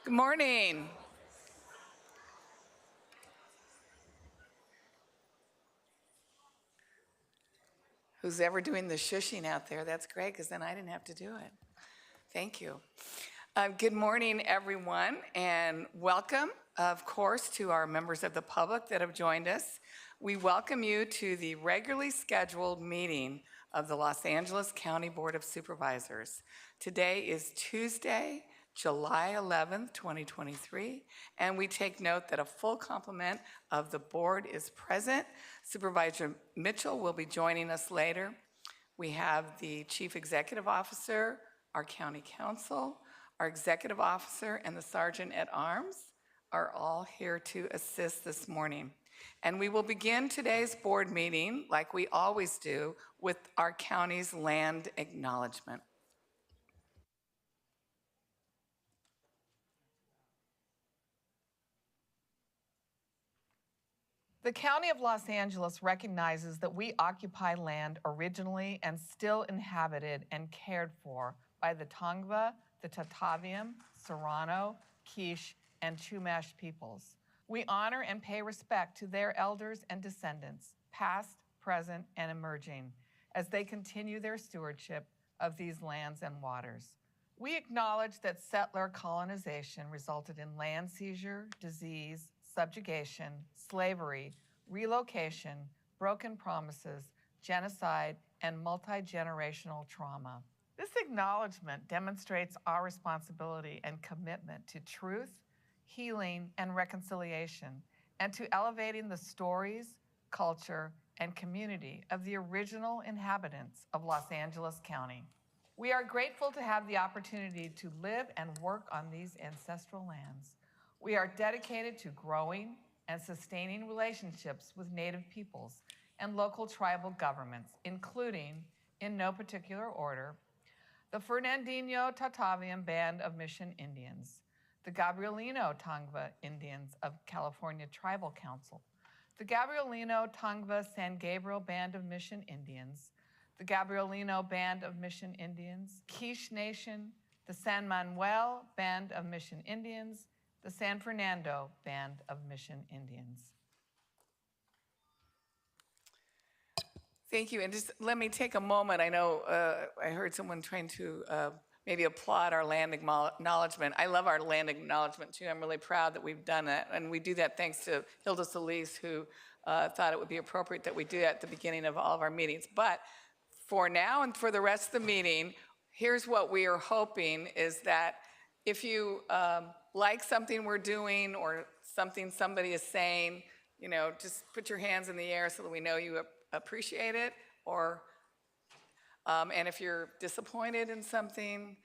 Good morning. Who's ever doing the shushing out there? That's great, because then I didn't have to do it. Thank you. Good morning, everyone, and welcome, of course, to our members of the public that have joined us. We welcome you to the regularly scheduled meeting of the Los Angeles County Board of Supervisors. Today is Tuesday, July 11th, 2023, and we take note that a full complement of the board is present. Supervisor Mitchell will be joining us later. We have the Chief Executive Officer, our County Counsel, our Executive Officer, and the Sergeant at Arms are all here to assist this morning. And we will begin today's board meeting, like we always do, with our county's land acknowledgement. The County of Los Angeles recognizes that we occupy land originally and still inhabited and cared for by the Tongva, the Tataviam, Serrano, Quiche, and Chumash peoples. We honor and pay respect to their elders and descendants, past, present, and emerging, as they continue their stewardship of these lands and waters. We acknowledge that settler colonization resulted in land seizure, disease, subjugation, slavery, relocation, broken promises, genocide, and multi-generational trauma. This acknowledgement demonstrates our responsibility and commitment to truth, healing, and reconciliation, and to elevating the stories, culture, and community of the original inhabitants of Los Angeles County. We are grateful to have the opportunity to live and work on these ancestral lands. We are dedicated to growing and sustaining relationships with Native peoples and local tribal governments, including, in no particular order, the Fernandino Tataviam Band of Mission Indians, the Gabrielino Tongva Indians of California Tribal Council, the Gabrielino Tongva San Gabriel Band of Mission Indians, the Gabrielino Band of Mission Indians, Quiche Nation, the San Manuel Band of Mission Indians, the San Fernando Band of Mission Indians. Thank you, and just let me take a moment. I know I heard someone trying to maybe applaud our land acknowledgement. I love our land acknowledgement too. I'm really proud that we've done that, and we do that thanks to Hilda Solis, who thought it would be appropriate that we do that at the beginning of all of our meetings. But for now and for the rest of the meeting, here's what we are hoping is that if you like something we're doing or something somebody is saying, you know, just put your hands in the air so that we know you appreciate it. Or, and if you're disappointed in something,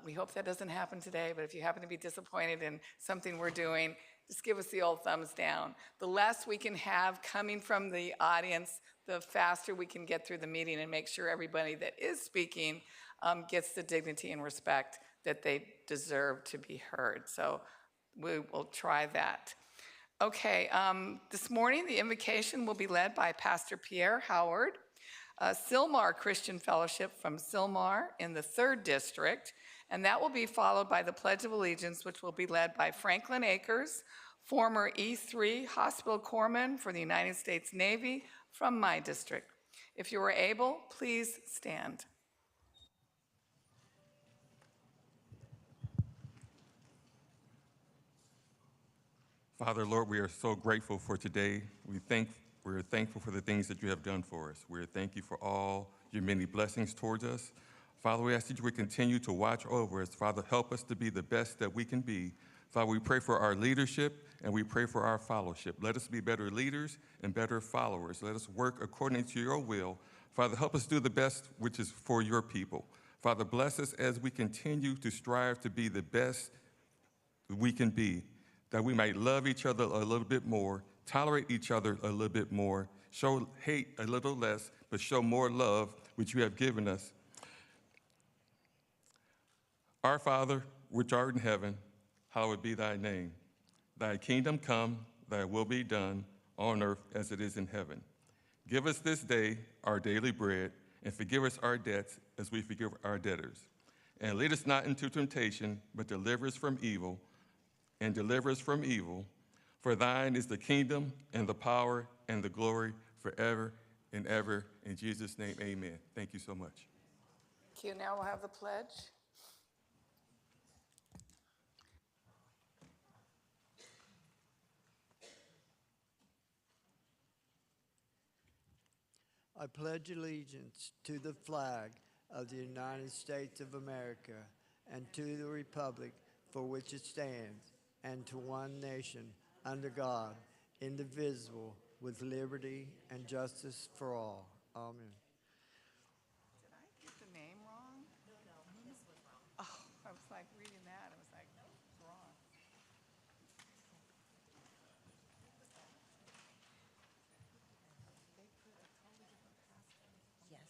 we hope that doesn't happen today, but if you happen to be disappointed in something we're doing, just give us the old thumbs down. The less we can have coming from the audience, the faster we can get through the meeting and make sure everybody that is speaking gets the dignity and respect that they deserve to be heard. So we will try that. Okay, this morning the invocation will be led by Pastor Pierre Howard, Sylmar Christian Fellowship from Sylmar in the 3rd District, and that will be followed by the Pledge of Allegiance, which will be led by Franklin Akers, former E3 Hospital Corpsman for the United States Navy from my district. If you are able, please stand. Father, Lord, we are so grateful for today. We're thankful for the things that you have done for us. We thank you for all your many blessings towards us. Father, we ask that you would continue to watch over us. Father, help us to be the best that we can be. Father, we pray for our leadership and we pray for our fellowship. Let us be better leaders and better followers. Let us work according to your will. Father, help us do the best which is for your people. Father, bless us as we continue to strive to be the best we can be, that we might love each other a little bit more, tolerate each other a little bit more, show hate a little less, but show more love, which you have given us. Our Father, which art in heaven, hallowed be thy name. Thy kingdom come, thy will be done, on earth as it is in heaven. Give us this day our daily bread, and forgive us our debts as we forgive our debtors. And lead us not into temptation, but deliver us from evil. and deliver us from evil. For thine is the kingdom and the power and the glory forever and ever. In Jesus' name, amen. Thank you so much. Thank you. Now we'll have the pledge. I pledge allegiance to the flag of the United States of America and to the republic for which it stands, and to one nation, under God, indivisible, with liberty and justice for all. Amen. Did I get the name wrong? No, Mims was wrong. Oh, I was like reading that. I was like, no, it's wrong. Yes.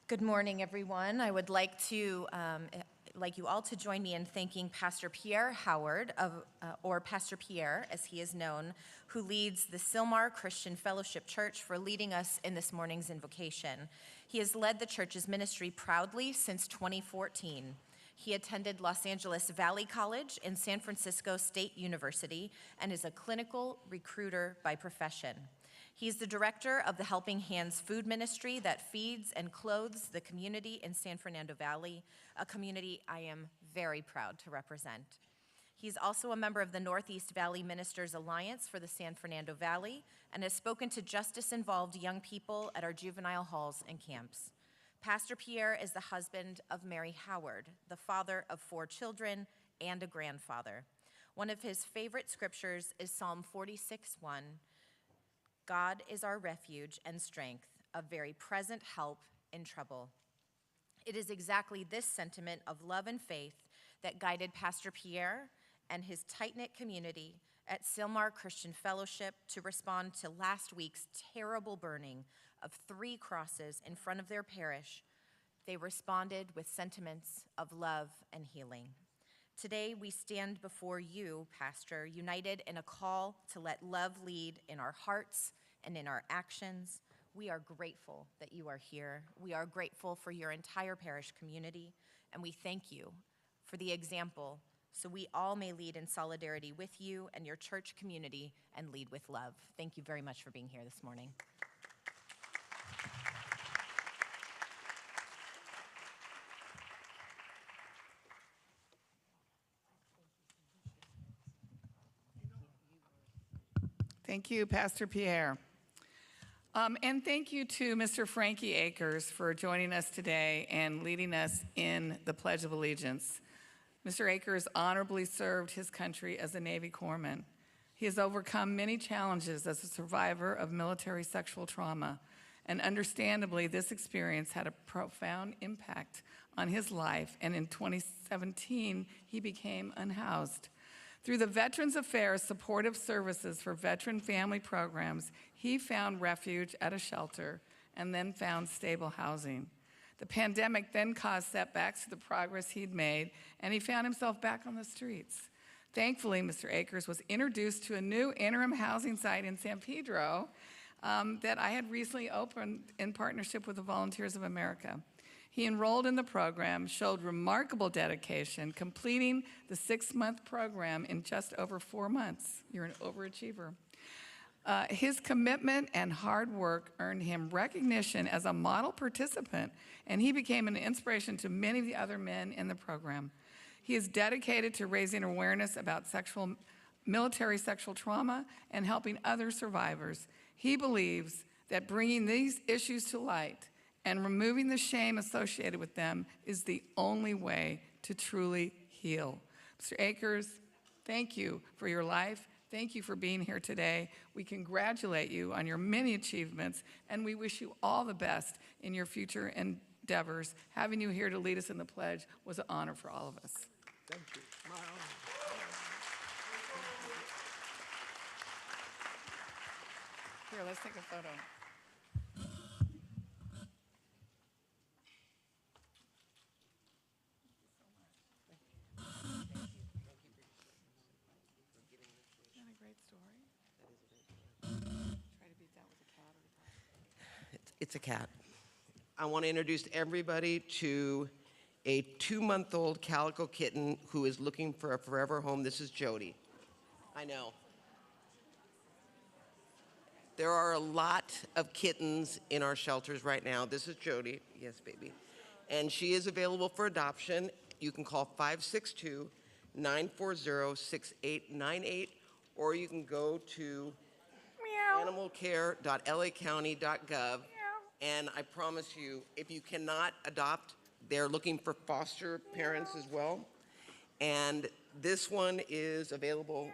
Good morning, everyone. I would like you all to join me in thanking Pastor Pierre Howard, or Pastor Pierre, as he is known, who leads the Sylmar Christian Fellowship Church, for leading us in this morning's invocation. He has led the church's ministry proudly since 2014. He attended Los Angeles Valley College and San Francisco State University and is a clinical recruiter by profession. He's the director of the Helping Hands food ministry that feeds and clothes the community in San Fernando Valley, a community I am very proud to represent. He's also a member of the Northeast Valley Ministers Alliance for the San Fernando Valley and has spoken to justice-involved young people at our juvenile halls and camps. Pastor Pierre is the husband of Mary Howard, the father of 4 children and a grandfather. One of his favorite scriptures is Psalm 46:1. God is our refuge and strength, a very present help in trouble. It is exactly this sentiment of love and faith that guided Pastor Pierre and his tight-knit community at Sylmar Christian Fellowship to respond to last week's terrible burning of 3 crosses in front of their parish. They responded with sentiments of love and healing. Today, we stand before you, Pastor, united in a call to let love lead in our hearts and in our actions. We are grateful that you are here. We are grateful for your entire parish community, and we thank you for the example so we all may lead in solidarity with you and your church community and lead with love. Thank you very much for being here this morning. Thank you, Pastor Pierre. And thank you to Mr. Frankie Akers for joining us today and leading us in the Pledge of Allegiance. Mr. Akers honorably served his country as a Navy corpsman. He has overcome many challenges as a survivor of military sexual trauma, and understandably, this experience had a profound impact on his life, and in 2017, he became unhoused. Through the Veterans Affairs Supportive Services for Veteran Family Programs, he found refuge at a shelter and then found stable housing. The pandemic then caused setbacks to the progress he'd made, and he found himself back on the streets. Thankfully, Mr. Akers was introduced to a new interim housing site in San Pedro that I had recently opened in partnership with the Volunteers of America. He enrolled in the program, showed remarkable dedication, completing the 6-month program in just over 4 months. You're an overachiever. His commitment and hard work earned him recognition as a model participant, and he became an inspiration to many of the other men in the program. He is dedicated to raising awareness about military sexual trauma and helping other survivors. He believes that bringing these issues to light and removing the shame associated with them is the only way to truly heal. Mr. Akers, thank you for your life. Thank you for being here today. We congratulate you on your many achievements, and we wish you all the best in your future endeavors. Having you here to lead us in the pledge was an honor for all of us. Thank you. My honor. Here, let's take a photo. Isn't that a great story? Try to beat that with a cat or a dog. It's a cat. I want to introduce everybody to a 2-month-old calico kitten who is looking for a forever home. This is Jody. I know. There are a lot of kittens in our shelters right now. This is Jody. Yes, baby. And she is available for adoption. You can call 562-940-6898, or you can go to animalcare.lacounty.gov. And I promise you, if you cannot adopt, they're looking for foster parents as well. And this one is available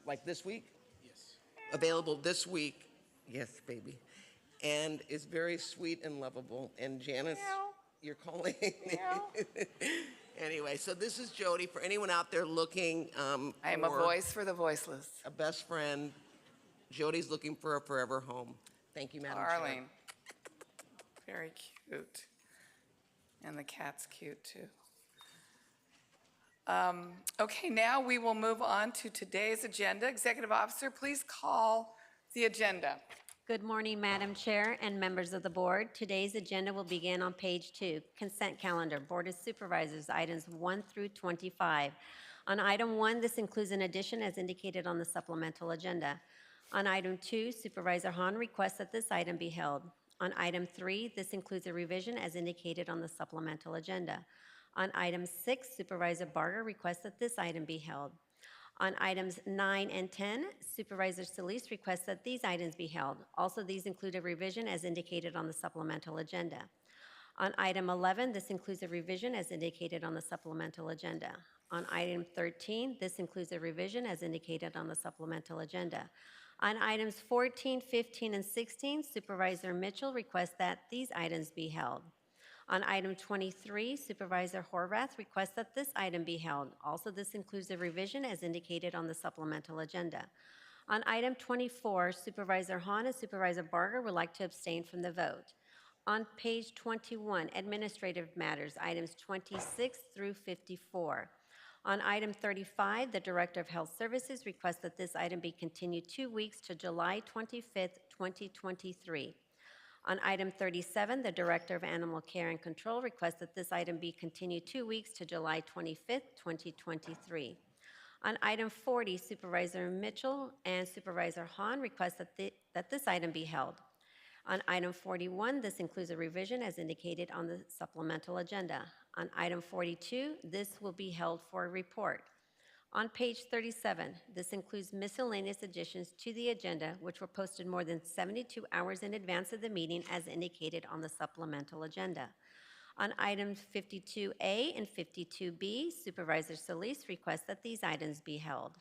like this week? Yes. Available this week. Yes, baby. And it's very sweet and lovable. And Janice, you're calling. Anyway, so this is Jody. For anyone out there looking I am a voice for the voiceless. a best friend, Jody's looking for a forever home. Thank you, Madam Chair. Darling. Very cute. And the cat's cute too. Okay, now we will move on to today's agenda. Executive Officer, please call the agenda. Good morning, Madam Chair and members of the board. Today's agenda will begin on page 2, Consent Calendar, Board of Supervisors, items 1 through 25. On item 1, this includes an addition as indicated on the supplemental agenda. On item 2, Supervisor Hahn requests that this item be held. On item 3, this includes a revision as indicated on the supplemental agenda. On item 6, Supervisor Barger requests that this item be held. On items 9 and 10, Supervisor Solis requests that these items be held. Also, these include a revision as indicated on the supplemental agenda. On item 11, this includes a revision as indicated on the supplemental agenda. On item 13, this includes a revision as indicated on the supplemental agenda. On items 14, 15, and 16, Supervisor Mitchell requests that these items be held. On item 23, Supervisor Horvath requests that this item be held. Also, this includes a revision as indicated on the supplemental agenda. On item 24, Supervisor Hahn and Supervisor Barger would like to abstain from the vote. On page 21, Administrative Matters, items 26 through 54. On item 35, the Director of Health Services requests that this item be continued 2 weeks to July 25th, 2023. On item 37, the Director of Animal Care and Control requests that this item be continued 2 weeks to July 25th, 2023. On item 40, Supervisor Mitchell and Supervisor Hahn request that this item be held. On item 41, this includes a revision as indicated on the supplemental agenda. On item 42, this will be held for a report. On page 37, this includes miscellaneous additions to the agenda, which were posted more than 72 hours in advance of the meeting as indicated on the supplemental agenda. On items 52A and 52B, Supervisor Solis requests that these items be held.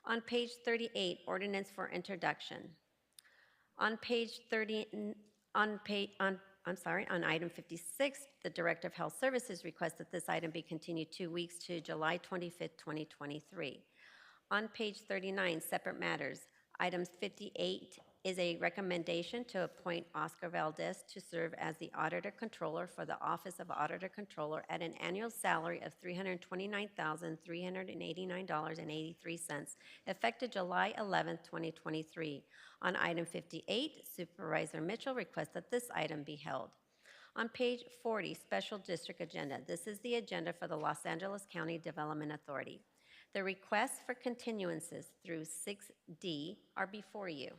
On page 38, ordinance for introduction. On item 56, the Director of Health Services requests that this item be continued 2 weeks to July 25th, 2023. On page 39, separate matters, item 58 is a recommendation to appoint Oscar Valdez to serve as the Auditor Controller for the Office of Auditor Controller at an annual salary of $329,389.83, effective July 11th, 2023. On item 58, Supervisor Mitchell requests that this item be held. On page 40, Special District Agenda. This is the agenda for the Los Angeles County Development Authority. The requests for continuances through 6D are before you.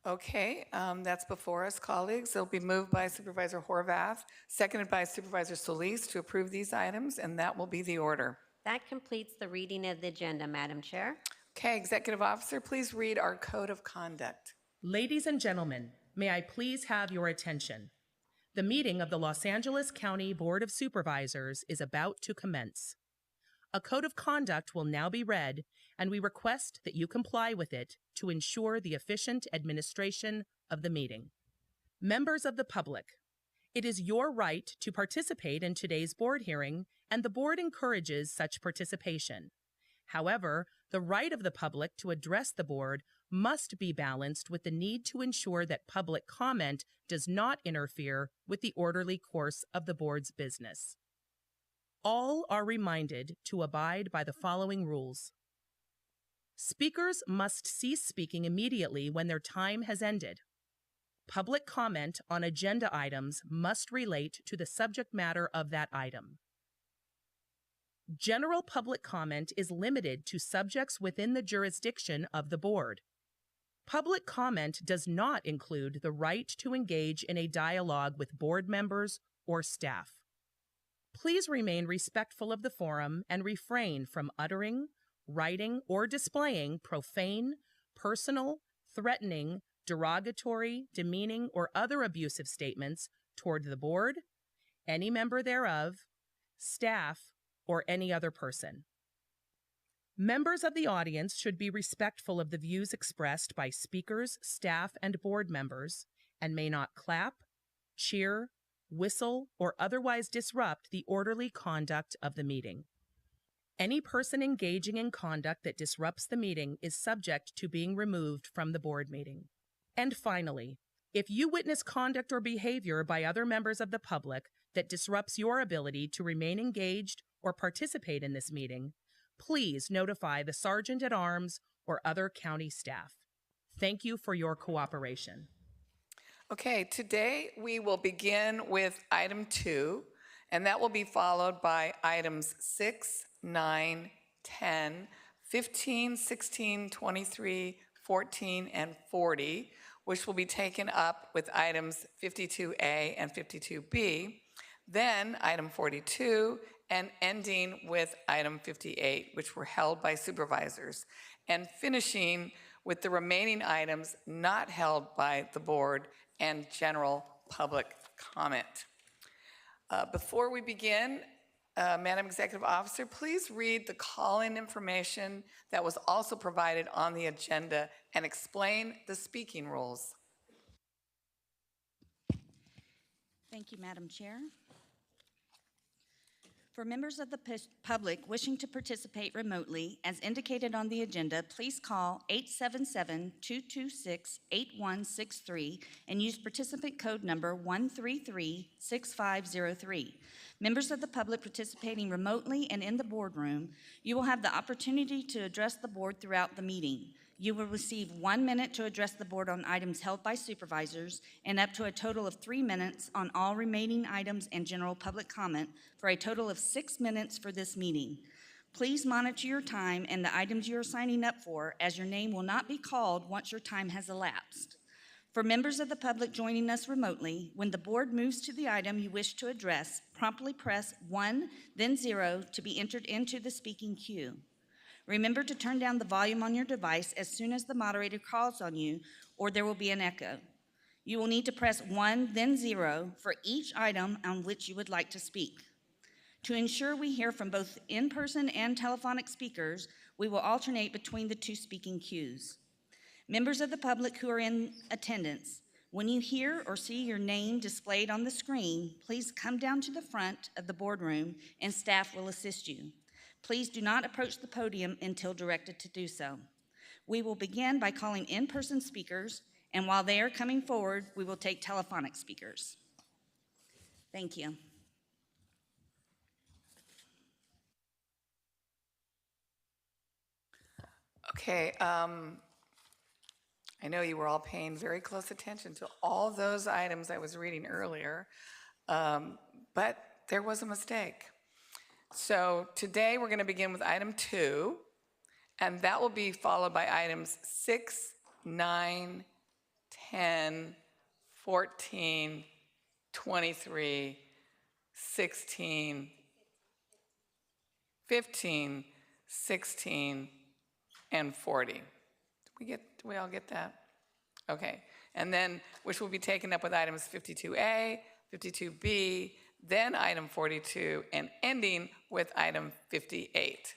Okay, that's before us, colleagues. They'll be moved by Supervisor Horvath, seconded by Supervisor Solis to approve these items, and that will be the order. That completes the reading of the agenda, Madam Chair. Okay, Executive Officer, please read our Code of Conduct. Ladies and gentlemen, may I please have your attention? The meeting of the Los Angeles County Board of Supervisors is about to commence. A code of conduct will now be read, and we request that you comply with it to ensure the efficient administration of the meeting. Members of the public, it is your right to participate in today's board hearing, and the board encourages such participation. However, the right of the public to address the board must be balanced with the need to ensure that public comment does not interfere with the orderly course of the board's business. All are reminded to abide by the following rules. Speakers must cease speaking immediately when their time has ended. Public comment on agenda items must relate to the subject matter of that item. General public comment is limited to subjects within the jurisdiction of the board. Public comment does not include the right to engage in a dialogue with board members or staff. Please remain respectful of the forum and refrain from uttering, writing, or displaying profane, personal, threatening, derogatory, demeaning, or other abusive statements toward the board, any member thereof, staff, or any other person. Members of the audience should be respectful of the views expressed by speakers, staff, and board members, and may not clap, cheer, whistle, or otherwise disrupt the orderly conduct of the meeting. Any person engaging in conduct that disrupts the meeting is subject to being removed from the board meeting. And finally, if you witness conduct or behavior by other members of the public that disrupts your ability to remain engaged or participate in this meeting, please notify the Sergeant at Arms or other county staff. Thank you for your cooperation. Okay, today we will begin with item 2, and that will be followed by items 6, 9, 10, 15, 16, 23, 14, and 40, which will be taken up with items 52A and 52B, then item 42, and ending with item 58, which were held by supervisors, and finishing with the remaining items not held by the board and general public comment. Before we begin, Madam Executive Officer, please read the call-in information that was also provided on the agenda and explain the speaking rules. Thank you, Madam Chair. For members of the public wishing to participate remotely, as indicated on the agenda, please call 877-226-8163 and use participant code number 133-6503. Members of the public participating remotely and in the boardroom, you will have the opportunity to address the board throughout the meeting. You will receive 1 minute to address the board on items held by supervisors and up to a total of 3 minutes on all remaining items and general public comment for a total of 6 minutes for this meeting. Please monitor your time and the items you are signing up for, as your name will not be called once your time has elapsed. For members of the public joining us remotely, when the board moves to the item you wish to address, promptly press 1, then 0 to be entered into the speaking queue. Remember to turn down the volume on your device as soon as the moderator calls on you, or there will be an echo. You will need to press 1, then 0 for each item on which you would like to speak. To ensure we hear from both in-person and telephonic speakers, we will alternate between the two speaking queues. Members of the public who are in attendance, when you hear or see your name displayed on the screen, please come down to the front of the boardroom and staff will assist you. Please do not approach the podium until directed to do so. We will begin by calling in-person speakers, and while they are coming forward, we will take telephonic speakers. Thank you. Okay, I know you were all paying very close attention to all those items I was reading earlier, but there was a mistake. So today we're going to begin with item 2, and that will be followed by items 6, 9, 10, 14, 23, 16, 15, 16, and 40. Did we all get that? Okay. And then, which will be taken up with items 52A, 52B, then item 42, and ending with item 58,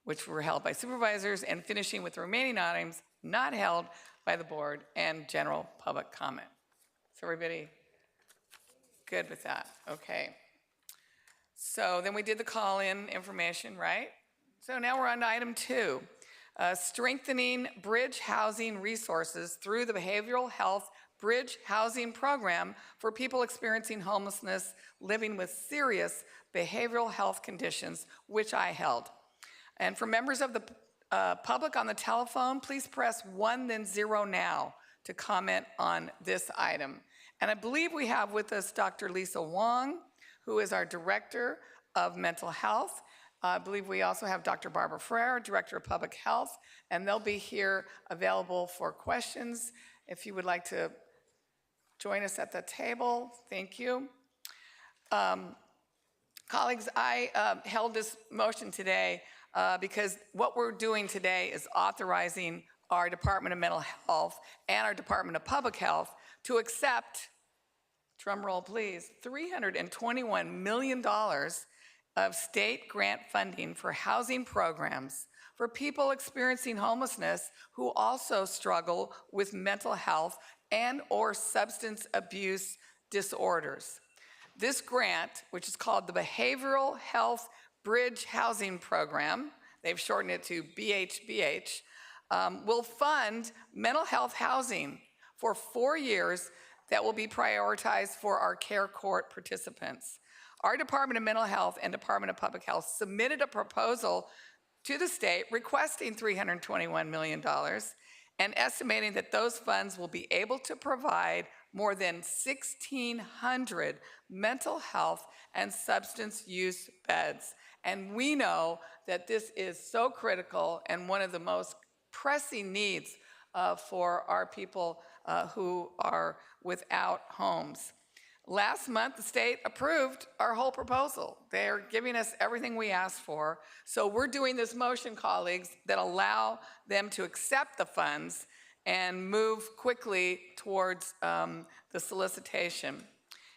which were held by supervisors, and finishing with the remaining items not held by the board and general public comment. So everybody good with that? Okay. So then we did the call-in information, right? So now we're on to item 2, strengthening bridge housing resources through the Behavioral Health Bridge Housing Program for people experiencing homelessness, living with serious behavioral health conditions, which I held. And for members of the public on the telephone, please press 1, then 0 now to comment on this item. And I believe we have with us Dr. Lisa Wong, who is our Director of Mental Health. I believe we also have Dr. Barbara Frere, Director of Public Health, and they'll be here available for questions. If you would like to join us at the table, thank you. Colleagues, I held this motion today because what we're doing today is authorizing our Department of Mental Health and our Department of Public Health to accept, drum roll please, $321 million of state grant funding for housing programs for people experiencing homelessness who also struggle with mental health and or substance abuse disorders. This grant, which is called the Behavioral Health Bridge Housing Program, they've shortened it to BHBH, will fund mental health housing for 4 years that will be prioritized for our care court participants. Our Department of Mental Health and Department of Public Health submitted a proposal to the state requesting $321 million and estimating that those funds will be able to provide more than 1,600 mental health and substance use beds. And we know that this is so critical and one of the most pressing needs for our people who are without homes. Last month, the state approved our whole proposal. They're giving us everything we asked for. So we're doing this motion, colleagues, that allow them to accept the funds and move quickly towards the solicitation.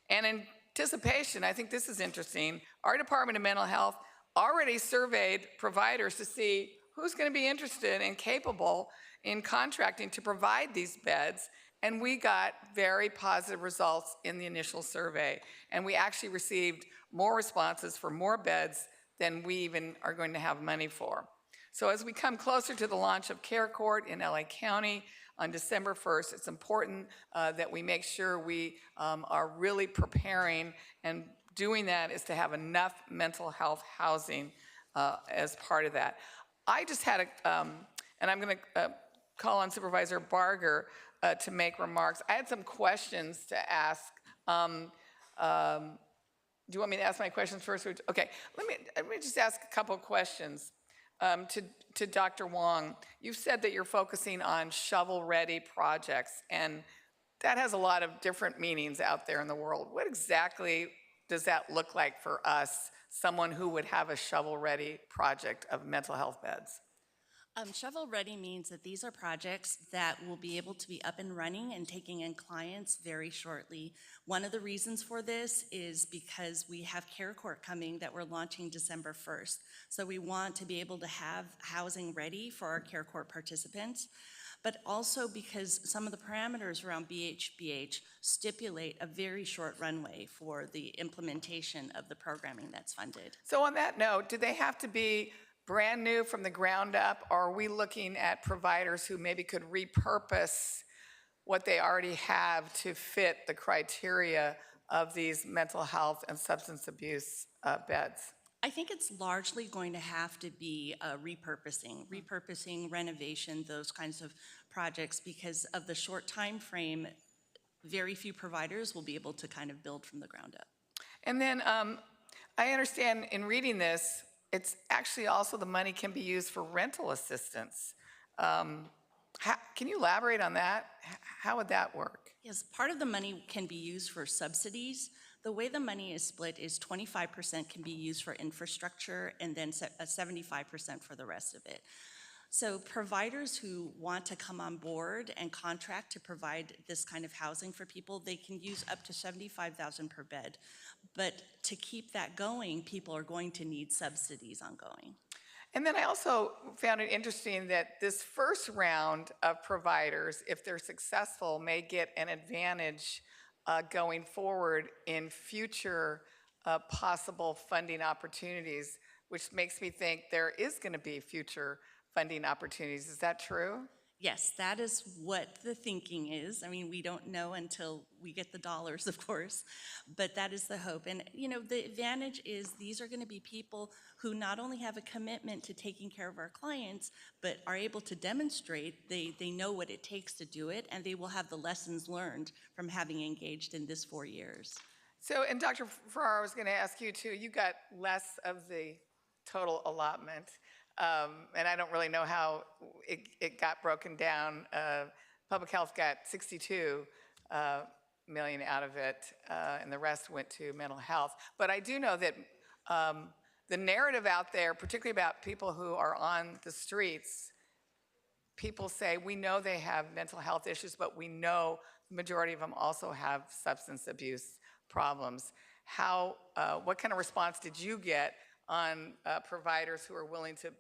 And in anticipation, I think this is interesting, our Department of Mental Health already surveyed providers to see who's going to be interested and capable in contracting to provide these beds. And we got very positive results in the initial survey. And we actually received more responses for more beds than we even are going to have money for. So as we come closer to the launch of Care Court in LA County on December 1st, it's important that we make sure we are really preparing, and doing that is to have enough mental health housing as part of that. I just had and I'm going to call on Supervisor Barger to make remarks. I had some questions to ask. Do you want me to ask my questions first? Okay, let me just ask a couple of questions to Dr. Wong. You've said that you're focusing on shovel-ready projects, and that has a lot of different meanings out there in the world. What exactly does that look like for us, someone who would have a shovel-ready project of mental health beds? Shovel-ready means that these are projects that will be able to be up and running and taking in clients very shortly. One of the reasons for this is because we have Care Court coming that we're launching December 1st. So we want to be able to have housing ready for our Care Court participants, but also because some of the parameters around BHBH stipulate a very short runway for the implementation of the programming that's funded. So on that note, do they have to be brand new from the ground up, or are we looking at providers who maybe could repurpose what they already have to fit the criteria of these mental health and substance abuse beds? I think it's largely going to have to be repurposing, renovation, those kinds of projects, because of the short time frame, very few providers will be able to kind of build from the ground up. And then I understand in reading this, it's actually also the money can be used for rental assistance. Can you elaborate on that? How would that work? Yes, part of the money can be used for subsidies. The way the money is split is 25% can be used for infrastructure and then 75% for the rest of it. So providers who want to come on board and contract to provide this kind of housing for people, they can use up to $75,000 per bed. But to keep that going, people are going to need subsidies ongoing. And then I also found it interesting that this first round of providers, if they're successful, may get an advantage going forward in future possible funding opportunities, which makes me think there is going to be future funding opportunities. Is that true? Yes, that is what the thinking is. I mean, we don't know until we get the dollars, of course, but that is the hope. And, the advantage is these are going to be people who not only have a commitment to taking care of our clients, but are able to demonstrate they know what it takes to do it, and they will have the lessons learned from having engaged in this 4 years. So, and Dr. Farrar, I was going to ask you too, you got less of the total allotment, and I don't really know how it got broken down. Public health got 62 million out of it, and the rest went to mental health. But I do know that the narrative out there, particularly about people who are on the streets, people say, we know they have mental health issues, but we know the majority of them also have substance abuse problems. What kind of response did you get on providers who are willing to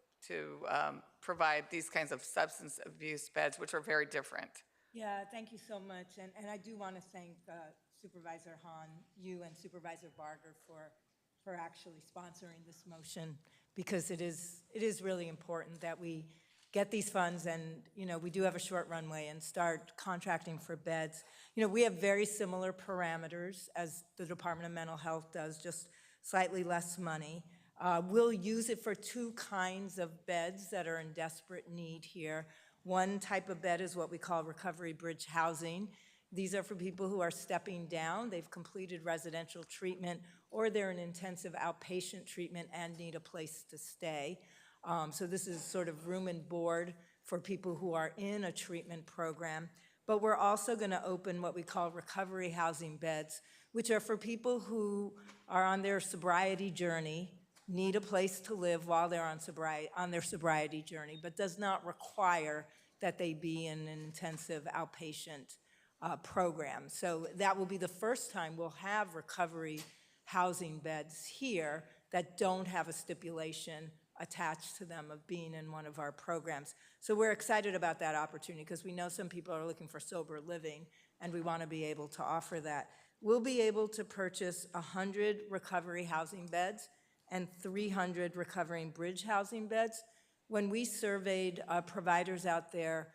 provide these kinds of substance abuse beds, which are very different? Yeah, thank you so much. And I do want to thank Supervisor Hahn, you and Supervisor Barger for actually sponsoring this motion, because it is really important that we get these funds and, we do have a short runway and start contracting for beds. We have very similar parameters as the Department of Mental Health does, just slightly less money. We'll use it for two kinds of beds that are in desperate need here. One type of bed is what we call recovery bridge housing. These are for people who are stepping down, they've completed residential treatment, or they're in intensive outpatient treatment and need a place to stay. So this is sort of room and board for people who are in a treatment program. But we're also going to open what we call recovery housing beds, which are for people who are on their sobriety journey, need a place to live while they're on their sobriety journey, but does not require that they be in an intensive outpatient program. So that will be the first time we'll have recovery housing beds here that don't have a stipulation attached to them of being in one of our programs. So we're excited about that opportunity because we know some people are looking for sober living, and we want to be able to offer that. We'll be able to purchase 100 recovery housing beds and 300 recovering bridge housing beds. When we surveyed providers out there,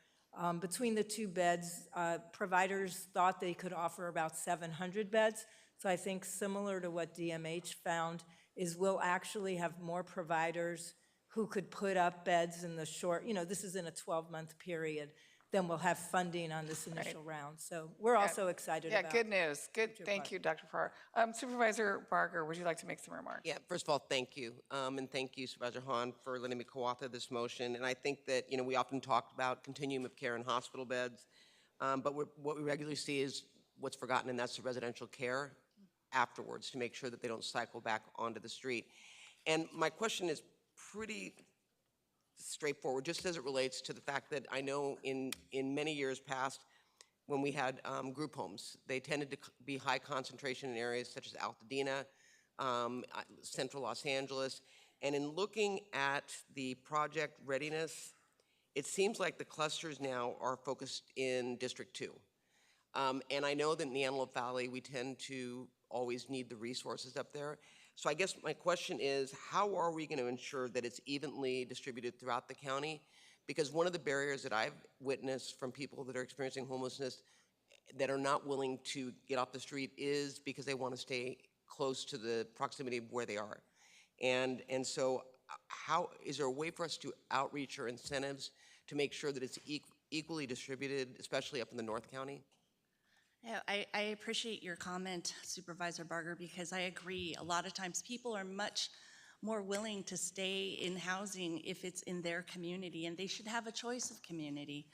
between the two beds, providers thought they could offer about 700 beds. So I think similar to what DMH found is we'll actually have more providers who could put up beds in the short, this is in a 12-month period, then we'll have funding on this initial round. So we're also excited about. Yeah, good news. Good. Thank you, Dr. Farrar. Supervisor Barger, would you like to make some remarks? Yeah, first of all, thank you. And thank you, Supervisor Hahn, for letting me co-author this motion. And I think that, we often talked about continuum of care in hospital beds, but what we regularly see is what's forgotten, and that's the residential care afterwards to make sure that they don't cycle back onto the street. And my question is pretty straightforward, just as it relates to the fact that I know in many years past, when we had group homes, they tended to be high concentration in areas such as Altadena, central Los Angeles. And in looking at the project readiness, it seems like the clusters now are focused in District 2. And I know that in the Antelope Valley, we tend to always need the resources up there. So I guess my question is, how are we going to ensure that it's evenly distributed throughout the county? Because one of the barriers that I've witnessed from people that are experiencing homelessness that are not willing to get off the street is because they want to stay close to the proximity of where they are. And so how is there a way for us to outreach or incentives to make sure that it's equally distributed, especially up in the North County? Yeah, I appreciate your comment, Supervisor Barger, because I agree. A lot of times people are much more willing to stay in housing if it's in their community, and they should have a choice of community.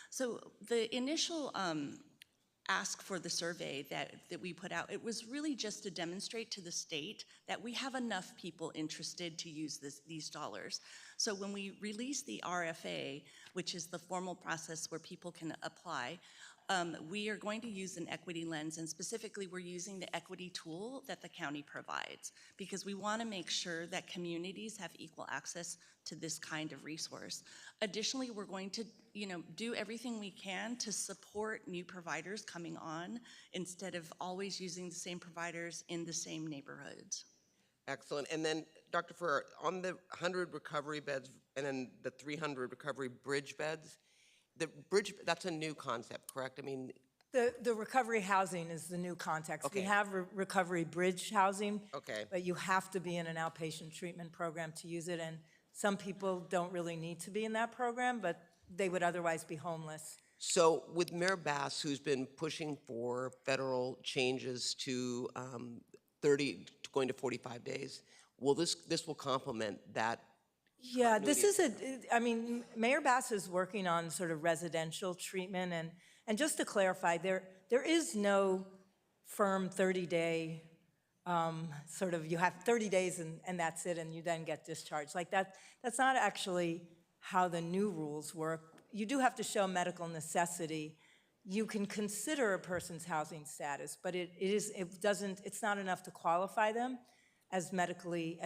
So the initial ask for the survey that we put out, it was really just to demonstrate to the state that we have enough people interested to use these dollars. So when we release the RFA, which is the formal process where people can apply, we are going to use an equity lens, and specifically we're using the equity tool that the county provides because we want to make sure that communities have equal access to this kind of resource. Additionally, we're going to do everything we can to support new providers coming on instead of always using the same providers in the same neighborhoods. Excellent. And then, Dr. Farrar, on the 100 recovery beds and then the 300 recovery bridge beds, The bridge, that's a new concept, correct? I mean, The recovery housing is the new context. We Okay. have recovery bridge housing. Okay. But you have to be in an outpatient treatment program to use it, and some people don't really need to be in that program, but they would otherwise be homeless. so with Mayor Bass, who's been pushing for federal changes to 30, going to 45 days, will this will complement that? Yeah, this is I mean, Mayor Bass is working on sort of residential treatment, and just to clarify, there is no firm 30-day, sort of, you have 30 days and that's it, and you then get discharged. Like that's not actually how the new rules work. You do have to show medical necessity. You can consider a person's housing status, but it's not enough to qualify them as a medically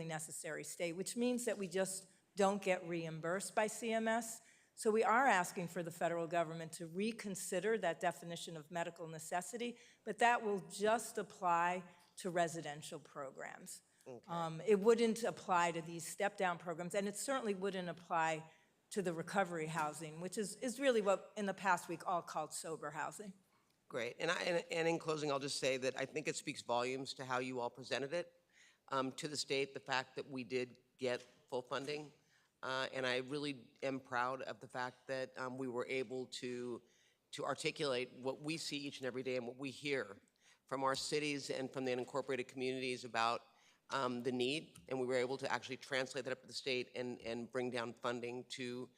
necessary state, which means that we just don't get reimbursed by CMS. So we are asking for the federal government to reconsider that definition of medical necessity, but that will just apply to residential programs. It wouldn't apply to these step-down programs, and it certainly wouldn't apply to the recovery housing, which is really what in the past week all called sober housing. Great. And in closing, I'll just say that I think it speaks volumes to how you all presented it to the state, the fact that we did get full funding. And I really am proud of the fact that we were able to articulate what we see each and every day and what we hear from our cities and from the unincorporated communities about the need. And we were able to actually translate that up to the state and bring down funding to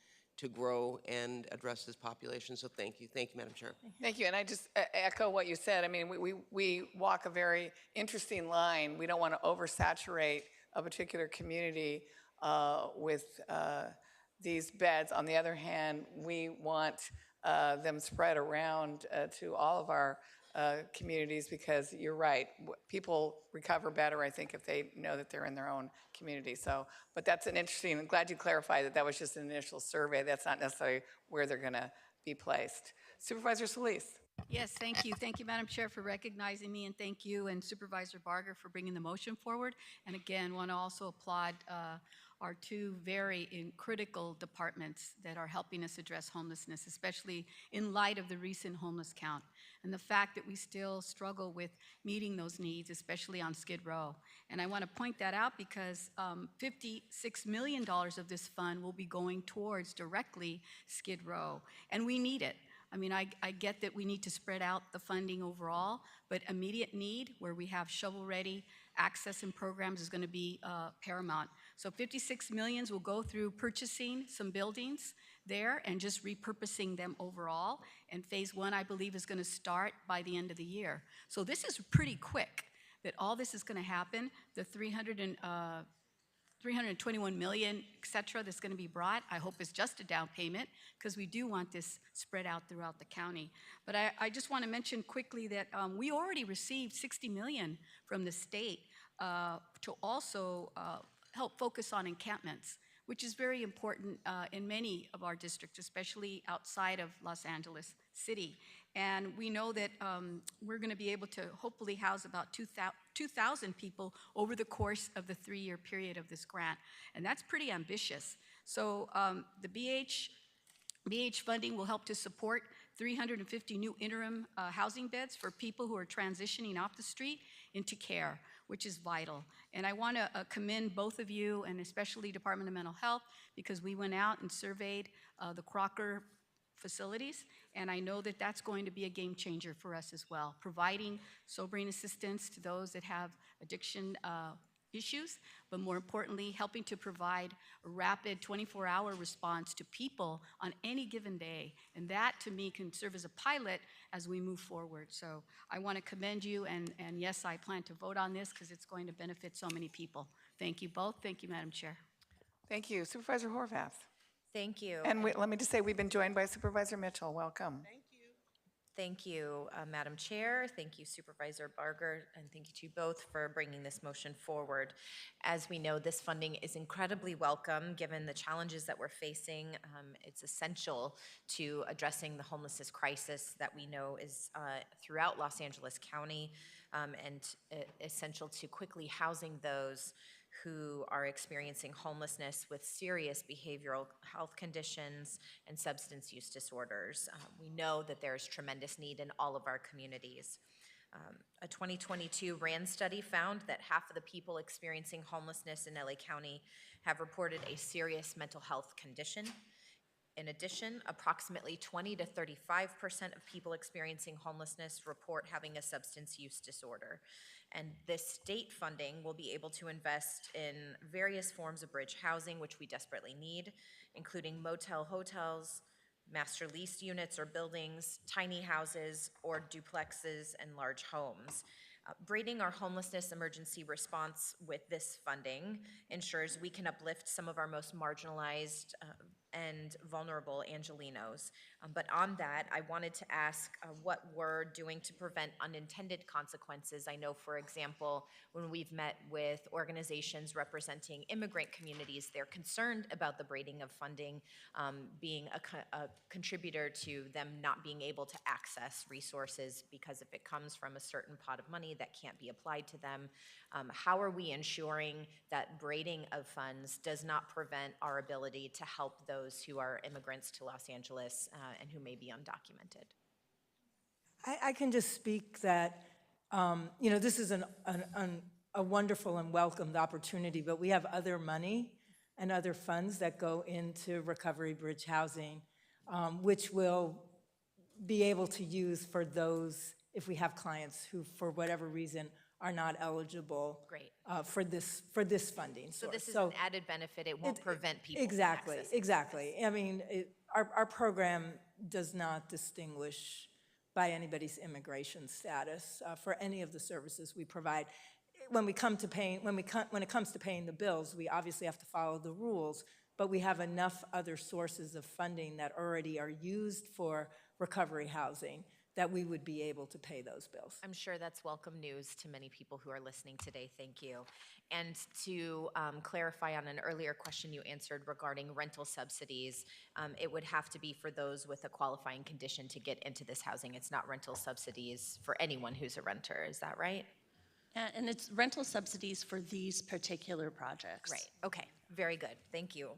grow and address this population. So thank you. Thank you, Madam Chair. Thank you, and I just echo what you said. I mean, we walk a very interesting line. We don't want to oversaturate a particular community with these beds. On the other hand, we want them spread around to all of our communities, because you're right, people recover better, I think, if they know that they're in their own community. So, but that's an interesting, I'm glad you clarified that was just an initial survey. That's not necessarily where they're going to be placed. Supervisor Solis. Yes, thank you. Thank you, Madam Chair, for recognizing me, and thank you and Supervisor Barger for bringing the motion forward. And again, want to also applaud our two very critical departments that are helping us address homelessness, especially in light of the recent homeless count and the fact that we still struggle with meeting those needs, especially on Skid Row. And I want to point that out because $56 million of this fund will be going towards directly Skid Row, and we need it. I mean, I get that we need to spread out the funding overall, but immediate need where we have shovel-ready access and programs is going to be paramount. So 56 millions will go through purchasing some buildings there and just repurposing them overall. And phase one, I believe, is going to start by the end of the year. So this is pretty quick that all this is going to happen. The 321 million, et cetera, that's going to be brought, I hope is just a down payment, because we do want this spread out throughout the county. But I just want to mention quickly that we already received 60 million from the state to also help focus on encampments, which is very important in many of our districts, especially outside of Los Angeles City. And we know that we're going to be able to hopefully house about 2,000 people over the course of the 3-year period of this grant. And that's pretty ambitious. So the BH funding will help to support 350 new interim housing beds for people who are transitioning off the street into care, which is vital. And I want to commend both of you, and especially Department of Mental Health, because we went out and surveyed the Crocker facilities, and I know that that's going to be a game changer for us as well, providing sobering assistance to those that have addiction issues, but more importantly, helping to provide a rapid 24-hour response to people on any given day. And that, to me, can serve as a pilot as we move forward. So I want to commend you, and yes, I plan to vote on this because it's going to benefit so many people. Thank you both. Thank you, Madam Chair. Thank you. Supervisor Horvath. Thank you. And let me just say, we've been joined by Supervisor Mitchell. Welcome. Thank you, Madam Chair. Thank you, Supervisor Barger, and thank you to you both for bringing this motion forward. As we know, this funding is incredibly welcome given the challenges that we're facing. It's essential to addressing the homelessness crisis that we know is throughout Los Angeles County, and essential to quickly housing those who are experiencing homelessness with serious behavioral health conditions and substance use disorders. We know that there is tremendous need in all of our communities. A 2022 RAND study found that half of the people experiencing homelessness in LA County have reported a serious mental health condition. In addition, approximately 20 to 35% of people experiencing homelessness report having a substance use disorder. And this state funding will be able to invest in various forms of bridge housing, which we desperately need, including motel hotels, master leased units or buildings, tiny houses or duplexes, and large homes. Braiding our homelessness emergency response with this funding ensures we can uplift some of our most marginalized and vulnerable Angelenos. But on that, I wanted to ask what we're doing to prevent unintended consequences. I know, for example, when we've met with organizations representing immigrant communities, they're concerned about the braiding of funding being a contributor to them not being able to access resources, because if it comes from a certain pot of money, that can't be applied to them. How are we ensuring that braiding of funds does not prevent our ability to help those who are immigrants to Los Angeles and who may be undocumented? I can just speak that, this is a wonderful and welcomed opportunity, but we have other money and other funds that go into recovery bridge housing, which we'll be able to use for those, if we have clients who, for whatever reason, are not eligible. Great. For this funding So source. this is an added benefit. It won't prevent people from accessing Exactly. this. I mean, our program does not distinguish by anybody's immigration status for any of the services we provide. When it comes to paying the bills, we obviously have to follow the rules, but we have enough other sources of funding that already are used for recovery housing that we would be able to pay those bills. I'm sure that's welcome news to many people who are listening today. Thank you. And to clarify on an earlier question you answered regarding rental subsidies, it would have to be for those with a qualifying condition to get into this housing. It's not rental subsidies for anyone who's a renter. Is that right? And it's rental subsidies for these particular projects. Right. Okay. Very good. Thank you.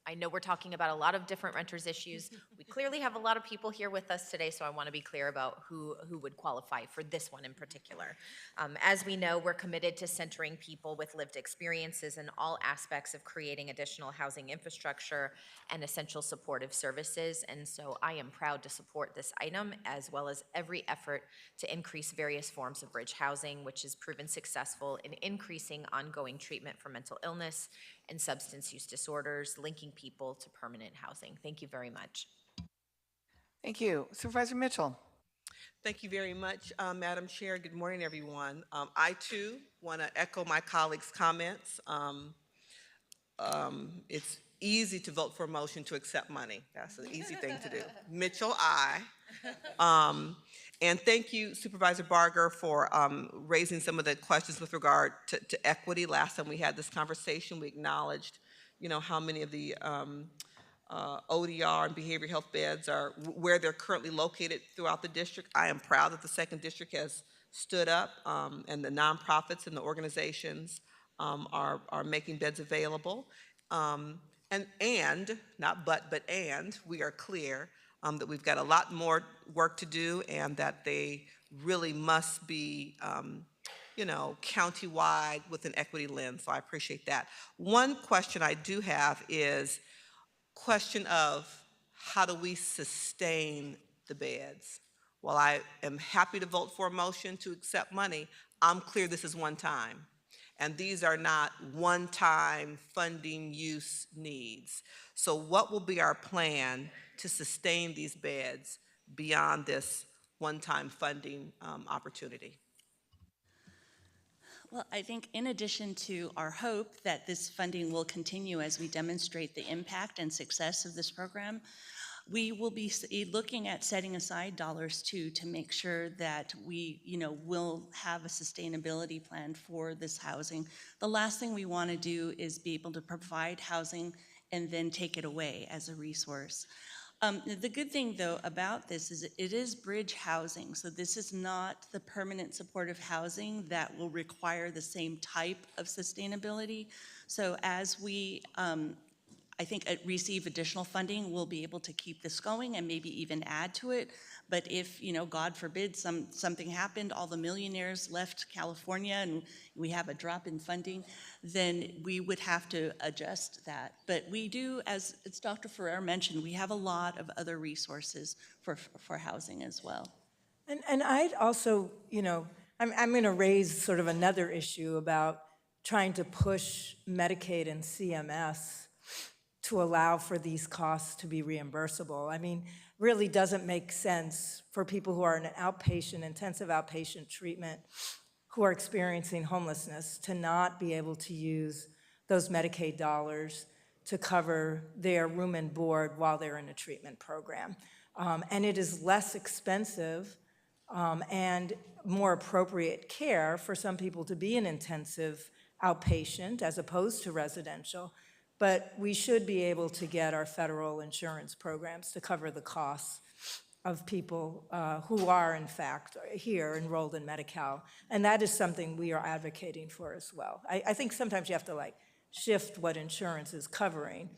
I know we're talking about a lot of different renters issues. We clearly have a lot of people here with us today, so I want to be clear about who would qualify for this one in particular. As we know, we're committed to centering people with lived experiences in all aspects of creating additional housing infrastructure and essential supportive services. And so I am proud to support this item, as well as every effort to increase various forms of bridge housing, which has proven successful in increasing ongoing treatment for mental illness and substance use disorders, linking people to permanent housing. Thank you very much. Thank you. Supervisor Mitchell. Thank you very much, Madam Chair. Good morning, everyone. I, too, want to echo my colleagues' comments. It's easy to vote for a motion to accept money. That's an easy thing to do. Mitchell, aye. And thank you, Supervisor Barger, for raising some of the questions with regard to equity. Last time we had this conversation, we acknowledged, how many of the ODR and behavioral health beds are where they're currently located throughout the district. I am proud that the 2nd District has stood up, and the nonprofits and the organizations are making beds available. And we are clear that we've got a lot more work to do, and that they really must be, countywide with an equity lens. So I appreciate that. One question I do have is question of how do we sustain the beds? While I am happy to vote for a motion to accept money, I'm clear this is one time. And these are not one-time funding use needs. So what will be our plan to sustain these beds beyond this one-time funding opportunity? Well, I think in addition to our hope that this funding will continue as we demonstrate the impact and success of this program, we will be looking at setting aside dollars too to make sure that we, will have a sustainability plan for this housing. The last thing we want to do is be able to provide housing and then take it away as a resource. The good thing, though, about this is it is bridge housing, so this is not the permanent supportive housing that will require the same type of sustainability. So as we, I think, receive additional funding, we'll be able to keep this going and maybe even add to it. But if, God forbid, something happened, all the millionaires left California and we have a drop in funding, then we would have to adjust that. But we do, as Dr. Ferrer mentioned, we have a lot of other resources for housing as well. And I'd also, I'm going to raise sort of another issue about trying to push Medicaid and CMS to allow for these costs to be reimbursable. I mean, really doesn't make sense for people who are in an outpatient, intensive outpatient treatment, who are experiencing homelessness, to not be able to use those Medicaid dollars to cover their room and board while they're in a treatment program. And it is less expensive and more appropriate care for some people to be an intensive outpatient as opposed to residential. But we should be able to get our federal insurance programs to cover the costs of people who are, in fact, here enrolled in Medi-Cal. And that is something we are advocating for as well. I think sometimes you have to shift what insurance is covering,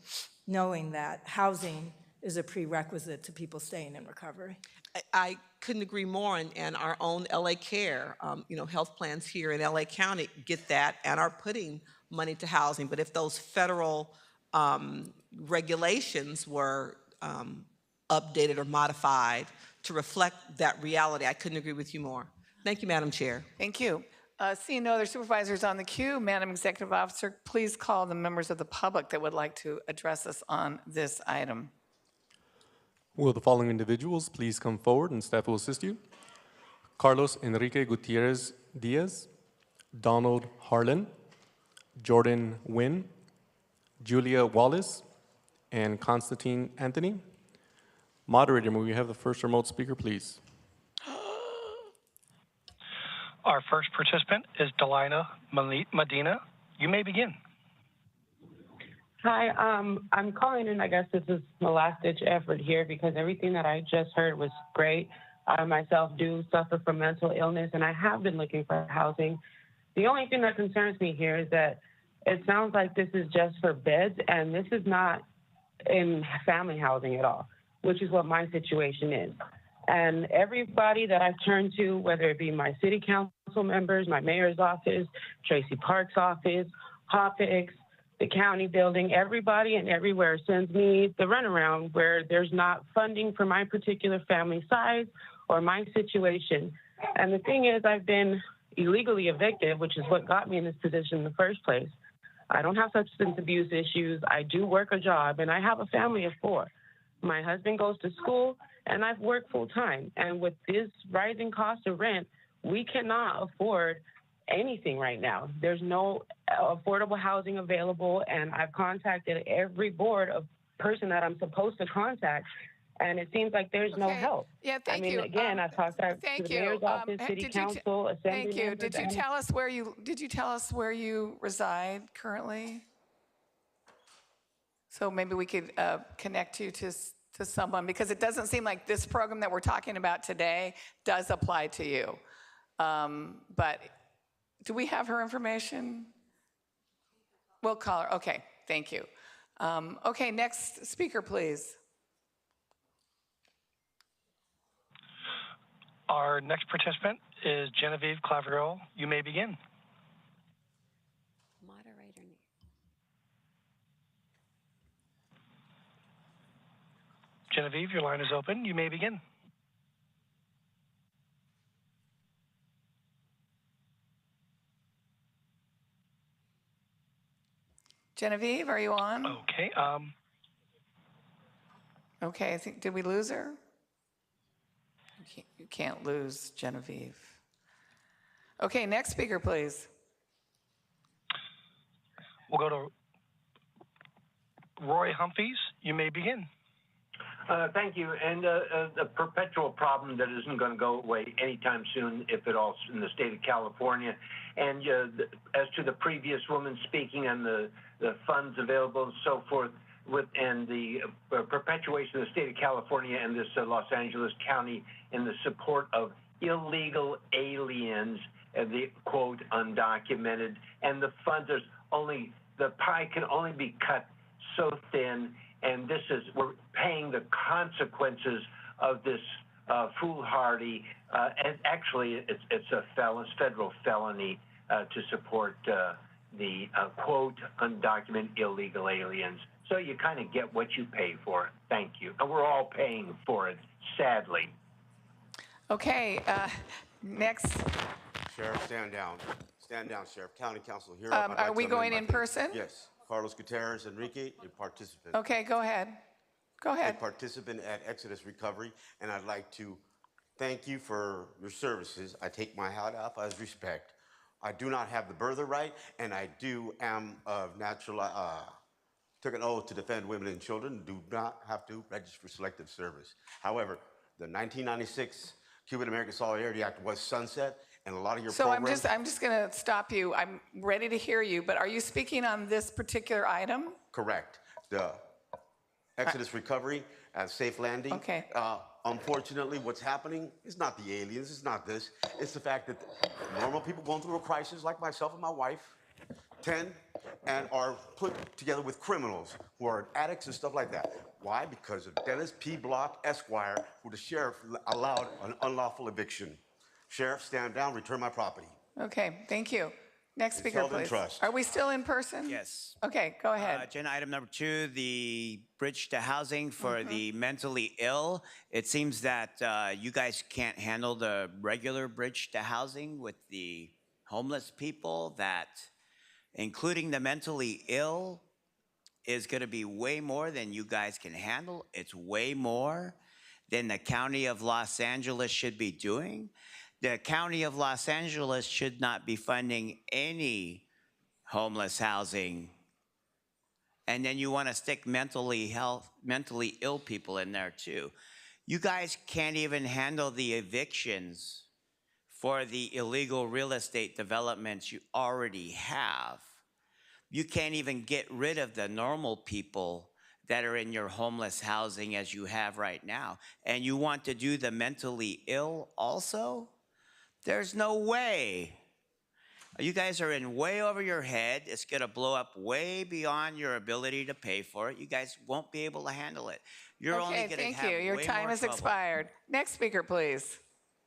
knowing that housing is a prerequisite to people staying in recovery. I couldn't agree more, and our own LA Care, health plans here in LA County get that and are putting money to housing. But if those federal regulations were updated or modified to reflect that reality, I couldn't agree with you more. Thank you, Madam Chair. Thank you. Seeing no other supervisors on the queue, Madam Executive Officer, please call the members of the public that would like to address us on this item. Will the following individuals please come forward and staff will assist you? Carlos Enrique Gutierrez Diaz, Donald Harlan, Jordan Nguyen, Julia Wallace, and Constantine Anthony. Moderator, may we have the first remote speaker, please? Our first participant is Delina Medina. You may begin. Hi, I'm calling in. I guess this is the last-ditch effort here because everything that I just heard was great. I myself do suffer from mental illness, and I have been looking for housing. The only thing that concerns me here is that it sounds like this is just for beds, and this is not in family housing at all, which is what my situation is. And everybody that I've turned to, whether it be my city council members, my mayor's office, Tracy Park's office, HOPIX, the county building, everybody and everywhere sends me the runaround where there's not funding for my particular family size or my situation. And the thing is, I've been illegally evicted, which is what got me in this position in the first place. I don't have substance abuse issues. I do work a job, and I have a family of 4. My husband goes to school, and I've worked full time. And with this rising cost of rent, we cannot afford anything right now. There's no affordable housing available, and I've contacted every board of person that I'm supposed to contact, and it seems like there's no help. Yeah, thank you. Again, I've talked to the mayor's office, city council, assembly Thank you. members. Did you tell us where you reside currently? So maybe we could connect you to someone, because it doesn't seem like this program that we're talking about today does apply to you. But do we have her information? We'll call her. Okay, thank you. Okay, next speaker, please. Our next participant is Genevieve Claverol. You may begin. Moderator. Genevieve, your line is open. You may begin. Genevieve, are you on? Okay. Okay, I think, did we lose her? You can't lose Genevieve. Okay, next speaker, please. We'll go to Roy Humphreys. You may begin. Thank you. And a perpetual problem that isn't going to go away anytime soon, if at all, in the state of California. And as to the previous woman speaking and the funds available and so forth, and the perpetuation of the state of California and this Los Angeles County in the support of illegal aliens, the quote undocumented, and the funds. There's only the pie can only be cut so thin, and we're paying the consequences of this foolhardy. And actually, it's a federal felony to support the quote undocumented illegal aliens. So you kind of get what you pay for. Thank you, and we're all paying for it, sadly. Okay, next. Sheriff, stand down. Stand down, Sheriff. County Council here. Are we going in person? Yes. Carlos Gutierrez Enrique, a participant. Okay, go ahead. Go ahead. A participant at Exodus Recovery, and I'd like to thank you for your services. I take my hat off as respect. I do not have the birthright, and I am of natural, took an oath to defend women and children, do not have to register for selective service. However, the 1996 Cuban American Solidarity Act was sunset, and a lot of your programs... I'm just going to stop you. I'm ready to hear you, but are you speaking on this particular item? Correct. The Exodus Recovery and Safe Landing. Okay. Unfortunately, what's happening is not the aliens, it's not this. It's the fact that normal people going through a crisis, like myself and my wife, and are put together with criminals who are addicts and stuff like that. Why? Because of Dennis P. Block, Esquire, who the sheriff allowed an unlawful eviction. Sheriff, stand down, return my property. Okay, thank you. Next speaker, held in please. trust. Are we still in person? Yes. Okay, go ahead. Agenda item number 2, the bridge to housing for the mentally ill. It seems that you guys can't handle the regular bridge to housing with the homeless people, that including the mentally ill is going to be way more than you guys can handle. It's way more than the County of Los Angeles should be doing. The County of Los Angeles should not be funding any homeless housing. And then you want to stick mentally ill people in there too. You guys can't even handle the evictions for the illegal real estate developments you already have. You can't even get rid of the normal people that are in your homeless housing as you have right now. And you want to do the mentally ill also? There's no way. You guys are in way over your head. It's going to blow up way beyond your ability to pay for it. You guys won't be able to handle it. You're only going to have thank you. Your way time more has trouble. expired. Next speaker, please.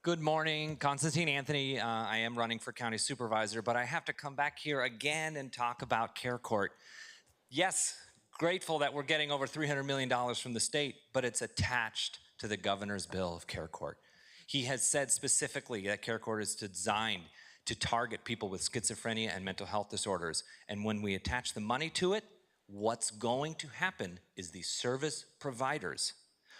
Good morning, Constantine Anthony. I am running for county supervisor, but I have to come back here again and talk about Care Court. Yes, grateful that we're getting over $300 million from the state, but it's attached to the governor's bill of Care Court. He has said specifically that Care Court is designed to target people with schizophrenia and mental health disorders. And when we attach the money to it, what's going to happen is the service providers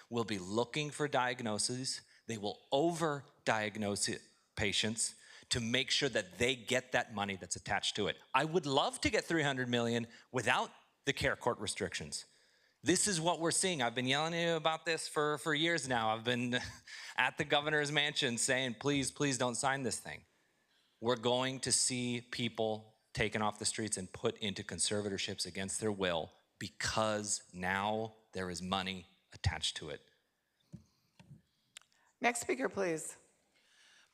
will be looking for diagnoses. They will over-diagnose patients to make sure that they get that money that's attached to it. I would love to get $300 million without the Care Court restrictions. This is what we're seeing. I've been yelling at you about this for years now. I've been at the governor's mansion saying, please, please don't sign this thing. We're going to see people taken off the streets and put into conservatorships against their will because now there is money attached to it. Next speaker, please.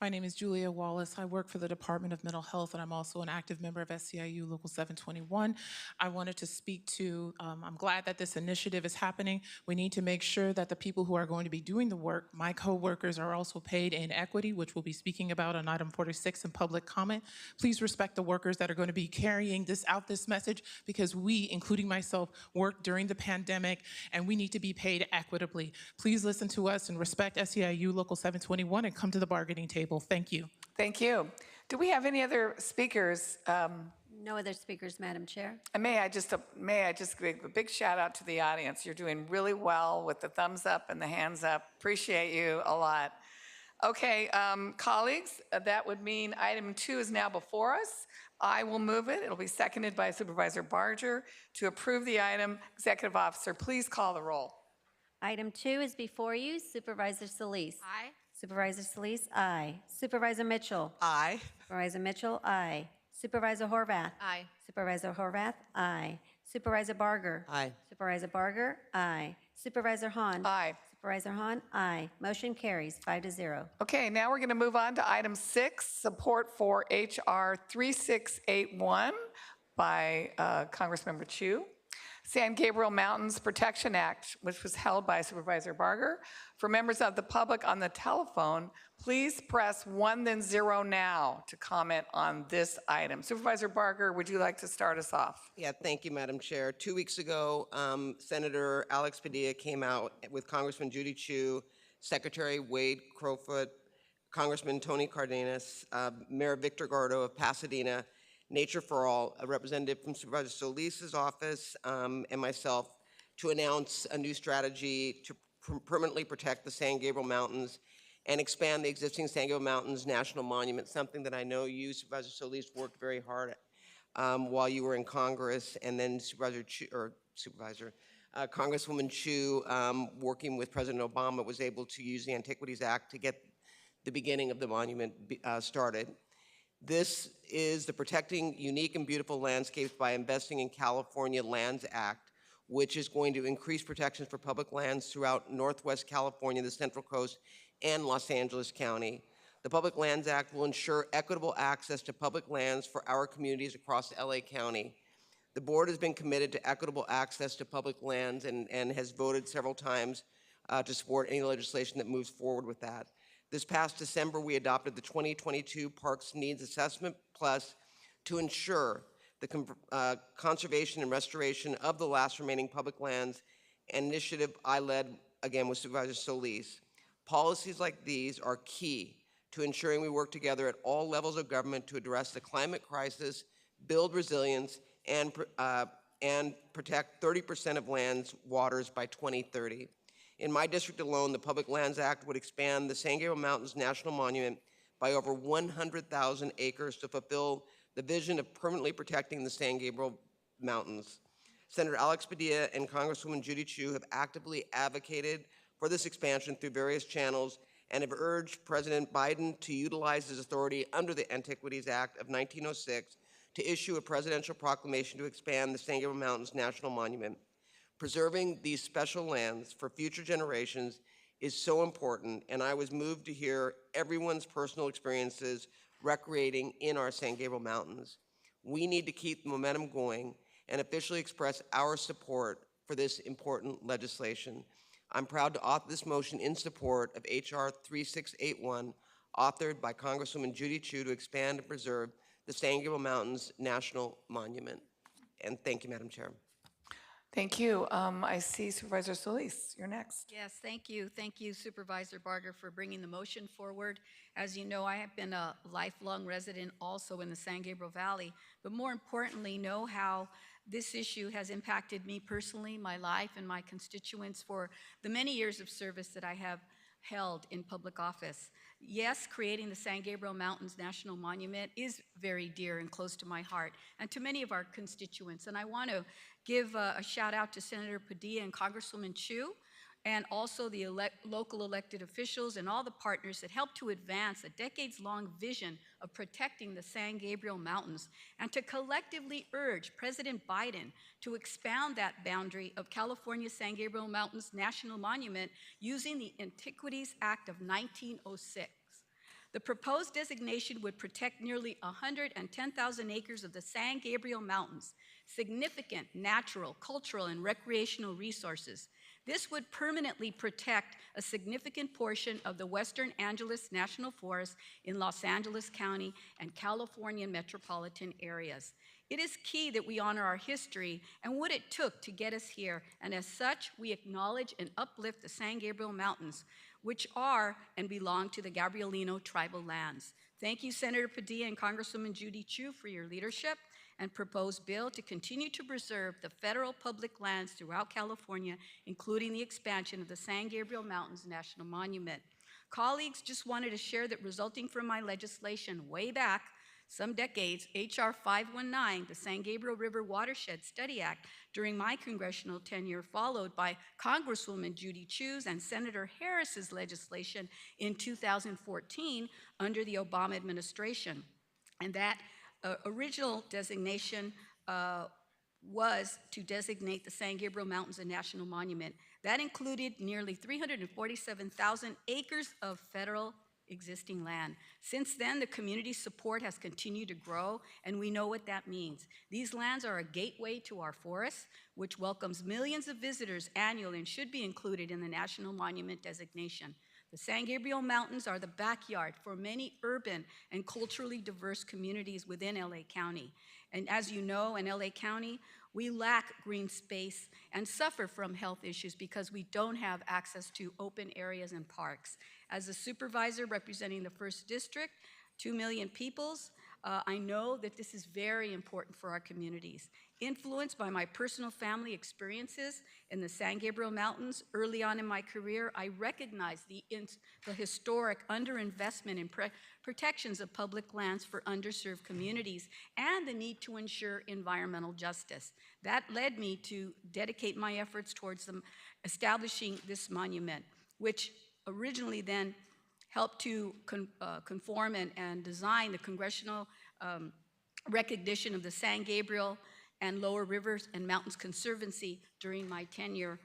My name is Julia Wallace. I work for the Department of Mental Health, and I'm also an active member of SCIU Local 721. I wanted to speak to, I'm glad that this initiative is happening. We need to make sure that the people who are going to be doing the work, my co-workers, are also paid in equity, which we'll be speaking about on item 46 in public comment. Please respect the workers that are going to be carrying this message, because we, including myself, worked during the pandemic, and we need to be paid equitably. Please listen to us and respect SCIU Local 721 and come to the bargaining table. Thank you. Thank you. Do we have any other speakers? No other speakers, Madam Chair. And may I just give a big shout out to the audience. You're doing really well with the thumbs up and the hands up. Appreciate you a lot. Okay, colleagues, that would mean item 2 is now before us. I will move it. It'll be seconded by Supervisor Barger to approve the item. Executive Officer, please call the roll. Item 2 is before you. Supervisor Solis. Aye. Supervisor Solis, aye. Supervisor Mitchell. Aye. Supervisor Mitchell, aye. Supervisor Horvath. Aye. Supervisor Horvath, aye. Supervisor Barger. Aye. Supervisor Barger? Aye. Supervisor Hahn? Aye. Supervisor Hahn? Aye. Motion carries 5-0. Okay, now we're going to move on to item 6, support for HR 3681 by Congressmember Chu. San Gabriel Mountains Protection Act, which was held by Supervisor Barger. For members of the public on the telephone, please press 1 then 0 now to comment on this item. Supervisor Barger, would you like to start us off? Yeah, thank you, Madam Chair. 2 weeks ago, Senator Alex Padilla came out with Congressman Judy Chu, Secretary Wade Crowfoot, Congressman Tony Cardenas, Mayor Victor Gardo of Pasadena, Nature for All, a representative from Supervisor Solis's office, and myself, to announce a new strategy to permanently protect the San Gabriel Mountains and expand the existing San Gabriel Mountains National Monument, something that I know you, Supervisor Solis, worked very hard at while you were in Congress, and then Congresswoman Chu, working with President Obama, was able to use the Antiquities Act to get the beginning of the monument started. This is the Protecting Unique and Beautiful Landscapes by Investing in California Lands Act, which is going to increase protections for public lands throughout Northwest California, the Central Coast, and Los Angeles County. The Public Lands Act will ensure equitable access to public lands for our communities across LA County. The board has been committed to equitable access to public lands and has voted several times to support any legislation that moves forward with that. This past December, we adopted the 2022 Parks Needs Assessment Plus to ensure the conservation and restoration of the last remaining public lands, an initiative I led, again, with Supervisor Solis. Policies like these are key to ensuring we work together at all levels of government to address the climate crisis, build resilience, and protect 30% of lands waters by 2030. In my district alone, the Public Lands Act would expand the San Gabriel Mountains National Monument by over 100,000 acres to fulfill the vision of permanently protecting the San Gabriel Mountains. Senator Alex Padilla and Congresswoman Judy Chu have actively advocated for this expansion through various channels and have urged President Biden to utilize his authority under the Antiquities Act of 1906 to issue a presidential proclamation to expand the San Gabriel Mountains National Monument. Preserving these special lands for future generations is so important, and I was moved to hear everyone's personal experiences recreating in our San Gabriel Mountains. We need to keep the momentum going and officially express our support for this important legislation. I'm proud to author this motion in support of HR 3681, authored by Congresswoman Judy Chu, to expand and preserve the San Gabriel Mountains National Monument. And thank you, Madam Chair. Thank you. I see Supervisor Solis, you're next. Yes, thank you. Thank you, Supervisor Barger, for bringing the motion forward. As you know, I have been a lifelong resident also in the San Gabriel Valley, but more importantly, know how this issue has impacted me personally, my life, and my constituents for the many years of service that I have held in public office. Yes, creating the San Gabriel Mountains National Monument is very dear and close to my heart and to many of our constituents. And I want to give a shout out to Senator Padilla and Congresswoman Chu, and also the local elected officials and all the partners that helped to advance a decades-long vision of protecting the San Gabriel Mountains, and to collectively urge President Biden to expound that boundary of California's San Gabriel Mountains National Monument using the Antiquities Act of 1906. The proposed designation would protect nearly 110,000 acres of the San Gabriel Mountains, significant natural, cultural, and recreational resources. This would permanently protect a significant portion of the Western Angeles National Forest in Los Angeles County and California metropolitan areas. It is key that we honor our history and what it took to get us here, and as such, we acknowledge and uplift the San Gabriel Mountains, which are and belong to the Gabrielino tribal lands. Thank you, Senator Padilla and Congresswoman Judy Chu, for your leadership and proposed bill to continue to preserve the federal public lands throughout California, including the expansion of the San Gabriel Mountains National Monument. Colleagues, just wanted to share that resulting from my legislation way back some decades, HR 519, the San Gabriel River Watershed Study Act, during my congressional tenure, followed by Congresswoman Judy Chu's and Senator Harris's legislation in 2014 under the Obama administration. And that original designation was to designate the San Gabriel Mountains a national monument. That included nearly 347,000 acres of federal existing land. Since then, the community support has continued to grow, and we know what that means. These lands are a gateway to our forests, which welcomes millions of visitors annually and should be included in the National Monument designation. The San Gabriel Mountains are the backyard for many urban and culturally diverse communities within LA County. And as you know, in LA County, we lack green space and suffer from health issues because we don't have access to open areas and parks. As a supervisor representing the 1st District, 2 million peoples, I know that this is very important for our communities. Influenced by my personal family experiences in the San Gabriel Mountains early on in my career, I recognize the historic underinvestment in protections of public lands for underserved communities and the need to ensure environmental justice. That led me to dedicate my efforts towards establishing this monument, which originally then helped to conform and design the congressional recognition of the San Gabriel and Lower Rivers and Mountains Conservancy during my tenure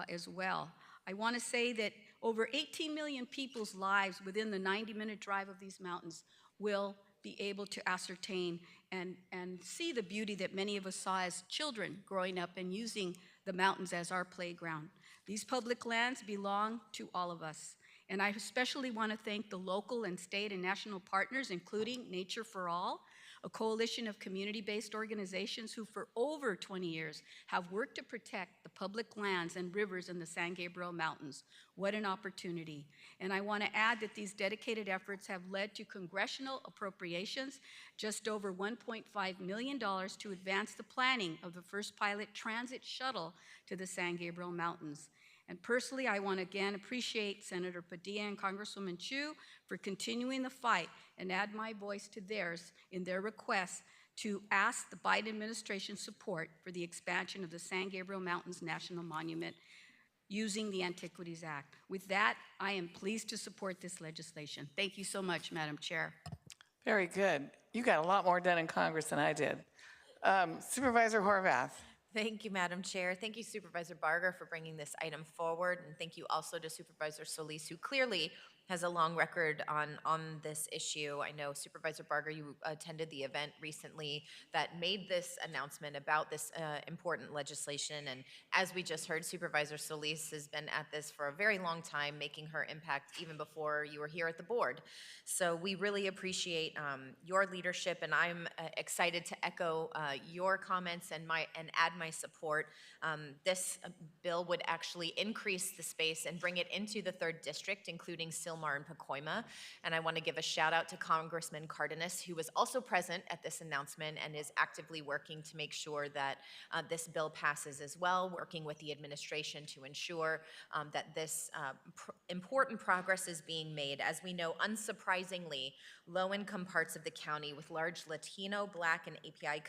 as well. I want to say that over 18 million people's lives within the 90-minute drive of these mountains will be able to ascertain and see the beauty that many of us saw as children growing up and using the mountains as our playground. These public lands belong to all of us. And I especially want to thank the local and state and national partners, including Nature for All, a coalition of community-based organizations who for over 20 years have worked to protect the public lands and rivers in the San Gabriel Mountains. What an opportunity. And I want to add that these dedicated efforts have led to congressional appropriations, just over $1.5 million to advance the planning of the first pilot transit shuttle to the San Gabriel Mountains. And personally, I want to again appreciate Senator Padilla and Congresswoman Chu for continuing the fight and add my voice to theirs in their request to ask the Biden administration's support for the expansion of the San Gabriel Mountains National Monument using the Antiquities Act. With that, I am pleased to support this legislation. Thank you so much, Madam Chair. Very good. You got a lot more done in Congress than I did. Supervisor Horvath. Thank you, Madam Chair. Thank you, Supervisor Barger, for bringing this item forward. And thank you also to Supervisor Solis, who clearly has a long record on this issue. I know, Supervisor Barger, you attended the event recently that made this announcement about this important legislation. And as we just heard, Supervisor Solis has been at this for a very long time, making her impact even before you were here at the board. So we really appreciate your leadership, and I'm excited to echo your comments and add my support. This bill would actually increase the space and bring it into the 3rd District, including Silmar and Pacoima. And I want to give a shout out to Congressman Cardenas, who was also present at this announcement and is actively working to make sure that this bill passes as well, working with the administration to ensure that this important progress is being made. As we know, unsurprisingly, low-income parts of the county with large Latino, Black, and API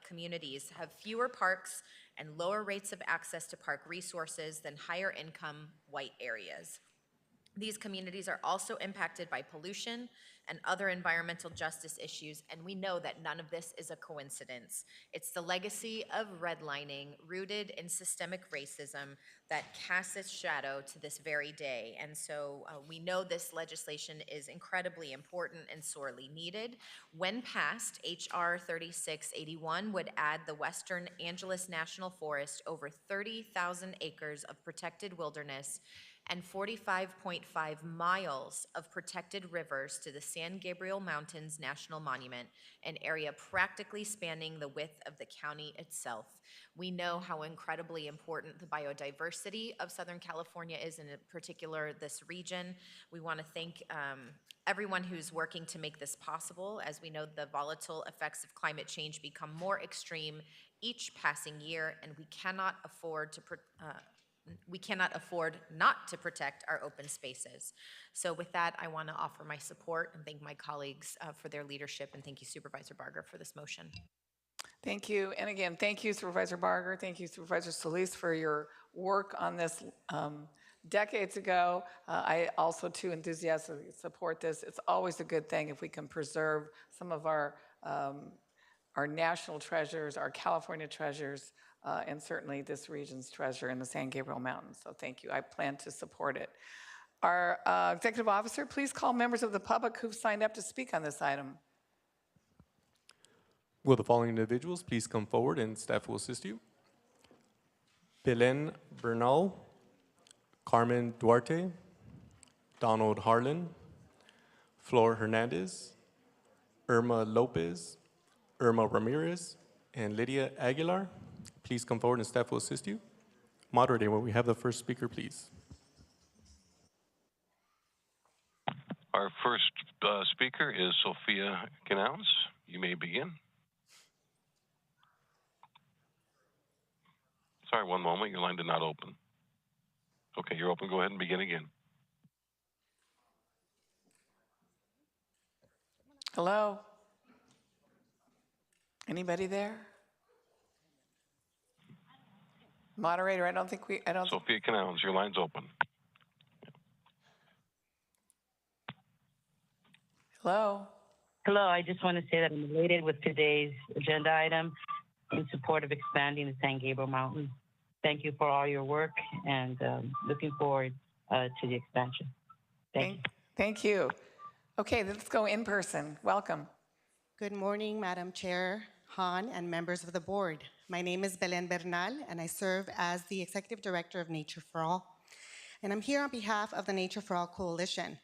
communities have fewer parks and lower rates of access to park resources than higher-income white areas. These communities are also impacted by pollution and other environmental justice issues, and we know that none of this is a coincidence. It's the legacy of redlining rooted in systemic racism that casts its shadow to this very day. And so we know this legislation is incredibly important and sorely needed. When passed, H.R. 3681 would add the Western Angeles National Forest over 30,000 acres of protected wilderness and 45.5 miles of protected rivers to the San Gabriel Mountains National Monument, an area practically spanning the width of the county itself. We know how incredibly important the biodiversity of Southern California is, in particular this region. We want to thank everyone who's working to make this possible. As we know, the volatile effects of climate change become more extreme each passing year, and we cannot afford not to protect our open spaces. So with that, I want to offer my support and thank my colleagues for their leadership, and thank you, Supervisor Barger, for this motion. Thank you. And again, thank you, Supervisor Barger. Thank you, Supervisor Solis, for your work on this decades ago. I also, too, enthusiastically support this. It's always a good thing if we can preserve some of our our national treasures, our California treasures, and certainly this region's treasure in the San Gabriel Mountains. So thank you. I plan to support it. Our executive officer, please call members of the public who've signed up to speak on this item. Will the following individuals please come forward and staff will assist you? Belen Bernal, Carmen Duarte, Donald Harlan, Flor Hernandez, Irma Lopez, Irma Ramirez, and Lydia Aguilar. Please come forward and staff will assist you. Moderator, when we have the first speaker, please. Our first speaker is Sophia Canals. You may begin. Sorry, one moment. Your line did not open. Okay, you're open. Go ahead and begin again. Hello? Anybody there? Moderator, I don't think we, Sophia Canals, your line's open. Hello? Hello, I just want to say that I'm elated with today's agenda item in support of expanding the San Gabriel Mountains. Thank you for all your work and looking forward to the expansion. Thank you. Okay, let's go in person. Welcome. Good morning, Madam Chair, Han, and members of the board. My name is Belen Bernal, and I serve as the Executive Director of Nature for All. And I'm here on behalf of the Nature for All Coalition,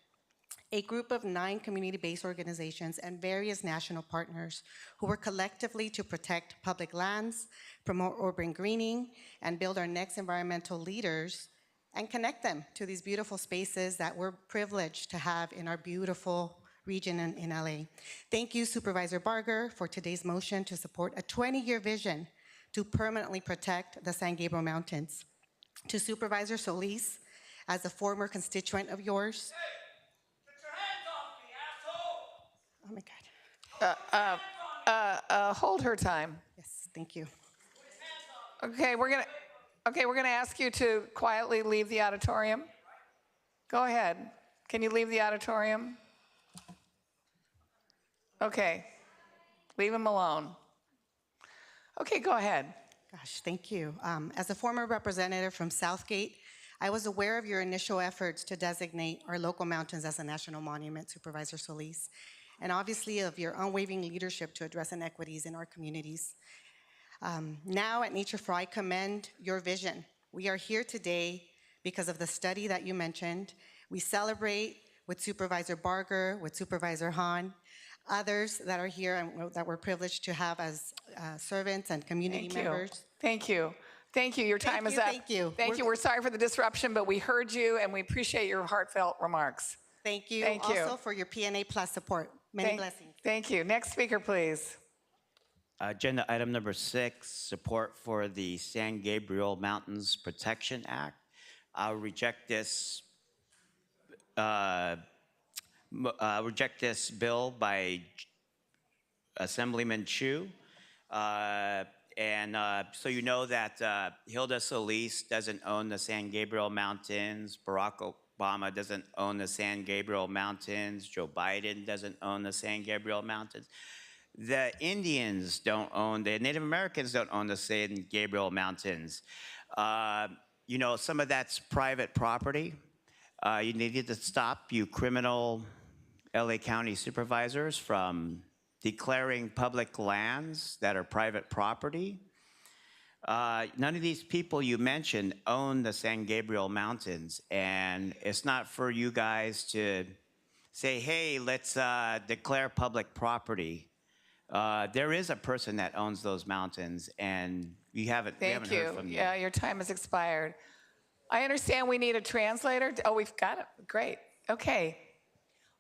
a group of 9 community-based organizations and various national partners who work collectively to protect public lands, promote urban greening, and build our next environmental leaders and connect them to these beautiful spaces that we're privileged to have in our beautiful region in LA. Thank you, Supervisor Barger, for today's motion to support a 20-year vision to permanently protect the San Gabriel Mountains. To Supervisor Solis, as a former constituent of yours, oh my God. Hold her time. Yes, thank you. Okay, we're gonna ask you to quietly leave the auditorium. Go ahead. Can you leave the auditorium? Okay, leave him alone. Okay, go ahead. Gosh, thank you. As a former representative from Southgate, I was aware of your initial efforts to designate our local mountains as a national monument, Supervisor Solis, and obviously of your unwavering leadership to address inequities in our communities. Now at Nature for All, I commend your vision. We are here today because of the study that you mentioned. We celebrate with Supervisor Barger, with Supervisor Han, others that are here and that we're privileged to have as servants and community members. Thank you. Thank you. Your time is up. Thank you. Thank you. We're sorry for the disruption, but we heard you and we appreciate your heartfelt remarks. Thank you. Thank you. Also for your PNA Plus support. Many blessings. Thank you. Next speaker, please. Agenda item number 6, support for the San Gabriel Mountains Protection Act. I'll reject this bill by Assemblyman Chu. So you know that Hilda Solis doesn't own the San Gabriel Mountains, Barack Obama doesn't own the San Gabriel Mountains, Joe Biden doesn't own the San Gabriel Mountains. The Indians don't own, the Native Americans don't own the San Gabriel Mountains. You know, some of that's private property. You needed to stop you criminal LA County supervisors from declaring public lands that are private property. None of these people you mentioned own the San Gabriel Mountains, and it's not for you guys to say, hey, let's declare public property. There is a person that owns those mountains, and we haven't heard from you. Yeah, your time has expired. I understand we need a translator. Oh, we've got it. Great. Okay.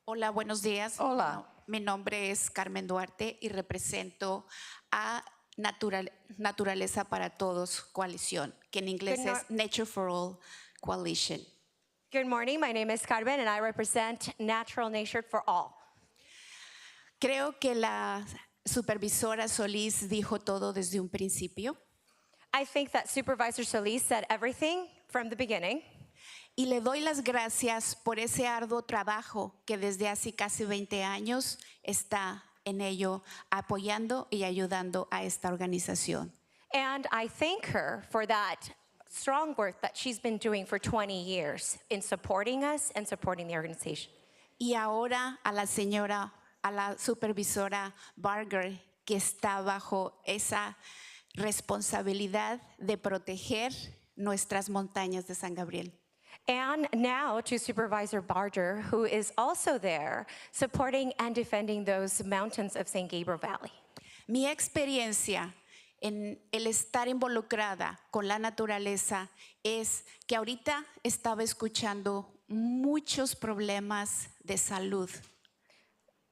Hola, buenos días. Hola. Mi nombre es Carmen Duarte y represento a Naturaleza para Todos Coalición, que en inglés es Nature for All Coalition. Good morning, my name is Carmen and I represent Natural Nature for All. Creo que la supervisora Solís dijo todo desde un principio. I think that Supervisor Solis said everything from the beginning. Y le doy las gracias por ese arduo trabajo que desde hace casi 20 años está en ello, apoyando y ayudando a esta organización. And I thank her for that strong work that she's been doing for 20 years in supporting us and supporting the organization. Y ahora a la supervisora Barger, que está bajo esa responsabilidad de proteger nuestras montañas de San Gabriel. And now to Supervisor Barger, who is also there supporting and defending those mountains of San Gabriel Valley. Mi experiencia en el estar involucrada con la naturaleza es que ahorita estaba escuchando muchos problemas de salud.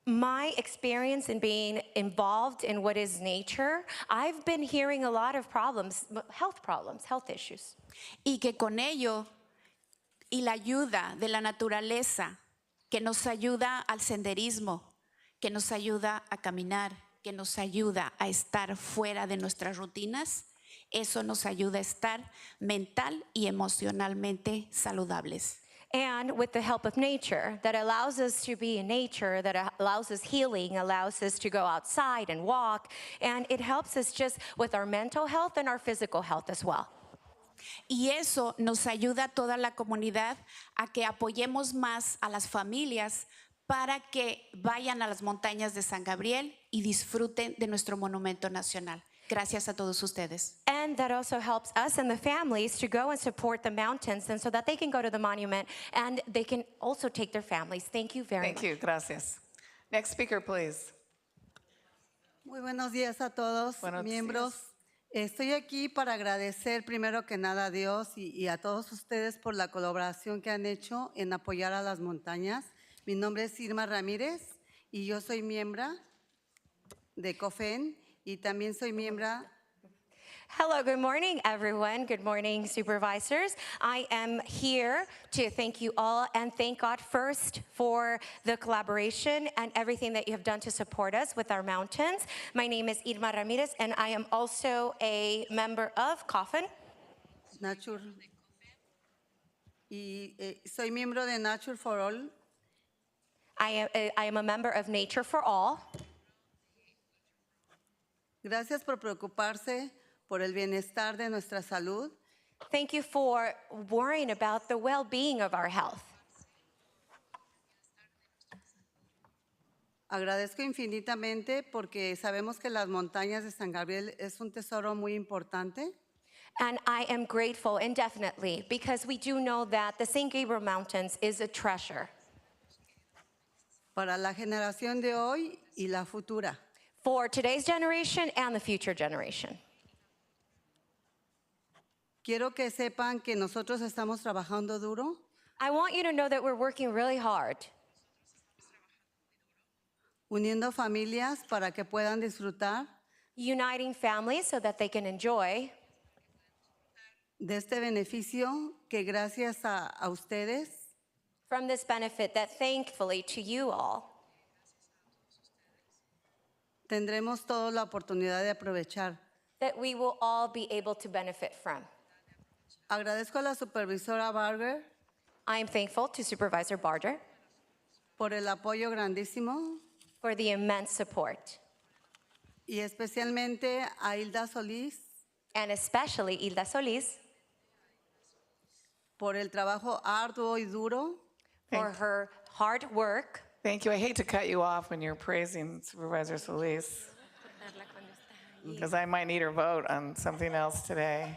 My experience in being involved in what is nature, I've been hearing a lot of problems, health issues. Y que con ello y la ayuda de la naturaleza, que nos ayuda al senderismo, que nos ayuda a caminar, que nos ayuda a estar fuera de nuestras rutinas, eso nos ayuda a estar mental y emocionalmente saludables. And with the help of nature, that allows us to be in nature, that allows us healing, allows us to go outside and walk, and it helps us just with our mental health and our physical health as well. Y eso nos ayuda a toda la comunidad a que apoyemos más a las familias para que vayan a las montañas de San Gabriel y disfruten de nuestro monumento nacional. Gracias a todos ustedes. And that also helps us and the families to go and support the mountains, and so that they can go to the monument and they can also take their families. Thank you very much. Thank you, gracias. Next speaker, please. Muy buenos días a todos, miembros. Estoy aquí para agradecer primero que nada a Dios y a todos ustedes por la colaboración que han hecho en apoyar a las montañas. Mi nombre es Irma Ramírez y yo soy miembro de COFEN y también soy miembro. Hello, good morning, everyone. Good morning, supervisors. I am here to thank you all and thank God first for the collaboration and everything that you have done to support us with our mountains. My name is Irma Ramirez, and I am also a member of COFEN. Nature. Y soy miembro de Nature for All. I am a member of Nature for All. Gracias por preocuparse por el bienestar de nuestra salud. Thank you for worrying about the well-being of our health. Agradezco infinitamente porque sabemos que las montañas de San Gabriel es un tesoro muy importante. And I am grateful indefinitely because we do know that the St. Gabriel Mountains is a treasure. Para la generación de hoy y la futura. For today's generation and the future generation. Quiero que sepan que nosotros estamos trabajando duro. I want you to know that we're working really hard. Uniendo familias para que puedan disfrutar. Uniting families so that they can enjoy. De este beneficio que gracias a ustedes. From this benefit that thankfully to you all. Tendremos toda la oportunidad de aprovechar. That we will all be able to benefit from. Agradezco a la supervisora Barger. I am thankful to Supervisor Barger. Por el apoyo grandísimo. For the immense support. Y especialmente a Hilda Solís. And especially Hilda Solís. Por el trabajo arduo y duro. For her hard work. Thank you. I hate to cut you off when you're praising Supervisor Solis, because I might need her vote on something else today.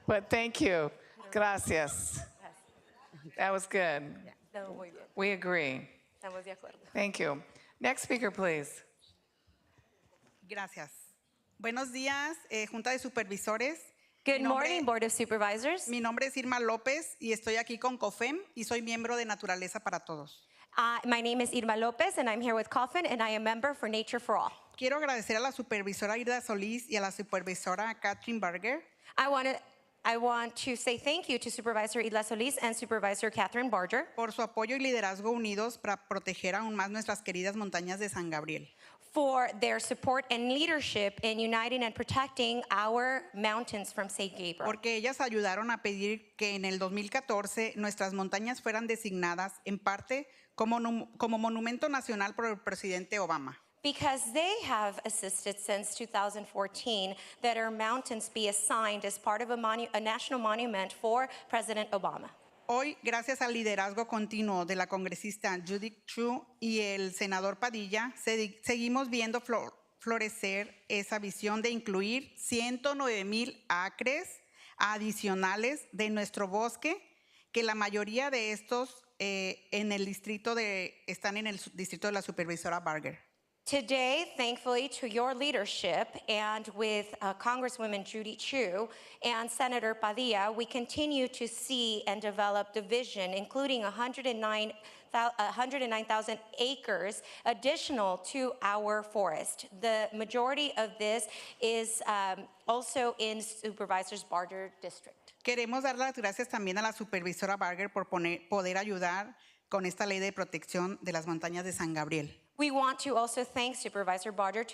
But thank you. Gracias. That was good. We agree. Thank you. Next speaker, please. Gracias. Buenos días, Junta de Supervisores. Good morning, Board of Supervisors. Mi nombre es Irma López y estoy aquí con COFEM y soy miembro de Naturaleza para Todos. My name is Irma Lopez, and I'm here with COFEN, and I am a member for Nature for All. Quiero agradecer a la supervisora Hilda Solís y a la supervisora Catherine Barger. I want to say thank you to Supervisor Hilda Solís and Supervisor Catherine Barger. Por su apoyo y liderazgo unidos para proteger aún más nuestras queridas montañas de San Gabriel. For their support and leadership in uniting and protecting our mountains from St. Gabriel. Porque ellas ayudaron a pedir que en el 2014 nuestras montañas fueran designadas en parte como monumento nacional por el presidente Obama. Because they have assisted since 2014 that our mountains be assigned as part of a national monument for President Obama. Hoy, gracias al liderazgo continuo de la congresista Judith Chu y el senador Padilla, seguimos viendo florecer esa visión de incluir 109,000 acres adicionales de nuestro bosque, que la mayoría de estos están en el distrito de la supervisora Barger. Today, thankfully to your leadership and with Congresswoman Judy Chu and Senator Padilla, we continue to see and develop division, including 109,000 acres additional to our forest. The majority of this is also in Supervisors Barger District. Queremos dar las gracias también a la supervisora Barger por poder ayudar con esta ley de protección de las montañas de San Gabriel. We want to also thank Supervisor Barger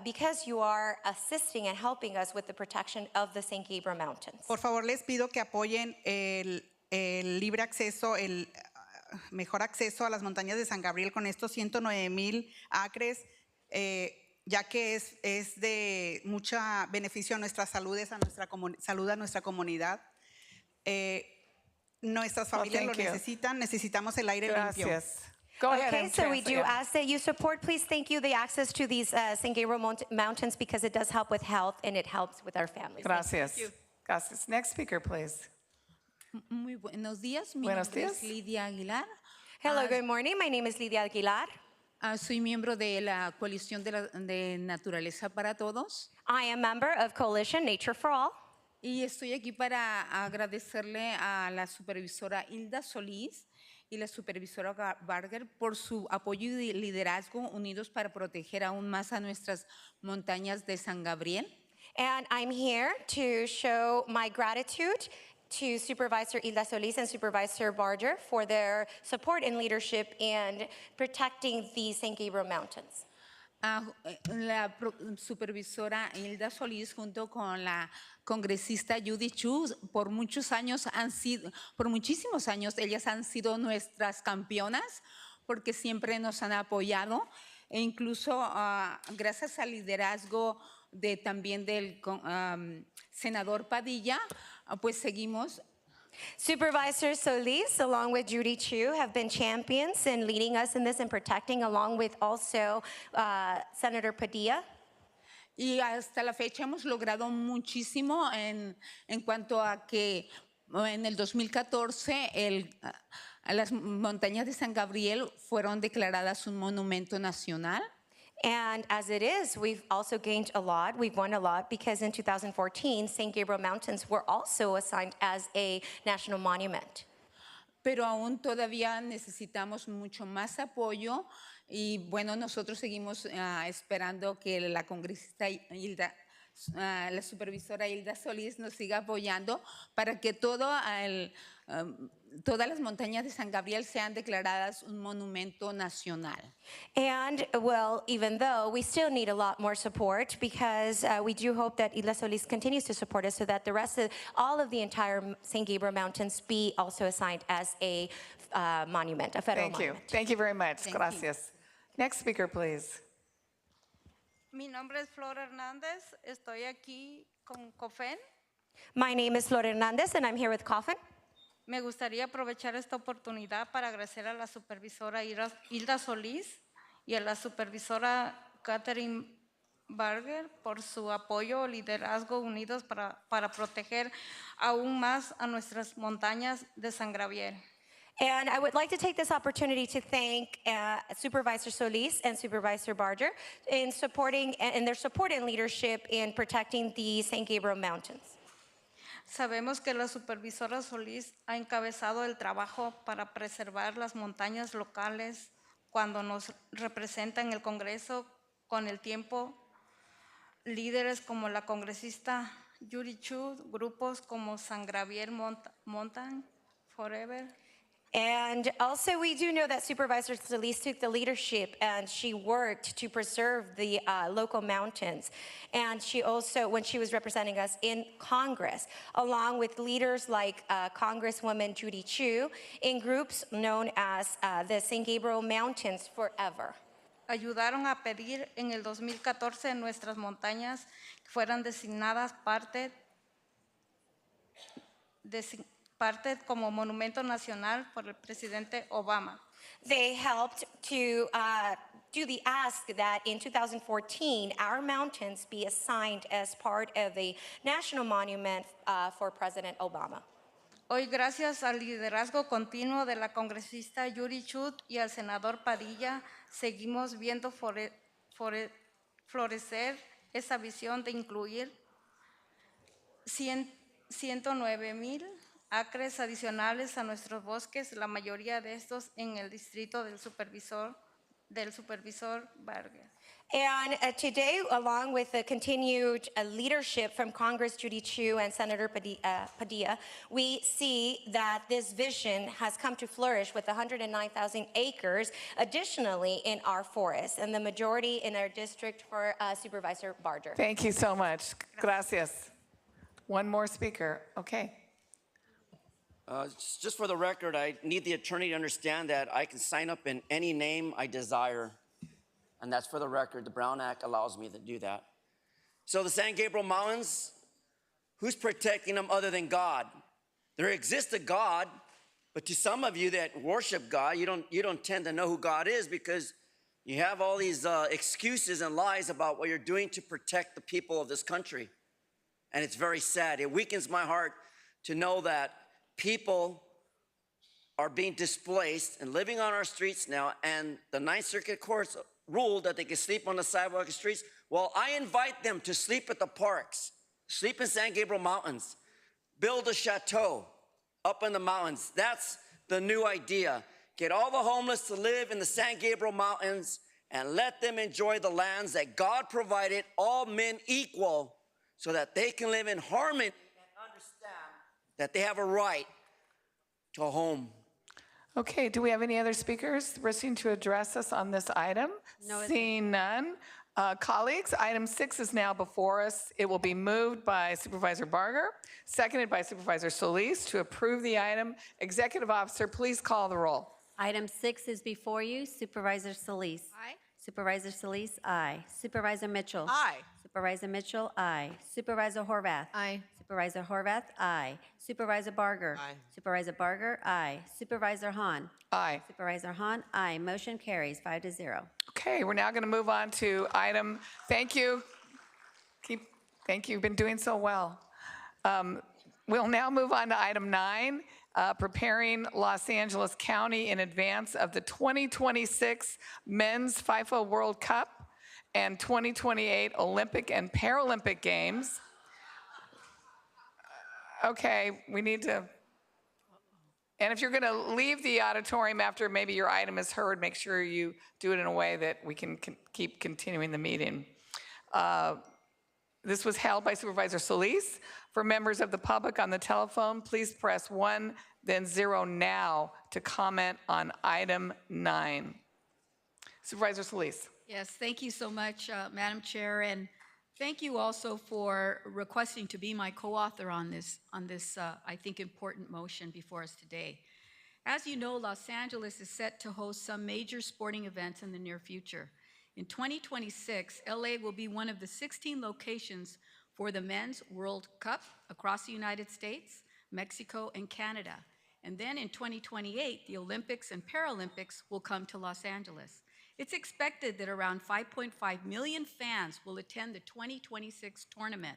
because you are assisting and helping us with the protection of the San Gabriel Mountains. Por favor, les pido que apoyen el libre acceso, el mejor acceso a las montañas de San Gabriel con estos 109,000 acres, ya que es de mucho beneficio a nuestra salud, a nuestra comunidad. Nuestras familias lo necesitan, necesitamos el aire limpio. Go ahead okay, and so we do translate. ask that you support, please, thank you, the access to these San Gabriel Mountains because it does help with health and it helps with our families. Gracias. Gracias. Next speaker, please. Muy buenos días. Mi Buenos nombre días. es Lidia Aguilar. Hello, good morning. My name is Lidia Aguilar. Soy miembro de la Coalición de Naturaleza para Todos. I am member of Coalition Nature for All. Y estoy aquí para agradecerle a la supervisora Hilda Solís y la supervisora Barger por su apoyo y liderazgo unidos para proteger aún más a nuestras montañas de San Gabriel. And I'm here to show my gratitude to Supervisor Hilda Solís and Supervisor Barger for their support and leadership in protecting the San Gabriel Mountains. La supervisora Hilda Solís junto con la congresista Judy Chu por muchísimos años ellas han sido nuestras campeonas porque siempre nos han apoyado e incluso gracias al liderazgo también del senador Padilla pues seguimos. Supervisor Solis, along with Judy Chu, have been champions in leading us in this and protecting, along with also Senator Padilla. Y hasta la fecha hemos logrado muchísimo en cuanto a que en el 2014 las montañas de San Gabriel fueron declaradas un monumento nacional. And as it is, we've also gained a lot. We've won a lot because in 2014, San Gabriel Mountains were also assigned as a national monument. Pero aún todavía necesitamos mucho más apoyo y bueno, nosotros seguimos esperando que la congresista Hilda, la supervisora Hilda Solís nos siga apoyando para que todas las montañas de San Gabriel sean declaradas un monumento nacional. And well, even though we still need a lot more support because we do hope that Hilda Solís continues to support us so that the rest of all of the entire San Gabriel Mountains be also assigned as a monument, a federal monument. Thank you very much. Gracias. Next speaker, please. Mi nombre es Flor Hernández. Estoy aquí con COFEN. My name is Flor Hernández and I'm here with COFEN. Me gustaría aprovechar esta oportunidad para agradecer a la supervisora Hilda Solís y a la supervisora Catherine Barger por su apoyo, liderazgo unidos para proteger aún más a nuestras montañas de San Gabriel. And I would like to take this opportunity to thank Supervisor Solis and Supervisor Barger in their support and leadership in protecting the San Gabriel Mountains. Sabemos que la supervisora Solís ha encabezado el trabajo para preservar las montañas locales cuando nos representa en el Congreso. Con el tiempo, líderes como la congresista Judy Chu, grupos como San Gabriel Mountain Forever. And also, we do know that Supervisor Solis took the leadership and she worked to preserve the local mountains. And she also, when she was representing us in Congress, along with leaders like Congresswoman Judy Chu, in groups known as the San Gabriel Mountains Forever. Ayudaron a pedir en el 2014 nuestras montañas fueran designadas parte como monumento nacional por el presidente Obama. They helped to do the ask that in 2014, our mountains be assigned as part of the national monument for President Obama. Hoy, gracias al liderazgo continuo de la congresista Yuri Chut y al senador Padilla, seguimos viendo florecer esa visión de incluir 109,000 acres adicionales a nuestros bosques, la mayoría de estos en el distrito del supervisor Vargas. And today, along with the continued leadership from Congress Judy Chu and Senator Padilla, we see that this vision has come to flourish with 109,000 acres additionally in our forests, and the majority in our district for Supervisor Barger. Thank you so much. Gracias. One more speaker. Okay. Just for the record, I need the attorney to understand that I can sign up in any name I desire. And that's for the record. The Brown Act allows me to do that. So the San Gabriel Mountains, who's protecting them other than God? There exists a God, but to some of you that worship God, you don't tend to know who God is because you have all these excuses and lies about what you're doing to protect the people of this country. And it's very sad. It weakens my heart to know that people are being displaced and living on our streets now, and the Ninth Circuit courts ruled that they can sleep on the sidewalk of the streets. Well, I invite them to sleep at the parks, sleep in San Gabriel Mountains, build a chateau up in the mountains. That's the new idea. Get all the homeless to live in the San Gabriel Mountains and let them enjoy the lands that God provided, all men equal, so that they can live in harmony and understand that they have a right to a home. Okay, do we have any other speakers wishing to address us on this item? No, Seeing none. Colleagues, item 6 is now before us. It will be moved by Supervisor Barger, seconded by Supervisor Solis to approve the item. Executive Officer, please call the roll. Item 6 is before you. Supervisor Solis. Aye. Supervisor Solis, aye. Supervisor Mitchell. Aye. Supervisor Mitchell, aye. Supervisor Horvath. Aye. Supervisor Horvath, aye. Supervisor Barger. Aye. Supervisor Barger, aye. Supervisor Hahn. Aye. Supervisor Hahn, aye. Motion carries 5-0. Okay, we're now going to move on to item, thank you. Thank you, you've been doing so well. We'll now move on to item 9, preparing Los Angeles County in advance of the 2026 Men's FIFA World Cup and 2028 Olympic and Paralympic Games. Okay, we need to, and if you're going to leave the auditorium after maybe your item is heard, make sure you do it in a way that we can keep continuing the meeting. This was held by Supervisor Solis. For members of the public on the telephone, please press 1, then 0 now to comment on item 9. Supervisor Solis. Yes, thank you so much, Madam Chair, and thank you also for requesting to be my co-author on this, I think, important motion before us today. As you know, Los Angeles is set to host some major sporting events in the near future. In 2026, LA will be one of the 16 locations for the Men's World Cup across the United States, Mexico, and Canada. And then in 2028, the Olympics and Paralympics will come to Los Angeles. It's expected that around 5.5 million fans will attend the 2026 tournament,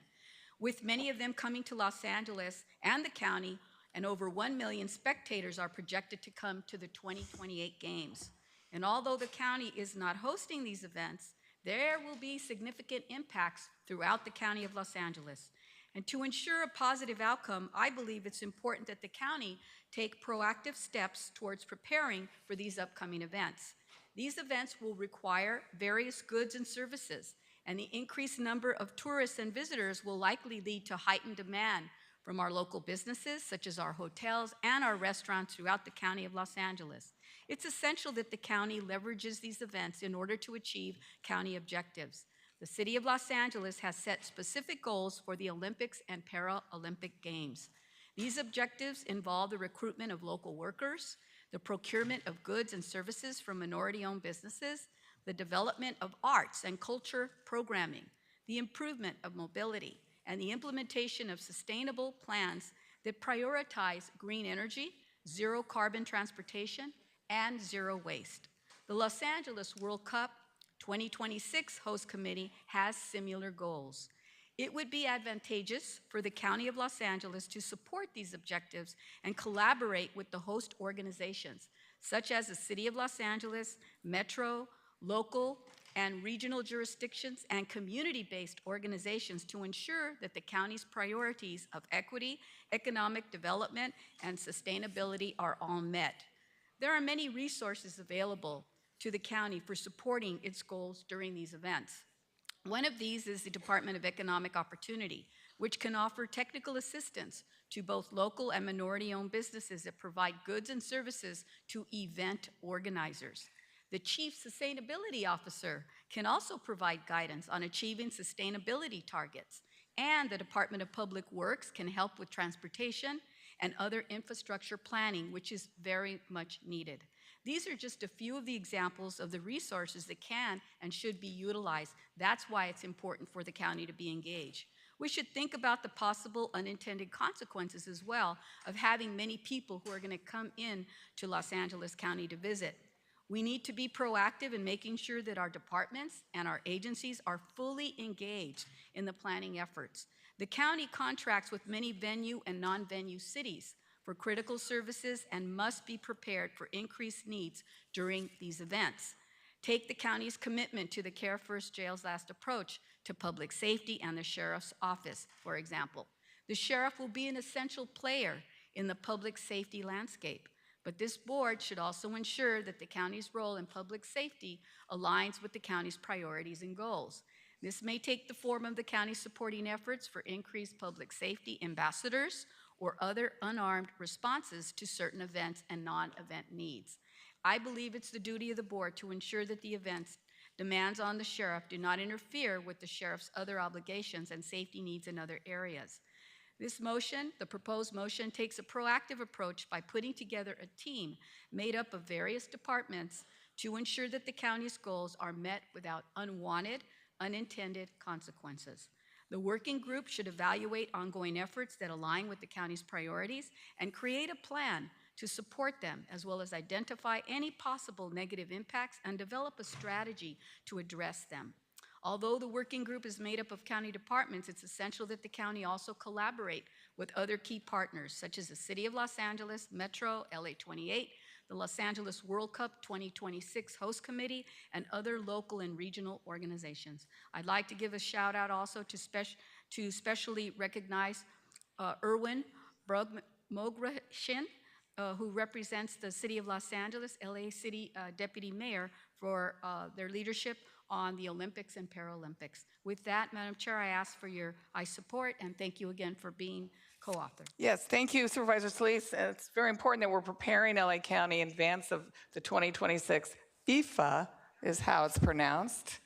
with many of them coming to Los Angeles and the county, and over 1 million spectators are projected to come to the 2028 games. And although the county is not hosting these events, there will be significant impacts throughout the county of Los Angeles. And to ensure a positive outcome, I believe it's important that the county take proactive steps towards preparing for these upcoming events. These events will require various goods and services, and the increased number of tourists and visitors will likely lead to heightened demand from our local businesses, such as our hotels and our restaurants throughout the County of Los Angeles. It's essential that the county leverages these events in order to achieve county objectives. The City of Los Angeles has set specific goals for the Olympics and Paralympic Games. These objectives involve the recruitment of local workers, the procurement of goods and services from minority-owned businesses, the development of arts and culture programming, the improvement of mobility, and the implementation of sustainable plans that prioritize green energy, zero carbon transportation, and zero waste. The Los Angeles World Cup 2026 host committee has similar goals. It would be advantageous for the County of Los Angeles to support these objectives and collaborate with the host organizations, such as the City of Los Angeles, Metro, local, and regional jurisdictions and community-based organizations to ensure that the county's priorities of equity, economic development, and sustainability are all met. There are many resources available to the county for supporting its goals during these events. One of these is the Department of Economic Opportunity, which can offer technical assistance to both local and minority-owned businesses that provide goods and services to event organizers. The Chief Sustainability Officer can also provide guidance on achieving sustainability targets, and the Department of Public Works can help with transportation and other infrastructure planning, which is very much needed. These are just a few of the examples of the resources that can and should be utilized. That's why it's important for the county to be engaged. We should think about the possible unintended consequences as well of having many people who are going to come in to Los Angeles County to visit. We need to be proactive in making sure that our departments and our agencies are fully engaged in the planning efforts. The county contracts with many venue and non-venue cities for critical services and must be prepared for increased needs during these events. Take the county's commitment to the Care First Jails Last approach to public safety and the sheriff's office, for example. The sheriff will be an essential player in the public safety landscape, but this board should also ensure that the county's role in public safety aligns with the county's priorities and goals. This may take the form of the county supporting efforts for increased public safety ambassadors or other unarmed responses to certain events and non-event needs. I believe it's the duty of the board to ensure that the events demands on the sheriff do not interfere with the sheriff's other obligations and safety needs in other areas. This motion, the proposed motion, takes a proactive approach by putting together a team made up of various departments to ensure that the county's goals are met without unwanted, unintended consequences. The working group should evaluate ongoing efforts that align with the county's priorities and create a plan to support them, as well as identify any possible negative impacts and develop a strategy to address them. Although the working group is made up of county departments, it's essential that the county also collaborate with other key partners, such as the City of Los Angeles, Metro, LA 28, the Los Angeles World Cup 2026 Host Committee, and other local and regional organizations. I'd like to give a shout out also to specially recognize Erwin Mogreshin, who represents the City of Los Angeles, LA City Deputy Mayor, for their leadership on the Olympics and Paralympics. With that, Madam Chair, I ask for your support, and thank you again for being co-author. Yes, thank you, Supervisor Solis. It's very important that we're preparing LA County in advance of the 2026 FIFA, is how it's pronounced,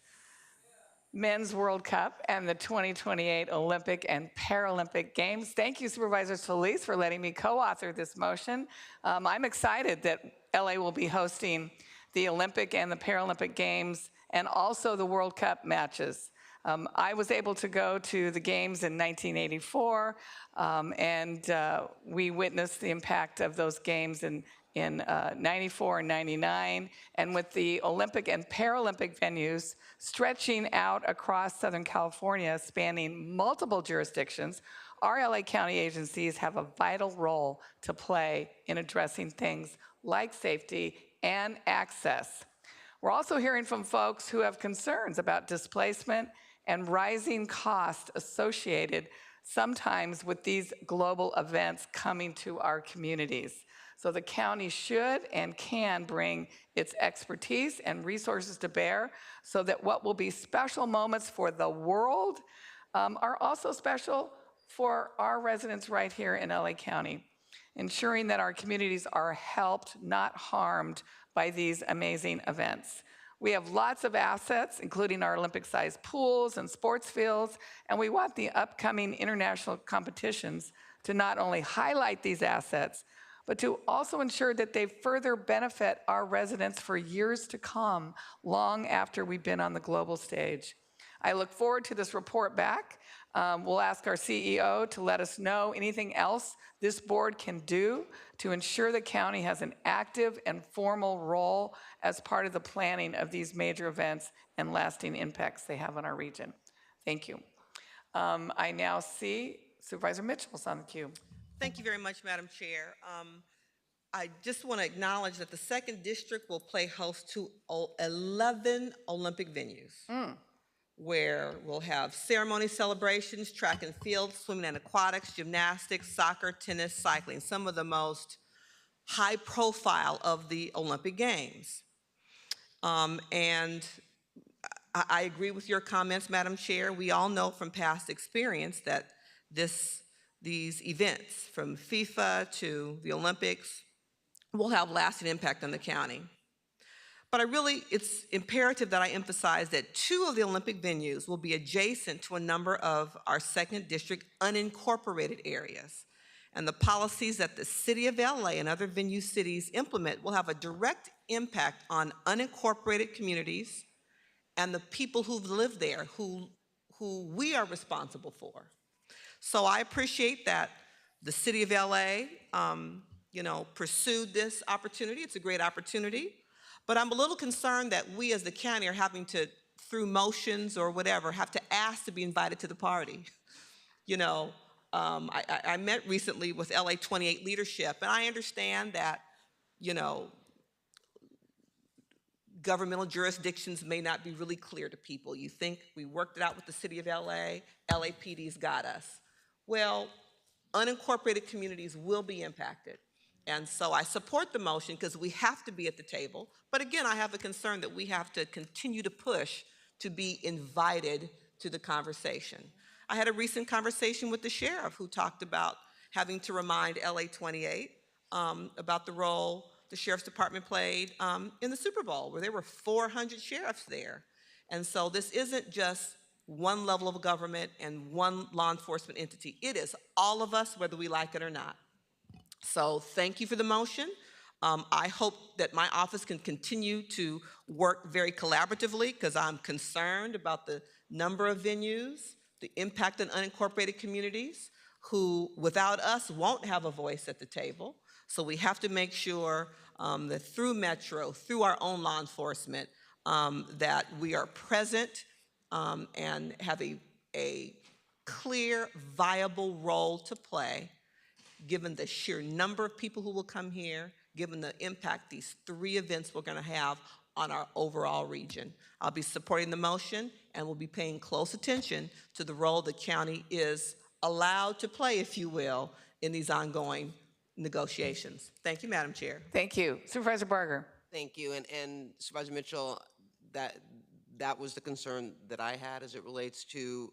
Men's World Cup and the 2028 Olympic and Paralympic Games. Thank you, Supervisor Solis, for letting me co-author this motion. I'm excited that LA will be hosting the Olympic and the Paralympic Games and also the World Cup matches. I was able to go to the games in 1984, and we witnessed the impact of those games in 94 and 99, and with the Olympic and Paralympic venues stretching out across Southern California, spanning multiple jurisdictions, our LA County agencies have a vital role to play in addressing things like safety and access. We're also hearing from folks who have concerns about displacement and rising costs associated sometimes with these global events coming to our communities. So the county should and can bring its expertise and resources to bear so that what will be special moments for the world are also special for our residents right here in LA County, ensuring that our communities are helped, not harmed, by these amazing events. We have lots of assets, including our Olympic-sized pools and sports fields, and we want the upcoming international competitions to not only highlight these assets, but to also ensure that they further benefit our residents for years to come, long after we've been on the global stage. I look forward to this report back. We'll ask our CEO to let us know anything else this board can do to ensure the county has an active and formal role as part of the planning of these major events and lasting impacts they have on our region. Thank you. I now see Supervisor Mitchell's on the queue. Thank you very much, Madam Chair. I just want to acknowledge that the 2nd District will play host to 11 Olympic venues, where we'll have ceremony celebrations, track and field, swimming and aquatics, gymnastics, soccer, tennis, cycling, some of the most high profile of the Olympic Games. And I agree with your comments, Madam Chair. We all know from past experience that these events, from FIFA to the Olympics, will have lasting impact on the county. But it's imperative that I emphasize that 2 of the Olympic venues will be adjacent to a number of our 2nd District unincorporated areas. And the policies that the City of LA and other venue cities implement will have a direct impact on unincorporated communities and the people who've lived there, who we are responsible for. So I appreciate that the City of LA pursued this opportunity. It's a great opportunity. But I'm a little concerned that we as the county are having to, through motions or whatever, have to ask to be invited to the party. I met recently with LA 28 leadership, and I understand that, governmental jurisdictions may not be really clear to people. You think we worked it out with the City of LA, LAPD's got us. Well, unincorporated communities will be impacted. And so I support the motion because we have to be at the table. But again, I have a concern that we have to continue to push to be invited to the conversation. I had a recent conversation with the sheriff who talked about having to remind LA 28 about the role the Sheriff's Department played in the Super Bowl, where there were 400 sheriffs there. And so this isn't just one level of government and one law enforcement entity. It is all of us, whether we like it or not. So thank you for the motion. I hope that my office can continue to work very collaboratively, because I'm concerned about the number of venues, the impact on unincorporated communities who, without us, won't have a voice at the table. So we have to make sure that through Metro, through our own law enforcement, that we are present and have a clear, viable role to play, given the sheer number of people who will come here, given the impact these 3 events we're going to have on our overall region. I'll be supporting the motion, and we'll be paying close attention to the role the county is allowed to play, if you will, in these ongoing negotiations. Thank you, Madam Chair. Thank you. Supervisor Barger. Thank you. And Supervisor Mitchell, that was the concern that I had as it relates to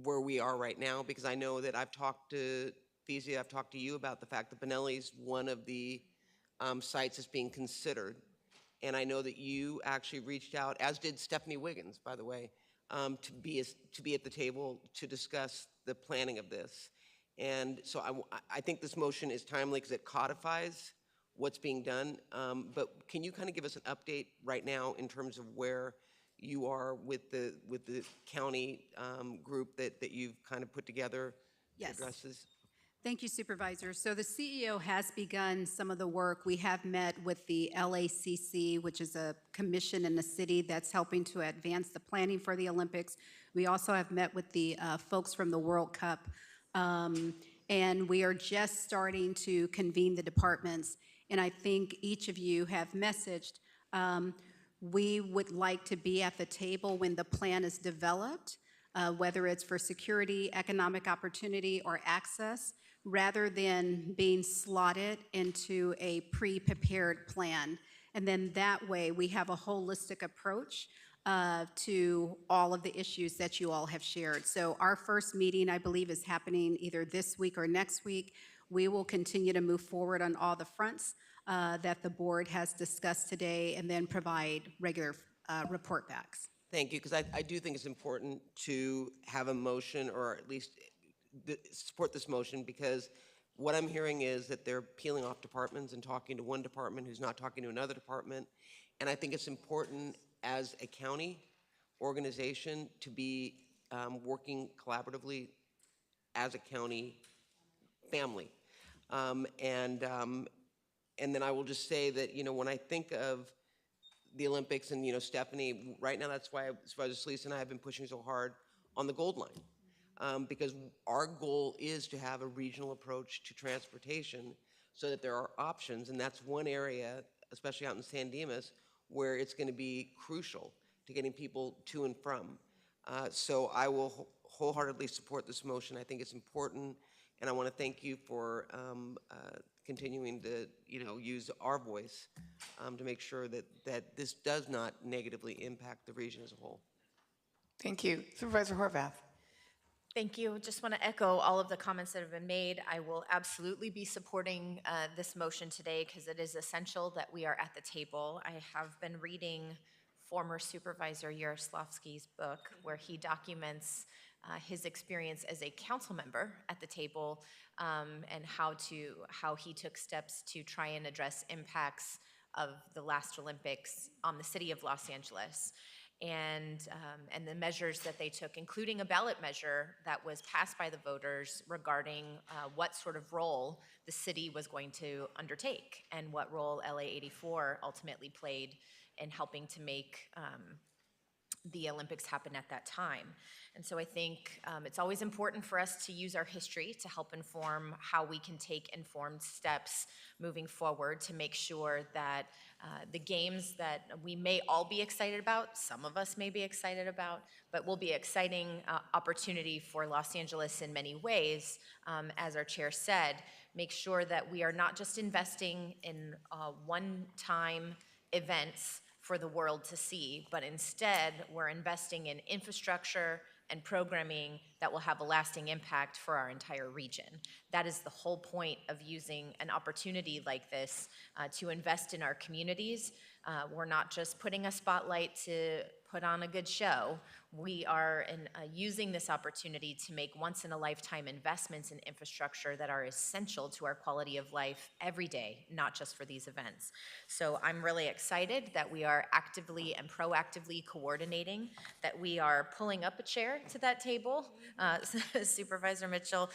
where we are right now, because I know that I've talked to Fezia, I've talked to you about the fact that Benelli's one of the sites that's being considered. And I know that you actually reached out, as did Stephanie Wiggins, by the way, to be at the table to discuss the planning of this. And so I think this motion is timely because it codifies what's being done. But can you kind of give us an update right now in terms of where you are with the county group that you've kind of put together to address this? Thank you, Supervisor. So the CEO has begun some of the work. We have met with the LACC, which is a commission in the city that's helping to advance the planning for the Olympics. We also have met with the folks from the World Cup. And we are just starting to convene the departments. And I think each of you have messaged, we would like to be at the table when the plan is developed, whether it's for security, economic opportunity, or access, rather than being slotted into a pre-prepared plan. And then that way we have a holistic approach to all of the issues that you all have shared. So our first meeting, I believe, is happening either this week or next week. We will continue to move forward on all the fronts that the board has discussed today and then provide regular report backs. Thank you, because I do think it's important to have a motion, or at least support this motion, because what I'm hearing is that they're peeling off departments and talking to one department who's not talking to another department. And I think it's important as a county organization to be working collaboratively as a county family. And then I will just say that, you know, when I think of the Olympics and, you know, Stephanie, right now that's why Supervisor Solis and I have been pushing so hard on the Gold Line. Because our goal is to have a regional approach to transportation so that there are options, and that's one area, especially out in San Dimas, where it's going to be crucial to getting people to and from. So I will wholeheartedly support this motion. I think it's important, and I want to thank you for continuing to, you know, use our voice to make sure that this does not negatively impact the region as a whole. Thank you. Supervisor Horvath. Thank you. Just want to echo all of the comments that have been made. I will absolutely be supporting this motion today because it is essential that we are at the table. I have been reading former Supervisor Yaroslavsky's book where he documents his experience as a council member at the table and how he took steps to try and address impacts of the last Olympics on the city of Los Angeles. And the measures that they took, including a ballot measure that was passed by the voters regarding what sort of role the city was going to undertake and what role LA 84 ultimately played in helping to make the Olympics happen at that time. And so I think it's always important for us to use our history to help inform how we can take informed steps moving forward to make sure that the games that we may all be excited about, some of us may be excited about, but will be exciting opportunity for Los Angeles in many ways, as our chair said, make sure that we are not just investing in one-time events for the world to see, but instead we're investing in infrastructure and programming that will have a lasting impact for our entire region. That is the whole point of using an opportunity like this to invest in our communities. We're not just putting a spotlight to put on a good show. We are using this opportunity to make once-in-a-lifetime investments in infrastructure that are essential to our quality of life every day, not just for these events. So I'm really excited that we are actively and proactively coordinating, that we are pulling up a chair to that table, Supervisor Mitchell,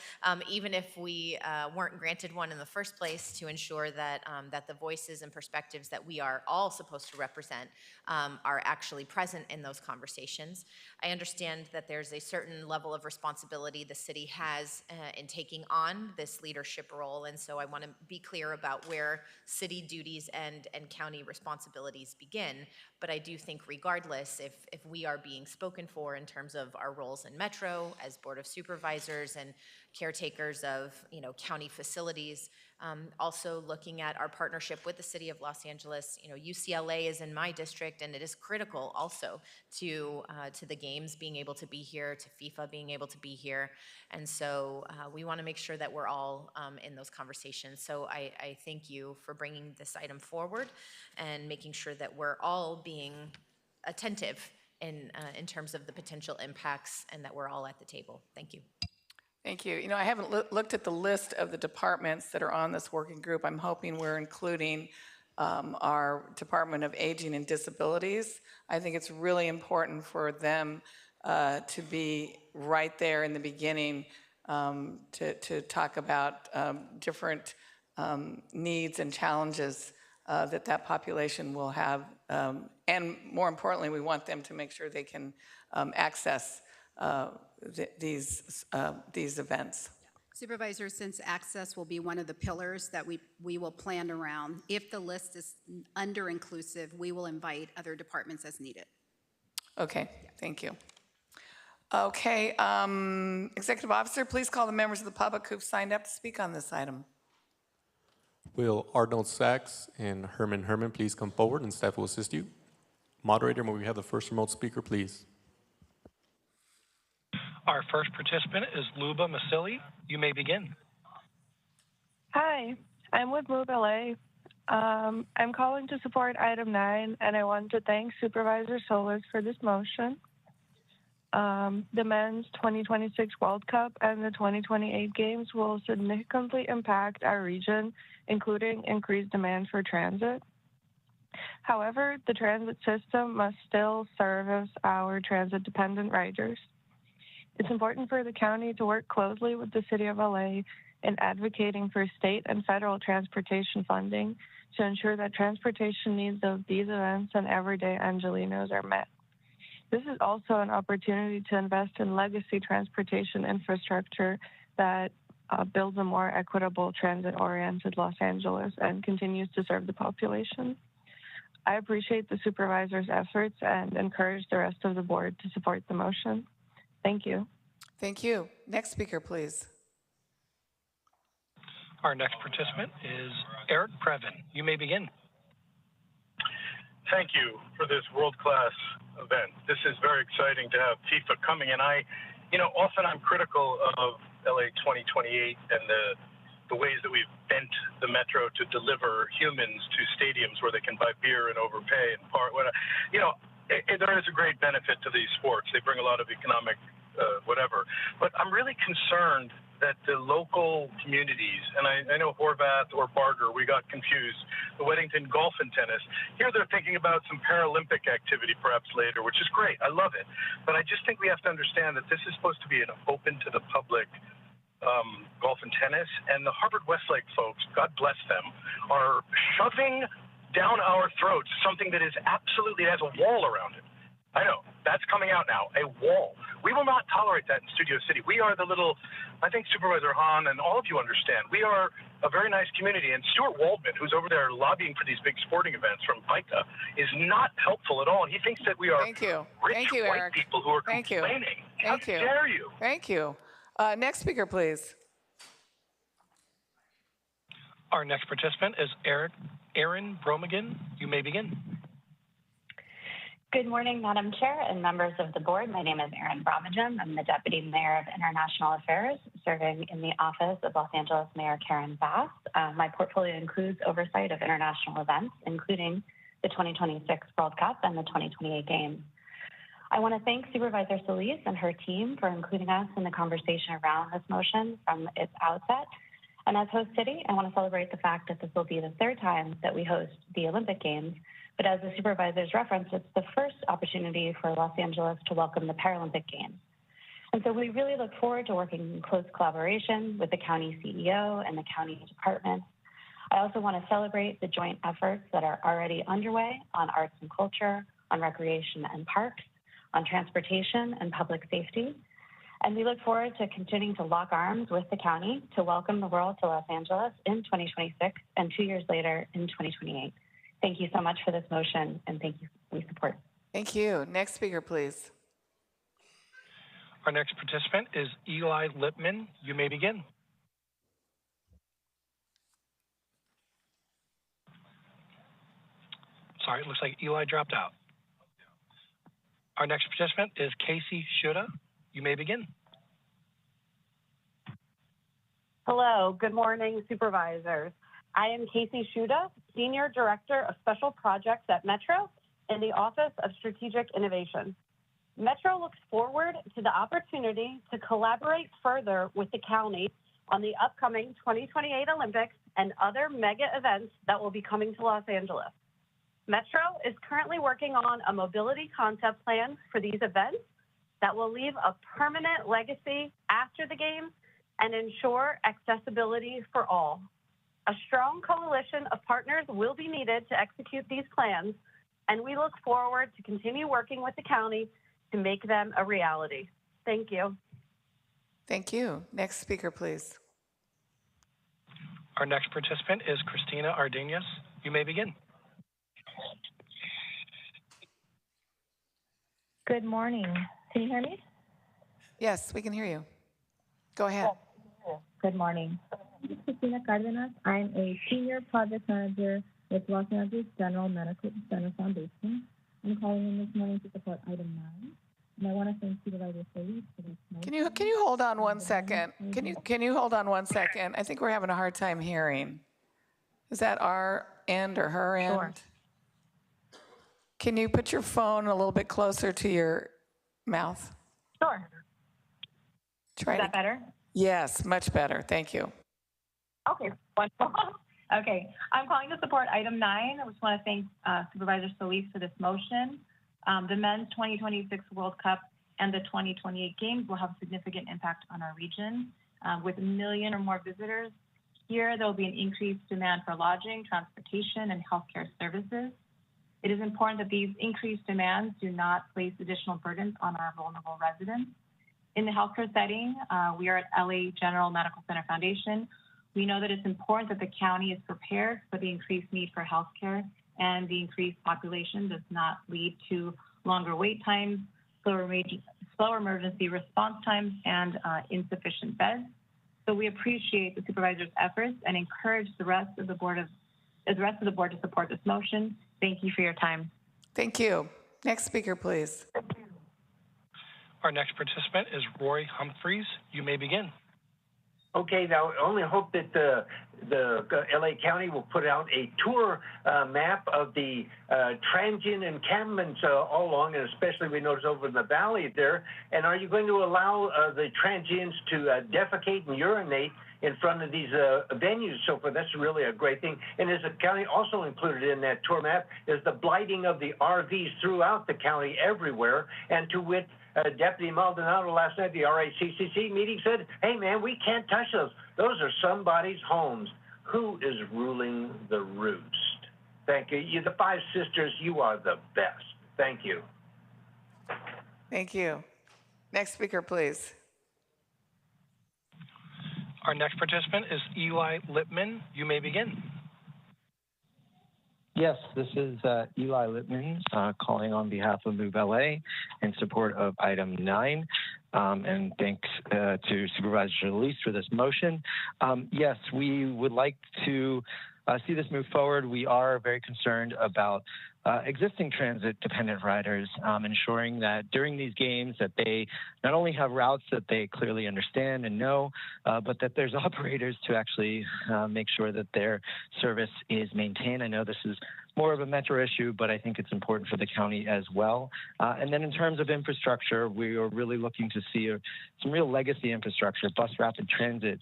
even if we weren't granted one in the first place, to ensure that, that the voices and perspectives that we are all supposed to represent are actually present in those conversations. I understand that there's a certain level of responsibility the city has in taking on this leadership role, and so I want to be clear about where city duties and county responsibilities begin. But I do think regardless, if we are being spoken for in terms of our roles in Metro as Board of Supervisors and caretakers of, you know, county facilities, also looking at our partnership with the City of Los Angeles. You know, UCLA is in my district, and it is critical also to the games being able to be here, to FIFA being able to be here. And so we want to make sure that we're all in those conversations. So I thank you for bringing this item forward and making sure that we're all being attentive in terms of the potential impacts and that we're all at the table. Thank you. Thank you. You know, I haven't looked at the list of the departments that are on this working group. I'm hoping we're including our Department of Aging and Disabilities. I think it's really important for them to be right there in the beginning to talk about different needs and challenges that population will have. And more importantly, we want them to make sure they can access these events. Supervisor, since access will be one of the pillars that we will plan around, if the list is under-inclusive, we will invite other departments as needed. Okay, thank you. Okay, Executive Officer, please call the members of the public who've signed up to speak on this item. Will Arnold Sachs and Herman please come forward and staff will assist you? Moderator, may we have the first remote speaker, please? Our first participant is Luba Masili. You may begin. Hi, I'm with Move LA. I'm calling to support item 9, and I want to thank Supervisor Solis for this motion. The men's 2026 World Cup and the 2028 games will significantly impact our region, including increased demand for transit. However, the transit system must still service our transit-dependent riders. It's important for the county to work closely with the City of LA in advocating for state and federal transportation funding to ensure that transportation needs of these events and everyday Angelenos are met. This is also an opportunity to invest in legacy transportation infrastructure that builds a more equitable, transit-oriented Los Angeles and continues to serve the population. I appreciate the supervisor's efforts and encourage the rest of the board to support the motion. Thank you. Thank you. Next speaker, please. Our next participant is Eric Previn. You may begin. Thank you for this world-class event. This is very exciting to have FIFA coming. And often I'm critical of LA 2028 and the ways that we've bent the metro to deliver humans to stadiums where they can buy beer and overpay and there is a great benefit to these sports. They bring a lot of economic whatever. But I'm really concerned that the local communities, and I know Horvath or Barger, we got confused, the Weddington golf and tennis, here they're thinking about some Paralympic activity perhaps later, which is great. I love it. But I just think we have to understand that this is supposed to be an open to the public golf and tennis, and the Harvard-Westlake folks, God bless them, are shoving down our throats something that is absolutely has a wall around it. I know, that's coming out now, a wall. We will not tolerate that in Studio City. We are the little, I think Supervisor Hahn and all of you understand, we are a very nice community, and Stuart Waldman, who's over there lobbying for these big sporting events from FICA, is not helpful at all, and he thinks that we are rich white Eric. people who are complaining. How dare you? Thank you. Next speaker, please. Our next participant is Aaron Bromigan. You may begin. Good morning, Madam Chair and members of the board. My name is Erin Bromagem. I'm the Deputy Mayor of International Affairs, serving in the office of Los Angeles Mayor Karen Bass. My portfolio includes oversight of international events, including the 2026 World Cup and the 2028 Games. I want to thank Supervisor Solis and her team for including us in the conversation around this motion from its outset. And as host city, I want to celebrate the fact that this will be the third time that we host the Olympic Games. But as the supervisors referenced, it's the first opportunity for Los Angeles to welcome the Paralympic Games. And so we really look forward to working in close collaboration with the county CEO and the county departments. I also want to celebrate the joint efforts that are already underway on arts and culture, on recreation and parks, on transportation and public safety. And we look forward to continuing to lock arms with the county to welcome the world to Los Angeles in 2026 and 2 years later in 2028. Thank you so much for this motion, and thank you for your support. Thank you. Next speaker, please. Our next participant is Eli Lipman. You may begin. Sorry, it looks like Eli dropped out. Our next participant is Casey Shuda. You may begin. Hello, good morning, supervisors. I am Casey Shuda, Senior Director of Special Projects at Metro in the Office of Strategic Innovation. Metro looks forward to the opportunity to collaborate further with the county on the upcoming 2028 Olympics and other mega events that will be coming to Los Angeles. Metro is currently working on a mobility concept plan for these events that will leave a permanent legacy after the games and ensure accessibility for all. A strong coalition of partners will be needed to execute these plans, and we look forward to continue working with the county to make them a reality. Thank you. Thank you. Next speaker, please. Our next participant is Christina Ardenas. You may begin. Good morning. Can you hear me? Yes, we can hear you. Go ahead. Good morning. This is Christina Cardenas. I'm a Senior Project Manager with Los Angeles General Medical Center Foundation. I'm calling in this morning to support item 9. And I want to thank Supervisor Solis for this motion. Can you hold on one second? Can you hold on one second? I think we're having a hard time hearing. Is that our end or her end? Sure. Can you put your phone a little bit closer to your mouth? Sure. Is that better? Yes, much better. Thank you. Okay, wonderful. Okay, I'm calling to support item 9. I just want to thank Supervisor Solis for this motion. The men's 2026 World Cup and the 2028 Games will have a significant impact on our region. With 1 million or more visitors here, there will be an increased demand for lodging, transportation, and healthcare services. It is important that these increased demands do not place additional burdens on our vulnerable residents. In the healthcare setting, we are at LA General Medical Center Foundation. We know that it's important that the county is prepared for the increased need for healthcare, and the increased population does not lead to longer wait times, slower emergency response times, and insufficient beds. So we appreciate the supervisor's efforts and encourage the rest of the board to support this motion. Thank you for your time. Thank you. Next speaker, please. Our next participant is Roy Humphreys. You may begin. Okay, now I only hope that the LA County will put out a tour map of the transient encampments all along, and especially we notice over in the valley there. And are you going to allow the transients to defecate and urinate in front of these venues? So forth? That's really a great thing. And as the county also included in that tour map is the blighting of the RVs throughout the county everywhere, and to wit, Deputy Maldonado last night at the RACCC meeting said, hey man, we can't touch those. Those are somebody's homes. Who is ruling the roost? Thank you. You, the five sisters, you are the best. Thank you. Thank you. Next speaker, please. Our next participant is Eli Lippman. You may begin. Yes, this is Eli Lippman calling on behalf of Move LA in support of item 9. And thanks to Supervisor Solis for this motion. Yes, we would like to see this move forward. We are very concerned about existing transit-dependent riders, ensuring that during these games that they not only have routes that they clearly understand and know, but that there's operators to actually make sure that their service is maintained. I know this is more of a metro issue, but I think it's important for the county as well. And then in terms of infrastructure, we are really looking to see some real legacy infrastructure. Bus rapid transit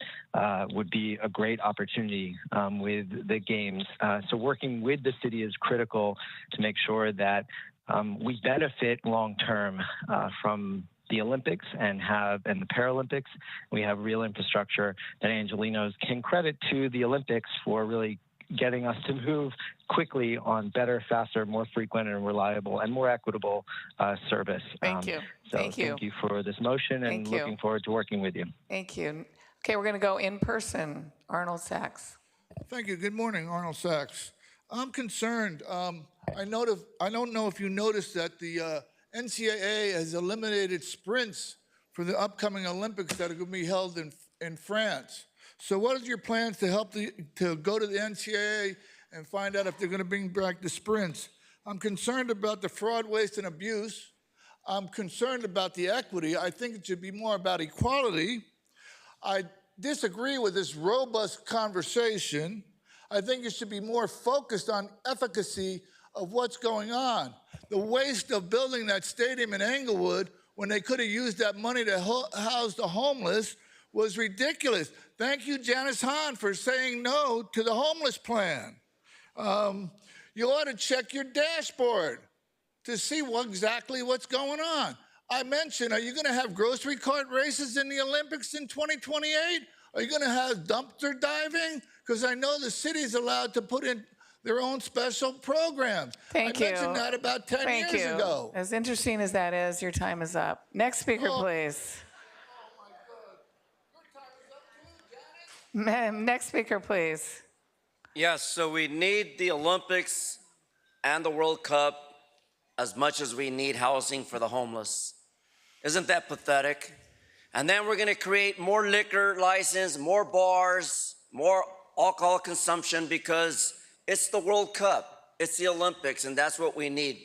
would be a great opportunity with the games. So working with the city is critical to make sure that we benefit long-term from the Olympics and the Paralympics. We have real infrastructure that Angelenos can credit to the Olympics for really getting us to move quickly on better, faster, more frequent and reliable and more equitable service. Thank you. So thank you. Thank you for this motion and Thank you. looking forward to working with you. Thank you. Okay, we're going to go in person. Arnold Sachs. Thank you. Good morning, Arnold Sachs. I'm concerned. I don't know if you noticed that the NCAA has eliminated sprints for the upcoming Olympics that are going to be held in France. So what is your plans to help to go to the NCAA and find out if they're going to bring back the sprints? I'm concerned about the fraud, waste, and abuse. I'm concerned about the equity. I think it should be more about equality. I disagree with this robust conversation. I think it should be more focused on efficacy of what's going on. The waste of building that stadium in Englewood when they could have used that money to house the homeless was ridiculous. Thank you, Janice Hahn, for saying no to the homeless plan. You ought to check your dashboard to see exactly what's going on. I mentioned, are you going to have grocery cart races in the Olympics in 2028? Are you going to have dumpster diving? Because I know the city's allowed to put in their own special programs. Thank you. I mentioned that about 10 years ago. As interesting as that is, your time is up. Next speaker, please. Next speaker, please. Yes, so we need the Olympics and the World Cup as much as we need housing for the homeless. Isn't that pathetic? And then we're gonna create more liquor license, more bars, more alcohol consumption because it's the World Cup, it's the Olympics, and that's what we need.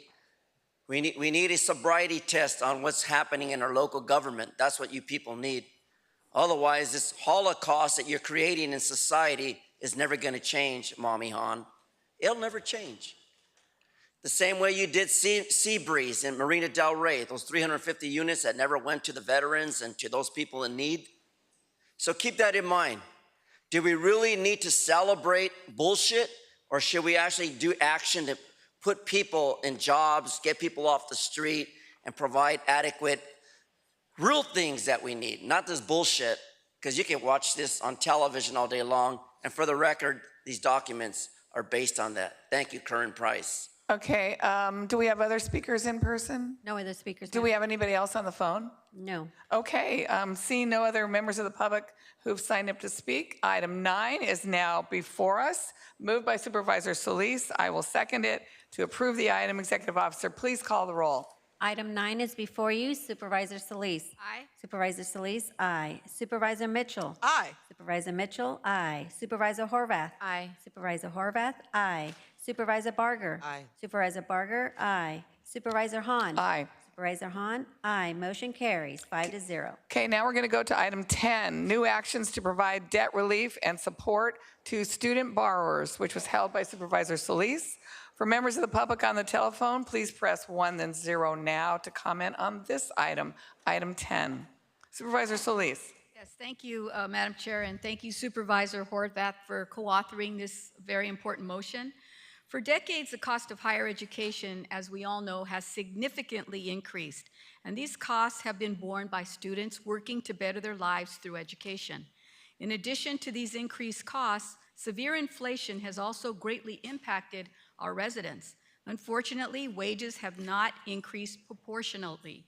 We need a sobriety test on what's happening in our local government. That's what you people need. Otherwise, this holocaust that you're creating in society is never going to change, Mommy Han. It'll never change. The same way you did Seabreeze in Marina Del Rey, those 350 units that never went to the veterans and to those people in need. So keep that in mind. Do we really need to celebrate bullshit, or should we actually do action to put people in jobs, get people off the street, and provide adequate, real things that we need, not this bullshit, because you can watch this on television all day long, and for the record, these documents are based on that. Thank you, Curran Price. Okay, do we have other speakers in person? No other speakers. Do we have anybody else on the phone? No. Okay, seeing no other members of the public who've signed up to speak, item 9 is now before us. Moved by Supervisor Solis. I will second it to approve the item. Executive Officer, please call the roll. Item 9 is before you. Supervisor Solis. Aye. Supervisor Solis, aye. Supervisor Mitchell. Aye. Supervisor Mitchell, aye. Supervisor Horvath. Aye. Supervisor Horvath, aye. Supervisor Barger. Aye. Supervisor Barger, aye. Supervisor Hahn. Aye. Supervisor Hahn, aye. Motion carries 5-0. Okay, now we're going to go to item 10, new actions to provide debt relief and support to student borrowers, which was held by Supervisor Solis. For members of the public on the telephone, please press 1 then 0 now to comment on this item, item 10. Supervisor Solis. Yes, thank you, Madam Chair, and thank you, Supervisor Horvath, for co-authoring this very important motion. For decades, the cost of higher education, as we all know, has significantly increased, and these costs have been borne by students working to better their lives through education. In addition to these increased costs, severe inflation has also greatly impacted our residents. Unfortunately, wages have not increased proportionally.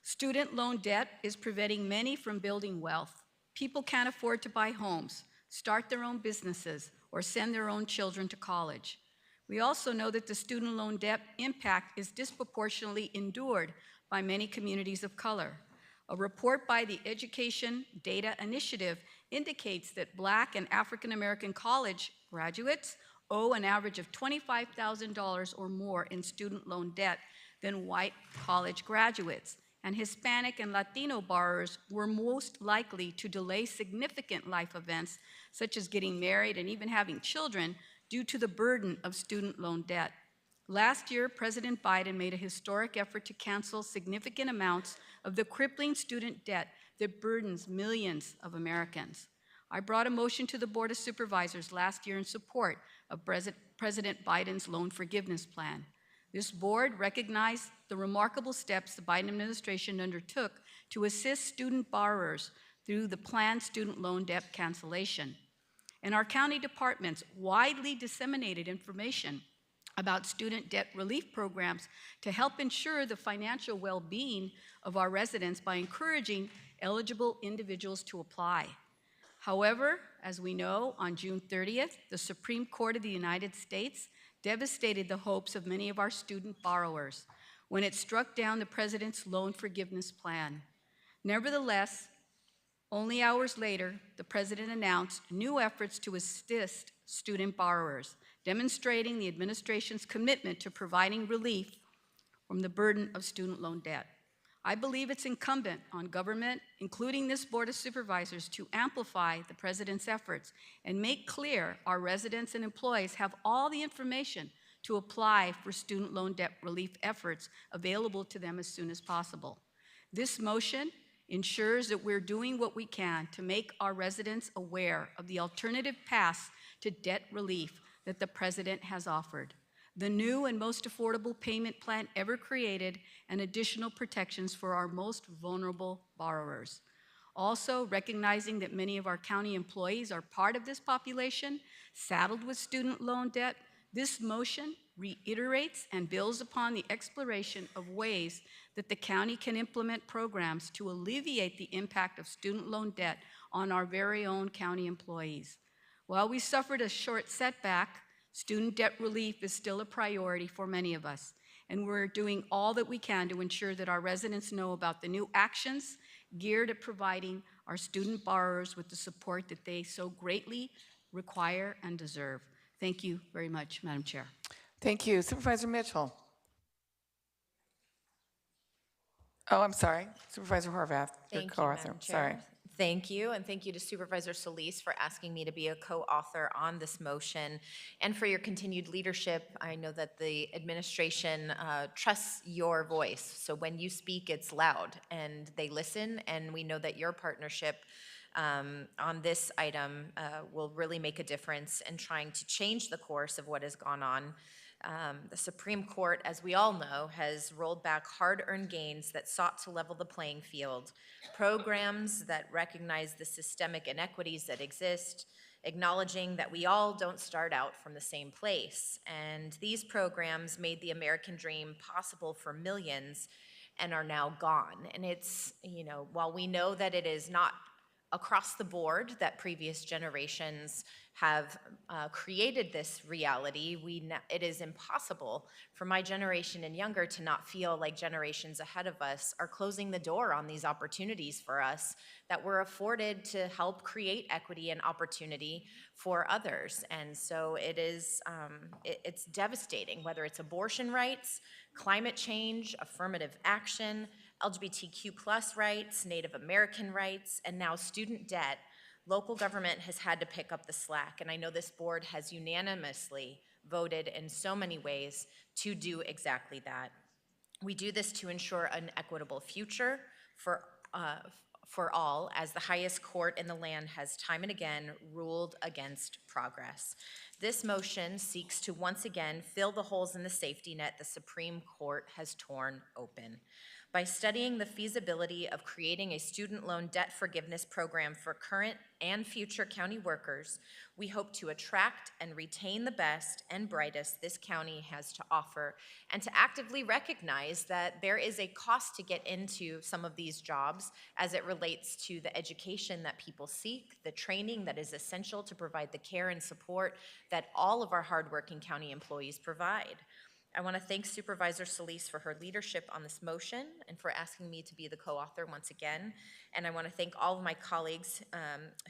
Student loan debt is preventing many from building wealth. People can't afford to buy homes, start their own businesses, or send their own children to college. We also know that the student loan debt impact is disproportionately endured by many communities of color. A report by the Education Data Initiative indicates that Black and African American college graduates owe an average of $25,000 or more in student loan debt than white college graduates, and Hispanic and Latino borrowers were most likely to delay significant life events such as getting married and even having children due to the burden of student loan debt. Last year, President Biden made a historic effort to cancel significant amounts of the crippling student debt that burdens millions of Americans. I brought a motion to the Board of Supervisors last year in support of President Biden's loan forgiveness plan. This board recognized the remarkable steps the Biden administration undertook to assist student borrowers through the planned student loan debt cancellation. And our county departments widely disseminated information about student debt relief programs to help ensure the financial well-being of our residents by encouraging eligible individuals to apply. However, as we know, on June 30th, the Supreme Court of the United States devastated the hopes of many of our student borrowers when it struck down the president's loan forgiveness plan. Nevertheless, only hours later, the president announced new efforts to assist student borrowers, demonstrating the administration's commitment to providing relief from the burden of student loan debt. I believe it's incumbent on government, including this Board of Supervisors, to amplify the president's efforts and make clear our residents and employees have all the information to apply for student loan debt relief efforts available to them as soon as possible. This motion ensures that we're doing what we can to make our residents aware of the alternative paths to debt relief that the president has offered, the new and most affordable payment plan ever created, and additional protections for our most vulnerable borrowers. Also, recognizing that many of our county employees are part of this population, saddled with student loan debt, this motion reiterates and builds upon the exploration of ways that the county can implement programs to alleviate the impact of student loan debt on our very own county employees. While we suffered a short setback, student debt relief is still a priority for many of us, and we're doing all that we can to ensure that our residents know about the new actions geared at providing our student borrowers with the support that they so greatly require and deserve. Thank you very much, Madam Chair. Thank you. Supervisor Mitchell. Oh, I'm sorry. Supervisor Horvath, your Thank you, co-author. Madam Sorry. Chair. Thank you, and thank you to Supervisor Solis for asking me to be a co-author on this motion and for your continued leadership. I know that the administration trusts your voice, so when you speak, it's loud, and they listen, and we know that your partnership on this item will really make a difference in trying to change the course of what has gone on. The Supreme Court, as we all know, has rolled back hard-earned gains that sought to level the playing field, programs that recognize the systemic inequities that exist, acknowledging that we all don't start out from the same place. And these programs made the American dream possible for millions and are now gone. And it's, while we know that it is not across the board that previous generations have created this reality, it is impossible for my generation and younger to not feel like generations ahead of us are closing the door on these opportunities for us that were afforded to help create equity and opportunity for others. And so it is, it's devastating, whether it's abortion rights, climate change, affirmative action, LGBTQ+ rights, Native American rights, and now student debt. Local government has had to pick up the slack, and I know this board has unanimously voted in so many ways to do exactly that. We do this to ensure an equitable future for all, as the highest court in the land has time and again ruled against progress. This motion seeks to once again fill the holes in the safety net the Supreme Court has torn open. By studying the feasibility of creating a student loan debt forgiveness program for current and future county workers, we hope to attract and retain the best and brightest this county has to offer, and to actively recognize that there is a cost to get into some of these jobs as it relates to the education that people seek, the training that is essential to provide the care and support that all of our hardworking county employees provide. I want to thank Supervisor Solis for her leadership on this motion and for asking me to be the co-author once again. And I want to thank all of my colleagues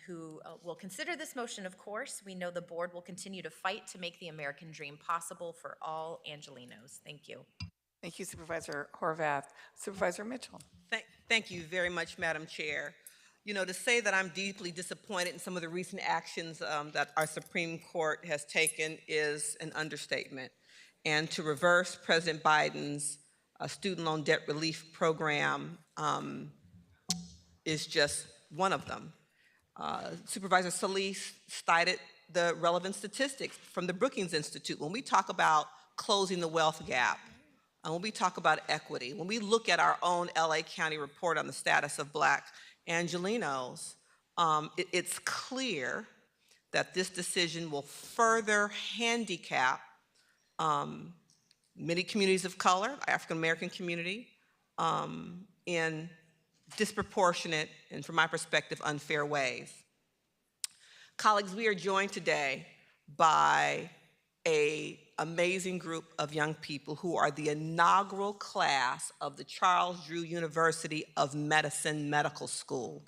who will consider this motion, of course. We know the board will continue to fight to make the American dream possible for all Angelenos. Thank you. Thank you, Supervisor Horvath. Supervisor Mitchell. Thank you very much, Madam Chair. To say that I'm deeply disappointed in some of the recent actions that our Supreme Court has taken is an understatement. And to reverse President Biden's student loan debt relief program is just one of them. Supervisor Solis cited the relevant statistics from the Brookings Institute. When we talk about closing the wealth gap, and when we talk about equity, when we look at our own LA County report on the status of Black Angelenos, it's clear that this decision will further handicap many communities of color, African American community, in disproportionate and, from my perspective, unfair ways. Colleagues, we are joined today by an amazing group of young people who are the inaugural class of the Charles Drew University of Medicine Medical School.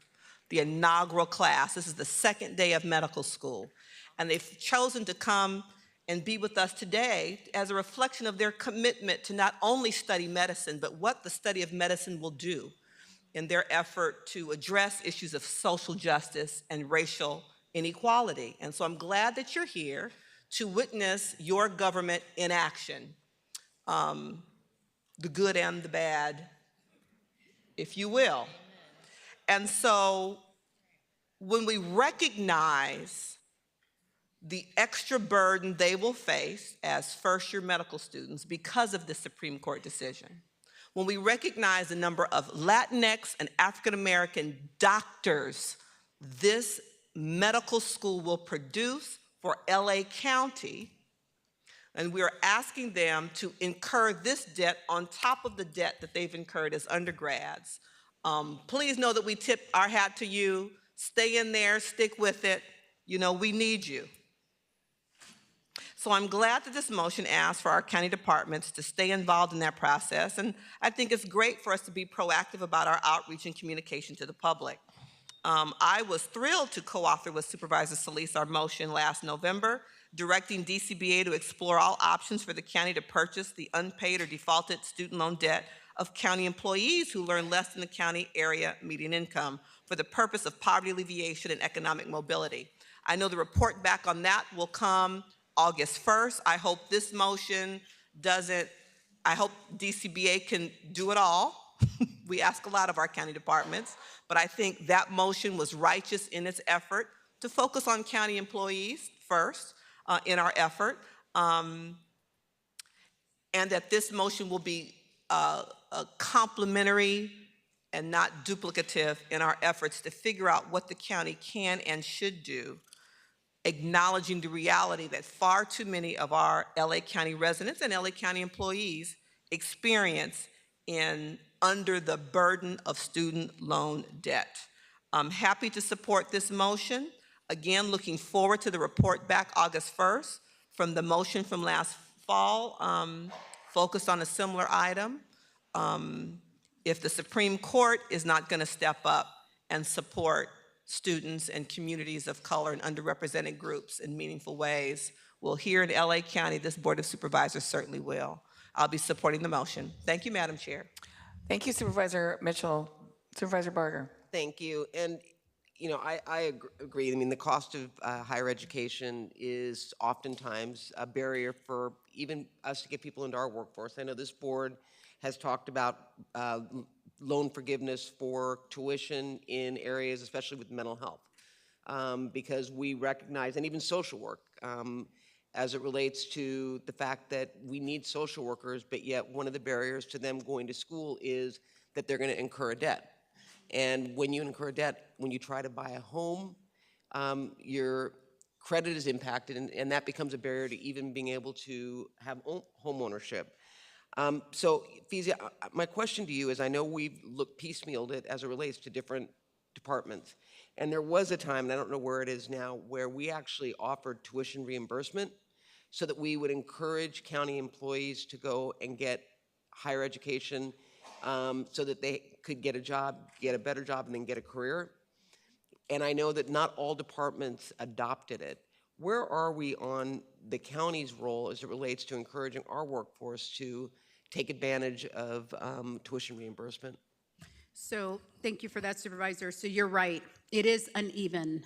The inaugural class. This is the second day of medical school. And they've chosen to come and be with us today as a reflection of their commitment to not only study medicine, but what the study of medicine will do in their effort to address issues of social justice and racial inequality. And so I'm glad that you're here to witness your government in action, the good and the bad, if you will. And so when we recognize the extra burden they will face as first-year medical students because of the Supreme Court decision, when we recognize the number of Latinx and African-American doctors this medical school will produce for LA County, and we are asking them to incur this debt on top of the debt that they've incurred as undergrads. Please know that we tip our hat to you. Stay in there, stick with it. We need you. So I'm glad that this motion asks for our county departments to stay involved in that process, and I think it's great for us to be proactive about our outreach and communication to the public. I was thrilled to co-author with Supervisor Solis our motion last November, directing DCBA to explore all options for the county to purchase the unpaid or defaulted student loan debt of county employees who earn less than the county area median income for the purpose of poverty alleviation and economic mobility. I know the report back on that will come August 1st. I hope this motion doesn't, I hope DCBA can do it all. We ask a lot of our county departments, but I think that motion was righteous in its effort to focus on county employees first in our effort, and that this motion will be complementary and not duplicative in our efforts to figure out what the county can and should do, acknowledging the reality that far too many of our LA County residents and LA County employees experience under the burden of student loan debt. I'm happy to support this motion. Again, looking forward to the report back August 1st from the motion from last fall, focused on a similar item. If the Supreme Court is not going to step up and support students and communities of color and underrepresented groups in meaningful ways, well, here in LA County, this Board of Supervisors certainly will. I'll be supporting the motion. Thank you, Madam Chair. Thank you, Supervisor Mitchell. Supervisor Barger. Thank you. And, you know, I agree. I mean, the cost of higher education is oftentimes a barrier for even us to get people into our workforce. I know this board has talked about loan forgiveness for tuition in areas, especially with mental health, because we recognize, and even social work, as it relates to the fact that we need social workers, but yet one of the barriers to them going to school is that they're going to incur a debt. And when you incur debt, when you try to buy a home, your credit is impacted, and that becomes a barrier to even being able to have home ownership. So, Fizia, my question to you is, I know we've piecemealed it as it relates to different departments, and there was a time, and I don't know where it is now, where we actually offered tuition reimbursement so that we would encourage county employees to go and get higher education so that they could get a job, get a better job, and then get a career. And I know that not all departments adopted it. Where are we on the county's role as it relates to encouraging our workforce to take advantage of tuition reimbursement? So thank you for that, Supervisor. So you're right. It is uneven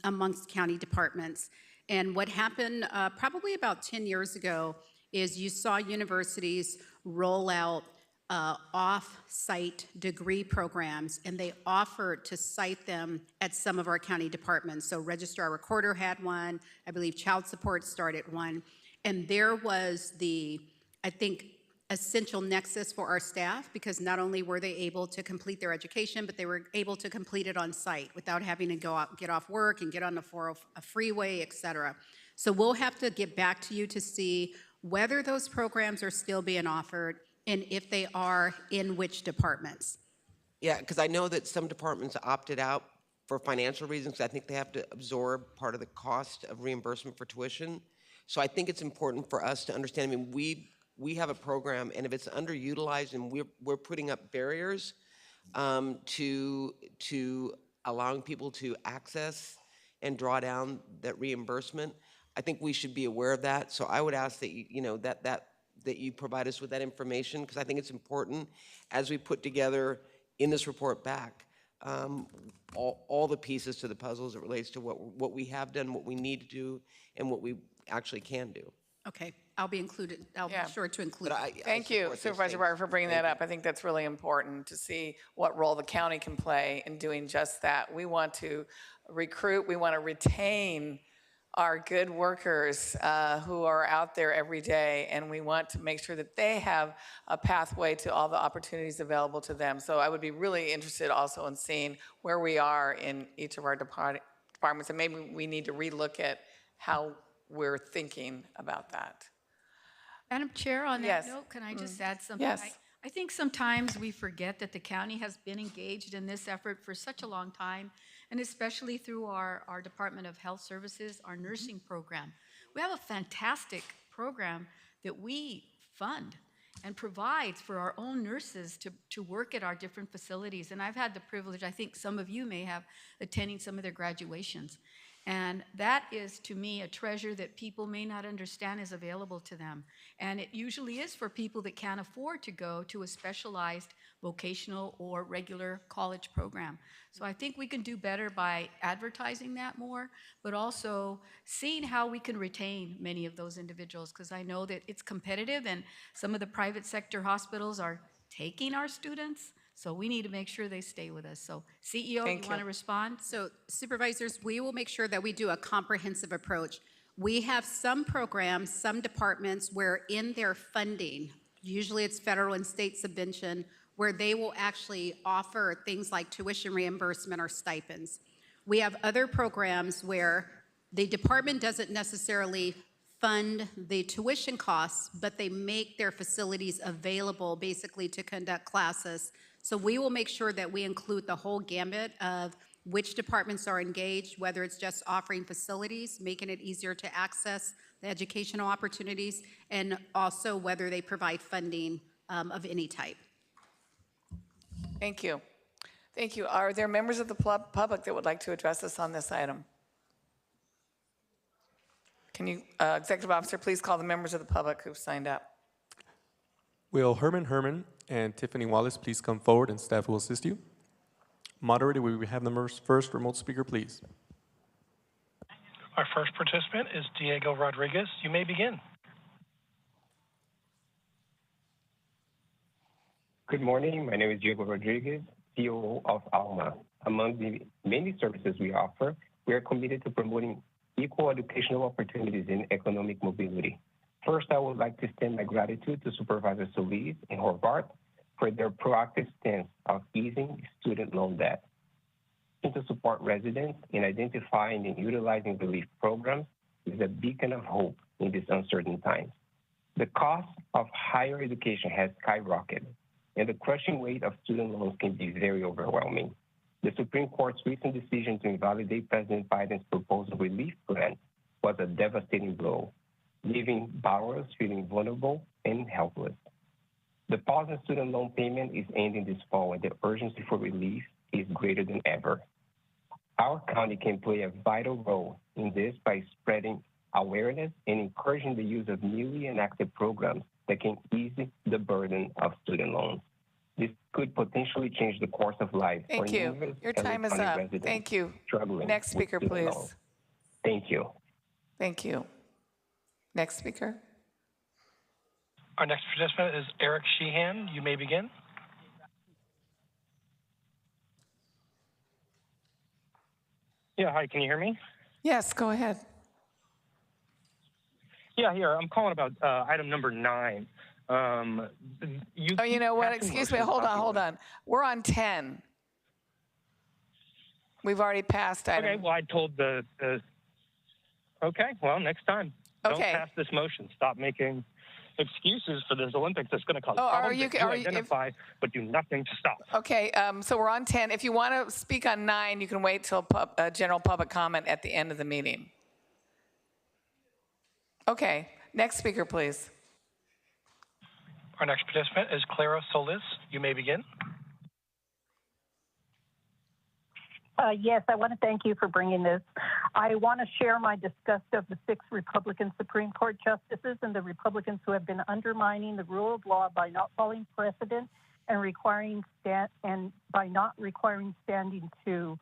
amongst county departments. And what happened probably about 10 years ago is you saw universities roll out off-site degree programs, and they offered to cite them at some of our county departments. So Registrar Recorder had one. I believe Child Support started one. And there was the, I think, essential nexus for our staff, because not only were they able to complete their education, but they were able to complete it on site without having to go out, get off work and get on a freeway, et cetera. So we'll have to get back to you to see whether those programs are still being offered, and if they are, in which departments. Yeah, because I know that some departments opted out for financial reasons. I think they have to absorb part of the cost of reimbursement for tuition. So I think it's important for us to understand, I mean, we have a program, and if it's underutilized and we're putting up barriers to allowing people to access and draw down that reimbursement, I think we should be aware of that. So I would ask that that you provide us with that information, because I think it's important as we put together in this report back all the pieces to the puzzle as it relates to what we have done, what we need to do, and what we actually can do. Okay, I'll be included. I'll be sure to include. Thank you, Supervisor Barger, for bringing that up. I think that's really important to see what role the county can play in doing just that. We want to recruit, we want to retain our good workers who are out there every day, and we want to make sure that they have a pathway to all the opportunities available to them. So I would be really interested also in seeing where we are in each of our departments, and maybe we need to relook at how we're thinking about that. Madam Chair, on that note, can I just add something? Yes. I think sometimes we forget that the county has been engaged in this effort for such a long time, and especially through our Department of Health Services, our nursing program. We have a fantastic program that we fund and provides for our own nurses to work at our different facilities. And I've had the privilege, I think some of you may have, attending some of their graduations. And that is, to me, a treasure that people may not understand is available to them. And it usually is for people that can't afford to go to a specialized vocational or regular college program. So I think we can do better by advertising that more, but also seeing how we can retain many of those individuals, because I know that it's competitive and some of the private sector hospitals are taking our students. So we need to make sure they stay with us. So CEO, you want to respond? So supervisors, we will make sure that we do a comprehensive approach. We have some programs, some departments where in their funding, usually it's federal and state subvention, where they will actually offer things like tuition reimbursement or stipends. We have other programs where the department doesn't necessarily fund the tuition costs, but they make their facilities available basically to conduct classes. So we will make sure that we include the whole gambit of which departments are engaged, whether it's just offering facilities, making it easier to access the educational opportunities, and also whether they provide funding of any type. Thank you. Thank you. Are there members of the public that would like to address us on this item? Can you, Executive Officer, please call the members of the public who've signed up? Will Herman and Tiffany Wallace please come forward and staff will assist you? Moderator, will we have the first remote speaker, please? Our first participant is Diego Rodriguez. You may begin. Good morning. My name is Diego Rodriguez, CEO of ALMA. Among the many services we offer, we are committed to promoting equal educational opportunities and economic mobility. First, I would like to extend my gratitude to Supervisor Solis and Horvath for their proactive stance of easing student loan debt, and to support residents in identifying and utilizing relief programs is a beacon of hope in these uncertain times. The cost of higher education has skyrocketed, and the crushing weight of student loans can be very overwhelming. The Supreme Court's recent decision to invalidate President Biden's proposed relief plan was a devastating blow, leaving borrowers feeling vulnerable and helpless. The pause in student loan payment is ending this fall, and the urgency for relief is greater than ever. Our county can play a vital role in this by spreading awareness and encouraging the use of newly enacted programs that can ease the burden of student loans. This could potentially change the course of life for numerous Your time is County up. residents Thank you. struggling Next speaker, with student please. loans. Thank you. Thank you. Next speaker. Our next participant is Eric Sheehan. You may begin. Yeah, hi, can you hear me? Yes, go ahead. Yeah, here, I'm calling about item number 9. You know what? Excuse me. Hold on. We're on 10. We've already passed item. Okay, well, I told okay, well, next time. Don't pass this motion. Stop making excuses for this Olympics that's going to cause problems that you identify, but do nothing to stop. Okay, so we're on 10. If you want to speak on 9, you can wait till general public comment at the end of the meeting. Okay, next speaker, please. Our next participant is Clara Solis. You may begin. Yes, I want to thank you for bringing this. I want to share my disgust of the 6 Republican Supreme Court justices and the Republicans who have been undermining the rule of law by not following precedent and by not requiring standing to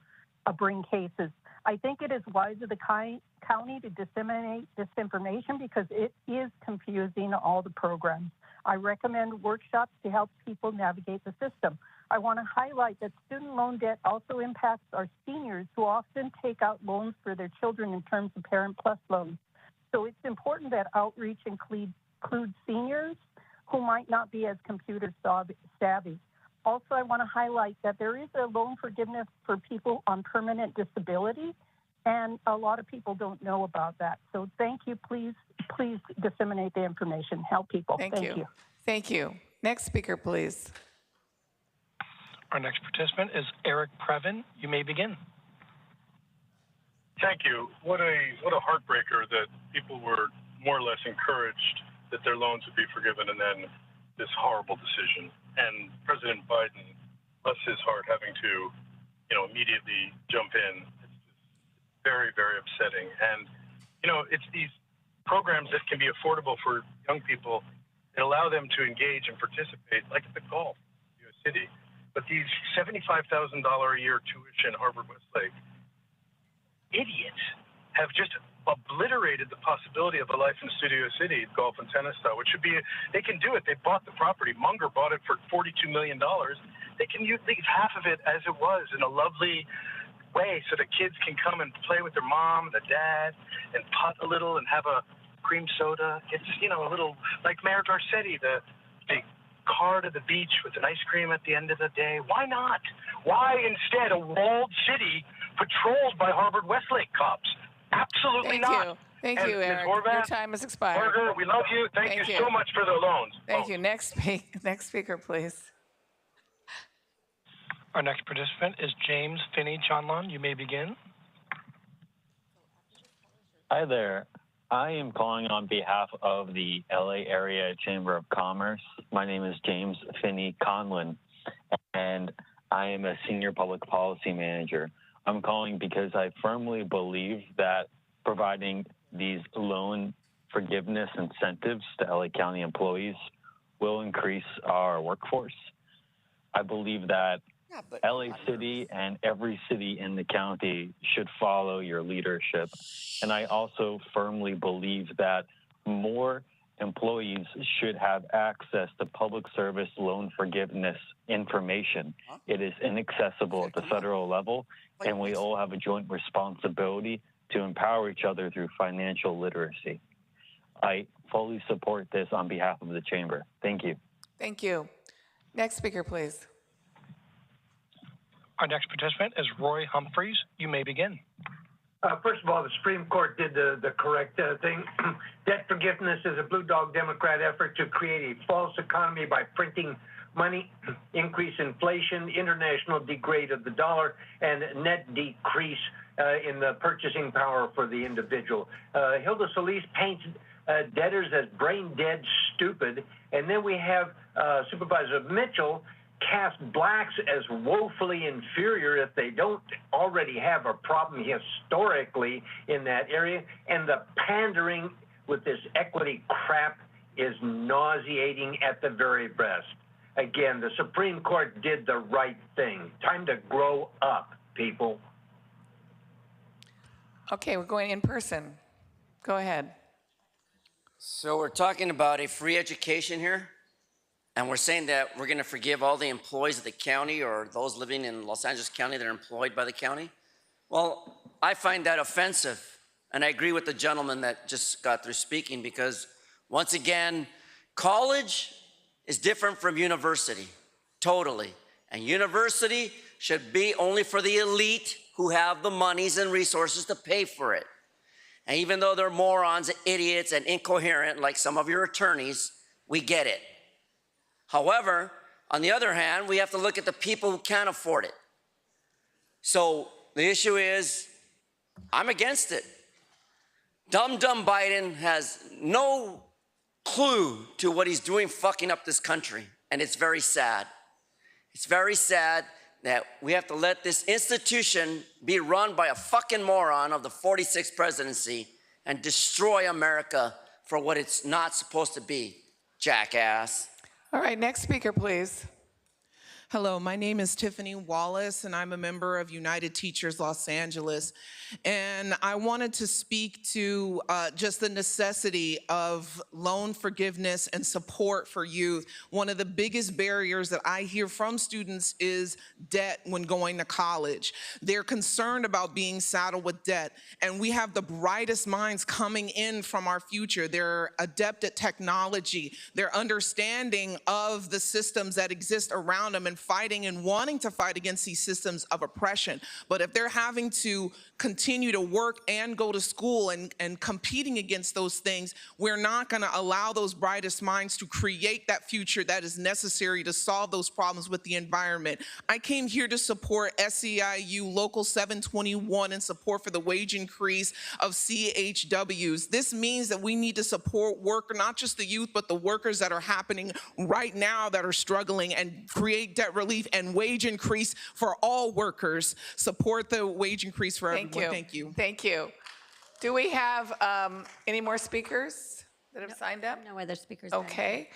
bring cases. I think it is wise of the county to disseminate this information because it is confusing all the programs. I recommend workshops to help people navigate the system. I want to highlight that student loan debt also impacts our seniors who often take out loans for their children in terms of Parent Plus loans. So it's important that outreach includes seniors who might not be as computer savvy. Also, I want to highlight that there is a loan forgiveness for people on permanent disability, and a lot of people don't know about that. So thank you. Please disseminate the information. Help people. Thank you. Thank you. Next speaker, please. Our next participant is Eric Previn. You may begin. Thank you. What a heartbreaker that people were more or less encouraged that their loans would be forgiven, and then this horrible decision. And President Biden, bless his heart, having to, immediately jump in. very, very upsetting. And, you know, it's these programs that can be affordable for young people that allow them to engage and participate, like the golf in Studio City. But these $75,000 a year tuition Harvard Westlake idiots have just obliterated the possibility of a life in Studio City, golf and tennis style, which should be, they can do it. They bought the property. Munger bought it for $42 million. They can leave half of it as it was in a lovely way so the kids can come and play with their mom, the dad, and putt a little and have a cream soda. It's, you know, a little, like Mayor Garcetti, the car to the beach with an ice cream at the end of the day. Why not? Why instead a walled city patrolled by Harvard Westlake cops? Absolutely not. Thank you, Eric. Your time has expired. Berger, we love you. Thank you so much for the loans. Thank you. Next speaker, please. Our next participant is James Finney Chonlon. You may begin. Hi there. I am calling on behalf of the LA Area Chamber of Commerce. My name is James Finney Conlon, and I am a senior public policy manager. I'm calling because I firmly believe that providing these loan forgiveness incentives to LA County employees will increase our workforce. I believe that LA City and every city in the county should follow your leadership. And I also firmly believe that more employees should have access to public service loan forgiveness information. It is inaccessible at the federal level, and we all have a joint responsibility to empower each other through financial literacy. I fully support this on behalf of the Chamber. Thank you. Thank you. Next speaker, please. Our next participant is Roy Humphreys. You may begin. First of all, the Supreme Court did the correct thing. Debt forgiveness is a blue dog Democrat effort to create a false economy by printing money, increase inflation, international degrade of the dollar, and net decrease in the purchasing power for the individual. Hilda Solis paints debtors as brain dead stupid, and then we have Supervisor Mitchell cast blacks as woefully inferior if they don't already have a problem historically in that area. And the pandering with this equity crap is nauseating at the very best. Again, the Supreme Court did the right thing. Time to grow up, people. Okay, we're going in person. Go ahead. So we're talking about a free education here. And we're saying that we're going to forgive all the employees of the county or those living in Los Angeles County that are employed by the county. Well, I find that offensive. And I agree with the gentleman that just got through speaking because, once again, college is different from university, totally. And university should be only for the elite who have the monies and resources to pay for it. And even though they're morons, idiots, and incoherent like some of your attorneys, we get it. However, on the other hand, we have to look at the people who can't afford it. So the issue is, I'm against it. Dumb Biden has no clue to what he's doing fucking up this country, and it's very sad. It's very sad that we have to let this institution be run by a fucking moron of the 46th presidency and destroy America for what it's not supposed to be, jackass. All right, next speaker, please. Hello, my name is Tiffany Wallace, and I'm a member of United Teachers Los Angeles. And I wanted to speak to just the necessity of loan forgiveness and support for youth. One of the biggest barriers that I hear from students is debt when going to college. They're concerned about being saddled with debt, and we have the brightest minds coming in from our future. They're adept at technology. They're understanding of the systems that exist around them and fighting and wanting to fight against these systems of oppression. But if they're having to continue to work and go to school and competing against those things, we're not going to allow those brightest minds to create that future that is necessary to solve those problems with the environment. I came here to support SEIU Local 721 and support for the wage increase of CHWs. This means that we need to support work, not just the youth, but the workers that are happening right now that are struggling and create debt debt relief and wage increase for all workers. Support the wage increase for everyone. Thank you. Thank you. Do we have any more speakers that have signed up? No other speakers. Okay.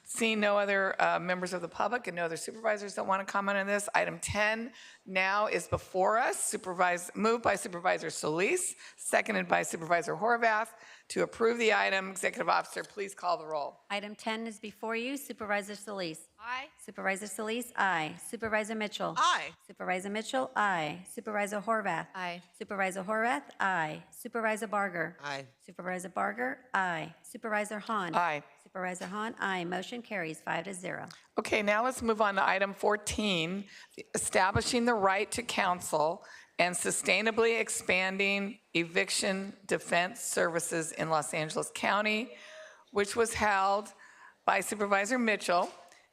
Seeing no other members of the public and no other supervisors that want to comment on this, item 10 now is before us. Moved by Supervisor Solis, seconded by Supervisor Horvath. To approve the item, Executive Officer, please call the roll. Item 10 is before you. Supervisor Solis. Aye. Supervisor Solis, aye. Supervisor Mitchell. Aye. Supervisor Mitchell, aye. Supervisor Horvath. Aye. Supervisor Horvath, aye. Supervisor Barger. Aye. Supervisor Barger, aye. Supervisor Hahn. Aye. Supervisor Hahn, aye. Motion carries 5-0. Okay, now let's move on to item 14, establishing the right to counsel and sustainably expanding eviction defense services in Los Angeles County, which was held by Supervisor Mitchell.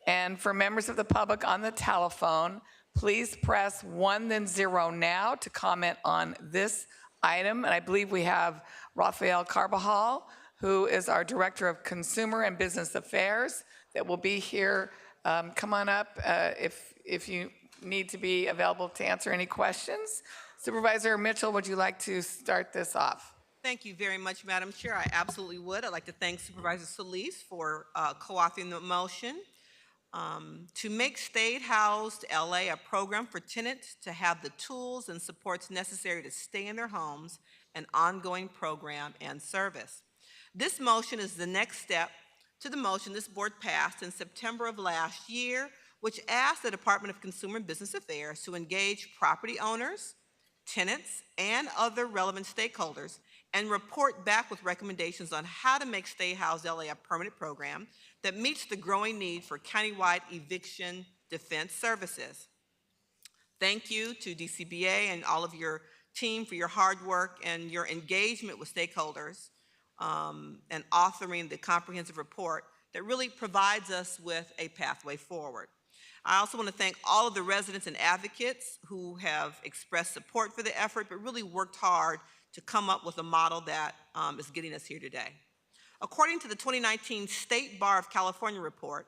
And for members of the public on the telephone, please press 1 then 0 now to comment on this item. And I believe we have Rafael Carbajal, who is our Director of Consumer and Business Affairs, that will be here. Come on up if you need to be available to answer any questions. Supervisor Mitchell, would you like to start this off? Thank you very much, Madam Chair. I absolutely would. I'd like to thank Supervisor Solis for co-authoring the motion. To make state-housed LA a program for tenants to have the tools and supports necessary to stay in their homes, an ongoing program and service. This motion is the next step to the motion this board passed in September of last year, which asked the Department of Consumer and Business Affairs to engage property owners, tenants, and other relevant stakeholders and report back with recommendations on how to make Stay Housed LA a permanent program that meets the growing need for countywide eviction defense services. Thank you to DCBA and all of your team for your hard work and your engagement with stakeholders and authoring the comprehensive report that really provides us with a pathway forward. I also want to thank all of the residents and advocates who have expressed support for the effort, but really worked hard to come up with a model that is getting us here today. According to the 2019 State Bar of California report,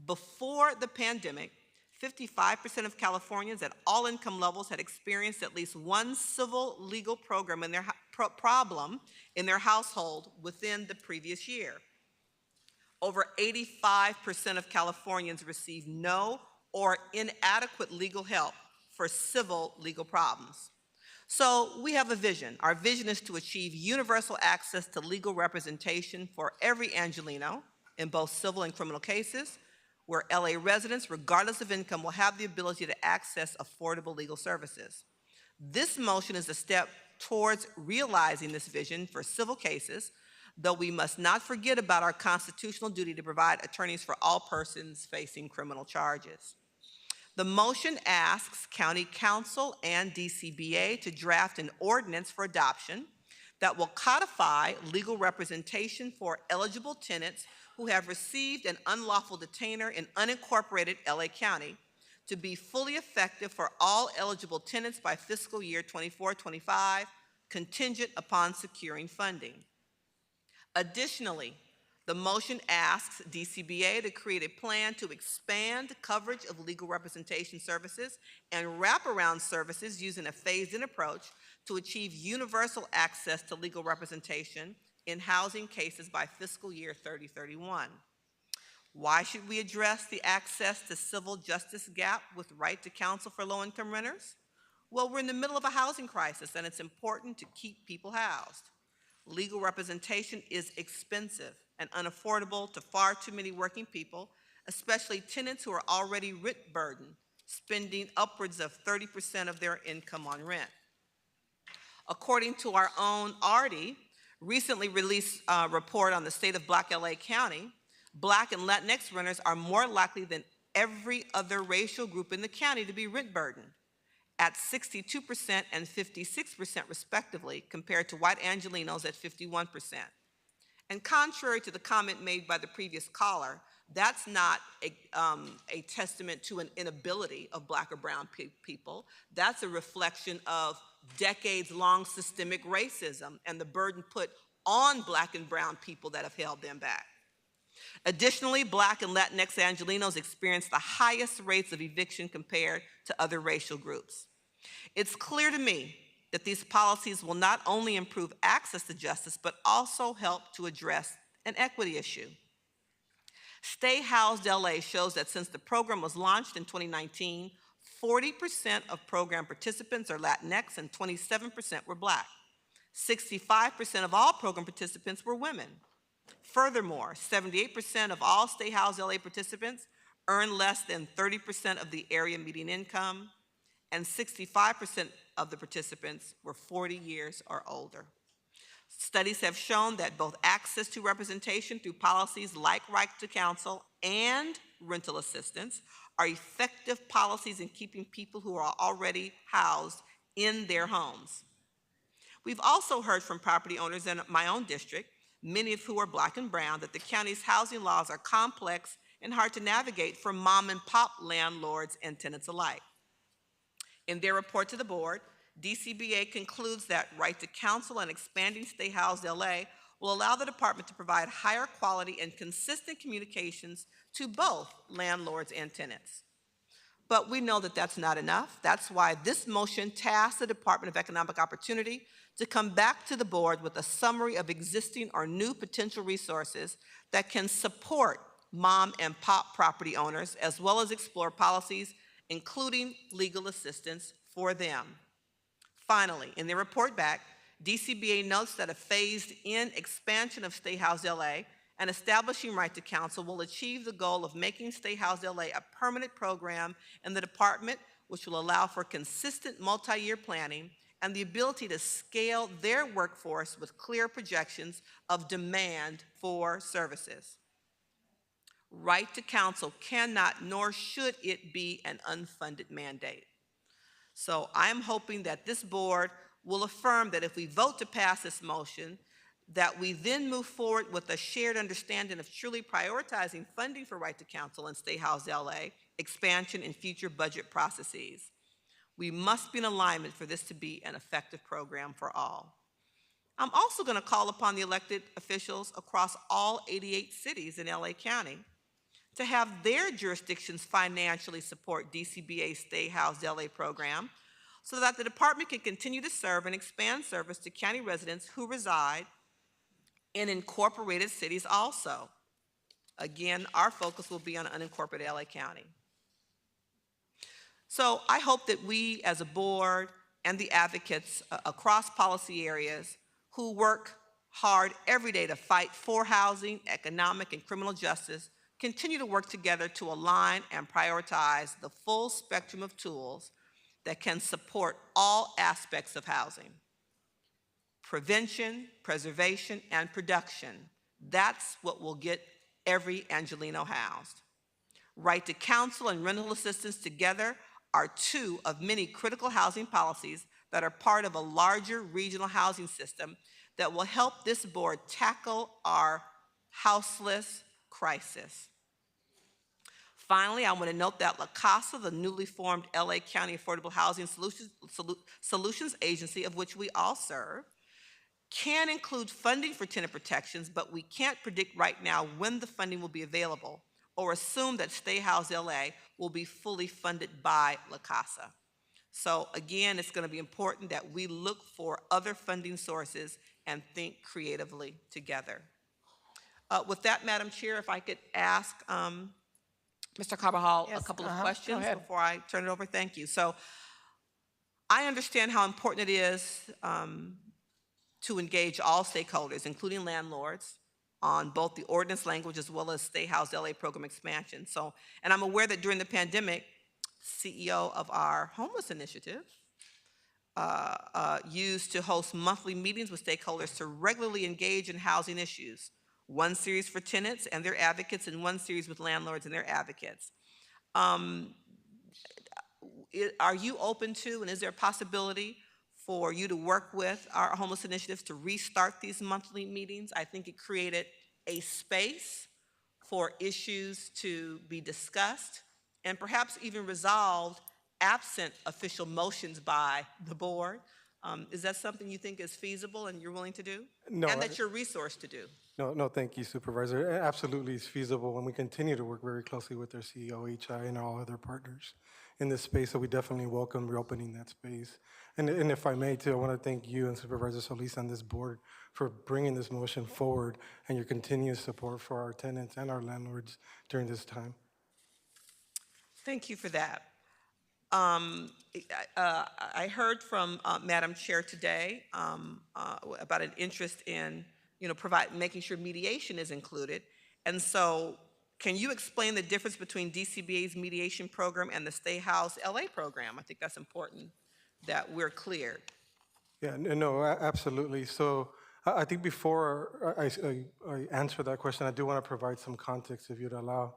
before the pandemic, 55% of Californians at all income levels had experienced at least one civil legal program in their problem in their household within the previous year. Over 85% of Californians received no or inadequate legal help for civil legal problems. So we have a vision. Our vision is to achieve universal access to legal representation for every Angelino in both civil and criminal cases, where LA residents, regardless of income, will have the ability to access affordable legal services. This motion is a step towards realizing this vision for civil cases, though we must not forget about our constitutional duty to provide attorneys for all persons facing criminal charges. The motion asks County Council and DCBA to draft an ordinance for adoption that will codify legal representation for eligible tenants who have received an unlawful detainer in unincorporated LA County to be fully effective for all eligible tenants by fiscal year 24-25, contingent upon securing funding. Additionally, the motion asks DCBA to create a plan to expand coverage of legal representation services and wraparound services using a phased-in approach to achieve universal access to legal representation in housing cases by fiscal year 3031. Why should we address the access to civil justice gap with right to counsel for low-income renters? Well, we're in the middle of a housing crisis, and it's important to keep people housed. Legal representation is expensive and unaffordable to far too many working people, especially tenants who are already rent burdened, spending upwards of 30% of their income on rent. According to our own Artie, recently released report on the state of Black LA County, Black and Latinx renters are more likely than every other racial group in the county to be rent burdened, at 62% and 56% respectively, compared to white Angelinos at 51%. And contrary to the comment made by the previous caller, that's not a testament to an inability of Black or brown people. That's a reflection of decades-long systemic racism and the burden put on Black and brown people that have held them back. Additionally, Black and Latinx Angelenos experience the highest rates of eviction compared to other racial groups. It's clear to me that these policies will not only improve access to justice, but also help to address an equity issue. Stay Housed LA shows that since the program was launched in 2019, 40% of program participants are Latinx and 27% were Black. 65% of all program participants were women. Furthermore, 78% of all Stay Housed LA participants earn less than 30% of the area median income, and 65% of the participants were 40 years or older. Studies have shown that both access to representation through policies like right to counsel and rental assistance are effective policies in keeping people who are already housed in their homes. We've also heard from property owners in my own district, many of who are Black and brown, that the county's housing laws are complex and hard to navigate for mom and pop landlords and tenants alike. In their report to the board, DCBA concludes that right to counsel and expanding Stay Housed LA will allow the department to provide higher quality and consistent communications to both landlords and tenants. But we know that that's not enough. That's why this motion tasks the Department of Economic Opportunity to come back to the board with a summary of existing or new potential resources that can support mom and pop property owners, as well as explore policies including legal assistance for them. Finally, in their report back, DCBA notes that a phased-in expansion of Stay Housed LA and establishing right to counsel will achieve the goal of making Stay Housed LA a permanent program in the department, which will allow for consistent multi-year planning and the ability to scale their workforce with clear projections of demand for services. Right to counsel cannot, nor should it be, an unfunded mandate. So I'm hoping that this board will affirm that if we vote to pass this motion, that we then move forward with a shared understanding of truly prioritizing funding for right to counsel and Stay Housed LA, expansion in future budget processes. We must be in alignment for this to be an effective program for all. I'm also going to call upon the elected officials across all 88 cities in LA County to have their jurisdictions financially support DCBA's Stay Housed LA program so that the department can continue to serve and expand service to county residents who reside in incorporated cities also. Again, our focus will be on unincorporated LA County. So I hope that we as a board and the advocates across policy areas who work hard every day to fight for housing, economic, and criminal justice continue to work together to align and prioritize the full spectrum of tools that can support all aspects of housing. Prevention, preservation, and production. That's what will get every Angeleno housed. Right to counsel and rental assistance together are two of many critical housing policies that are part of a larger regional housing system that will help this board tackle our houseless crisis. Finally, I want to note that La Casa, the newly formed LA County Affordable Housing Solutions Agency, of which we all serve, can include funding for tenant protections, but we can't predict right now when the funding will be available or assume that Stay Housed LA will be fully funded by La Casa. So again, it's going to be important that we look for other funding sources and think creatively together. With that, Madam Chair, if I could ask Mr. Carvajal a couple of questions before I turn it over. Thank you. So I understand how important it is to engage all stakeholders, including landlords, on both the ordinance language as well as Stay Housed LA program expansion. So, and I'm aware that during the pandemic, CEO of our homeless initiative used to host monthly meetings with stakeholders to regularly engage in housing issues. One series for tenants and their advocates and one series with landlords and their advocates. Are you open to, and is there a possibility for you to work with our homeless initiatives to restart these monthly meetings? I think it created a space for issues to be discussed and perhaps even resolved absent official motions by the board. Is that something you think is feasible and you're willing to do? No. And that you're resourced to do? No, thank you, Supervisor. Absolutely, it's feasible, and we continue to work very closely with our CEO, HI, and all other partners in this space, so we definitely welcome reopening that space. And if I may, too, I want to thank you and Supervisor Solis on this board for bringing this motion forward and your continuous support for our tenants and our landlords during this time. Thank you for that. I heard from Madam Chair today about an interest in, making sure mediation is included. And so, can you explain the difference between DCBA's mediation program and the Stay House LA program? I think that's important that we're clear. Yeah, no, absolutely. So I think before I answer that question, I do want to provide some context, if you'd allow.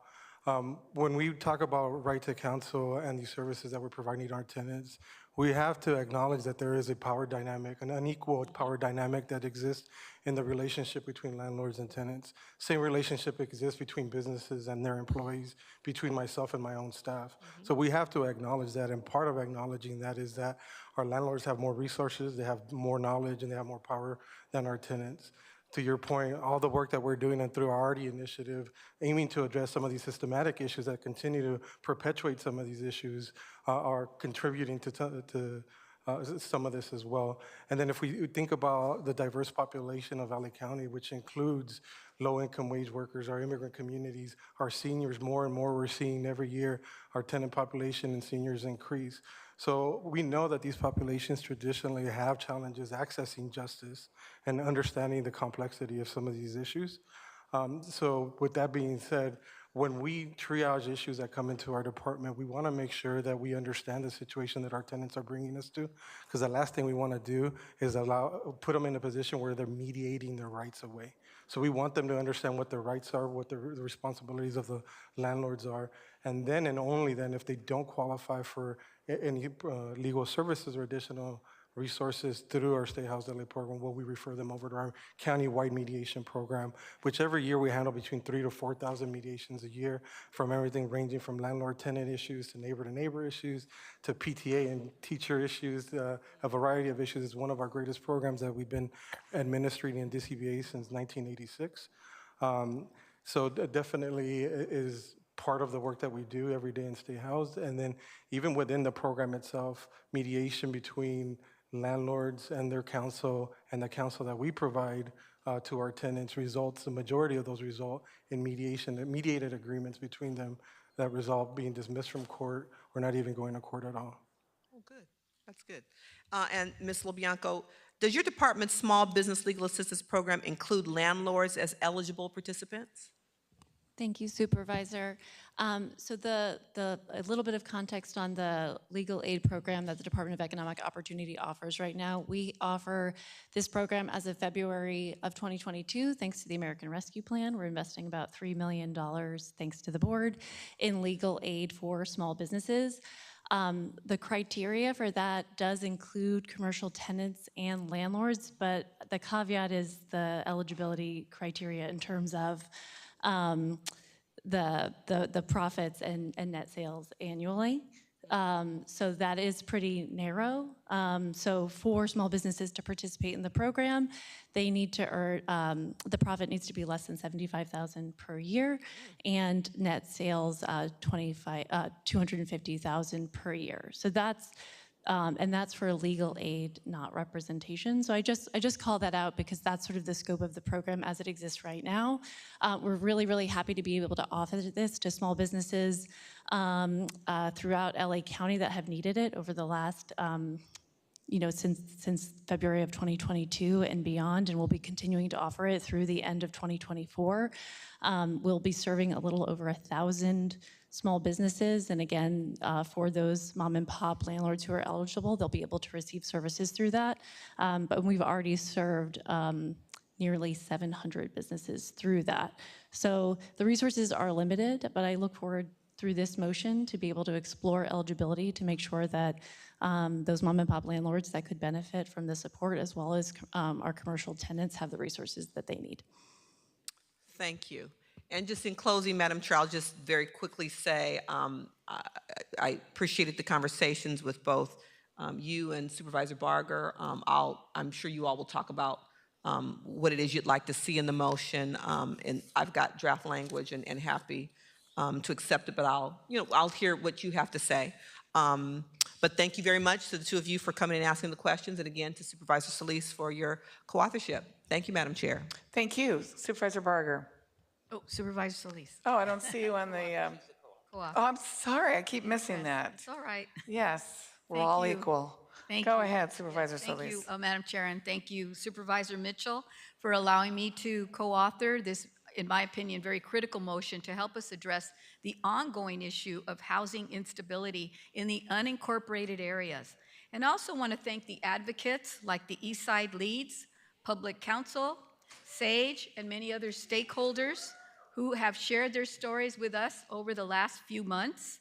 When we talk about right to counsel and the services that we're providing to our tenants, we have to acknowledge that there is a power dynamic, an unequal power dynamic that exists in the relationship between landlords and tenants. Same relationship exists between businesses and their employees, between myself and my own staff. So we have to acknowledge that, and part of acknowledging that is that our landlords have more resources, they have more knowledge, and they have more power than our tenants. To your point, all the work that we're doing and through our RD initiative, aiming to address some of these systematic issues that continue to perpetuate some of these issues, are contributing to some of this as well. And then if we think about the diverse population of LA County, which includes low-income wage workers, our immigrant communities, our seniors, more and more we're seeing every year our tenant population and seniors increase. So we know that these populations traditionally have challenges accessing justice and understanding the complexity of some of these issues. So with that being said, when we triage issues that come into our department, we want to make sure that we understand the situation that our tenants are bringing us to, because the last thing we want to do is put them in a position where they're mediating their rights away. So we want them to understand what their rights are, what the responsibilities of the landlords are, and then and only then, if they don't qualify for any legal services or additional resources through our State House LA program, will we refer them over to our county-wide mediation program, which every year we handle between 3,000 to 4,000 mediations a year, from everything ranging from landlord-tenant issues to neighbor-to-neighbor issues to PTA and teacher issues. A variety of issues is one of our greatest programs that we've been administering in DCBA since 1986. So definitely is part of the work that we do every day in State House. And then even within the program itself, mediation between landlords and their counsel and the counsel that we provide to our tenants the majority of those result in mediated agreements between them that result being dismissed from court or not even going to court at all. Oh, good. That's good. And Ms. LoBianco, does your department's Small Business Legal Assistance Program include landlords as eligible participants? Thank you, Supervisor. So a little bit of context on the legal aid program that the Department of Economic Opportunity offers right now. We offer this program as of February of 2022, thanks to the American Rescue Plan. We're investing about $3 million, thanks to the board, in legal aid for small businesses. The criteria for that does include commercial tenants and landlords, but the caveat is the eligibility criteria in terms of the profits and net sales annually. So that is pretty narrow. So for small businesses to participate in the program, they need to earn, the profit needs to be less than $75,000 per year, and net sales $250,000 per year. So that's and that's for legal aid, not representation. So I just call that out because that's sort of the scope of the program as it exists right now. We're really, really happy to be able to offer this to small businesses throughout LA County that have needed it over the last, since February of 2022 and beyond, and we'll be continuing to offer it through the end of 2024. We'll be serving a little over 1,000 small businesses, and again, for those mom and pop landlords who are eligible, they'll be able to receive services through that. But we've already served nearly 700 businesses through that. So the resources are limited, but I look forward through this motion to be able to explore eligibility to make sure that those mom and pop landlords that could benefit from the support, as well as our commercial tenants, have the resources that they need. Thank you. And just in closing, Madam Chair, I'll just very quickly say I appreciated the conversations with both you and Supervisor Barger. I'm sure you all will talk about what it is you'd like to see in the motion, and I've got draft language and happy to accept it, but I'll hear what you have to say. But thank you very much to the two of you for coming and asking the questions, and again to Supervisor Solis for your co-authorship. Thank you, Madam Chair. Thank you, Supervisor Barger. Oh, Supervisor Solis. Oh, I don't see you on the. Oh, I'm sorry. I keep missing that. It's all right. Yes, we're Thank all you. equal. Thank Go you. ahead, Supervisor Solis. Thank you, Madam Chair, and thank you, Supervisor Mitchell, for allowing me to co-author this, in my opinion, very critical motion to help us address the ongoing issue of housing instability in the unincorporated areas. And I also want to thank the advocates like the Eastside Leads, Public Council, SAGE, and many other stakeholders who have shared their stories with us over the last few months.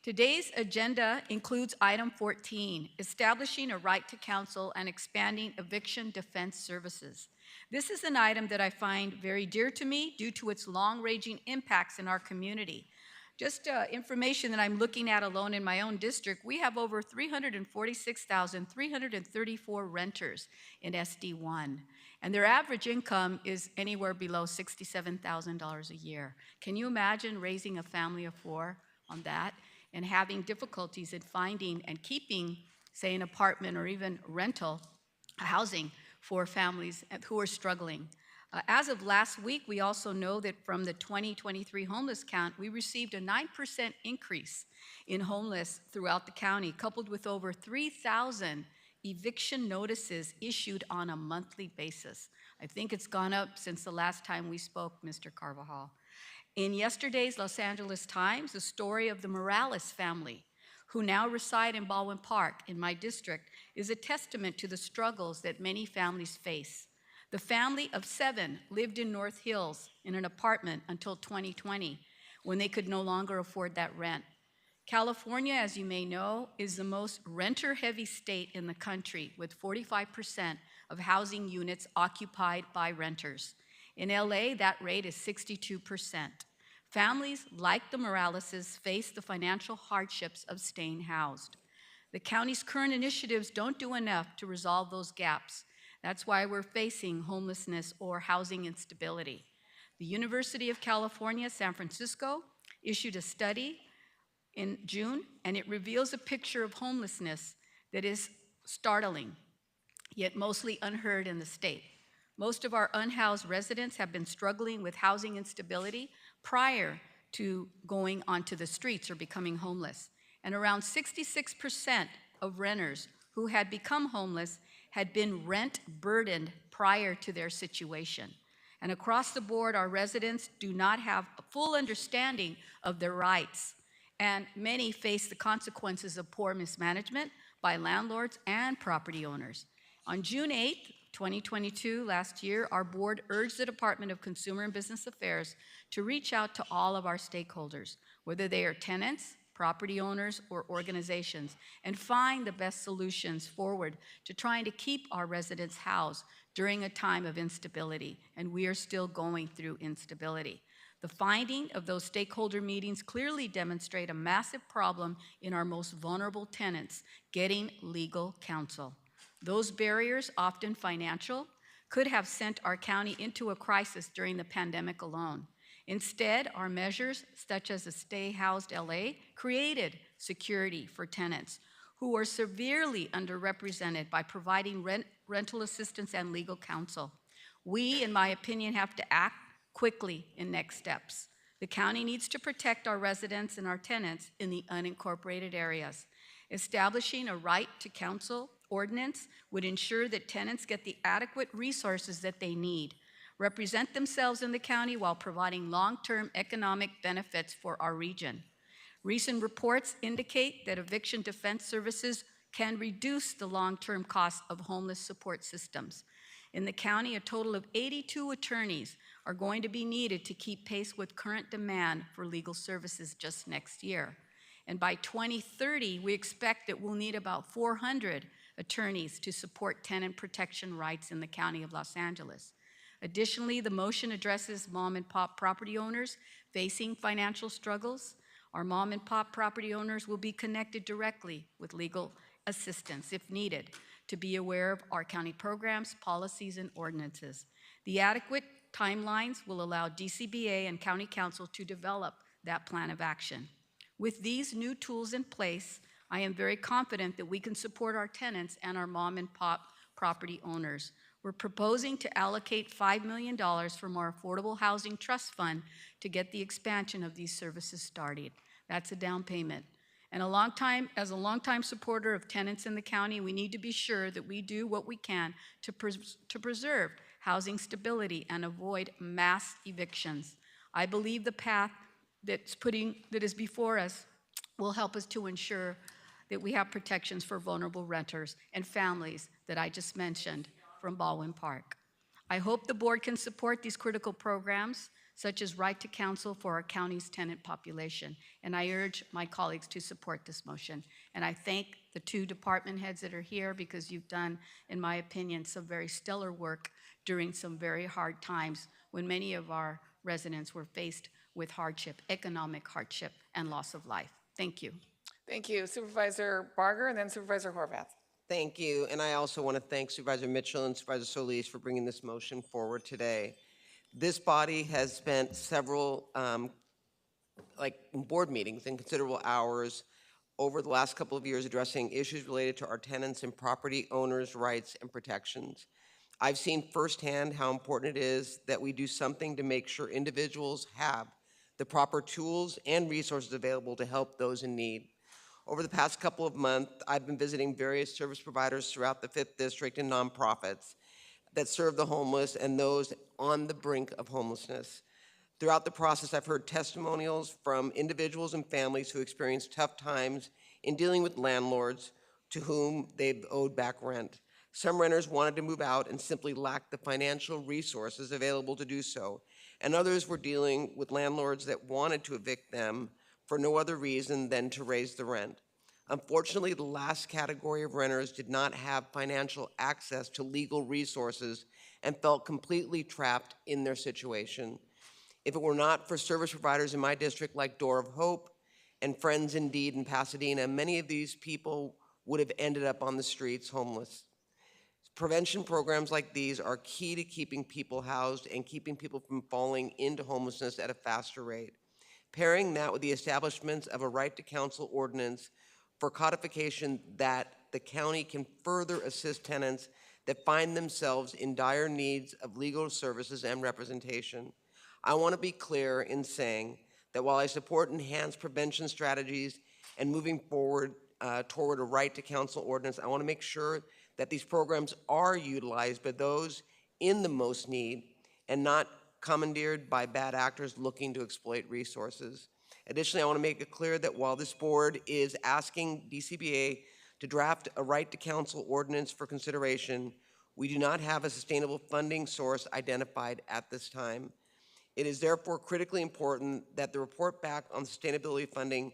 Today's agenda includes item 14, establishing a right to counsel and expanding eviction defense services. This is an item that I find very dear to me due to its long-ranging impacts in our community. Just information that I'm looking at alone in my own district, we have over 346,334 renters in SD1, and their average income is anywhere below $67,000 a year. Can you imagine raising a family of 4 on that and having difficulties in finding and keeping, say, an apartment or even rental housing for families who are struggling? As of last week, we also know that from the 2023 homeless count, we received a 9% increase in homeless throughout the county, coupled with over 3,000 eviction notices issued on a monthly basis. I think it's gone up since the last time we spoke, Mr. Carvajal. In yesterday's Los Angeles Times, the story of the Morales family, who now reside in Baldwin Park in my district, is a testament to the struggles that many families face. The family of 7 lived in North Hills in an apartment until 2020, when they could no longer afford that rent. California, as you may know, is the most renter-heavy state in the country, with 45% of housing units occupied by renters. In LA, that rate is 62%. Families like the Moraleses face the financial hardships of staying housed. The county's current initiatives don't do enough to resolve those gaps. That's why we're facing homelessness or housing instability. The University of California, San Francisco, issued a study in June, and it reveals a picture of homelessness that is startling, yet mostly unheard in the state. Most of our unhoused residents have been struggling with housing instability prior to going onto the streets or becoming homeless. And around 66% of renters who had become homeless had been rent burdened prior to their situation. And across the board, our residents do not have a full understanding of their rights. And many face the consequences of poor mismanagement by landlords and property owners. On June 8th, 2022, last year, our board urged the Department of Consumer and Business Affairs to reach out to all of our stakeholders, whether they are tenants, property owners, or organizations, and find the best solutions forward to trying to keep our residents housed during a time of instability, and we are still going through instability. The finding of those stakeholder meetings clearly demonstrate a massive problem in our most vulnerable tenants getting legal counsel. Those barriers, often financial, could have sent our county into a crisis during the pandemic alone. Instead, our measures, such as the Stay Housed LA, created security for tenants who are severely underrepresented by providing rental assistance and legal counsel. We, in my opinion, have to act quickly in next steps. The county needs to protect our residents and our tenants in the unincorporated areas. Establishing a right to counsel ordinance would ensure that tenants get the adequate resources that they need, represent themselves in the county while providing long-term economic benefits for our region. Recent reports indicate that eviction defense services can reduce the long-term costs of homeless support systems. In the county, a total of 82 attorneys are going to be needed to keep pace with current demand for legal services just next year. And by 2030, we expect that we'll need about 400 attorneys to support tenant protection rights in the County of Los Angeles. Additionally, the motion addresses mom and pop property owners facing financial struggles. Our mom and pop property owners will be connected directly with legal assistance if needed, to be aware of our county programs, policies, and ordinances. The adequate timelines will allow DCBA and County Council to develop that plan of action. With these new tools in place, I am very confident that we can support our tenants and our mom and pop property owners. We're proposing to allocate $5 million from our Affordable Housing Trust Fund to get the expansion of these services started. That's a down payment. And as a longtime supporter of tenants in the county, we need to be sure that we do what we can to preserve housing stability and avoid mass evictions. I believe the path that is before us will help us to ensure that we have protections for vulnerable renters and families that I just mentioned from Baldwin Park. I hope the board can support these critical programs, such as right to counsel for our county's tenant population. And I urge my colleagues to support this motion. And I thank the two department heads that are here because you've done, in my opinion, some very stellar work during some very hard times when many of our residents were faced with hardship, economic hardship, and loss of life. Thank you. Thank you. Supervisor Barger and then Supervisor Horvath. Thank you. And I also want to thank Supervisor Mitchell and Supervisor Solis for bringing this motion forward today. This body has spent several board meetings and considerable hours over the last couple of years addressing issues related to our tenants and property owners' rights and protections. I've seen firsthand how important it is that we do something to make sure individuals have the proper tools and resources available to help those in need. Over the past couple of months, I've been visiting various service providers throughout the 5th District and nonprofits that serve the homeless and those on the brink of homelessness. Throughout the process, I've heard testimonials from individuals and families who experience tough times in dealing with landlords to whom they've owed back rent. Some renters wanted to move out and simply lacked the financial resources available to do so, and others were dealing with landlords that wanted to evict them for no other reason than to raise the rent. Unfortunately, the last category of renters did not have financial access to legal resources and felt completely trapped in their situation. If it were not for service providers in my district like Door of Hope and Friends Indeed in Pasadena, many of these people would have ended up on the streets homeless. Prevention programs like these are key to keeping people housed and keeping people from falling into homelessness at a faster rate. Pairing that with the establishment of a right to counsel ordinance for codification that the county can further assist tenants that find themselves in dire needs of legal services and representation. I want to be clear in saying that while I support enhanced prevention strategies and moving forward toward a right to counsel ordinance, I want to make sure that these programs are utilized by those in the most need and not commandeered by bad actors looking to exploit resources. Additionally, I want to make it clear that while this board is asking DCBA to draft a right to counsel ordinance for consideration, we do not have a sustainable funding source identified at this time. It is therefore critically important that the report back on sustainability funding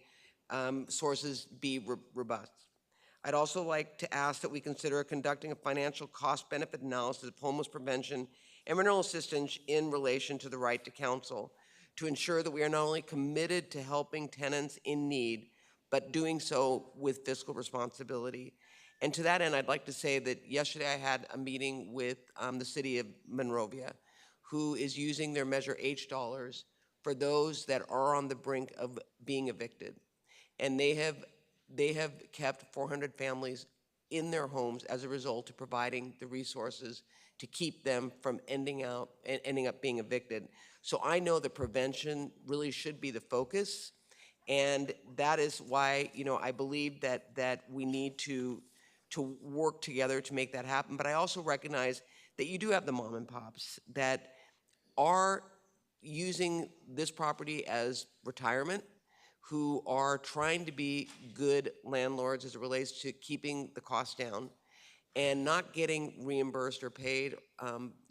sources be robust. I'd also like to ask that we consider conducting a financial cost-benefit analysis of homeless prevention and rental assistance in relation to the right to counsel to ensure that we are not only committed to helping tenants in need, but doing so with fiscal responsibility. And to that end, I'd like to say that yesterday I had a meeting with the city of Monrovia, who is using their Measure H dollars for those that are on the brink of being evicted. And they have kept 400 families in their homes as a result of providing the resources to keep them from ending up being evicted. So I know that prevention really should be the focus, and that is why I believe that we need to work together to make that happen. But I also recognize that you do have the mom and pops that are using this property as retirement, who are trying to be good landlords as it relates to keeping the costs down, and not getting reimbursed or paid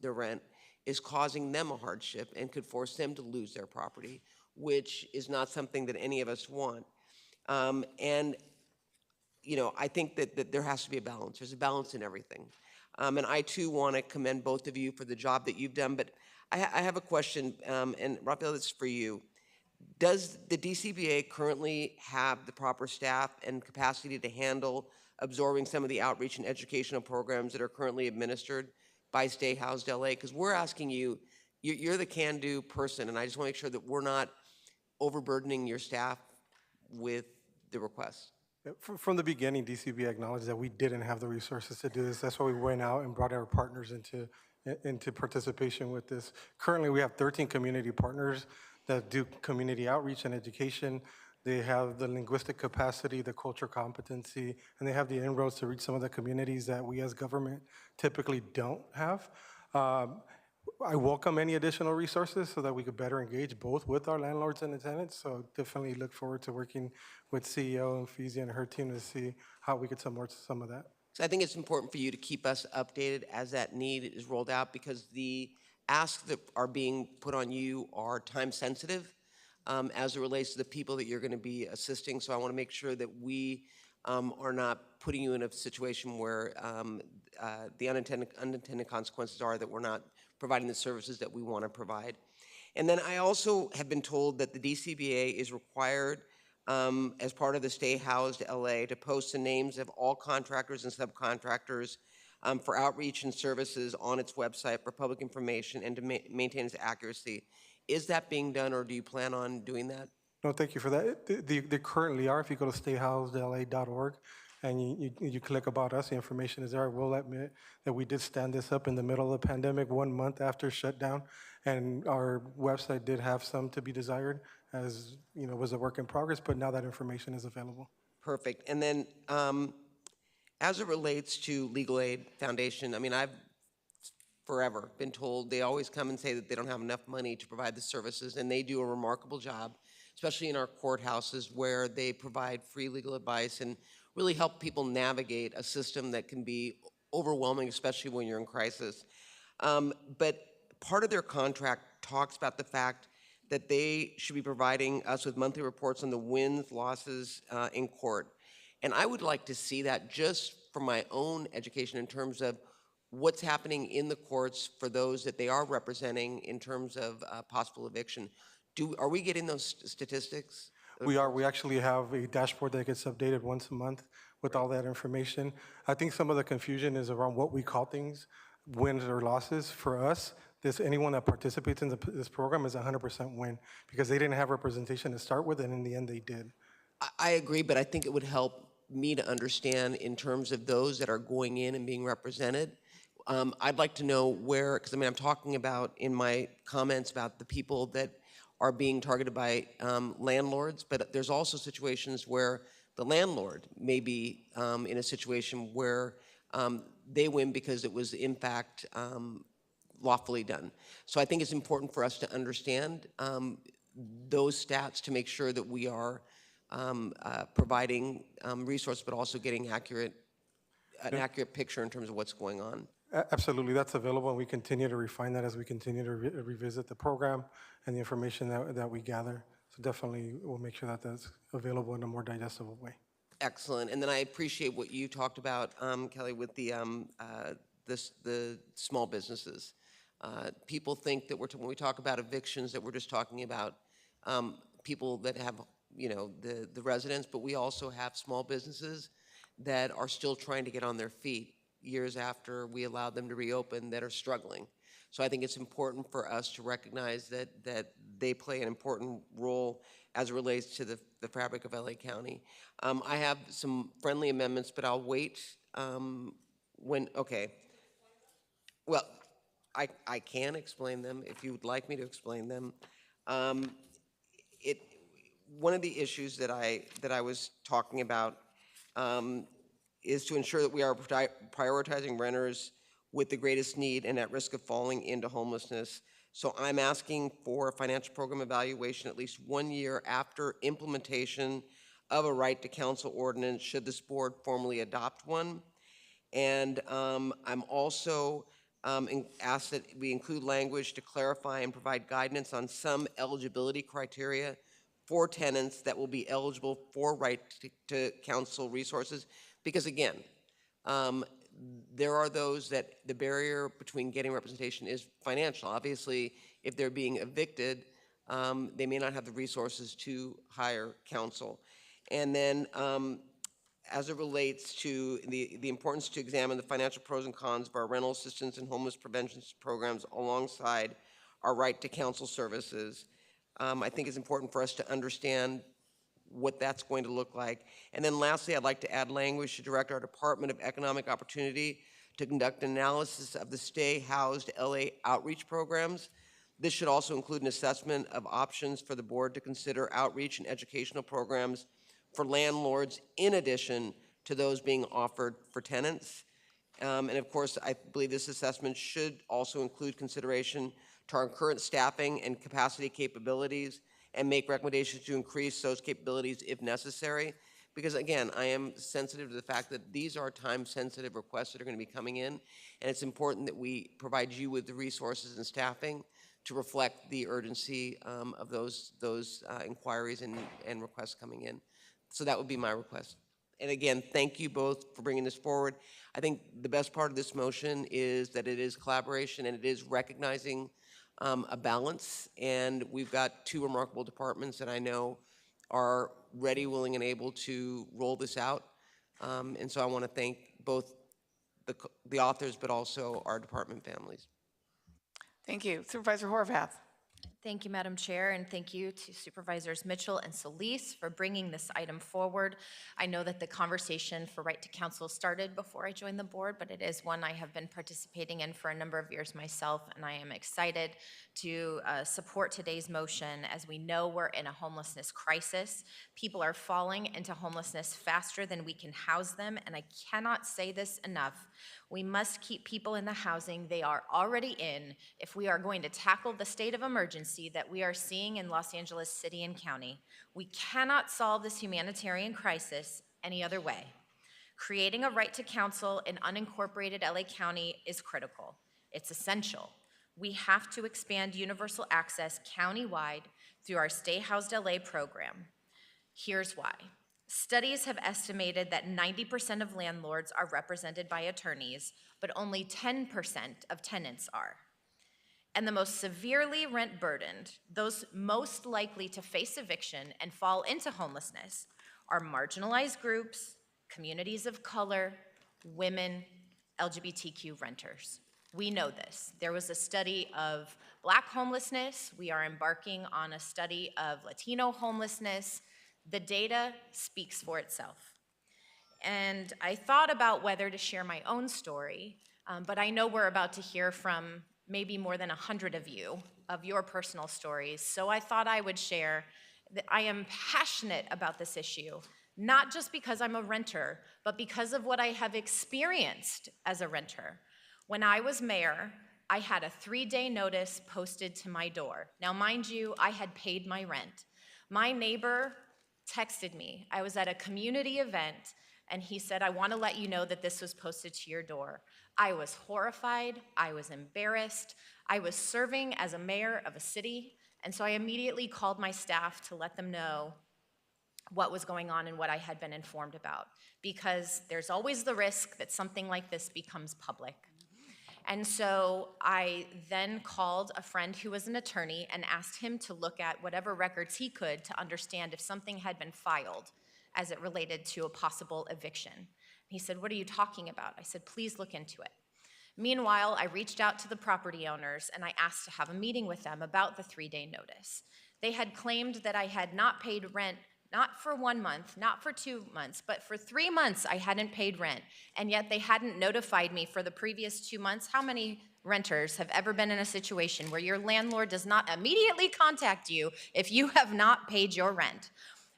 their rent is causing them a hardship and could force them to lose their property, which is not something that any of us want. And I think that there has to be a balance. There's a balance in everything. And I too want to commend both of you for the job that you've done, but I have a question, and Rafael, this is for you. Does the DCBA currently have the proper staff and capacity to handle absorbing some of the outreach and educational programs that are currently administered by Stay Housed LA? Because we're asking you, you're the can-do person, and I just want to make sure that we're not overburdening your staff with the request. From the beginning, DCB acknowledged that we didn't have the resources to do this. That's why we went out and brought our partners into participation with this. Currently, we have 13 community partners that do community outreach and education. They have the linguistic capacity, the culture competency, and they have the inroads to reach some of the communities that we as government typically don't have. I welcome any additional resources so that we could better engage both with our landlords and the tenants. So definitely look forward to working with CEO and Feezy and her team to see how we could support some of that. So I think it's important for you to keep us updated as that need is rolled out, because the asks that are being put on you are time sensitive as it relates to the people that you're going to be assisting. So I want to make sure that we are not putting you in a situation where the unintended consequences are that we're not providing the services that we want to provide. And then I also have been told that the DCBA is required as part of the Stay Housed LA to post the names of all contractors and subcontractors for outreach and services on its website for public information and to maintain its accuracy. Is that being done, or do you plan on doing that? No, thank you for that. They currently are. If you go to stayhousedla.org and you click about us, the information is there. I will admit that we did stand this up in the middle of the pandemic, 1 month after shutdown, and our website did have some to be desired, as was a work in progress, but now that information is available. Perfect. And then as it relates to Legal Aid Foundation, I mean, I've forever been told they always come and say that they don't have enough money to provide the services, and they do a remarkable job, especially in our courthouses where they provide free legal advice and really help people navigate a system that can be overwhelming, especially when you're in crisis. But part of their contract talks about the fact that they should be providing us with monthly reports on the wins, losses in court. And I would like to see that just for my own education in terms of what's happening in the courts for those that they are representing in terms of possible eviction. Are we getting those statistics? We are. We actually have a dashboard that gets updated once a month with all that information. I think some of the confusion is around what we call things, wins or losses. For us, anyone that participates in this program is 100% win, because they didn't have representation to start with, and in the end they did. I agree, but I think it would help me to understand in terms of those that are going in and being represented. I'd like to know where, because I mean, I'm talking about in my comments about the people that are being targeted by landlords, but there's also situations where the landlord may be in a situation where they win because it was in fact lawfully done. So I think it's important for us to understand those stats to make sure that we are providing resources, but also getting an accurate picture in terms of what's going on. Absolutely, that's available, and we continue to refine that as we continue to revisit the program and the information that we gather. So definitely, we'll make sure that that's available in a more digestible way. Excellent. And then I appreciate what you talked about, Kelly, with the small businesses. People think that when we talk about evictions, that we're just talking about people that have, the residents, but we also have small businesses that are still trying to get on their feet years after we allowed them to reopen, that are struggling. So I think it's important for us to recognize that they play an important role as it relates to the fabric of LA County. I have some friendly amendments, but I'll wait okay. Well, I can explain them if you would like me to explain them. One of the issues that I was talking about is to ensure that we are prioritizing renters with the greatest need and at risk of falling into homelessness. So I'm asking for a financial program evaluation at least 1 year after implementation of a right to counsel ordinance, should this board formally adopt one. And I'm also asked that we include language to clarify and provide guidance on some eligibility criteria for tenants that will be eligible for right to counsel resources. Because again, there are those that the barrier between getting representation is financial. Obviously, if they're being evicted, They may not have the resources to hire counsel. And then as it relates to the importance to examine the financial pros and cons of our rental assistance and homeless prevention programs alongside our right to counsel services. I think it's important for us to understand what that's going to look like. And then lastly, I'd like to add language to direct our Department of Economic Opportunity to conduct an analysis of the stay-housed LA outreach programs. This should also include an assessment of options for the board to consider outreach and educational programs for landlords in addition to those being offered for tenants. And of course, I believe this assessment should also include consideration to our current staffing and capacity capabilities and make recommendations to increase those capabilities if necessary. Because again, I am sensitive to the fact that these are time-sensitive requests that are going to be coming in, and it's important that we provide you with the resources and staffing to reflect the urgency of those inquiries and requests coming in. So that would be my request. And again, thank you both for bringing this forward. I think the best part of this motion is that it is collaboration and it is recognizing a balance. And we've got two remarkable departments that I know are ready, willing, and able to roll this out. And so I want to thank both the authors, but also our department families. Thank you. Supervisor Horvath. Thank you, Madam Chair, and thank you to Supervisors Mitchell and Solis for bringing this item forward. I know that the conversation for right to counsel started before I joined the board, but it is one I have been participating in for a number of years myself, and I am excited to support today's motion. As we know, we're in a homelessness crisis. People are falling into homelessness faster than we can house them, and I cannot say this enough. We must keep people in the housing they are already in if we are going to tackle the state of emergency that we are seeing in Los Angeles City and County. We cannot solve this humanitarian crisis any other way. Creating a right to counsel in unincorporated LA County is critical. It's essential. We have to expand universal access countywide through our Stay Housed LA program. Here's why. Studies have estimated that 90% of landlords are represented by attorneys, but only 10% of tenants are. And the most severely rent burdened, those most likely to face eviction and fall into homelessness, are marginalized groups, communities of color, women, LGBTQ renters. We know this. There was a study of Black homelessness. We are embarking on a study of Latino homelessness. The data speaks for itself. And I thought about whether to share my own story, but I know we're about to hear from maybe more than 100 of you, of your personal stories. So I thought I would share that I am passionate about this issue, not just because I'm a renter, but because of what I have experienced as a renter. When I was mayor, I had a 3-day notice posted to my door. Now, mind you, I had paid my rent. My neighbor texted me. I was at a community event, and he said, I want to let you know that this was posted to your door. I was horrified. I was embarrassed. I was serving as a mayor of a city, and so I immediately called my staff to let them know what was going on and what I had been informed about, because there's always the risk that something like this becomes public. And so I then called a friend who was an attorney and asked him to look at whatever records he could to understand if something had been filed as it related to a possible eviction. He said, what are you talking about? I said, please look into it. Meanwhile, I reached out to the property owners and I asked to have a meeting with them about the 3-day notice. They had claimed that I had not paid rent, not for 1 month, not for 2 months, but for 3 months I hadn't paid rent, and yet they hadn't notified me for the previous 2 months. How many renters have ever been in a situation where your landlord does not immediately contact you if you have not paid your rent?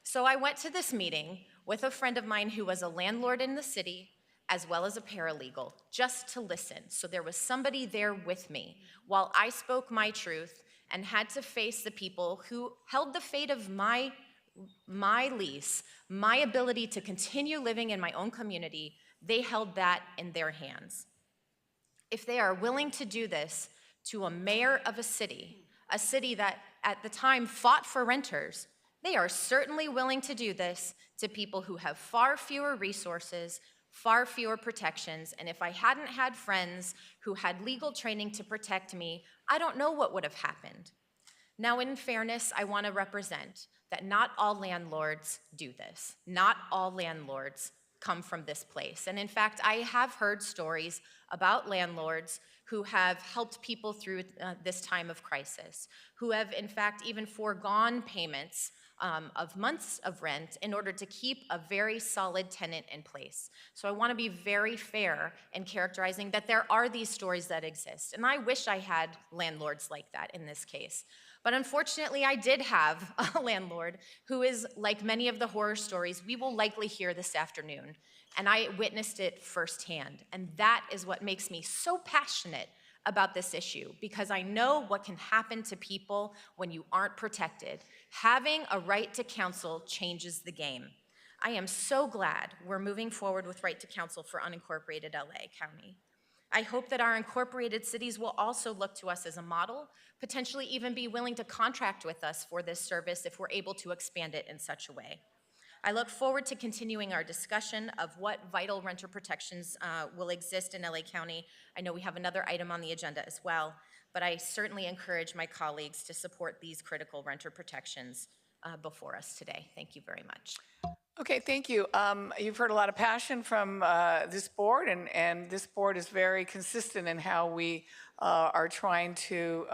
So I went to this meeting with a friend of mine who was a landlord in the city, as well as a paralegal, just to listen. So there was somebody there with me while I spoke my truth and had to face the people who held the fate of my lease, my ability to continue living in my own community. They held that in their hands. If they are willing to do this to a mayor of a city that at the time fought for renters, they are certainly willing to do this to people who have far fewer resources, far fewer protections, and if I hadn't had friends who had legal training to protect me, I don't know what would have happened. Now, in fairness, I want to represent that not all landlords do this. Not all landlords come from this place. And in fact, I have heard stories about landlords who have helped people through this time of crisis, who have in fact even foregone payments of months of rent in order to keep a very solid tenant in place. So I want to be very fair in characterizing that there are these stories that exist. And I wish I had landlords like that in this case. But unfortunately, I did have a landlord who is like many of the horror stories we will likely hear this afternoon. And I witnessed it firsthand. And that is what makes me so passionate about this issue, because I know what can happen to people when you aren't protected. Having a right to counsel changes the game. I am so glad we're moving forward with right to counsel for unincorporated LA County. I hope that our incorporated cities will also look to us as a model, potentially even be willing to contract with us for this service if we're able to expand it in such a way. I look forward to continuing our discussion of what vital renter protections will exist in LA County. I know we have another item on the agenda as well, but I certainly encourage my colleagues to support these critical renter protections before us today. Thank you very much. Okay, thank you. You've heard a lot of passion from this board, and this board is very consistent in how we are trying to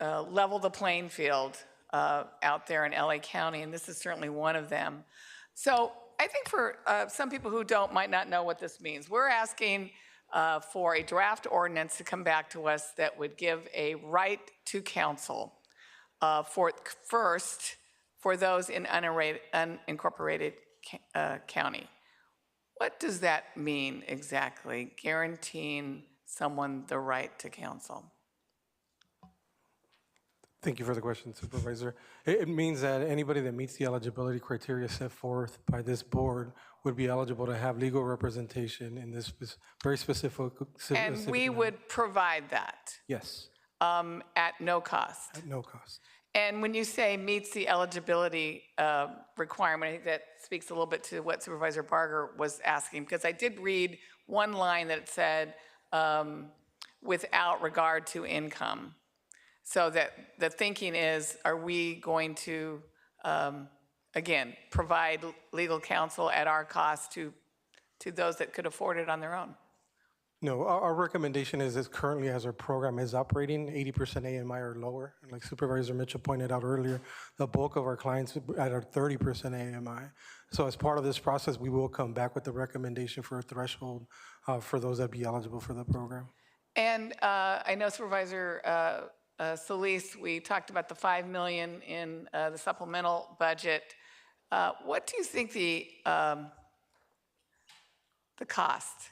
level the playing field out there in LA County, and this is certainly one of them. So I think for some people who might not know what this means, we're asking for a draft ordinance to come back to us that would give a right to counsel for those in unincorporated county. What does that mean exactly, guaranteeing someone the right to counsel? Thank you for the question, Supervisor. It means that anybody that meets the eligibility criteria set forth by this board would be eligible to have legal representation in this very specific. And we would provide that? Yes. At no cost? At no cost. And when you say meets the eligibility requirement, I think that speaks a little bit to what Supervisor Barger was asking, because I did read one line that said, without regard to income. So that the thinking is, are we going to, again, provide legal counsel at our cost to those that could afford it on their own? No, our recommendation is currently as our program is operating, 80% AMI or lower. And like Supervisor Mitchell pointed out earlier, the bulk of our clients at our 30% AMI. So as part of this process, we will come back with the recommendation for a threshold for those that be eligible for the program. And I know Supervisor Solis, we talked about the $5 million in the supplemental budget. What do you think the cost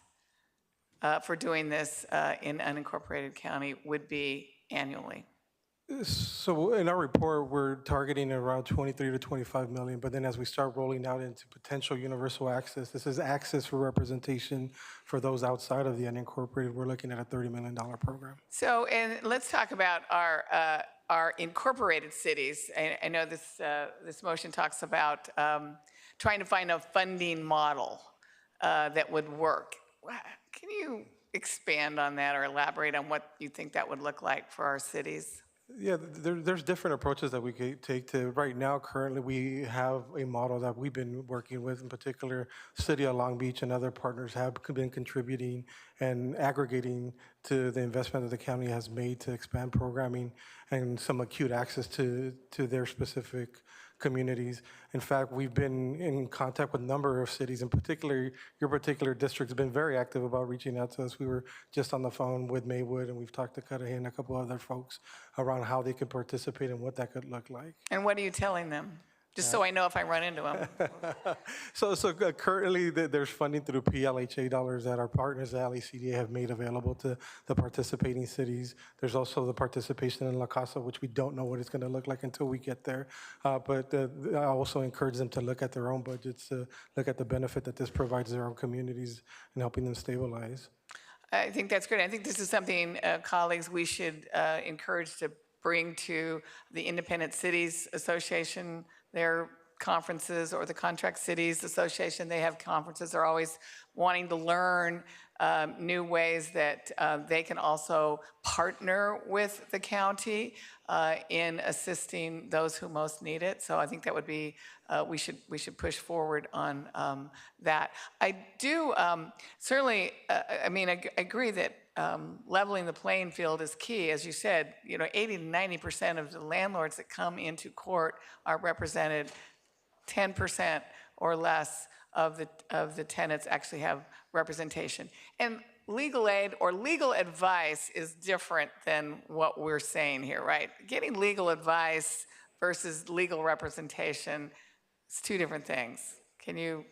for doing this in unincorporated county would be annually? So in our report, we're targeting around 23 to 25 million, but then as we start rolling out into potential universal access, this is access for representation for those outside of the unincorporated, we're looking at a $30 million program. So, and let's talk about our incorporated cities. I know this motion talks about trying to find a funding model that would work. Can you expand on that or elaborate on what you think that would look like for our cities? Yeah, there's different approaches that we could take to, right now, currently we have a model that we've been working with, in particular, City of Long Beach and other partners have been contributing and aggregating to the investment that the county has made to expand programming and some acute access to their specific communities. In fact, we've been in contact with a number of cities, in particular, your particular district has been very active about reaching out to us. We were just on the phone with Maywood, and we've talked to Cudahy and a couple other folks around how they could participate and what that could look like. And what are you telling them? Just so I know if I run into them. So currently there's funding through PLHA dollars that our partners at LACDA have made available to the participating cities. There's also the participation in La Casa, which we don't know what it's going to look like until we get there. But I also encourage them to look at their own budgets, to look at the benefit that this provides their own communities and helping them stabilize. I think that's great. I think this is something, colleagues, we should encourage to bring to the Independent Cities Association, their conferences, or the Contract Cities Association, they have conferences. They're always wanting to learn new ways that they can also partner with the county in assisting those who most need it. So I think that would be, we should push forward on that. I do certainly, I mean, I agree that leveling the playing field is key. As you said, 80 to 90% of the landlords that come into court are represented. 10% or less of the tenants actually have representation. And legal aid or legal advice is different than what we're saying here, right? Getting legal advice versus legal representation is two different things. Can you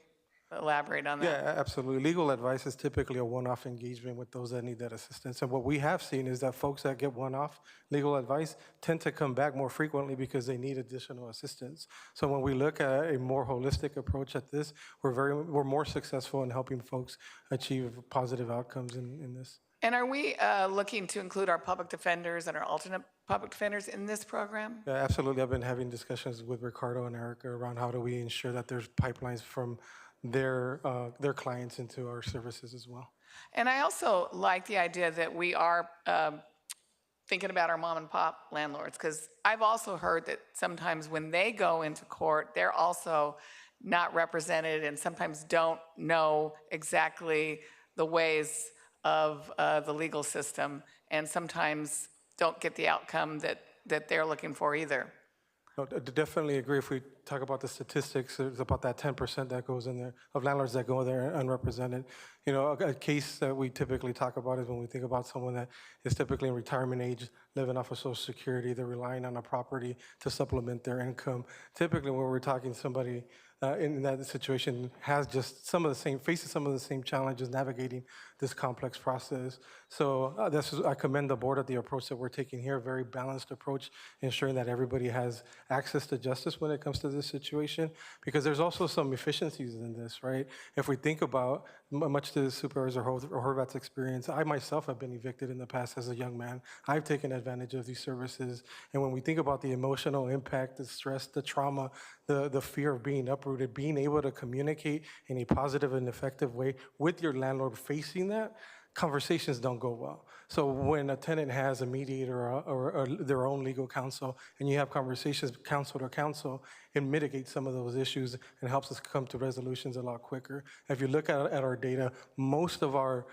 elaborate on that? Yeah, absolutely. Legal advice is typically a one-off engagement with those that need that assistance. And what we have seen is that folks that get one-off legal advice tend to come back more frequently because they need additional assistance. So when we look at a more holistic approach at this, we're more successful in helping folks achieve positive outcomes in this. And are we looking to include our public defenders and our alternate public defenders in this program? Yeah, absolutely. I've been having discussions with Ricardo and Erica around how do we ensure that there's pipelines from their clients into our services as well. And I also like the idea that we are thinking about our mom and pop landlords, because I've also heard that sometimes when they go into court, they're also not represented and sometimes don't know exactly the ways of the legal system, and sometimes don't get the outcome that they're looking for either. I definitely agree. If we talk about the statistics, there's about that 10% that goes in there of landlords that go there unrepresented. A case that we typically talk about is when we think about someone that is typically in retirement age, living off of Social Security, they're relying on a property to supplement their income. Typically, when we're talking somebody in that situation has just faces some of the same challenges navigating this complex process. So I commend the board at the approach that we're taking here, a very balanced approach, ensuring that everybody has access to justice when it comes to this situation, because there's also some efficiencies in this, right? If we think about, much to Supervisor Horvat's experience, I myself have been evicted in the past as a young man. I've taken advantage of these services. And when we think about the emotional impact, the stress, the trauma, the fear of being uprooted, being able to communicate in a positive and effective way with your landlord facing that, conversations don't go well. So when a tenant has a mediator or their own legal counsel, and you have conversations counsel to counsel, it mitigates some of those issues and helps us come to resolutions a lot quicker. If you look at our data, most of our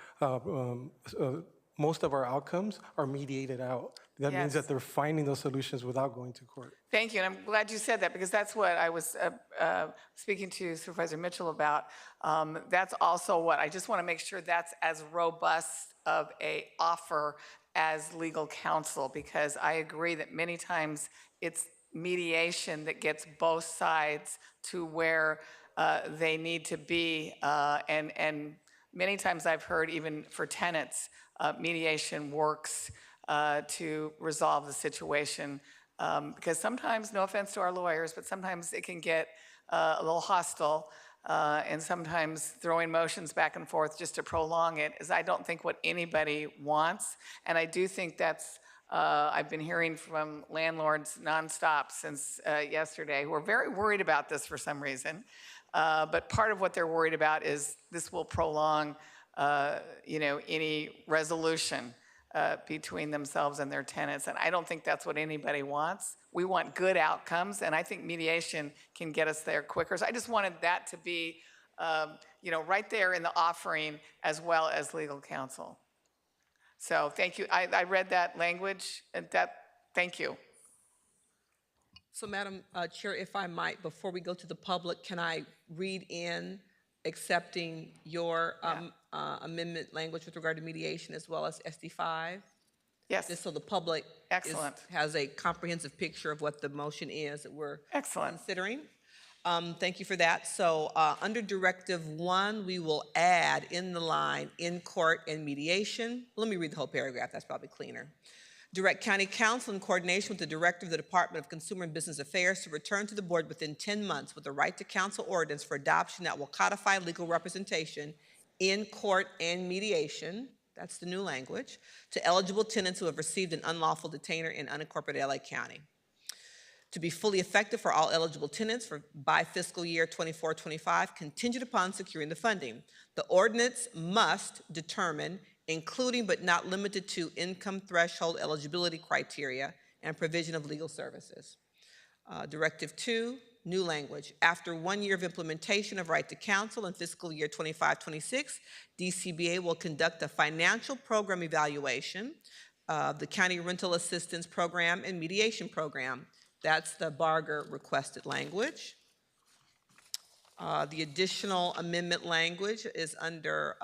outcomes are mediated out. That means that they're finding those solutions without going to court. Thank you, and I'm glad you said that, because that's what I was speaking to Supervisor Mitchell about. That's also what, I just want to make sure that's as robust of a offer as legal counsel, because I agree that many times it's mediation that gets both sides to where they need to be, and many times I've heard even for tenants, mediation works to resolve the situation, because sometimes, no offense to our lawyers, but sometimes it can get a little hostile, and sometimes throwing motions back and forth just to prolong it is, I don't think, what anybody wants. And I do think that's, I've been hearing from landlords nonstop since yesterday who are very worried about this for some reason. But part of what they're worried about is this will prolong any resolution between themselves and their tenants. And I don't think that's what anybody wants. We want good outcomes, and I think mediation can get us there quicker. So I just wanted that to be, right there in the offering, as well as legal counsel. So thank you. I read that language, and thank you. So Madam Chair, if I might, before we go to the public, can I read in accepting your amendment language with regard to mediation as well as SD5? Yes. Just so the public has a comprehensive picture of what the motion is that we're considering. Thank you for that. So under Directive 1, we will add in the line, in court and mediation. Let me read the whole paragraph. That's probably cleaner. Direct County Counsel in coordination with the Director of the Department of Consumer and Business Affairs to return to the board within 10 months with a right to counsel ordinance for adoption that will codify legal representation in court and mediation, that's the new language, to eligible tenants who have received an unlawful detainer in unincorporated LA County. to be fully effective for all eligible tenants by fiscal year 24-25, contingent upon securing the funding. The ordinance must determine, including but not limited to, income threshold eligibility criteria and provision of legal services. Directive 2, new language. After 1 year of implementation of right to counsel in fiscal year 25-26, DCBA will conduct a financial program evaluation of the County Rental Assistance Program and Mediation Program. That's the Barger requested language. The additional amendment language is under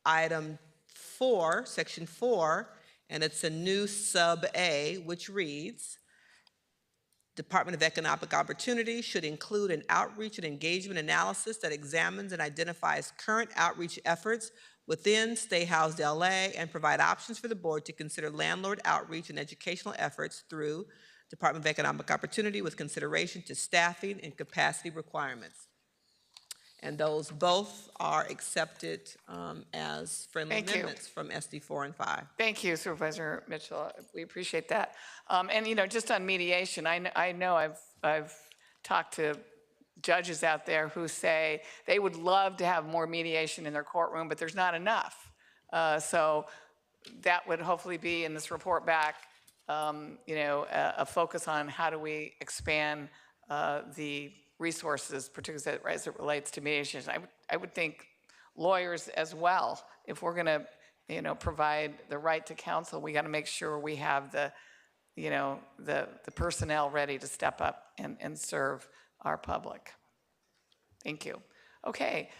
item 4, section 4, and it's a new sub A, which reads, Department of Economic Opportunity should include an outreach and engagement analysis that examines and identifies current outreach efforts within Stay Housed LA and provide options for the board to consider landlord outreach and educational efforts through Department of Economic Opportunity with consideration to staffing and capacity requirements. And those both are accepted as friendly amendments from SD 4 and 5. Thank you, Supervisor Mitchell. We appreciate that. And just on mediation, I know I've talked to judges out there who say they would love to have more mediation in their courtroom, but there's not enough. So that would hopefully be in this report back, a focus on how do we expand the resources, particularly as it relates to mediation. I would think lawyers as well. If we're going to, provide the right to counsel, we got to make sure we have the personnel ready to step up and serve our public. Thank you. Okay,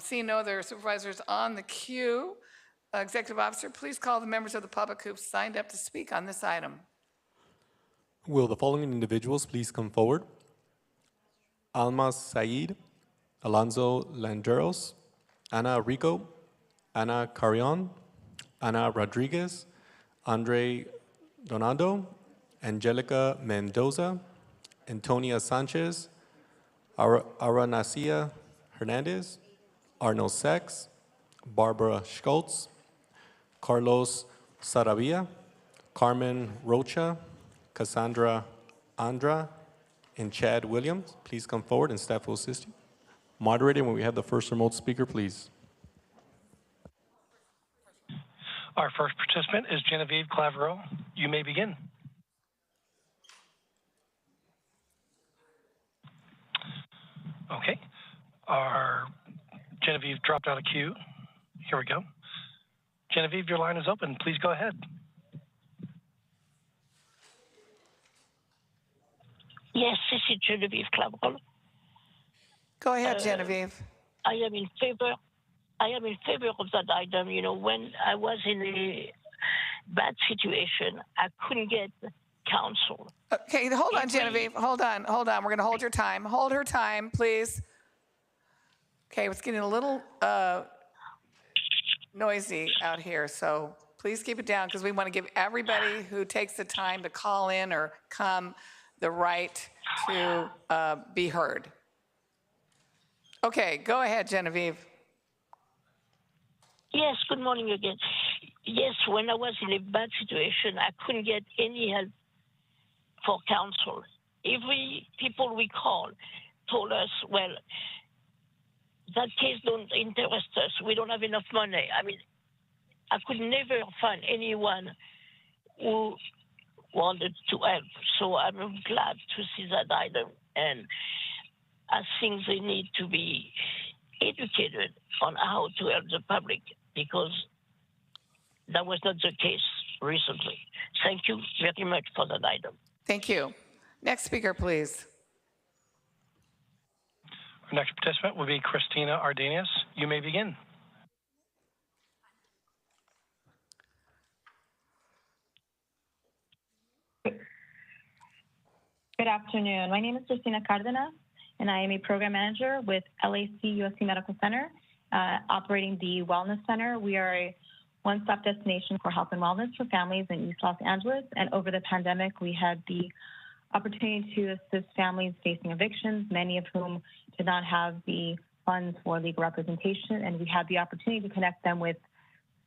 seeing no other supervisors on the queue, Executive Officer, please call the members of the public who've signed up to speak on this item. Will the following individuals please come forward? Alma Said, Alonso Landeros, Ana Rico, Ana Carrion, Ana Rodriguez, Andre Donado, Angelica Mendoza, Antonia Sanchez, Aranacia Hernandez, Arnold Sachs, Barbara Schultz, Carlos Saravia, Carmen Rocha, Cassandra Andra, and Chad Williams. Please come forward and staff will assist you. Moderator, when we have the first remote speaker, please. Our first participant is Genevieve Clavero. You may begin. Okay. Our Genevieve dropped out of queue. Here we go. Genevieve, your line is open. Please go ahead. Yes, this is Genevieve Clavero. Go ahead, Genevieve. I am in favor of that item. When I was in a bad situation, I couldn't get counsel. Okay, hold on, Genevieve. Hold on. We're going to hold your time. Hold her time, please. Okay, it's getting a little noisy out here, so please keep it down because we want to give everybody who takes the time to call in or come the right to be heard. Okay, go ahead, Genevieve. Yes, good morning again. Yes, when I was in a bad situation, I couldn't get any help for counsel. Every people we called told us, well, that case don't interest us. We don't have enough money. I mean, I could never find anyone who wanted to help. So I'm glad to see that item. And I think they need to be educated on how to help the public because that was not the case recently. Thank you very much for that item. Thank you. Next speaker, please. Our next participant will be Christina Ardenas. You may begin. Good afternoon. My name is Christina Cardenas, and I am a program manager with LAC USC Medical Center, operating the Wellness Center. We are a one-stop destination for health and wellness for families in East Los Angeles. And over the pandemic, we had the opportunity to assist families facing evictions, many of whom did not have the funds for legal representation. And we had the opportunity to connect them with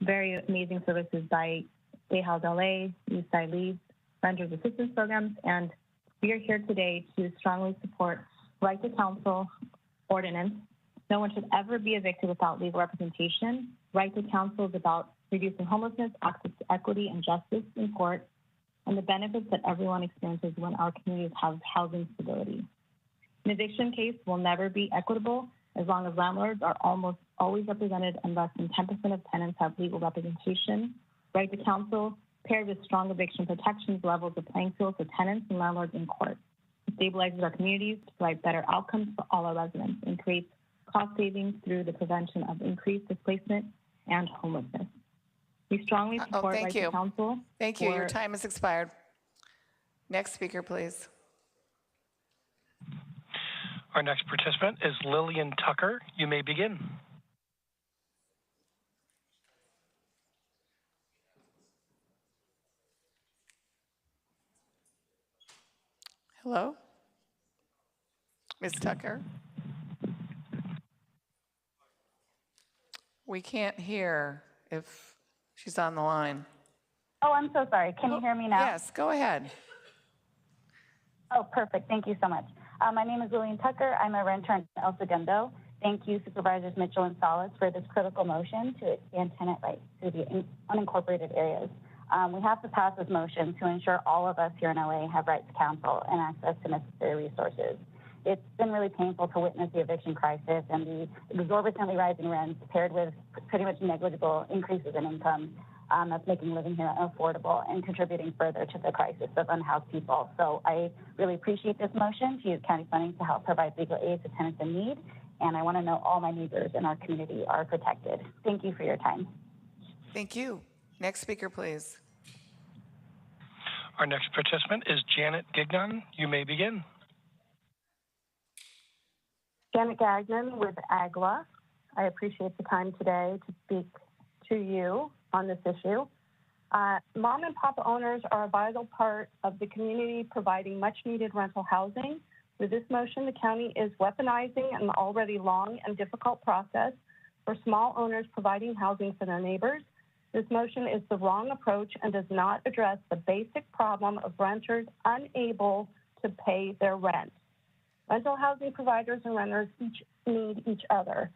very amazing services by Stay Housed LA, Eastside Leads, Renters Assistance Programs, and We are here today to strongly support right to counsel ordinance. No one should ever be evicted without legal representation. Right to counsel is about reducing homelessness, access to equity and justice in court, and the benefits that everyone experiences when our communities have housing stability. An eviction case will never be equitable as long as landlords are almost always represented and less than 10% of tenants have legal representation. Right to counsel, paired with strong eviction protections, levels the playing field for tenants and landlords in court. It stabilizes our communities to provide better outcomes for all our residents and creates cost savings through the prevention of increased displacement and homelessness. We strongly support right to counsel. Thank you. Your time has expired. Next speaker, please. Our next participant is Lillian Tucker. You may begin. Hello? Ms. Tucker? We can't hear if she's on the line. Oh, I'm so sorry. Can you hear me now? Yes, go ahead. Oh, perfect. Thank you so much. My name is Lillian Tucker. I'm a renter in El Segundo. Thank you, Supervisors Mitchell and Salas, for this critical motion to expand tenant rights to the unincorporated areas. We have to pass this motion to ensure all of us here in LA have right to counsel and access to necessary resources. It's been really painful to witness the eviction crisis and the exorbitantly rising rents paired with pretty much negligible increases in income that's making living here unaffordable and contributing further to the crisis of unhoused people. So I really appreciate this motion to use county funding to help provide legal aid to tenants in need. And I want to know all my neighbors in our community are protected. Thank you for your time. Thank you. Next speaker, please. Our next participant is Janet Gignon. You may begin. Janet Gagnon with AGLA. I appreciate the time today to speak to you on this issue. Mom and pop owners are a vital part of the community providing much needed rental housing. With this motion, the county is weaponizing an already long and difficult process for small owners providing housing for their neighbors. This motion is the wrong approach and does not address the basic problem of renters unable to pay their rent. Rental housing providers and renters each need each other,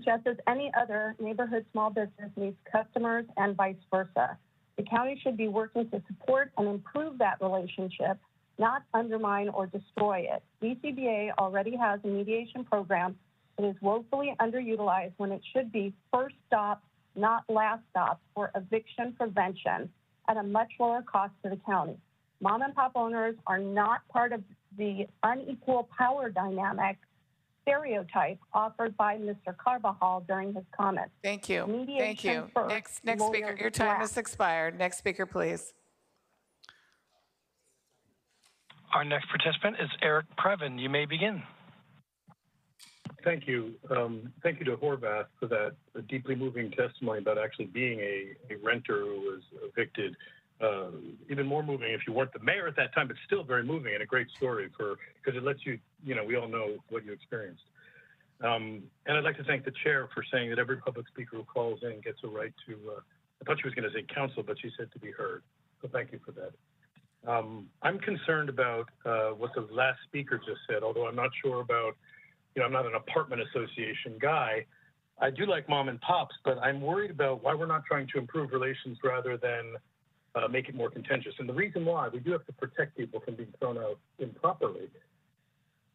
just as any other neighborhood small business needs customers and vice versa. The county should be working to support and improve that relationship, not undermine or destroy it. DCBA already has a mediation program that is woefully underutilized when it should be first stop, not last stop, for eviction prevention at a much lower cost to the county. Mom and pop owners are not part of the unequal power dynamic stereotype offered by Mr. Carvajal during his comments. Thank you. Mediation Thank you. First, Next speaker. Your time last. has expired. Next speaker, please. Our next participant is Eric Previn. You may begin. Thank you. Thank you to Horvath for that deeply moving testimony about actually being a renter who was evicted. Even more moving if you weren't the mayor at that time, but still very moving and a great story because it lets you, we all know what you experienced. And I'd like to thank the chair for saying that every public speaker who calls in gets a right to, I thought she was going to say counsel, but she said to be heard. So thank you for that. I'm concerned about what the last speaker just said, although I'm not sure about, I'm not an apartment association guy. I do like mom and pops, but I'm worried about why we're not trying to improve relations rather than make it more contentious. And the reason why, we do have to protect people from being thrown out improperly.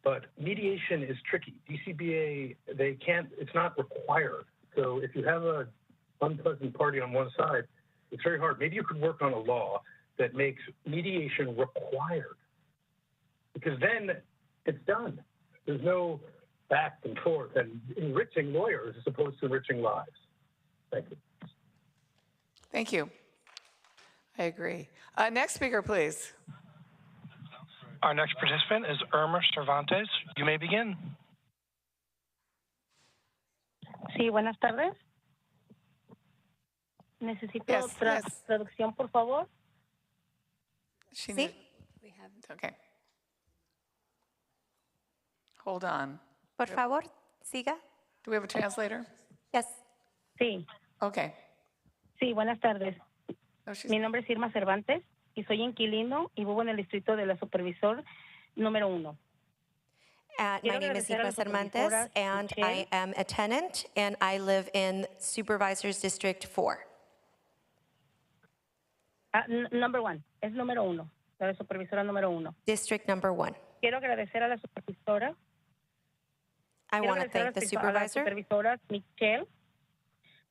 But mediation is tricky. DCBA, it's not required. So if you have an unpleasant party on one side, it's very hard. Maybe you could work on a law that makes mediation required, because then it's done. There's no back and forth and enriching lawyers as opposed to enriching lives. Thank you. Thank you. I agree. Next speaker, please. Our next participant is Irma Cervantes. You may begin. Sí, buenas tardes. Necesito traducción, por favor. Sí. We have. Okay. Hold on. Por favor, siga. Do we have a translator? Yes. Sí. Okay. Sí, buenas tardes. Mi nombre es Irma Cervantes. y soy inquilino y vivo en el distrito de la supervisor número 1. My name is Eva Cervantes, and I am a tenant, and I live in Supervisors District 4. Number 1, es número 1, la supervisora número 1. District number 1. Quiero agradecer a la supervisora. I want to thank the A las supervisor supervisoras Michelle,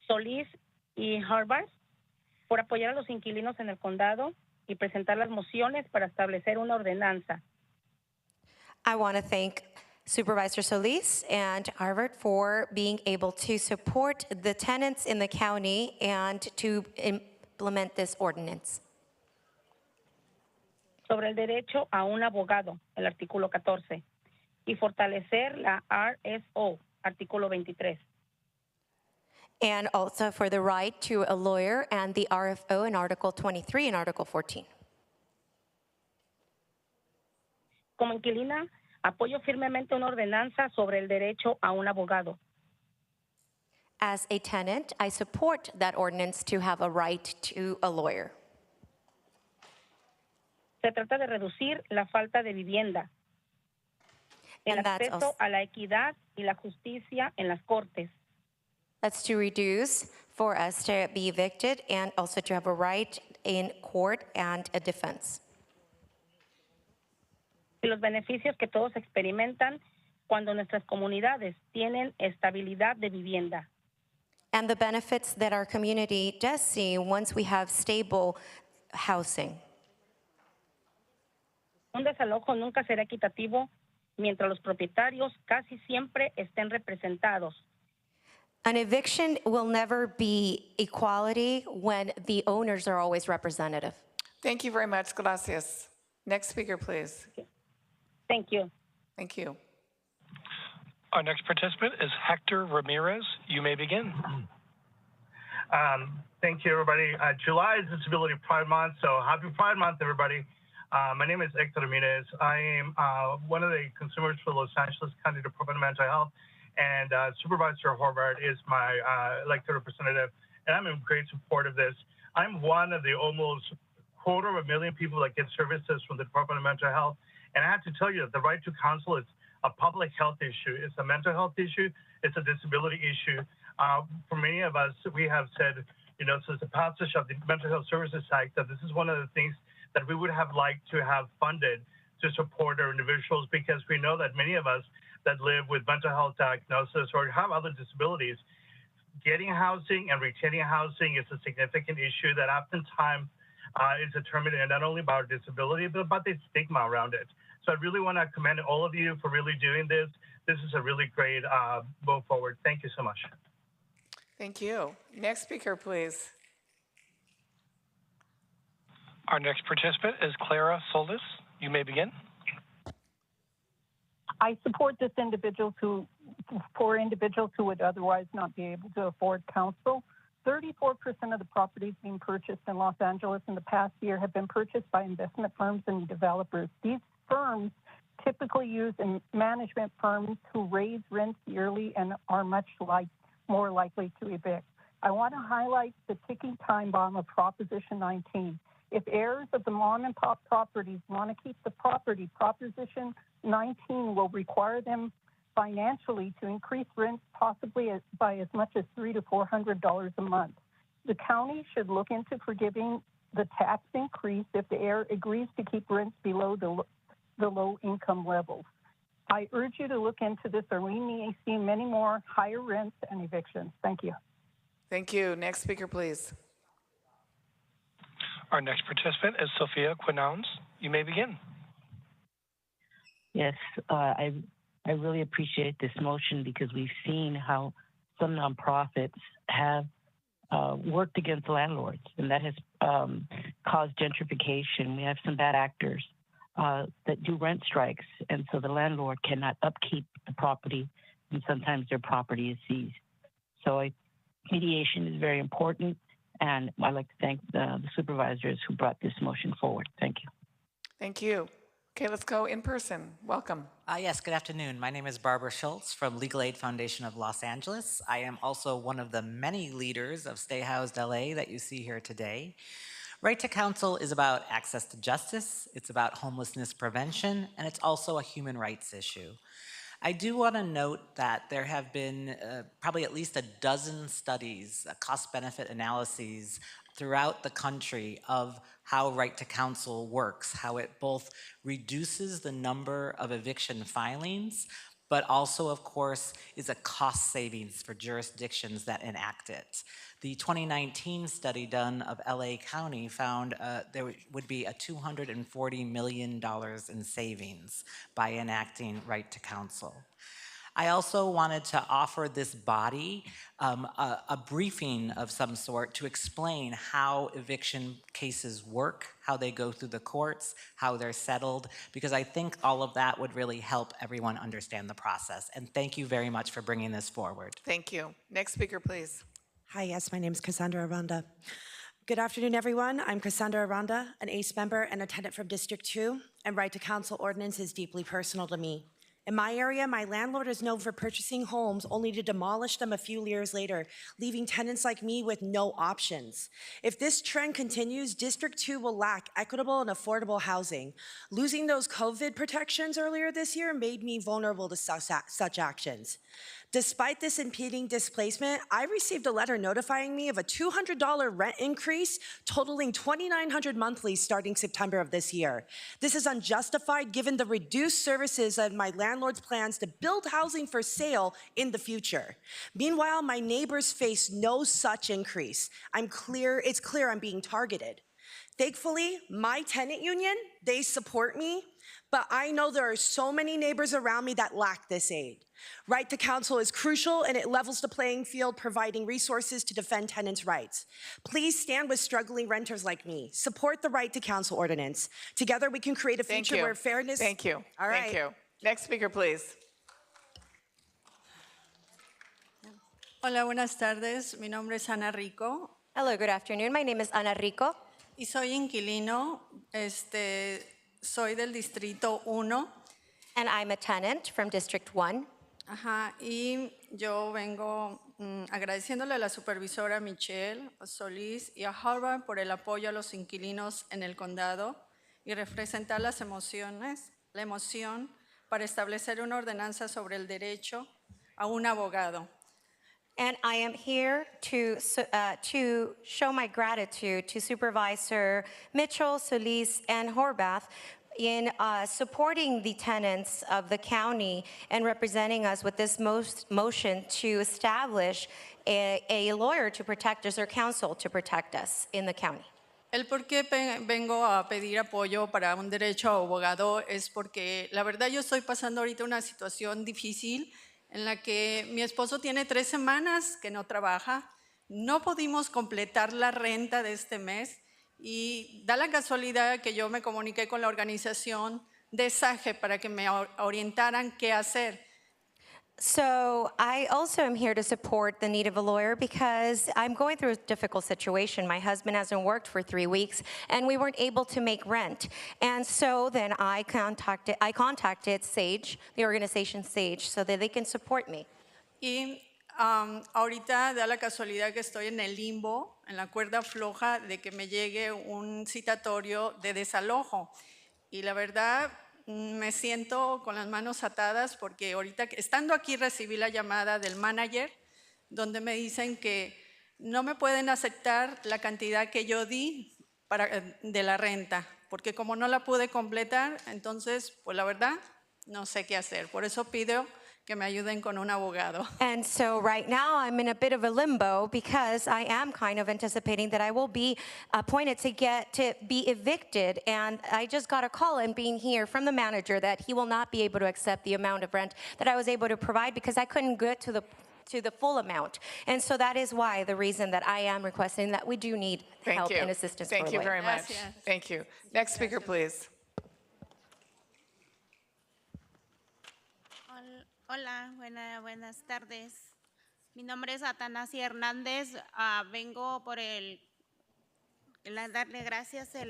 Solís y Harvard por apoyar a los inquilinos en el condado y presentar las mociones para establecer una ordenanza. I want to thank Supervisor Solis and Harvard for being able to support the tenants in the county and to implement this ordinance. Sobre el derecho a un abogado, el artículo 14, y fortalecer la RSO, artículo 23. And also for the right to a lawyer and the RFO in Article 23 and Article 14. Como inquilina, apoyo firmemente una ordenanza sobre el derecho a un abogado. As a tenant, I support that ordinance to have a right to a lawyer. Se trata de reducir la falta de vivienda, el acceso a la equidad y la justicia en las cortes. That's to reduce for us to be evicted and also to have a right in court and a defense. Y los beneficios que todos experimentan cuando nuestras comunidades tienen estabilidad de vivienda. And the benefits that our community does see once we have stable housing. Un desalojo nunca será equitativo mientras los propietarios casi siempre estén representados. An eviction will never be equality when the owners are always representative. Thank you very much. Gracias. Next speaker, please. Thank you. Thank you. Our next participant is Hector Ramirez. You may begin. Thank you, everybody. July is Disability Pride Month, so happy Pride Month, everybody. My name is Hector Ramirez. I am one of the consumers for Los Angeles County Department of Mental Health, and Supervisor Horvath is my elected representative, and I'm in great support of this. I'm one of the almost 250,000 people that get services from the Department of Mental Health, and I have to tell you that the right to counsel is a public health issue. It's a mental health issue. It's a disability issue. For many of us, we have said, since the passage of the Mental Health Services Act, that this is one of the things that we would have liked to have funded to support our individuals, because we know that many of us that live with mental health diagnosis or have other disabilities, getting housing and retaining housing is a significant issue that oftentimes is determined not only by our disability, but by the stigma around it. So I really want to commend all of you for really doing this. This is a really great move forward. Thank you so much. Thank you. Next speaker, please. Our next participant is Clara Solis. You may begin. I support this for individuals who would otherwise not be able to afford counsel. 34% of the properties being purchased in Los Angeles in the past year have been purchased by investment firms and developers. These firms typically use management firms who raise rents yearly and are much more likely to evict. I want to highlight the ticking time bomb of Proposition 19. If heirs of the mom and pop properties want to keep the property, Proposition 19 will require them financially to increase rents possibly by as much as $300 to $400 a month. The county should look into forgiving the tax increase if the heir agrees to keep rents below the low income levels. I urge you to look into this, or we may see many more higher rents and evictions. Thank you. Thank you. Next speaker, please. Our next participant is Sophia Quinowns. You may begin. Yes, I really appreciate this motion because we've seen how some nonprofits have worked against landlords, and that has caused gentrification. We have some bad actors that do rent strikes, and so the landlord cannot upkeep the property, and sometimes their property is seized. So mediation is very important, and I'd like to thank the supervisors who brought this motion forward. Thank you. Thank you. Okay, let's go in person. Welcome. Yes, good afternoon. My name is Barbara Schultz from Legal Aid Foundation of Los Angeles. I am also one of the many leaders of Stay Housed LA that you see here today. Right to counsel is about access to justice, it's about homelessness prevention, and it's also a human rights issue. I do want to note that there have been probably at least a dozen studies, cost-benefit analyses throughout the country of how right to counsel works, how it both reduces the number of eviction filings, but also, of course, is a cost savings for jurisdictions that enact it. The 2019 study done of LA County found there would be a $240 million in savings by enacting right to counsel. I also wanted to offer this body a briefing of some sort to explain how eviction cases work, how they go through the courts, how they're settled, because I think all of that would really help everyone understand the process. And thank you very much for bringing this forward. Thank you. Next speaker, please. Hi, yes, my name is Cassandra Aranda. Good afternoon, everyone. I'm Cassandra Aranda, an ACE member and a tenant from District 2, and right to counsel ordinance is deeply personal to me. In my area, my landlord is known for purchasing homes only to demolish them a few years later, leaving tenants like me with no options. If this trend continues, District 2 will lack equitable and affordable housing. Losing those COVID protections earlier this year made me vulnerable to such actions. Despite this impeding displacement, I received a letter notifying me of a $200 rent increase totaling $2,900 monthly starting September of this year. This is unjustified given the reduced services of my landlord's plans to build housing for sale in the future. Meanwhile, my neighbors face no such increase. It's clear I'm being targeted. Thankfully, my tenant union, they support me, but I know there are so many neighbors around me that lack this aid. Right to counsel is crucial and it levels the playing field, providing resources to defend tenants' rights. Please stand with struggling renters like me. Support the right to counsel ordinance. Together we can create a future where fairness... Thank you. All right. Thank you. Next speaker, please. Hola, buenas tardes. Mi nombre es Ana Rico. Hello, good afternoon. My name is Ana Rico. Y soy inquilino. Soy del Distrito 1. And I'm a tenant from District 1. Ajá, y yo vengo agradeciéndole a la supervisora Michelle Solís y a Harvard por el apoyo a los inquilinos en el condado y representar la emoción para establecer una ordenanza sobre el derecho a un abogado. And I am here to show my gratitude to Supervisor Mitchell, Solis, and Horvath in supporting the tenants of the county and representing us with this motion to establish a lawyer to protect us or counsel to protect us in the county. El por qué vengo a pedir apoyo para un derecho a abogado es porque la verdad yo estoy pasando ahorita una situación difícil en la que mi esposo tiene 3 semanas que no trabaja, no pudimos completar la renta de este mes. Y da la casualidad que yo me comuniqué con la organización de SAGE para que me orientaran qué hacer. So I also am here to support the need of a lawyer because I'm going through a difficult situation. My husband hasn't worked for 3 weeks and we weren't able to make rent. And so then I contacted SAGE, the organization SAGE, so that they can support me. Y ahorita da la casualidad que estoy en el limbo, en la cuerda floja de que me llegue un citatorio de desalojo. Y la verdad me siento con las manos atadas porque ahorita estando aquí recibí la llamada del manager donde me dicen que no me pueden aceptar la cantidad que yo di de la renta porque como no la pude completar, entonces pues la verdad no sé qué hacer. Por eso pido que me ayuden con un abogado. And so right now I'm in a bit of a limbo because I am kind of anticipating that I will be appointed to be evicted, and I just got a call and being here from the manager that he will not be able to accept the amount of rent that I was able to provide because I couldn't get to the full amount. And so that is why the reason that I am requesting that we do need help and assistance. Thank you very much. Thank you. Next speaker, please. Hola, buenas tardes. Mi nombre es Atanasia Hernández. Vengo por darle gracias a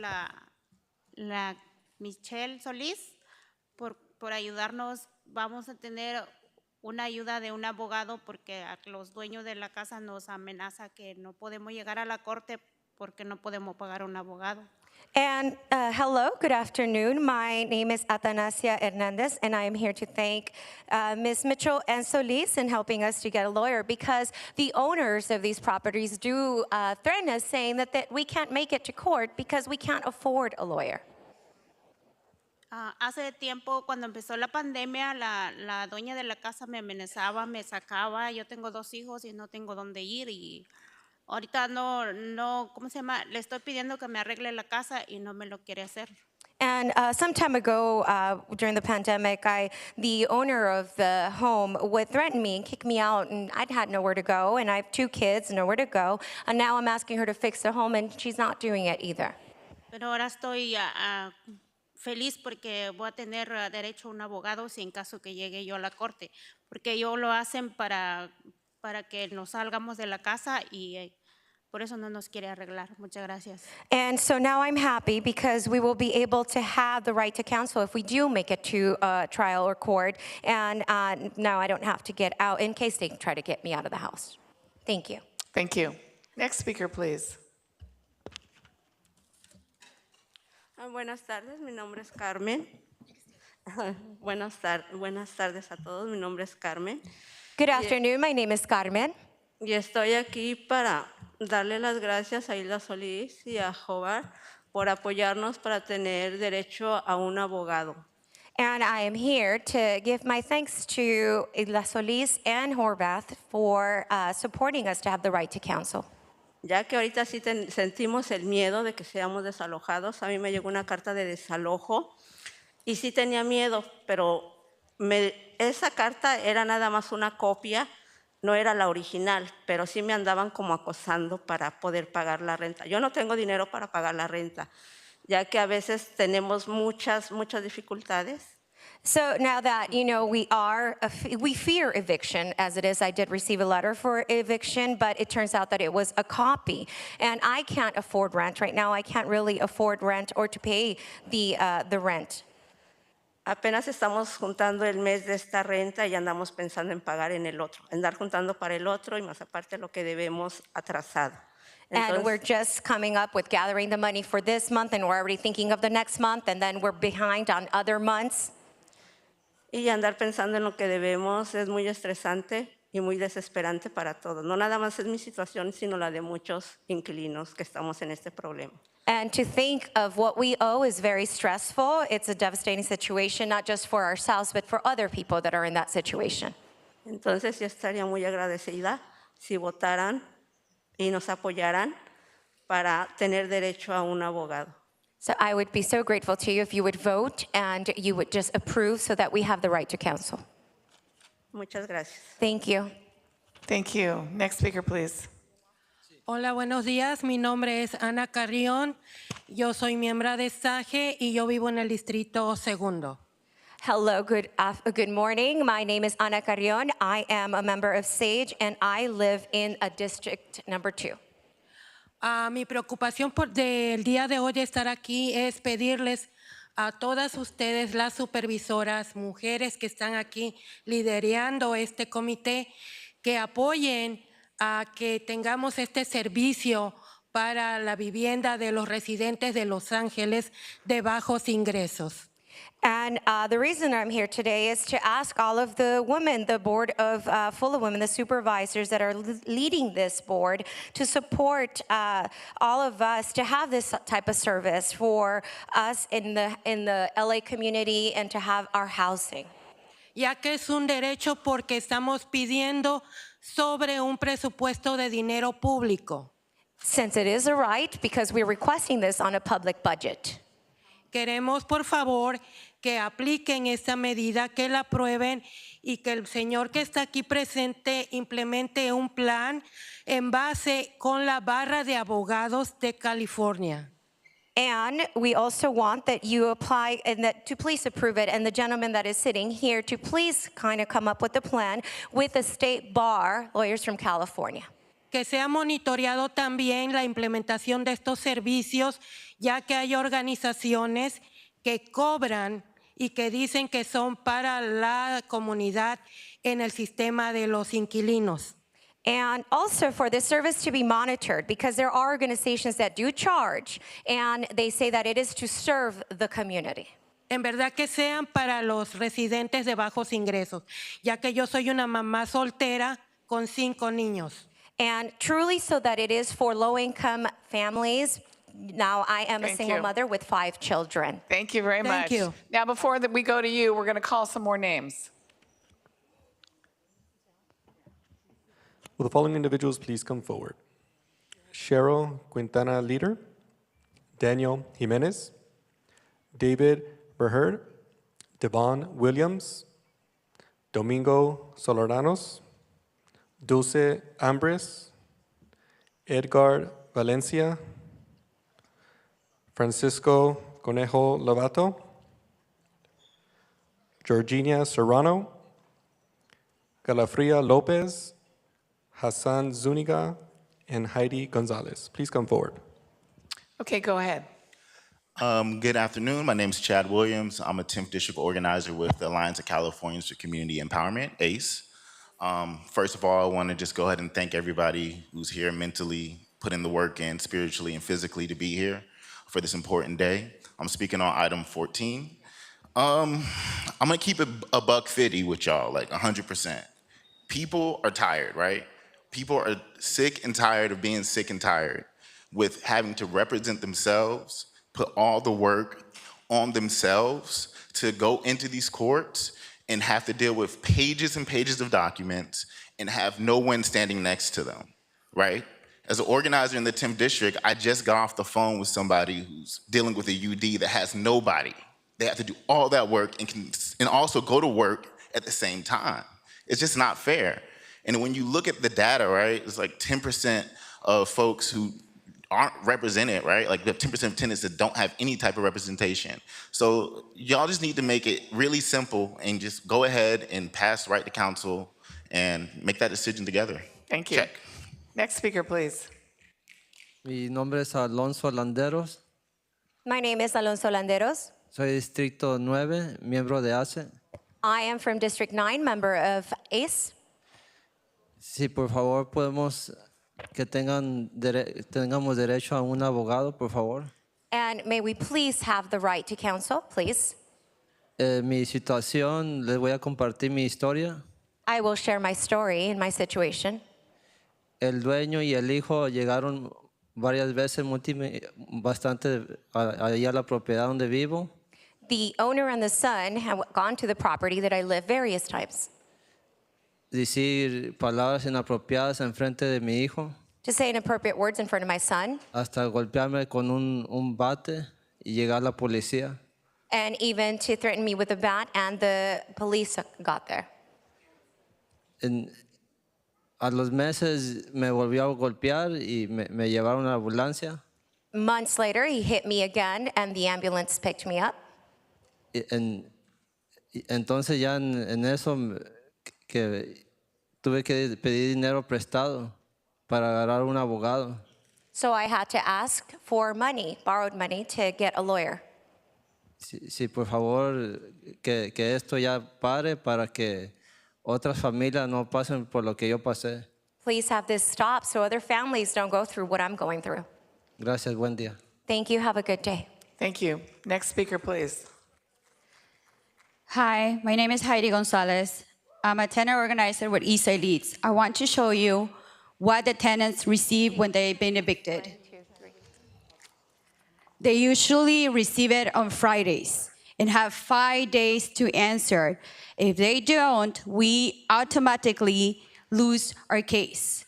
la Michelle Solís por ayudarnos. Vamos a tener una ayuda de un abogado porque a los dueños de la casa nos amenaza que no podemos llegar a la corte porque no podemos pagar un abogado. And hello, good afternoon. My name is Atanasia Hernandez, and I am here to thank Ms. Mitchell and Solis in helping us to get a lawyer, because the owners of these properties do threaten us, saying that we can't make it to court because we can't afford a lawyer. Hace tiempo, cuando empezó la pandemia, la dueña de la casa me amenazaba, me sacaba. Yo tengo 2 hijos y no tengo dónde ir. Y ahorita no, ¿cómo se llama? Le estoy pidiendo que me arregle la casa y no me lo quiere hacer. And some time ago, during the pandemic, the owner of the home would threaten me and kick me out, and I'd had nowhere to go, and I have 2 kids, nowhere to go, and now I'm asking her to fix the home, and she's not doing it either. Pero ahora estoy feliz porque voy a tener derecho a un abogado si en caso que llegue yo a la corte, porque ellos lo hacen para que nos salgamos de la casa y por eso no nos quiere arreglar. Muchas gracias. And so now I'm happy because we will be able to have the right to counsel if we do make it to trial or court, and now I don't have to get out in case they try to get me out of the house. Thank you. Thank you. Next speaker, please. Buenas tardes, mi nombre es Carmen. Buenas tardes a todos, mi nombre es Carmen. Good afternoon, my name is Carmen. Y estoy aquí para darle las gracias a Hilda Solís y a Jovar por apoyarnos para tener derecho a un abogado. And I am here to give my thanks to Isla Solis and Horvath for supporting us to have the right to counsel. Ya que ahorita sí sentimos el miedo de que seamos desalojados. A mí me llegó una carta de desalojo y sí tenía miedo, pero esa carta era nada más una copia, no era la original, pero sí me andaban como acosando para poder pagar la renta. Yo no tengo dinero para pagar la renta, ya que a veces tenemos muchas dificultades. So now that, we fear eviction, as it is, I did receive a letter for eviction, but it turns out that it was a copy. And I can't afford rent right now. I can't really afford rent or to pay the rent. Apenas estamos juntando el mes de esta renta y andamos pensando en pagar en el otro, en dar juntando para el otro y más aparte lo que debemos atrasado. And we're just coming up with gathering the money for this month, and we're already thinking of the next month, and then we're behind on other months. Y andar pensando en lo que debemos es muy estresante y muy desesperante para todos. No nada más es mi situación, sino la de muchos inquilinos que estamos en este problema. And to think of what we owe is very stressful. It's a devastating situation, not just for ourselves, but for other people that are in that situation. Entonces yo estaría muy agradecida si votaran y nos apoyaran para tener derecho a un abogado. So I would be so grateful to you if you would vote and you would just approve so that we have the right to counsel. Muchas gracias. Thank you. Thank you. Next speaker, please. Hola, buenos días. Mi nombre es Ana Carrión. Yo soy miembro de SAGE y yo vivo en el distrito segundo. Hello, good morning. My name is Ana Carrión. I am a member of SAGE and I live in a district number 2. Mi preocupación del día de hoy de estar aquí es pedirles a todas ustedes, las supervisoras, mujeres que están aquí liderando este comité, que apoyen a que tengamos este servicio para la vivienda de los residentes de Los Ángeles de bajos ingresos. And the reason I'm here today is to ask all of the women, the board of full of women, the supervisors that are leading this board, to support all of us to have this type of service for us in the LA community and to have our housing. Ya que es un derecho porque estamos pidiendo sobre un presupuesto de dinero público. Since it is a right, because we're requesting this on a public budget. Queremos, por favor, que apliquen esta medida, que la aprueben y que el señor que está aquí presente implemente un plan en base con la barra de abogados de California. And we also want that you apply and that to please approve it, and the gentleman that is sitting here to please kind of come up with a plan with the state bar, lawyers from California. Que sea monitoreado también la implementación de estos servicios, ya que hay organizaciones que cobran y que dicen que son para la comunidad en el sistema de los inquilinos. And also for the service to be monitored, because there are organizations that do charge, and they say that it is to serve the community. En verdad que sean para los residentes de bajos ingresos, ya que yo soy una mamá soltera con 5 niños. And truly so that it is for low-income families. Now, I am a Thank single you. mother with 5 children. Thank you very much. Thank you. Now, before we go to you, we're going to call some more names. Will the following individuals please come forward? Cheryl Quintana Leader, Daniel Jimenez, David Berherd, Devon Williams, Domingo Solaranos, Dulce Ambres, Edgar Valencia, Francisco Conejo Lovato, Georgina Serrano, Galafria Lopez, Hassan Zuniga, and Heidi Gonzalez. Please come forward. Okay, go ahead. Good afternoon. My name is Chad Williams. I'm a 10th District organizer with the Alliance of Californians for Community Empowerment, ACE. First of all, I want to just go ahead and thank everybody who's here mentally, put in the work in spiritually and physically to be here for this important day. I'm speaking on item 14. I'm gonna keep it a $150 with y'all, like 100%. People are tired, right? People are sick and tired of being sick and tired with having to represent themselves, put all the work on themselves to go into these courts and have to deal with pages and pages of documents and have no one standing next to them, right? As an organizer in the 10th District, I just got off the phone with somebody who's dealing with a UD that has nobody. They have to do all that work and also go to work at the same time. It's just not fair. And when you look at the data, right, it's like 10% of folks who aren't represented, right? Like the 10% of tenants that don't have any type of representation. So y'all just need to make it really simple and just go ahead and pass right to council and make that decision together. Thank you. Check. Next speaker, please. Mi nombre es Alonso Landeros. My name is Alonso Landeros. Soy Distrito 9, miembro de ACE. I am from District 9, member of ACE. Si por favor podemos que tengamos derecho a un abogado, por favor. And may we please have the right to counsel, please? Mi situación, les voy a compartir mi historia. I will share my story and my situation. El dueño y el hijo llegaron varias veces, bastante allá a la propiedad donde vivo. The owner and the son have gone to the property that I live various times. Decir palabras inapropiadas en frente de mi hijo. To say inappropriate words in front of my son. Hasta golpearme con un bate y llegar la policía. And even to threaten me with a bat, and the police got there. A los meses me volvió a golpear y me llevaron a la ambulancia. Months later, he hit me again, and the ambulance picked me up. Entonces ya en eso que tuve que pedir dinero prestado para agarrar un abogado. So I had to ask for money, borrowed money, to get a lawyer. Sí, por favor, que esto ya pare para que otras familias no pasen por lo que yo pasé. Please have this stop so other families don't go through what I'm going through. Gracias, buen día. Thank you. Have a good day. Thank you. Next speaker, please. Hi, my name is Heidi Gonzalez. I'm a tenant organizer with Eastside Leads. I want to show you what the tenants receive when they've been evicted. They usually receive it on Fridays and have 5 days to answer. If they don't, we automatically lose our case.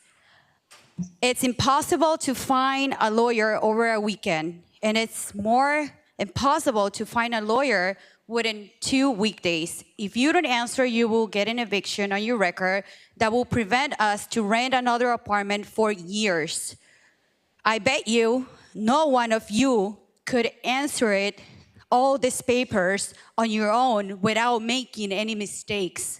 It's impossible to find a lawyer over a weekend, and it's more impossible to find a lawyer within 2 weekdays. If you don't answer, you will get an eviction on your record that will prevent us to rent another apartment for years. I bet you no one of you could answer it, all these papers on your own without making any mistakes.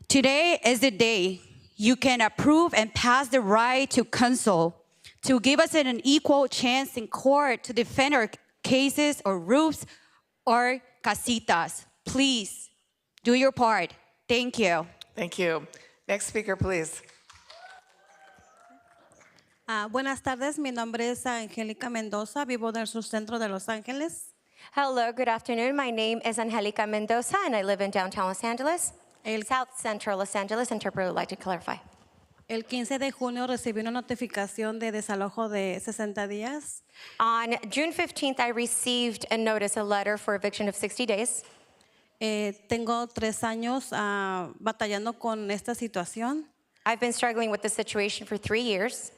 Today is the day you can approve and pass the right to counsel, to give us an equal chance in court to defend our cases or roofs or casitas. Please do your part. Thank you. Thank you. Next speaker, please. Buenas tardes, mi nombre es Angélica Mendoza, vivo en el subcentro de Los Ángeles. Hello, good afternoon. My name is Angelica Mendoza, and I live in downtown Los Angeles, South Central Los Angeles. Interpreter would like to clarify. El 15 de junio recibí una notificación de desalojo de 60 días. On June 15th, I received a notice, a letter for eviction of 60 days. Tengo 3 años batallando con esta situación. I've been struggling with this situation for 3 years.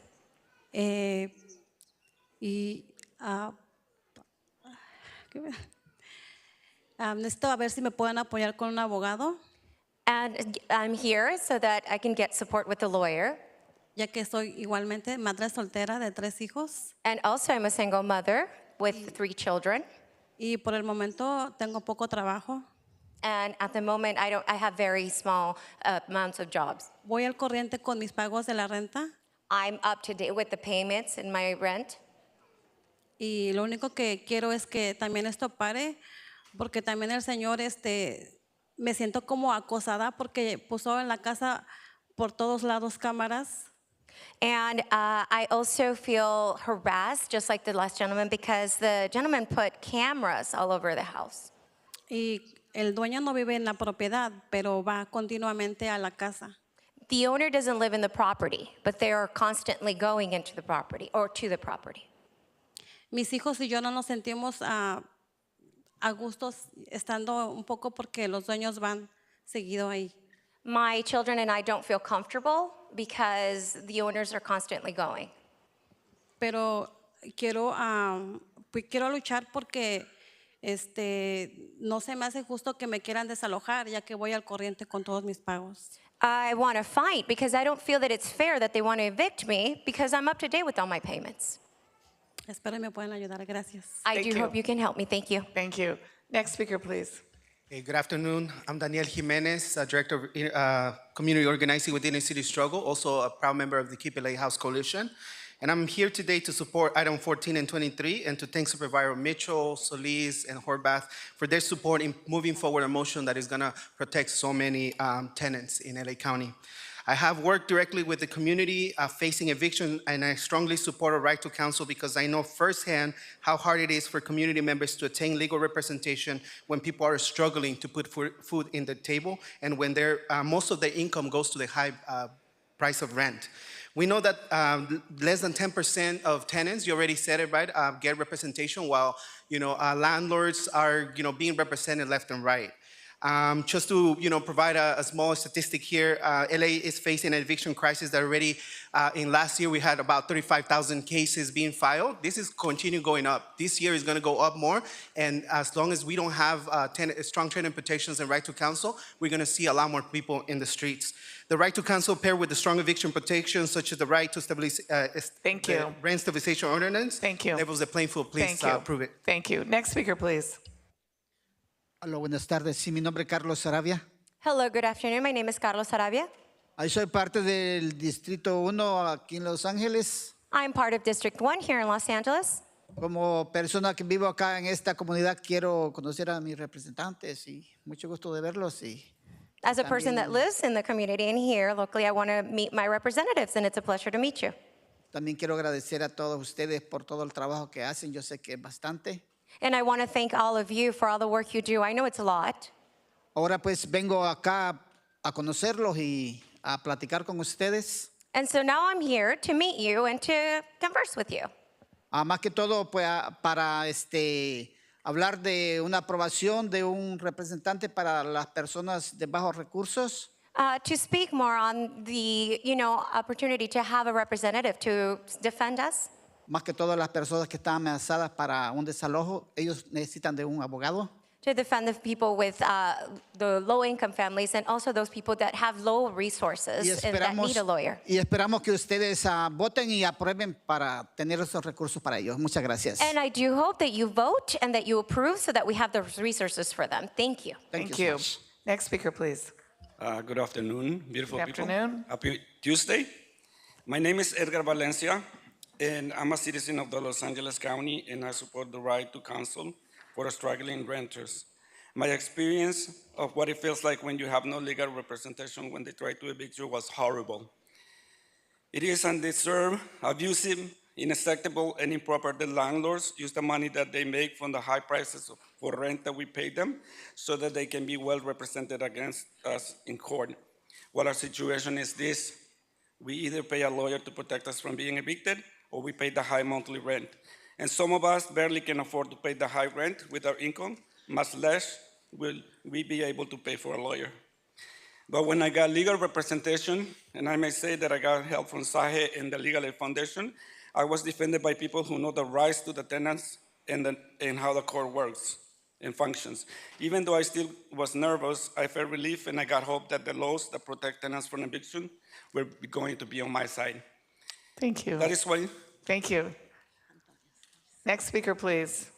Necesito a ver si me pueden apoyar con un abogado. And I'm here so that I can get support with a lawyer. Ya que soy igualmente madre soltera de 3 hijos. And also I'm a single mother with 3 children. Y por el momento tengo poco trabajo. And at the moment I have very small amounts of jobs. Voy al corriente con mis pagos de la renta. I'm up to date with the payments and my rent. Y lo único que quiero es que también esto pare, porque también el Señor me siento como acosada porque puso en la casa por todos lados cámaras. And I also feel harassed, just like the last gentleman, because the gentleman put cameras all over the house. Y el dueño no vive en la propiedad, pero va continuamente a la casa. The owner doesn't live in the property, but they are constantly going into the property or to the property. Mis hijos y yo no nos sentimos a gustos estando un poco porque los dueños van seguido ahí. My children and I don't feel comfortable because the owners are constantly going. Pero quiero luchar porque no se me hace justo que me quieran desalojar ya que voy al corriente con todos mis pagos. I want to fight because I don't feel that it's fair that they want to evict me because I'm up to date with all my payments. Espero me puedan ayudar. Gracias. I do hope you can help me. Thank you. Thank you. Next speaker, please. Hey, good afternoon. I'm Daniel Jimenez, Director of Community Organizing with Inner City Struggle, also a proud member of the Keep LA House Coalition. And I'm here today to support item 14 and 23 and to thank Supervisor Mitchell, Solis, and Horvath for their support in moving forward a motion that is going to protect so many tenants in LA County. I have worked directly with the community facing eviction, and I strongly support a right to counsel because I know firsthand how hard it is for community members to attain legal representation when people are struggling to put food in the table and when most of their income goes to the high price of rent. We know that less than 10% of tenants, you already said it right, get representation while landlords are being represented left and right. Just to provide a small statistic here, LA is facing an eviction crisis that already in last year we had about 35,000 cases being filed. This is continue going up. This year is going to go up more, and as long as we don't have strong tenant protections and right to counsel, we're going to see a lot more people in the streets. The right to counsel paired with the strong eviction protections such as the right to rent stabilization ordinance. Thank you. Levels the playing field. Please prove it. Thank you. Next speaker, please. Hola, buenas tardes. Sí, mi nombre es Carlos Sarabia. Hello, good afternoon. My name is Carlos Sarabia. Ahí soy parte del Distrito 1 aquí en Los Ángeles. I'm part of District 1 here in Los Angeles. Como persona que vivo acá en esta comunidad, quiero conocer a mis representantes y mucho gusto de verlos. As a person that lives in the community and here locally, I want to meet my representatives, and it's a pleasure to meet you. También quiero agradecer a todos ustedes por todo el trabajo que hacen. Yo sé que es bastante. And I want to thank all of you for all the work you do. I know it's a lot. Ahora pues vengo acá a conocerlos y a platicar con ustedes. And so now I'm here to meet you and to converse with you. Más que todo pues, para hablar de una aprobación de un representante para las personas de bajos recursos. To speak more on the, opportunity to have a representative to defend us. Más que todas las personas que están amenazadas para un desalojo, ellos necesitan de un abogado. To defend the people with the low-income families and also those people that have low resources and that need a lawyer. Y esperamos que ustedes voten y aprueben para tener esos recursos para ellos. Muchas gracias. And I do hope that you vote and that you approve so that we have the resources for them. Thank you. Thank you. Next speaker, please. Good afternoon, beautiful people. Good afternoon. Happy Tuesday. My name is Edgar Valencia, and I'm a citizen of the Los Angeles County, and I support the right to counsel for struggling renters. My experience of what it feels like when you have no legal representation when they try to evict you was horrible. It is undeserved, abusive, unacceptable, and improper that landlords use the money that they make from the high prices for rent that we pay them so that they can be well represented against us in court. Well, our situation is this. We either pay a lawyer to protect us from being evicted or we pay the high monthly rent. And some of us barely can afford to pay the high rent with our income, much less will we be able to pay for a lawyer. But when I got legal representation, and I may say that I got help from SAHE and the Legal Aid Foundation, I was defended by people who know the rights to the tenants and how the court works and functions. Even though I still was nervous, I felt relief and I got hope that the laws that protect tenants from eviction were going to be on my side. Thank you. That is why. Thank you. Next speaker, please.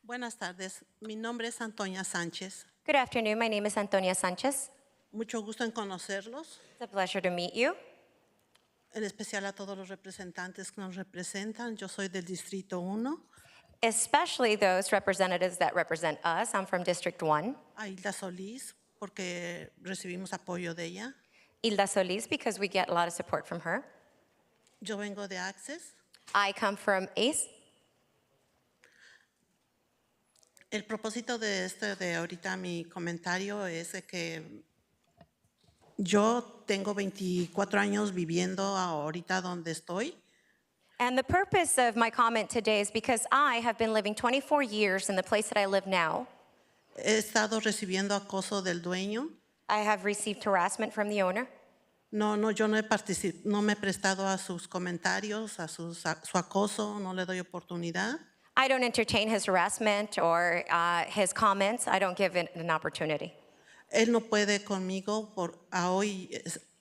Buenas tardes. Mi nombre es Antonia Sánchez. Good afternoon. My name is Antonia Sanchez. Mucho gusto en conocerlos. It's a pleasure to meet you. En especial a todos los representantes que nos representan. Yo soy del Distrito 1. Especially those representatives that represent us. I'm from District 1. A Hilda Solís, porque recibimos apoyo de ella. Hilda Solís, because we get a lot of support from her. Yo vengo de Access. I come from ACE. El propósito de ahorita mi comentario es de que yo tengo 24 años viviendo ahorita donde estoy. And the purpose of my comment today is because I have been living 24 years in the place that I live now. He estado recibiendo acoso del dueño. I have received harassment from the owner. No, yo no me he prestado a sus comentarios, a su acoso, no le doy oportunidad. I don't entertain his harassment or his comments. I don't give it an opportunity. Él no puede conmigo, hoy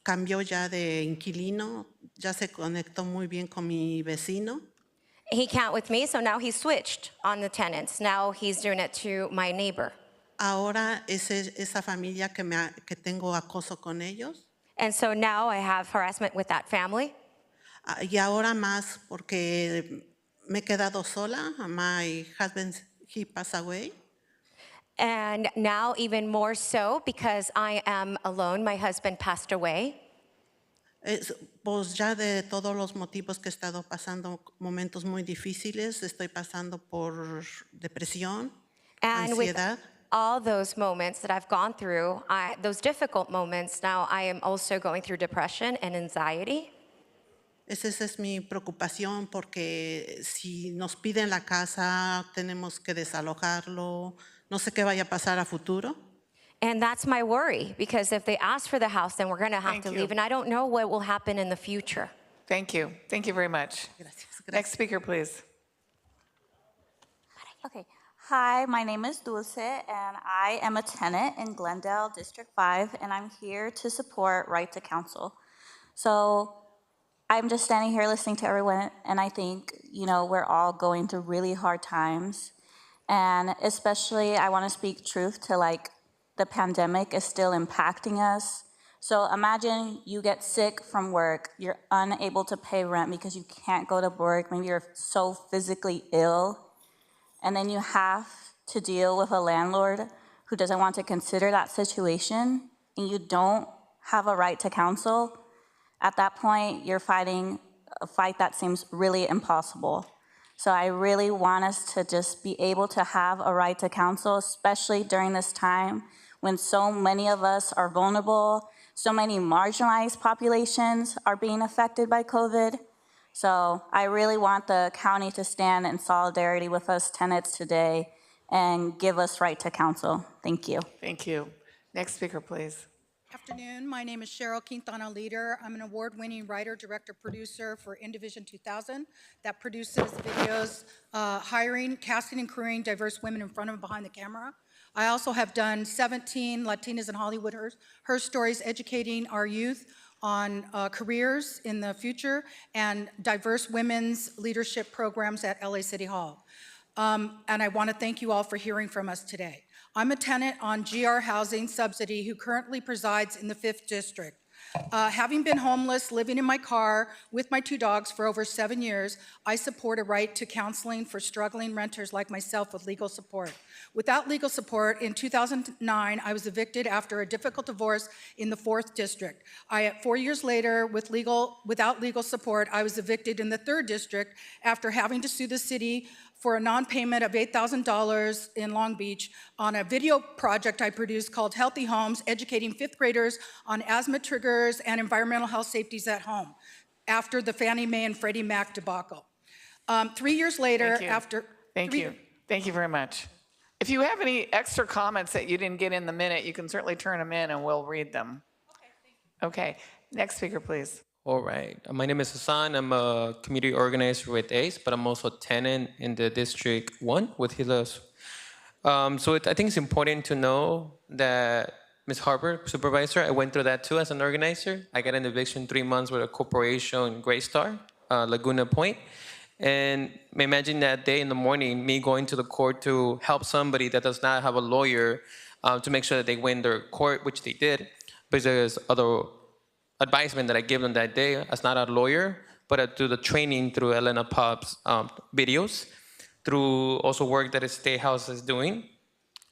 cambió ya de inquilino, ya se conectó muy bien con mi vecino. He can't with me, so now he's switched on the tenants. Now he's doing it to my neighbor. Ahora esa familia que tengo acoso con ellos. And so now I have harassment with that family. Y ahora más porque me he quedado sola. My husband, he passed away. And now even more so because I am alone. My husband passed away. Pues ya de todos los motivos que he estado pasando momentos muy difíciles, estoy pasando por depresión, And with ansiedad. all those moments that I've gone through, those difficult moments, now I am also going through depression and anxiety. Esa es mi preocupación porque si nos piden la casa, tenemos que desalojarlo. No sé qué vaya a pasar a futuro. And that's my worry, because if they ask for the house, then we're going to have to leave, and I don't know what will happen in the future. Thank you. Thank you very much. Gracias. Next speaker, please. Okay. Hi, my name is Dulce, and I am a tenant in Glendale, District 5, and I'm here to support Right to Counsel. So I'm just standing here listening to everyone, and I think, we're all going through really hard times. And especially, I want to speak truth to, the pandemic is still impacting us. So imagine you get sick from work, you're unable to pay rent because you can't go to work, maybe you're so physically ill, and then you have to deal with a landlord who doesn't want to consider that situation, and you don't have a right to counsel. At that point, you're fighting a fight that seems really impossible. So I really want us to just be able to have a right to counsel, especially during this time when so many of us are vulnerable, so many marginalized populations are being affected by COVID. So I really want the county to stand in solidarity with us tenants today and give us right to counsel. Thank you. Thank you. Next speaker, please. Afternoon, my name is Cheryl Quintana Leader. I'm an award-winning writer, director, producer for Invitation 2000 that produces videos hiring, casting, and crewing diverse women in front and behind the camera. I also have done 17 Latinas in Hollywood her stories, educating our youth on careers in the future and diverse women's leadership programs at LA City Hall. And I want to thank you all for hearing from us today. I'm a tenant on GR Housing Subsidy who currently presides in the 5th District. Having been homeless, living in my car with my 2 dogs for over 7 years, I support a right to counseling for struggling renters like myself with legal support. Without legal support, in 2009, I was evicted after a difficult divorce in the 4th District. 4 years later, without legal support, I was evicted in the 3rd District after having to sue the city for a non-payment of $8,000 in Long Beach on a video project I produced called Healthy Homes, educating 5th graders on asthma triggers and environmental health safeties at home after the Fannie Mae and Freddie Mac debacle. 3 years later, Thank you very much. If you have any extra comments that you didn't get in the minute, you can certainly turn them in and we'll read them. Okay, next speaker, please. All right. My name is Hassan. I'm a community organizer with ACE, but I'm also a tenant in the District 1 with Hilas. I think it's important to know that Ms. Harper, supervisor, I went through that too as an organizer. I got an eviction 3 months with a corporation, Great Star, Laguna Point. And imagine that day in the morning, me going to the court to help somebody that does not have a lawyer to make sure that they win their court, which they did, but there's other advisement that I gave them that day as not a lawyer, but through the training through Elena Pop's videos, through also work that the State House is doing.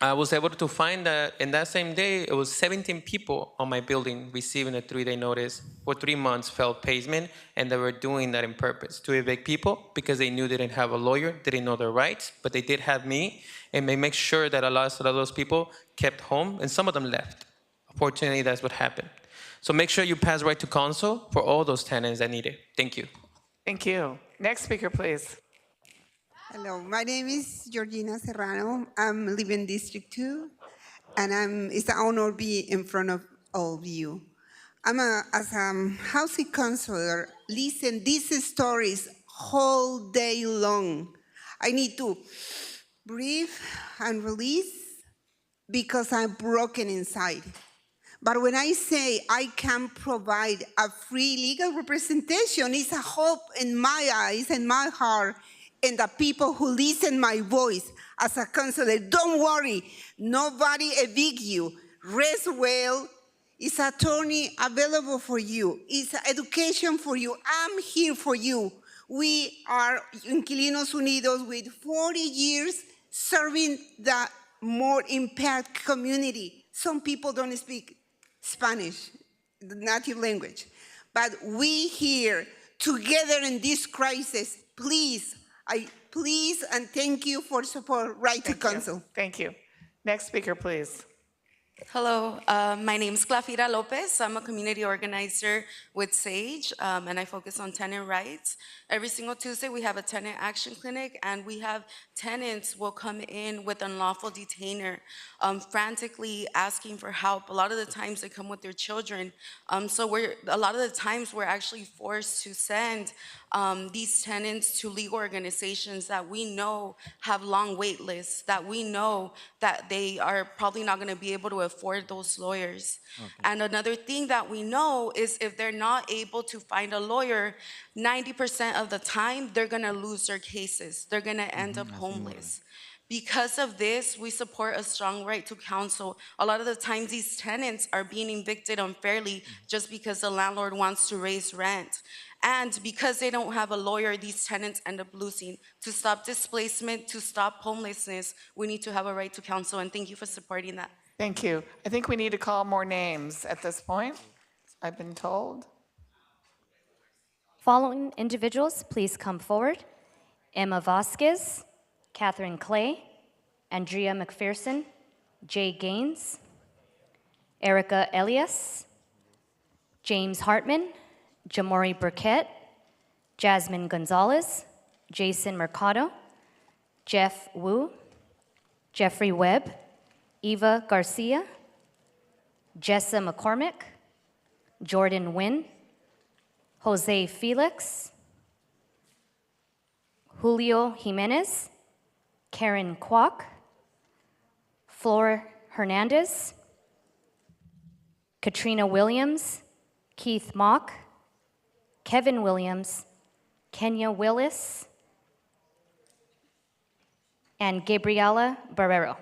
I was able to find that in that same day, it was 17 people on my building receiving a 3-day notice for 3 months felt payment, and they were doing that in purpose to evict people because they knew they didn't have a lawyer, they didn't know their rights, but they did have me, and they make sure that a lot of those people kept home, and some of them left. Unfortunately, that's what happened. So make sure you pass right to council for all those tenants that need it. Thank you. Thank you. Next speaker, please. Hello, my name is Georgina Serrano. I'm living in District 2, and it's an honor to be in front of all of you. As a housing counselor, listen these stories whole day long. I need to breathe and release because I'm broken inside. But when I say I can provide a free legal representation, it's a hope in my eyes and my heart and the people who listen my voice as a counselor. Don't worry, nobody evict you. Rest well. It's attorney available for you. It's education for you. I'm here for you. We are Inquilinos Unidos with 40 years serving the more impaired community. Some people don't speak Spanish, the native language. But we here together in this crisis, please and thank you for support right to counsel. Thank you. Next speaker, please. Hello, my name is Glafira Lopez. I'm a community organizer with SAGE, and I focus on tenant rights. Every single Tuesday, we have a tenant action clinic, and we have tenants will come in with unlawful detainer, frantically asking for help. A lot of the times, they come with their children. So a lot of the times, we're actually forced to send these tenants to legal organizations that we know have long wait lists, that we know that they are probably not going to be able to afford those lawyers. Okay. And another thing that we know is if they're not able to find a lawyer, 90% of the time, they're going to lose their cases. They're going to end up homeless. Because of this, we support a strong right to counsel. A lot of the times, these tenants are being evicted unfairly just because the landlord wants to raise rent. And because they don't have a lawyer, these tenants end up losing. To stop displacement, to stop homelessness, we need to have a right to counsel, and thank you for supporting that. Thank you. I think we need to call more names at this point, I've been told. Following individuals, please come forward. Emma Vasquez, Catherine Clay, Andrea McPherson, Jay Gaines, Erica Elias, James Hartman, Jamori Burkett, Jasmine Gonzalez, Jason Mercado, Jeff Wu, Jeffrey Webb, Eva Garcia, Jessa McCormick, Jordan Wynn, Jose Felix, Julio Jimenez, Karen Kwok, Flor Hernandez, Katrina Williams, Keith Mock, Kevin Williams, Kenya Willis, and Gabriela Barrero.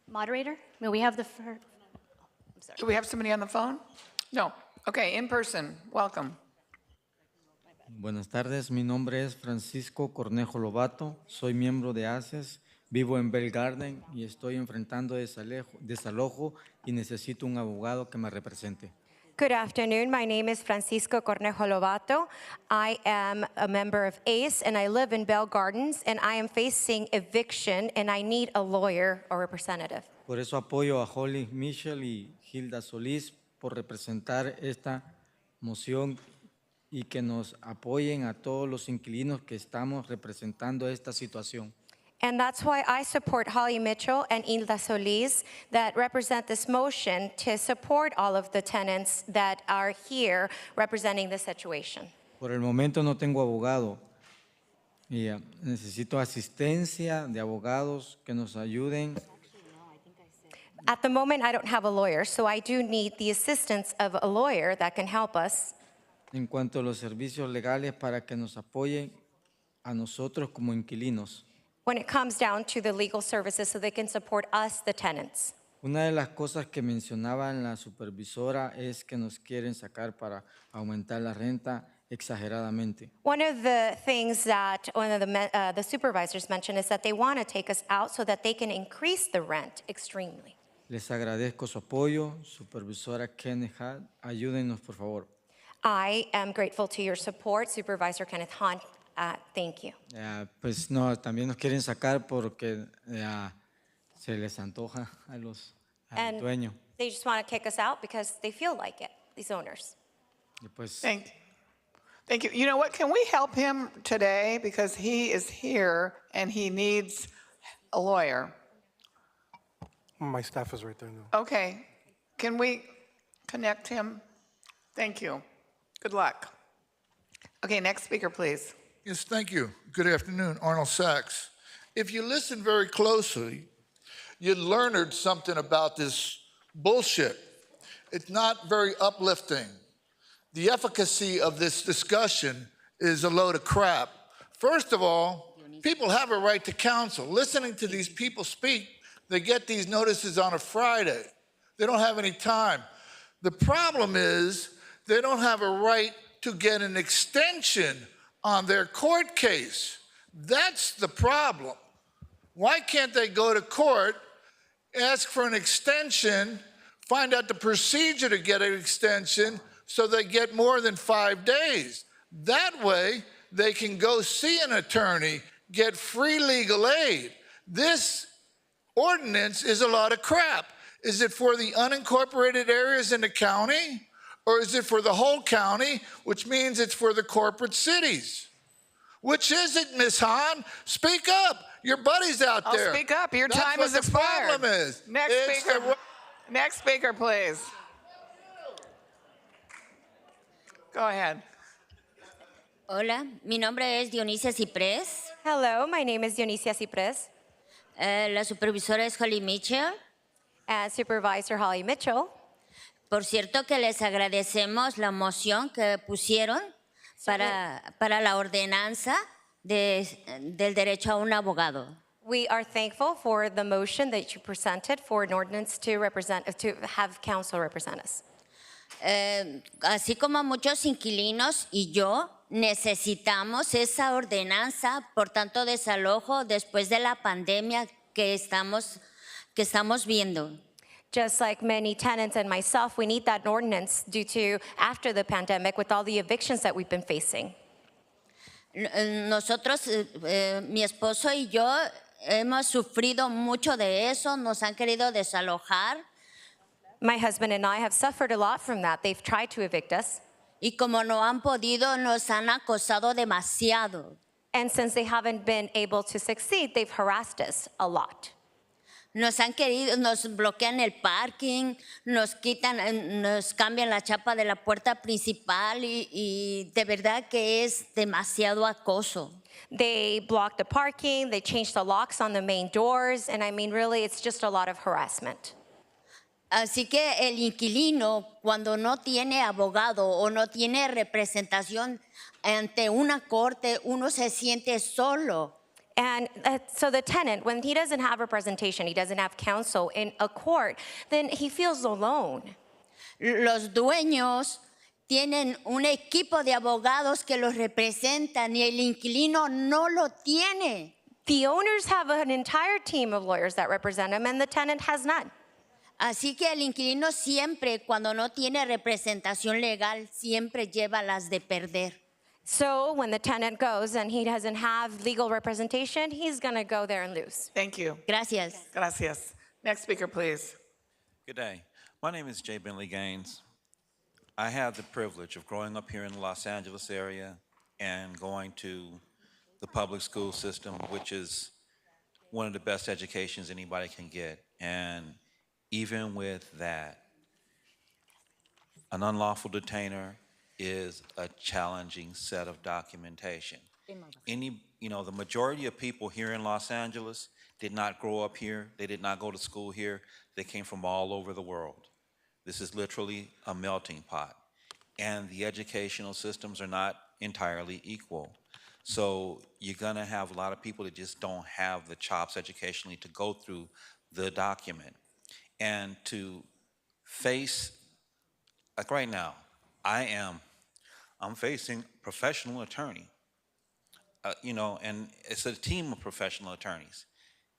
Moderator, may we have the first? Do we have somebody on the phone? No. Okay, in person. Welcome. Buenas tardes, mi nombre es Francisco Cornejo Lobato, soy miembro de ACES, vivo en Bell Garden y estoy enfrentando desalojo y necesito un abogado que me represente. Good afternoon. My name is Francisco Cornejo Lobato. I am a member of ACE and I live in Bell Gardens and I am facing eviction and I need a lawyer or representative. Por eso apoyo a Holly Mitchell y Hilda Solís por representar esta moción y que nos apoyen a todos los inquilinos que estamos representando esta situación. And that's why I support Holly Mitchell and Hilda Solis that represent this motion to support all of the tenants that are here representing the situation. Por el momento no tengo abogado y necesito asistencia de abogados que nos ayuden. At the moment, I don't have a lawyer, so I do need the assistance of a lawyer that can help us. En cuanto a los servicios legales para que nos apoyen a nosotros como inquilinos. When it comes down to the legal services so they can support us, the tenants. Una de las cosas que mencionaba la supervisora es que nos quieren sacar para aumentar la renta exageradamente. One of the things that one of the supervisors mentioned is that they want to take us out so that they can increase the rent extremely. Les agradezco su apoyo, supervisora Kenneth Hart, ayúdenos por favor. I am grateful to your support, Supervisor Kenneth Hunt. Thank you. Pues no, también nos quieren sacar porque se les antoja a los al dueño. They just want to kick us out because they feel like it, these owners. Pues, Thank you. You know what? Can we help him today? Because he is here and he needs a lawyer. My staff is right there now. Okay. Can we connect him? Thank you. Good luck. Okay, next speaker, please. Yes, thank you. Good afternoon, Arnold Sachs. If you listen very closely, you learned something about this bullshit. It's not very uplifting. The efficacy of this discussion is a load of crap. First of all, people have a right to counsel. Listening to these people speak, they get these notices on a Friday. They don't have any time. The problem is they don't have a right to get an extension on their court case. That's the problem. Why can't they go to court, ask for an extension, find out the procedure to get an extension so they get more than 5 days? That way, they can go see an attorney, get free legal aid. This ordinance is a lot of crap. Is it for the unincorporated areas in the county? Or is it for the whole county, which means it's for the corporate cities? Which is it, Ms. Hahn? Speak up. Your buddy's out there. I'll speak up. Your That's time what is the expired. problem is. Next speaker, please. Go ahead. Hola, mi nombre es Dionisia Ciprés. Hello, my name is Dionisia Ciprés. La supervisora es Holly Mitchell. And Supervisor Holly Mitchell. Por cierto que les agradecemos la moción que pusieron para la ordenanza del derecho a un abogado. We are thankful for the motion that you presented for an ordinance to have counsel represent us. Así como muchos inquilinos y yo necesitamos esa ordenanza por tanto desalojo después de la pandemia que estamos viendo. Just like many tenants and myself, we need that ordinance due to after the pandemic with all the evictions that we've been facing. Nosotros, mi esposo y yo, hemos sufrido mucho de eso, nos han querido desalojar. My husband and I have suffered a lot from that. They've tried to evict us. Y como no han podido, nos han acosado demasiado. And since they haven't been able to succeed, they've harassed us a lot. Nos bloquean el parking, nos cambian la chapa de la puerta principal y de verdad que es demasiado acoso. They blocked the parking, they changed the locks on the main doors, and I mean, really, it's just a lot of harassment. Así que el inquilino, cuando no tiene abogado o no tiene representación ante una corte, uno se siente solo. And so the tenant, when he doesn't have representation, he doesn't have counsel in a court, then he feels alone. Los dueños tienen un equipo de abogados que los representan y el inquilino no lo tiene. The owners have an entire team of lawyers that represent them, and the tenant has none. Así que el inquilino siempre, cuando no tiene representación legal, siempre lleva las de perder. So when the tenant goes and he doesn't have legal representation, he's going to go there and lose. Thank you. Gracias. Gracias. Next speaker, please. Good day. My name is Jay Bentley Gaines. I have the privilege of growing up here in the Los Angeles area and going to the public school system, which is one of the best educations anybody can get. And even with that, an unlawful detainer is a challenging set of documentation. The majority of people here in Los Angeles did not grow up here. They did not go to school here. They came from all over the world. This is literally a melting pot. And the educational systems are not entirely equal. So you're gonna have a lot of people that just don't have the chops educationally to go through the document. And to face, like right now, I'm facing professional attorney. And it's a team of professional attorneys.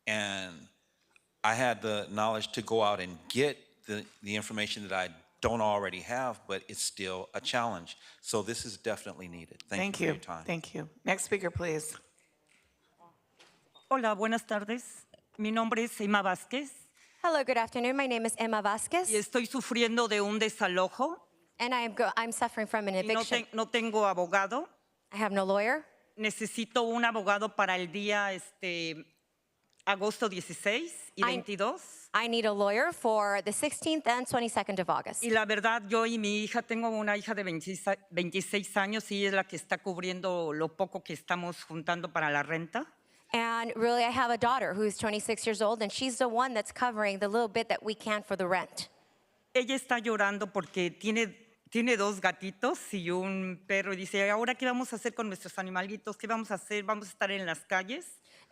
And I had the knowledge to go out and get the information that I don't already have, but it's still a challenge. So this is definitely needed. Thank you for your time. Thank you. Next speaker, please. Hola, buenas tardes. Mi nombre es Emma Vázquez. Hello, good afternoon. My name is Emma Vázquez. Y estoy sufriendo de un desalojo. And I'm suffering from an eviction. No tengo abogado. I have no lawyer. Necesito un abogado para el día agosto 16 y 22. I need a lawyer for the 16th and 22nd of August. Y la verdad, yo y mi hija, tengo una hija de 26 años y es la que está cubriendo lo poco que estamos juntando para la renta. And really, I have a daughter who's 26 years old, and she's the one that's covering the little bit that we can for the rent. Ella está llorando porque tiene dos gatitos y un perro y dice, ¿ahora qué vamos a hacer con nuestros animalitos? ¿Qué vamos a hacer? ¿Vamos a estar en las calles?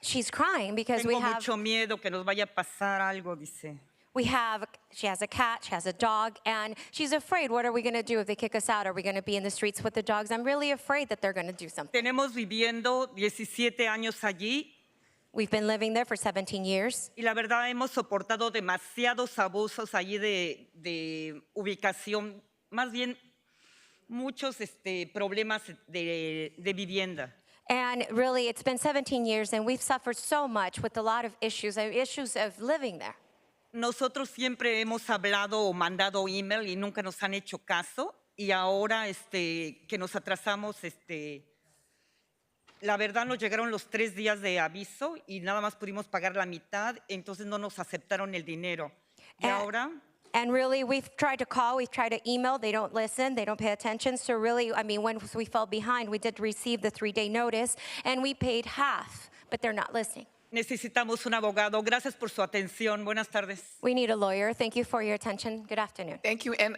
She's crying because Tengo mucho miedo que nos vaya a pasar algo, dice. She has a cat, she has a dog, and she's afraid, what are we going to do if they kick us out? Are we going to be in the streets with the dogs? I'm really afraid that they're going to do something. Tenemos viviendo 17 años allí. We've been living there for 17 years. Y la verdad hemos soportado demasiados abusos allí de ubicación, más bien muchos problemas de vivienda. And really, it's been 17 years, and we've suffered so much with a lot of issues of living there. Nosotros siempre hemos hablado o mandado email y nunca nos han hecho caso. Y ahora que nos atrasamos, la verdad nos llegaron los 3 días de aviso y nada más pudimos pagar la mitad, entonces no nos aceptaron el dinero. Y ahora... And really, we've tried to call, we've tried to email, they don't listen, they don't pay attention. So really, I mean, when we fell behind, we did receive the 3-day notice, and we paid half, but they're not listening. Necesitamos un abogado. Gracias por su atención. Buenas tardes. We need a lawyer. Thank you for your attention. Good afternoon. Thank you. And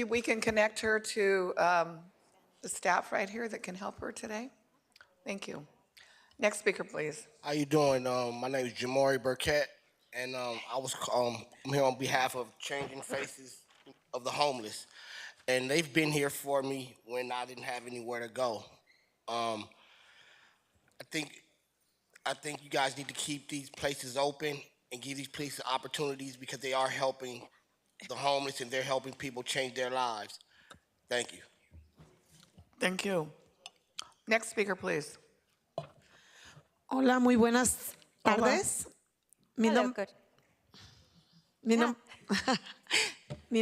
we can connect her to the staff right here that can help her today. Thank you. Next speaker, please. How you doing? My name is Jamari Burkett, and I'm here on behalf of Changing Faces of the Homeless. And they've been here for me when I didn't have anywhere to go. I think you guys need to keep these places open and give these places opportunities because they are helping the homeless and they're helping people change their lives. Thank you. Thank you. Next speaker, please. Hola, muy buenas tardes. Mi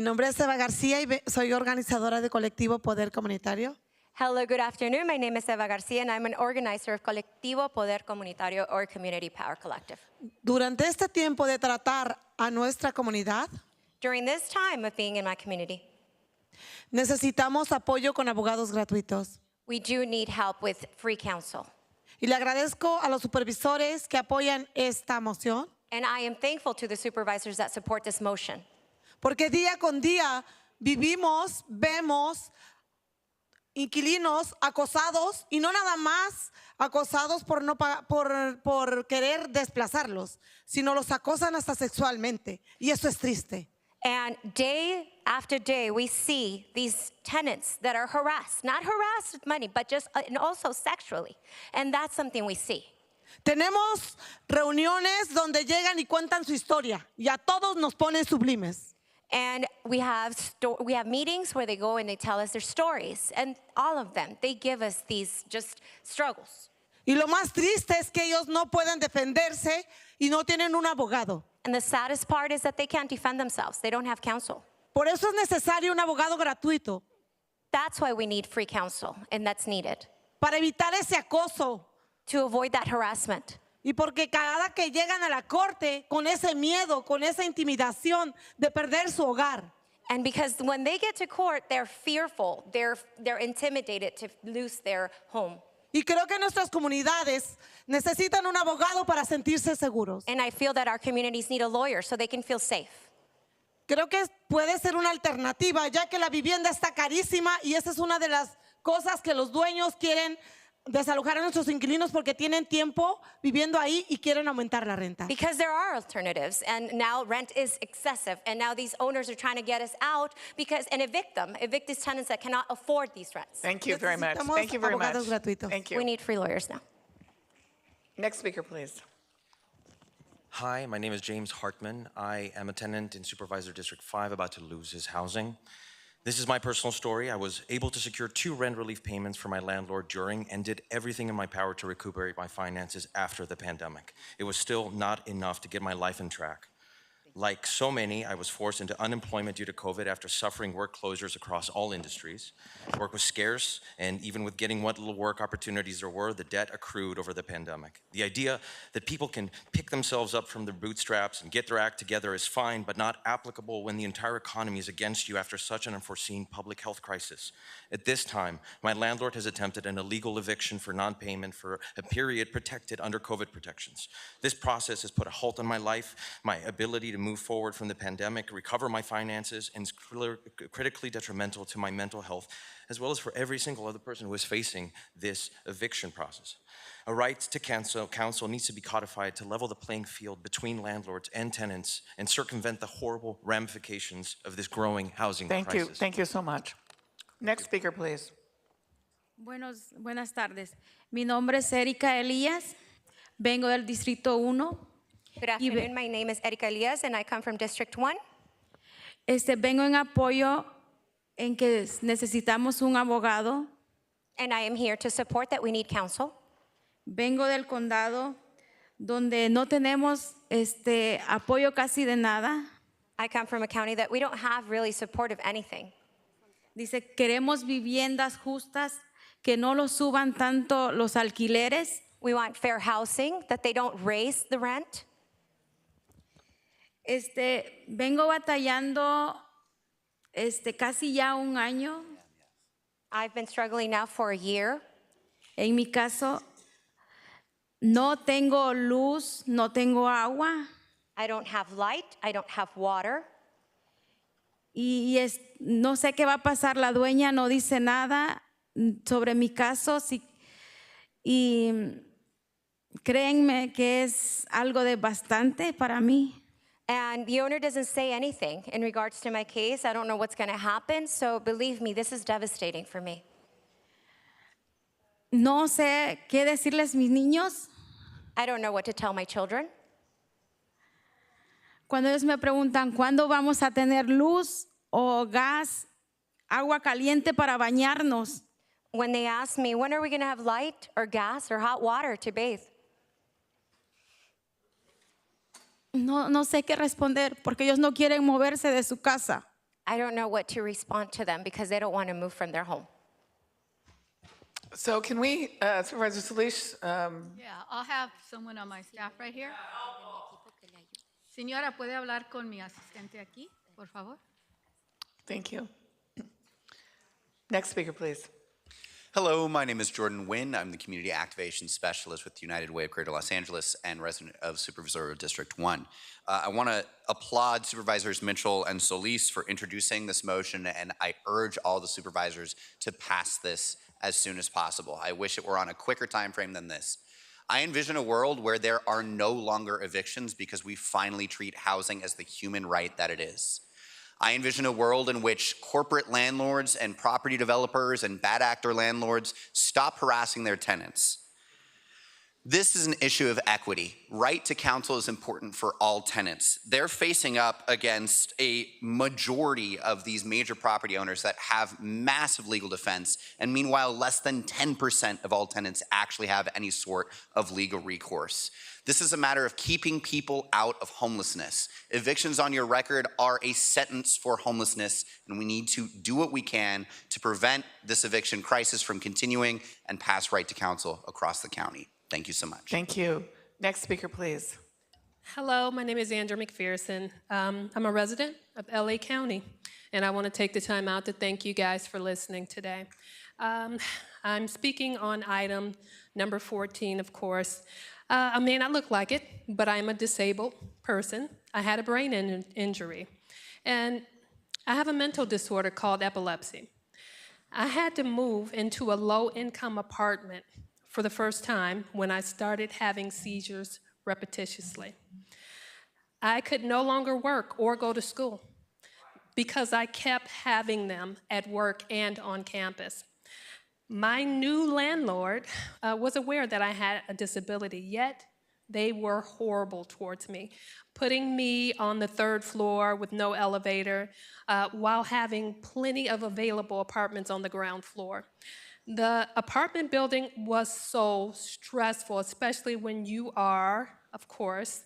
nombre es Eva García y soy organizadora de Colectivo Poder Comunitario. Hello, good afternoon. My name is Eva Garcia, and I'm an organizer of Colectivo Poder Comunitario or Community Power Collective. Durante este tiempo de tratar a nuestra comunidad, during this time of being in my community, necesitamos apoyo con abogados gratuitos. We do need help with free counsel. Y le agradezco a los supervisores que apoyan esta moción. And I am thankful to the supervisors that support this motion. Porque día con día vemos inquilinos acosados y no nada más acosados por querer desplazarlos, sino los acosan hasta sexualmente y eso es triste. And day after day, we see these tenants that are harassed, not harassed with money, but just, and also sexually. And that's something we see. Tenemos reuniones donde llegan y cuentan su historia y a todos nos ponen sublimes. And we have meetings where they go and they tell us their stories. And all of them, they give us these just struggles. Y lo más triste es que ellos no pueden defenderse y no tienen un abogado. And the saddest part is that they can't defend themselves. They don't have counsel. Por eso es necesario un abogado gratuito. That's why we need free counsel, and that's needed. Para evitar ese acoso. To avoid that harassment. Y porque cada que llegan a la corte con ese miedo, con esa intimidación de perder su hogar. And because when they get to court, they're fearful, they're intimidated to lose their home. Y creo que nuestras comunidades necesitan un abogado para sentirse seguros. And I feel that our communities need a lawyer so they can feel safe. Creo que puede ser una alternativa, ya que la vivienda está carísima y esa es una de las cosas que los dueños quieren desalojar a nuestros inquilinos porque tienen tiempo viviendo ahí y quieren aumentar la renta. Because there are alternatives, and now rent is excessive, and now these owners are trying to get us out and evict these tenants that cannot afford these rents. Thank you very much. Thank you very much. Thank you. We need free lawyers now. Next speaker, please. Hi, my name is James Hartman. I am a tenant in Supervisor District 5 about to lose his housing. This is my personal story. I was able to secure 2 rent relief payments from my landlord during and did everything in my power to recuperate my finances after the pandemic. It was still not enough to get my life on track. Like so many, I was forced into unemployment due to COVID after suffering work closures across all industries. Work was scarce, and even with getting what little work opportunities there were, the debt accrued over the pandemic. The idea that people can pick themselves up from their bootstraps and get their act together is fine, but not applicable when the entire economy is against you after such an unforeseen public health crisis. At this time, my landlord has attempted an illegal eviction for non-payment for a period protected under COVID protections. This process has put a halt on my life, my ability to move forward from the pandemic, recover my finances, and is critically detrimental to my mental health, as well as for every single other person who is facing this eviction process. A right to counsel needs to be codified to level the playing field between landlords and tenants and circumvent the horrible ramifications of this growing housing crisis. Thank you so much. Next speaker, please. Buenas tardes. Mi nombre es Erika Elías. Vengo del Distrito 1. Good afternoon. My name is Erika Elias, and I come from District 1. Vengo en apoyo en que necesitamos un abogado. And I am here to support that we need counsel. Vengo del condado donde no tenemos apoyo casi de nada. I come from a county that we don't have really support of anything. Dice, queremos viviendas justas, que no lo suban tanto los alquileres. We want fair housing, that they don't raise the rent. Vengo batallando casi ya un año. I've been struggling now for a year. En mi caso, no tengo luz, no tengo agua. I don't have light, I don't have water. Y no sé qué va a pasar, la dueña no dice nada sobre mi caso. Y créanme que es algo de bastante para mí. And the owner doesn't say anything in regards to my case. I don't know what's going to happen, so believe me, this is devastating for me. No sé qué decirles mis niños. I don't know what to tell my children. Cuando ellos me preguntan, ¿cuándo vamos a tener luz o gas, agua caliente para bañarnos? When they ask me, when are we going to have light or gas or hot water to bathe? No sé qué responder porque ellos no quieren moverse de su casa. I don't know what to respond to them because they don't want to move from their home. So can we, Supervisor Solis? Yeah, I'll have someone on my staff right here. Señora, ¿puede hablar con mi asistente aquí, por favor? Thank you. Next speaker, please. Hello, my name is Jordan Nguyen. I'm the Community Activation Specialist with United Way of Greater Los Angeles and resident of Supervisor District 1. I want to applaud Supervisors Mitchell and Solis for introducing this motion, and I urge all the supervisors to pass this as soon as possible. I wish it were on a quicker time frame than this. I envision a world where there are no longer evictions because we finally treat housing as the human right that it is. I envision a world in which corporate landlords and property developers and bad actor landlords stop harassing their tenants. This is an issue of equity. Right to counsel is important for all tenants. They're facing up against a majority of these major property owners that have massive legal defense, and meanwhile, less than 10% of all tenants actually have any sort of legal recourse. This is a matter of keeping people out of homelessness. Evictions on your record are a sentence for homelessness, and we need to do what we can to prevent this eviction crisis from continuing and pass right to counsel across the county. Thank you so much. Thank you. Next speaker, please. Hello, my name is Andrew McPherson. I'm a resident of LA County, and I want to take the time out to thank you guys for listening today. I'm speaking on item number 14, of course. I may not look like it, but I'm a disabled person. I had a brain injury, and I have a mental disorder called epilepsy. I had to move into a low-income apartment for the first time when I started having seizures repetitiously. I could no longer work or go to school because I kept having them at work and on campus. My new landlord was aware that I had a disability, yet they were horrible towards me, putting me on the 3rd floor with no elevator while having plenty of available apartments on the ground floor. The apartment building was so stressful, especially when you are, of course,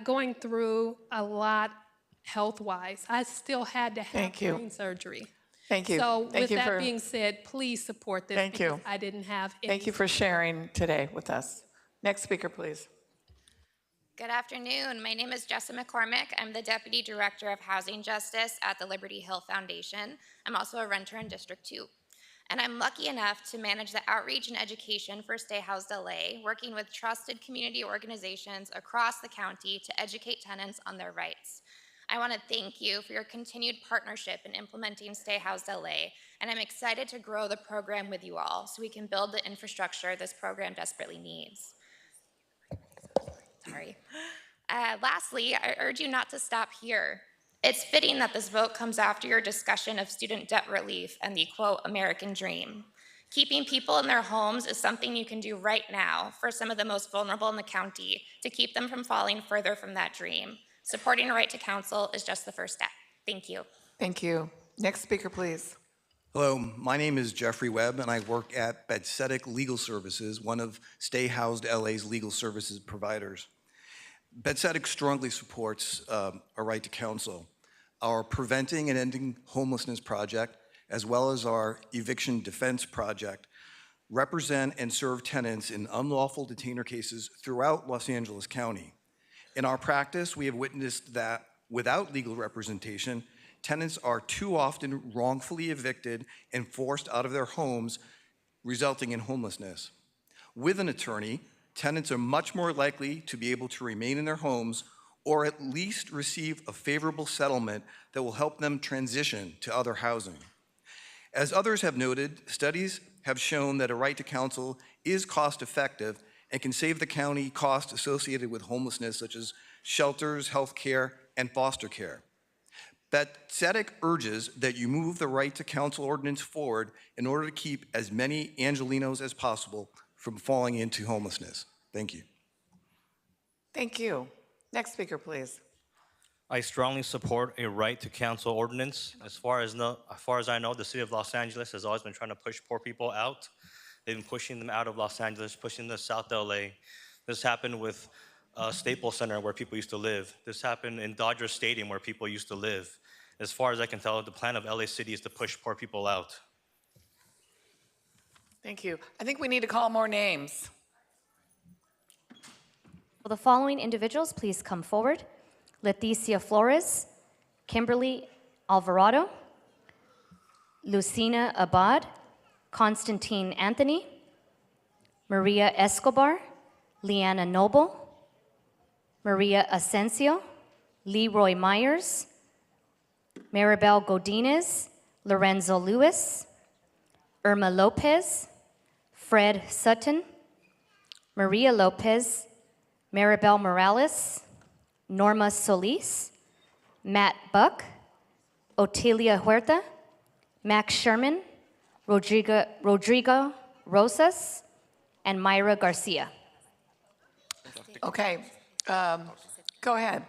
going through a lot health-wise. I still had to have brain surgery. Thank you. So with that being said, please support this Thank because you. I didn't have any. Thank you for sharing today with us. Next speaker, please. Good afternoon. My name is Jessa McCormick. I'm the Deputy Director of Housing Justice at the Liberty Hill Foundation. I'm also a renter in District 2. And I'm lucky enough to manage the outreach and education for Stay Housed LA, working with trusted community organizations across the county to educate tenants on their rights. I want to thank you for your continued partnership in implementing Stay Housed LA, and I'm excited to grow the program with you all so we can build the infrastructure this program desperately needs. Sorry. Lastly, I urge you not to stop here. It's fitting that this vote comes after your discussion of student debt relief and the, quote, American dream. Keeping people in their homes is something you can do right now for some of the most vulnerable in the county to keep them from falling further from that dream. Supporting a right to counsel is just the first step. Thank you. Thank you. Next speaker, please. Hello, my name is Jeffrey Webb, and I work at Bedsedic Legal Services, one of Stay Housed LA's legal services providers. Bedsedic strongly supports a right to counsel. Our Preventing and Ending Homelessness project, as well as our Eviction Defense project, represent and serve tenants in unlawful detainer cases throughout Los Angeles County. In our practice, we have witnessed that without legal representation, tenants are too often wrongfully evicted and forced out of their homes, resulting in homelessness. With an attorney, tenants are much more likely to be able to remain in their homes or at least receive a favorable settlement that will help them transition to other housing. As others have noted, studies have shown that a right to counsel is cost-effective and can save the county costs associated with homelessness, such as shelters, health care, and foster care. Bedsedic urges that you move the right to counsel ordinance forward in order to keep as many Angelinos as possible from falling into homelessness. Thank you. Thank you. Next speaker, please. I strongly support a right to counsel ordinance. As far as I know, the city of Los Angeles has always been trying to push poor people out. They've been pushing them out of Los Angeles, pushing them south LA. This happened with Staples Center, where people used to live. This happened in Dodger Stadium, where people used to live. As far as I can tell, the plan of LA City is to push poor people out. Thank you. I think we need to call more names. Will the following individuals please come forward? Leticia Flores, Kimberly Alvarado, Lucina Abad, Constantine Anthony, Maria Escobar, Leanna Noble, Maria Asensio, Leroy Myers, Maribel Godinez, Lorenzo Lewis, Irma Lopez, Fred Sutton, Maria Lopez, Maribel Morales, Norma Solis, Matt Buck, Otilia Huerta, Max Sherman, Rodrigo Rosas, and Myra Garcia. Okay, go ahead.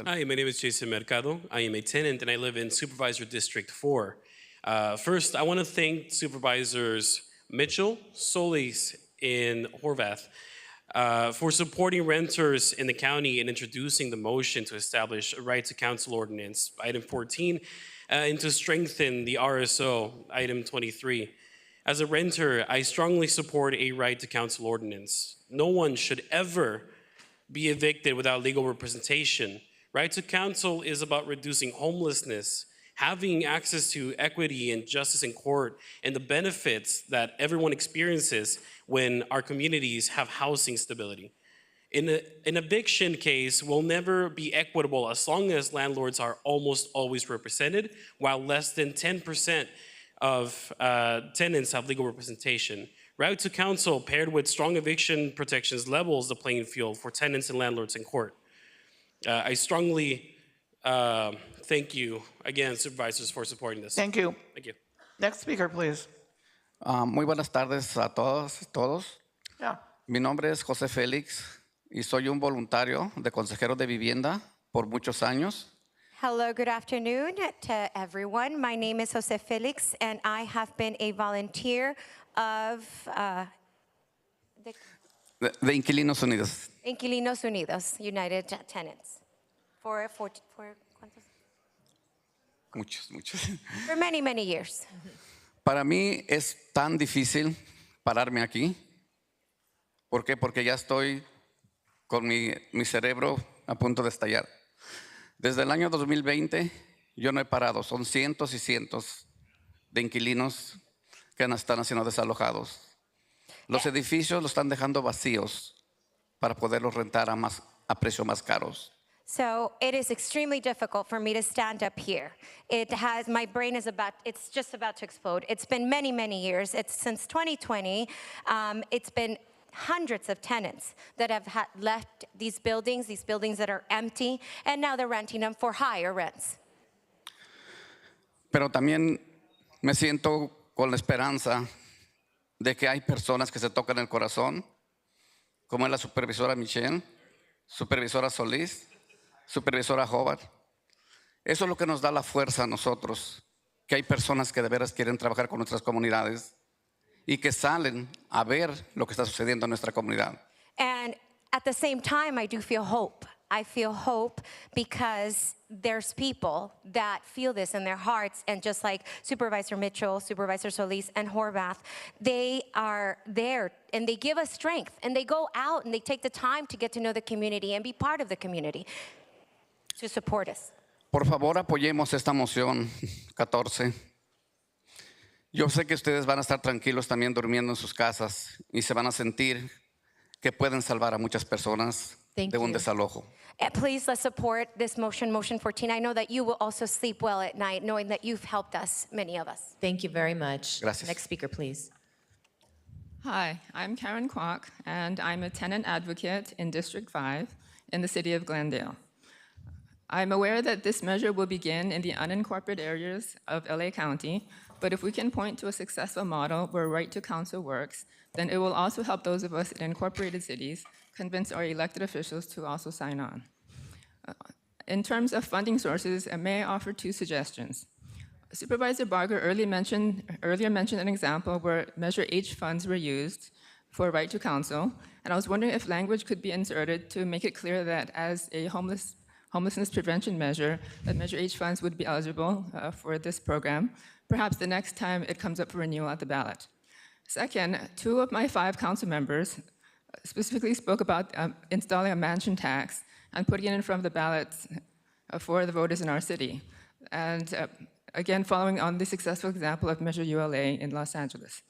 Hi, my name is Jason Mercado. I am a tenant and I live in Supervisor District 4. First, I want to thank Supervisors Mitchell, Solis, and Horvath for supporting renters in the county and introducing the motion to establish a right to counsel ordinance, item 14, and to strengthen the RSO, item 23. As a renter, I strongly support a right to counsel ordinance. No one should ever be evicted without legal representation. Right to counsel is about reducing homelessness, having access to equity and justice in court, and the benefits that everyone experiences when our communities have housing stability. In an eviction case will never be equitable as long as landlords are almost always represented, while less than 10% of tenants have legal representation. Right to counsel paired with strong eviction protections levels the playing field for tenants and landlords in court. I strongly thank you again, Supervisors, for supporting this. Thank you. Thank you. Next speaker, please. Muy buenas tardes a todos. Yeah. Mi nombre es José Félix y soy un voluntario de consejero de vivienda por muchos años. Hello, good afternoon to everyone. My name is Jose Felix, and I have been a volunteer of De Inquilinos Unidos. Inquilinos Unidos, United Tenants, for many, many years. Para mí es tan difícil pararme aquí. ¿Por qué? Porque ya estoy con mi cerebro a punto de estallar. Desde el año 2020 yo no he parado. Son cientos y cientos de inquilinos que están siendo desalojados. Los edificios los están dejando vacíos para poderlos rentar a precios más caros. So it is extremely difficult for me to stand up here. My brain is it's just about to explode. It's been many, many years. It's since 2020. It's been hundreds of tenants that have left these buildings that are empty, and now they're renting them for higher rents. Pero también me siento con la esperanza de que hay personas que se tocan el corazón, como es la supervisora Michelle, supervisora Solís, supervisora Hobart. Eso es lo que nos da la fuerza a nosotros, que hay personas que de veras quieren trabajar con nuestras comunidades y que salen a ver lo que está sucediendo en nuestra comunidad. And at the same time, I do feel hope. I feel hope because there's people that feel this in their hearts, and just like Supervisor Mitchell, Supervisor Solis, and Horvath, they are there and they give us strength, and they go out and they take the time to get to know the community and be part of the community to support us. Por favor, apoyemos esta moción 14. Yo sé que ustedes van a estar tranquilos también durmiendo en sus casas y se van a sentir que pueden salvar a muchas personas de un desalojo. Please let's support this motion 14. I know that you will also sleep well at night knowing that you've helped us, many of us. Thank you very much. Gracias. Next speaker, please. Hi, I'm Karen Kwok, and I'm a tenant advocate in District 5 in the city of Glendale. I'm aware that this measure will begin in the unincorporated areas of LA County, but if we can point to a successful model where right to counsel works, then it will also help those of us in incorporated cities convince our elected officials to also sign on. In terms of funding sources, may I offer two suggestions? Supervisor Barger earlier mentioned an example where Measure H funds were used for right to counsel, and I was wondering if language could be inserted to make it clear that as a homelessness prevention measure, that Measure H funds would be eligible for this program, perhaps the next time it comes up for renewal at the ballot. Second, 2 of my 5 council members specifically spoke about installing a mansion tax and putting it in front of the ballots for the voters in our city. And again, following on the successful example of Measure ULA in Los Angeles.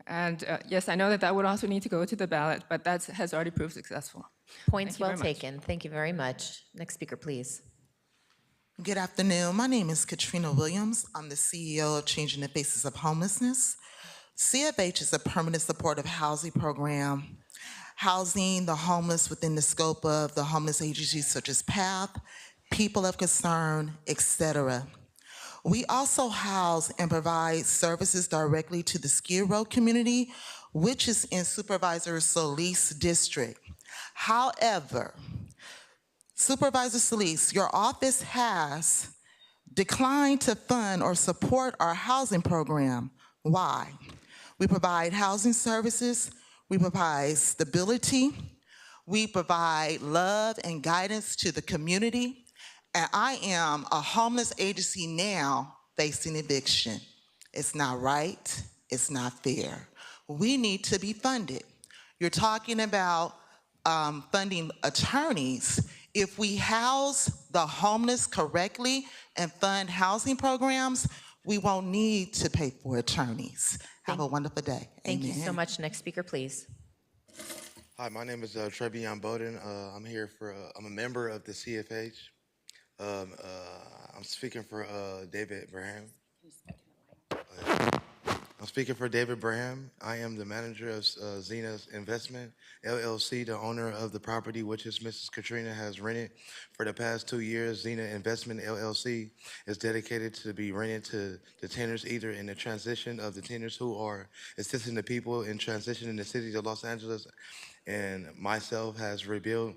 And yes, I know that that would also need to go to the ballot, but that has already proved successful. Points well taken. Thank you very much. Next speaker, please. Good afternoon. My name is Katrina Williams. I'm the CEO of Changing the Faces of Homelessness. CFH is a permanent supportive housing program, housing the homeless within the scope of the homeless agencies such as PATH, people of concern, etc. We also house and provide services directly to the Skid Row community, which is in Supervisor Solis' district. However, Supervisor Solis, your office has declined to fund or support our housing program. Why? We provide housing services, we provide stability, we provide love and guidance to the community, and I am a homeless agency now facing eviction. It's not right, it's not fair. We need to be funded. You're talking about funding attorneys. If we house the homeless correctly and fund housing programs, we won't need to pay for attorneys. Have a wonderful day. Thank you so Amen. much. Next speaker, please. Hi, my name is Trevion Bowden. I'm here for, I'm a member of the CFH. I'm speaking for David Braham. I'm speaking for David Braham. I am the manager of Zena's Investment, LLC, the owner of the property which is Mrs. Katrina has rented for the past 2 years. Zena Investment, LLC is dedicated to be rented to the tenants, either in the transition of the tenants who are assisting the people in transition in the city of Los Angeles, and myself has rebuilt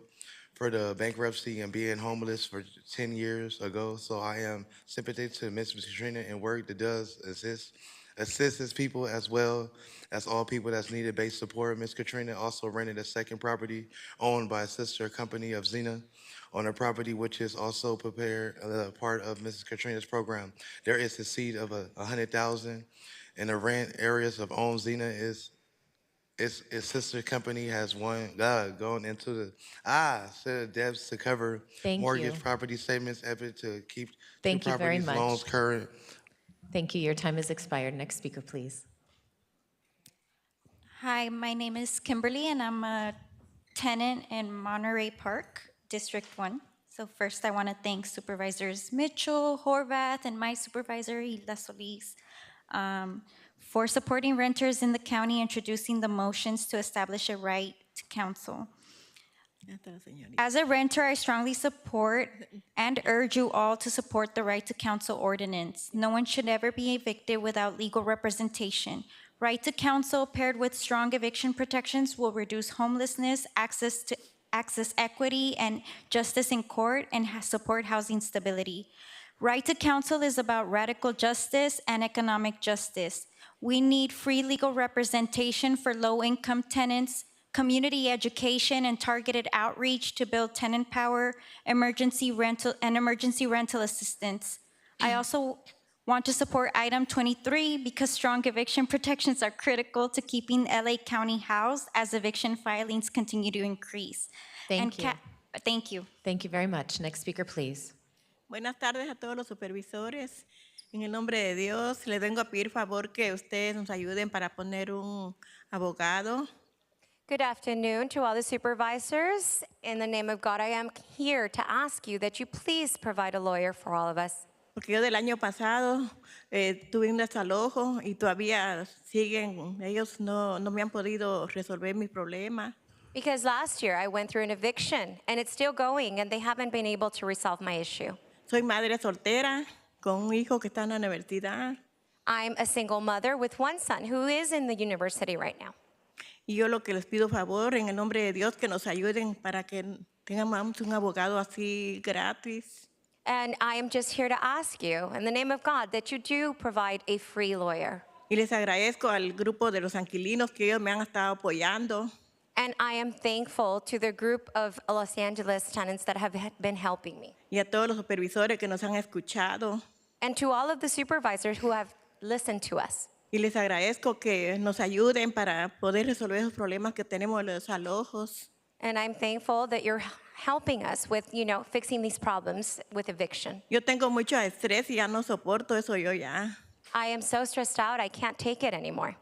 for the bankruptcy and being homeless for 10 years ago. So I am sympathetic to Mrs. Katrina and work that does assist his people as well as all people that's needed base support. Ms. Katrina also rented a second property owned by a sister company of Zena on a property which is also prepared part of Mrs. Katrina's program. There is a seed of $100,000, and the rent areas of own Zena is its sister company has going into the set of debts to cover Thank mortgage you. property statements, effort to keep Thank two you very properties much. loans current. Thank you. Your time has expired. Next speaker, please. Hi, my name is Kimberly, and I'm a tenant in Monterey Park, District 1. So first, I want to thank Supervisors Mitchell, Horvath, and my supervisor, Hilda Solis, for supporting renters in the county, introducing the motions to establish a right to counsel. As a renter, I strongly support and urge you all to support the right to counsel ordinance. No one should ever be evicted without legal representation. Right to counsel paired with strong eviction protections will reduce homelessness, access equity, and justice in court, and support housing stability. Right to counsel is about radical justice and economic justice. We need free legal representation for low-income tenants, community education, and targeted outreach to build tenant power, emergency rental assistance. I also want to support item 23 because strong eviction protections are critical to keeping LA County housed as eviction filings continue to increase. Thank you. Thank you. Thank you very much. Next speaker, please. Buenas tardes a todos los supervisores. En el nombre de Dios, les vengo a pedir favor que ustedes nos ayuden para poner un abogado. Good afternoon to all the supervisors. In the name of God, I am here to ask you that you please provide a lawyer for all of us. Porque yo del año pasado tuve un desalojo y todavía siguen, ellos no me han podido resolver mi problema. Because last year I went through an eviction and it's still going and they haven't been able to resolve my issue. Soy madre soltera con un hijo que está en la universidad. I'm a single mother with one son who is in the university right now. Y yo lo que les pido favor en el nombre de Dios que nos ayuden para que tengamos un abogado así gratis. And I am just here to ask you, in the name of God, that you do provide a free lawyer. Y les agradezco al grupo de los inquilinos que ellos me han estado apoyando. And I am thankful to the group of Los Angeles tenants that have been helping me. Y a todos los supervisores que nos han escuchado. And to all of the supervisors who have listened to us. Y les agradezco que nos ayuden para poder resolver esos problemas que tenemos en los alojos. And I'm thankful that you're helping us with, fixing these problems with eviction. Yo tengo mucho estrés y ya no soporto eso yo ya. I am so stressed out, I can't take it anymore.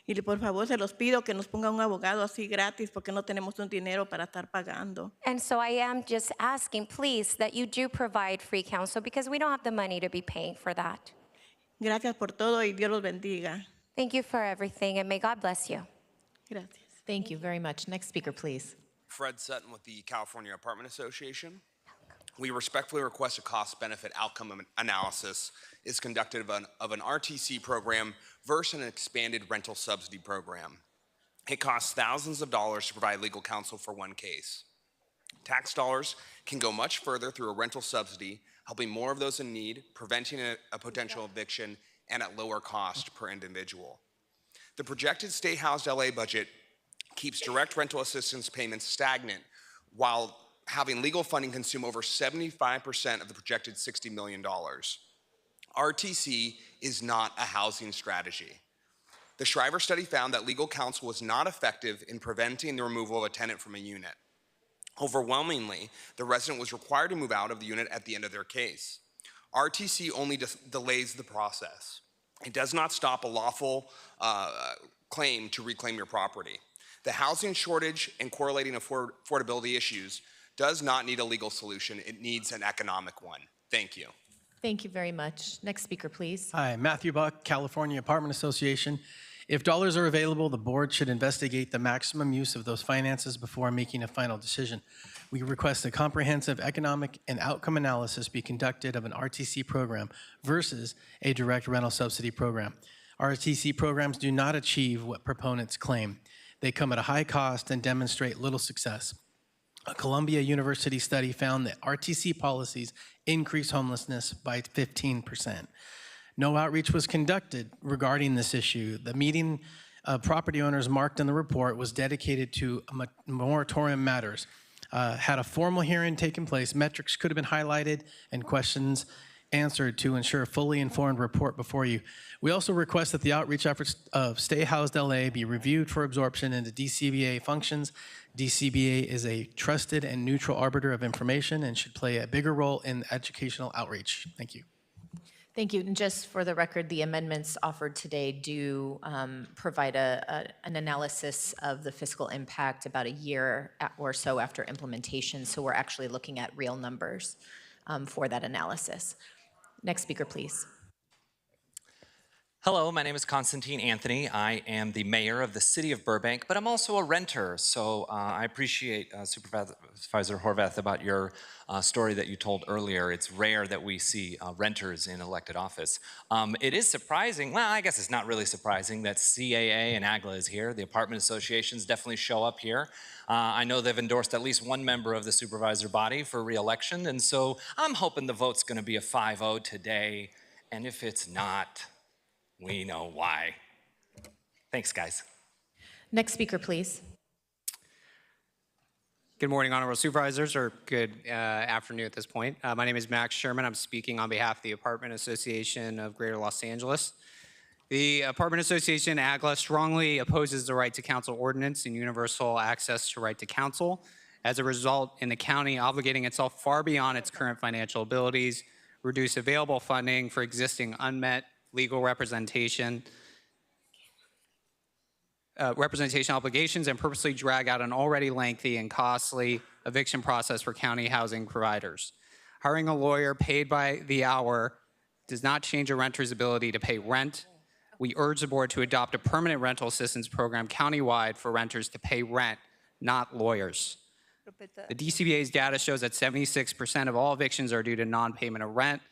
Y por favor se los pido que nos pongan un abogado así gratis porque no tenemos un dinero para estar pagando. And so I am just asking, please, that you do provide free counsel because we don't have the money to be paying for that. Gracias por todo y Dios los bendiga. Thank you for everything and may God bless you. Gracias. Thank you very much. Next speaker, please. Fred Sutton with the California Apartment Association. we respectfully request a cost-benefit outcome analysis is conducted of an RTC program versus an expanded rental subsidy program. It costs thousands of dollars to provide legal counsel for one case. Tax dollars can go much further through a rental subsidy, helping more of those in need, preventing a potential eviction, and at lower cost per individual. The projected Stay Housed LA budget keeps direct rental assistance payments stagnant while having legal funding consume over 75% of the projected $60 million. RTC is not a housing strategy. The Shriver study found that legal counsel was not effective in preventing the removal of a tenant from a unit. Overwhelmingly, the resident was required to move out of the unit at the end of their case. RTC only delays the process. It does not stop a lawful claim to reclaim your property. The housing shortage and correlating affordability issues does not need a legal solution. It needs an economic one. Thank you. Thank you very much. Next speaker, please. Hi, Matthew Buck, California Apartment Association. If dollars are available, the board should investigate the maximum use of those finances before making a final decision. We request a comprehensive economic and outcome analysis be conducted of an RTC program versus a direct rental subsidy program. RTC programs do not achieve what proponents claim. They come at a high cost and demonstrate little success. A Columbia University study found that RTC policies increase homelessness by 15%. No outreach was conducted regarding this issue. The meeting of property owners marked in the report was dedicated to moratorium matters. Had a formal hearing taken place, metrics could have been highlighted and questions answered to ensure a fully informed report before you. We also request that the outreach efforts of Stay Housed LA be reviewed for absorption into DCBA functions. DCBA is a trusted and neutral arbiter of information and should play a bigger role in educational outreach. Thank you. Thank you. And just for the record, the amendments offered today do provide an analysis of the fiscal impact about a year or so after implementation. So we're actually looking at real numbers for that analysis. Next speaker, please. Hello, my name is Constantine Anthony. I am the mayor of the city of Burbank, but I'm also a renter. So I appreciate Supervisor Horvath about your story that you told earlier. It's rare that we see renters in elected office. It is surprising, well, I guess it's not really surprising that CAA and AGLA is here. The apartment associations definitely show up here. I know they've endorsed at least one member of the supervisor body for re-election, and so I'm hoping the vote's gonna be a 5-0 today, and if it's not, we know why. Thanks, guys. Next speaker, please. Good morning, Honorable Supervisors, or good afternoon at this point. My name is Max Sherman. I'm speaking on behalf of the Apartment Association of Greater Los Angeles. The Apartment Association, AGLA, strongly opposes the right to counsel ordinance and universal access to right to counsel. As a result, in the county obligating itself far beyond its current financial abilities, reduce available funding for existing unmet legal representation obligations, and purposely drag out an already lengthy and costly eviction process for county housing providers. Hiring a lawyer paid by the hour does not change a renter's ability to pay rent. We urge the board to adopt a permanent rental assistance program countywide for renters to pay rent, not lawyers. The DCBA's data shows that 76% of all evictions are due to non-payment of rent.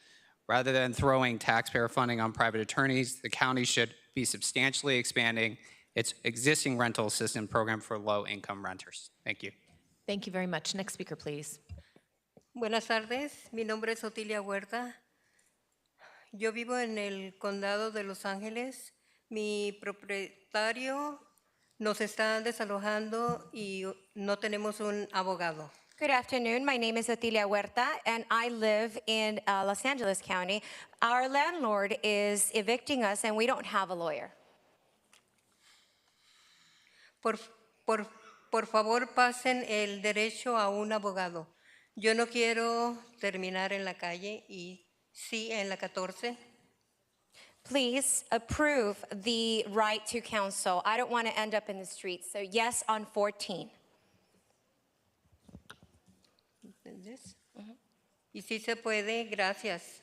Rather than throwing taxpayer funding on private attorneys, the county should be substantially expanding its existing rental assistance program for low-income renters. Thank you. Thank you very much. Next speaker, please. Buenas tardes, mi nombre es Otilia Huerta. Yo vivo en el condado de Los Ángeles. Mi propietario nos está desalojando y no tenemos un abogado. Good afternoon. My name is Otilia Huerta, and I live in Los Angeles County. Our landlord is evicting us, and we don't have a lawyer. Por favor, pasen el derecho a un abogado. Yo no quiero terminar en la calle y sí en la 14. Please approve the right to counsel. I don't want to end up in the streets, so yes on 14. Y si se puede, gracias.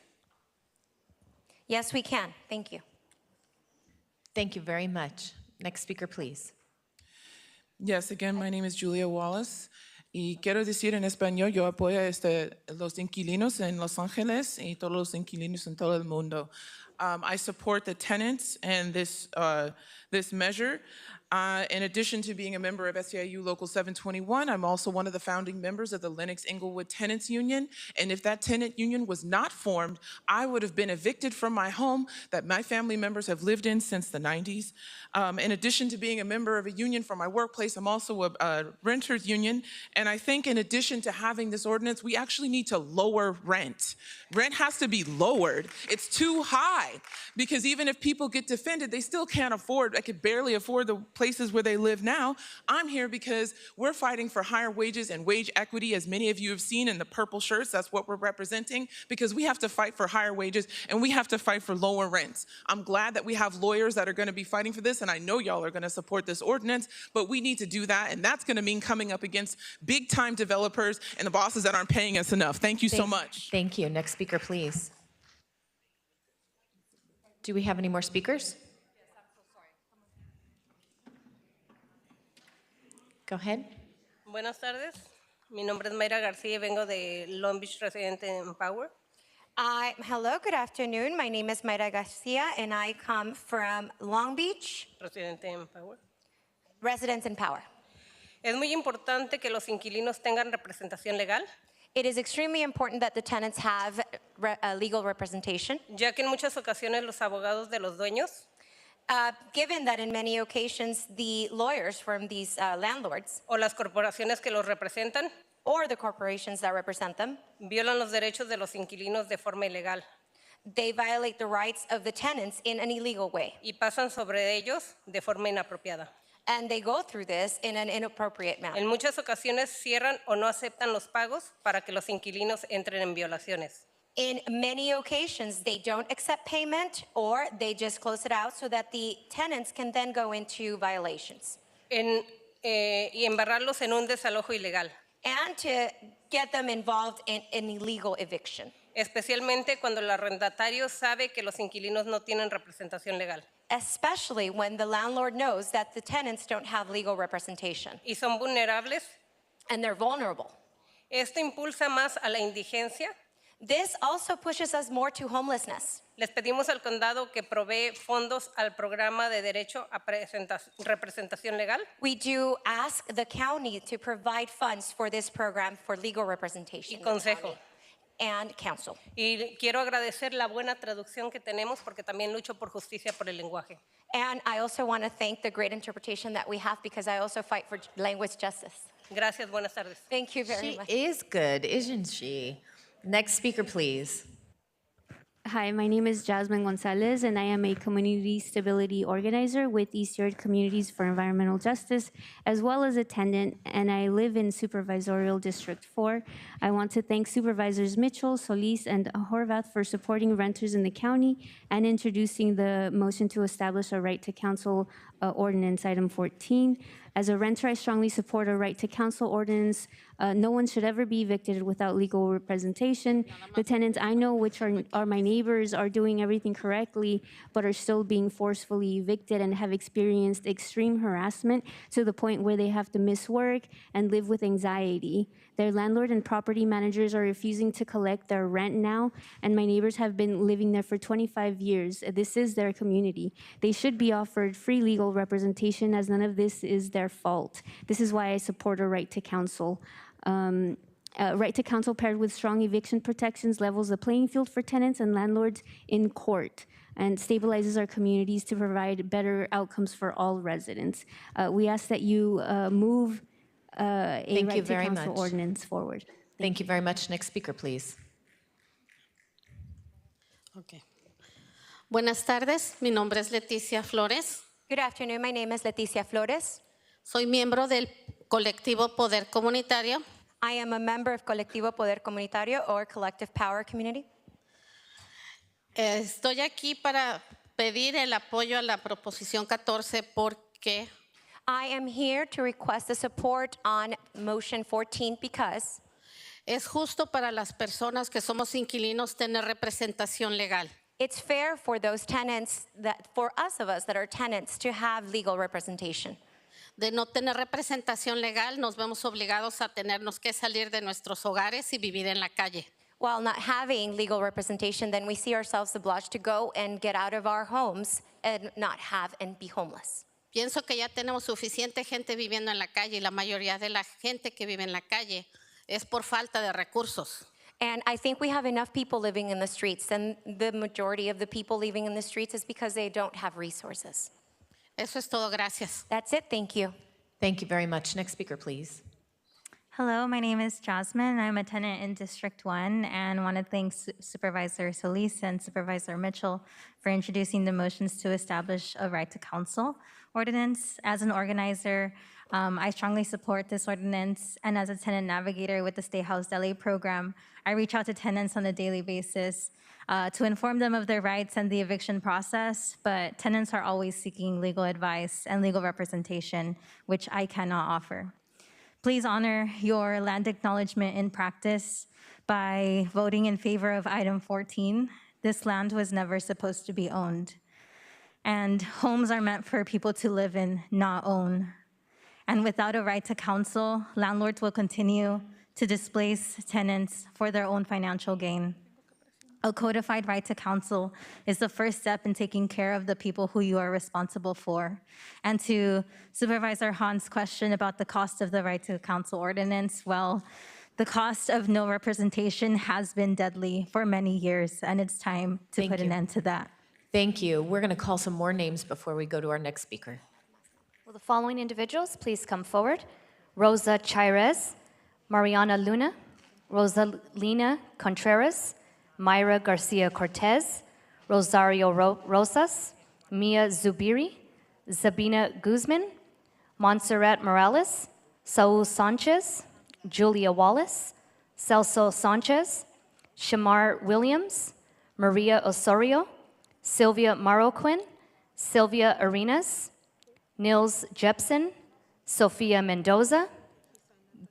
Yes, we can. Thank you. Thank you very much. Next speaker, please. Yes, again, my name is Julia Wallace, Y quiero decir en español, yo apoyo los inquilinos en Los Ángeles y todos los inquilinos en todo el mundo. I support the tenants and this measure. In addition to being a member of SEIU Local 721, I'm also one of the founding members of the Lenox Inglewood Tenants Union. And if that tenant union was not formed, I would have been evicted from my home that my family members have lived in since the 90s. In addition to being a member of a union for my workplace, I'm also a renters union. And I think in addition to having this ordinance, we actually need to lower rent. Rent has to be lowered. It's too high because even if people get defended, they still can't afford, I could barely afford the places where they live now. I'm here because we're fighting for higher wages and wage equity, as many of you have seen in the purple shirts. That's what we're representing, because we have to fight for higher wages and we have to fight for lower rents. I'm glad that we have lawyers that are going to be fighting for this, and I know y'all are going to support this ordinance, but we need to do that, and that's going to mean coming up against big-time developers and the bosses that aren't paying us enough. Thank you so much. Thank you. Next speaker, please. Do we have any more speakers? Go ahead. Buenas tardes. Mi nombre es Mayra García y vengo de Long Beach Residente Empower. Hello, good afternoon. My name is Mayra Garcia, and I come from Long Beach. Residente Empower. Residents in Power. Es muy importante que los inquilinos tengan representación legal. It is extremely important that the tenants have legal representation. Ya que en muchas ocasiones los abogados de los dueños given that in many occasions the lawyers from these landlords o las corporaciones que los representan or the corporations that represent them violan los derechos de los inquilinos de forma ilegal. They violate the rights of the tenants in an illegal way. Y pasan sobre ellos de forma inapropiada. And they go through this in an inappropriate manner. En muchas ocasiones cierran o no aceptan los pagos para que los inquilinos entren en violaciones. In many occasions, they don't accept payment or they just close it out so that the tenants can then go into violations. Y embarrarlos en un desalojo ilegal. And to get them involved in an illegal eviction. Especialmente cuando el arrendatario sabe que los inquilinos no tienen representación legal. Especially when the landlord knows that the tenants don't have legal representation. Y son vulnerables. And they're vulnerable. Esto impulsa más a la indigencia. This also pushes us more to homelessness. Les pedimos al condado que provee fondos al programa de derecho a representación legal. We do ask the county to provide funds for this program for legal representation. Y consejo. And counsel. Y quiero agradecer la buena traducción que tenemos porque también lucho por justicia por el lenguaje. And I also want to thank the great interpretation that we have because I also fight for language justice. Gracias, buenas tardes. Thank you very much. She is good, isn't she? Next speaker, please. Hi, my name is Jasmine Gonzalez, and I am a community stability organizer with East Yard Communities for Environmental Justice, as well as a tenant, and I live in Supervisorial District 4. I want to thank Supervisors Mitchell, Solis, and Horvath for supporting renters in the county and introducing the motion to establish a right to counsel ordinance, item 14. As a renter, I strongly support a right to counsel ordinance. No one should ever be evicted without legal representation. The tenants I know, which are my neighbors, are doing everything correctly, but are still being forcefully evicted and have experienced extreme harassment to the point where they have to miss work and live with anxiety. Their landlord and property managers are refusing to collect their rent now, and my neighbors have been living there for 25 years. This is their community. They should be offered free legal representation, as none of this is their fault. This is why I support a right to counsel. Right to counsel paired with strong eviction protections levels the playing field for tenants and landlords in court and stabilizes our communities to provide better outcomes for all residents. We ask that you move a right to counsel ordinance forward. Thank you very much. Next speaker, please. Okay. Buenas tardes, mi nombre es Leticia Flores. Good afternoon, my name is Leticia Flores. Soy miembro del colectivo Poder Comunitario. I am a member of Colectivo Poder Comunitario or Collective Power Community. Estoy aquí para pedir el apoyo a la proposición 14 porque I am here to request the support on motion 14 because es justo para las personas que somos inquilinos tener representación legal. It's fair for those tenants, for us that are tenants, to have legal representation. de no tener representación legal, nos vemos obligados a tenernos que salir de nuestros hogares y vivir en la calle. While not having legal representation, then we see ourselves obliged to go and get out of our homes and not have and be homeless. Pienso que ya tenemos suficiente gente viviendo en la calle y la mayoría de la gente que vive en la calle es por falta de recursos. And I think we have enough people living in the streets, and the majority of the people living in the streets is because they don't have resources. Eso es todo, gracias. That's it, thank you. Thank you very much. Next speaker, please. Hello, my name is Jasmine. I'm a tenant in District 1 and want to thank Supervisor Solis and Supervisor Mitchell for introducing the motions to establish a right to counsel ordinance. As an organizer, I strongly support this ordinance, and as a tenant navigator with the Stay Housed LA program, I reach out to tenants on a daily basis to inform them of their rights and the eviction process, but tenants are always seeking legal advice and legal representation, which I cannot offer. Please honor your land acknowledgement in practice by voting in favor of item 14. This land was never supposed to be owned. And homes are meant for people to live in, not own. And without a right to counsel, landlords will continue to displace tenants for their own financial gain. A codified right to counsel is the first step in taking care of the people who you are responsible for. And to Supervisor Han's question about the cost of the right to counsel ordinance, well, the cost of no representation has been deadly for many years, and it's time to put an end to that. Thank you. We're going to call some more names before we go to our next speaker. Will the following individuals please come forward? Rosa Chairez, Mariana Luna, Rosalina Contreras, Mayra Garcia Cortez, Rosario Rosas, Mia Zubiri, Zabina Guzman, Montserrat Morales, Saul Sanchez, Julia Wallace, Celso Sanchez, Shamar Williams, Maria Osorio, Sylvia Marroquin, Sylvia Arenas, Nils Jepson, Sofia Mendoza,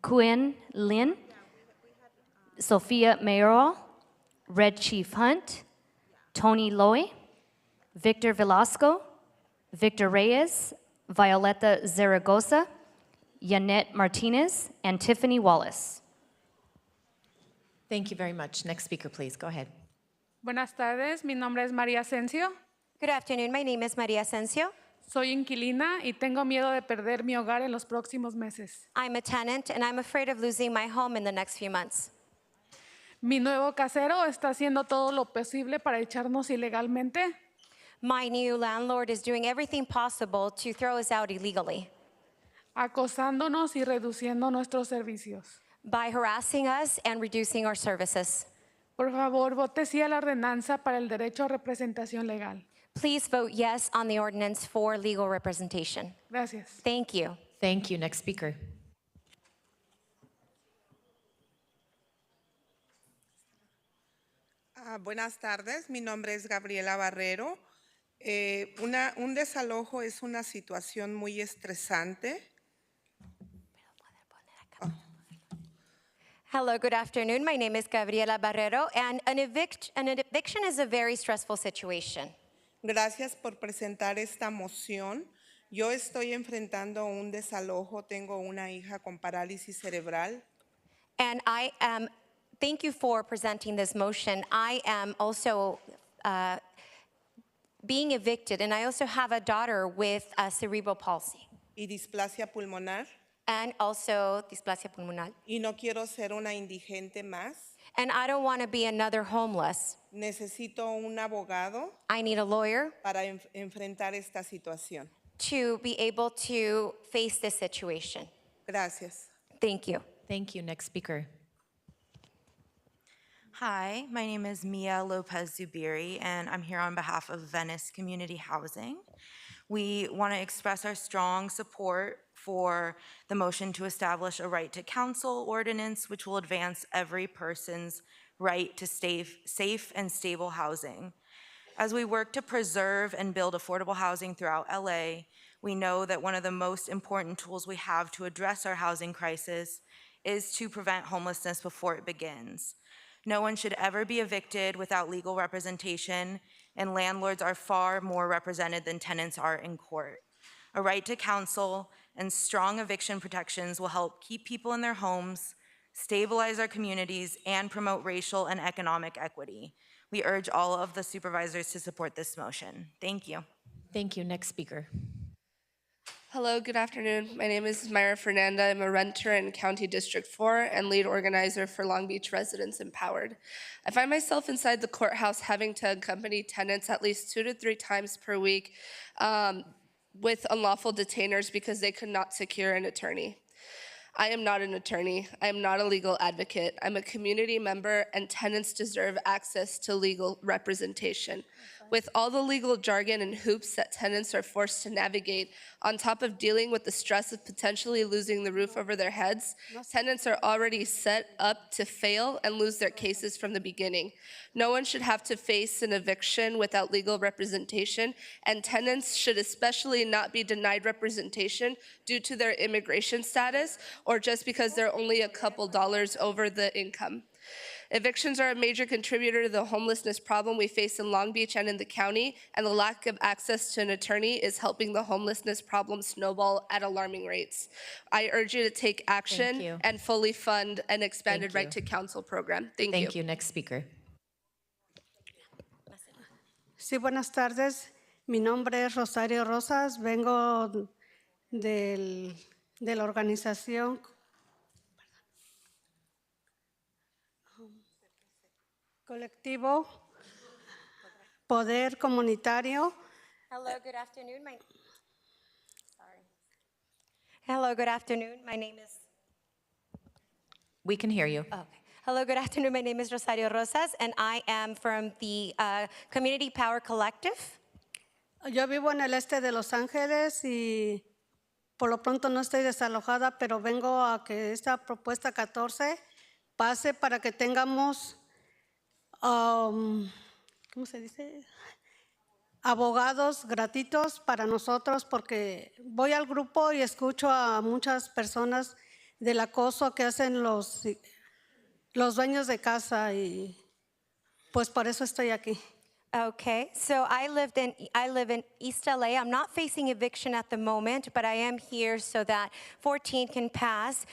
Quinn Lin, Sophia Mayoral, Red Chief Hunt, Tony Loy, Victor Velasco, Victor Reyes, Violeta Zaragoza, Yanette Martinez, and Tiffany Wallace. Thank you very much. Next speaker, please. Go ahead. Buenas tardes, mi nombre es María Asensio. Good afternoon, my name is Maria Asensio. Soy inquilina y tengo miedo de perder mi hogar en los próximos meses. I'm a tenant and I'm afraid of losing my home in the next few months. Mi nuevo casero está haciendo todo lo posible para echarnos ilegalmente. My new landlord is doing everything possible to throw us out illegally. Acosándonos y reduciendo nuestros servicios. By harassing us and reducing our services. Por favor, vote sí a la ordenanza para el derecho a representación legal. Please vote yes on the ordinance for legal representation. Gracias. Thank you. Thank you. Next speaker. Buenas tardes, mi nombre es Gabriela Barrero. Un desalojo es una situación muy estresante. Hello, good afternoon. My name is Gabriela Barrero, and an eviction is a very stressful situation. Gracias por presentar esta moción. Yo estoy enfrentando un desalojo. Tengo una hija con parálisis cerebral. And thank you for presenting this motion. I am also being evicted, and I also have a daughter with cerebral palsy. Y displasia pulmonar. And also displasia pulmonar. Y no quiero ser una indigente más. And I don't want to be another homeless. Necesito un abogado. I need a lawyer. Para enfrentar esta situación. To be able to face this situation. Gracias. Thank you. Thank you. Next speaker. Hi, my name is Mia Lopez Zubiri, and I'm here on behalf of Venice Community Housing. We want to express our strong support for the motion to establish a right to counsel ordinance, which will advance every person's right to safe and stable housing. As we work to preserve and build affordable housing throughout LA, we know that one of the most important tools we have to address our housing crisis is to prevent homelessness before it begins. No one should ever be evicted without legal representation, and landlords are far more represented than tenants are in court. A right to counsel and strong eviction protections will help keep people in their homes, stabilize our communities, and promote racial and economic equity. We urge all of the supervisors to support this motion. Thank you. Thank you. Next speaker. Hello, good afternoon. My name is Myra Fernanda. I'm a renter in County District 4 and lead organizer for Long Beach Residents Empowered. I find myself inside the courthouse having to accompany tenants at least 2 to 3 times per week with unlawful detainers because they could not secure an attorney. I am not an attorney. I am not a legal advocate. I'm a community member, and tenants deserve access to legal representation. With all the legal jargon and hoops that tenants are forced to navigate, on top of dealing with the stress of potentially losing the roof over their heads, tenants are already set up to fail and lose their cases from the beginning. No one should have to face an eviction without legal representation, and tenants should especially not be denied representation due to their immigration status or just because they're only a couple dollars over the income. Evictions are a major contributor to the homelessness problem we face in Long Beach and in the county, and the lack of access to an attorney is helping the homelessness problem snowball at alarming rates. I urge you to take action and fully fund an expanded right to counsel program. Thank you. Thank you. Next speaker. Sí, buenas tardes. Mi nombre es Rosario Rosas. Vengo de la organización colectivo Poder Comunitario. Hello, good afternoon. Hello, good afternoon. My name is. We can hear you. Okay. Hello, good afternoon. My name is Rosario Rosas, and I am from the Community Power Collective. Yo vivo en el este de Los Ángeles y por lo pronto no estoy desalojada, pero vengo a que esta propuesta 14 pase para que tengamos, ¿cómo se dice? Abogados gratuitos para nosotros, porque voy al grupo y escucho a muchas personas del acoso que hacen los dueños de casa y pues por eso estoy aquí. Okay, so I live in East LA. I'm not facing eviction at the moment, but I am here so that 14 can pass.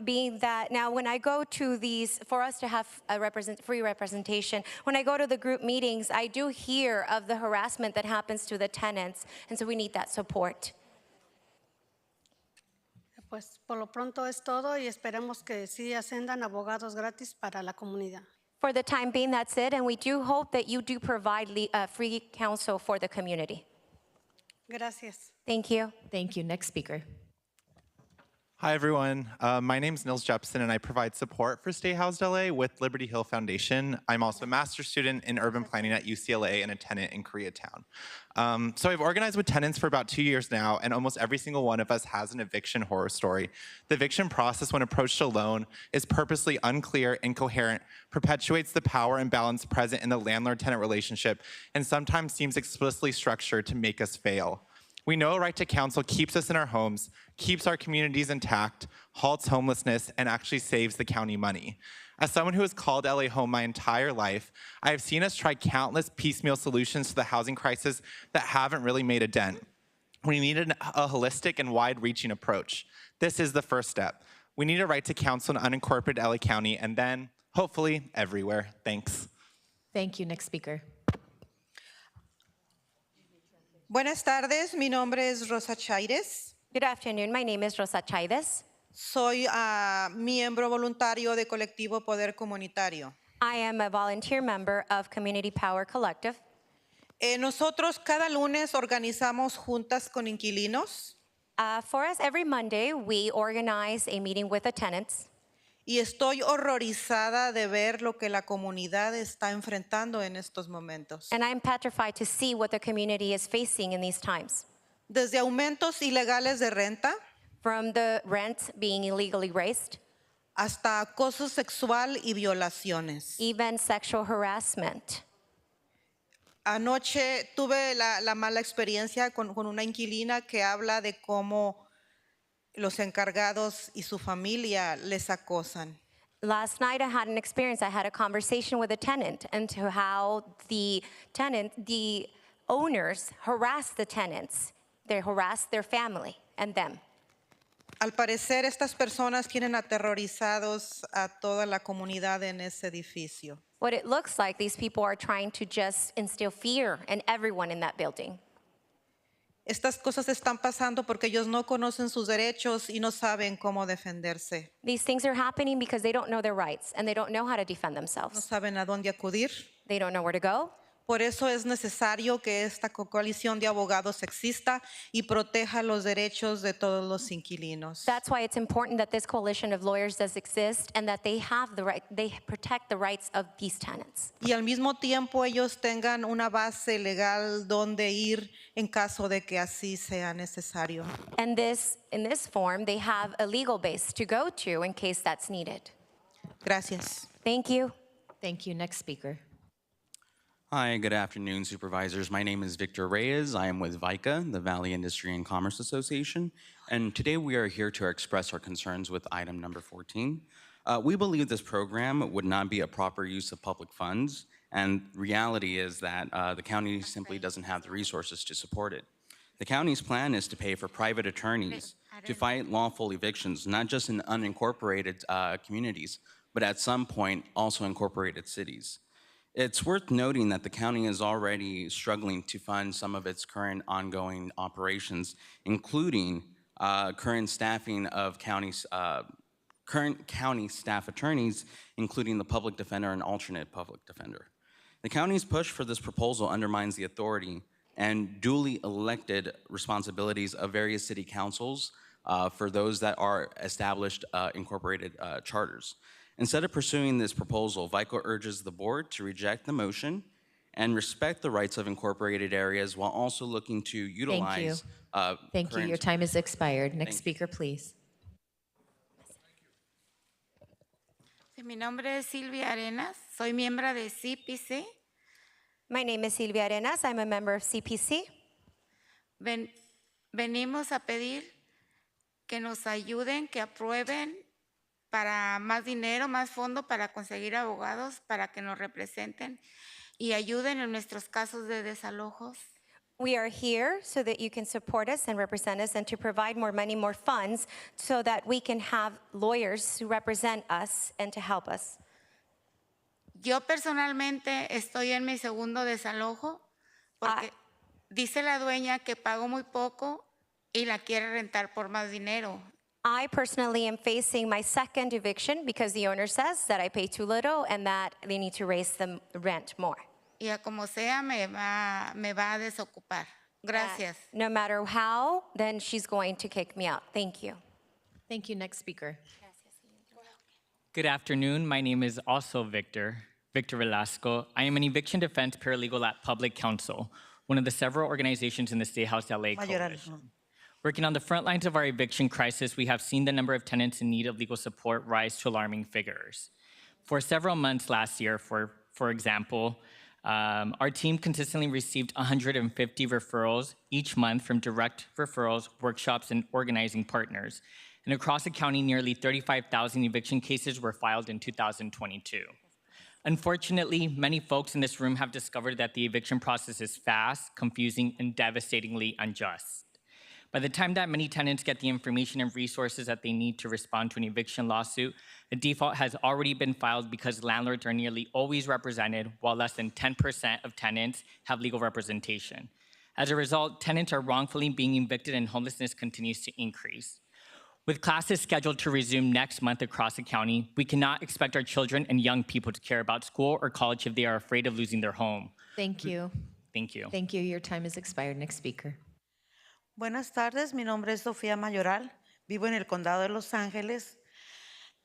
Being that now when I go to these, for us to have a free representation, when I go to the group meetings, I do hear of the harassment that happens to the tenants, and so we need that support. Pues por lo pronto es todo y esperemos que sí ascendan abogados gratis para la comunidad. For the time being, that's it, and we do hope that you do provide free counsel for the community. Gracias. Thank you. Thank you. Next speaker. Hi, everyone. My name is Nils Jepson, and I provide support for Stay Housed LA with Liberty Hill Foundation. I'm also a master's student in urban planning at UCLA and a tenant in Koreatown. So I've organized with tenants for about 2 years now, and almost every single one of us has an eviction horror story. The eviction process, when approached alone, is purposely unclear, incoherent, perpetuates the power imbalance present in the landlord-tenant relationship, and sometimes seems explicitly structured to make us fail. We know a right to counsel keeps us in our homes, keeps our communities intact, halts homelessness, and actually saves the county money. As someone who has called LA home my entire life, I have seen us try countless piecemeal solutions to the housing crisis that haven't really made a dent. We need a holistic and wide-reaching approach. This is the first step. We need a right to counsel in unincorporated LA County, and then, hopefully, everywhere. Thanks. Thank you. Next speaker. Buenas tardes, mi nombre es Rosa Chaires. Good afternoon, my name is Rosa Chaires. Soy miembro voluntario de Colectivo Poder Comunitario. I am a volunteer member of Community Power Collective. Nosotros cada lunes organizamos juntas con inquilinos. For us, every Monday, we organize a meeting with the tenants. Y estoy horrorizada de ver lo que la comunidad está enfrentando en estos momentos. And I'm petrified to see what the community is facing in these times. Desde aumentos ilegales de renta, from the rent being illegally raised, hasta acoso sexual y violaciones. Even sexual harassment. Anoche tuve la mala experiencia con una inquilina que habla de cómo los encargados y su familia les acosan. Last night I had an experience. I had a conversation with a tenant and to how the owners harass the tenants They harass their family and them. Al parecer, estas personas tienen aterrorizados a toda la comunidad en ese edificio. What it looks like, these people are trying to just instill fear in everyone in that building. Estas cosas están pasando porque ellos no conocen sus derechos y no saben cómo defenderse. These things are happening because they don't know their rights and they don't know how to defend No themselves. saben a dónde acudir. They don't know where to go. Por eso es necesario que esta coalición de abogados exista y proteja los derechos de todos los inquilinos. That's why it's important that this coalition of lawyers does exist and that they have the right, they protect the rights of these tenants. Y al mismo tiempo ellos tengan una base legal donde ir en caso de que así sea necesario. And in this form, they have a legal base to go to in case that's needed. Gracias. Thank you. Thank you. Next speaker. Hi, good afternoon, supervisors. My name is Victor Reyes. I am with VICA, the Valley Industry and Commerce Association, and today we are here to express our concerns with item number 14. We believe this program would not be a proper use of public funds, and reality is that the county simply doesn't have the resources to support it. The county's plan is to pay for private attorneys to fight lawful evictions, not just in unincorporated communities, but at some point also incorporated cities. It's worth noting that the county is already struggling to fund some of its current ongoing operations, including current staffing of current county staff attorneys, including the public defender and alternate public defender. The county's push for this proposal undermines the authority and duly elected responsibilities of various city councils for those that are established incorporated charters. Instead of pursuing this proposal, VICA urges the board to reject the motion and respect the rights of incorporated areas while also looking to utilize. Thank you. Your time has expired. Next speaker, please. Mi nombre es Silvia Arenas. Soy miembro de CPC. My name is Silvia Arenas. I'm a member of CPC. Venimos a pedir que nos ayuden, que aprueben para más dinero, más fondos para conseguir abogados para que nos representen y ayuden en nuestros casos de desalojos. We are here so that you can support us and represent us and to provide more money, more funds so that we can have lawyers who represent us and to help us. Yo personalmente estoy en mi segundo desalojo porque dice la dueña que pago muy poco y la quiere rentar por más dinero. I personally am facing my second eviction because the owner says that I pay too little and that they need to raise the rent more. Y a como sea me va a desocupar. Gracias. No matter how, then she's going to kick me out. Thank you. Thank you. Next speaker. Good afternoon. My name is also Victor Velasco. I am an eviction defense paralegal at Public Counsel, one of the several organizations in the State House LA Coalition. Working on the front lines of our eviction crisis, we have seen the number of tenants in need of legal support rise to alarming figures. For several months last year, for example, our team consistently received 150 referrals each month from direct referrals, workshops, and organizing partners. And across the county, nearly 35,000 eviction cases were filed in 2022. Unfortunately, many folks in this room have discovered that the eviction process is fast, confusing, and devastatingly unjust. By the time that many tenants get the information and resources that they need to respond to an eviction lawsuit, a default has already been filed because landlords are nearly always represented, while less than 10% of tenants have legal representation. As a result, tenants are wrongfully being evicted and homelessness continues to increase. With classes scheduled to resume next month across the county, we cannot expect our children and young people to care about school or college if they are afraid of losing their home. Thank you. Thank you. Thank you. Your time has expired. Next speaker. Buenas tardes, mi nombre es Sofía Mayoral, vivo en el condado de Los Ángeles.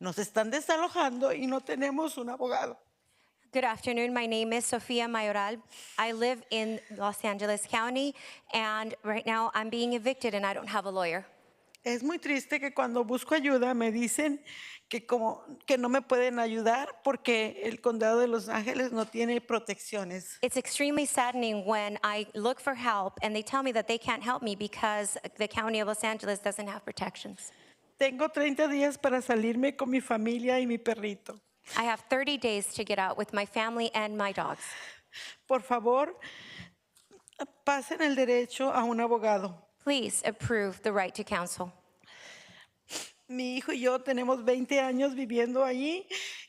Nos están desalojando y no tenemos un abogado. Good afternoon. My name is Sofia Mayoral. I live in Los Angeles County, and right now I'm being evicted and I don't have a lawyer. Es muy triste que cuando busco ayuda me dicen que no me pueden ayudar porque el condado de Los Ángeles no tiene protecciones. It's extremely saddening when I look for help and they tell me that they can't help me because the county of Los Angeles doesn't have protections. Tengo 30 días para salirme con mi familia y mi perrito. I have 30 days to get out with my family and my dogs. Por favor, pasen el derecho a un abogado. please approve the right to counsel. Mi hijo y yo tenemos 20 años viviendo allí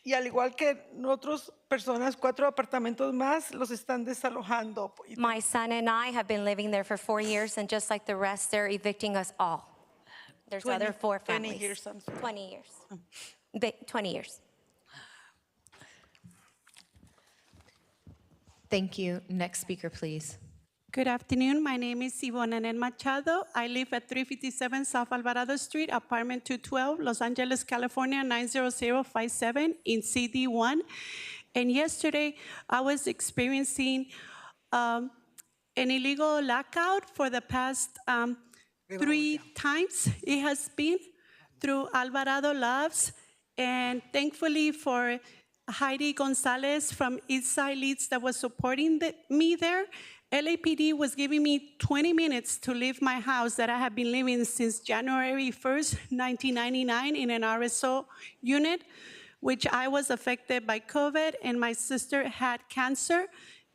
y al igual que otras personas, 4 apartamentos más los están desalojando. My son and I have been living there for 4 years, and just like the rest, they're evicting us all. There's 20 other 4 20 families. years, I'm sorry. 20 years. 20 years. Thank you. Next speaker, please. Good afternoon. My name is Ivona Nen Machado. I live at 357 South Alvarado Street, apartment 212, Los Angeles, California, 90057 in CD1. And yesterday, I was experiencing an illegal lockout for the past 3 times. It has been through Alvarado Loves, and thankfully for Heidi Gonzalez from Eastside Leads that was supporting me there. LAPD was giving me 20 minutes to leave my house that I have been living since January 1st, 1999 in an RSO unit, which I was affected by COVID, and my sister had cancer,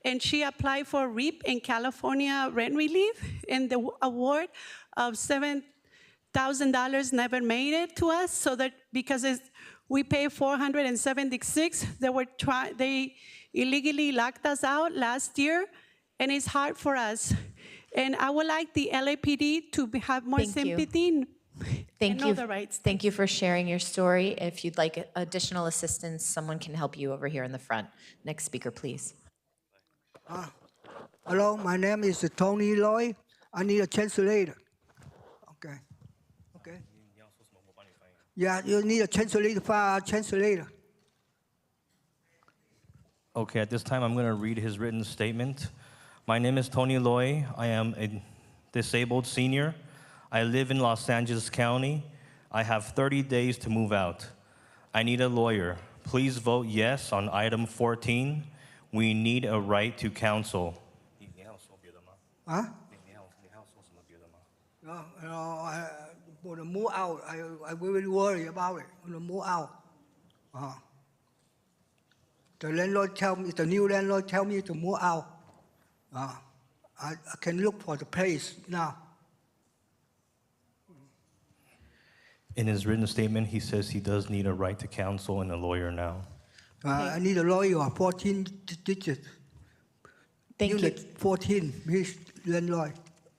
and she applied for REAP in California rent relief, and the award of $7,000 never made it to us, so that because we pay $476, they illegally locked us out last year, and it's hard for us. And I would like the LAPD to have more sympathy. Thank know you. the rights. Thank you for sharing your story. If you'd like additional assistance, someone can help you over here in the front. Next speaker, please. Hello, my name is Tony Loy. I need a translator. Okay. Okay. Yeah, you need a translator. Okay, at this time, I'm going to read his written statement. My name is Tony Loy. I am a disabled senior. I live in Los Angeles County. I have 30 days to move out. I need a lawyer. Please vote yes on item 14. We need a right to counsel. Huh? No, I want to move out. I really worry about it. I want to move out. The new landlord tell me to move out. I can look for the place now. In his written statement, he says he does need a right to counsel and a lawyer now. I need a lawyer, 14 digits. Thank Unit you. 14, Miss Landlord.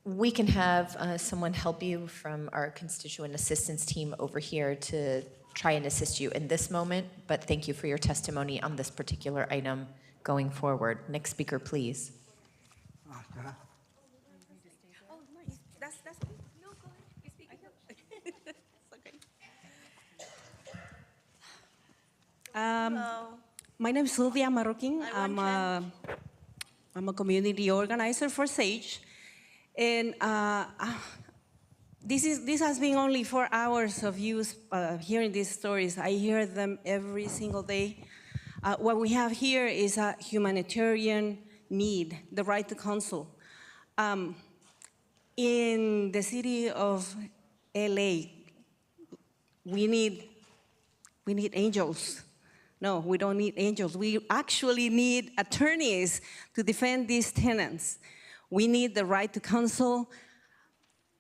We can have someone help you from our constituent assistance team over here to try and assist you in this moment, but thank you for your testimony on this particular item going forward. Next speaker, please. My name is Sylvia Marroquin. I'm a community organizer for SAGE, and this has been only 4 hours of use hearing these stories. I hear them every single day. What we have here is a humanitarian need, the right to counsel. In the city of LA, we need angels. No, we don't need angels. We actually need attorneys to defend these tenants. We need the right to counsel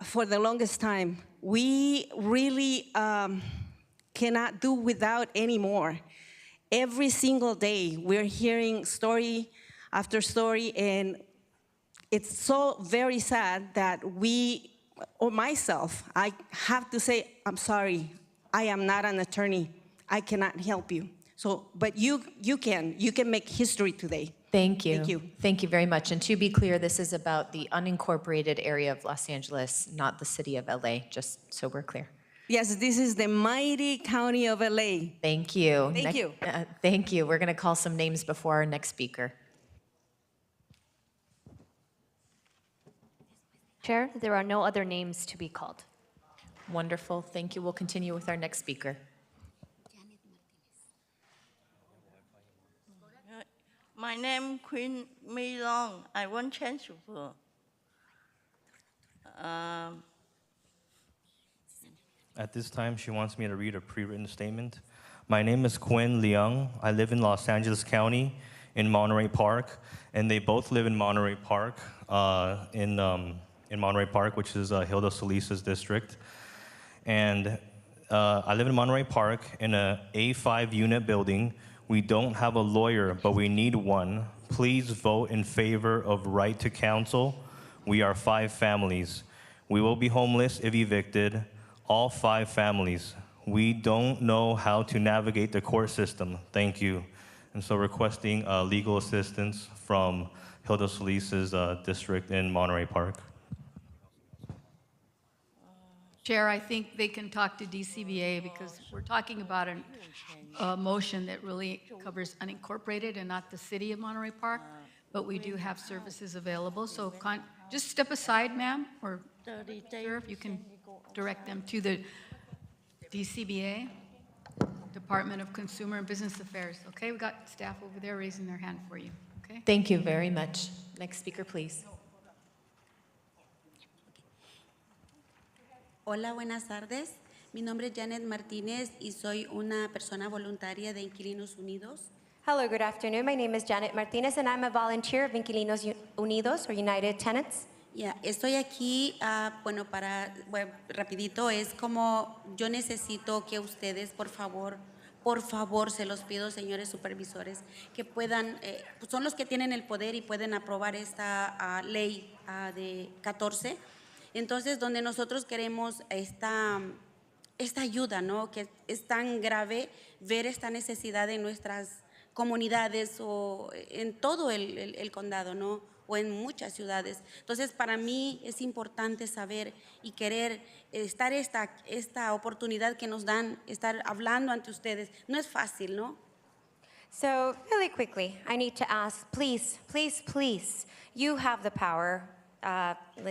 for the longest time. We really cannot do without anymore. Every single day, we're hearing story after story, and it's so very sad that myself, I have to say, I'm sorry, I am not an attorney. I cannot help you. So, but you can make history today. Thank you. Thank you. Thank you very much. And to be clear, this is about the unincorporated area of Los Angeles, not the city of LA, just so we're clear. Yes, this is the mighty county of LA. Thank you. Thank you. Thank you. We're going to call some names before our next speaker. Chair, there are no other names to be called. Wonderful. Thank you. We'll continue with our next speaker. My name Queen Mei Long. I want transfer. At this time, she wants me to read a pre-written statement. My name is Quinn Leung. I live in Los Angeles County in Monterey Park, and they both live in Monterey Park in in Monterey Park, which is Hilda Solis's district. And I live in Monterey Park in a A5 unit building. We don't have a lawyer, but we need one. Please vote in favor of right to counsel. We are 5 families. We will be homeless if evicted, all 5 families. We don't know how to navigate the court system. Thank you. And so requesting legal assistance from Hilda Solis's district in Monterey Park. Chair, I think they can talk to DCBA because we're talking about a motion that really covers unincorporated and not the city of Monterey Park, but we do have services available. So just step aside, ma'am, or sir, if you can direct them to the DCBA, Department of Consumer and Business Affairs. Okay, we got staff over there raising their hand for you. Okay. Thank you very much. Next speaker, please. Hola, buenas tardes. Mi nombre es Janet Martínez y soy una persona voluntaria de Inquilinos Unidos. Hello, good afternoon. My name is Janet Martinez, and I'm a volunteer of Inquilinos Unidos, or United Tenants. Estoy aquí, bueno, rapidito, es como yo necesito que ustedes, por favor, se los pido, señores supervisores, que puedan, son los que tienen el poder y pueden aprobar esta ley de 14. Entonces, donde nosotros queremos esta ayuda, ¿no? Que es tan grave ver esta necesidad en nuestras comunidades o en todo el condado, ¿no? O en muchas ciudades. Entonces, para mí es importante saber y querer estar esta oportunidad que nos dan, estar hablando ante ustedes. No es fácil, ¿no? So, really quickly, I need to ask, please, please, please, you have the power,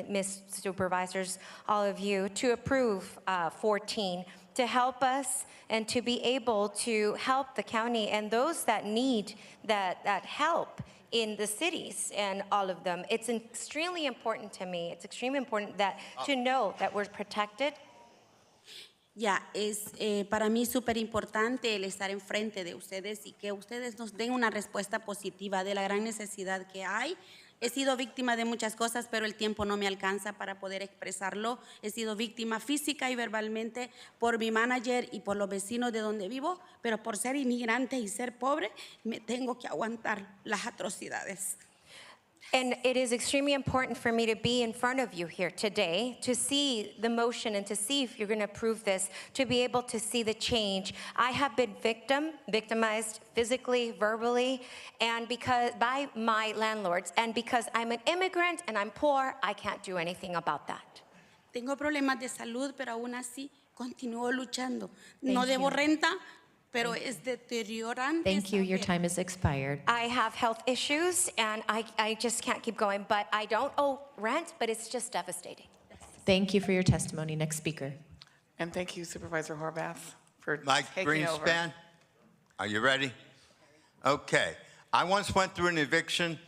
Ms. Supervisors, all of you, to approve 14, to help us and to be able to help the county and those that need that help in the cities and all of them. It's extremely important to me. It's extremely important that to know that we're protected. Es para mí súper importante el estar enfrente de ustedes y que ustedes nos den una respuesta positiva de la gran necesidad que hay. He sido víctima de muchas cosas, pero el tiempo no me alcanza para poder expresarlo. He sido víctima física y verbalmente por mi manager y por los vecinos de donde vivo, pero por ser inmigrante y ser pobre, me tengo que aguantar las atrocidades. And it is extremely important for me to be in front of you here today, to see the motion and to see if you're going to approve this, to be able to see the change. I have been victimized physically, verbally, and by my landlords, and because I'm an immigrant and I'm poor, I can't do anything about that. Tengo problemas de salud, pero aún así continúo luchando. No debo renta, pero es deteriorante. Thank you. Your time is expired. I have health issues, and I just can't keep going. But I don't owe rent, but it's just devastating. Thank you for your testimony. Next speaker. And thank you, Supervisor Horvath, for Mike taking over. Greenspan, are you ready? Okay. I once went through an eviction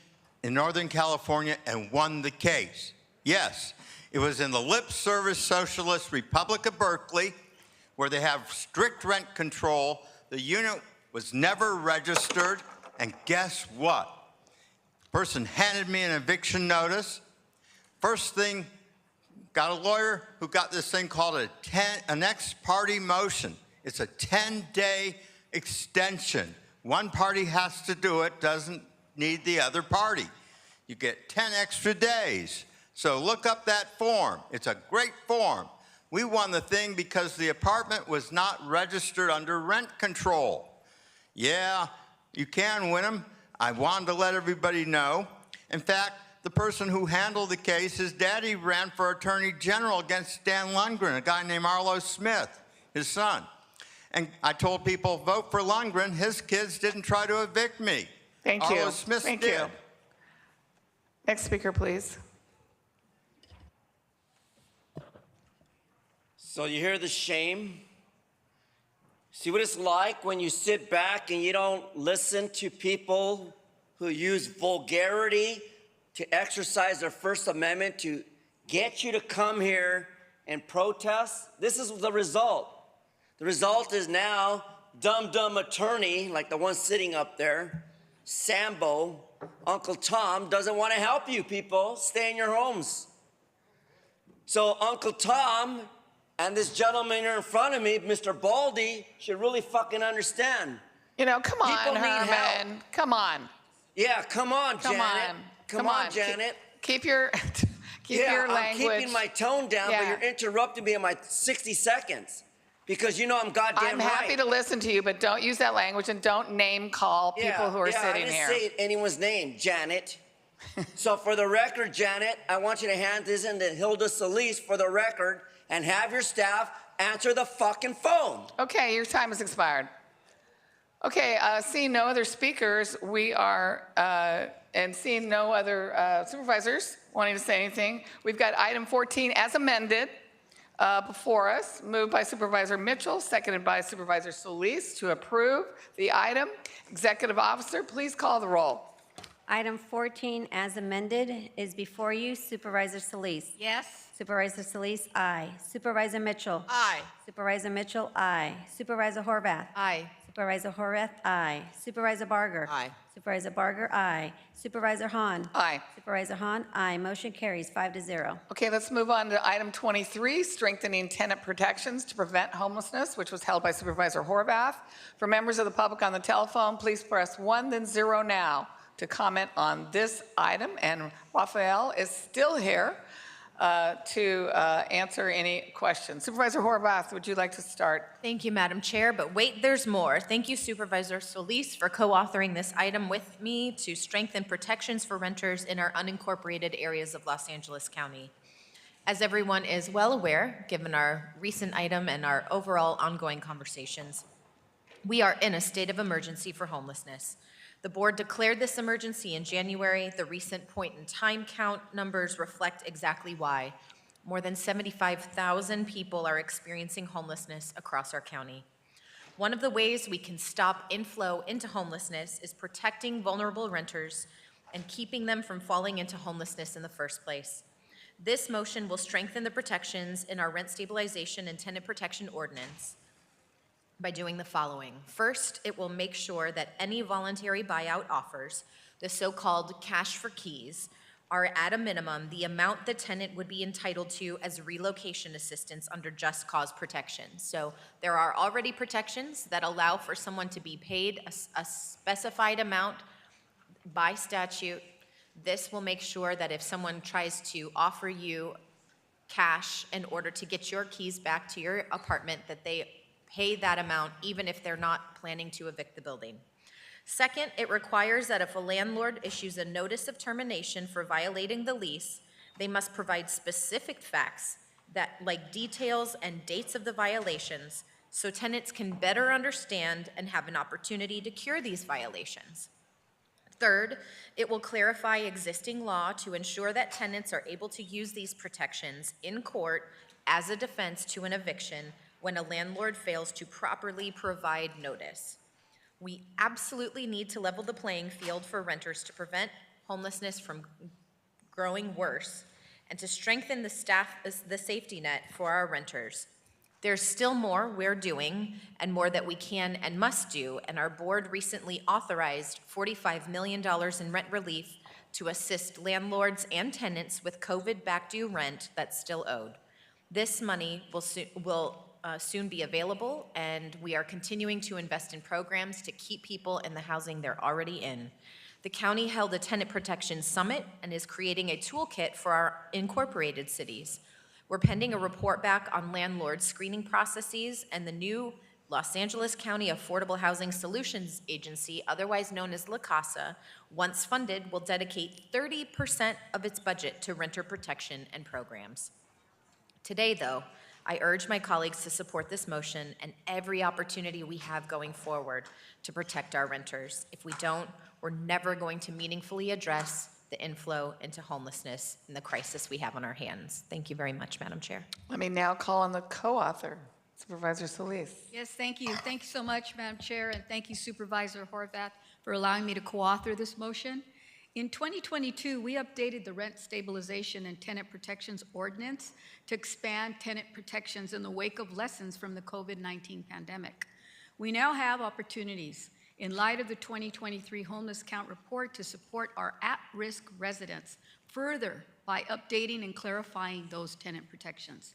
in Northern California and won the case. Yes, it was in the lip service Socialist Republic of Berkeley, where they have strict rent control. The unit was never registered, and guess what? The person handed me an eviction notice. First thing, got a lawyer who got this thing called an ex parte motion. It's a 10-day extension. One party has to do it, doesn't need the other party. You get 10 extra days. So look up that form. It's a great form. We won the thing because the apartment was not registered under rent control. Yeah, you can win them. I wanted to let everybody know. In fact, the person who handled the case, his daddy ran for Attorney General against Dan Lundgren, a guy named Arlo Smith, his son. And I told people, vote for Lundgren. His kids didn't try to evict me. Thank you. Arlo Smith Thank did. you. Next speaker, please. So you hear the shame? See what it's like when you sit back and you don't listen to people who use vulgarity to exercise their First Amendment to get you to come here and protest? This is the result. The result is now dumb attorney, like the one sitting up there, Sambo, Uncle Tom, doesn't want to help you people. Stay in your homes. So Uncle Tom and this gentleman here in front of me, Mr. Baldy, should really fucking understand. You know, come on, People need help. Herman. Come on. Yeah, come on, Come Janet. on. Come on, Janet. Keep your I'm language. keeping my tone down, but you're interrupting me in my 60 seconds because you know I'm goddamn I'm happy right. to listen to you, but don't use that language and don't name call people who are sitting I didn't here. say anyone's name, Janet. So for the record, Janet, I want you to hand this in to Hilda Solis for the record and have your staff answer the fucking phone. Okay, your time has expired. Okay, seeing no other speakers, we are, and seeing no other supervisors wanting to say anything, we've got item 14 as amended before us, moved by Supervisor Mitchell, seconded by Supervisor Solis to approve the item. Executive Officer, please call the roll. Item 14 as amended is before you. Supervisor Solis. Yes. Supervisor Solis, aye. Supervisor Mitchell. Aye. Supervisor Mitchell, aye. Supervisor Horvath. Aye. Supervisor Horvath, aye. Supervisor Barger. Aye. Supervisor Barger, aye. Supervisor Hahn. Aye. Supervisor Hahn, aye. Motion carries 5-0. Okay, let's move on to item 23, strengthening tenant protections to prevent homelessness, which was held by Supervisor Horvath. For members of the public on the telephone, please press 1, then 0 now to comment on this item. And Raphael is still here to answer any questions. Supervisor Horvath, would you like to start? Thank you, Madam Chair, but wait, there's more. Thank you, Supervisor Solis, for co-authoring this item with me to strengthen protections for renters in our unincorporated areas of Los Angeles County. As everyone is well aware, given our recent item and our overall ongoing conversations, we are in a state of emergency for homelessness. The board declared this emergency in January. The recent point-in-time count numbers reflect exactly why. More than 75,000 people are experiencing homelessness across our county. One of the ways we can stop inflow into homelessness is protecting vulnerable renters and keeping them from falling into homelessness in the first place. This motion will strengthen the protections in our rent stabilization and tenant protection ordinance by doing the following. First, it will make sure that any voluntary buyout offers, the so-called cash for keys, are at a minimum the amount the tenant would be entitled to as relocation assistance under just cause protection. So there are already protections that allow for someone to be paid a specified amount by statute. This will make sure that if someone tries to offer you cash in order to get your keys back to your apartment, that they pay that amount even if they're not planning to evict the building. Second, it requires that if a landlord issues a notice of termination for violating the lease, they must provide specific facts that, like details and dates of the violations, so tenants can better understand and have an opportunity to cure these violations. Third, it will clarify existing law to ensure that tenants are able to use these protections in court as a defense to an eviction when a landlord fails to properly provide notice. We absolutely need to level the playing field for renters to prevent homelessness from growing worse and to strengthen the safety net for our renters. There's still more we're doing and more that we can and must do, and our board recently authorized $45 million in rent relief to assist landlords and tenants with COVID back due rent that's still owed. This money will soon be available, and we are continuing to invest in programs to keep people in the housing they're already in. The county held a tenant protection summit and is creating a toolkit for our incorporated cities. We're pending a report back on landlord screening processes, and the new Los Angeles County Affordable Housing Solutions Agency, otherwise known as La Casa, once funded, will dedicate 30% of its budget to renter protection and programs. Today, though, I urge my colleagues to support this motion and every opportunity we have going forward to protect our renters. If we don't, we're never going to meaningfully address the inflow into homelessness and the crisis we have on our hands. Thank you very much, Madam Chair. Let me now call on the co-author, Supervisor Solis. Yes, thank you. Thank you so much, Madam Chair, and thank you, Supervisor Horvath, for allowing me to co-author this motion. In 2022, we updated the Rent Stabilization and Tenant Protections Ordinance to expand tenant protections in the wake of lessons from the COVID-19 pandemic. We now have opportunities in light of the 2023 Homeless Count Report to support our at-risk residents, further by updating and clarifying those tenant protections.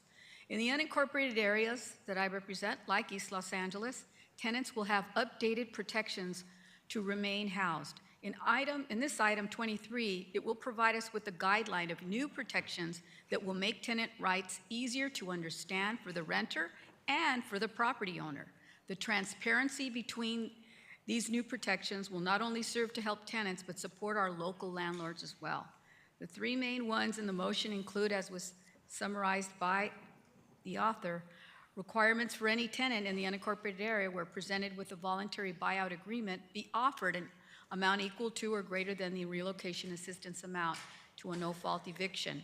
In the unincorporated areas that I represent, like East Los Angeles, tenants will have updated protections to remain housed. In this item 23, it will provide us with a guideline of new protections that will make tenant rights easier to understand for the renter and for the property owner. The transparency between these new protections will not only serve to help tenants, but support our local landlords as well. The three main ones in the motion include, as was summarized by the author, requirements for any tenant in the unincorporated area where presented with a voluntary buyout agreement be offered an amount equal to or greater than the relocation assistance amount to a no-fault eviction.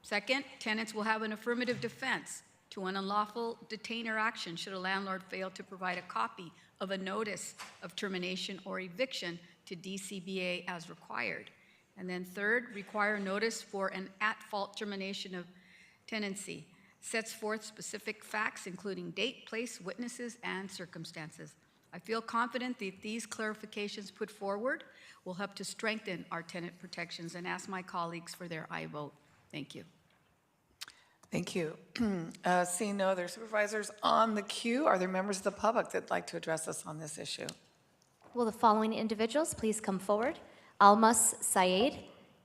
Second, tenants will have an affirmative defense to an unlawful detainer action should a landlord fail to provide a copy of a notice of termination or eviction to DCBA as required. And then third, require notice for an at-fault termination of tenancy. Sets forth specific facts, including date, place, witnesses, and circumstances. I feel confident that these clarifications put forward will help to strengthen our tenant protections and ask my colleagues for their aye vote. Thank you. Thank you. Seeing no other supervisors on the queue, are there members of the public that'd like to address us on this issue? Will the following individuals please come forward? Almas Saeed,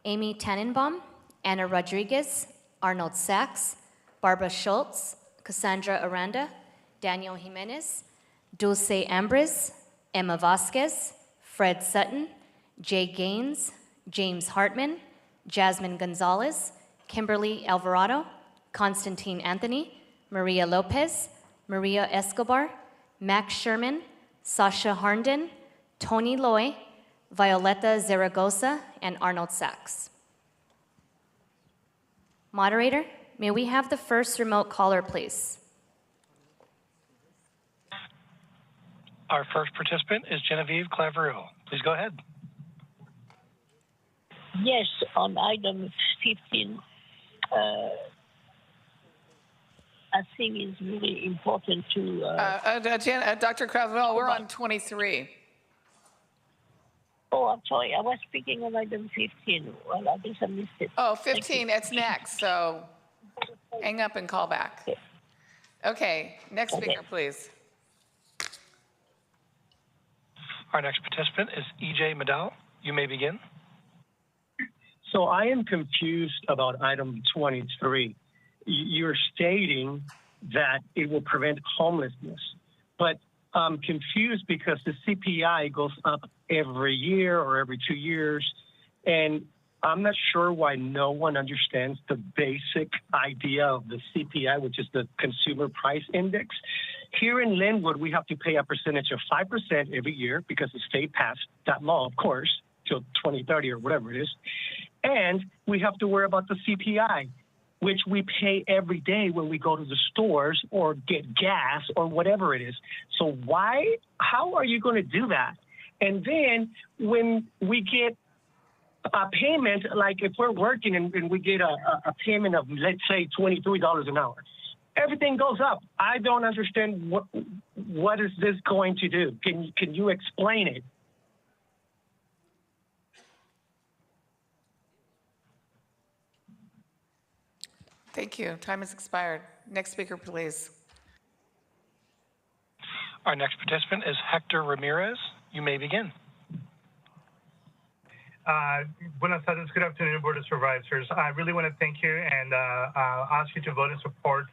Amy Tannenbaum, Anna Rodriguez, Arnold Sachs, Barbara Schultz, Cassandra Aranda, Daniel Jimenez, Dulce Ambris, Emma Vasquez, Fred Sutton, Jay Gaines, James Hartman, Jasmine Gonzalez, Kimberly Alvarado, Constantine Anthony, Maria Lopez, Maria Escobar, Max Sherman, Sasha Harnden, Tony Loy, Violeta Zaragoza, and Arnold Sachs. Moderator, may we have the first remote caller, please? Our first participant is Genevieve Clavereau. Please go ahead. Yes, on item 15, I think it's really important to... Dr. Cravell, we're on 23. Oh, I'm sorry. I was speaking on item 15. Well, I guess I missed it. Oh, 15, it's next, so hang up and call back. Okay, next speaker, please. Our next participant is EJ Medell. You may begin. So I am confused about item 23. You're stating that it will prevent homelessness, but I'm confused because the CPI goes up every year or every 2 years, and I'm not sure why no one understands the basic idea of the CPI, which is the Consumer Price Index. Here in Linwood, we have to pay a percentage of 5% every year because the state passed that law, of course, till 2030 or whatever it is. And we have to worry about the CPI, which we pay every day when we go to the stores or get gas or whatever it is. So how are you going to do that? And then when we get a payment, like if we're working and we get a payment of, let's say, $23 an hour, everything goes up. I don't understand what is this going to do. Can you explain it? Thank you. Time has expired. Next speaker, please. Our next participant is Hector Ramirez. You may begin. Buenas tardes. Good afternoon, Board of Supervisors. I really want to thank you and ask you to vote in support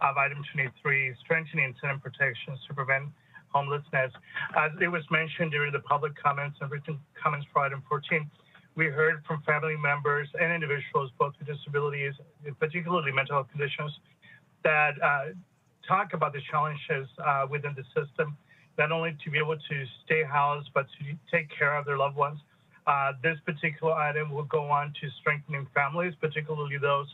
of item 23, strengthening tenant protections to prevent homelessness. As it was mentioned during the public comments and written comments for item 14, we heard from family members and individuals, both with disabilities, particularly mental health conditions, that talk about the challenges within the system, not only to be able to stay housed, but to take care of their loved ones. This particular item will go on to strengthening families, particularly those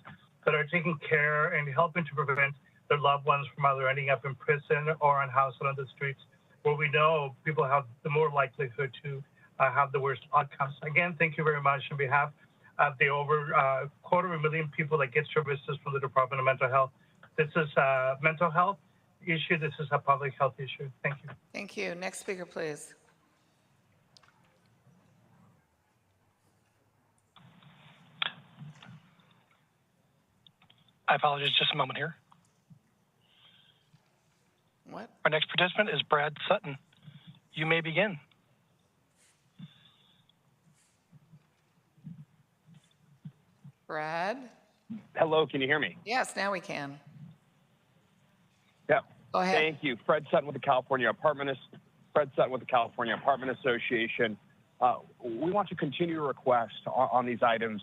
that are taking care and helping to prevent their loved ones from either ending up in prison or unhoused on the streets, where we know people have the more likelihood to have the worst outcomes. Again, thank you very much on behalf of the over 250,000 people that get services from the Department of Mental Health. This is a mental health issue. This is a public health issue. Thank you. Thank you. Next speaker, please. I apologize, just a moment here. What? Our next participant is Brad Sutton. You may begin. Brad? Hello, can you hear me? Yes, now we can. Yeah. Go ahead. Thank you. Fred Sutton with the California Apartment Association. We want to continue to request on these items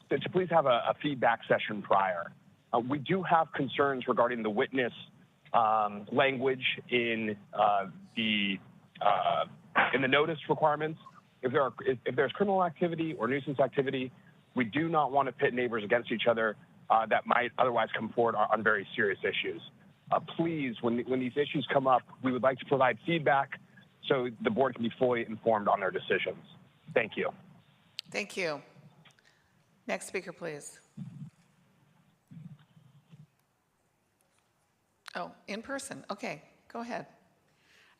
to please have a feedback session prior. We do have concerns regarding the witness language in the notice requirements. If there's criminal activity or nuisance activity, we do not want to pit neighbors against each other that might otherwise come forward on very serious issues. Please, when these issues come up, we would like to provide feedback so the board can be fully informed on their decisions. Thank you. Thank you. Next speaker, please. Oh, in person. Okay, go ahead.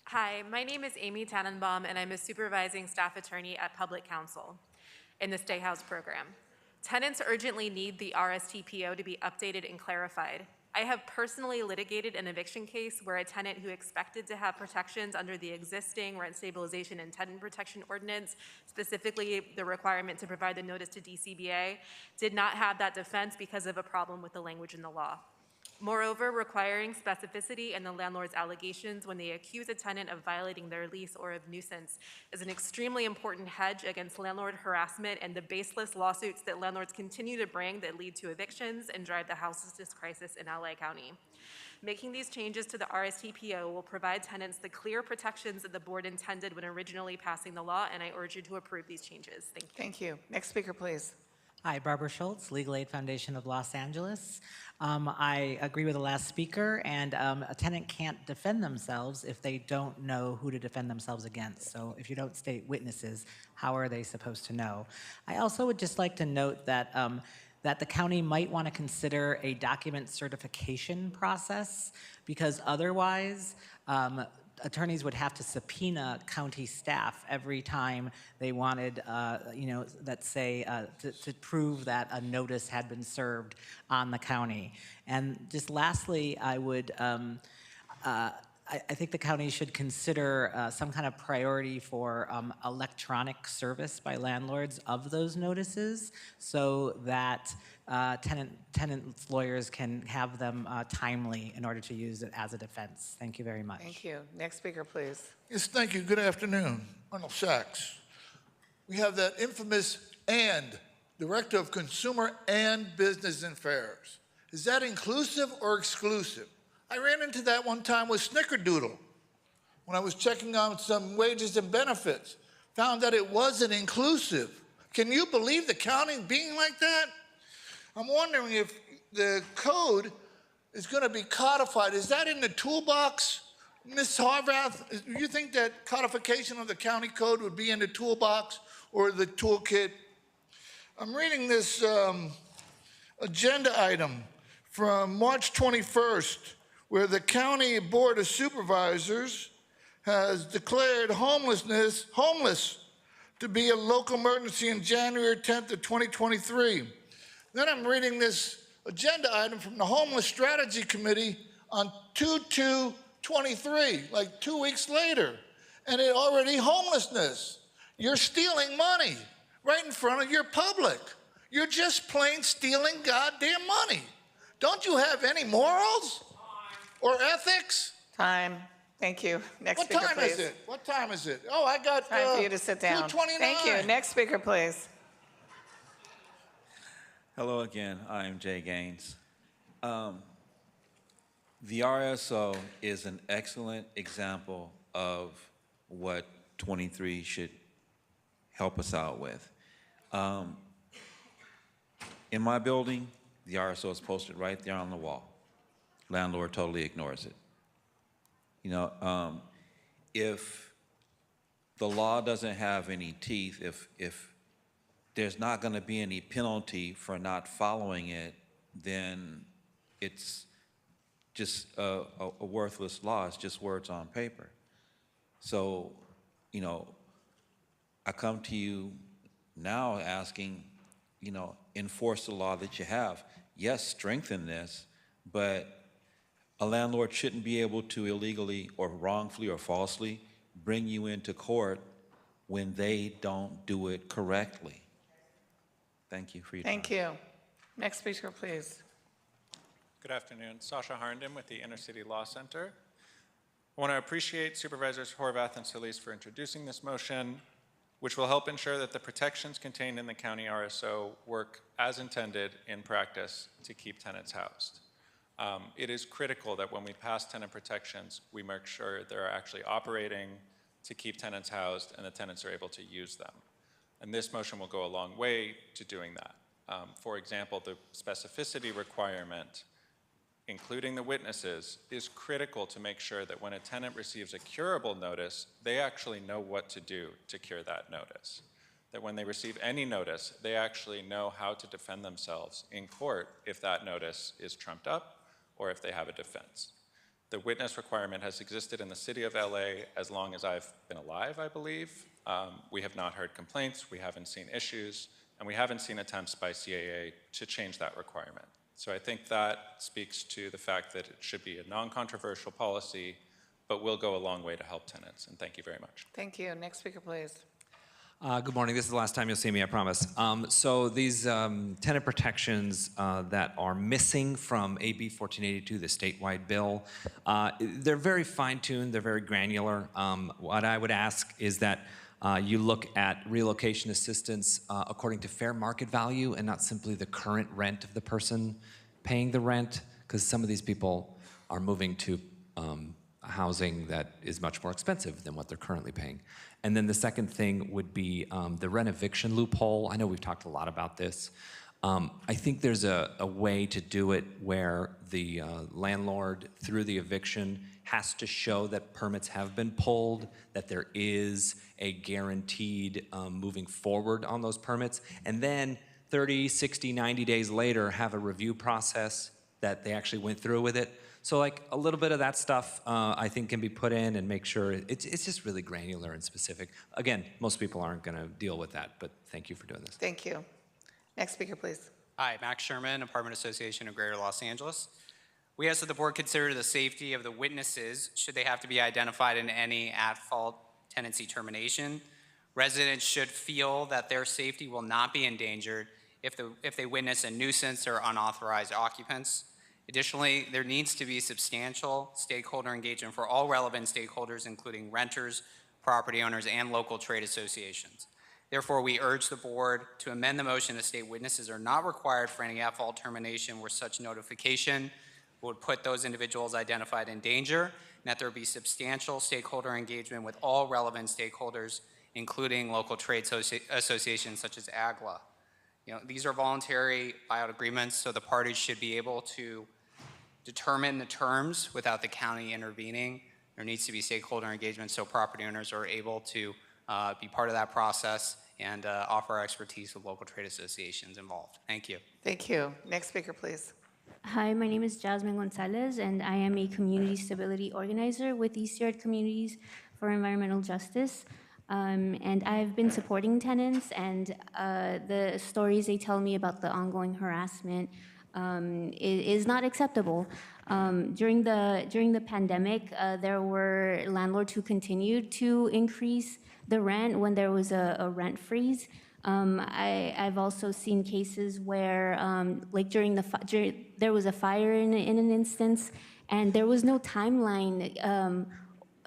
Hi, my name is Amy Tannenbaum, and I'm a supervising staff attorney at Public Counsel in the Stay House program. Tenants urgently need the RSTPO to be updated and clarified. I have personally litigated an eviction case where a tenant who expected to have protections under the existing rent stabilization and tenant protection ordinance, specifically the requirement to provide the notice to DCBA, did not have that defense because of a problem with the language in the law. Moreover, requiring specificity in the landlord's allegations when they accuse a tenant of violating their lease or of nuisance is an extremely important hedge against landlord harassment and the baseless lawsuits that landlords continue to bring that lead to evictions and drive the houselessness crisis in LA County. Making these changes to the RSTPO will provide tenants the clear protections that the board intended when originally passing the law, and I urge you to approve these changes. Thank you. Thank you. Next speaker, please. Hi, Barbara Schultz, Legal Aid Foundation of Los Angeles. I agree with the last speaker, and a tenant can't defend themselves if they don't know who to defend themselves against. So if you don't state witnesses, how are they supposed to know? I also would just like to note that that the county might want to consider a document certification process, because otherwise, attorneys would have to subpoena county staff every time they wanted, let's say, to prove that a notice had been served on the county. And just lastly, I would, I think the county should consider some kind of priority for electronic service by landlords of those notices, so that tenants' lawyers can have them timely in order to use it as a defense. Thank you very much. Thank you. Next speaker, please. Yes, thank you. Good afternoon. Arnold Sachs. We have that infamous "and," Director of Consumer and Business Affairs. Is that inclusive or exclusive? I ran into that one time with Snickerdoodle when I was checking on some wages and benefits. Found that it wasn't inclusive. Can you believe the county being like that? I'm wondering if the code is going to be codified. Is that in the toolbox? Ms. Harvath, do you think that codification of the county code would be in the toolbox or the toolkit? I'm reading this agenda item from March 21st, where the County Board of Supervisors has declared homeless to be a local emergency in January 10th of 2023. Then I'm reading this agenda item from the Homeless Strategy Committee on 2/2/23, like 2 weeks later, and it already homelessness. You're stealing money right in front of your public. You're just plain stealing goddamn money. Don't you have any morals or ethics? Time. Thank you. Next speaker, please. What time is it? What time is it? Oh, I got time for you to sit down. 2:29. Thank you. Next speaker, please. Hello again. I am Jay Gaines. The RSO is an excellent example of what 23 should help us out with. In my building, the RSO is posted right there on the wall. Landlord totally ignores it. If the law doesn't have any teeth, if there's not going to be any penalty for not following it, then it's just a worthless law. It's just words on paper. So, I come to you now asking, enforce the law that you have. yes, strengthen this, but a landlord shouldn't be able to illegally or wrongfully or falsely bring you into court when they don't do it correctly. Thank you for your time. Thank you. Next speaker, please. Good afternoon. Sasha Harnden with the Inner City Law Center. I want to appreciate Supervisors Horvath and Solis for introducing this motion, which will help ensure that the protections contained in the county RSO work as intended in practice to keep tenants housed. It is critical that when we pass tenant protections, we make sure they're actually operating to keep tenants housed and the tenants are able to use them. And this motion will go a long way to doing that. For example, the specificity requirement, including the witnesses, is critical to make sure that when a tenant receives a curable notice, they actually know what to do to cure that notice. That when they receive any notice, they actually know how to defend themselves in court if that notice is trumped up or if they have a defense. The witness requirement has existed in the city of LA as long as I've been alive, I believe. We have not heard complaints, we haven't seen issues, and we haven't seen attempts by CAA to change that requirement. So I think that speaks to the fact that it should be a non-controversial policy, but will go a long way to help tenants. And thank you very much. Thank you. Next speaker, please. Good morning. This is the last time you'll see me, I promise. So these tenant protections that are missing from AB 1482, the statewide bill, they're very fine-tuned, they're very granular. What I would ask is that you look at relocation assistance according to fair market value and not simply the current rent of the person paying the rent, because some of these people are moving to housing that is much more expensive than what they're currently paying. And then the second thing would be the rent eviction loophole. I know we've talked a lot about this. I think there's a way to do it where the landlord, through the eviction, has to show that permits have been pulled, that there is a guaranteed moving forward on those permits, and then 30, 60, 90 days later have a review process that they actually went through with it. So like a little bit of that stuff I think can be put in and make sure it's just really granular and specific. Again, most people aren't gonna deal with that, but thank you for doing this. Thank you. Next speaker, please. Hi, Max Sherman, Apartment Association of Greater Los Angeles. We ask that the board consider the safety of the witnesses should they have to be identified in any at-fault tenancy termination. Residents should feel that their safety will not be endangered if they witness a nuisance or unauthorized occupants. Additionally, there needs to be substantial stakeholder engagement for all relevant stakeholders, including renters, property owners, and local trade associations. Therefore, we urge the board to amend the motion to state witnesses are not required for any at-fault termination where such notification would put those individuals identified in danger, and that there be substantial stakeholder engagement with all relevant stakeholders, including local trade associations such as AGLA. These are voluntary buyout agreements, so the parties should be able to determine the terms without the county intervening. There needs to be stakeholder engagement so property owners are able to be part of that process and offer our expertise with local trade associations involved. Thank you. Thank you. Next speaker, please. Hi, my name is Jasmine Gonzalez, and I am a community stability organizer with East Yard Communities for Environmental Justice. And I've been supporting tenants, and the stories they tell me about the ongoing harassment is not acceptable. During the pandemic, there were landlords who continued to increase the rent when there was a rent freeze. I've also seen cases where, like there was a fire in an instance, and there was no timeline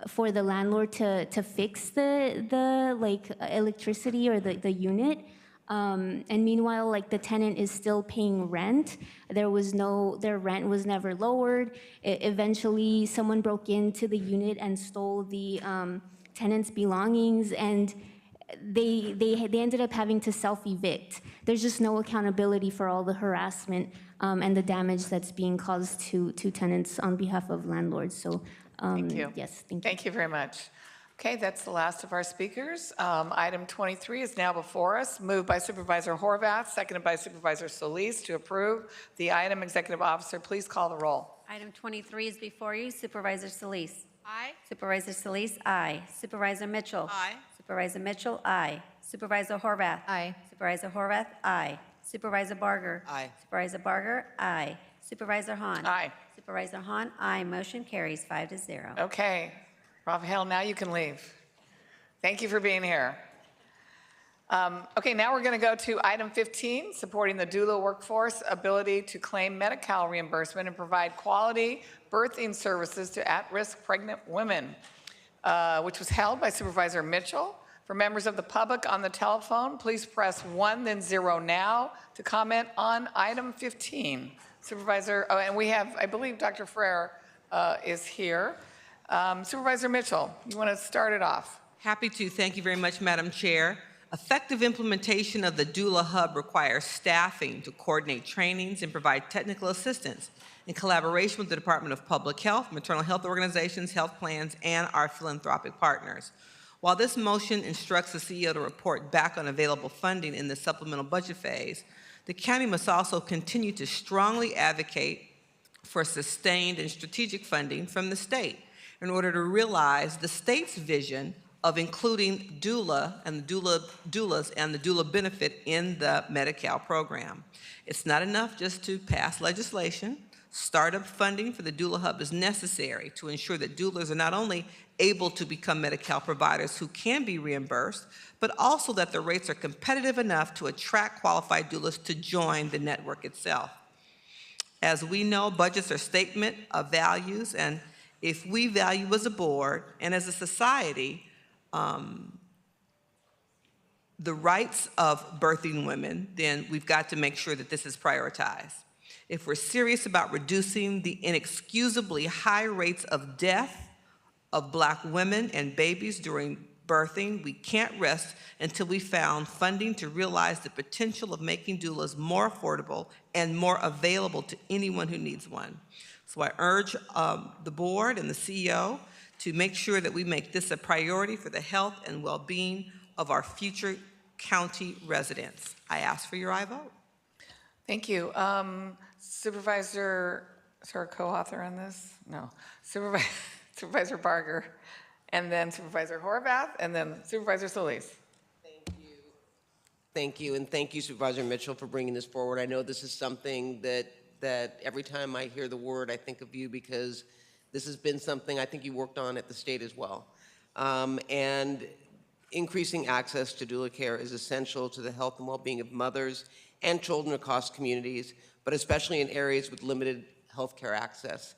for the landlord to fix the like electricity or the unit. And meanwhile, like the tenant is still paying rent. Their rent was never lowered. Eventually, someone broke into the unit and stole the tenant's belongings, and they ended up having to self-evict. There's just no accountability for all the harassment and the damage that's being caused to tenants on behalf of landlords. So, thank you. Yes, thank you. Thank you very much. Okay, that's the last of our speakers. Item 23 is now before us, moved by Supervisor Horvath, seconded by Supervisor Solis to approve the item. Executive Officer, please call the roll. Item 23 is before you. Supervisor Solis. Aye. Supervisor Solis, aye. Supervisor Mitchell. Aye. Supervisor Mitchell, aye. Supervisor Horvath. Aye. Supervisor Horvath, aye. Supervisor Barger. Aye. Supervisor Barger, aye. Supervisor Hahn. Aye. Supervisor Hahn, aye. Motion carries 5-0. Okay, Raphael, now you can leave. Thank you for being here. Okay, now we're going to go to item 15, supporting the doula workforce ability to claim Medi-Cal reimbursement and provide quality birthing services to at-risk pregnant women, which was held by Supervisor Mitchell. For members of the public on the telephone, please press 1, then 0 now to comment on item 15. Supervisor, oh, and we have, I believe Dr. Frere is here. Supervisor Mitchell, you want to start it off? Happy to. Thank you very much, Madam Chair. Effective implementation of the Doula Hub requires staffing to coordinate trainings and provide technical assistance in collaboration with the Department of Public Health, maternal health organizations, health plans, and our philanthropic partners. While this motion instructs the CEO to report back on available funding in the supplemental budget phase, the county must also continue to strongly advocate for sustained and strategic funding from the state in order to realize the state's vision of including doula and the doulas and the doula benefit in the Medi-Cal program. It's not enough just to pass legislation. Startup funding for the Doula Hub is necessary to ensure that doulas are not only able to become Medi-Cal providers who can be reimbursed, but also that the rates are competitive enough to attract qualified doulas to join the network itself. As we know, budgets are a statement of values, and if we value as a board and as a society the rights of birthing women, then we've got to make sure that this is prioritized. If we're serious about reducing the inexcusably high rates of death of Black women and babies during birthing, we can't rest until we found funding to realize the potential of making doulas more affordable and more available to anyone who needs one. So I urge the board and the CEO to make sure that we make this a priority for the health and well-being of our future county residents. I ask for your aye vote. Thank you. Supervisor, sorry, co-author on this? No. Supervisor Barger, and then Supervisor Horvath, and then Supervisor Solis. Thank you, and thank you, Supervisor Mitchell, for bringing this forward. I know this is something that every time I hear the word, I think of you, because this has been something I think you worked on at the state as well. And increasing access to doula care is essential to the health and well-being of mothers and children across communities, but especially in areas with limited healthcare access.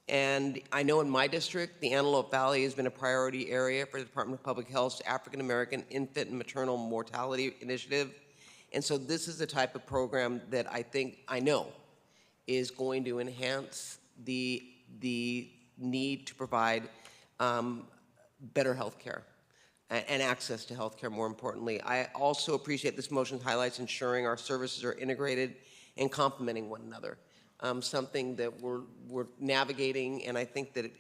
And I know in my district, the Antelope Valley has been a priority area for the Department of Public Health's African American Infant and Maternal Mortality Initiative. And so this is the type of program that I know is going to enhance the need to provide better health care and access to health care, more importantly. I also appreciate this motion highlights ensuring our services are integrated and complementing one another. Something that we're navigating, and I think that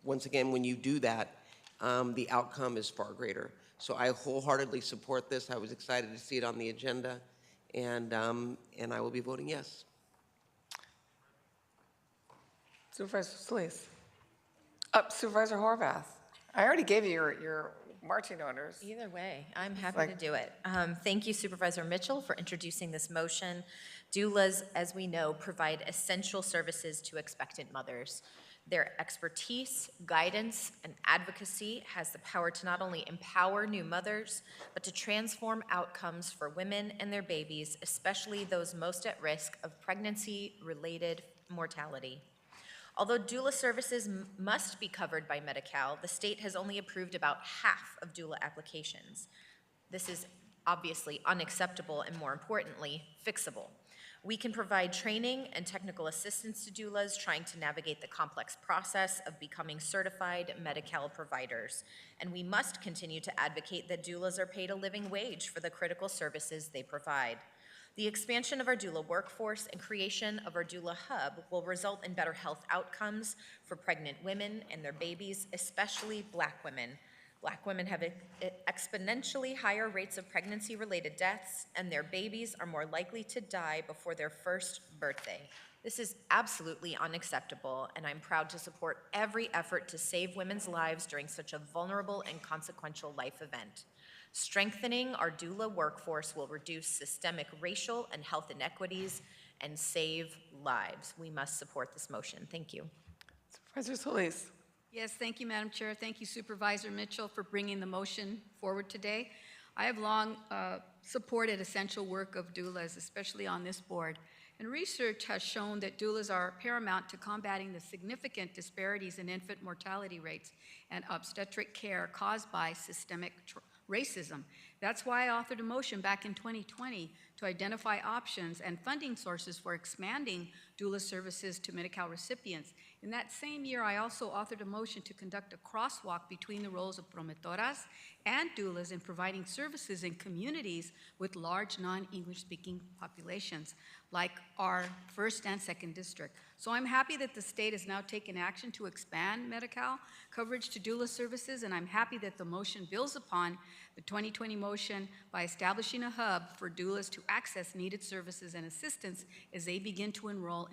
once again, when you do that, the outcome is far greater. So I wholeheartedly support this. I was excited to see it on the agenda, and I will be voting yes. Supervisor Solis. Supervisor Horvath. I already gave you your marching orders. Either way, I'm happy to do it. Thank you, Supervisor Mitchell, for introducing this motion. Doulas, as we know, provide essential services to expectant mothers. Their expertise, guidance, and advocacy has the power to not only empower new mothers, but to transform outcomes for women and their babies, especially those most at risk of pregnancy-related mortality. Although doula services must be covered by Medi-Cal, the state has only approved about half of doula applications. This is obviously unacceptable and, more importantly, fixable. We can provide training and technical assistance to doulas trying to navigate the complex process of becoming certified Medi-Cal providers, and we must continue to advocate that doulas are paid a living wage for the critical services they provide. The expansion of our doula workforce and creation of our doula hub will result in better health outcomes for pregnant women and their babies, especially Black women. Black women have exponentially higher rates of pregnancy-related deaths, and their babies are more likely to die before their first birthday. This is absolutely unacceptable, and I'm proud to support every effort to save women's lives during such a vulnerable and consequential life event. Strengthening our doula workforce will reduce systemic racial and health inequities and save lives. We must support this motion. Thank you. Supervisor Solis. Yes, thank you, Madam Chair. Thank you, Supervisor Mitchell, for bringing the motion forward today. I have long supported essential work of doulas, especially on this board. And research has shown that doulas are paramount to combating the significant disparities in infant mortality rates and obstetric care caused by systemic racism. That's why I authored a motion back in 2020 to identify options and funding sources for expanding doula services to Medi-Cal recipients. In that same year, I also authored a motion to conduct a crosswalk between the roles of promotoras and doulas in providing services in communities with large non-English speaking populations, like our 1st and 2nd district. So I'm happy that the state has now taken action to expand Medi-Cal coverage to doula services, and I'm happy that the motion builds upon the 2020 motion by establishing a hub for doulas to access needed services and assistance as they begin to enroll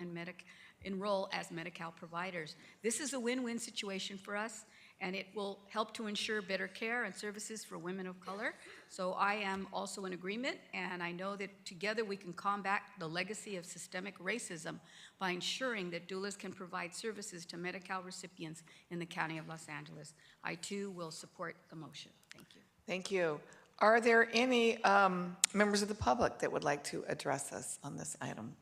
as Medi-Cal providers. This is a win-win situation for us, and it will help to ensure better care and services for women of color. So I am also in agreement, and I know that together we can combat the legacy of systemic racism by ensuring that doulas can provide services to Medi-Cal recipients in the County of Los Angeles. I too will support the motion. Thank you. Thank you. Are there any members of the public that would like to address us on this item?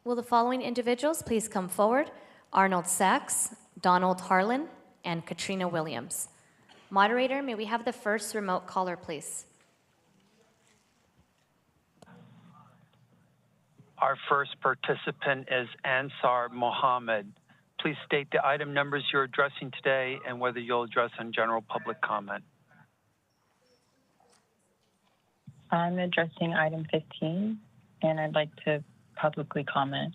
Will the following individuals please come forward? Arnold Sachs, Donald Harlan, and Katrina Williams. Moderator, may we have the first remote caller, please? Our first participant is Ansar Mohammed. Please state the item numbers you're addressing today and whether you'll address on general public comment. I'm addressing item 15, and I'd like to publicly comment.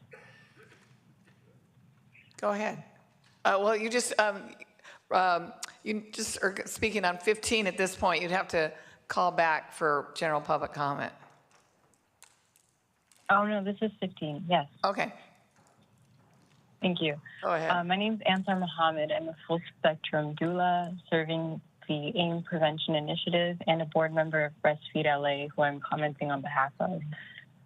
Go ahead. Well, you just are speaking on 15 at this point. You'd have to call back for general public comment. Oh, no, this is 15, yes. Okay. Thank you. Go ahead. My name is Ansar Mohammed. I'm a full-spectrum doula serving the AIM Prevention Initiative and a board member of Breastfeed LA, who I'm commenting on behalf of.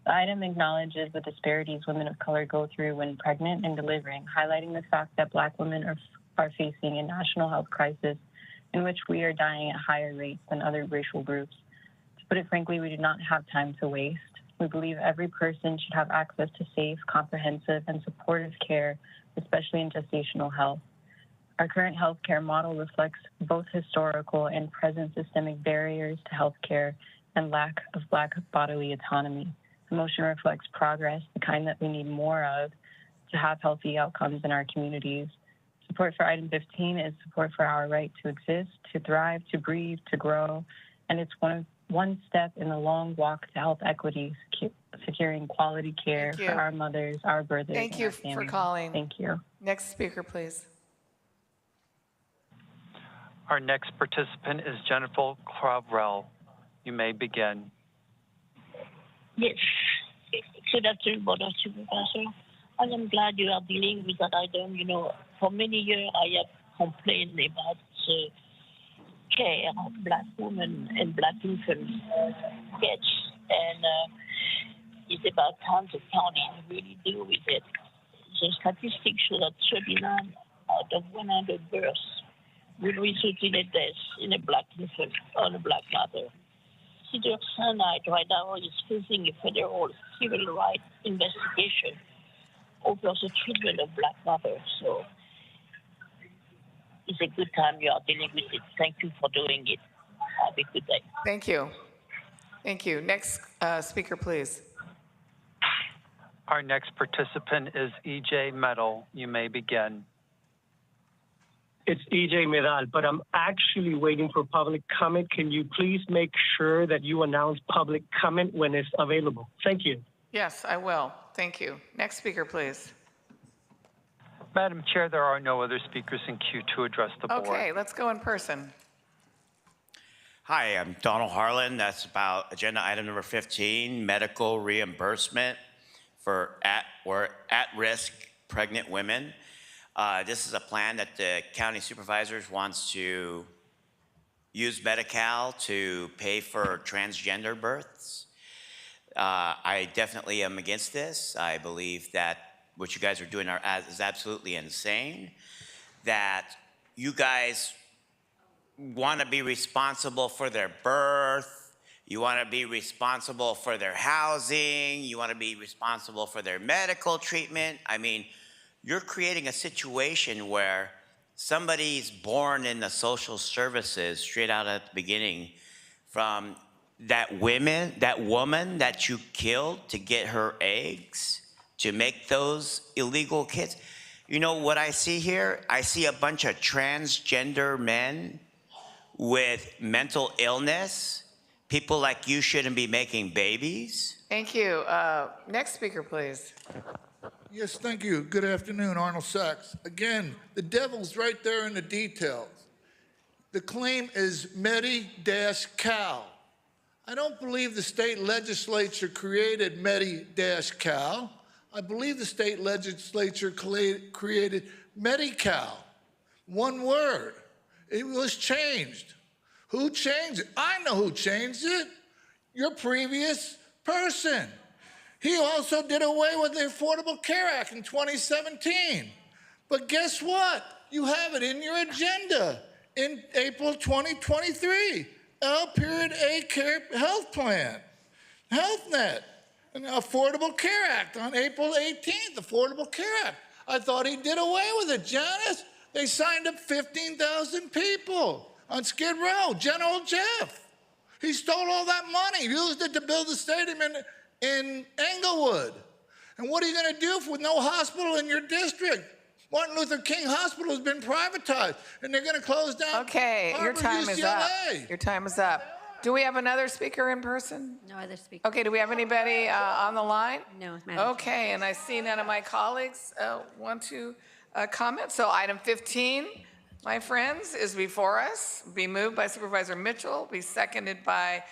The item acknowledges the disparities women of color go through when pregnant and delivering, highlighting the fact that Black women are facing a national health crisis in which we are dying at higher rates than other racial groups. To put it frankly, we do not have time to waste. We believe every person should have access to safe, comprehensive, and supportive care, especially in gestational health. Our current healthcare model reflects both historical and present systemic barriers to healthcare and lack of Black bodily autonomy. The motion reflects progress, the kind that we need more of to have healthy outcomes in our communities. Support for item 15 is support for our right to exist, to thrive, to breathe, to grow, and it's one step in the long walk to health equity, securing quality care for our mothers, our brothers, Thank and you our families. for calling. Thank you. Next speaker, please. Our next participant is Jennifer Clavrell. You may begin. Yes. Good afternoon, Board of Supervisors. I am glad you are dealing with that item. You know, for many years I have complained about the care of Black women and Black infants. Yes, and it's about time the county really deal with it. The statistics show that 39 out of 100 births will result in a death in a Black infant or a Black mother. Cedars-Sinai right now is facing a federal civil rights investigation over the treatment of Black mothers. So it's a good time you are dealing with it. Thank you for doing it. Have a good day. Thank you. Thank you. Next speaker, please. Our next participant is EJ Metal. You may begin. It's EJ Medal, but I'm actually waiting for public comment. Can you please make sure that you announce public comment when it's available? Thank you. Yes, I will. Thank you. Next speaker, please. Madam Chair, there are no other speakers in queue to address the board. Okay, let's go in person. Hi, I'm Donald Harlan. That's about agenda item number 15, medical reimbursement for at-risk pregnant women. This is a plan that the county supervisors wants to use Medi-Cal to pay for transgender births. I definitely am against this. I believe that what you guys are doing is absolutely insane. That you guys want to be responsible for their birth, you want to be responsible for their housing, you want to be responsible for their medical treatment. I mean, you're creating a situation where somebody's born in the social services straight out at the beginning from that woman that you killed to get her eggs, to make those illegal kids. You know what I see here? I see a bunch of transgender men with mental illness. People like you shouldn't be making babies. Thank you. Next speaker, please. Yes, thank you. Good afternoon, Arnold Sachs. Again, the devil's right there in the details. The claim is Medi-Cal. I don't believe the state legislature created Medi-Cal. I believe the state legislature created Medi-Cal. One word. It was changed. Who changed it? I know who changed it. Your previous person. He also did away with the Affordable Care Act in 2017. But guess what? You have it in your agenda in April 2023. L.A. Care Health Plan, HealthNet, and Affordable Care Act on April 18th, Affordable Care Act. I thought he did away with it, Janice. They signed up 15,000 people on Skid Row, General Jeff. He stole all that money, used it to build a stadium in Englewood. And what are you going to do with no hospital in your district? Martin Luther King Hospital has been privatized, and they're going to close down. Okay, your time is up. Your time is up. Do we have another speaker in person? No other speaker. Okay, do we have anybody on the line? No, Madam Okay, and I see none of my colleagues want to comment. So item 15, my friends, is before us. Be moved by Supervisor Mitchell, be seconded by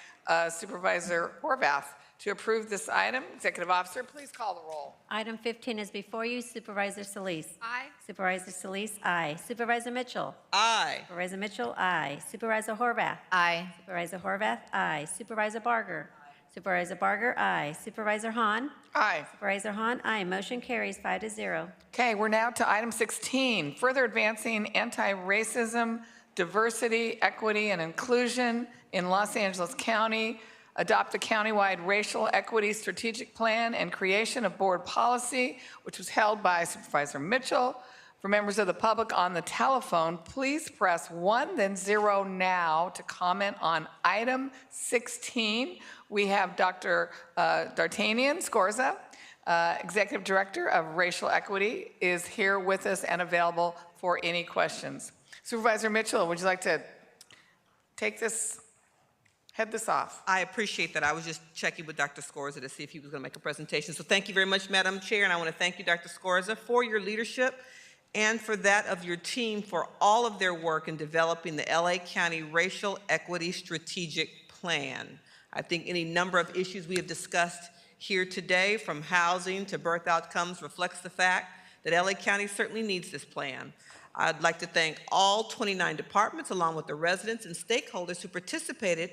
Supervisor Horvath. To approve this item, Executive Officer, please call the roll. Item 15 is before you. Supervisor Solis. Aye. Supervisor Solis, aye. Supervisor Mitchell. Aye. Supervisor Mitchell, aye. Supervisor Horvath. Aye. Supervisor Horvath, aye. Supervisor Barger. Supervisor Barger, aye. Supervisor Hahn. Aye. Supervisor Hahn, aye. Motion carries 5-0. Okay, we're now to item 16, further advancing anti-racism, diversity, equity, and inclusion in Los Angeles County. Adopt a countywide racial equity strategic plan and creation of board policy, which was held by Supervisor Mitchell. For members of the public on the telephone, please press 1, then 0 now to comment on item 16. We have Dr. D'Artagnan Scorza, Executive Director of Racial Equity, is here with us and available for any questions. Supervisor Mitchell, would you like to head this off? I appreciate that. I was just checking with Dr. Scorza to see if he was going to make a presentation. So thank you very much, Madam Chair, and I want to thank you, Dr. Scorza, for your leadership and for that of your team for all of their work in developing the LA County Racial Equity Strategic Plan. I think any number of issues we have discussed here today, from housing to birth outcomes, reflects the fact that LA County certainly needs this plan. I'd like to thank all 29 departments, along with the residents and stakeholders who participated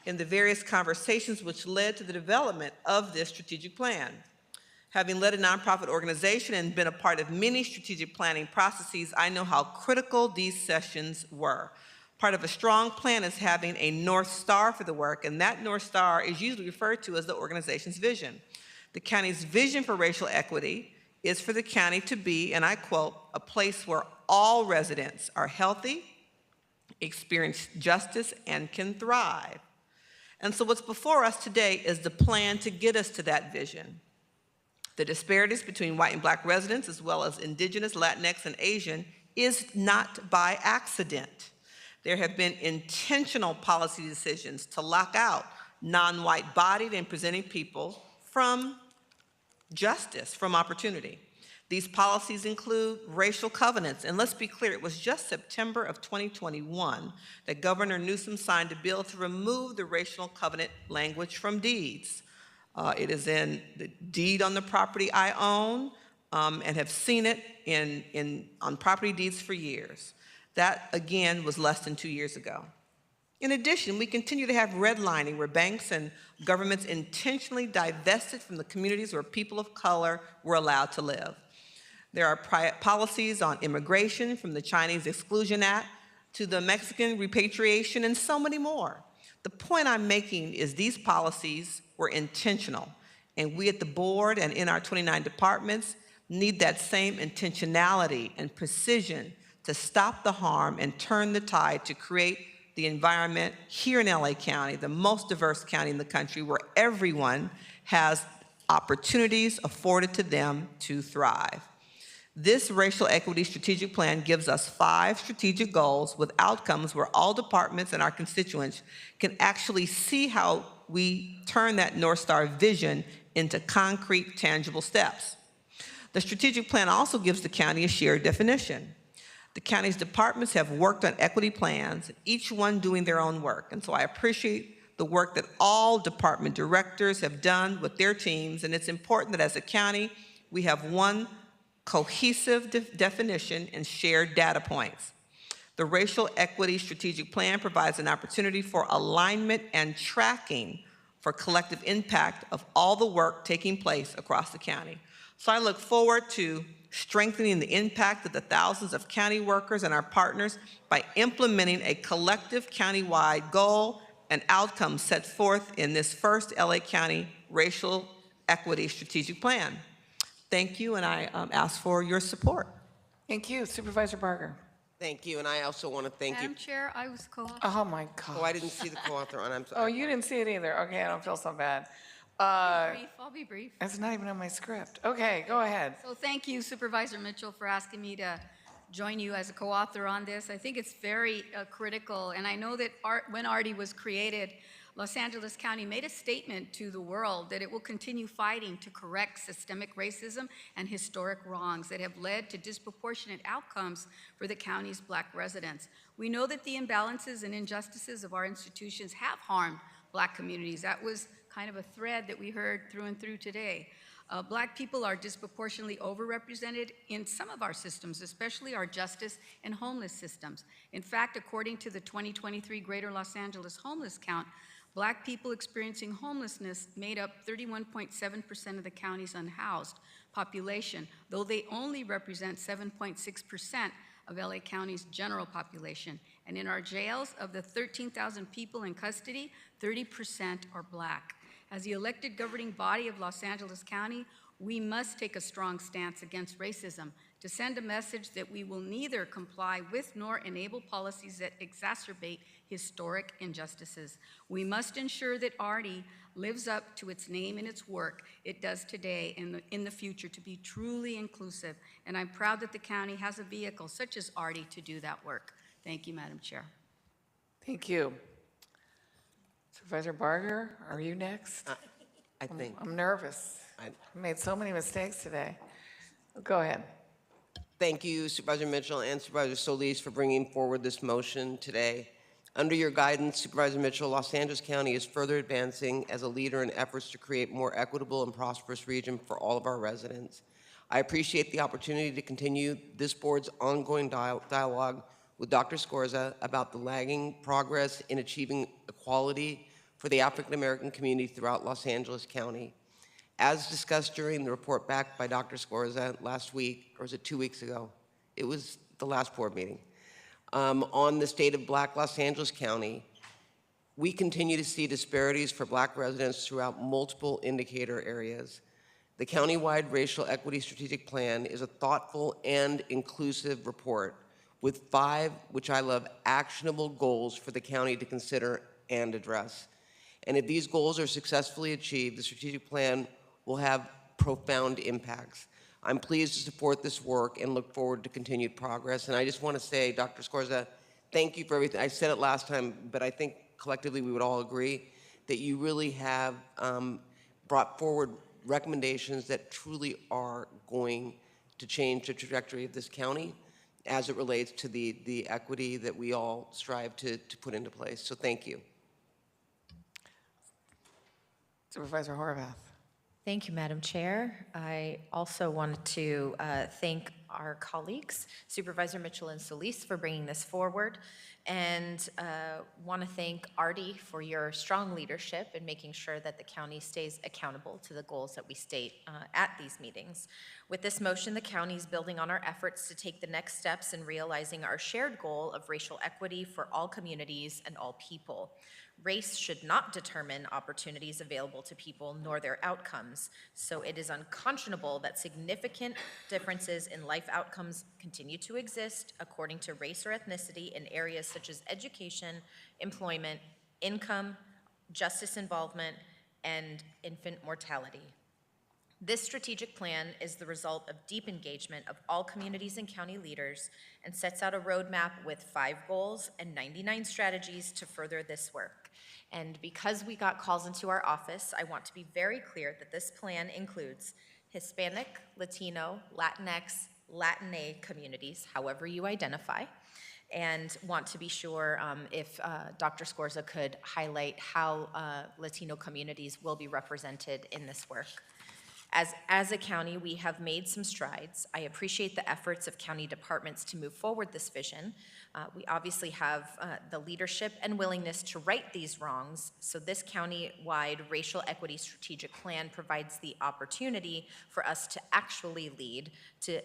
in the various conversations which led to the development of this strategic plan. Having led a nonprofit organization and been a part of many strategic planning processes, I know how critical these sessions were. Part of a strong plan is having a North Star for the work, and that North Star is usually referred to as the organization's vision. The county's vision for racial equity is for the county to be, and I quote, a place where all residents are healthy, experience justice, and can thrive. And so what's before us today is the plan to get us to that vision. The disparities between white and black residents, as well as indigenous, Latinx, and Asian, is not by accident. There have been intentional policy decisions to lock out non-white bodied and presenting people from justice, from opportunity. These policies include racial covenants, and let's be clear, it was just September of 2021 that Governor Newsom signed a bill to remove the racial covenant language from deeds. It is in the deed on the property I own, and have seen it on property deeds for years. That, again, was less than 2 years ago. In addition, we continue to have redlining where banks and governments intentionally divested from the communities where people of color were allowed to live. There are policies on immigration, from the Chinese Exclusion Act to the Mexican repatriation, and so many more. The point I'm making is these policies were intentional, and we at the board and in our 29 departments need that same intentionality and precision to stop the harm and turn the tide to create the environment here in LA County, the most diverse county in the country, where everyone has opportunities afforded to them to thrive. This racial equity strategic plan gives us 5 strategic goals with outcomes where all departments and our constituents can actually see how we turn that North Star vision into concrete, tangible steps. The strategic plan also gives the county a shared definition. The county's departments have worked on equity plans, each one doing their own work. And so I appreciate the work that all department directors have done with their teams. And it's important that as a county, we have one cohesive definition and shared data points. The Racial Equity Strategic Plan provides an opportunity for alignment and tracking for collective impact of all the work taking place across the county. So I look forward to strengthening the impact of the thousands of county workers and our partners by implementing a collective countywide goal and outcomes set forth in this first LA County Racial Equity Strategic Plan. Thank you, and I ask for your support. Thank you. Supervisor Barger. Thank you, and I also want to thank Madam you. Chair, I was co-author. Oh, my God. Oh, I didn't see the co-author on. I'm sorry. Oh, you didn't see it either. Okay, I don't feel so bad. I'll be brief. It's not even on my script. Okay, go ahead. So thank you, Supervisor Mitchell, for asking me to join you as a co-author on this. I think it's very critical, and I know that when ARTI was created, Los Angeles County made a statement to the world that it will continue fighting to correct systemic racism and historic wrongs that have led to disproportionate outcomes for the county's Black residents. We know that the imbalances and injustices of our institutions have harmed Black communities. That was kind of a thread that we heard through and through today. Black people are disproportionately overrepresented in some of our systems, especially our justice and homeless systems. In fact, according to the 2023 Greater Los Angeles Homeless Count, Black people experiencing homelessness made up 31.7% of the county's unhoused population, though they only represent 7.6% of LA County's general population. And in our jails, of the 13,000 people in custody, 30% are Black. As the elected governing body of Los Angeles County, we must take a strong stance against racism to send a message that we will neither comply with nor enable policies that exacerbate historic injustices. We must ensure that ARTI lives up to its name and its work it does today and in the future to be truly inclusive. And I'm proud that the county has a vehicle such as ARTI to do that work. Thank you, Madam Chair. Thank you. Supervisor Barger, are you next? I think. I'm nervous. I made so many mistakes today. Go ahead. Thank you, Supervisor Mitchell and Supervisor Solis, for bringing forward this motion today. Under your guidance, Supervisor Mitchell, Los Angeles County is further advancing as a leader in efforts to create a more equitable and prosperous region for all of our residents. I appreciate the opportunity to continue this board's ongoing dialogue with Dr. Scorza about the lagging progress in achieving equality for the African American community throughout Los Angeles County. As discussed during the report back by Dr. Scorza last week, or was it 2 weeks ago? It was the last board meeting. On the state of Black Los Angeles County, we continue to see disparities for Black residents throughout multiple indicator areas. The countywide Racial Equity Strategic Plan is a thoughtful and inclusive report with 5, which I love, actionable goals for the county to consider and address. And if these goals are successfully achieved, the strategic plan will have profound impacts. I'm pleased to support this work and look forward to continued progress. And I just want to say, Dr. Scorza, thank you for everything. I said it last time, but I think collectively we would all agree that you really have brought forward recommendations that truly are going to change the trajectory of this county as it relates to the equity that we all strive to put into place. So thank you. Supervisor Horvath. Thank you, Madam Chair. I also wanted to thank our colleagues, Supervisor Mitchell and Solis, for bringing this forward, and want to thank Artie for your strong leadership in making sure that the county stays accountable to the goals that we state at these meetings. With this motion, the county is building on our efforts to take the next steps in realizing our shared goal of racial equity for all communities and all people. Race should not determine opportunities available to people nor their outcomes, so it is unconscionable that significant differences in life outcomes continue to exist according to race or ethnicity in areas such as education, employment, income, justice involvement, and infant mortality. This strategic plan is the result of deep engagement of all communities and county leaders and sets out a roadmap with 5 goals and 99 strategies to further this work. And because we got calls into our office, I want to be very clear that this plan includes Hispanic, Latino, Latinx, Latina communities, however you identify, and want to be sure if Dr. Scorza could highlight how Latino communities will be represented in this work. As a county, we have made some strides. I appreciate the efforts of county departments to move forward this vision. We obviously have the leadership and willingness to right these wrongs, so this county-wide racial equity strategic plan provides the opportunity for us to actually lead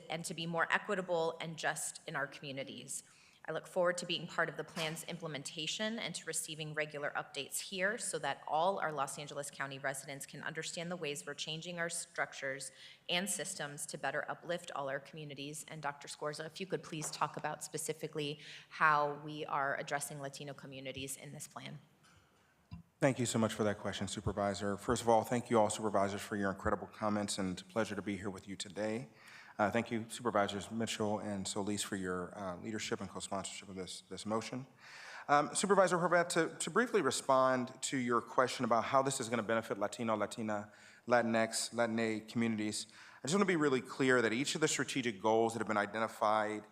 and to be more equitable and just in our communities. I look forward to being part of the plan's implementation and to receiving regular updates here so that all our Los Angeles County residents can understand the ways we're changing our structures and systems to better uplift all our communities. And Dr. Scorza, if you could please talk about specifically how we are addressing Latino communities in this plan. Thank you so much for that question, Supervisor. First of all, thank you all supervisors for your incredible comments, and it's a pleasure to be here with you today. Thank you, Supervisors Mitchell and Solis, for your leadership and co-sponsorship of this motion. Supervisor Horvath, to briefly respond to your question about how this is going to benefit Latino, Latina, Latinx, Latina communities, I just want to be really clear that each of the strategic goals that have been identified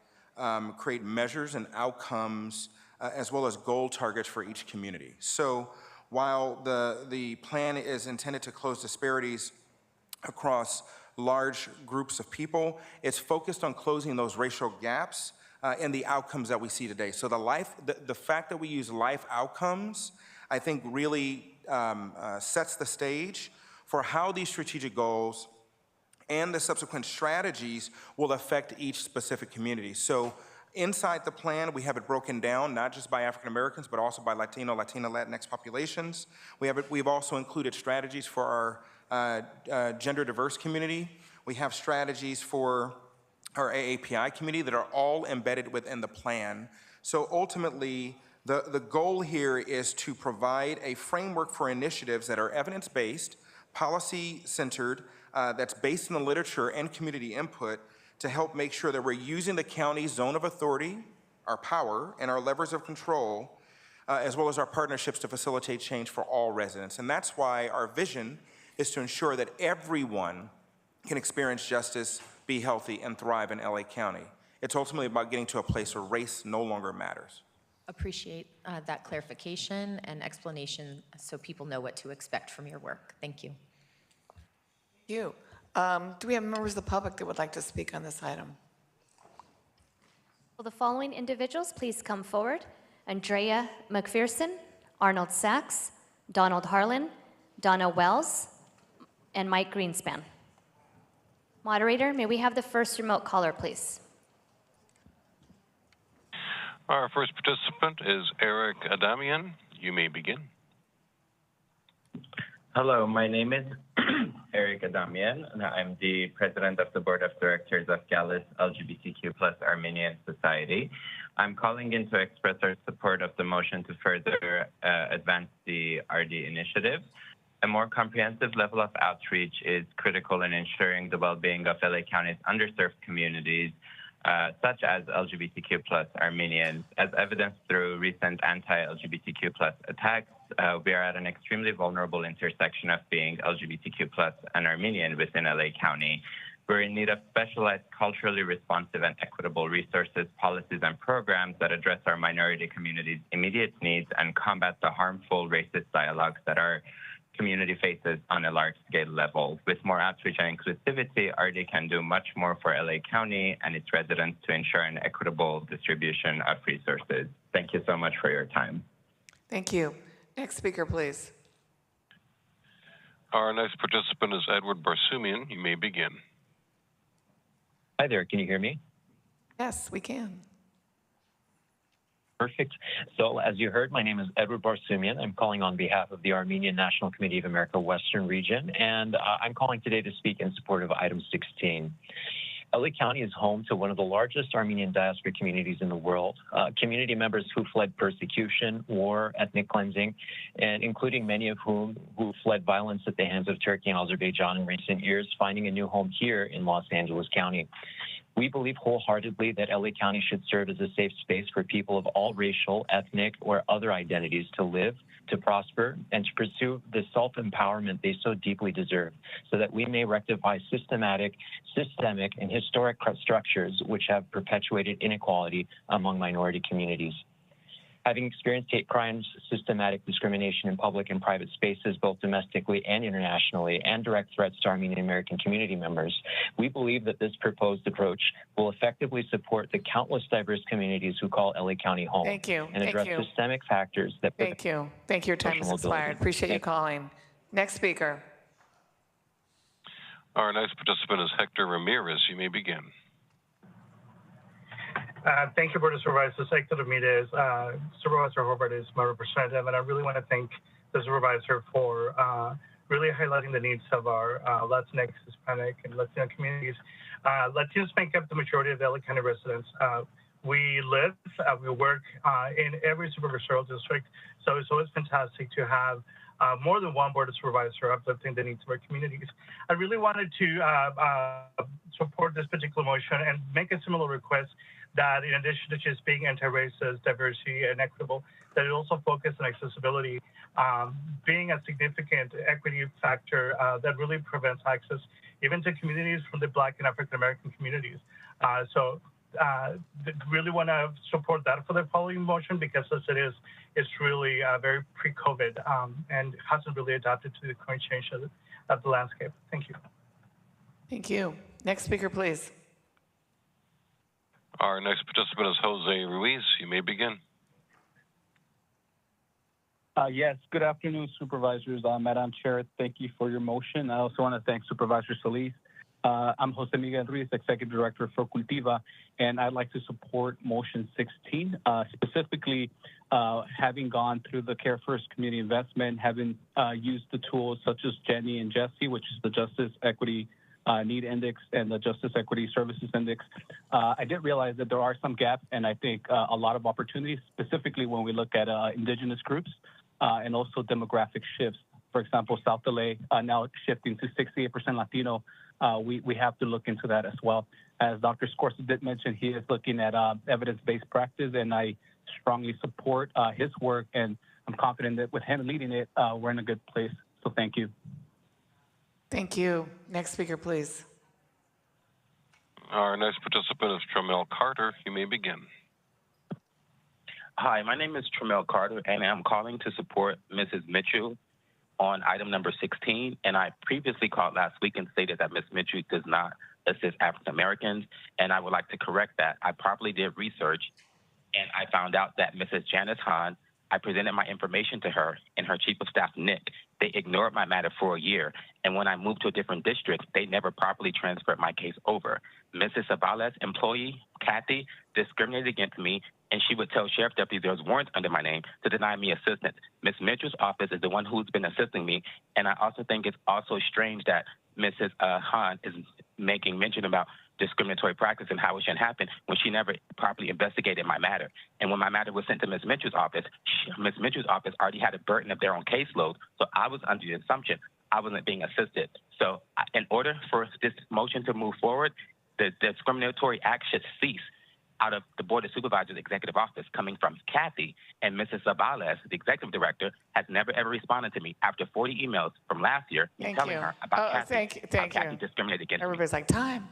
create measures and outcomes as well as goal targets for each community. So while the plan is intended to close disparities across large groups of people, it's focused on closing those racial gaps and the outcomes that we see today. So the fact that we use life outcomes, I think really sets the stage for how these strategic goals and the subsequent strategies will affect each specific community. So inside the plan, we have it broken down, not just by African Americans, but also by Latino, Latina, Latinx populations. We've also included strategies for our gender diverse community. We have strategies for our AAPI community that are all embedded within the plan. So ultimately, the goal here is to provide a framework for initiatives that are evidence-based, policy-centered, that's based in the literature and community input to help make sure that we're using the county's zone of authority, our power, and our levers of control, as well as our partnerships to facilitate change for all residents. And that's why our vision is to ensure that everyone can experience justice, be healthy, and thrive in LA County. It's ultimately about getting to a place where race no longer matters. Appreciate that clarification and explanation so people know what to expect from your work. Thank you. Thank you. Do we have members of the public that would like to speak on this item? Will the following individuals please come forward? Andrea McPherson, Arnold Sachs, Donald Harlan, Donna Wells, and Mike Greenspan. Moderator, may we have the first remote caller, please? Our first participant is Eric Adamian. You may begin. Hello, my name is Eric Adamian, and I'm the president of the board of directors of Gallus LGBTQ+ Armenian Society. I'm calling in to express our support of the motion to further advance the RD initiative. A more comprehensive level of outreach is critical in ensuring the well-being of LA County's underserved communities, such as LGBTQ+ Armenians. As evidenced through recent anti-LGBTQ+ attacks, we are at an extremely vulnerable intersection of being LGBTQ+ and Armenian within LA County. We're in need of specialized, culturally responsive and equitable resources, policies, and programs that address our minority communities' immediate needs and combat the harmful racist dialogues that are community faces on a large-scale level. With more outreach and inclusivity, RD can do much more for LA County and its residents to ensure an equitable distribution of resources. Thank you so much for your time. Thank you. Next speaker, please. Our next participant is Edward Barsumian. You may begin. Hi there, can you hear me? Yes, we can. Perfect. So as you heard, my name is Edward Barsumian. I'm calling on behalf of the Armenian National Committee of America Western Region, and I'm calling today to speak in support of item 16. LA County is home to one of the largest Armenian diaspora communities in the world, community members who fled persecution, war, ethnic cleansing, and including many of whom who fled violence at the hands of Turkey and Azerbaijan in recent years, finding a new home here in Los Angeles County. We believe wholeheartedly that LA County should serve as a safe space for people of all racial, ethnic, or other identities to live, to prosper, and to pursue the self-empowerment they so deeply deserve, so that we may rectify systemic, and historic structures which have perpetuated inequality among minority communities. Having experienced hate crimes, systematic discrimination in public and private spaces, both domestically and internationally, and direct threats to Armenian American community members, we believe that this proposed approach will effectively support the countless diverse communities who call LA County home. Thank you. And address systemic factors that Thank you. Thank you. Your time is expired. Appreciate you calling. Next speaker. Our next participant is Hector Ramirez. You may begin. Thank you, Board of Supervisors. Hector Ramirez. Supervisor Hobart is my representative, and I really want to thank the supervisor for really highlighting the needs of our Latinx, Hispanic, and Latino communities. Latinos make up the majority of the LA County residents. We live, we work in every supervisorial district, so it's always fantastic to have more than one Board of Supervisor uplifting the needs of our communities. I really wanted to support this particular motion and make a similar request that in addition to just being anti-racist, diversity, and equitable, that it also focus on accessibility, being a significant equity factor that really prevents access even to communities from the Black and African American communities. So really want to support that for the following motion because as it is, it's really very pre-COVID and hasn't really adapted to the current change of the landscape. Thank you. Thank you. Next speaker, please. Our next participant is Jose Ruiz. You may begin. Yes, good afternoon, Supervisors. Madam Chair, thank you for your motion. I also want to thank Supervisor Solis. I'm Jose Miguel Ruiz, Executive Director for Cultiva, and I'd like to support motion 16, specifically having gone through the Care First community investment, having used the tools such as Jenny and Jesse, which is the Justice Equity Need Index and the Justice Equity Services Index. I did realize that there are some gaps and I think a lot of opportunities, specifically when we look at indigenous groups and also demographic shifts. For example, South LA now shifting to 68% Latino. We have to look into that as well. As Dr. Scorza did mention, he is looking at evidence-based practice, and I strongly support his work, and I'm confident that with him leading it, we're in a good place. So thank you. Thank you. Next speaker, please. Our next participant is Tramel Carter. You may begin. Hi, my name is Tramel Carter, and I'm calling to support Mrs. Mitchell on item number 16. And I previously called last week and stated that Ms. Mitchell does not assist African Americans, and I would like to correct that. I properly did research, and I found out that Mrs. Janice Hahn, I presented my information to her and her chief of staff, Nick. They ignored my matter for a year, and when I moved to a different district, they never properly transferred my case over. Mrs. Zavala's employee, Kathy, discriminated against me, and she would tell sheriff deputies there was warrants under my name to deny me assistance. Ms. Mitchell's office is the one who's been assisting me, and I also think it's also strange that Mrs. Hahn is making mention about discriminatory practice and how it shouldn't happen when she never properly investigated my matter. And when my matter was sent to Ms. Mitchell's office, Ms. Mitchell's office already had a burden of their own caseload, so I was under the assumption I wasn't being assisted. So in order for this motion to move forward, the discriminatory act should cease out of the Board of Supervisors Executive Office coming from Kathy, and Mrs. Zavala, the Executive Director, has never ever responded to me after 40 emails from last year telling her about Kathy, how Kathy discriminated against me. Everybody's like, time.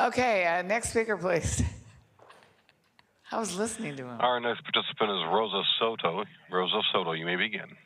Okay, next speaker, please. I was listening to him. Our next participant is Rosa Soto. Rosa Soto, you may begin.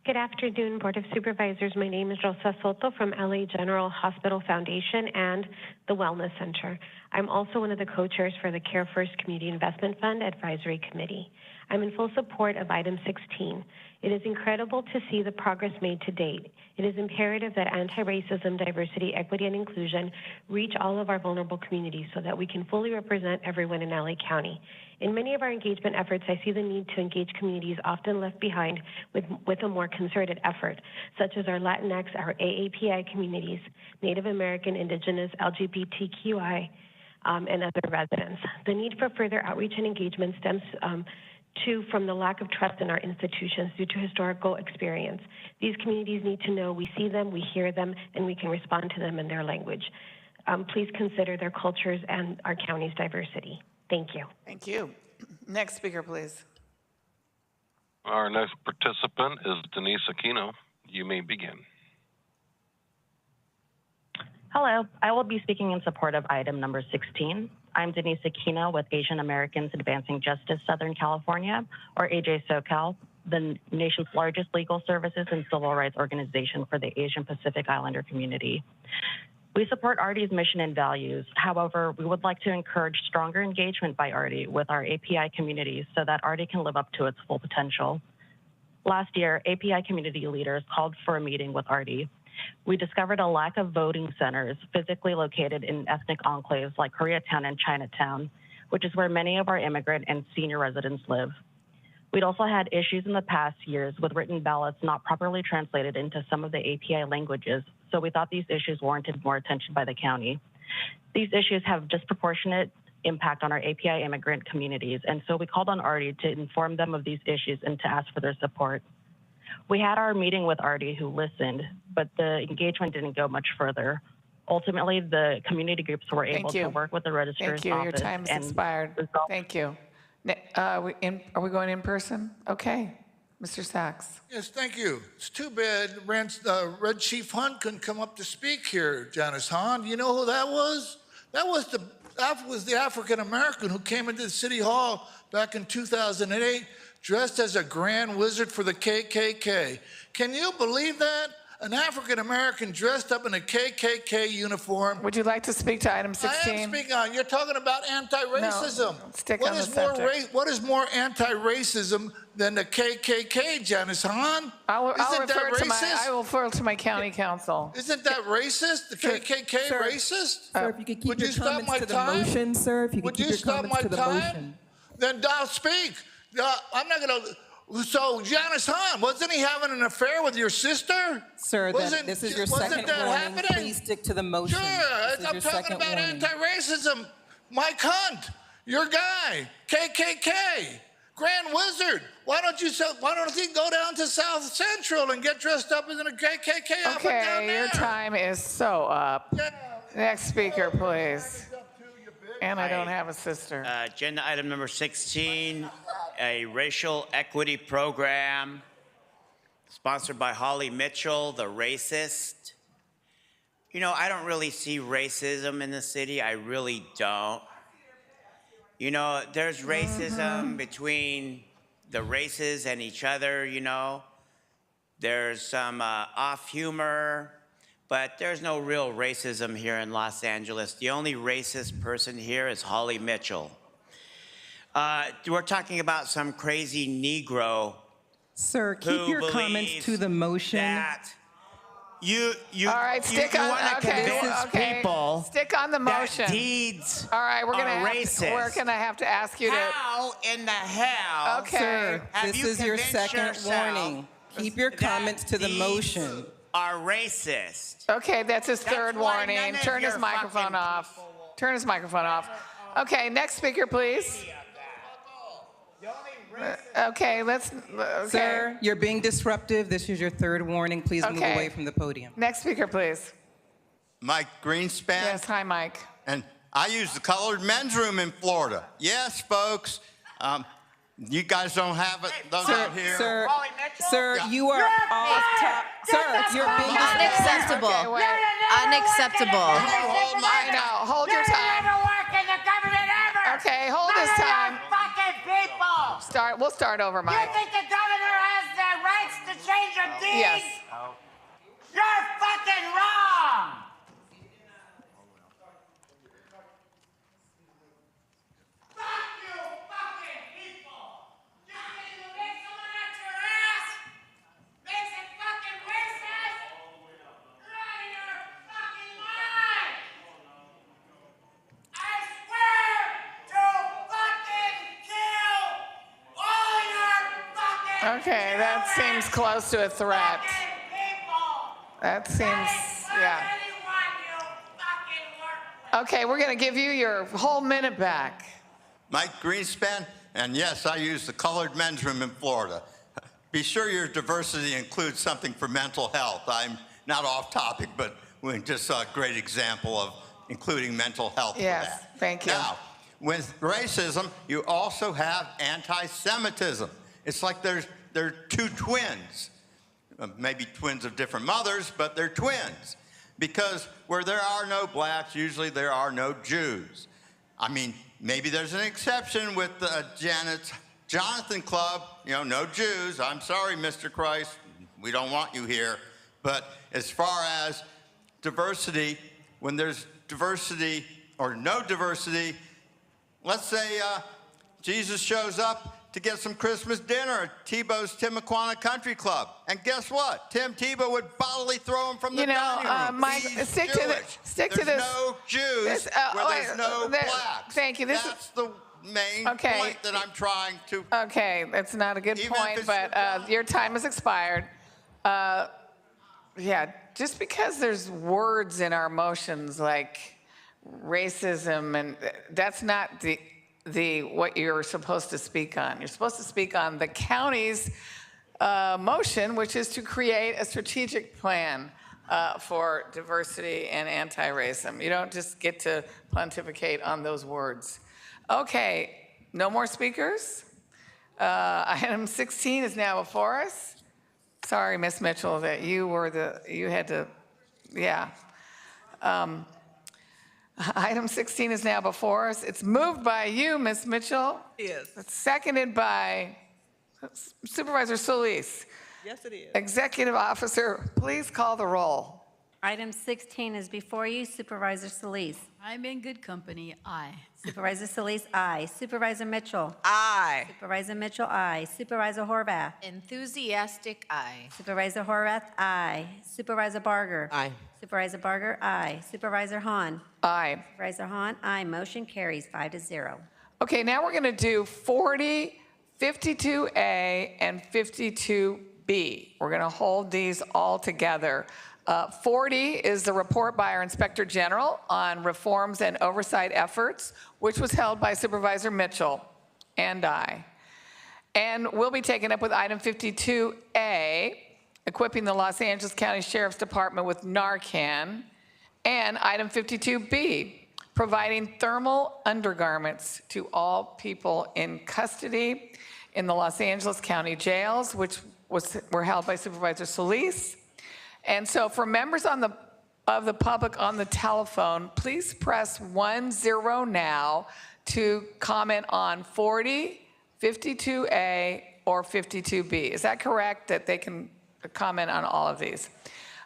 Good afternoon, Board of Supervisors. My name is Rosa Soto from LA General Hospital Foundation and the Wellness Center. I'm also one of the co-chairs for the Care First Community Investment Fund Advisory Committee. I'm in full support of item 16. It is incredible to see the progress made to date. It is imperative that anti-racism, diversity, equity, and inclusion reach all of our vulnerable communities so that we can fully represent everyone in LA County. In many of our engagement efforts, I see the need to engage communities often left behind with a more concerted effort, such as our Latinx, our AAPI communities, Native American, Indigenous, LGBTQI, and other residents. The need for further outreach and engagement stems from the lack of trust in our institutions due to historical experience. These communities need to know we see them, we hear them, and we can respond to them in their language. Please consider their cultures and our county's diversity. Thank you. Thank you. Next speaker, please. Our next participant is Denise Aquino. You may begin. Hello, I will be speaking in support of item number 16. I'm Denise Aquino with Asian Americans Advancing Justice Southern California, or AJ SoCal, the nation's largest legal services and civil rights organization for the Asian Pacific Islander community. We support ARDI's mission and values. However, we would like to encourage stronger engagement by ARDI with our API communities so that ARDI can live up to its full potential. Last year, API community leaders called for a meeting with ARDI. We discovered a lack of voting centers physically located in ethnic enclaves like Koreatown and Chinatown, which is where many of our immigrant and senior residents live. We'd also had issues in the past years with written ballots not properly translated into some of the API languages, so we thought these issues warranted more attention by the county. These issues have disproportionate impact on our API immigrant communities, and so we called on ARDI to inform them of these issues and to ask for their support. We had our meeting with ARDI who listened, but the engagement didn't go much further. Ultimately, the community groups were able to work with the registrar's Thank you. Your office time has and expired. Thank you. Are we going in person? Okay. Mr. Sachs. Yes, thank you. It's too bad Red Chief Hunt couldn't come up to speak here, Janice Hahn. You know who that was? That was the African American who came into the City Hall back in 2008 dressed as a grand wizard for the KKK. Can you believe that? An African American dressed up in a KKK uniform. Would you like to speak to item 16? I am speaking on. You're talking about anti-racism. No, stick on the subject. What is more anti-racism than the KKK, Janice Hahn? I will refer to my county council. Isn't that racist? The KKK racist? Sir, if you could keep Would your you stop comments my to the time? motion, sir. If you could Would keep you your stop comments my to the time? motion. Then I'll speak. I'm not going to. So, Janice Hahn, wasn't he having an affair with your sister? Sir, this is your second warning. Please stick to the motion. Sure, I'm talking about anti-racism. Mike Hunt, your guy, KKK, Grand Wizard. Why don't he go down to South Central and get dressed up as a KKK outfit down there? Your time is so up. Yeah. Next speaker, please. And I don't have a sister. Agenda item number 16, a racial equity program sponsored by Holly Mitchell, the racist. You know, I don't really see racism in the city. I really don't. You know, there's racism between the races and each other, you know. There's some off humor. But there's no real racism here in Los Angeles. The only racist person here is Holly Mitchell. We're talking about some crazy Negro. Sir, keep your comments to the motion. That you all right, stick on. People stick on the motion. That deeds all right, we're racist. gonna have to ask you to. How in the hell? Okay, sir, this is your second warning. Keep your comments to the motion. Are racist. Okay, that's his third warning. Turn his microphone off. Turn his microphone off. Okay, next speaker, please. Okay, let's. Okay. Sir, you're being disruptive. This is your third warning. Please move away from the podium. Next speaker, please. Mike Greenspan. Yes, hi, Mike. And I use the colored men's room in Florida. Yes, folks. You guys don't have it, those out here. Sir, you are off top. Sir, you're being unacceptable. Unacceptable. I know. Hold your time. Okay, hold his time. Fucking people. We'll start over, Mike. You think the governor has the rights to change a Yes. You're fucking wrong! Okay, that seems close to a threat. That seems, yeah. Okay, we're going to give you your whole minute back. Mike Greenspan, and yes, I use the colored men's room in Florida. Be sure your diversity includes something for mental health. I'm not off topic, but we just saw a great example of including mental health. Yes, for that. thank you. Now, with racism, you also have anti-Semitism. It's like they're two twins, maybe twins of different mothers, but they're twins. Because where there are no blacks, usually there are no Jews. I mean, maybe there's an exception with the Jonathan Club, no Jews. I'm sorry, Mr. Christ, we don't want you here. But as far as diversity, when there's diversity or no diversity, let's say Jesus shows up to get some Christmas dinner at Tebow's Timaquana Country Club. And guess what? Tim Tebow would bodily throw him from the dining room. Mike, stick to this. There's no Jews where there's no blacks. Thank you. That's the main point that I'm trying to. Okay, that's not a good point, but your time has expired. Yeah, just because there's words in our motions like racism, and that's not what you're supposed to speak on. You're supposed to speak on the county's motion, which is to create a strategic plan for diversity and anti-racism. You don't just get to pontificate on those words. Okay, no more speakers. Item 16 is now before us. Sorry, Ms. Mitchell, that you had to, yeah. Item 16 is now before us. It's moved by you, Ms. Mitchell. Yes. It's seconded by Supervisor Solis. Yes, it is. Executive Officer, please call the roll. Item 16 is before you. Supervisor Solis. I'm in good company. Aye. Supervisor Solis, aye. Supervisor Mitchell. Aye. Supervisor Mitchell, aye. Supervisor Horvath. Enthusiastic aye. Supervisor Horvath, aye. Supervisor Barger. Aye. Supervisor Barger, aye. Supervisor Hahn. Aye. Supervisor Hahn, aye. Motion carries 5-0. Okay, now we're going to do 40, 52A, and 52B. We're going to hold these all together. 40 is the report by our Inspector General on reforms and oversight efforts, which was held by Supervisor Mitchell and I. And will be taken up with item 52A, equipping the Los Angeles County Sheriff's Department with Narcan, and item 52B, providing thermal undergarments to all people in custody in the Los Angeles County jails, which were held by Supervisor Solis. And so for members of the public on the telephone, please press 10 now to comment on 40, 52A, or 52B. Is that correct, that they can comment on all of these?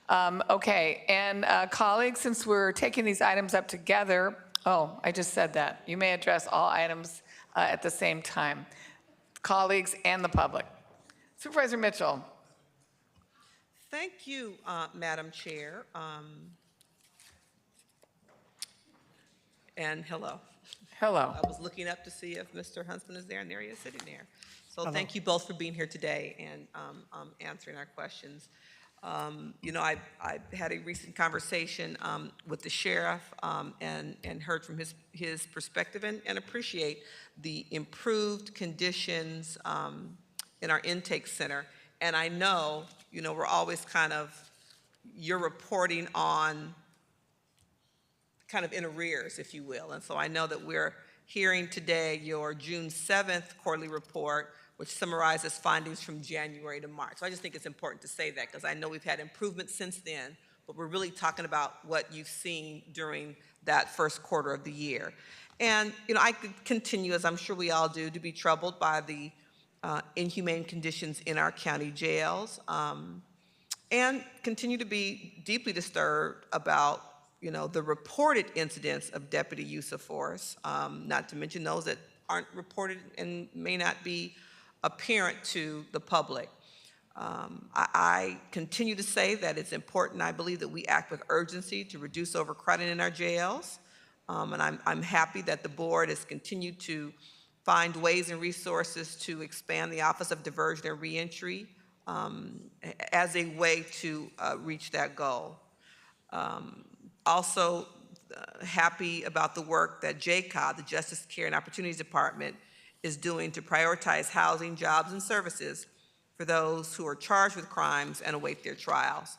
Okay, and colleagues, since we're taking these items up together, I just said that. You may address all items at the same time, colleagues and the public. Supervisor Mitchell. Thank you, Madam Chair. And hello. Hello. I was looking up to see if Mr. Huntsman is there, and there he is sitting there. So thank you both for being here today and answering our questions. I had a recent conversation with the sheriff and heard from his perspective and appreciate the improved conditions in our intake center. And I know, we're always you're reporting on kind of in arrears, if you will. And so I know that we're hearing today your June 7th quarterly report, which summarizes findings from January to March. So I just think it's important to say that because I know we've had improvement since then, but we're really talking about what you've seen during that first quarter of the year. And, I could continue, as I'm sure we all do, to be troubled by the inhumane conditions in our county jails. and continue to be deeply disturbed about, the reported incidents of deputy use of force, not to mention those that aren't reported and may not be apparent to the public. I continue to say that it's important, I believe, that we act with urgency to reduce overcrowding in our jails. And I'm happy that the board has continued to find ways and resources to expand the Office of Diversion and Reentry as a way to reach that goal. Also happy about the work that JCOD, the Justice Care and Opportunities Department, is doing to prioritize housing, jobs, and services for those who are charged with crimes and await their trials.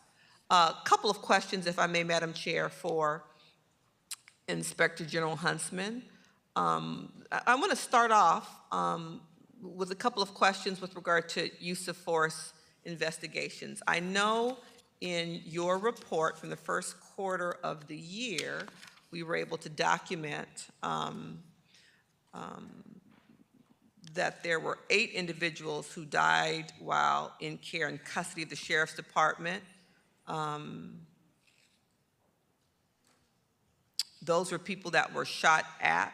A couple of questions, if I may, Madam Chair, for Inspector General Huntsman. I want to start off with a couple of questions with regard to use of force investigations. I know in your report from the first quarter of the year, we were able to document that there were 8 individuals who died while in care and custody of the Sheriff's Department. Those were people that were shot at,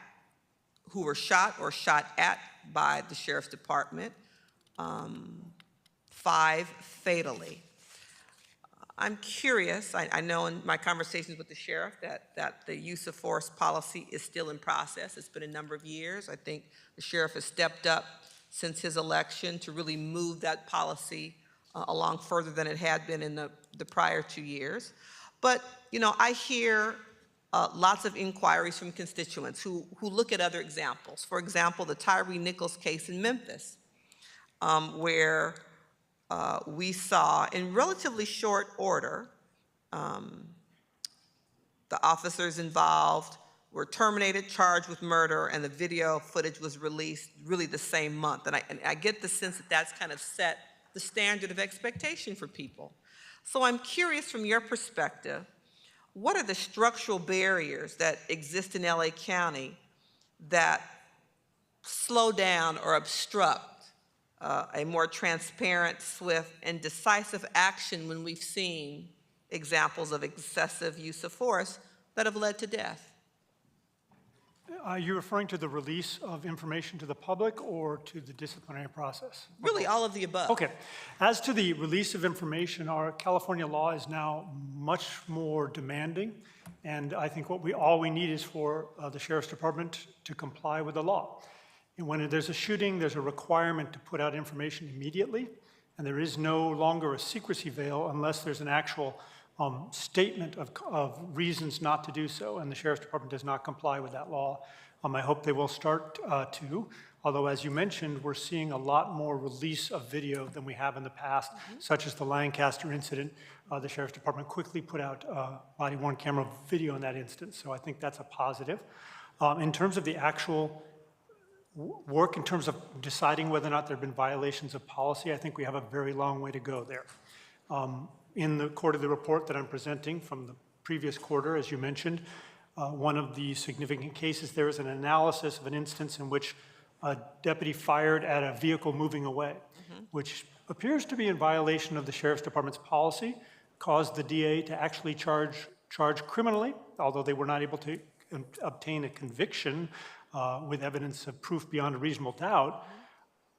who were shot or shot at by the Sheriff's Department, 5 fatally. I'm curious, I know in my conversations with the sheriff that the use of force policy is still in process. It's been a number of years. I think the sheriff has stepped up since his election to really move that policy along further than it had been in the prior 2 years. But, I hear lots of inquiries from constituents who look at other examples. For example, the Tyree Nichols case in Memphis, where we saw in relatively short order, the officers involved were terminated, charged with murder, and the video footage was released really the same month. And I get the sense that that's kind of set the standard of expectation for people. So I'm curious from your perspective, what are the structural barriers that exist in LA County that slow down or obstruct a more transparent, swift, and decisive action when we've seen examples of excessive use of force that have led to death? Are you referring to the release of information to the public or to the disciplinary process? Really, all of the above. Okay. As to the release of information, our California law is now much more demanding, and I think all we need is for the Sheriff's Department to comply with the law. And when there's a shooting, there's a requirement to put out information immediately, and there is no longer a secrecy veil unless there's an actual statement of reasons not to do so, and the Sheriff's Department does not comply with that law. I hope they will start to, although as you mentioned, we're seeing a lot more release of video than we have in the past, such as the Lancaster incident. The Sheriff's Department quickly put out body-worn camera video in that instance, so I think that's a positive. In terms of the actual work, in terms of deciding whether or not there have been violations of policy, I think we have a very long way to go there. In the quarterly report that I'm presenting from the previous quarter, as you mentioned, one of the significant cases there is an analysis of an instance in which a deputy fired at a vehicle moving away, which appears to be in violation of the Sheriff's Department's policy, caused the DA to actually charge criminally, although they were not able to obtain a conviction with evidence of proof beyond a reasonable doubt.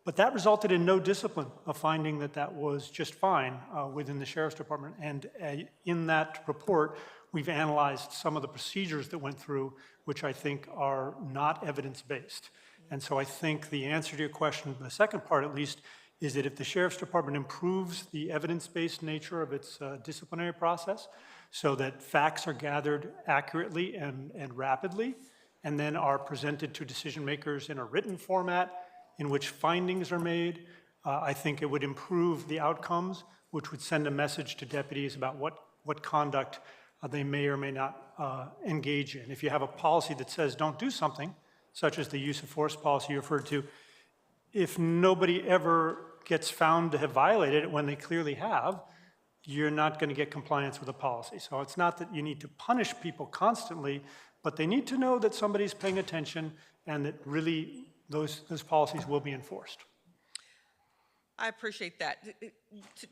But that resulted in no discipline, a finding that that was just fine within the Sheriff's Department. And in that report, we've analyzed some of the procedures that went through, which I think are not evidence-based. And so I think the answer to your question, the second part at least, is that if the Sheriff's Department improves the evidence-based nature of its disciplinary process so that facts are gathered accurately and rapidly, and then are presented to decision makers in a written format, in which findings are made, I think it would improve the outcomes, which would send a message to deputies about what conduct they may or may not engage in. If you have a policy that says don't do something, such as the use of force policy you referred to, if nobody ever gets found to have violated it when they clearly have, you're not going to get compliance with the policy. So it's not that you need to punish people constantly, but they need to know that somebody's paying attention and that really those policies will be enforced. I appreciate that.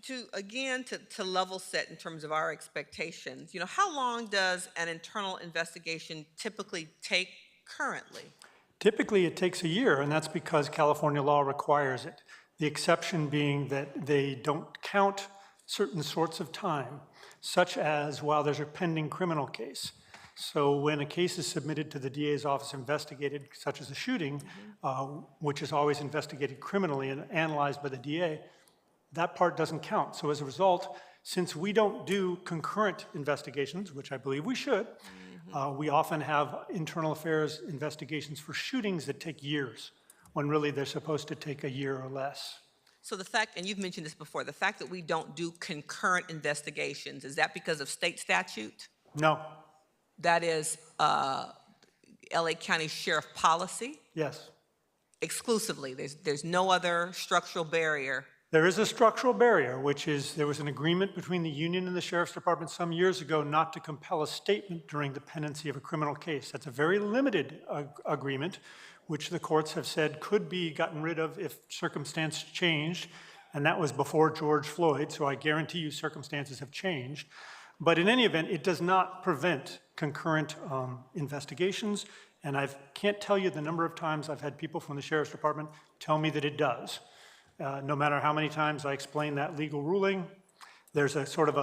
To level set in terms of our expectations, how long does an internal investigation typically take currently? Typically, it takes a year, and that's because California law requires it. The exception being that they don't count certain sorts of time, such as while there's a pending criminal case. So when a case is submitted to the DA's office investigated, such as a shooting, which is always investigated criminally and analyzed by the DA, that part doesn't count. So as a result, since we don't do concurrent investigations, which I believe we should, we often have internal affairs investigations for shootings that take years, when really they're supposed to take a year or less. So the fact, and you've mentioned this before, the fact that we don't do concurrent investigations, is that because of state statute? No. That is LA County Sheriff policy? Yes. Exclusively, there's no other structural barrier. There is a structural barrier, which is there was an agreement between the union and the Sheriff's Department some years ago not to compel a statement during the pendency of a criminal case. That's a very limited agreement, which the courts have said could be gotten rid of if circumstance changed, and that was before George Floyd, so I guarantee you circumstances have changed. But in any event, it does not prevent concurrent investigations, and I can't tell you the number of times I've had people from the Sheriff's Department tell me that it does. No matter how many times I explain that legal ruling, there's a sort of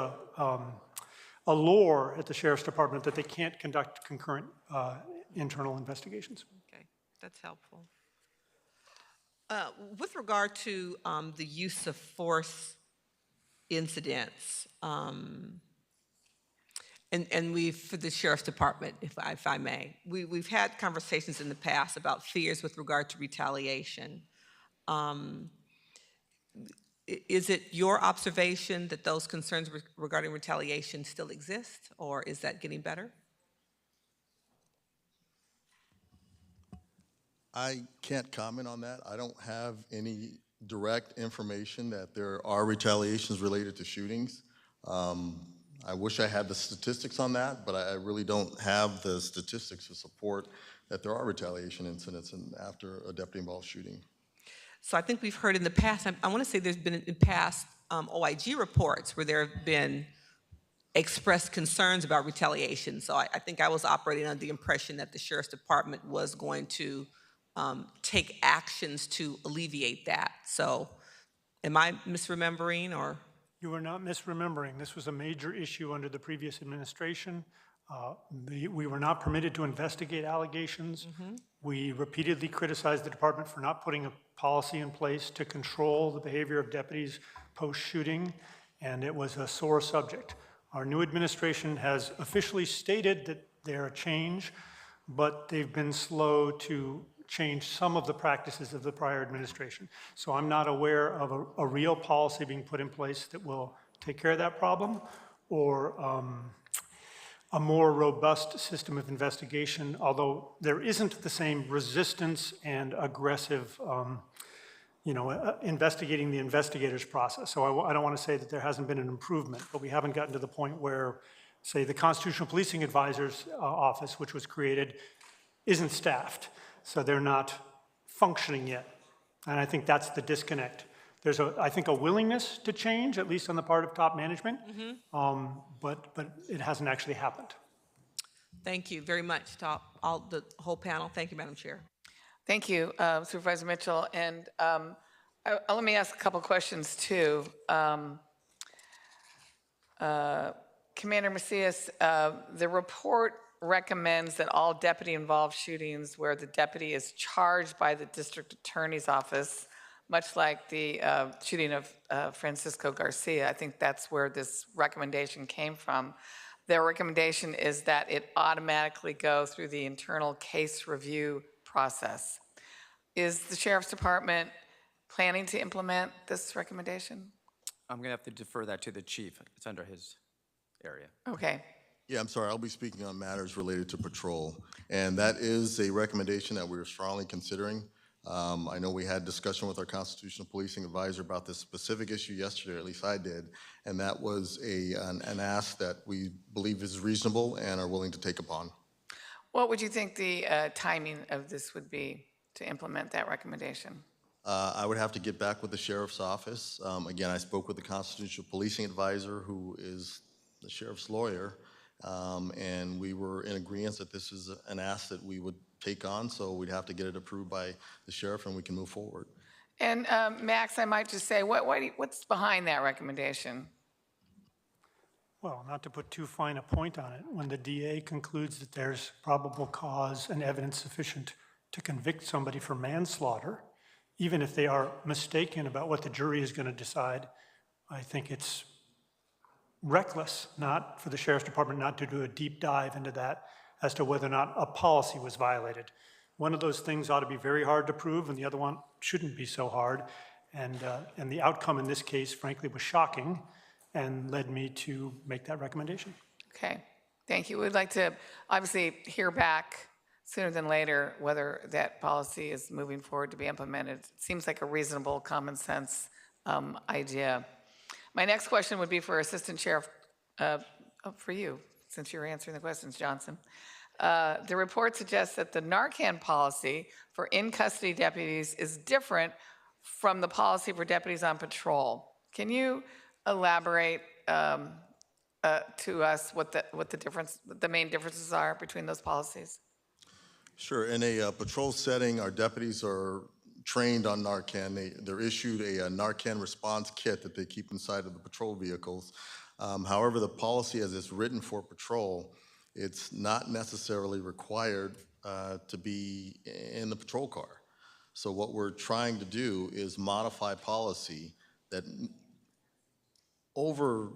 a lore at the Sheriff's Department that they can't conduct concurrent internal investigations. Okay, that's helpful. With regard to the use of force incidents, and for the Sheriff's Department, if I may, we've had conversations in the past about fears with regard to retaliation. Is it your observation that those concerns regarding retaliation still exist, or is that getting better? I can't comment on that. I don't have any direct information that there are retaliations related to shootings. I wish I had the statistics on that, but I really don't have the statistics to support that there are retaliation incidents after a deputy-involved shooting. So I think we've heard in the past, I want to say there's been in past OIG reports where there have been expressed concerns about retaliation. So I think I was operating under the impression that the Sheriff's Department was going to take actions to alleviate that. So am I misremembering, or? You are not misremembering. This was a major issue under the previous administration. We were not permitted to investigate allegations. We repeatedly criticized the department for not putting a policy in place to control the behavior of deputies post-shooting, and it was a sore subject. Our new administration has officially stated that they're a change, but they've been slow to change some of the practices of the prior administration. So I'm not aware of a real policy being put in place that will take care of that problem, or a more robust system of investigation, although there isn't the same resistance and aggressive, investigating the investigators process. So I don't want to say that there hasn't been an improvement, but we haven't gotten to the point where, say, the Constitutional Policing Advisor's office, which was created, isn't staffed. So they're not functioning yet. And I think that's the disconnect. There's, I think, a willingness to change, at least on the part of top management, but it hasn't actually happened. Thank you very much to the whole panel. Thank you, Madam Chair. Thank you, Supervisor Mitchell. And let me ask a couple questions, too. Commander Macias, the report recommends that all deputy-involved shootings where the deputy is charged by the district attorney's office, much like the shooting of Francisco Garcia, I think that's where this recommendation came from. Their recommendation is that it automatically go through the internal case review process. Is the Sheriff's Department planning to implement this recommendation? I'm going to have to defer that to the chief. It's under his area. Okay. Yeah, I'm sorry. I'll be speaking on matters related to patrol. And that is a recommendation that we're strongly considering. I know we had discussion with our Constitutional Policing Advisor about this specific issue yesterday, or at least I did, and that was an ask that we believe is reasonable and are willing to take upon. What would you think the timing of this would be to implement that recommendation? I would have to get back with the sheriff's office. Again, I spoke with the constitutional policing advisor, who is the sheriff's lawyer, and we were in agreement that this is an ask that we would take on, so we'd have to get it approved by the sheriff and we can move forward. And Max, I might just say, what's behind that recommendation? Well, not to put too fine a point on it, when the DA concludes that there's probable cause and evidence sufficient to convict somebody for manslaughter, even if they are mistaken about what the jury is going to decide, I think it's reckless not for the Sheriff's Department not to do a deep dive into that as to whether or not a policy was violated. One of those things ought to be very hard to prove, and the other one shouldn't be so hard. And the outcome in this case, frankly, was shocking and led me to make that recommendation. Okay, thank you. We'd like to obviously hear back sooner than later whether that policy is moving forward to be implemented. It seems like a reasonable, common sense idea. My next question would be for Assistant Sheriff, for you, since you're answering the questions, Johnson. The report suggests that the Narcan policy for in-custody deputies is different from the policy for deputies on patrol. Can you elaborate to us what the main differences are between those policies? Sure. In a patrol setting, our deputies are trained on Narcan. They're issued a Narcan response kit that they keep inside of the patrol vehicles. However, the policy as it's written for patrol, it's not necessarily required to be in the patrol car. So what we're trying to do is modify policy that over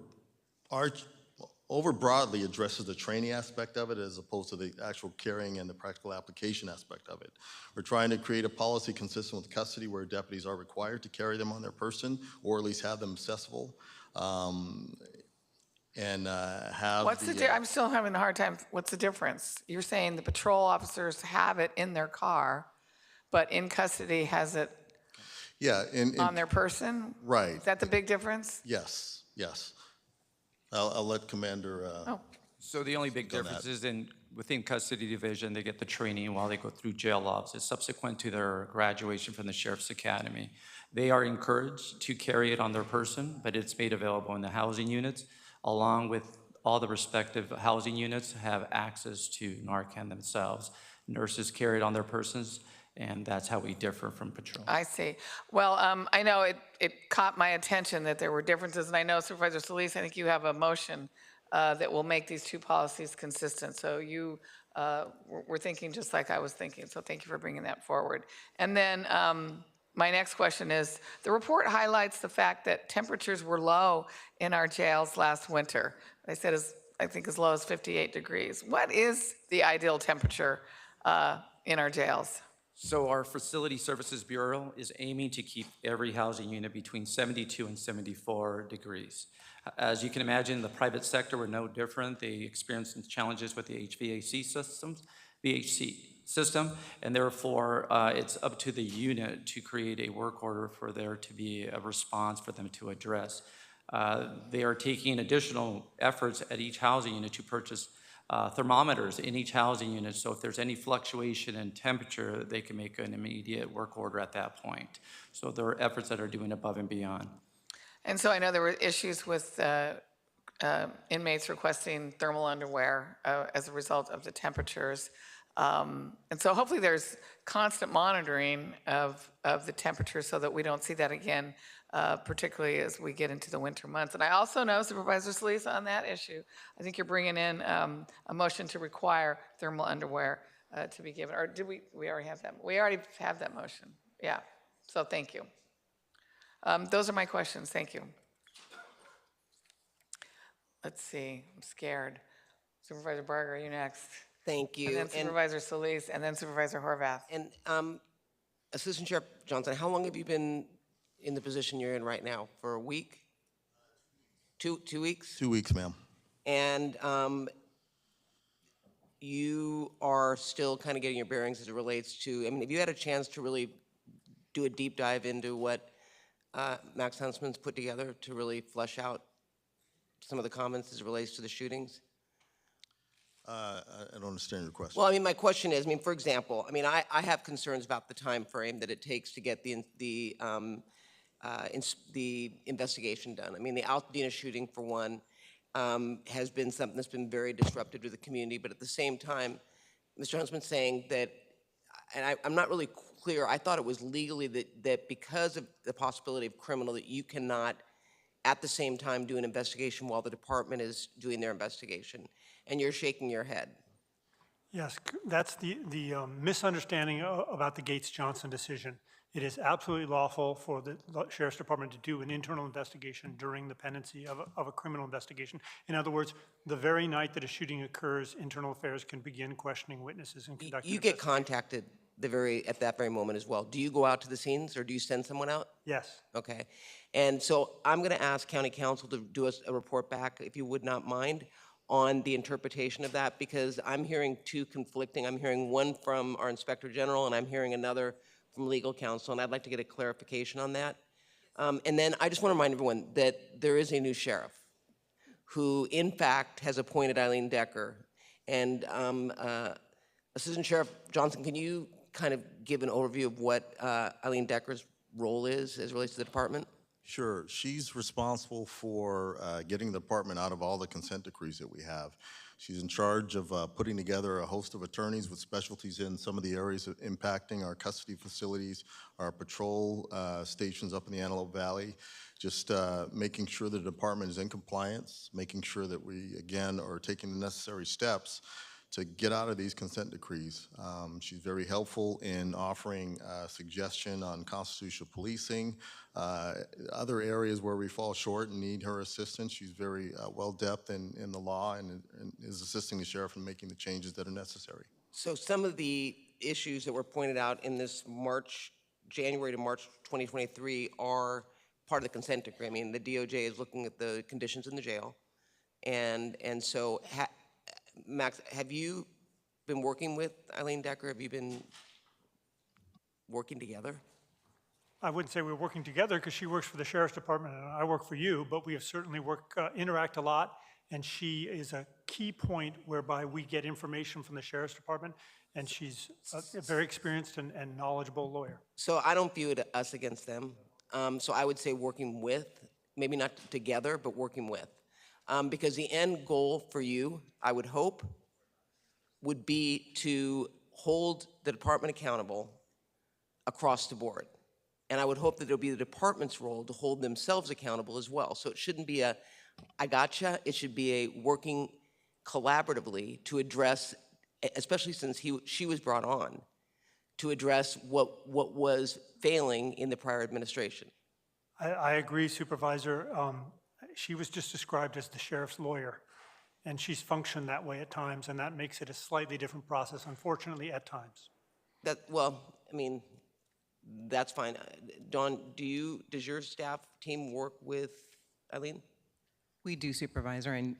broadly addresses the training aspect of it as opposed to the actual carrying and the practical application aspect of it. We're trying to create a policy consistent with custody where deputies are required to carry them on their person or at least have them accessible. Have I'm still having a hard time. What's the difference? You're saying the patrol officers have it in their car, but in custody has it on their person? Right. Is that the big difference? Yes, yes. I'll let Commander. So the only big difference is within custody division, they get the training while they go through jail ops. It's subsequent to their graduation from the Sheriff's Academy. They are encouraged to carry it on their person, but it's made available in the housing units, along with all the respective housing units have access to Narcan themselves. Nurses carry it on their persons, and that's how we differ from patrol. I see. Well, I know it caught my attention that there were differences, and I know Supervisor Solis, I think you have a motion that will make these two policies consistent. So you were thinking just like I was thinking, so thank you for bringing that forward. And then my next question is, the report highlights the fact that temperatures were low in our jails last winter. They said I think as low as 58 degrees. What is the ideal temperature in our jails? So our Facility Services Bureau is aiming to keep every housing unit between 72 and 74 degrees. As you can imagine, the private sector were no different. They experienced some challenges with the VHC system, and therefore it's up to the unit to create a work order for there to be a response for them to address. They are taking additional efforts at each housing unit to purchase thermometers in each housing unit, so if there's any fluctuation in temperature, they can make an immediate work order at that point. So there are efforts that are doing above and beyond. And so I know there were issues with inmates requesting thermal underwear as a result of the temperatures. And so hopefully there's constant monitoring of the temperature so that we don't see that again, particularly as we get into the winter months. And I also know, Supervisor Solis, on that issue, I think you're bringing in a motion to require thermal underwear to be given. Or did we already have that? We already have that motion. Yeah. So thank you. Those are my questions. Thank you. Let's see. I'm scared. Supervisor Barger, are you next? Thank you. And then Supervisor Solis, and then Supervisor Horvath. And Assistant Sheriff Johnson, how long have you been in the position you're in right now? For a week? 2 weeks? 2 weeks, ma'am. And you are still kind of getting your bearings as it relates to, I mean, have you had a chance to really do a deep dive into what Max Huntsman's put together to really flesh out some of the comments as it relates to the shootings? I don't understand your question. Well, I mean, my question is, I mean, for example, I mean, I have concerns about the time frame that it takes to get the investigation done. I mean, the Altadena shooting, for one, has been something that's been very disruptive to the community, but at the same time, Mr. Huntsman's saying that, and I'm not really clear, I thought it was legally that because of the possibility of criminal, that you cannot at the same time do an investigation while the department is doing their investigation. And you're shaking your head. Yes, that's the misunderstanding about the Gates-Johnson decision. It is absolutely lawful for the Sheriff's Department to do an internal investigation during the pendency of a criminal investigation. In other words, the very night that a shooting occurs, Internal Affairs can begin questioning witnesses and conducting. You get contacted at that very moment as well. Do you go out to the scenes or do you send someone out? Yes. Okay. And so I'm going to ask County Council to do us a report back, if you would not mind, on the interpretation of that, because I'm hearing two conflicting. I'm hearing one from our Inspector General and I'm hearing another from legal counsel, and I'd like to get a clarification on that. And then I just want to remind everyone that there is a new sheriff who, in fact, has appointed Eileen Decker. And Assistant Sheriff Johnson, can you kind of give an overview of what Eileen Decker's role is as it relates to the department? Sure. She's responsible for getting the department out of all the consent decrees that we have. She's in charge of putting together a host of attorneys with specialties in some of the areas impacting our custody facilities, our patrol stations up in the Antelope Valley, just making sure the department is in compliance, making sure that we, again, are taking the necessary steps to get out of these consent decrees. She's very helpful in offering suggestion on constitutional policing, other areas where we fall short and need her assistance. She's very well-depth in the law and is assisting the sheriff in making the changes that are necessary. So some of the issues that were pointed out in this January to March 2023 are part of the consent decree. I mean, the DOJ is looking at the conditions in the jail. And so Max, have you been working with Eileen Decker? Have you been working together? I wouldn't say we're working together because she works for the Sheriff's Department and I work for you, but we have certainly interact a lot, and she is a key point whereby we get information from the Sheriff's Department, and she's a very experienced and knowledgeable lawyer. So I don't view it us against them. So I would say working with, maybe not together, but working with. Because the end goal for you, I would hope, would be to hold the department accountable across the board. And I would hope that it'll be the department's role to hold themselves accountable as well. So it shouldn't be a, I gotcha, it should be a working collaboratively to address, especially since she was brought on, to address what was failing in the prior administration. I agree, Supervisor. She was just described as the sheriff's lawyer, and she's functioned that way at times, and that makes it a slightly different process, unfortunately, at times. Well, I mean, that's fine. Dawn, does your staff team work with Eileen? We do, Supervisor, and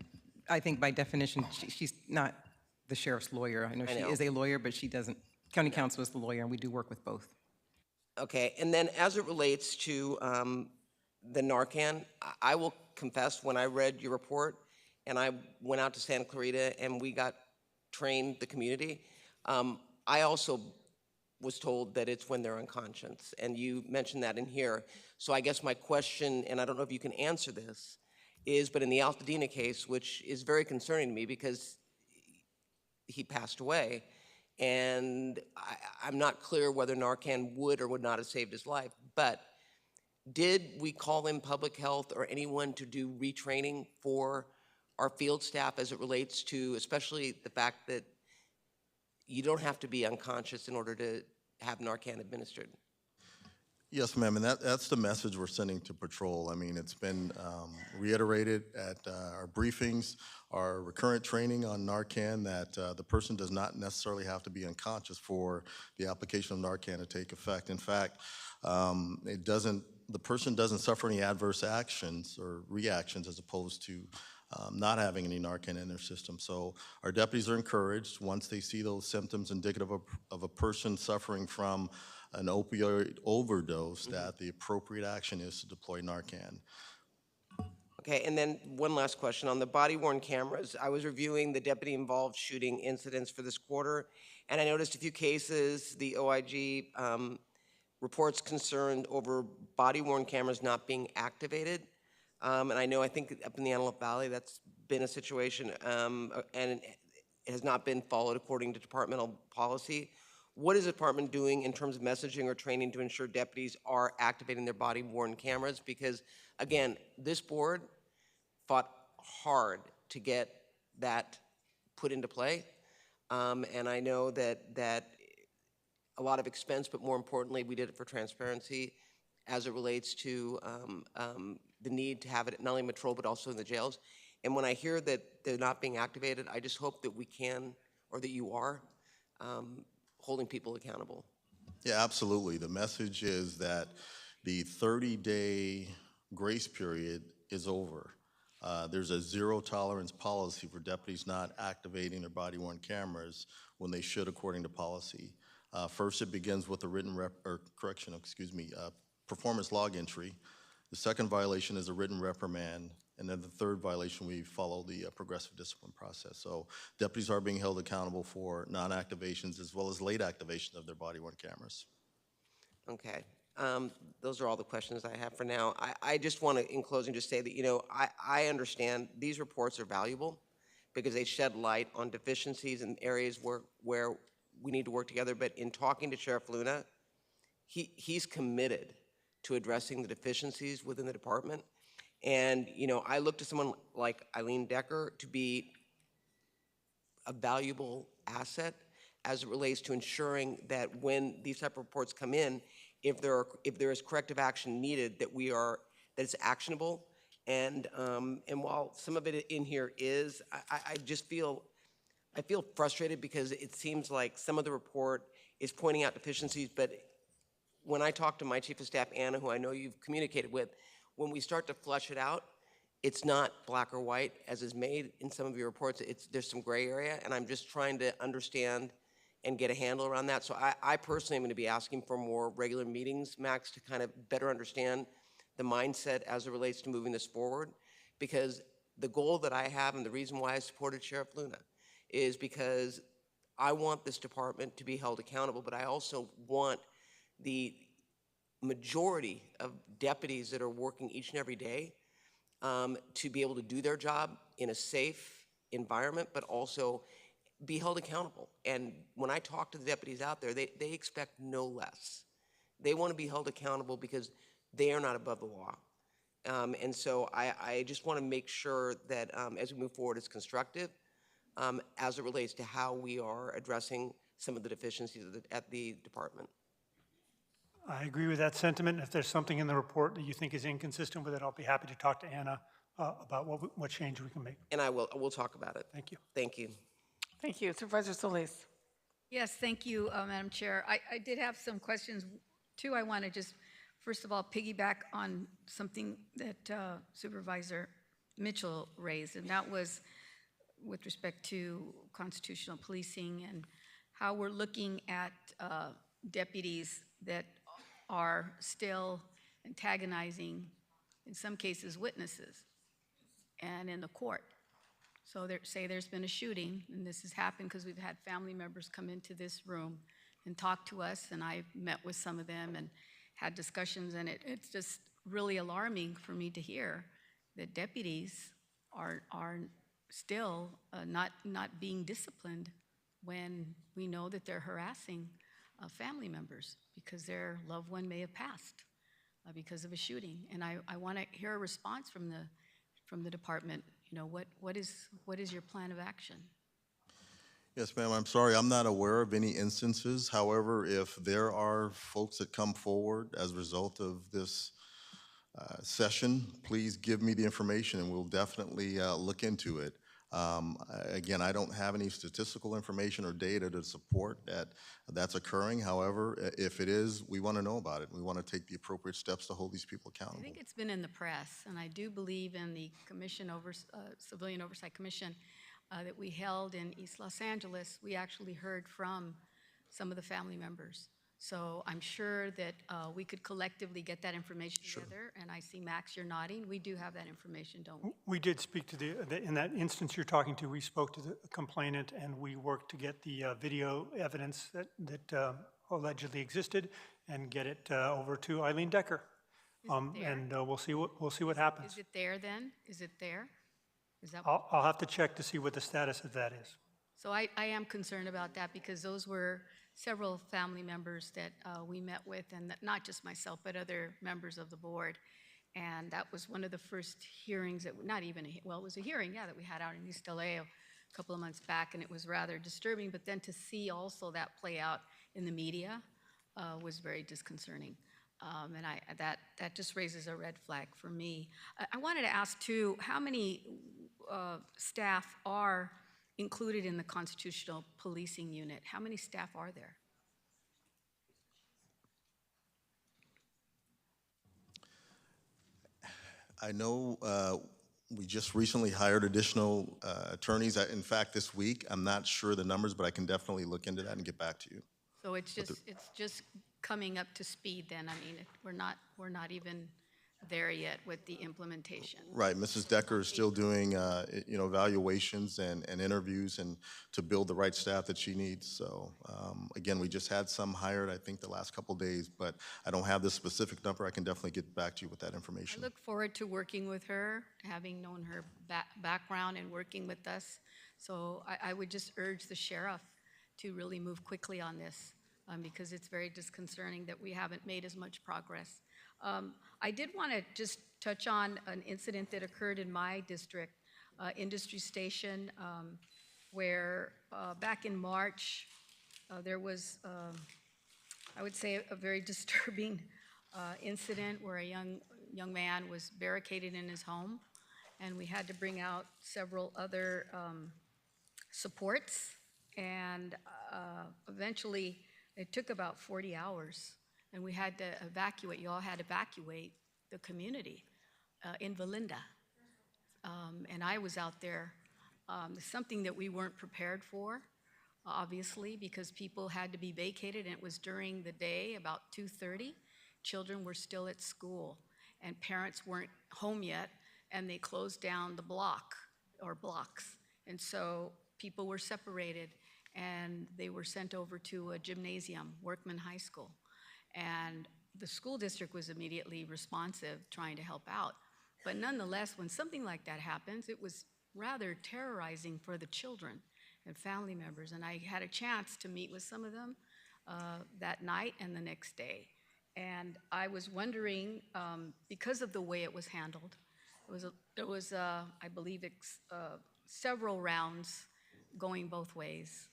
I think by definition, she's not the sheriff's lawyer. I know she is a lawyer, but she doesn't. County counsel is the lawyer, and we do work with both. Okay, and then as it relates to the Narcan, I will confess, when I read your report and I went out to Santa Clarita and we got trained the community, I also was told that it's when they're unconscious, and you mentioned that in here. So I guess my question, and I don't know if you can answer this, is, but in the Altadena case, which is very concerning to me because he passed away, and I'm not clear whether Narcan would or would not have saved his life, but did we call in public health or anyone to do retraining for our field staff as it relates to, especially the fact that you don't have to be unconscious in order to have Narcan administered? Yes, ma'am, and that's the message we're sending to patrol. I mean, it's been reiterated at our briefings, our recurrent training on Narcan, that the person does not necessarily have to be unconscious for the application of Narcan to take effect. In fact, the person doesn't suffer any adverse actions or reactions as opposed to not having any Narcan in their system. So our deputies are encouraged, once they see those symptoms indicative of a person suffering from an opioid overdose, that the appropriate action is to deploy Narcan. Okay, and then one last question. On the body-worn cameras, I was reviewing the deputy-involved shooting incidents for this quarter, and I noticed a few cases, the OIG reports concerned over body-worn cameras not being activated. And I think up in the Antelope Valley, that's been a situation, and it has not been followed according to departmental policy. What is the department doing in terms of messaging or training to ensure deputies are activating their body-worn cameras? Because, again, this board fought hard to get that put into play. And I know that a lot of expense, but more importantly, we did it for transparency as it relates to the need to have it not only in Metro, but also in the jails. And when I hear that they're not being activated, I just hope that we can, or that you are, holding people accountable. Yeah, absolutely. The message is that the 30-day grace period is over. There's a zero tolerance policy for deputies not activating their body-worn cameras when they should according to policy. First, it begins with a written performance log entry. The second violation is a written reprimand. And then the third violation, we follow the progressive discipline process. So deputies are being held accountable for non-activations as well as late activation of their body-worn cameras. Okay. Those are all the questions I have for now. I just want to, in closing, just say that, I understand these reports are valuable because they shed light on deficiencies in areas where we need to work together. But in talking to Sheriff Luna, he's committed to addressing the deficiencies within the department. And, I look to someone like Eileen Decker to be a valuable asset as it relates to ensuring that when these type of reports come in, if there is corrective action needed, that it's actionable. And while some of it in here is, I feel frustrated because it seems like some of the report is pointing out deficiencies, but when I talk to my chief of staff, Anna, who I know you've communicated with, when we start to flesh it out, it's not black or white as is made in some of your reports. There's some gray area, and I'm just trying to understand and get a handle around that. So I personally am going to be asking for more regular meetings, Max, to kind of better understand the mindset as it relates to moving this forward. Because the goal that I have and the reason why I supported Sheriff Luna is because I want this department to be held accountable, but I also want the majority of deputies that are working each and every day to be able to do their job in a safe environment, but also be held accountable. And when I talk to the deputies out there, they expect no less. They want to be held accountable because they are not above the law. And so I just want to make sure that as we move forward, it's constructive as it relates to how we are addressing some of the deficiencies at the department. I agree with that sentiment. If there's something in the report that you think is inconsistent with it, I'll be happy to talk to Anna about what change we can make. And we'll talk about it. Thank you. Thank you. Thank you. Supervisor Solis. Yes, thank you, Madam Chair. I did have some questions, too. I want to just, first of all, piggyback on something that Supervisor Mitchell raised, and that was with respect to constitutional policing and how we're looking at deputies that are still antagonizing, in some cases, witnesses and in the court. So say there's been a shooting, and this has happened because we've had family members come into this room and talk to us, and I met with some of them and had discussions, and it's just really alarming for me to hear that deputies are still not being disciplined when we know that they're harassing family members because their loved one may have passed because of a shooting. And I want to hear a response from the department. What is your plan of action? Yes, ma'am, I'm sorry, I'm not aware of any instances. However, if there are folks that come forward as a result of this session, please give me the information and we'll definitely look into it. Again, I don't have any statistical information or data to support that's occurring. However, if it is, we want to know about it. We want to take the appropriate steps to hold these people accountable. I think it's been in the press, and I do believe in the Civilian Oversight Commission that we held in East Los Angeles. We actually heard from some of the family members So I'm sure that we could collectively get that information together. And I see, Max, you're nodding. We do have that information, don't we? We did speak to in that instance you're talking to, we spoke to the complainant and we worked to get the video evidence that allegedly existed and get it over to Eileen Decker. And we'll see what happens. Is it there then? Is it there? Is that? I'll have to check to see what the status of that is. So I am concerned about that because those were several family members that we met with, and not just myself, but other members of the board. And that was one of the first hearings that, not even, well, it was a hearing, yeah, that we had out in East LA a couple of months back, and it was rather disturbing. But then to see also that play out in the media was very disconcerting. And that just raises a red flag for me. I wanted to ask too, how many staff are included in the Constitutional Policing Unit? How many staff are there? I know we just recently hired additional attorneys. In fact, this week, I'm not sure the numbers, but I can definitely look into that and get back to you. So it's just coming up to speed then. I mean, we're not even there yet with the implementation. Right, Mrs. Decker is still doing, evaluations and interviews and to build the right staff that she needs. So again, we just had some hired, I think, the last couple days, but I don't have the specific number. I can definitely get back to you with that information. I look forward to working with her, having known her background and working with us. So I would just urge the sheriff to really move quickly on this because it's very disconcerting that we haven't made as much progress. I did want to just touch on an incident that occurred in my district, Industry Station, where back in March, there was, I would say, a very disturbing incident where a young man was barricaded in his home, and we had to bring out several other supports, and eventually it took about 40 hours. And we had to evacuate, you all had to evacuate the community in Valinda. And I was out there, something that we weren't prepared for, obviously, because people had to be vacated, and it was during the day, about 2:30. Children were still at school, and parents weren't home yet, and they closed down the block, or blocks. And so people were separated, and they were sent over to a gymnasium, Workman High School. And the school district was immediately responsive, trying to help out. But nonetheless, when something like that happens, it was rather terrorizing for the children and family members. And I had a chance to meet with some of them that night and the next day. And I was wondering, because of the way it was handled, there was I believe, several rounds going both ways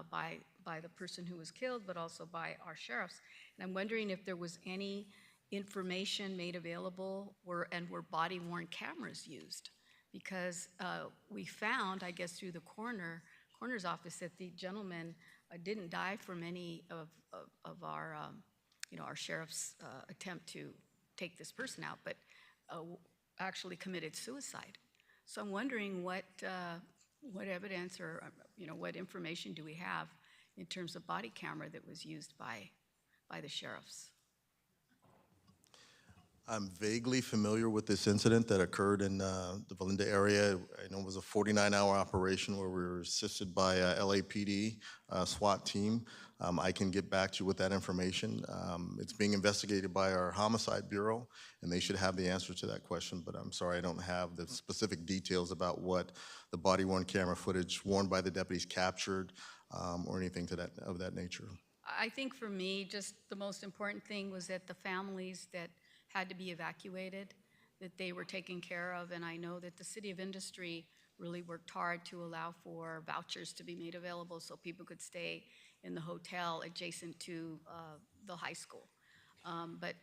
by the person who was killed, but also by our sheriffs. And I'm wondering if there was any information made available were body-worn cameras used, because we found, I guess, through the coroner's office that the gentleman didn't die from any of our, our sheriff's attempt to take this person out, but actually committed suicide. So I'm wondering what evidence or what information do we have in terms of body camera that was used by the sheriffs? I'm vaguely familiar with this incident that occurred in the Valinda area. I know it was a 49-hour operation where we were assisted by LAPD SWAT team. I can get back to you with that information. It's being investigated by our Homicide Bureau, and they should have the answer to that question, but I'm sorry I don't have the specific details about what the body-worn camera footage worn by the deputies captured or anything of that nature. I think for me, just the most important thing was that the families that had to be evacuated, that they were taken care of, and I know that the City of Industry really worked hard to allow for vouchers to be made available so people could stay in the hotel adjacent to the high school. But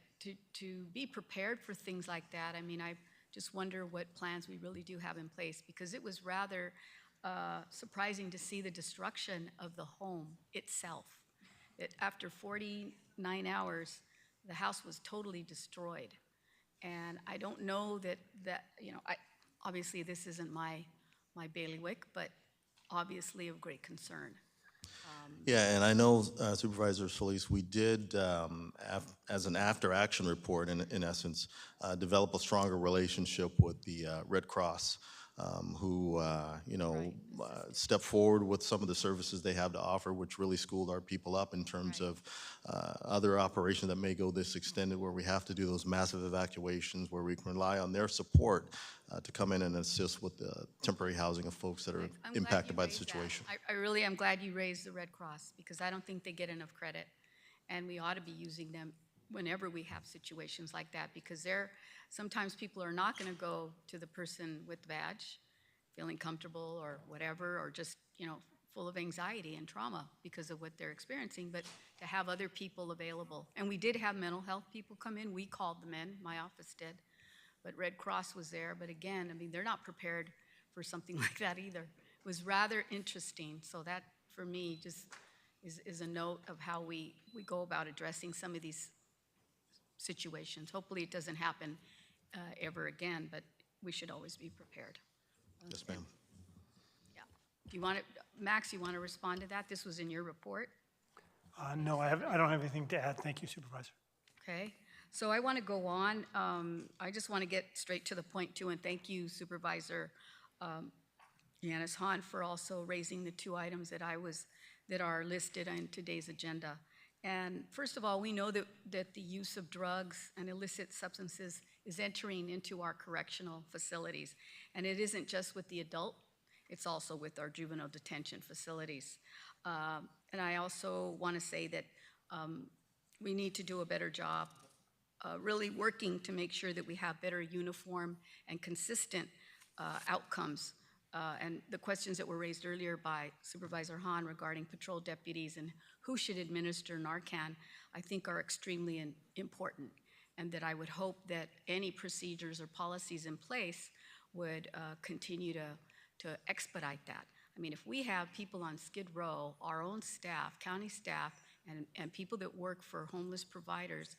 to be prepared for things like that, I mean, I just wonder what plans we really do have in place, because it was rather surprising to see the destruction of the home itself. After 49 hours, the house was totally destroyed. And I don't know that obviously this isn't my bailiwick, but obviously of great concern. Yeah, and I know Supervisor Solis, we did, as an after-action report, in essence, develop a stronger relationship with the Red Cross, who, stepped forward with some of the services they have to offer, which really schooled our people up in terms of other operations that may go this extended, where we have to do those massive evacuations, where we can rely on their support to come in and assist with the temporary housing of folks that are I'm glad impacted you by the raised that. situation. I really am glad you raised the Red Cross, because I don't think they get enough credit. And we ought to be using them whenever we have situations like that, because sometimes people are not going to go to the person with the badge, feeling comfortable or whatever, or just, full of anxiety and trauma because of what they're experiencing, but to have other people available. And we did have mental health people come in. We called them in, my office did. But Red Cross was there. But again, they're not prepared for something like that either. It was rather interesting. So that, for me, just is a note of how we go about addressing some of these situations. Hopefully it doesn't happen ever again, but we should always be prepared. Yes, ma'am. Yeah. Do you want to, Max, you want to respond to that? This was in your report. No, I don't have anything to add. Thank you, Supervisor. Okay. So I want to go on. I just want to get straight to the point, too, and thank you, Supervisor Yanis Hahn, for also raising the two items that are listed on today's agenda. And first of all, we know that the use of drugs and illicit substances is entering into our correctional facilities. And it isn't just with the adult, it's also with our juvenile detention facilities. And I also want to say that we need to do a better job really working to make sure that we have better uniform and consistent outcomes. And the questions that were raised earlier by Supervisor Hahn regarding patrol deputies and who should administer Narcan, I think are extremely important. And that I would hope that any procedures or policies in place would continue to expedite that. If we have people on Skid Row, our own staff, county staff, and people that work for homeless providers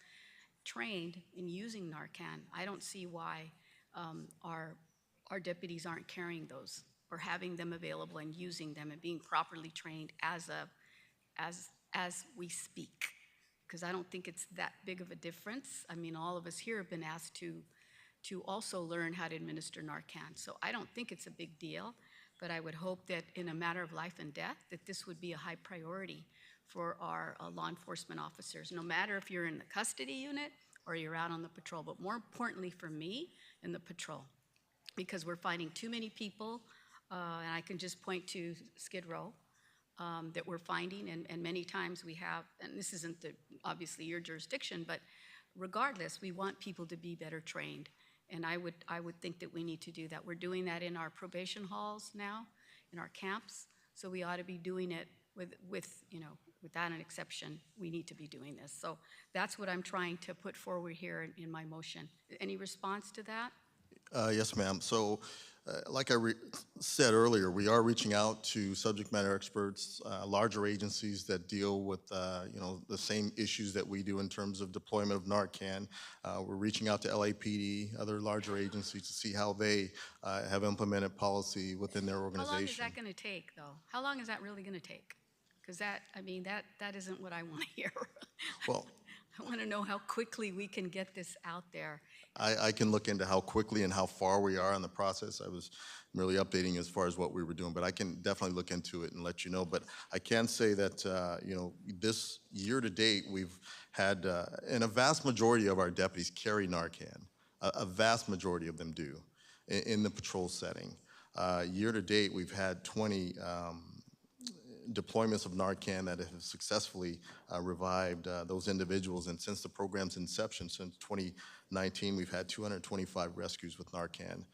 trained in using Narcan, I don't see why our deputies aren't carrying those or having them available and using them and being properly trained as we speak. Because I don't think it's that big of a difference. All of us here have been asked to also learn how to administer Narcan. So I don't think it's a big deal, but I would hope that in a matter of life and death, that this would be a high priority for our law enforcement officers, no matter if you're in the custody unit or you're out on the patrol, but more importantly for me, in the patrol, because we're finding too many people, and I can just point to Skid Row, that we're finding, and many times we have, and this isn't obviously your jurisdiction, but regardless, we want people to be better trained, and I would think that we need to do that. We're doing that in our probation halls now, in our camps, so we ought to be doing it without an exception. We need to be doing this. So that's what I'm trying to put forward here in my motion. Any response to that? Yes, ma'am. So, like I said earlier, we are reaching out to subject matter experts, larger agencies that deal with, the same issues that we do in terms of deployment of Narcan. We're reaching out to LAPD, other larger agencies, to see how they have implemented policy within their organization. How long is that going to take, though? How long is that really going to take? Because that isn't what I want to hear. Well, I want to know how quickly we can get this out there. I can look into how quickly and how far we are in the process. I was merely updating as far as what we were doing, but I can definitely look into it and let you know. But I can say that, this year to date, we've had, and a vast majority of our deputies carry Narcan. A vast majority of them do in the patrol setting. Year to date, we've had 20 deployments of Narcan that have successfully revived those individuals. And since the program's inception, since 2019, we've had 225 rescues with Narcan.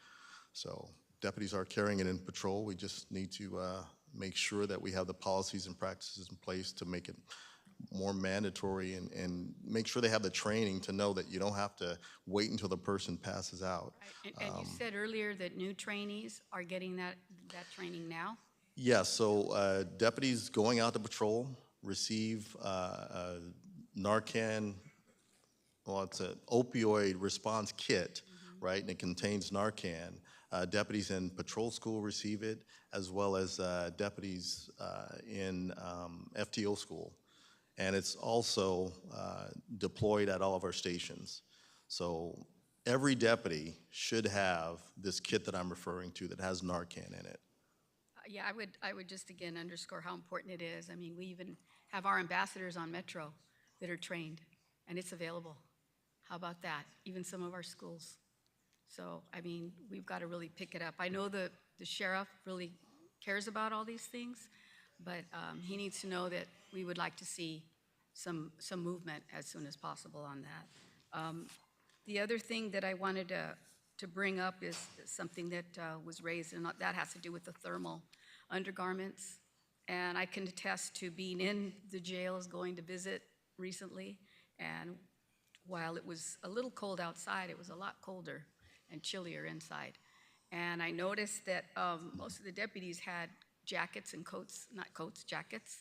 So deputies are carrying it in patrol. We just need to make sure that we have the policies and practices in place to make it more mandatory and make sure they have the training to know that you don't have to wait until the person passes out. And you said earlier that new trainees are getting that training now? Yes, so deputies going out to patrol receive Narcan, well, it's an opioid response kit right? And it contains Narcan. Deputies in patrol school receive it, as well as deputies in FTO school. And it's also deployed at all of our stations. So every deputy should have this kit that I'm referring to that has Narcan in it. Yeah, I would just again underscore how important it is. I mean, we even have our ambassadors on Metro that are trained, and it's available. How about that? Even some of our schools. So, I mean, we've got to really pick it up. I know the sheriff really cares about all these things, but he needs to know that we would like to see some movement as soon as possible on that. The other thing that I wanted to bring up is something that was raised, and that has to do with the thermal undergarments. And I can attest to being in the jails, going to visit recently, and while it was a little cold outside, it was a lot colder and chillier inside. And I noticed that most of the deputies had jackets and coats, not coats, jackets.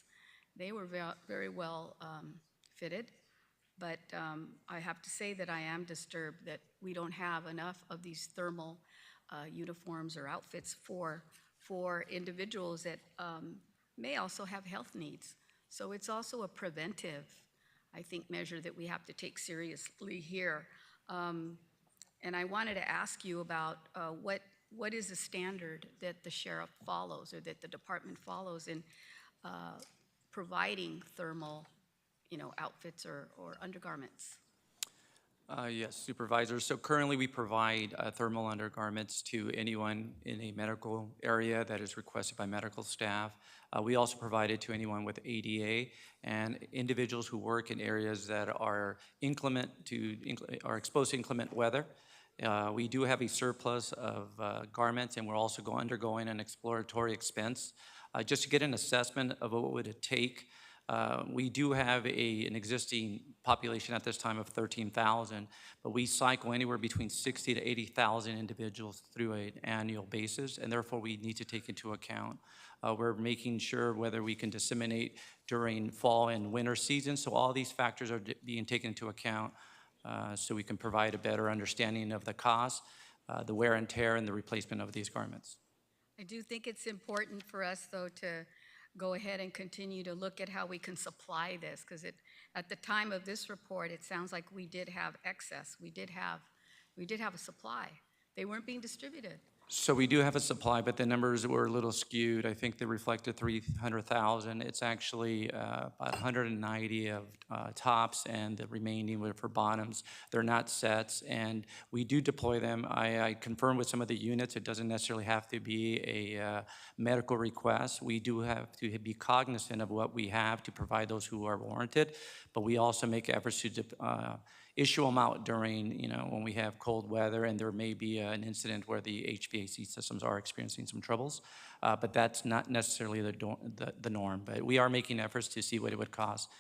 They were very well fitted. But I have to say that I am disturbed that we don't have enough of these thermal uniforms or outfits for individuals that may also have health needs. So it's also a preventive, I think, measure that we have to take seriously here. And I wanted to ask you about what is the standard that the sheriff follows or that the department follows in providing thermal, outfits or undergarments? Yes, supervisors. So currently we provide thermal undergarments to anyone in a medical area that is requested by medical staff. We also provide it to anyone with ADA and individuals who work in areas that are exposed to inclement weather. We do have a surplus of garments, and we're also undergoing an exploratory expense just to get an assessment of what would it take. We do have an existing population at this time of 13,000, but we cycle anywhere between 60 to 80,000 individuals through an annual basis, and therefore we need to take into account. We're making sure whether we can disseminate during fall and winter season, so all these factors are being taken into account so we can provide a better understanding of the cost, the wear and tear, and the replacement of these garments. I do think it's important for us, though, to go ahead and continue to look at how we can supply this, because at the time of this report, it sounds like we did have excess. We did have a supply. They weren't being distributed. So we do have a supply, but the numbers were a little skewed. I think they reflected 300,000. It's actually about 190 of tops, and the remaining were for bottoms. They're not sets, and we do deploy them. I confirmed with some of the units. It doesn't necessarily have to be a medical request. We do have to be cognizant of what we have to provide those who are warranted, but we also make efforts to issue them out during, when we have cold weather and there may be an incident where the HVAC systems are experiencing some troubles. But that's not necessarily the norm. But we are making efforts to see what it would cost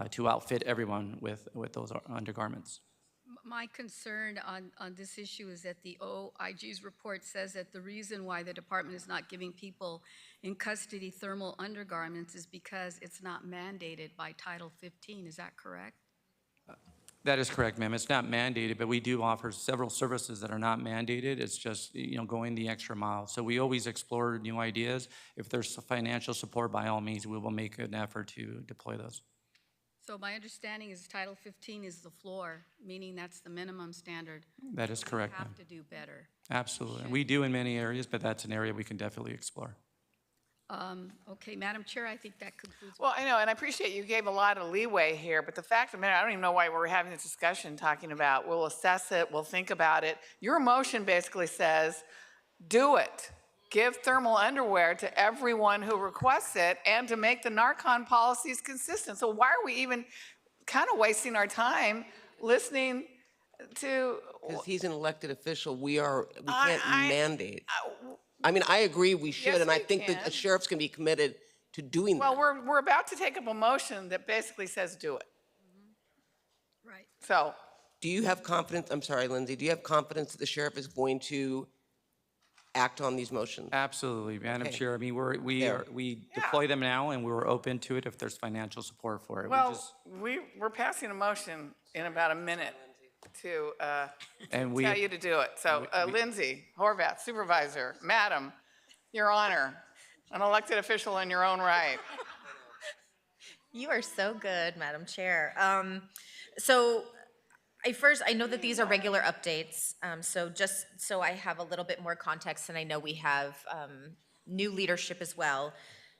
to outfit everyone with those undergarments. My concern on this issue is that the OIG's report says that the reason why the department is not giving people in custody thermal undergarments is because it's not mandated by Title 15. Is that correct? That is correct, ma'am. It's not mandated, but we do offer several services that are not mandated. It's just, going the extra mile. So we always explore new ideas. If there's financial support, by all means, we will make an effort to deploy those. So my understanding is Title 15 is the floor, meaning that's the minimum standard. That is correct, We have ma'am. to do better. Absolutely. And we do in many areas, but that's an area we can definitely explore. Okay, Madam Chair, I think that concludes. Well, I know, and I appreciate you gave a lot of leeway here, but the fact of the matter, I don't even know why we're having this discussion talking about, we'll assess it, we'll think about it. Your motion basically says, do it. Give thermal underwear to everyone who requests it and to make the Narcan policies consistent. So why are we even kind of wasting our time listening to? Because he's an elected official, we can't mandate. I mean, I agree we should, Yes, and I we think that can. the sheriff's can be committed to doing Well, that. we're about to take up a motion that basically says do it. Right. So. Do you have confidence, I'm sorry, Lindsay, do you have confidence that the sheriff is going to act on these motions? Absolutely, Madam Okay. Chair. I mean, we deploy them now, and we're open to it if there's financial support for it. Well, we're passing a motion in about a minute to And we, tell you to do it. So Lindsay Horvath, Supervisor, Madam, Your Honor, an elected official in your own right. You are so good, Madam Chair. I know that these are regular updates, so just so I have a little bit more context, and I know we have new leadership as well.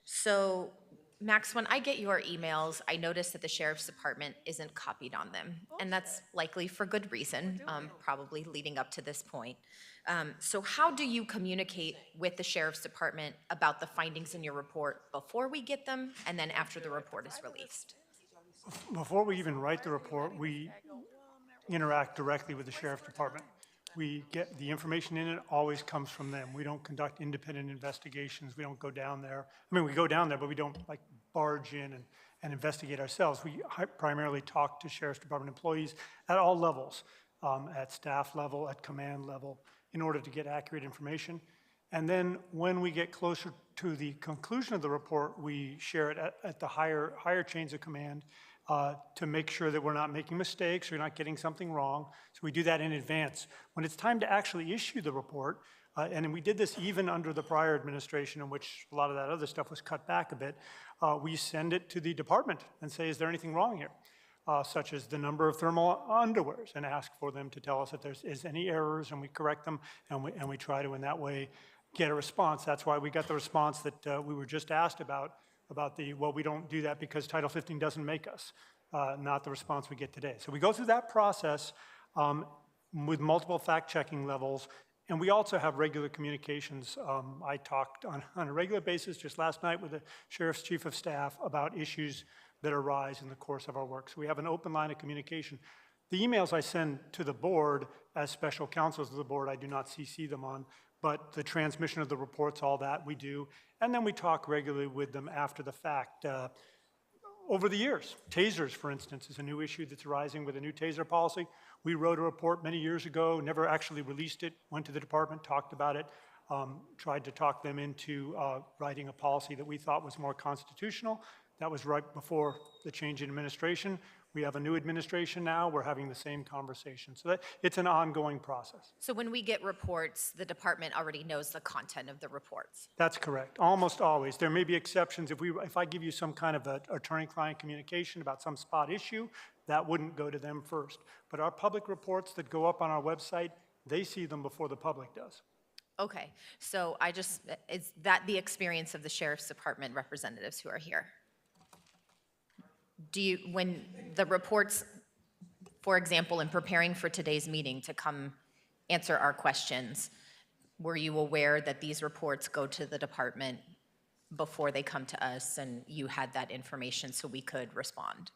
So, Max, when I get your emails, I notice that the Sheriff's Department isn't copied on them, and that's likely for good reason, probably leading up to this point. So how do you communicate with the Sheriff's Department about the findings in your report before we get them, and then after the report is released? Before we even write the report, we interact directly with the Sheriff's Department. We get the information in it always comes from them. We don't conduct independent investigations. We don't go down there. I mean, we go down there, but we don't like barge in and investigate ourselves. We primarily talk to Sheriff's Department employees at all levels, at staff level, at command level, in order to get accurate information. And then when we get closer to the conclusion of the report, we share it at the higher chains of command to make sure that we're not making mistakes, we're not getting something wrong. So we do that in advance. When it's time to actually issue the report, and we did this even under the prior administration, in which a lot of that other stuff was cut back a bit, we send it to the department and say, is there anything wrong here? Such as the number of thermal underwears, and ask for them to tell us if there's any errors, and we correct them, and we try to, in that way, get a response. That's why we got the response that we were just asked about well, we don't do that because Title 15 doesn't make us, not the response we get today. So we go through that process with multiple fact-checking levels, and we also have regular communications. I talked on a regular basis just last night with the Sheriff's Chief of Staff about issues that arise in the course of our work. So we have an open line of communication. The emails I send to the board as special counsels of the board, I do not CC them on, but the transmission of the reports, all that we do. And then we talk regularly with them after the fact. Over the years, tasers, for instance, is a new issue that's arising with a new taser policy. We wrote a report many years ago, never actually released it, went to the department, talked about it, tried to talk them into writing a policy that we thought was more constitutional. That was right before the change in administration. We have a new administration now. We're having the same conversation. So it's an ongoing process. So when we get reports, the department already knows the content of the reports. That's correct, almost always. There may be exceptions. If I give you some kind of attorney-client communication about some spot issue, that wouldn't go to them first. But our public reports that go up on our website, they see them before the public does. Okay, so is that the experience of the Sheriff's Department representatives who are here? When the reports, for example, in preparing for today's meeting to come answer our questions, were you aware that these reports go to the department before they come to us, and you had that information so we could respond?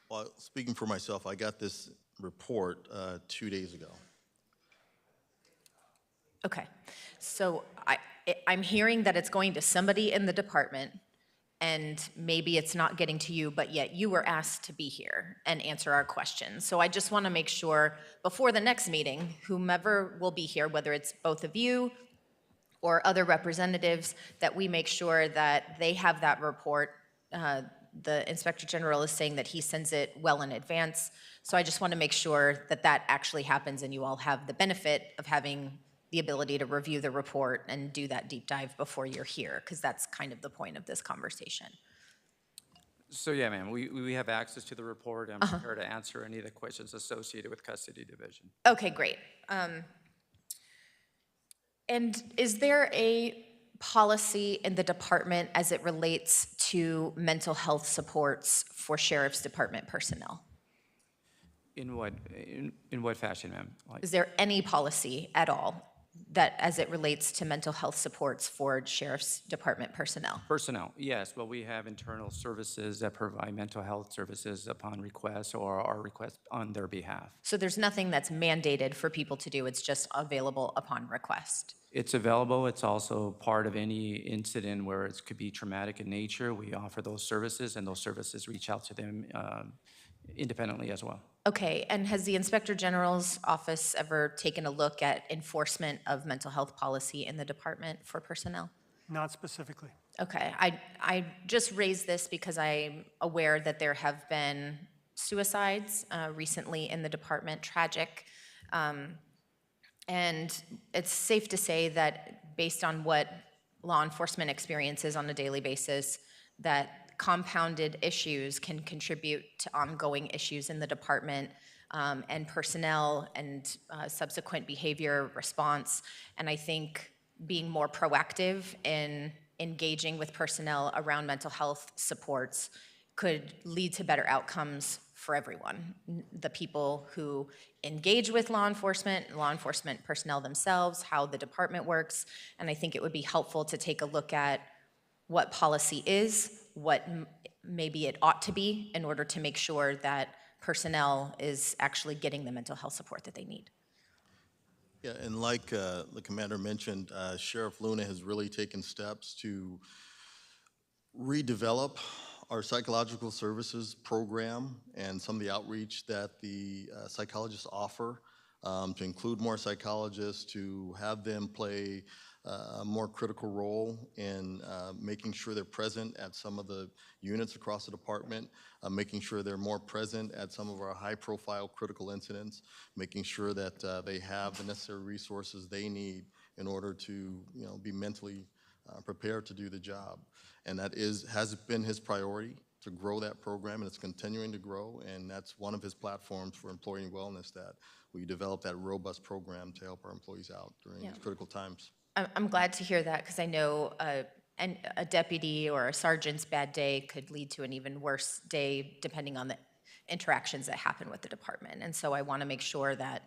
Well, speaking for myself, I got this report 2 days ago. Okay, so I'm hearing that it's going to somebody in the department, and maybe it's not getting to you, but yet you were asked to be here and answer our questions. So I just want to make sure before the next meeting, whomever will be here, whether it's both of you or other representatives, that we make sure that they have that report. The Inspector General is saying that he sends it well in advance. So I just want to make sure that that actually happens and you all have the benefit of having the ability to review the report and do that deep dive before you're here, because that's kind of the point of this conversation. So yeah, ma'am, we have access to the report. I'm prepared to answer any of the questions associated with custody division. Okay, great. And is there a policy in the department as it relates to mental health supports for Sheriff's Department personnel? In what fashion, ma'am? Is there any policy at all that as it relates to mental health supports for Sheriff's Department personnel? Personnel, yes. Well, we have internal services that provide mental health services upon request or our request on their behalf. So there's nothing that's mandated for people to do, it's just available upon request? It's available. It's also part of any incident where it could be traumatic in nature. We offer those services, and those services reach out to them independently as well. Okay, and has the Inspector General's office ever taken a look at enforcement of mental health policy in the department for personnel? Not specifically. Okay, I just raised this because I'm aware that there have been suicides recently in the department, tragic. And it's safe to say that based on what law enforcement experiences on a daily basis, that compounded issues can contribute to ongoing issues in the department and personnel and subsequent behavior response. And I think being more proactive in engaging with personnel around mental health supports could lead to better outcomes for everyone. The people who engage with law enforcement personnel themselves, how the department works, and I think it would be helpful to take a look at what policy is, what maybe it ought to be in order to make sure that personnel is actually getting the mental health support that they need. Yeah, and like the commander mentioned, Sheriff Luna has really taken steps to redevelop our psychological services program and some of the outreach that the psychologists offer, to include more psychologists, to have them play a more critical role in making sure they're present at some of the units across the department, making sure they're more present at some of our high-profile critical incidents, making sure that they have the necessary resources they need in order to, be mentally prepared to do the job. And that has been his priority, to grow that program, and it's continuing to grow, and that's one of his platforms for employee wellness, that we develop that robust program to help our employees out during these critical times. I'm glad to hear that, because I know a deputy or a sergeant's bad day could lead to an even worse day depending on the interactions that happen with the department. And so I want to make sure that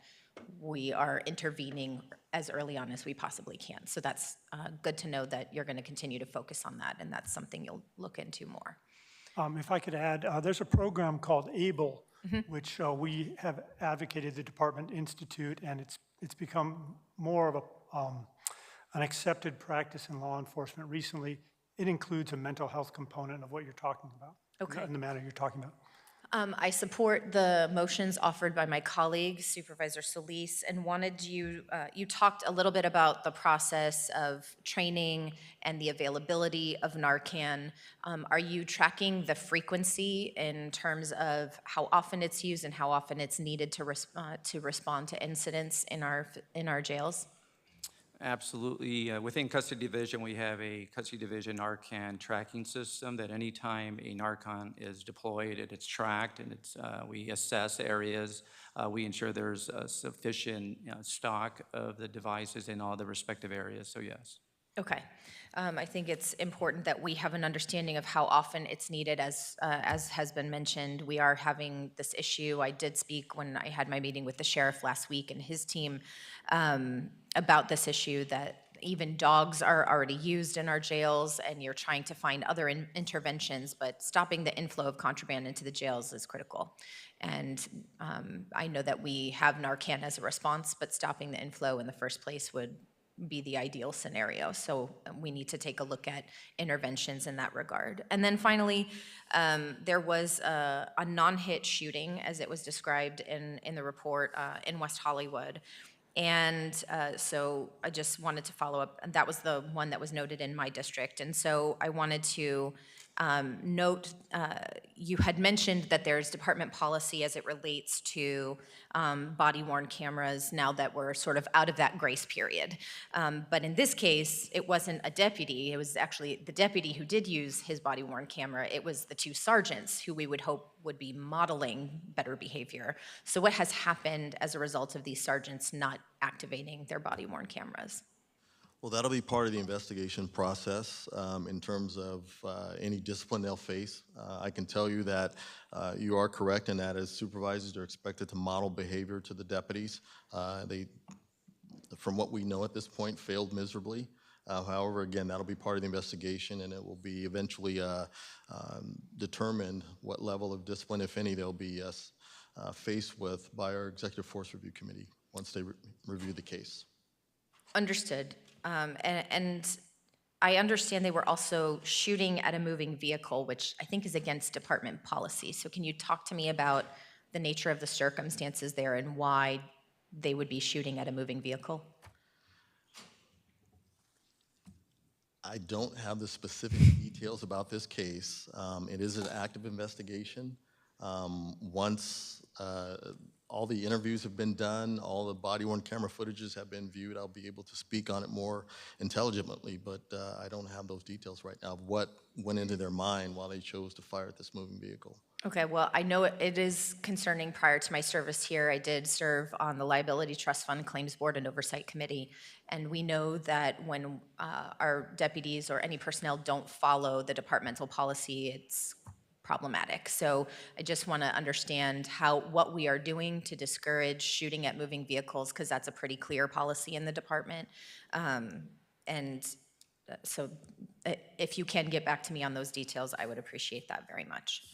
we are intervening as early on as we possibly can. So that's good to know that you're going to continue to focus on that, and that's something you'll look into more. If I could add, there's a program called ABLE, which we have advocated the department institute, and it's become more of an accepted practice in law enforcement recently. It includes a mental health component of what you're talking about, in the manner you're talking about. I support the motions offered by my colleague, Supervisor Solis, and wanted you talked a little bit about the process of training and the availability of Narcan. Are you tracking the frequency in terms of how often it's used and how often it's needed to respond to incidents in our jails? Absolutely. Within Custody Division, we have a Custody Division Narcan tracking system that anytime a Narcan is deployed, it's tracked, and we assess areas. We ensure there's a sufficient stock of the devices in all the respective areas, so yes. Okay. I think it's important that we have an understanding of how often it's needed. As has been mentioned, we are having this issue. I did speak when I had my meeting with the sheriff last week and his team about this issue, that even dogs are already used in our jails, and you're trying to find other interventions, but stopping the inflow of contraband into the jails is critical. And I know that we have Narcan as a response, but stopping the inflow in the first place would be the ideal scenario. So we need to take a look at interventions in that regard. And then finally, there was a non-hit shooting, as it was described in the report, in West Hollywood. And so I just wanted to follow up, and that was the one that was noted in my district. And so I wanted to note, you had mentioned that there's department policy as it relates to body-worn cameras now that we're sort of out of that grace period. But in this case, it wasn't a deputy. It was actually the deputy who did use his body-worn camera. It was the two sergeants who we would hope would be modeling better behavior. So what has happened as a result of these sergeants not activating their body-worn cameras? Well, that'll be part of the investigation process in terms of any discipline they'll face. I can tell you that you are correct in that as supervisors, they're expected to model behavior to the deputies. They, from what we know at this point, failed miserably. However, again, that'll be part of the investigation, and it will be eventually determined what level of discipline, if any, they'll be faced with by our Executive Force Review Committee once they review the case. Understood. And I understand they were also shooting at a moving vehicle, which I think is against department policy. So can you talk to me about the nature of the circumstances there and why they would be shooting at a moving vehicle? I don't have the specific details about this case. It is an active investigation. Once all the interviews have been done, all the body-worn camera footages have been viewed, I'll be able to speak on it more intelligently, but I don't have those details right now of what went into their mind while they chose to fire at this moving vehicle. Okay, well, I know it is concerning. Prior to my service here, I did serve on the Liability Trust Fund Claims Board and Oversight Committee, and we know that when our deputies or any personnel don't follow the departmental policy, it's problematic. So I just want to understand what we are doing to discourage shooting at moving vehicles, because that's a pretty clear policy in the department. So if you can get back to me on those details, I would appreciate that very much.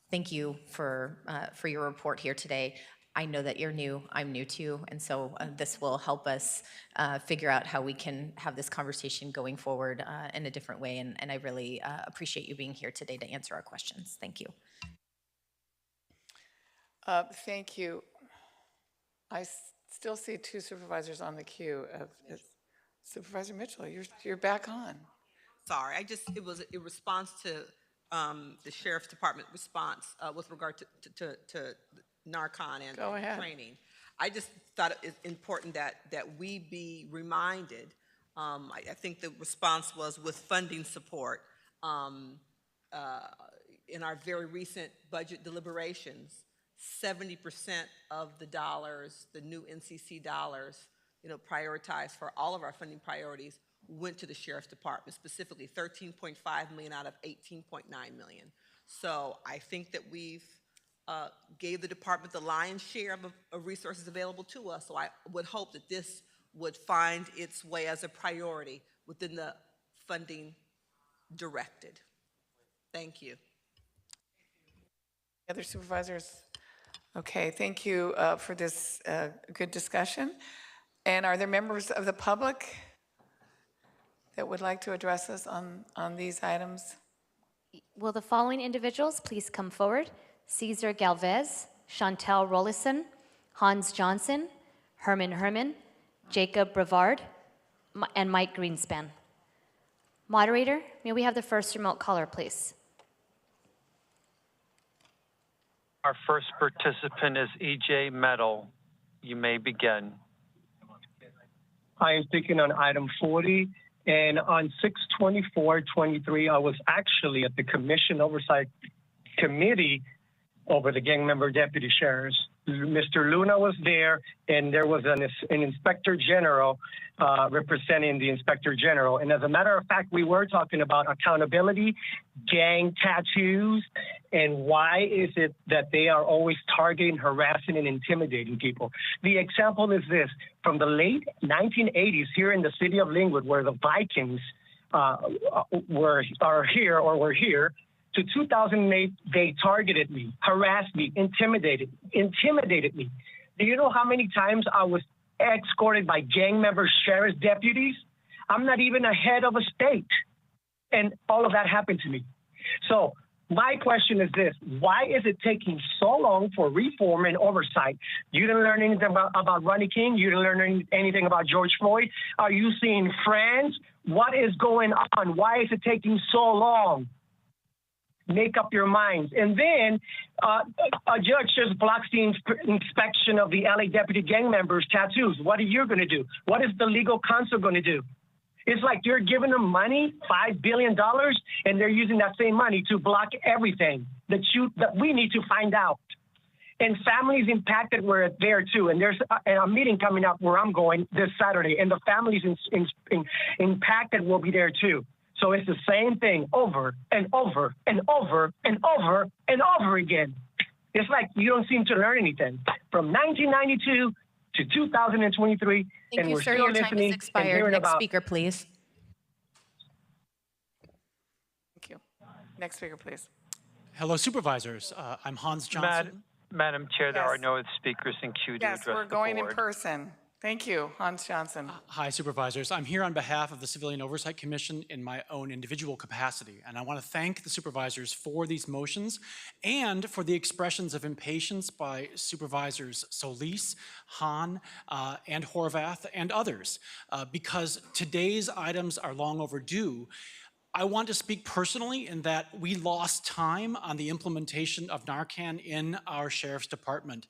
Thank you for your report here today. I know that you're new, I'm new too, and so this will help us figure out how we can have this conversation going forward in a different way, and I really appreciate you being here today to answer our questions. Thank you. Thank you. I still see two supervisors on the queue. Supervisor Mitchell, you're back on. Sorry, it was in response to the Sheriff's Department response with regard to Narcon and training. I just thought it's important that we be reminded. I think the response was with funding support. In our very recent budget deliberations, 70% of the dollars, the new NCC dollars, prioritized for all of our funding priorities, went to the Sheriff's Department, specifically $13.5 million out of $18.9 million. So I think that we've gave the department the lion's share of resources available to us. So I would hope that this would find its way as a priority within the funding directed. Thank you. Other supervisors? Okay, thank you for this good discussion. And are there members of the public that would like to address us on these items? Will the following individuals please come forward? Cesar Galvez, Chantel Rollison, Hans Johnson, Herman, Jacob Brevard, and Mike Greenspan. Moderator, may we have the first remote caller, please? Our first participant is E.J. Metal. You may begin. I am speaking on item 40. And on 6/24/23, I was actually at the Commission Oversight Committee over the gang member deputy sheriffs. Mr. Luna was there, and there was an inspector general representing the inspector general. And as a matter of fact, we were talking about accountability, gang tattoos, and why is it that they are always targeting, harassing, and intimidating people. The example is this: from the late 1980s here in the city of Linwood, where the Vikings were here, to 2008, they targeted me, harassed me, intimidated me. Do you know how many times I was escorted by gang member sheriff's deputies? I'm not even a head of a state. And all of that happened to me. So my question is this: why is it taking so long for reform and oversight? You didn't learn anything about Rodney King? You didn't learn anything about George Floyd? Are you seeing friends? What is going on? Why is it taking so long? Make up your minds. And then a judge just blocks the inspection of the LA deputy gang members' tattoos. What are you going to do? What is the legal counsel going to do? It's like you're giving them money, $5 billion, and they're using that same money to block everything that we need to find out. And families impacted were there too. And there's a meeting coming up where I'm going this Saturday, and the families impacted will be there too. So it's the same thing over and over and over and over and over again. It's like you don't seem to learn anything. From 1992 to 2023, Thank you, we're sir. still Your time listening has expired. and hearing Next about. speaker, please. Thank you. Next speaker, please. Hello, supervisors. I'm Hans Johnson. Madam Chair, there are no speakers in queue to Yes, address we're the going in board. person. Thank you, Hans Johnson. Hi, supervisors. I'm here on behalf of the Civilian Oversight Commission in my own individual capacity, and I want to thank the supervisors for these motions and for the expressions of impatience by Supervisors Solis, Hahn, and Horvath, and others, because today's items are long overdue. I want to speak personally in that we lost time on the implementation of Narcan in our sheriff's department.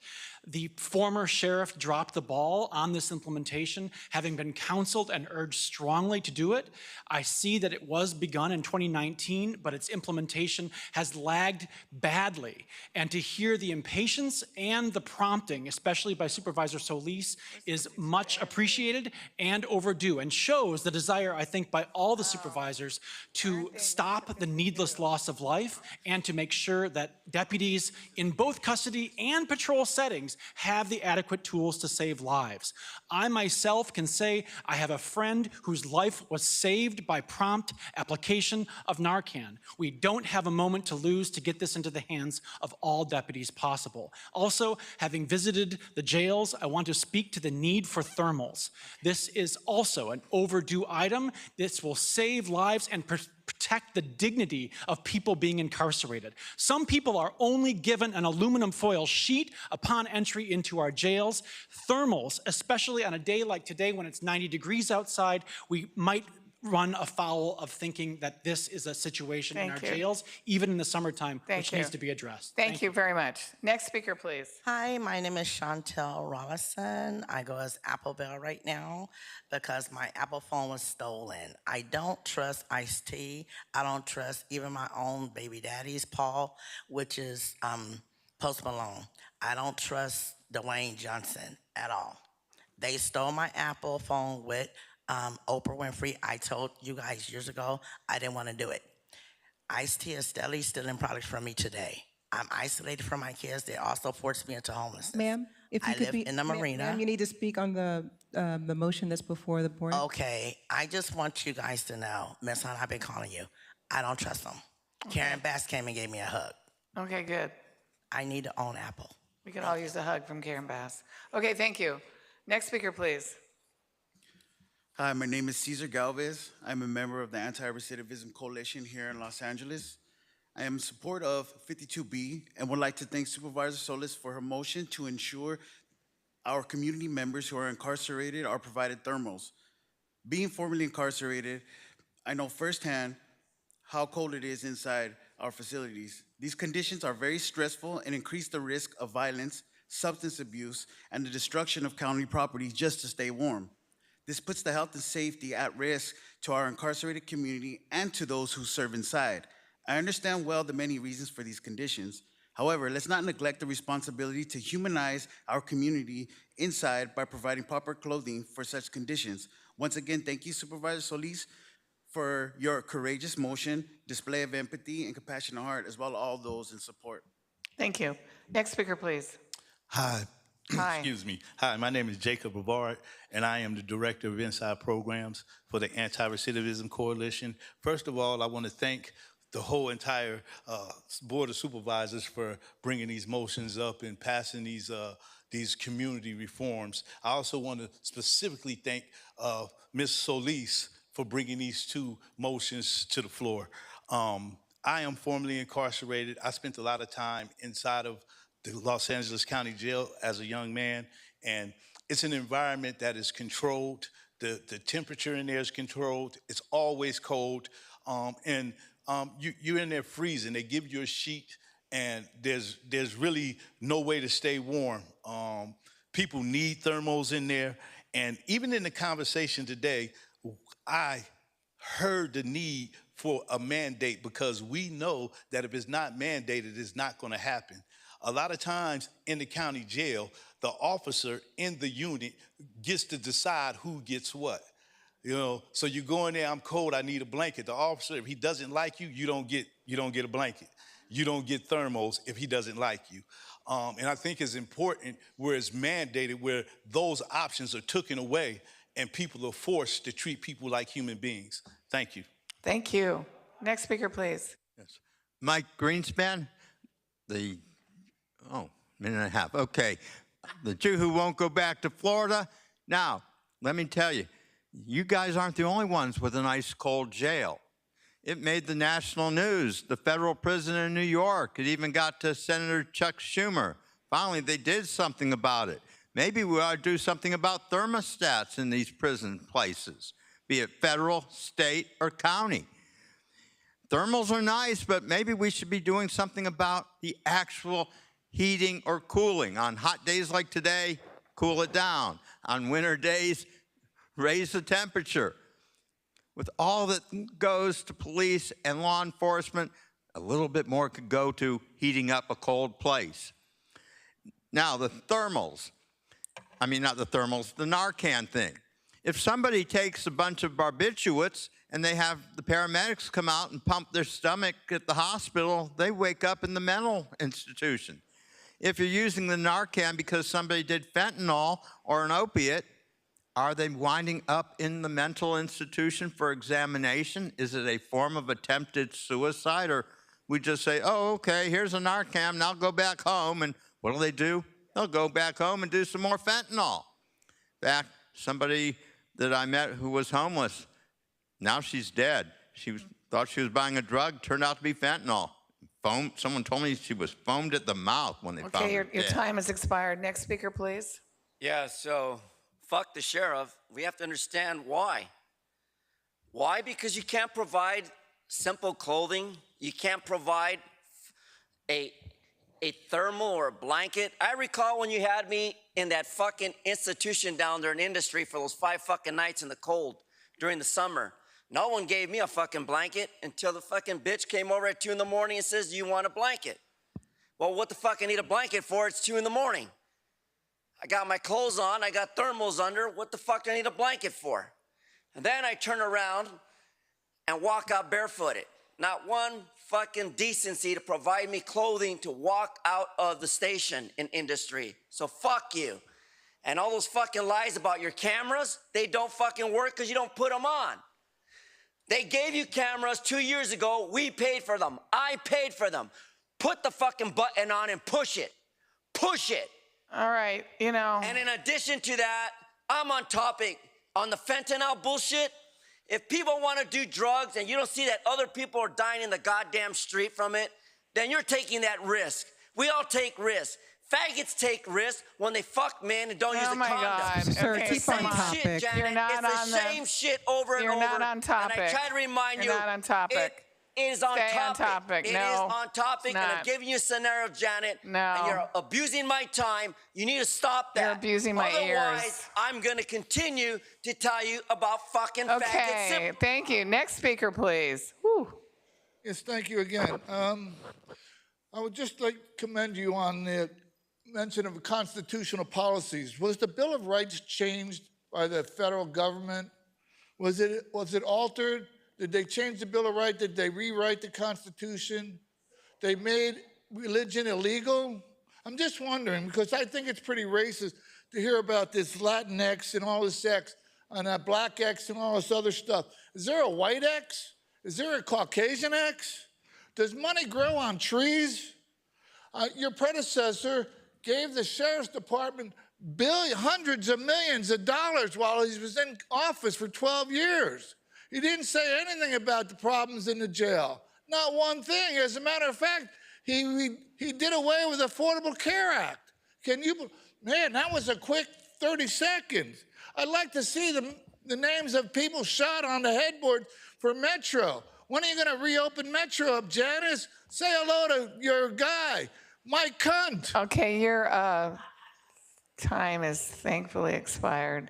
The former sheriff dropped the ball on this implementation, having been counseled and urged strongly to do it. I see that it was begun in 2019, but its implementation has lagged badly. And to hear the impatience and the prompting, especially by Supervisor Solis, is much appreciated and overdue, and shows the desire, I think, by all the supervisors to stop the needless loss of life and to make sure that deputies in both custody and patrol settings have the adequate tools to save lives. I myself can say I have a friend whose life was saved by prompt application of Narcan. We don't have a moment to lose to get this into the hands of all deputies possible. Also, having visited the jails, I want to speak to the need for thermals. This is also an overdue item. This will save lives and protect the dignity of people being incarcerated. Some people are only given an aluminum foil sheet upon entry into our jails. Thermals, especially on a day like today when it's 90 degrees outside, we might run afoul of thinking that this is a situation in our jails, even in the summertime, which needs to be addressed. Thank you very much. Next speaker, please. Hi, my name is Chantel Rollison. I go as Apple Bell right now because my Apple phone was stolen. I don't trust Ice-T. I don't trust even my own baby daddy's Paul, which is Post Malone. I don't trust Dwayne Johnson at all. They stole my Apple phone with Oprah Winfrey. I told you guys years ago I didn't want to do it. Ice-T is stealing products from me today. I'm isolated from my kids. They also forced me into homelessness. Ma'am, if you I could live be in the marina. Ma'am, you need to speak on the motion that's before the board. Okay, I just want you guys to know, Miss Hunt, I've been calling you. I don't trust them. Karen Bass came and gave me a hug. Okay, good. I need to own Apple. We could all use a hug from Karen Bass. Okay, thank you. Next speaker, please. Hi, my name is Cesar Galvez. I'm a member of the Anti-Recidivism Coalition here in Los Angeles. I am in support of 52B and would like to thank Supervisor Solis for her motion to ensure our community members who are incarcerated are provided thermals. Being formerly incarcerated, I know firsthand how cold it is inside our facilities. These conditions are very stressful and increase the risk of violence, substance abuse, and the destruction of county property just to stay warm. This puts the health and safety at risk to our incarcerated community and to those who serve inside. I understand well the many reasons for these conditions. However, let's not neglect the responsibility to humanize our community inside by providing proper clothing for such conditions. Once again, thank you, Supervisor Solis, for your courageous motion, display of empathy and compassionate heart, as well as all those in support. Thank you. Next speaker, please. Hi. Hi. Excuse me. Hi, my name is Jacob Brevard, and I am the Director of Inside Programs for the Anti-Recidivism Coalition. First of all, I want to thank the whole entire Board of Supervisors for bringing these motions up and passing these community reforms. I also want to specifically thank Ms. Solis for bringing these two motions to the floor. I am formerly incarcerated. I spent a lot of time inside of the Los Angeles County Jail as a young man, and it's an environment that is controlled. The temperature in there is controlled. It's always cold, and you're in there freezing. They give you a sheet, and there's really no way to stay warm. People need thermals in there, and even in the conversation today, I heard the need for a mandate because we know that if it's not mandated, it's not going to happen. A lot of times in the county jail, the officer in the unit gets to decide who gets what. You know, so you go in there, I'm cold, I need a blanket. The officer, if he doesn't like you, you don't get a blanket. You don't get thermals if he doesn't like you. And I think it's important where it's mandated, where those options are taken away and people are forced to treat people like human beings. Thank you. Thank you. Next speaker, please. Yes. Mike Greenspan, minute and a half. Okay. The two who won't go back to Florida. Now, let me tell you, you guys aren't the only ones with an ice cold jail. It made the national news. The federal prison in New York. It even got to Senator Chuck Schumer. Finally, they did something about it. Maybe we ought to do something about thermostats in these prison places, be it federal, state, or county. thermals are nice, but maybe we should be doing something about the actual heating or cooling. On hot days like today, cool it down. On winter days, raise the temperature. With all that goes to police and law enforcement, a little bit more could go to heating up a cold place. Now, the thermals. I mean, not the thermals, the Narcan thing. If somebody takes a bunch of barbiturates and they have the paramedics come out and pump their stomach at the hospital, they wake up in the mental institution. If you're using the Narcan because somebody did fentanyl or an opiate, are they winding up in the mental institution for examination? Is it a form of attempted suicide? Or we just say, oh, okay, here's a Narcan, now go back home. And what do? They'll go back home and do some more fentanyl. In fact, somebody that I met who was homeless, now she's dead. Thought she was buying a drug, turned out to be fentanyl. Someone told me she was foamed at the mouth when they found her Okay, your dead. time has expired. Next speaker, please. Yeah, so fuck the sheriff. We have to understand why. Why? Because you can't provide simple clothing. You can't provide a thermal or a blanket. I recall when you had me in that fucking institution down there in industry for those 5 fucking nights in the cold during the summer. No one gave me a fucking blanket until the fucking bitch came over at 2 in the morning and says, do you want a blanket? Well, what the fuck I need a blanket for? It's 2 in the morning. I got my clothes on, I got thermals under, what the fuck do I need a blanket for? And then I turn around and walk out barefooted. Not one fucking decency to provide me clothing to walk out of the station in industry. So fuck you. And all those fucking lies about your cameras, they don't fucking work because you don't put them on. They gave you cameras 2 years ago, we paid for them. I paid for them. Put the fucking button on and push it. Push it. All right, And in addition to that, I'm on topic on the fentanyl bullshit. If people want to do drugs and you don't see that other people are dying in the goddamn street from it, then you're taking that risk. We all take risks. Faggots take risks when they fuck men and don't use a condom. God. Sir, Okay, keep on come topic. Shit, Janet. You're not it's on the the- same shit over and You're over. not on topic. And I try to remind You're you. not on topic. It is on Stay on topic. topic. It No, is on topic, it's and I'm not. giving you a scenario, Janet. No. And you're abusing my time. You need to stop that. You're abusing my Otherwise, ears. I'm going to continue to tell you about fucking faggots. Okay, thank you. Next speaker, please. Whew. Yes, thank you again. I would just like to commend you on the mention of constitutional policies. Was the Bill of Rights changed by the federal government? Was it altered? Did they change the Bill of Rights? Did they rewrite the Constitution? They made religion illegal? I'm just wondering, because I think it's pretty racist to hear about this Latinx and all this X and that black X and all this other stuff. Is there a white X? Is there a Caucasian X? Does money grow on trees? Your predecessor gave the sheriff's department hundreds of millions of dollars while he was in office for 12 years. He didn't say anything about the problems in the jail. Not one thing. As a matter of fact, he did away with the Affordable Care Act. Man, that was a quick 30 seconds. I'd like to see the names of people shot on the headboard for Metro. When are you going to reopen Metro up, Janice? Say hello to your guy, Mike Cunt. Okay, your time is thankfully expired.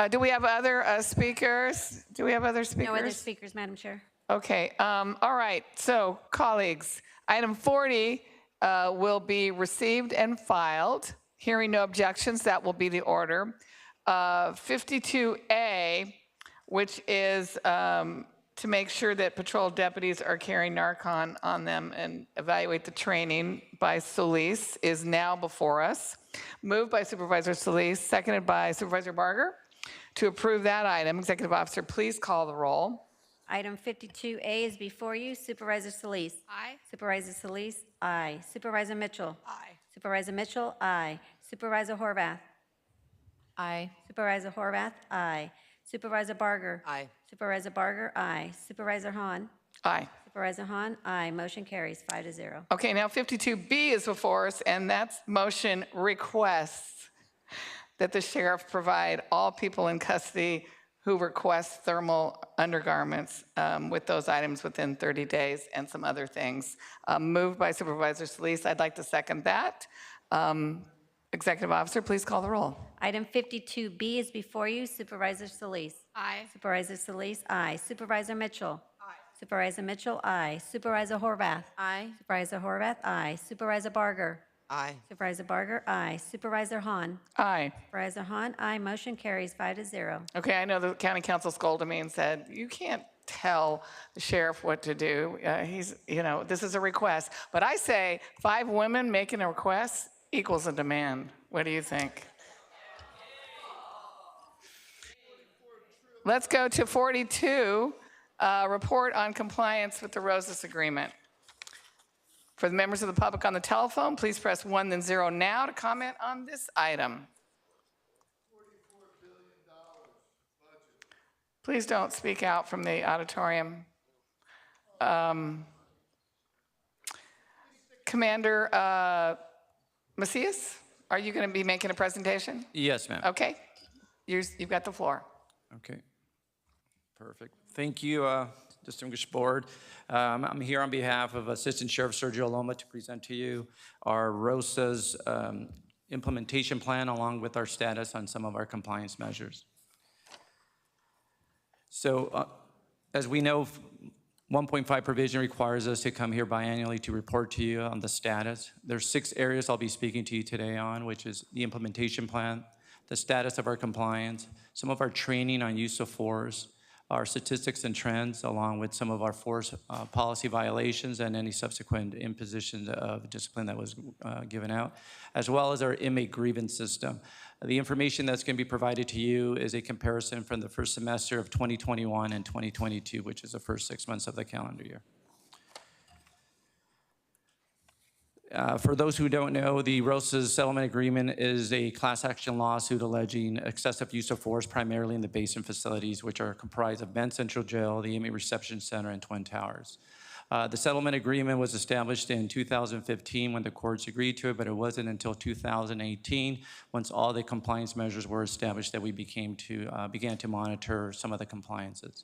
Do we have other speakers? Do we have other speakers? No other speakers, Madam Chair. Okay, all right, so colleagues, item 40 will be received and filed. Hearing no objections, that will be the order. 52A, which is to make sure that patrol deputies are carrying Narcan on them and evaluate the training by Solis, is now before us. Moved by Supervisor Solis, seconded by Supervisor Barger. To approve that item, Executive Officer, please call the roll. Item 52A is before you. Supervisor Solis. Aye. Supervisor Solis. Aye. Supervisor Mitchell. Aye. Supervisor Mitchell. Aye. Supervisor Horvath. Aye. Supervisor Horvath. Aye. Supervisor Barger. Aye. Supervisor Barger. Aye. Supervisor Hahn. Aye. Supervisor Hahn. Aye. Motion carries 5-0. Okay, now 52B is before us, and that's motion requests that the sheriff provide all people in custody who request thermal undergarments with those items within 30 days and some other things. Moved by Supervisor Solis. I'd like to second that. Executive Officer, please call the roll. Item 52B is before you. Supervisor Solis. Aye. Supervisor Solis, aye. Supervisor Mitchell. Aye. Supervisor Mitchell, aye. Supervisor Horvath. Aye. Supervisor Horvath, aye. Supervisor Barger. Aye. Supervisor Barger, aye. Supervisor Hahn. Aye. Supervisor Hahn, aye. Motion carries 5-0. Okay, I know the county council scolded me and said, you can't tell the sheriff what to do. This is a request. But I say 5 women making a request equals a demand. What do you think? Let's go to 42, report on compliance with the Rosas Agreement. For the members of the public on the telephone, please press 1 then 0 now to comment on this item. Please don't speak out from the auditorium. Commander Macias, are you going to be making a presentation? Yes, ma'am. Okay, you've got the floor. Okay, perfect. Thank you, distinguished board. I'm here on behalf of Assistant Sheriff Sergio Loma to present to you our ROSA's implementation plan along with our status on some of our compliance measures. So as we know, 1.5 provision requires us to come here biannually to report to you on the status. There's 6 areas I'll be speaking to you today on, which is the implementation plan, the status of our compliance, some of our training on use of force, our statistics and trends, along with some of our force policy violations and any subsequent imposition of discipline that was given out, as well as our inmate grievance system. The information that's going to be provided to you is a comparison from the first semester of 2021 and 2022, which is the first 6 months of the calendar year. For those who don't know, the ROSA's settlement agreement is a class action lawsuit alleging excessive use of force primarily in the basin facilities, which are comprised of Bend Central Jail, the Inmate Reception Center, and Twin Towers. The settlement agreement was established in 2015 when the courts agreed to it, but it wasn't until 2018, once all the compliance measures were established, that we began to monitor some of the compliances.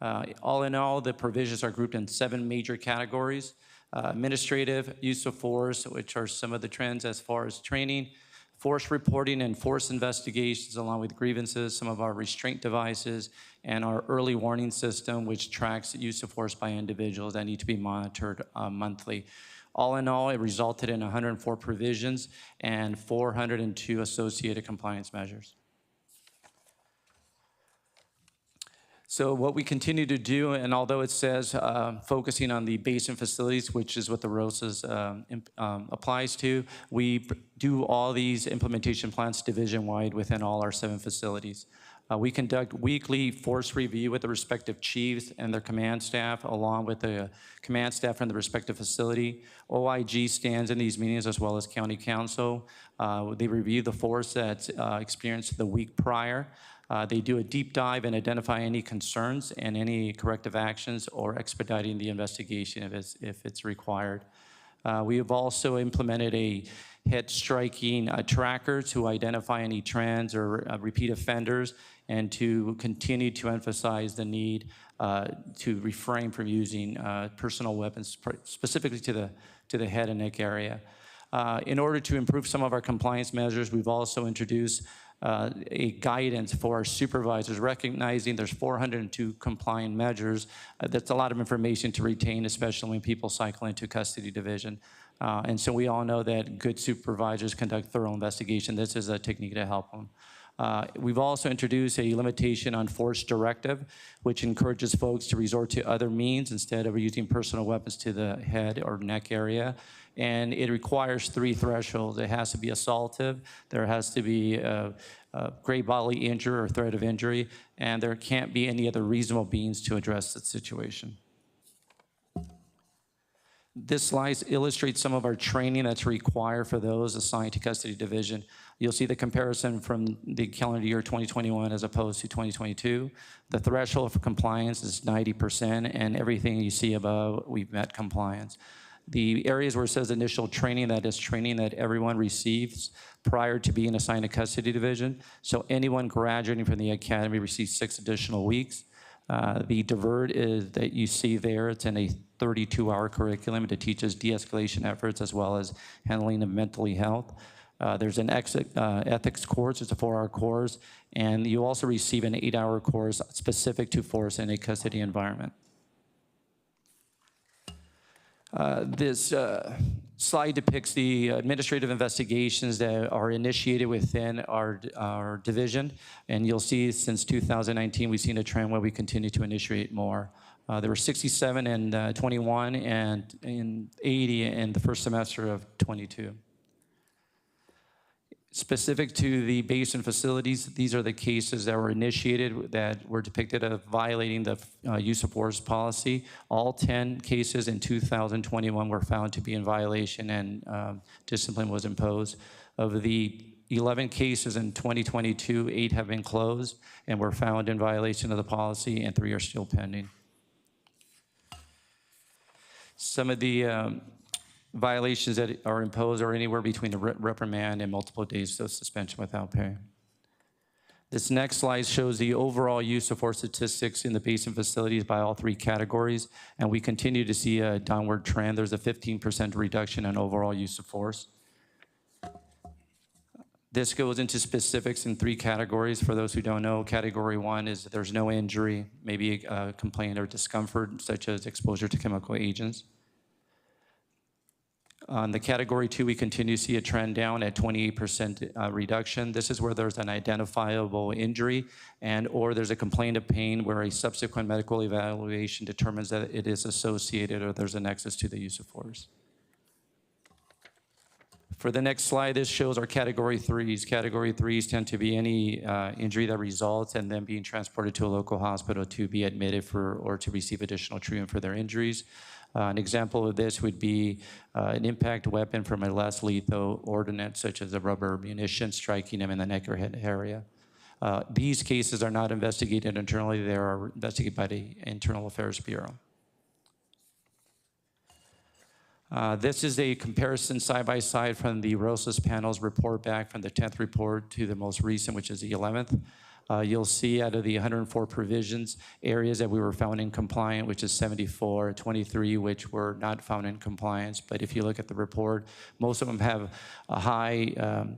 All in all, the provisions are grouped in 7 major categories. Administrative, use of force, which are some of the trends as far as training, force reporting and force investigations, along with grievances, some of our restraint devices, and our early warning system, which tracks use of force by individuals that need to be monitored monthly. All in all, it resulted in 104 provisions and 402 associated compliance measures. So what we continue to do, and although it says focusing on the basin facilities, which is what the ROSA's applies to, we do all these implementation plans division-wide within all our 7 facilities. We conduct weekly force review with the respective chiefs and their command staff, along with the command staff from the respective facility. OIG stands in these meetings as well as county council. They review the force that's experienced the week prior. They do a deep dive and identify any concerns and any corrective actions or expediting the investigation if it's required. We have also implemented a head striking tracker to identify any trends or repeat offenders and to continue to emphasize the need to refrain from using personal weapons, specifically to the head and neck area. In order to improve some of our compliance measures, we've also introduced a guidance for our supervisors, recognizing there's 402 compliant measures. That's a lot of information to retain, especially when people cycle into custody division. And so we all know that good supervisors conduct thorough investigation. This is a technique to help them. We've also introduced a limitation on force directive, which encourages folks to resort to other means instead of using personal weapons to the head or neck area. And it requires 3 thresholds. It has to be assaultive, there has to be a grave bodily injury or threat of injury, and there can't be any other reasonable means to address the situation. This slide illustrates some of our training that's required for those assigned to custody division. You'll see the comparison from the calendar year 2021 as opposed to 2022. The threshold for compliance is 90%, and everything you see above, we've met compliance. The areas where it says initial training, that is training that everyone receives prior to being assigned a custody division. So anyone graduating from the academy receives 6 additional weeks. The divert is that you see there, it's in a 32-hour curriculum that teaches de-escalation efforts as well as handling of mental health. There's an ethics course, it's a 4-hour course, and you also receive an 8-hour course specific to force in a custody environment. This slide depicts the administrative investigations that are initiated within our division, and you'll see since 2019 we've seen a trend where we continue to initiate more. There were 67 in 21 and 80 in the first semester of 22. Specific to the basin facilities, these are the cases that were initiated that were depicted as violating the use of force policy. All 10 cases in 2021 were found to be in violation and discipline was imposed. Of the 11 cases in 2022, 8 have been closed and were found in violation of the policy and 3 are still pending. Some of the violations that are imposed are anywhere between a reprimand and multiple days of suspension without pay. This next slide shows the overall use of force statistics in the basin facilities by all 3 categories, and we continue to see a downward trend. There's a 15% reduction in overall use of force. This goes into specifics in 3 categories. For those who don't know, category 1 is there's no injury, maybe a complaint or discomfort, such as exposure to chemical agents. On the category 2, we continue to see a trend down at 28% reduction. This is where there's an identifiable injury and or there's a complaint of pain where a subsequent medical evaluation determines that it is associated or there's a nexus to the use of force. For the next slide, this shows our category 3s. Category 3s tend to be any injury that results in them being transported to a local hospital to be admitted for or to receive additional treatment for their injuries. An example of this would be an impact weapon from a less lethal ordinance, such as a rubber munition striking them in the neck or head area. These cases are not investigated internally. They are investigated by the Internal Affairs Bureau. This is a comparison side by side from the ROSAS panel's report back from the 10th report to the most recent, which is the 11th. You'll see out of the 104 provisions, areas that we were found in compliant, which is 74, 23, which were not found in compliance. But if you look at the report, most of them have a high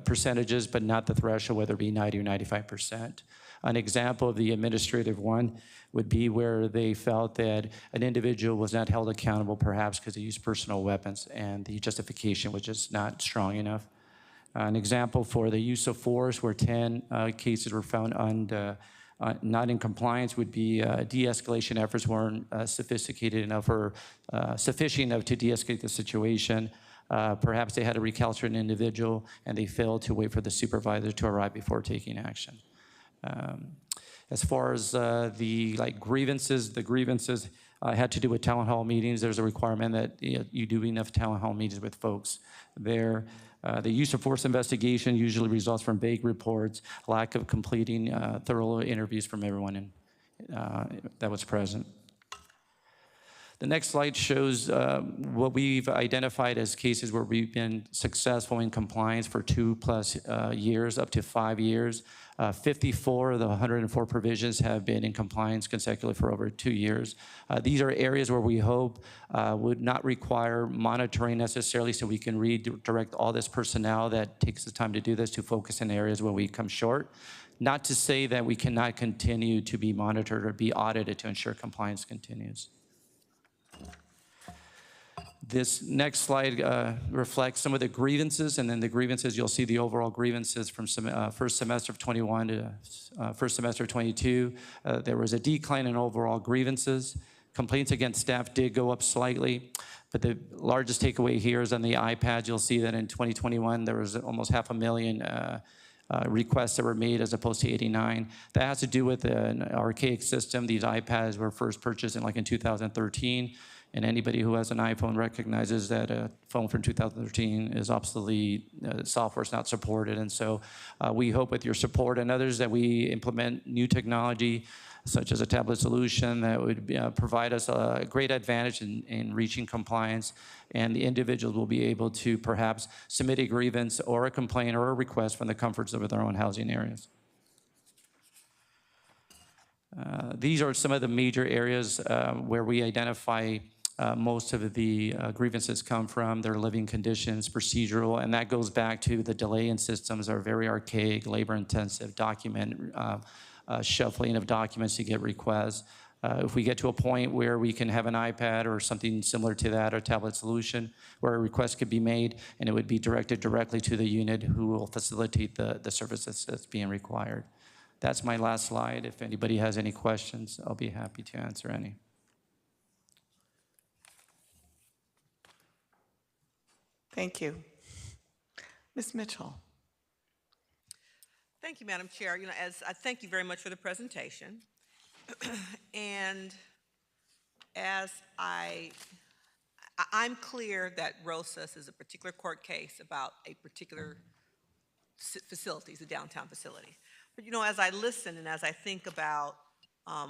percentages, but not the threshold, whether it be 90 or 95%. An example of the administrative one would be where they felt that an individual was not held accountable, perhaps because they used personal weapons, and the justification was just not strong enough. An example for the use of force where 10 cases were found not in compliance would be de-escalation efforts weren't sophisticated enough or sufficient enough to de-escalate the situation. Perhaps they had a recalcitrant individual and they failed to wait for the supervisor to arrive before taking action. As far as the grievances had to do with town hall meetings. There's a requirement that you do enough town hall meetings with folks there. The use of force investigation usually results from vague reports, lack of completing thorough interviews from everyone that was present. The next slide shows what we've identified as cases where we've been successful in compliance for 2+ years, up to 5 years. 54 of the 104 provisions have been in compliance consecutively for over 2 years. These are areas where we hope would not require monitoring necessarily, so we can redirect all this personnel that takes the time to do this to focus in areas where we come short. Not to say that we cannot continue to be monitored or be audited to ensure compliance continues. This next slide reflects some of the grievances, and then the grievances, you'll see the overall grievances from first semester of 21 to first semester of 22. There was a decline in overall grievances. Complaints against staff did go up slightly, but the largest takeaway here is on the iPads. You'll see that in 2021, there was almost 500,000 requests that were made as opposed to 89. That has to do with an archaic system. These iPads were first purchased in 2013. And anybody who has an iPhone recognizes that a phone from 2013 is obsolete, software is not supported. And so we hope with your support and others that we implement new technology such as a tablet solution that would provide us a great advantage in reaching compliance, and the individuals will be able to perhaps submit a grievance or a complaint or a request from the comforts of their own housing areas. These are some of the major areas where we identify most of the grievances come from, their living conditions, procedural, and that goes back to the delay in systems are very archaic, labor-intensive, document shuffling of documents to get requests. If we get to a point where we can have an iPad or something similar to that, or tablet solution, where a request could be made and it would be directed directly to the unit who will facilitate the services that's being required. That's my last slide. If anybody has any questions, I'll be happy to answer any. Thank you. Ms. Mitchell. Thank you, Madam Chair. You know, as I thank you very much for the presentation. And as I'm clear that Rosas is a particular court case about a particular facility, it's a downtown facility. But you know, as I listen and as I think about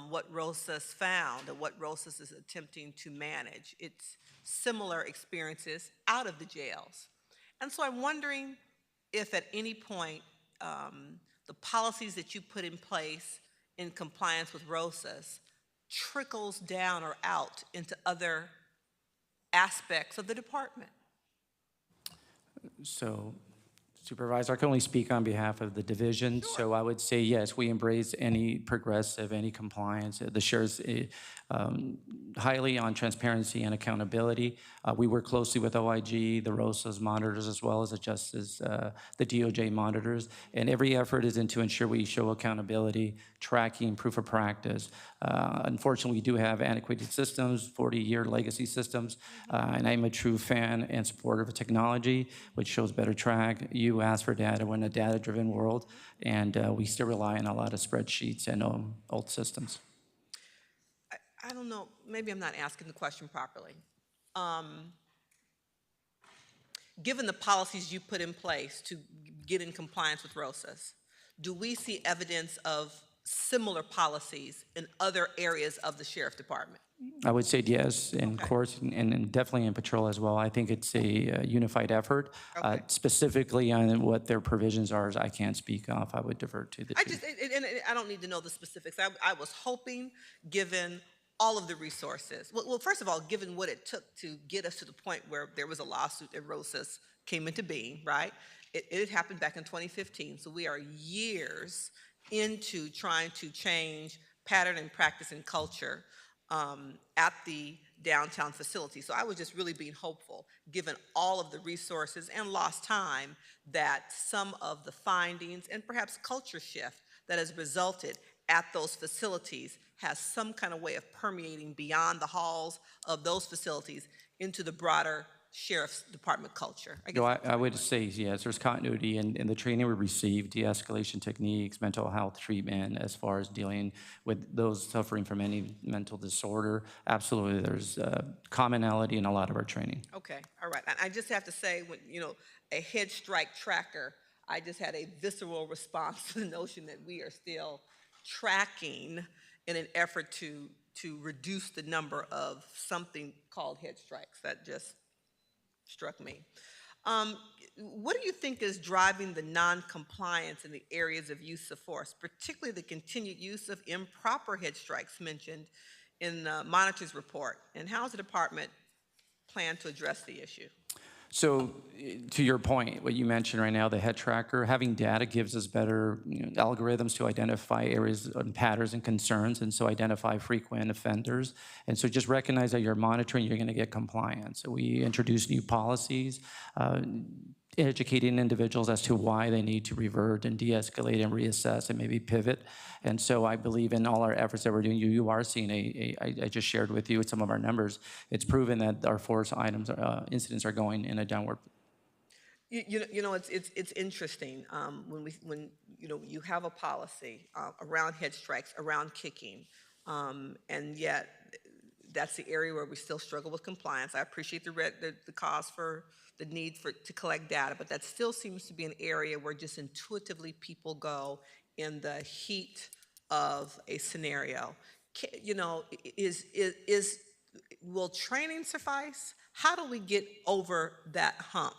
what Rosas found and what Rosas is attempting to manage, it's similar experiences out of the jails. And so I'm wondering if at any point the policies that you put in place in compliance with Rosas trickles down or out into other aspects of the department. So, Supervisor, I can only speak on behalf of the division. Sure. So I would say, yes, we embrace any progressive, any compliance. The sheriff's highly on transparency and accountability. We work closely with OIG, the Rosas monitors, as well as the Justice, the DOJ monitors. And every effort is to ensure we show accountability, tracking, proof of practice. Unfortunately, we do have antiquated systems, 40-year legacy systems. And I'm a true fan and supporter of technology, which shows better track. You ask for data. We're in a data-driven world, and we still rely on a lot of spreadsheets and old systems. I don't know, maybe I'm not asking the question properly. Given the policies you put in place to get in compliance with Rosas, do we see evidence of similar policies in other areas of the Sheriff Department? I would say yes, in courts and definitely in patrol as well. I think it's a unified effort. Specifically on what their provisions are, I can't speak off. I would defer to the chief. I don't need to know the specifics. I was hoping, given all of the resources. Well, first of all, given what it took to get us to the point where there was a lawsuit and Rosas came into being, right? It happened back in 2015, so we are years into trying to change pattern and practice and culture at the downtown facility. So I was just really being hopeful, given all of the resources and lost time, that some of the findings and perhaps culture shift that has resulted at those facilities has some kind of way of permeating beyond the halls of those facilities into the broader Sheriff's Department culture. I would say yes, there's continuity in the training we received, de-escalation techniques, mental health treatment, as far as dealing with those suffering from any mental disorder. Absolutely, there's commonality in a lot of our training. Okay, all right. I just have to say, when a head strike tracker, I just had a visceral response to the notion that we are still tracking in an effort to reduce the number of something called head strikes. That just struck me. What do you think is driving the non-compliance in the areas of use of force, particularly the continued use of improper head strikes mentioned in the monitor's report? And how does the department plan to address the issue? So to your point, what you mentioned right now, the head tracker, having data gives us better algorithms to identify areas and patterns and concerns, and so identify frequent offenders. And so just recognize that you're monitoring, you're going to get compliance. So we introduce new policies, educating individuals as to why they need to revert and de-escalate and reassess and maybe pivot. And so I believe in all our efforts that we're doing, you are seeing I just shared with you some of our numbers. It's proven that our force items, incidents are going in a downward. It's interesting when you have a policy around head strikes, around kicking, and yet that's the area where we still struggle with compliance. I appreciate the cause for the need to collect data, but that still seems to be an area where just intuitively people go in the heat of a scenario. Will training suffice? How do we get over that hump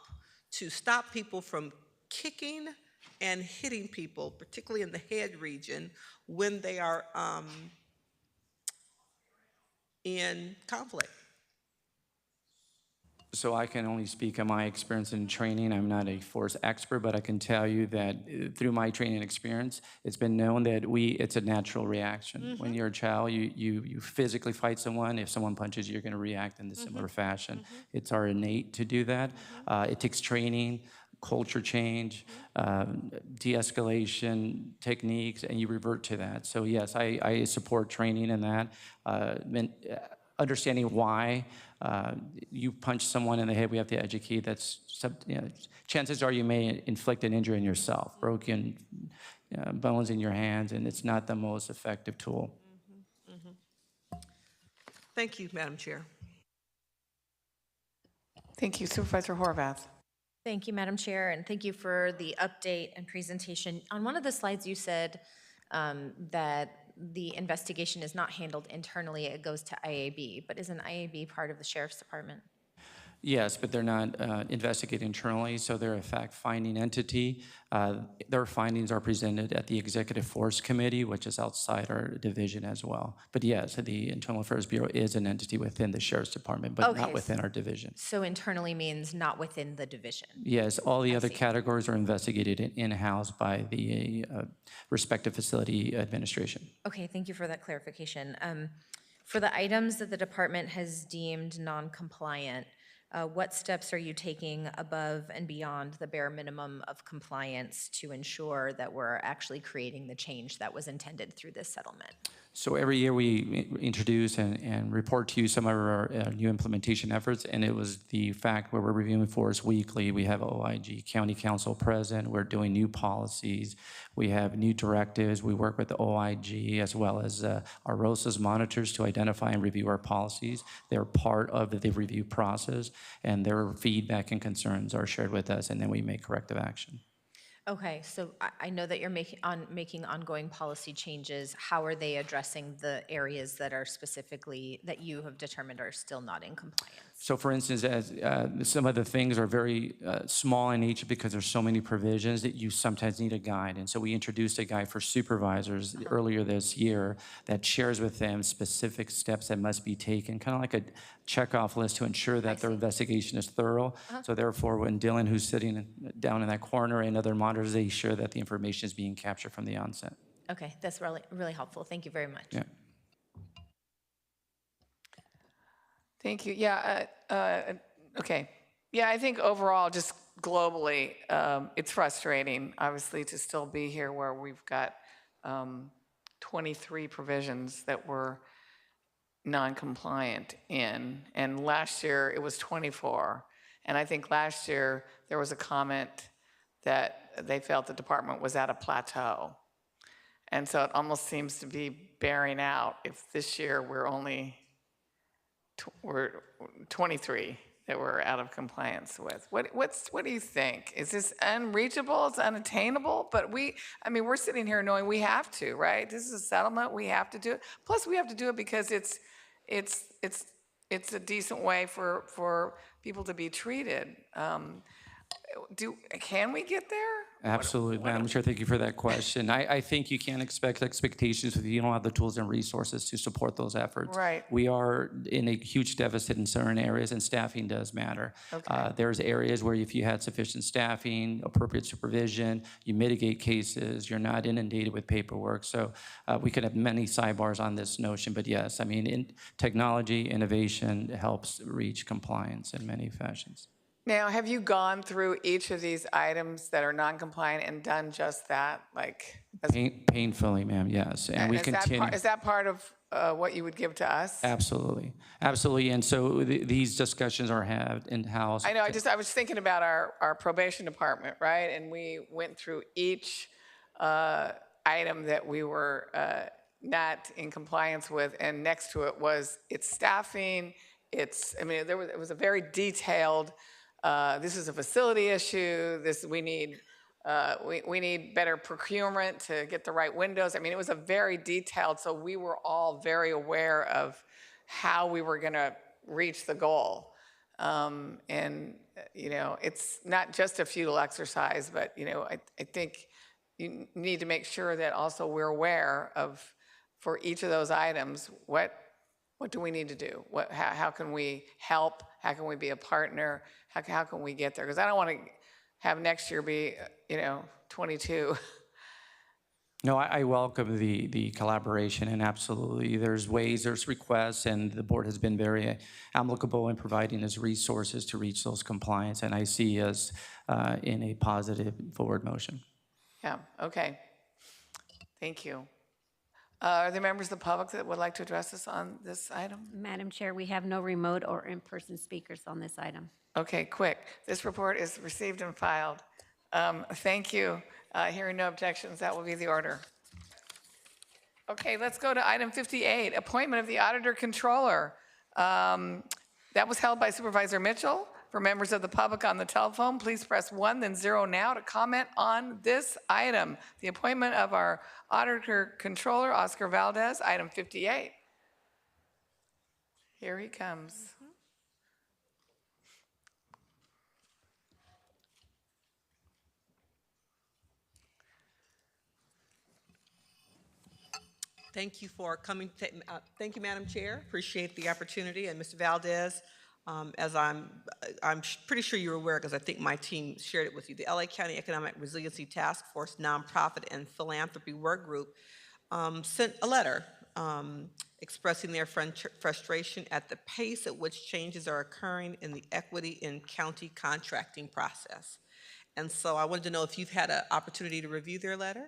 to stop people from kicking and hitting people, particularly in the head region, when they are in conflict? So I can only speak on my experience in training. I'm not a force expert, but I can tell you that through my training experience, it's been known that it's a natural reaction. When you're a child, you physically fight someone. If someone punches you, you're going to react in a similar fashion. It's our innate to do that. It takes training, culture change, de-escalation techniques, and you revert to that. So yes, I support training in that. Understanding why you punch someone in the head, we have to educate. Chances are you may inflict an injury on yourself, broken bones in your hands, and it's not the most effective tool. Thank you, Madam Chair. Thank you, Supervisor Horvath. Thank you, Madam Chair, and thank you for the update and presentation. On one of the slides, you said that the investigation is not handled internally, it goes to IAB, but isn't IAB part of the Sheriff's Department? Yes, but they're not investigated internally, so they're a fact-finding entity. Their findings are presented at the Executive Force Committee, which is outside our division as well. But yes, the Internal Affairs Bureau is an entity within the Sheriff's Department, but not within our division. So internally means not within the division? Yes, all the other categories are investigated in-house by the respective facility administration. Okay, thank you for that clarification. For the items that the department has deemed non-compliant, what steps are you taking above and beyond the bare minimum of compliance to ensure that we're actually creating the change that was intended through this settlement? So every year we introduce and report to you some of our new implementation efforts, and it was the fact where we're reviewing force weekly. We have OIG County Council present. We're doing new policies. We have new directives. We work with the OIG as well as our ROSA's monitors to identify and review our policies. They're part of the review process, and their feedback and concerns are shared with us, and then we make corrective action. Okay, so I know that you're making ongoing policy changes. How are they addressing the areas that are specifically, that you have determined are still not in compliance? So for instance, as some of the things are very small in nature because there's so many provisions that you sometimes need a guide. And so we introduced a guide for supervisors earlier this year that shares with them specific steps that must be taken, kind of like a checkoff list to ensure that their investigation is thorough. So therefore, when Dylan, who's sitting down in that corner, and other monitors, they ensure that the information is being captured from the onset. Okay, that's really, really helpful. Thank you very much. Yeah. Thank you. Yeah, okay. Yeah, I think overall, just globally, it's frustrating, obviously, to still be here where we've got 23 provisions that were non-compliant in, and last year it was 24. And I think last year there was a comment that they felt the department was at a plateau. And so it almost seems to be bearing out if this year we're only we're 23 that we're out of compliance with. What do you think? Is this unreachable? It's unattainable? But we're sitting here knowing we have to, right? This is a settlement. We have to do it. Plus, we have to do it because it's a decent way for people to be treated. Can we get there? Absolutely, Madam Chair. Thank you for that question. I think you can't expect expectations if you don't have the tools and resources to support those efforts. Right. We are in a huge deficit in certain areas, and staffing does matter. Okay. There's areas where if you had sufficient staffing, appropriate supervision, you mitigate cases, you're not inundated with paperwork. So we could have many sidebars on this notion, but yes, technology, innovation helps reach compliance in many fashions. Now, have you gone through each of these items that are non-compliant and done just that? Painfully, ma'am, yes. And we continue. Is that part of what you would give to us? Absolutely. Absolutely. And so these discussions are had in-house. I know. I was thinking about our probation department, right? And we went through each item that we were not in compliance with, and next to it was its staffing, I mean, it was a very detailed, this is a facility issue, we need better procurement to get the right windows. I mean, it was a very detailed, so we were all very aware of how we were gonna reach the goal. It's not just a futile exercise, but, I think you need to make sure that also we're aware of, for each of those items, what do we need to do? How can we help? How can we be a partner? How can we get there? Because I don't want to have next year be, 22. No, I welcome the collaboration, and absolutely, there's ways, there's requests, and the board has been very amicable in providing us resources to reach those compliance, and I see us in a positive forward motion. Yeah, okay. Thank you. Are there members of the public that would like to address us on this item? Madam Chair, we have no remote or in-person speakers on this item. Okay, quick. This report is received and filed. Thank you. Hearing no objections, that will be the order. Okay, let's go to item 58, appointment of the Auditor Controller. That was held by Supervisor Mitchell. For members of the public on the telephone, please press 1, then 0 now to comment on this item. The appointment of our Auditor Controller, Oscar Valdez, item 58. Here he comes. Thank you for coming. Thank you, Madam Chair. Appreciate the opportunity. And Mr. Valdez, as I'm pretty sure you're aware, because I think my team shared it with you, the LA County Economic Resiliency Task Force Nonprofit and Philanthropy Work Group sent a letter expressing their frustration at the pace at which changes are occurring in the equity in county contracting process. And so I wanted to know if you've had an opportunity to review their letter.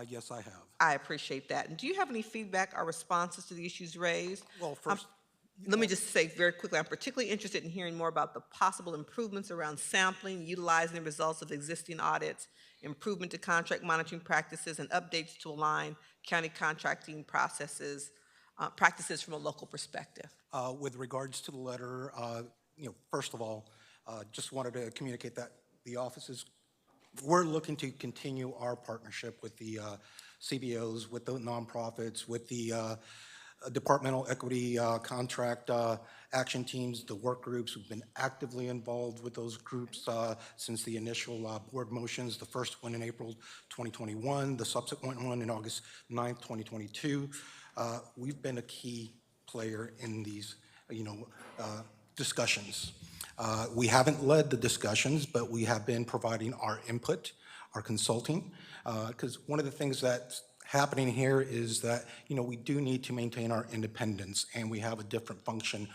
Yes, I have. I appreciate that. And do you have any feedback or responses to the issues raised? Well, first, let me just say very quickly, I'm particularly interested in hearing more about the possible improvements around sampling, utilizing the results of existing audits, improvement to contract monitoring practices, and updates to align county contracting practices from a local perspective. with regards to the letter, first of all, just wanted to communicate that the offices, we're looking to continue our partnership with the CBOs, with the nonprofits, with the departmental equity contract action teams, the work groups. We've been actively involved with those groups since the initial board motions, the first one in April 2021, the subsequent one in August 9th, 2022. We've been a key player in these, discussions. We haven't led the discussions, but we have been providing our input, our consulting, because one of the things that's happening here is that, we do need to maintain our independence, and we have a different function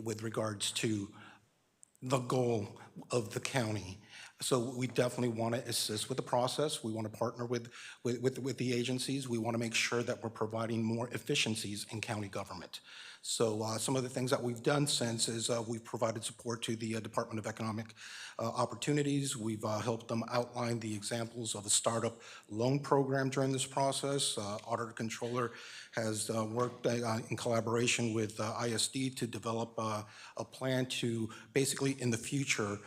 with regards to the goal of the county. So we definitely want to assist with the process. We want to partner with the agencies. We want to make sure that we're providing more efficiencies in county government. So some of the things that we've done since is we've provided support to the Department of Economic Opportunities. We've helped them outline the examples of a startup loan program during this process. Auditor Controller has worked in collaboration with ISD to develop a plan to basically in the future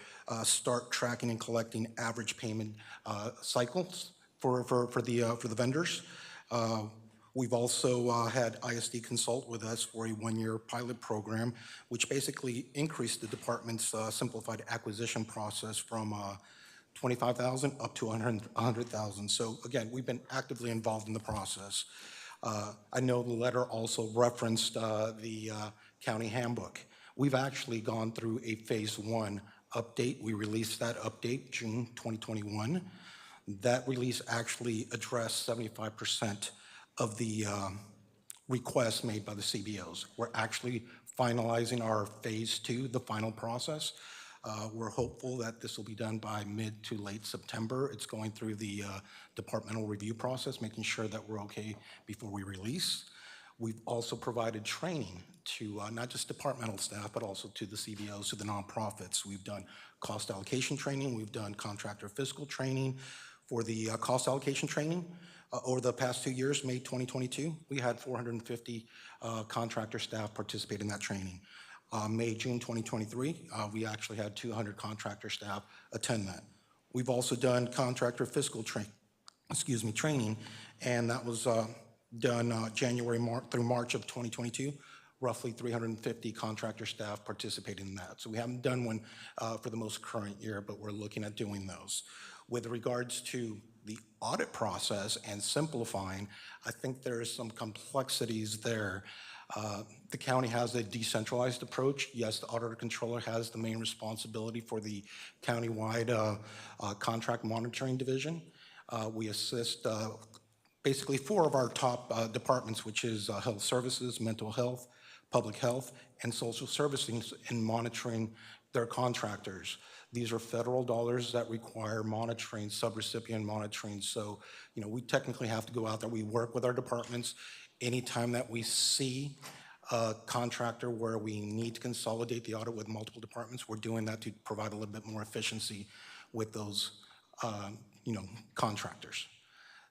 start tracking and collecting average payment cycles for the vendors. We've also had ISD consult with us for a one-year pilot program, which basically increased the department's simplified acquisition process from 25,000 up to 100,000. So again, we've been actively involved in the process. I know the letter also referenced the county handbook. We've actually gone through a phase 1 update. We released that update June 2021. That release actually addressed 75% of the requests made by the CBOs. We're actually finalizing our phase 2, the final process. We're hopeful that this will be done by mid to late September. It's going through the departmental review process, making sure that we're okay before we release. We've also provided training to not just departmental staff, but also to the CBOs, to the nonprofits. We've done cost allocation training. We've done contractor fiscal training. For the cost allocation training, Over the past 2 years, May 2022, we had 450 contractor staff participate in that training. May, June 2023, we actually had 200 contractor staff attend that. We've also done contractor fiscal training, and that was done January through March of 2022. Roughly 350 contractor staff participated in that. So we haven't done one for the most current year, but we're looking at doing those. With regards to the audit process and simplifying, I think there's some complexities there. The county has a decentralized approach. Yes, the auditor controller has the main responsibility for the countywide contract monitoring division. We assist basically 4 of our top departments, which is health services, mental health, public health, and social services in monitoring their contractors. These are federal dollars that require monitoring, subrecipient monitoring. So, we technically have to go out there. We work with our departments. Anytime that we see a contractor where we need to consolidate the audit with multiple departments, we're doing that to provide a little bit more efficiency with those, contractors.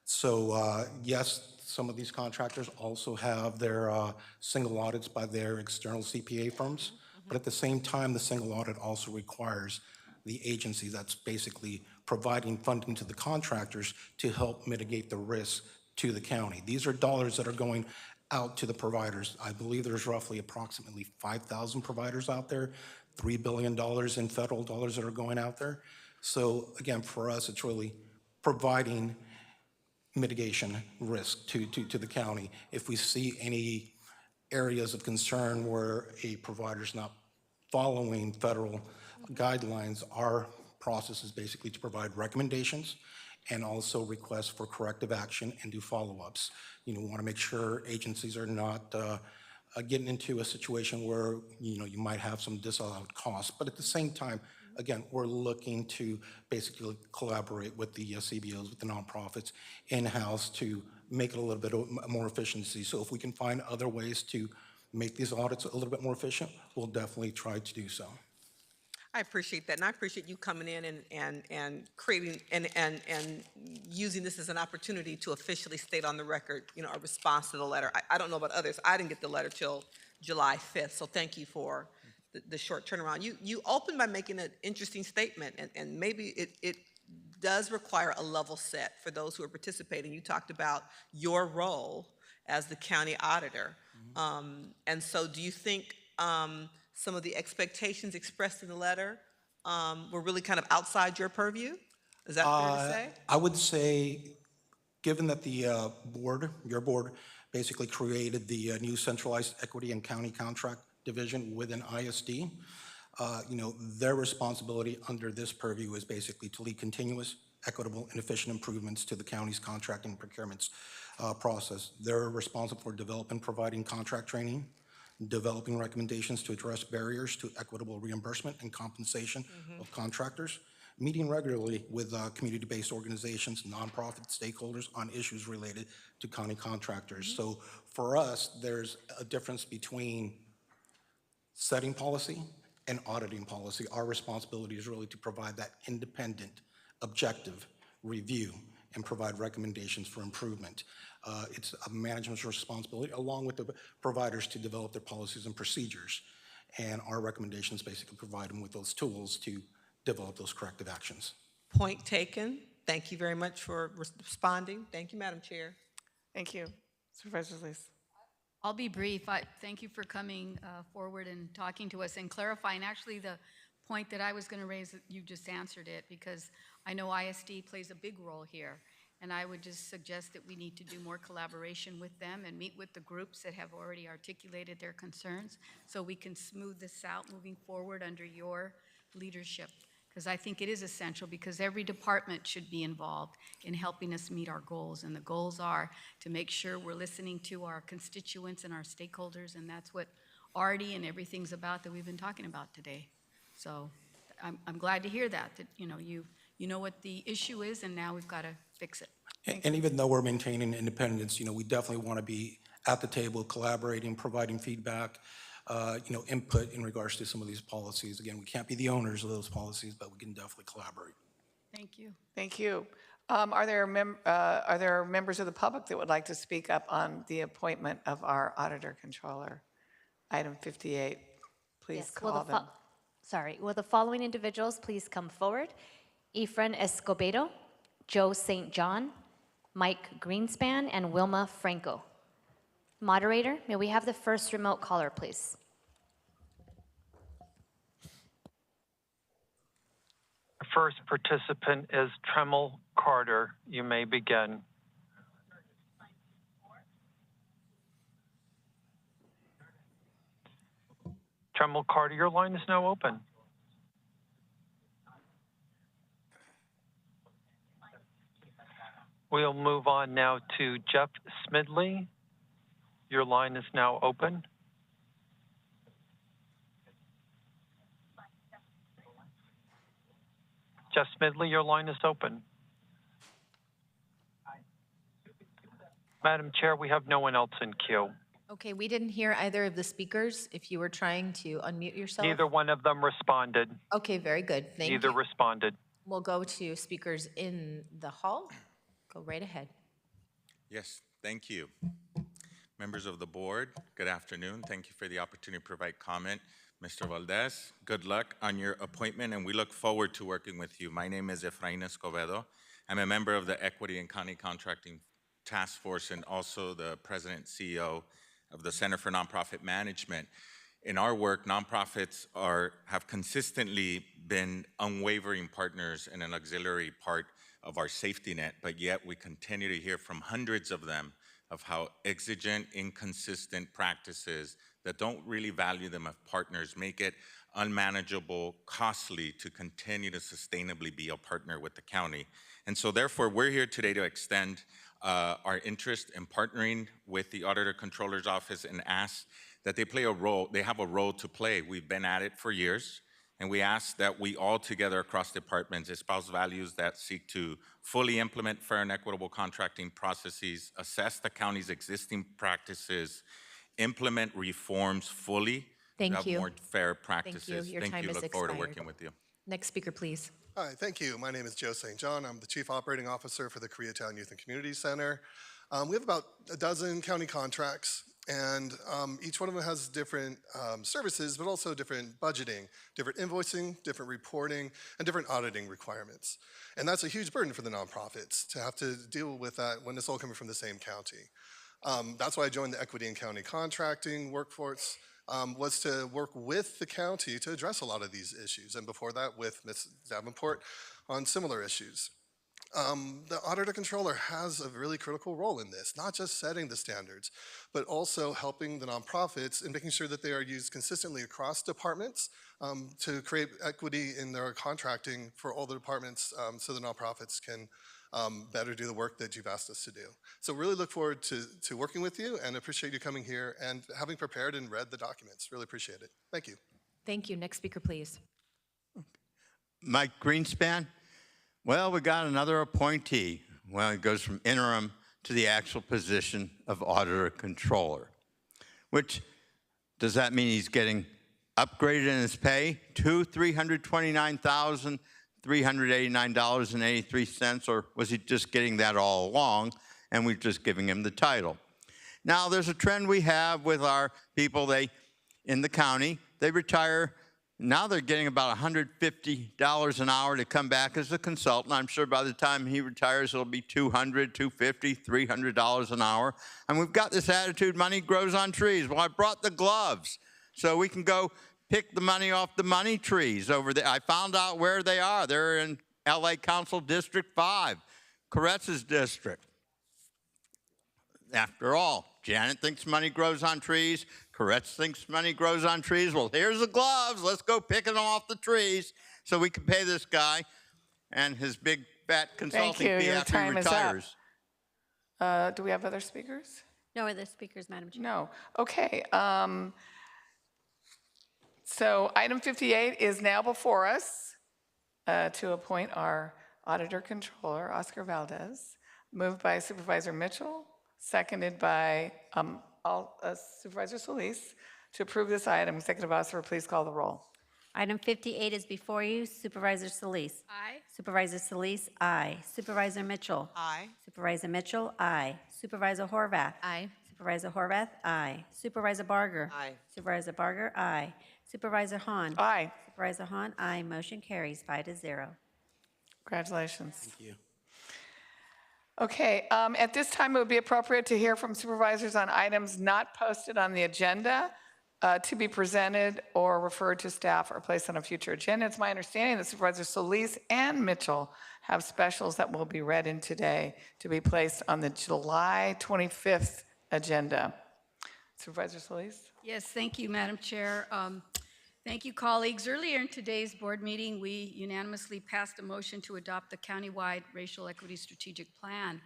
So, yes, some of these contractors also have their single audits by their external CPA firms, but at the same time, the single audit also requires the agency that's basically providing funding to the contractors to help mitigate the risk to the county. These are dollars that are going out to the providers. I believe there's roughly approximately 5,000 providers out there, $3 billion in federal dollars that are going out there. So again, for us, it's really providing mitigation risk to the county. If we see any areas of concern where a provider's not following federal guidelines, our process is basically to provide recommendations and also requests for corrective action and do follow-ups. We want to make sure agencies are not getting into a situation where you might have some disallowed costs, but at the same time, again, we're looking to basically collaborate with the CBOs, with the nonprofits in-house to make it a little bit more efficiency. So if we can find other ways to make these audits a little bit more efficient, we'll definitely try to do so. I appreciate that, and I appreciate you coming in and creating and using this as an opportunity to officially state on the record, a response to the letter. I don't know about others. I didn't get the letter till July 5th, so thank you for the short turnaround. You opened by making an interesting statement, and maybe it does require a level set for those who are participating. You talked about your role as the county auditor. And so do you think some of the expectations expressed in the letter were really kind of outside your purview? Is that fair to say? I would say, given that the your board, basically created the new centralized equity and county contract division within ISD, their responsibility under this purview is basically to lead continuous, equitable, and efficient improvements to the county's contracting and procurements process. They're responsible for developing, providing contract training, developing recommendations to address barriers to equitable reimbursement and compensation of contractors, meeting regularly with community-based organizations, nonprofit stakeholders on issues related to county contractors. So for us, there's a difference between setting policy and auditing policy. Our responsibility is really to provide that independent, objective review and provide recommendations for improvement. It's a management's responsibility, along with the providers, to develop their policies and procedures. And our recommendations basically provide them with those tools to develop those corrective actions. Point taken. Thank you very much for responding. Thank you, Madam Chair. Thank you. Supervisor Solis. I'll be brief. Thank you for coming forward and talking to us and clarifying actually the point that I was going to raise. You just answered it, because I know ISD plays a big role here. And I would just suggest that we need to do more collaboration with them and meet with the groups that have already articulated their concerns so we can smooth this out moving forward under your leadership. Because I think it is essential, because every department should be involved in helping us meet our goals. And the goals are to make sure we're listening to our constituents and our stakeholders, and that's what Artie and everything's about that we've been talking about today. So I'm glad to hear that you know what the issue is, and now we've got to fix it. And even though we're maintaining independence, we definitely want to be at the table, collaborating, providing feedback, input in regards to some of these policies. Again, we can't be the owners of those policies, but we can definitely collaborate. Thank you. Thank you. Are there members of the public that would like to speak up on the appointment of our auditor controller? Item 58, please Yes, call them. Will the following individuals please come forward? Efren Escobedo, Joe St. John, Mike Greenspan, and Wilma Franco. Moderator, may we have the first remote caller, please? Our first participant is Tremel Carter. You may begin. Tremel Carter, your line is now open. We'll move on now to Jeff Smidley. Your line is now open. Jeff Smidley, your line is open. Madam Chair, we have no one else in queue. Okay, we didn't hear either of the speakers. If you were trying to unmute yourself. Neither one of them responded. Okay, very good. Thank you. Neither responded. We'll go to speakers in the hall. Go right ahead. Yes, thank you. Members of the board, good afternoon. Thank you for the opportunity to provide comment. Mr. Valdez, good luck on your appointment, and we look forward to working with you. My name is Efrain Escobedo. I'm a member of the Equity and County Contracting Task Force and also the President and CEO of the Center for Nonprofit Management. In our work, nonprofits have consistently been unwavering partners and an auxiliary part of our safety net, but yet we continue to hear from hundreds of them of how exigent, inconsistent practices that don't really value them as partners make it unmanageable, costly to continue to sustainably be a partner with the county. And so therefore, we're here today to extend our interest in partnering with the Auditor Controller's Office and ask that they play a role, they have a role to play. We've been at it for years, and we ask that we all together across departments espouse values that seek to fully implement fair and equitable contracting processes, assess the county's existing practices, implement reforms fully to have more fair practices. Thank you. Your time is Look forward to expired. working with you. Next speaker, please. Hi, thank you. My name is Joe St. John. I'm the Chief Operating Officer for the Koreatown Youth and Community Center. We have about a dozen county contracts, and each one of them has different services, but also different budgeting, different invoicing, different reporting, and different auditing requirements. And that's a huge burden for the nonprofits to have to deal with that when it's all coming from the same county. That's why I joined the Equity and County Contracting workforce, was to work with the county to address a lot of these issues, and before that with Ms. Davenport on similar issues. The Auditor Controller has a really critical role in this, not just setting the standards, but also helping the nonprofits in making sure that they are used consistently across departments to create equity in their contracting for all the departments so the nonprofits can better do the work that you've asked us to do. So really look forward to working with you and appreciate you coming here and having prepared and read the documents. Really appreciate it. Thank you. Thank you. Next speaker, please. Mike Greenspan. Well, we got another appointee. Well, he goes from interim to the actual position of Auditor Controller, which, does that mean he's getting upgraded in his pay to $329,389.83, or was he just getting that all along and we're just giving him the title? Now, there's a trend we have with our people, in the county, they retire. Now they're getting about $150 an hour to come back as a consultant. I'm sure by the time he retires, it'll be $200, $250, $300 an hour. And we've got this attitude, money grows on trees. Well, I brought the gloves so we can go pick the money off the money trees over there. I found out where they are. They're in LA Council District 5, Koretz's district. After all, Janet thinks money grows on trees. Koretz thinks money grows on trees. Well, here's the gloves. Let's go picking them off the trees so we can pay this guy and his big fat consulting fee after he retires. Do we have other speakers? No other speakers, Madam Chair. No. Okay. So item 58 is now before us to appoint our Auditor Controller, Oscar Valdez, moved by Supervisor Mitchell, seconded by Supervisor Solis, to approve this item. Executive Officer, please call the roll. Item 58 is before you. Supervisor Solis. Aye. Supervisor Solis, aye. Supervisor Mitchell. Aye. Supervisor Mitchell, aye. Supervisor Horvath. Aye. Supervisor Horvath, aye. Supervisor Barger. Aye. Supervisor Barger, aye. Supervisor Hahn. Aye. Supervisor Hahn, aye. Motion carries 5-0. Congratulations. Thank you. Okay, at this time, it would be appropriate to hear from supervisors on items not posted on the agenda to be presented or referred to staff or placed on a future agenda. It's my understanding that Supervisors Solis and Mitchell have specials that will be read in today to be placed on the July 25th agenda. Supervisor Solis? Yes, thank you, Madam Chair. Thank you, colleagues. Earlier in today's board meeting, we unanimously passed a motion to adopt the countywide racial equity strategic plan.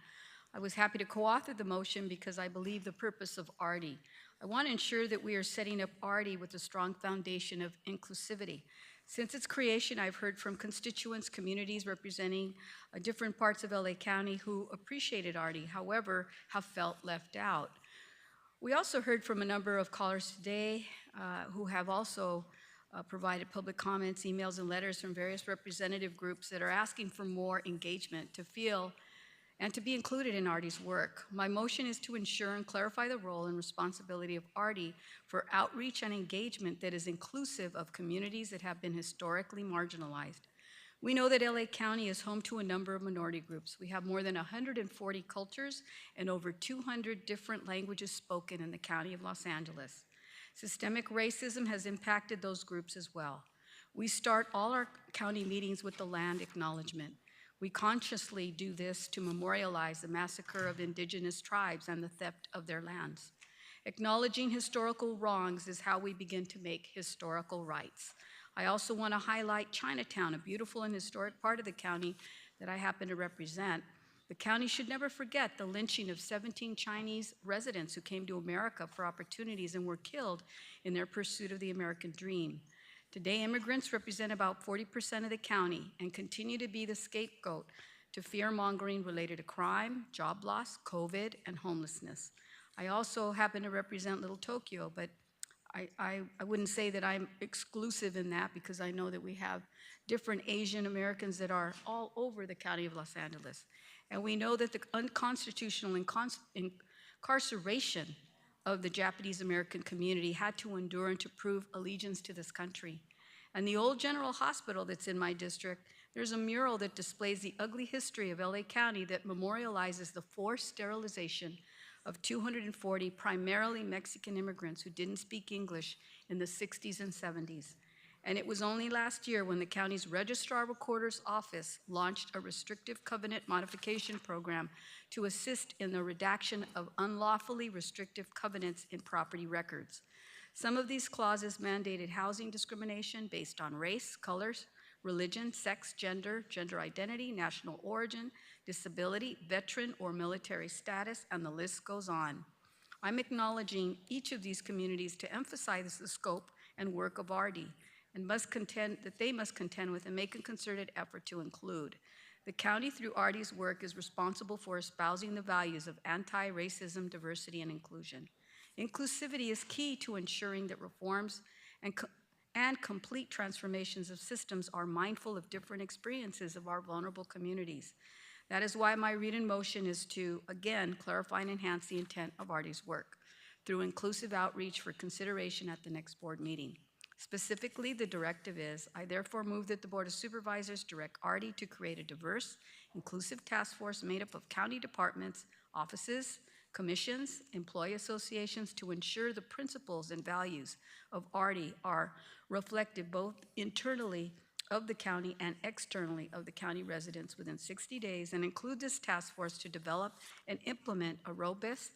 I was happy to co-author the motion because I believe the purpose of ARDI. I want to ensure that we are setting up ARDI with a strong foundation of inclusivity. Since its creation, I've heard from constituents, communities representing different parts of LA County who appreciated ARDI, however, have felt left out. We also heard from a number of callers today who have also provided public comments, emails, and letters from various representative groups that are asking for more engagement to feel and to be included in ARDI's work. My motion is to ensure and clarify the role and responsibility of ARDI for outreach and engagement that is inclusive of communities that have been historically marginalized. We know that LA County is home to a number of minority groups. We have more than 140 cultures and over 200 different languages spoken in the County of Los Angeles. Systemic racism has impacted those groups as well. We start all our county meetings with the land acknowledgement. We consciously do this to memorialize the massacre of indigenous tribes and the theft of their lands. Acknowledging historical wrongs is how we begin to make historical rights. I also want to highlight Chinatown, a beautiful and historic part of the county that I happen to represent. The county should never forget the lynching of 17 Chinese residents who came to America for opportunities and were killed in their pursuit of the American dream. Today, immigrants represent about 40% of the county and continue to be the scapegoat to fear-mongering related to crime, job loss, COVID, and homelessness. I also happen to represent Little Tokyo, but I wouldn't say that I'm exclusive in that because I know that we have different Asian Americans that are all over the County of Los Angeles. And we know that the unconstitutional incarceration of the Japanese American community had to endure and to prove allegiance to this country. And the old General Hospital that's in my district, there's a mural that displays the ugly history of LA County that memorializes the forced sterilization of 240 primarily Mexican immigrants who didn't speak English in the 60s and 70s. And it was only last year when the county's Registrar Recorder's Office launched a restrictive covenant modification program to assist in the redaction of unlawfully restrictive covenants in property records. Some of these clauses mandated housing discrimination based on race, colors, religion, sex, gender, gender identity, national origin, disability, veteran or military status, and the list goes on. I'm acknowledging each of these communities to emphasize the scope and work of ARDI, and they must contend with and make a concerted effort to include. The county, through ARDI's work, is responsible for espousing the values of anti-racism, diversity, and inclusion. Inclusivity is key to ensuring that reforms and complete transformations of systems are mindful of different experiences of our vulnerable communities. That is why my read in motion is to, again, clarify and enhance the intent of ARDI's work through inclusive outreach for consideration at the next board meeting. Specifically, the directive is, I therefore move that the Board of Supervisors direct ARDI to create a diverse, inclusive task force made up of county departments, offices, commissions, employee associations to ensure the principles and values of ARDI are reflected both internally of the county and externally of the county residents within 60 days, and include this task force to develop and implement a robust,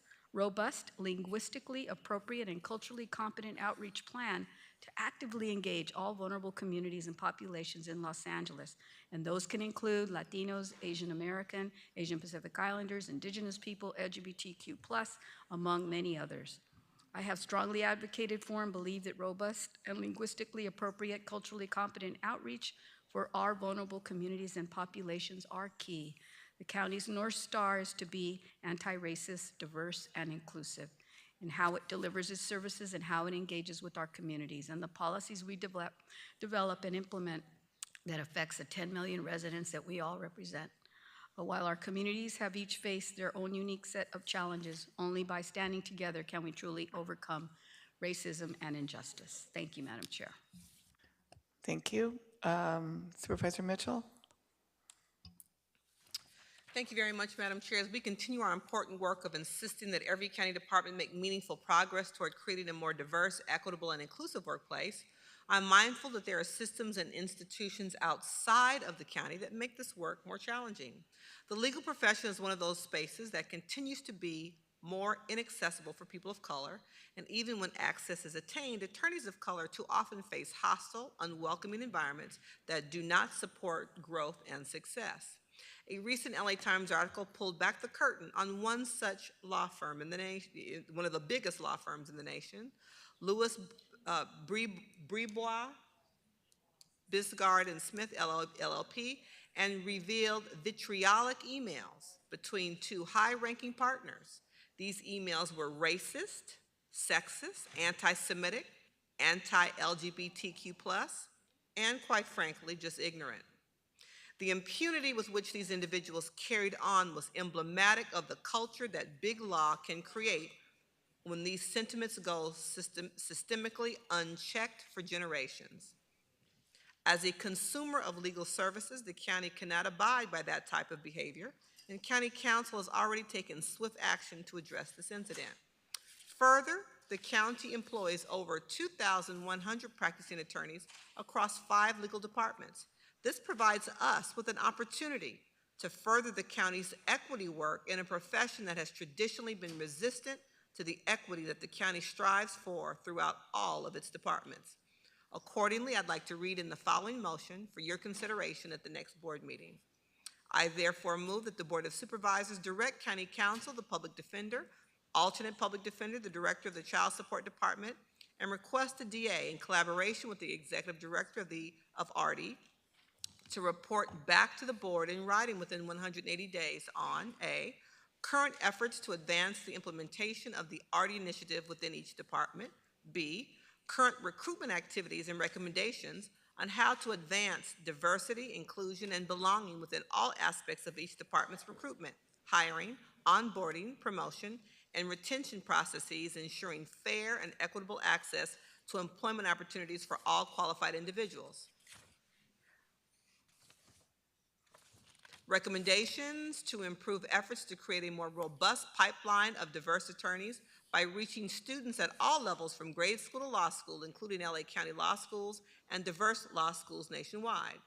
linguistically appropriate, and culturally competent outreach plan to actively engage all vulnerable communities and populations in Los Angeles. And those can include Latinos, Asian American, Asian Pacific Islanders, Indigenous people, LGBTQ+, among many others. I have strongly advocated for and believe that robust and linguistically appropriate, culturally competent outreach for our vulnerable communities and populations are key. The county's North Star is to be anti-racist, diverse, and inclusive. in how it delivers its services and how it engages with our communities, and the policies we develop and implement that affects the 10 million residents that we all represent. But while our communities have each faced their own unique set of challenges, only by standing together can we truly overcome racism and injustice. Thank you, Madam Chair. Thank you. Supervisor Mitchell? Thank you very much, Madam Chair. As we continue our important work of insisting that every county department make meaningful progress toward creating a more diverse, equitable, and inclusive workplace, I'm mindful that there are systems and institutions outside of the county that make this work more challenging. The legal profession is one of those spaces that continues to be more inaccessible for people of color, and even when access is attained, attorneys of color too often face hostile, unwelcoming environments that do not support growth and success. A recent LA Times article pulled back the curtain on one such law firm in the nation, one of the biggest law firms in the nation, Lewis Brebois, Bisgard and Smith LLP, and revealed vitriolic emails between two high-ranking partners. These emails were racist, sexist, anti-Semitic, anti-LGBTQ+, and quite frankly, just ignorant. The impunity with which these individuals carried on was emblematic of the culture that big law can create when these sentiments go systemically unchecked for generations. As a consumer of legal services, the county cannot abide by that type of behavior, and County Council has already taken swift action to address this incident. Further, the county employs over 2,100 practicing attorneys across 5 legal departments. This provides us with an opportunity to further the county's equity work in a profession that has traditionally been resistant to the equity that the county strives for throughout all of its departments. Accordingly, I'd like to read in the following motion for your consideration at the next board meeting. I therefore move that the Board of Supervisors direct County Counsel, the Public Defender, Alternate Public Defender, the Director of the Child Support Department, and request the DA in collaboration with the Executive Director of ARDI to report back to the board in writing within 180 days on A, current efforts to advance the implementation of the ARDI initiative within each department, B, current recruitment activities and recommendations on how to advance diversity, inclusion, and belonging within all aspects of each department's recruitment, hiring, onboarding, promotion, and retention processes, ensuring fair and equitable access to employment opportunities for all qualified individuals. Recommendations to improve efforts to create a more robust pipeline of diverse attorneys by reaching students at all levels from grade school to law school, including LA County law schools and diverse law schools nationwide.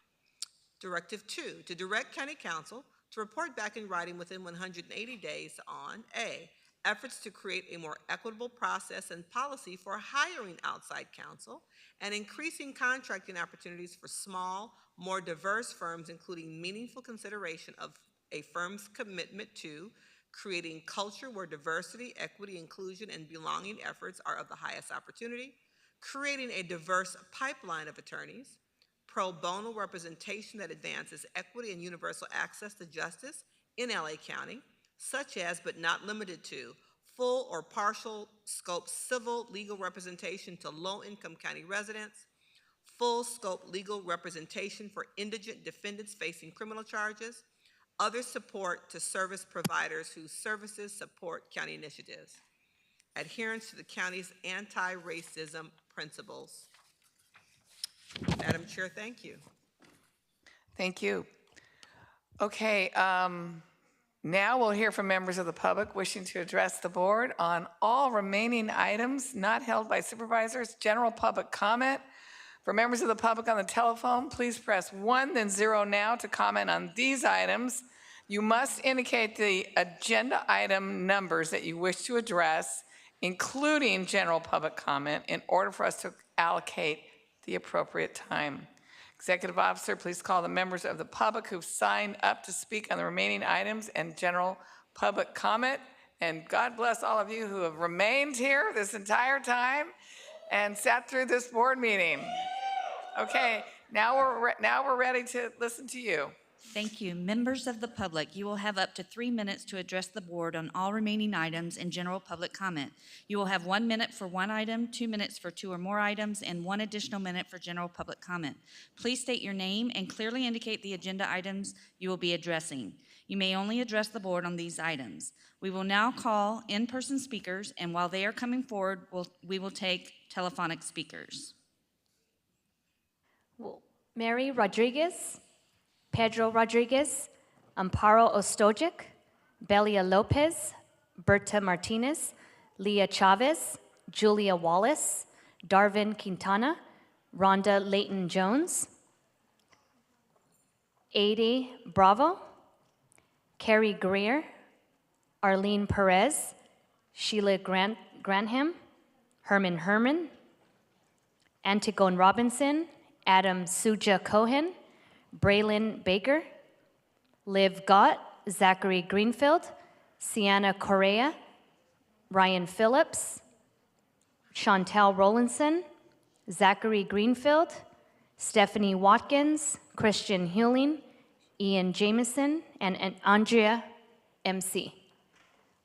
Directive 2, to direct County Counsel to report back in writing within 180 days on A, efforts to create a more equitable process and policy for hiring outside counsel and increasing contracting opportunities for small, more diverse firms, including meaningful consideration of a firm's commitment to creating culture where diversity, equity, inclusion, and belonging efforts are of the highest opportunity, creating a diverse pipeline of attorneys, pro bono representation that advances equity and universal access to justice in LA County, such as but not limited to full or partial scope civil legal representation to low-income county residents, full scope legal representation for indigent defendants facing criminal charges, other support to service providers whose services support county initiatives, adherence to the county's anti-racism principles. Madam Chair, thank you. Thank you. Okay, now we'll hear from members of the public wishing to address the board on all remaining items not held by supervisors. General public comment. For members of the public on the telephone, please press 1, then 0 now to comment on these items. You must indicate the agenda item numbers that you wish to address, including general public comment, in order for us to allocate the appropriate time. Executive Officer, please call the members of the public who've signed up to speak on the remaining items and general public comment. And God bless all of you who have remained here this entire time and sat through this board meeting. Okay, now we're ready to listen to you. Thank you. Members of the public, you will have up to 3 minutes to address the board on all remaining items in general public comment. You will have 1 minute for one item, 2 minutes for 2 or more items, and 1 additional minute for general public comment. Please state your name and clearly indicate the agenda items you will be addressing. You may only address the board on these items. We will now call in-person speakers, and while they are coming forward, we will take telephonic speakers. Mary Rodriguez, Pedro Rodriguez, Amparo Ostojic, Belia Lopez, Berta Martinez, Leah Chavez, Julia Wallace, Darvin Quintana, Rhonda Layton Jones, Adi Bravo, Carrie Greer, Arlene Perez, Sheila Granham, Herman Herman, Antigone Robinson, Adam Suja Cohen, Braylon Baker, Liv Gott, Zachary Greenfield, Sienna Correa, Ryan Phillips, Chantel Rollinson, Zachary Greenfield, Stephanie Watkins, Christian Hewling, Ian Jameson, and Andrea MC.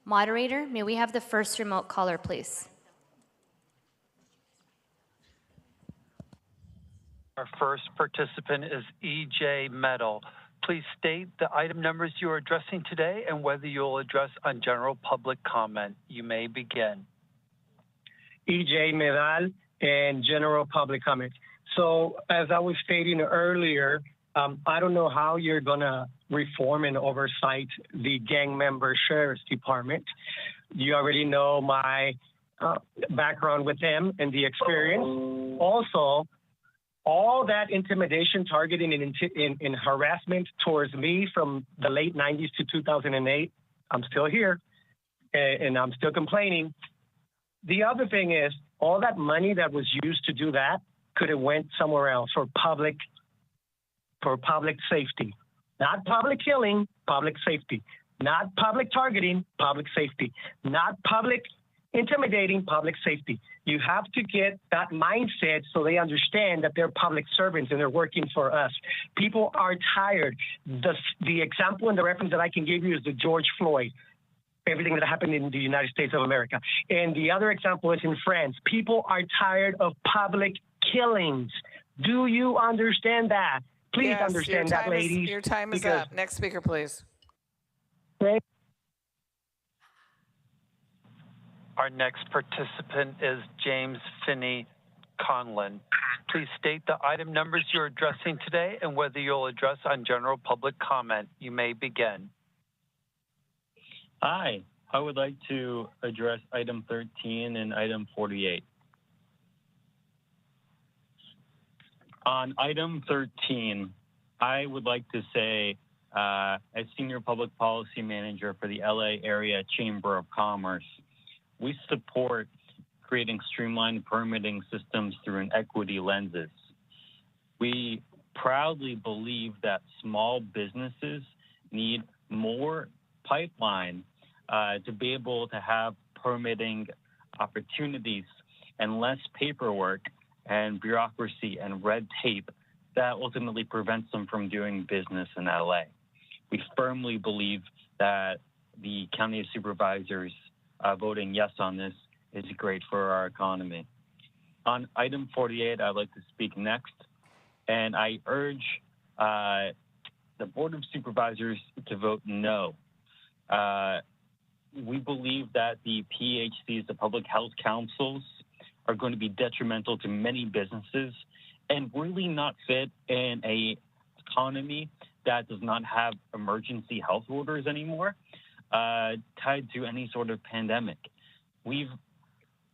Moderator, may we have the first remote caller, please? Our first participant is EJ Metal. Please state the item numbers you are addressing today and whether you'll address on general public comment. You may begin. EJ Medal and general public comment. So as I was stating earlier, I don't know how you're going to reform and oversight the gang member sheriff's department. You already know my background with them and the experience. Also, all that intimidation, targeting, and harassment towards me from the late 90s to 2008, I'm still here, and I'm still complaining. The other thing is, all that money that was used to do that could have went somewhere else for public safety. Not public killing, public safety. Not public targeting, public safety. Not public intimidating, public safety. You have to get that mindset so they understand that they're public servants and they're working for us. People are tired. The example and the reference that I can give you is the George Floyd, everything that happened in the United States of America. And the other example is in France. People are tired of public killings. Do you understand that? Please Yes, understand that, ladies. Your time is up. Next speaker, please. Our next participant is James Finney Conlon. Please state the item numbers you're addressing today and whether you'll address on general public comment. You may begin. Hi, I would like to address item 13 and item 48. On item 13, I would like to say, as Senior Public Policy Manager for the LA Area Chamber of Commerce, we support creating streamlined permitting systems through an equity lenses. We proudly believe that small businesses need more pipeline to be able to have permitting opportunities and less paperwork and bureaucracy and red tape that ultimately prevents them from doing business in LA. We firmly believe that the County of Supervisors voting yes on this is great for our economy. On item 48, I'd like to speak next, and I urge the Board of Supervisors to vote no. We believe that the PHCs, the public health councils, are going to be detrimental to many businesses and really not fit in a economy that does not have emergency health orders anymore tied to any sort of pandemic. We've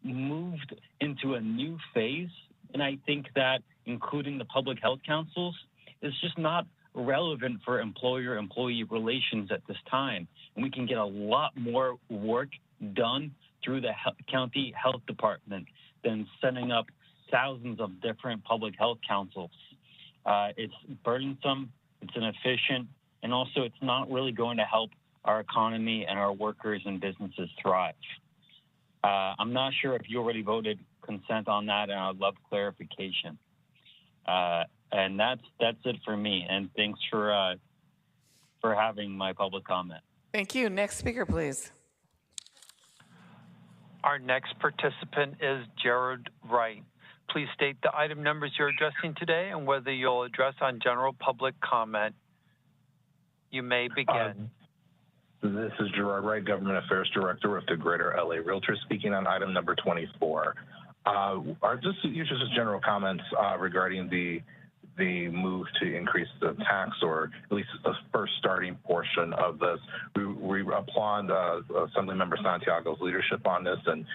moved into a new phase, and I think that including the public health councils is just not relevant for employer-employee relations at this time. And we can get a lot more work done through the county health department than setting up thousands of different public health councils. It's burdensome, it's inefficient, and also it's not really going to help our economy and our workers and businesses thrive. I'm not sure if you already voted consent on that, and I'd love clarification. And that's it for me. And thanks for for having my public comment. Thank you. Next speaker, please. Our next participant is Jared Wright. Please state the item numbers you're addressing today and whether you'll address on general public comment. You may begin. This is Gerard Wright, Government Affairs Director with the Greater LA Realtors, speaking on item number 24. Just general comments regarding the move to increase the tax, or at least the first starting portion of this. We applaud Assemblymember Santiago's leadership on this and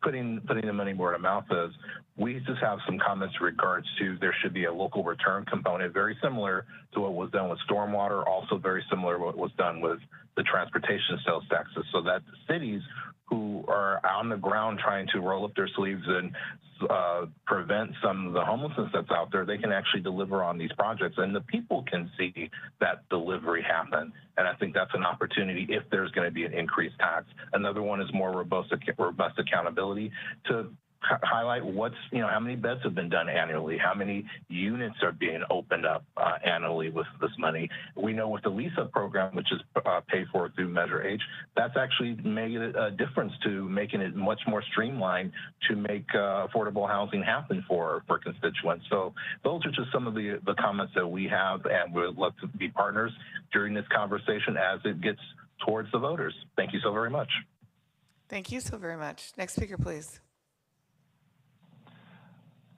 putting the money where the mouth is. We just have some comments in regards to there should be a local return component, very similar to what was done with stormwater, also very similar to what was done with the transportation sales taxes, so that the cities who are on the ground trying to roll up their sleeves and prevent some of the homelessness that's out there, they can actually deliver on these projects, and the people can see that delivery happen. And I think that's an opportunity if there's going to be an increased tax. Another one is more robust accountability to highlight how many beds have been done annually, how many units are being opened up annually with this money. We know with the lease-up program, which is paid for through Measure H, that's actually made a difference to making it much more streamlined to make affordable housing happen for constituents. So those are just some of the comments that we have, and we'd love to be partners during this conversation as it gets towards the voters. Thank you so very much. Thank you so very much. Next speaker, please.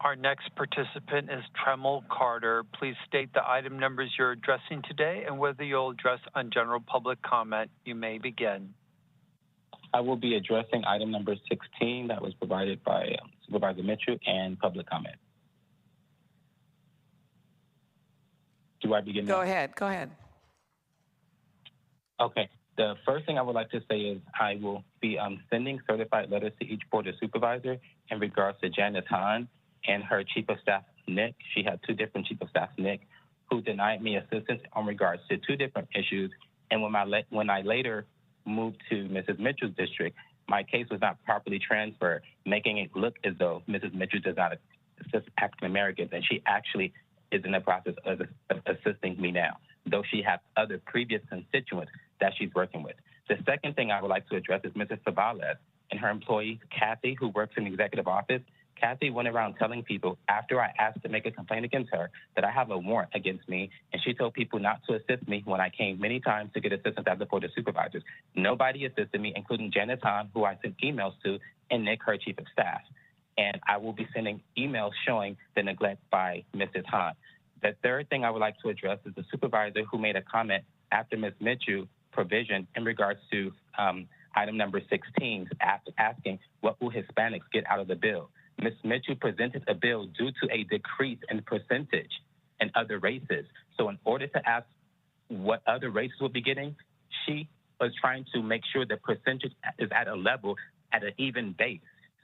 Our next participant is Tremel Carter. Please state the item numbers you're addressing today and whether you'll address on general public comment. You may begin. I will be addressing item number 16 that was provided by Supervisor Mitchell and public comment. Do I begin now? Go ahead. Okay. The first thing I would like to say is I will be sending certified letters to each Board of Supervisors in regards to Janice Hahn and her Chief of Staff, Nick. She had two different Chief of Staff, Nick, who denied me assistance on regards to two different issues. And when I later moved to Mrs. Mitchell's district, my case was not properly transferred, making it look as though Mrs. Mitchell does not assist African Americans, and she actually is in the process of assisting me now, though she has other previous constituents that she's working with. The second thing I would like to address is Mrs. Sabales and her employee, Kathy, who works in the executive office. Kathy went around telling people after I asked to make a complaint against her that I have a warrant against me, and she told people not to assist me when I came many times to get assistance as a Board of Supervisors. Nobody assisted me, including Janice Hahn, who I sent emails to, and Nick, her Chief of Staff. And I will be sending emails showing the neglect by Mrs. Hahn. The third thing I would like to address is the supervisor who made a comment after Ms. Mitchell provision in regards to item number 16, asking what will Hispanics get out of the bill. Ms. Mitchell presented a bill due to a decrease in percentage in other races. So in order to ask what other races will be getting, she was trying to make sure the percentage is at a level at an even base.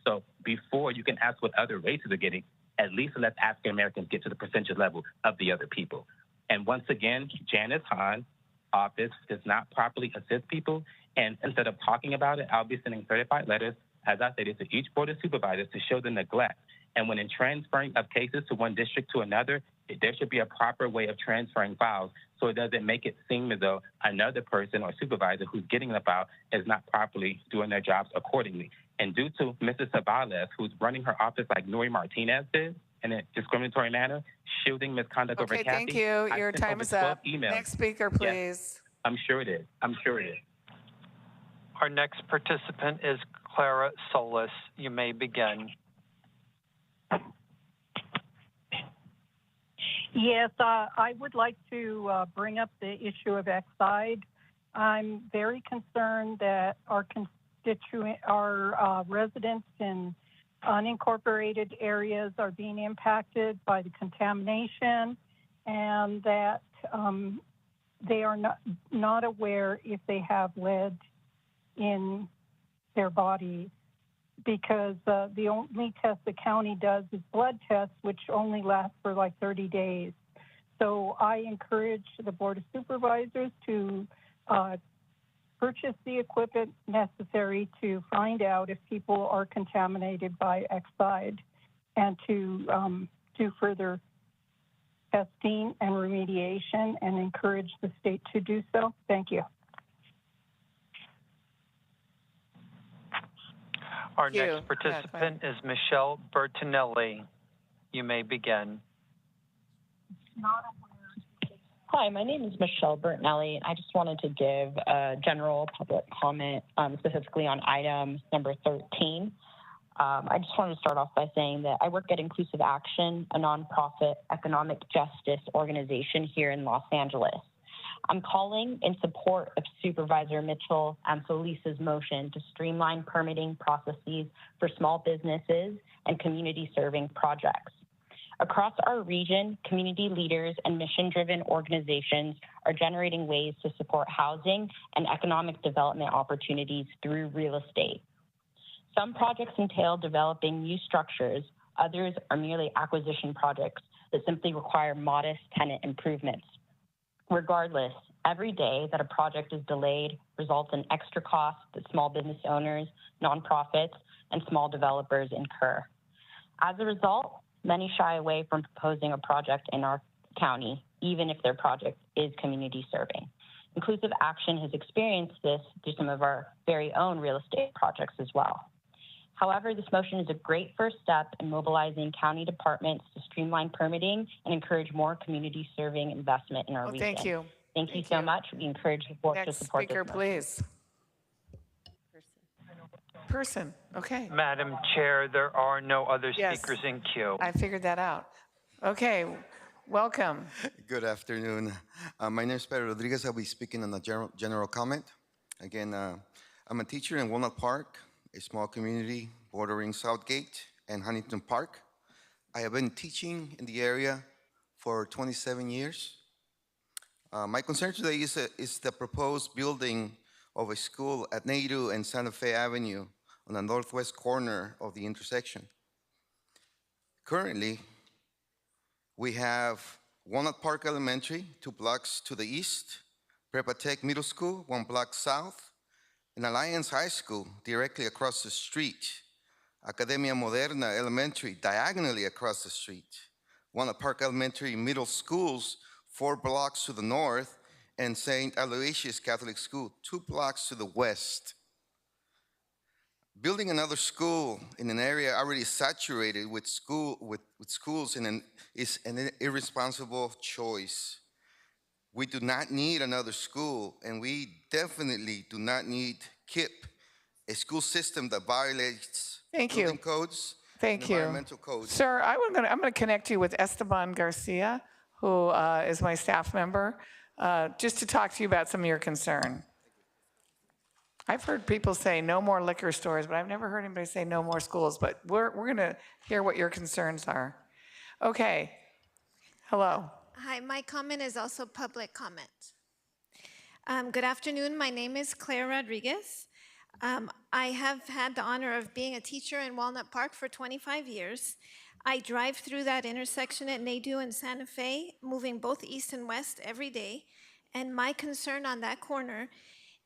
So before you can ask what other races are getting, at least let African Americans get to the percentage level of the other people. And once again, Janice Hahn's office does not properly assist people. And instead of talking about it, I'll be sending certified letters, as I stated, to each Board of Supervisors to show the neglect. And when in transferring of cases to one district to another, there should be a proper way of transferring files so it doesn't make it seem as though another person or supervisor who's getting the file is not properly doing their jobs accordingly. And due to Mrs. Sabales, who's running her office like Nuri Martinez did, in a discriminatory manner, shielding misconduct over Kathy. Okay, thank you. Your time is up. Emails. Next speaker, please. Yes, I'm sure it is. Our next participant is Clara Solis. You may begin. Yes, I would like to bring up the issue of Exide. I'm very concerned that our residents in unincorporated areas are being impacted by the contamination, and that they are not aware if they have lead in their bodies, because the only test the county does is blood tests, which only last for like 30 days. So I encourage the Board of Supervisors to purchase the equipment necessary to find out if people are contaminated by Exide, and to do further testing and remediation and encourage the state to do so. Thank you. Our next participant is Michelle Bertinelli. You may begin. Hi, my name is Michelle Bertinelli. I just wanted to give a general public comment specifically on item number 13. I just wanted to start off by saying that I work at Inclusive Action, a nonprofit economic justice organization here in Los Angeles. I'm calling in support of Supervisor Mitchell and Solis's motion to streamline permitting processes for small businesses and community-serving projects. Across our region, community leaders and mission-driven organizations are generating ways to support housing and economic development opportunities through real estate. Some projects entail developing new structures, others are merely acquisition projects that simply require modest tenant improvements. Regardless, every day that a project is delayed results in extra costs that small business owners, nonprofits, and small developers incur. As a result, many shy away from proposing a project in our county, even if their project is community serving. Inclusive Action has experienced this through some of our very own real estate projects as well. However, this motion is a great first step in mobilizing county departments to streamline permitting and encourage more community-serving investment in our region. Thank you. Thank you so much. We encourage the board to Next support speaker, this motion. please. Person, okay. Madam Chair, there are no other Yes. speakers in queue. I figured that out. Okay, welcome. Good afternoon. My name is Pedro Rodriguez. I'll be speaking on a general comment. Again, I'm a teacher in Walnut Park, a small community bordering Southgate and Huntington Park. I have been teaching in the area for 27 years. My concern today is the proposed building of a school at Nadu and Santa Fe Avenue on the northwest corner of the intersection. Currently, we have Walnut Park Elementary, 2 blocks to the east, Prepa Tech Middle School, 1 block south, and Alliance High School directly across the street, Academia Moderna Elementary diagonally across the street, Walnut Park Elementary Middle Schools, 4 blocks to the north, and St. Aloysius Catholic School, 2 blocks to the west. Building another school in an area already saturated with schools is an irresponsible choice. We do not need another school, and we definitely do not need KIP, a school system that violates building codes and environmental codes. Sir, I'm going to connect you with Esteban Garcia, who is my staff member, just to talk to you about some of your concern. I've heard people say no more liquor stores, but I've never heard anybody say no more schools, but we're going to hear what your concerns are. Okay, hello. Hi, my comment is also public comment. Good afternoon, my name is Claire Rodriguez. I have had the honor of being a teacher in Walnut Park for 25 years. I drive through that intersection at Nadu and Santa Fe, moving both east and west every day. And my concern on that corner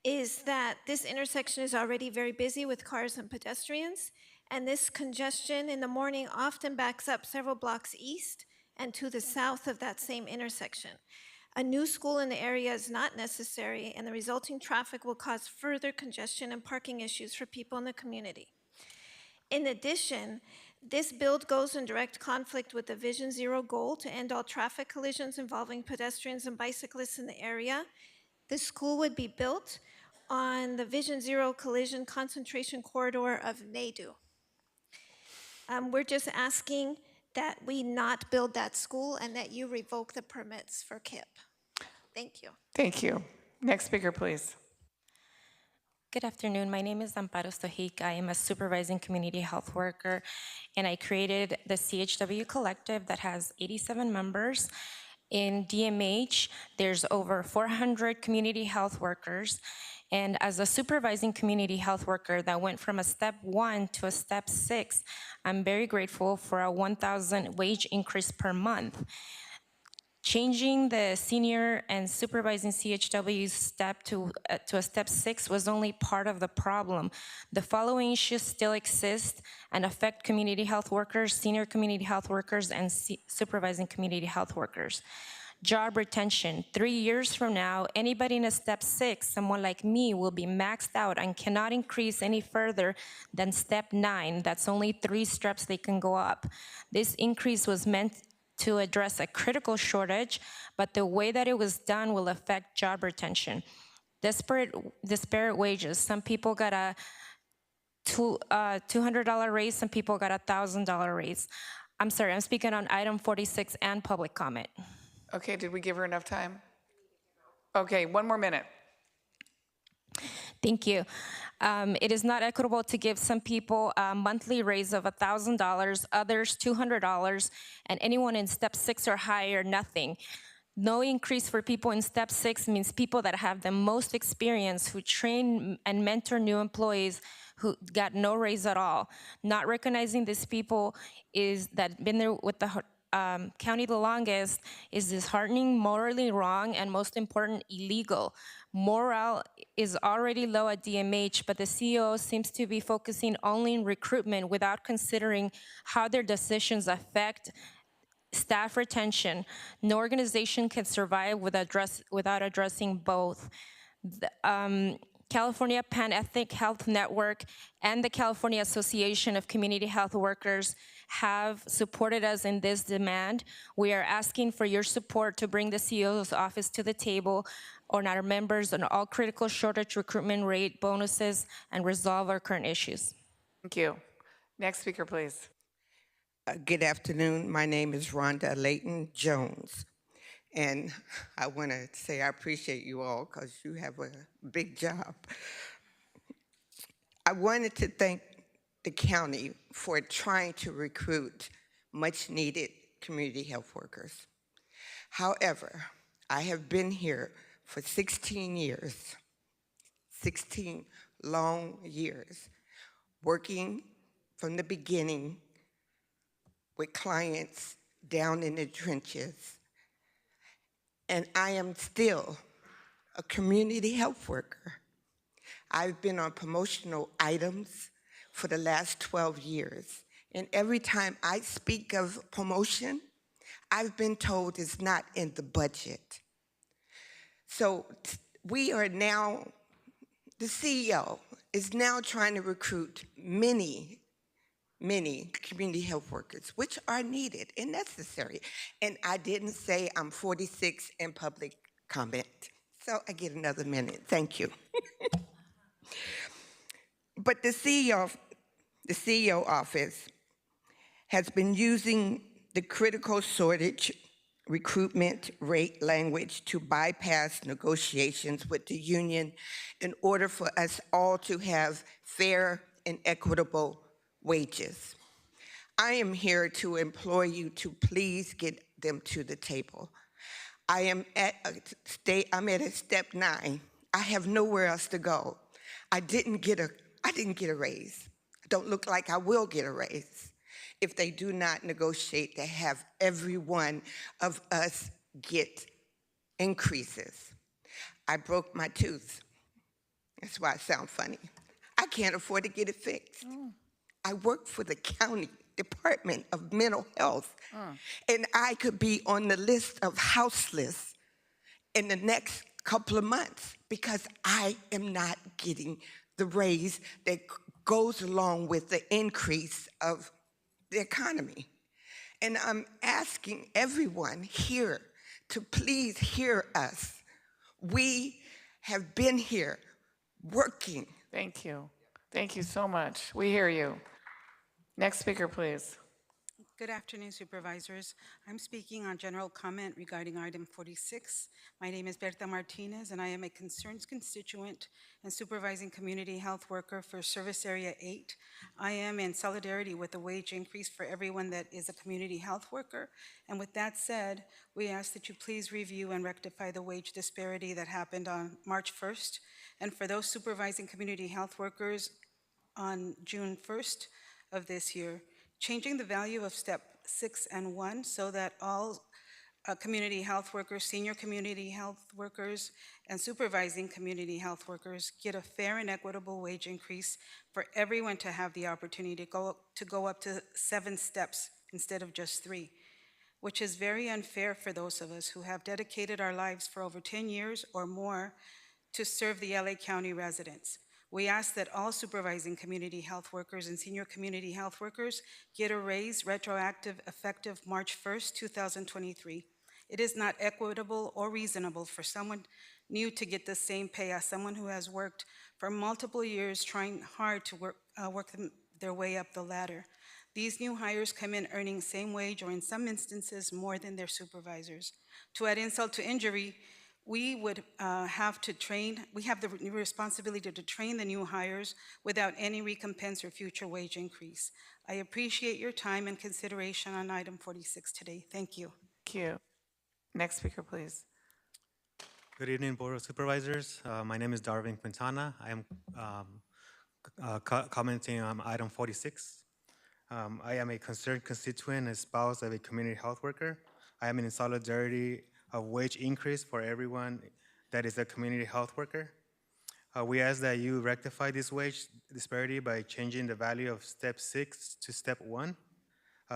is that this intersection is already very busy with cars and pedestrians, and this congestion in the morning often backs up several blocks east and to the south of that same intersection. A new school in the area is not necessary, and the resulting traffic will cause further congestion and parking issues for people in the community. In addition, this build goes in direct conflict with the Vision Zero goal to end all traffic collisions involving pedestrians and bicyclists in the area. The school would be built on the Vision Zero collision concentration corridor of Nadu. We're just asking that we not build that school and that you revoke the permits for KIP. Thank you. Thank you. Next speaker, please. Good afternoon. My name is Amparo Stojic. I am a supervising community health worker, and I created the CHW Collective that has 87 members. In DMH, there's over 400 community health workers. And as a supervising community health worker that went from a step 1 to a step 6, I'm very grateful for a 1,000 wage increase per month. Changing the senior and supervising CHW step to a step 6 was only part of the problem. The following issues still exist and affect community health workers, senior community health workers, and supervising community health workers. Job retention. 3 years from now, anybody in a step 6, someone like me, will be maxed out and cannot increase any further than step 9. That's only 3 steps they can go up. This increase was meant to address a critical shortage, but the way that it was done will affect job retention. Disparate wages. Some people got a $200 raise, some people got a $1,000 raise. I'm sorry, I'm speaking on item 46 and public comment. Okay, did we give her enough time? Okay, 1 more minute. Thank you. It is not equitable to give some people a monthly raise of $1,000, others $200, and anyone in step 6 or higher, nothing. No increase for people in step 6 means people that have the most experience, who train and mentor new employees, who got no raise at all. Not recognizing these people that been there with the county the longest is disheartening, morally wrong, and most important, illegal. Morale is already low at DMH, but the CEO seems to be focusing only on recruitment without considering how their decisions affect staff retention. No organization can survive without addressing both. California Pan-Ethnic Health Network and the California Association of Community Health Workers have supported us in this demand. We are asking for your support to bring the CEO's office to the table on our members on all critical shortage recruitment rate bonuses and resolve our current issues. Thank you. Next speaker, please. Good afternoon. My name is Rhonda Layton Jones. And I want to say I appreciate you all because you have a big job. I wanted to thank the county for trying to recruit much needed community health workers. However, I have been here for 16 years, 16 long years, working from the beginning with clients down in the trenches. And I am still a community health worker. I've been on promotional items for the last 12 years. And every time I speak of promotion, I've been told it's not in the budget. So we are now, the CEO is now trying to recruit many community health workers, which are needed and necessary. And I didn't say I'm 46 in public comment, so I get another minute. Thank you. But the CEO office has been using the critical shortage recruitment rate language to bypass negotiations with the union in order for us all to have fair and equitable wages. I am here to implore you to please get them to the table. I'm at a step 9. I have nowhere else to go. I didn't get a raise. I don't look like I will get a raise if they do not negotiate to have every one of us get increases. I broke my tooth. That's why I sound funny. I can't afford to get it fixed. I work for the county Department of Mental Health, and I could be on the list of houseless in the next couple of months because I am not getting the raise that goes along with the increase of the economy. And I'm asking everyone here to please hear us. We have been here working. Thank you. Thank you so much. We hear you. Next speaker, please. Good afternoon, Supervisors. I'm speaking on general comment regarding item 46. My name is Berta Martinez, and I am a concerned constituent and supervising community health worker for Service Area 8. I am in solidarity with the wage increase for everyone that is a community health worker. And with that said, we ask that you please review and rectify the wage disparity that happened on March 1st. And for those supervising community health workers on June 1st of this year, changing the value of step 6 and 1 so that all community health workers, senior community health workers, and supervising community health workers get a fair and equitable wage increase for everyone to have the opportunity to go up to 7 steps instead of just 3, which is very unfair for those of us who have dedicated our lives for over 10 years or more to serve the LA County residents. We ask that all supervising community health workers and senior community health workers get a raise retroactive effective March 1st, 2023. It is not equitable or reasonable for someone new to get the same pay as someone who has worked for multiple years trying hard to work their way up the ladder. These new hires come in earning same wage or in some instances more than their supervisors. To add insult to injury, we would have the responsibility to train the new hires without any recompense or future wage increase. I appreciate your time and consideration on item 46 today. Thank you. Thank you. Next speaker, please. Good evening, Board of Supervisors. My name is Darwin Quintana. I am commenting on item 46. I am a concerned constituent and spouse of a community health worker. I am in solidarity of wage increase for everyone that is a community health worker. We ask that you rectify this wage disparity by changing the value of step 6 to step 1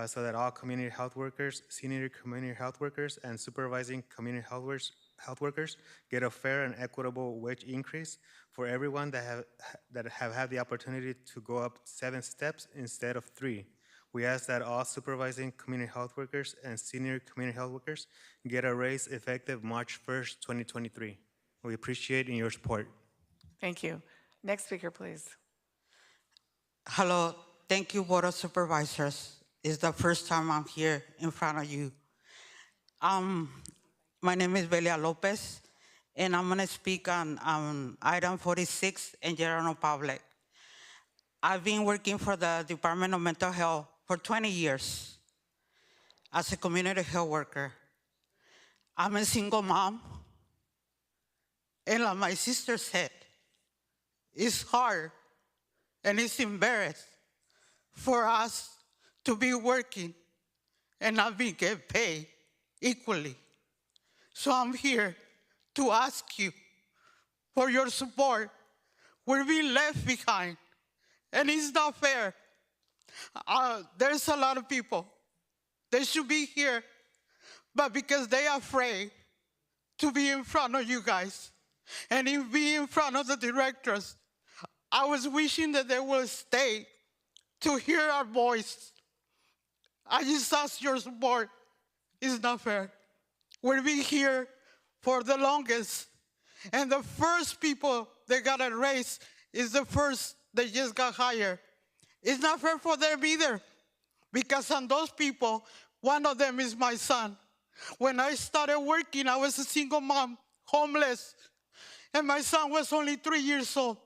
so that all community health workers, senior community health workers, and supervising community health workers get a fair and equitable wage increase for everyone that have had the opportunity to go up 7 steps instead of 3. We ask that all supervising community health workers and senior community health workers get a raise effective March 1st, 2023. We appreciate your support. Thank you. Next speaker, please. Hello, thank you, Board of Supervisors. It's the first time I'm here in front of you. My name is Belia Lopez, and I'm gonna speak on item 46 in general public. I've been working for the Department of Mental Health for 20 years as a community health worker. I'm a single mom, and like my sister said, it's hard and it's embarrassing for us to be working and not be get paid equally. So I'm here to ask you for your support. We're being left behind, and it's not fair. There's a lot of people. They should be here, but because they are afraid to be in front of you guys and be in front of the directors, I was wishing that they will stay to hear our voice. I just ask your support. It's not fair. We've been here for the longest, and the first people that got a raise is the first that just got hired. It's not fair for them either, because on those people, one of them is my son. When I started working, I was a single mom, homeless, and my son was only 3 years old.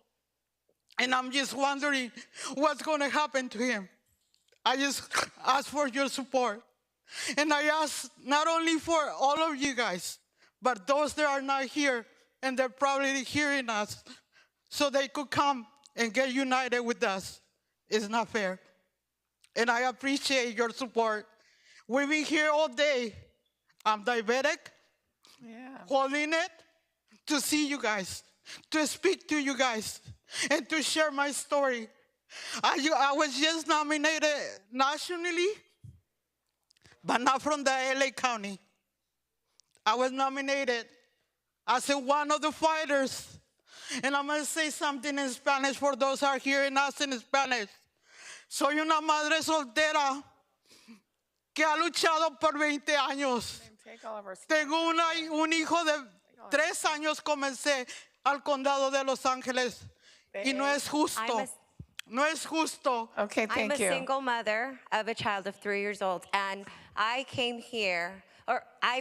And I'm just wondering what's going to happen to him. I just ask for your support. And I ask not only for all of you guys, but those that are not here and they're probably hearing us, so they could come and get united with us. It's not fair. And I appreciate your support. We've been here all day. I'm diabetic, holding it to see you guys, to speak to you guys, and to share my story. I was just nominated nationally, but not from the LA County. I was nominated as one of the fighters. And I'm going to say something in Spanish for those who are hearing us in Spanish. Soy una madre soltera que ha luchado por 20 años. Tengo un hijo de 3 años, comencé al condado de Los Ángeles. Y no es justo. No es justo. Okay, I'm a single mother of a child of 3 years old, and I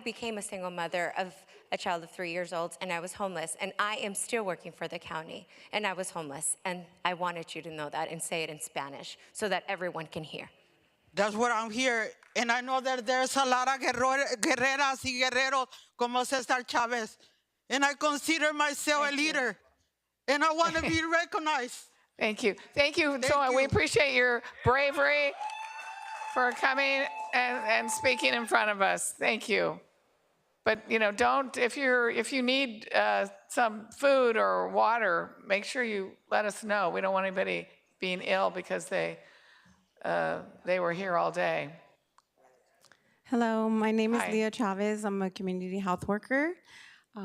became a single mother of a child of 3 years old, and I was homeless, and I am still working for the county, and I was homeless, and I wanted you to know that and say it in Spanish so that everyone can hear. That's what I'm here, and I know that there's a lot of guerreras y guerreros como Cesar Chavez, and I consider myself a leader, and I want to be recognized. Thank you. Thank you so much. We appreciate your bravery for coming and speaking in front of us. Thank you. But don't, if you need some food or water, make sure you let us know. We don't want anybody being ill because they were here all day. Hello, my name is Hi. Leah Chavez. I'm a community health worker.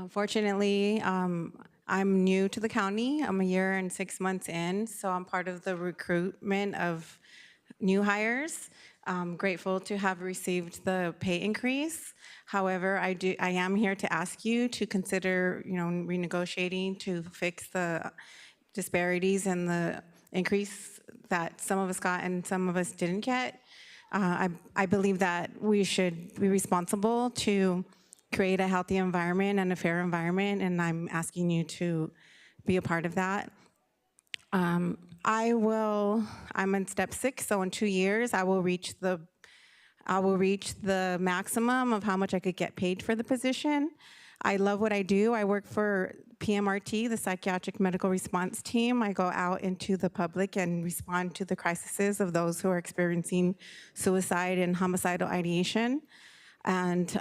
Fortunately, I'm new to the county. I'm a year and 6 months in, so I'm part of the recruitment of new hires. I'm grateful to have received the pay increase. However, I am here to ask you to consider, renegotiating to fix the disparities and the increase that some of us got and some of us didn't get. I believe that we should be responsible to create a healthy environment and a fair environment, and I'm asking you to be a part of that. I'm in step 6, so in 2 years, I will reach the maximum of how much I could get paid for the position. I love what I do. I work for PMRT, the Psychiatric Medical Response Team. I go out into the public and respond to the crises of those who are experiencing suicide and homicidal ideation. And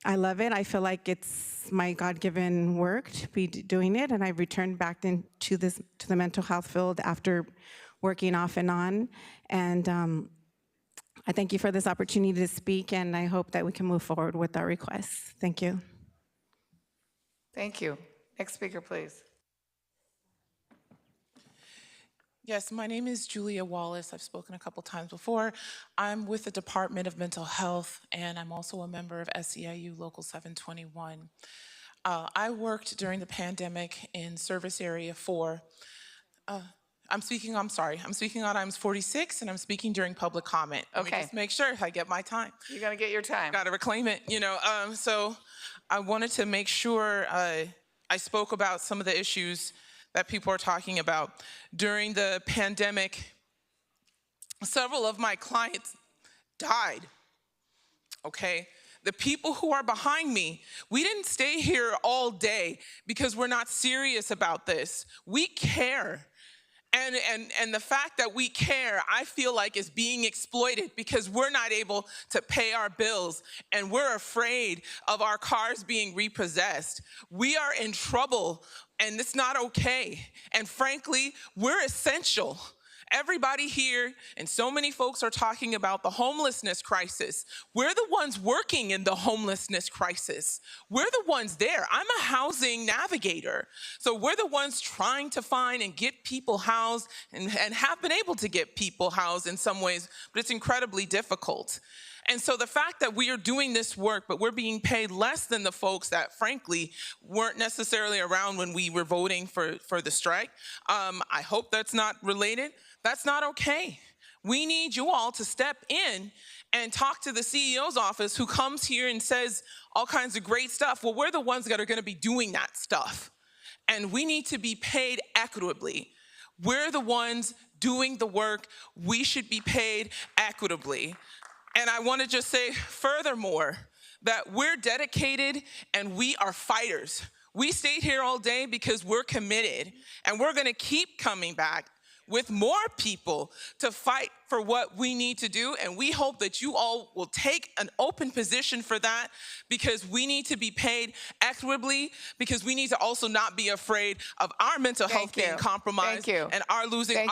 I love it. I feel like it's my God-given work to be doing it, and I returned back to the mental health field after working off and on. And I thank you for this opportunity to speak, and I hope that we can move forward with our requests. Thank you. Thank you. Next speaker, please. Yes, my name is Julia Wallace. I've spoken a couple times before. I'm with the Department of Mental Health, and I'm also a member of SEIU Local 721. I worked during the pandemic in Service Area 4. I'm speaking on items 46, and I'm speaking during public comment. Let me just make sure I get my time. You're gonna get your time. Gotta reclaim it, So I wanted to make sure I spoke about some of the issues that people are talking about. During the pandemic, several of my clients died, okay? The people who are behind me, we didn't stay here all day because we're not serious about this. We care. And the fact that we care, I feel like, is being exploited because we're not able to pay our bills and we're afraid of our cars being repossessed. We are in trouble and it's not okay. And frankly, we're essential. Everybody here and so many folks are talking about the homelessness crisis. We're the ones working in the homelessness crisis. We're the ones there. I'm a housing navigator. So we're the ones trying to find and get people housed and have been able to get people housed in some ways, but it's incredibly difficult. And so the fact that we are doing this work, but we're being paid less than the folks that, frankly, weren't necessarily around when we were voting for the strike, I hope that's not related. That's not okay. We need you all to step in and talk to the CEO's office who comes here and says all kinds of great stuff. Well, we're the ones that are going to be doing that stuff. And we need to be paid equitably. We're the ones doing the work. We should be paid equitably. And I want to just say furthermore that we're dedicated and we are fighters. We stayed here all day because we're committed, and we're going to keep coming back with more people to fight for what we need to do. And we hope that you all will take an open position for that, because we need to be paid equitably, because we need to also not be afraid of our mental health being compromised and our losing our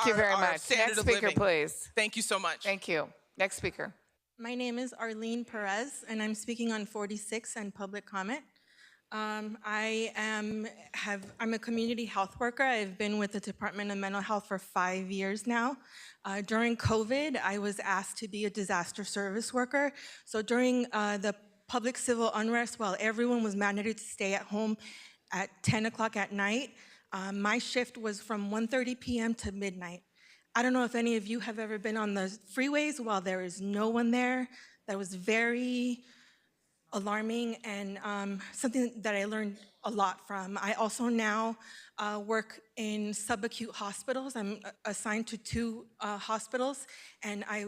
standard of living. Next speaker, please. Thank you so much. Thank you. Next speaker. My name is Arlene Perez, and I'm speaking on 46 and public comment. I'm a community health worker. I've been with the Department of Mental Health for 5 years now. During COVID, I was asked to be a disaster service worker. So during the public civil unrest, while everyone was mandated to stay at home at 10 o'clock at night, my shift was from 1:30 p.m. to midnight. I don't know if any of you have ever been on the freeways while there is no one there. That was very alarming, and something that I learned a lot from. I also now work in subacute hospitals. I'm assigned to 2 hospitals, and I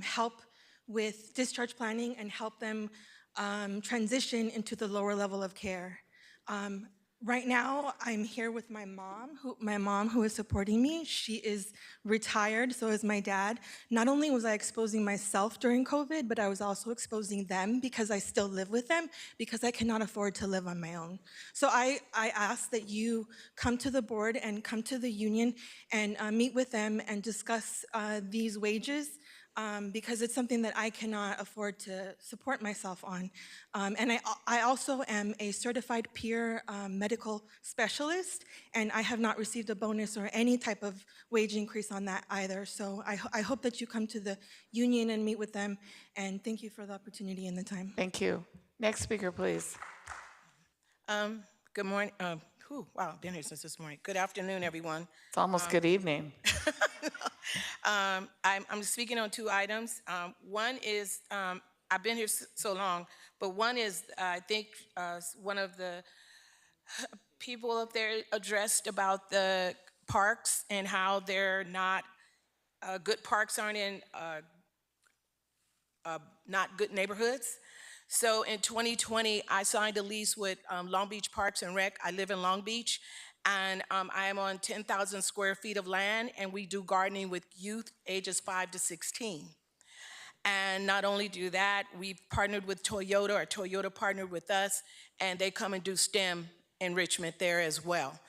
help with discharge planning and help them transition into the lower level of care. Right now, I'm here with my mom who is supporting me. She is retired, so is my dad. Not only was I exposing myself during COVID, but I was also exposing them because I still live with them because I cannot afford to live on my own. So I ask that you come to the board and come to the union and meet with them and discuss these wages. Because it's something that I cannot afford to support myself on. And I also am a certified peer medical specialist, and I have not received a bonus or any type of wage increase on that either. So I hope that you come to the union and meet with them, and thank you for the opportunity and the time. Thank you. Next speaker, please. Good morning. Wow, been here since this morning. Good afternoon, everyone. It's almost good evening. I'm speaking on two items. One is, I've been here so long, but one is, I think one of the people up there addressed about the parks and how they're not, good parks aren't in not good neighborhoods. So in 2020, I signed a lease with Long Beach Parks and Rec. I live in Long Beach, and I am on 10,000 square feet of land, and we do gardening with youth ages 5 to 16. And not only do that, we've partnered with Toyota, or Toyota partnered with us, and they come and do STEM enrichment there as well.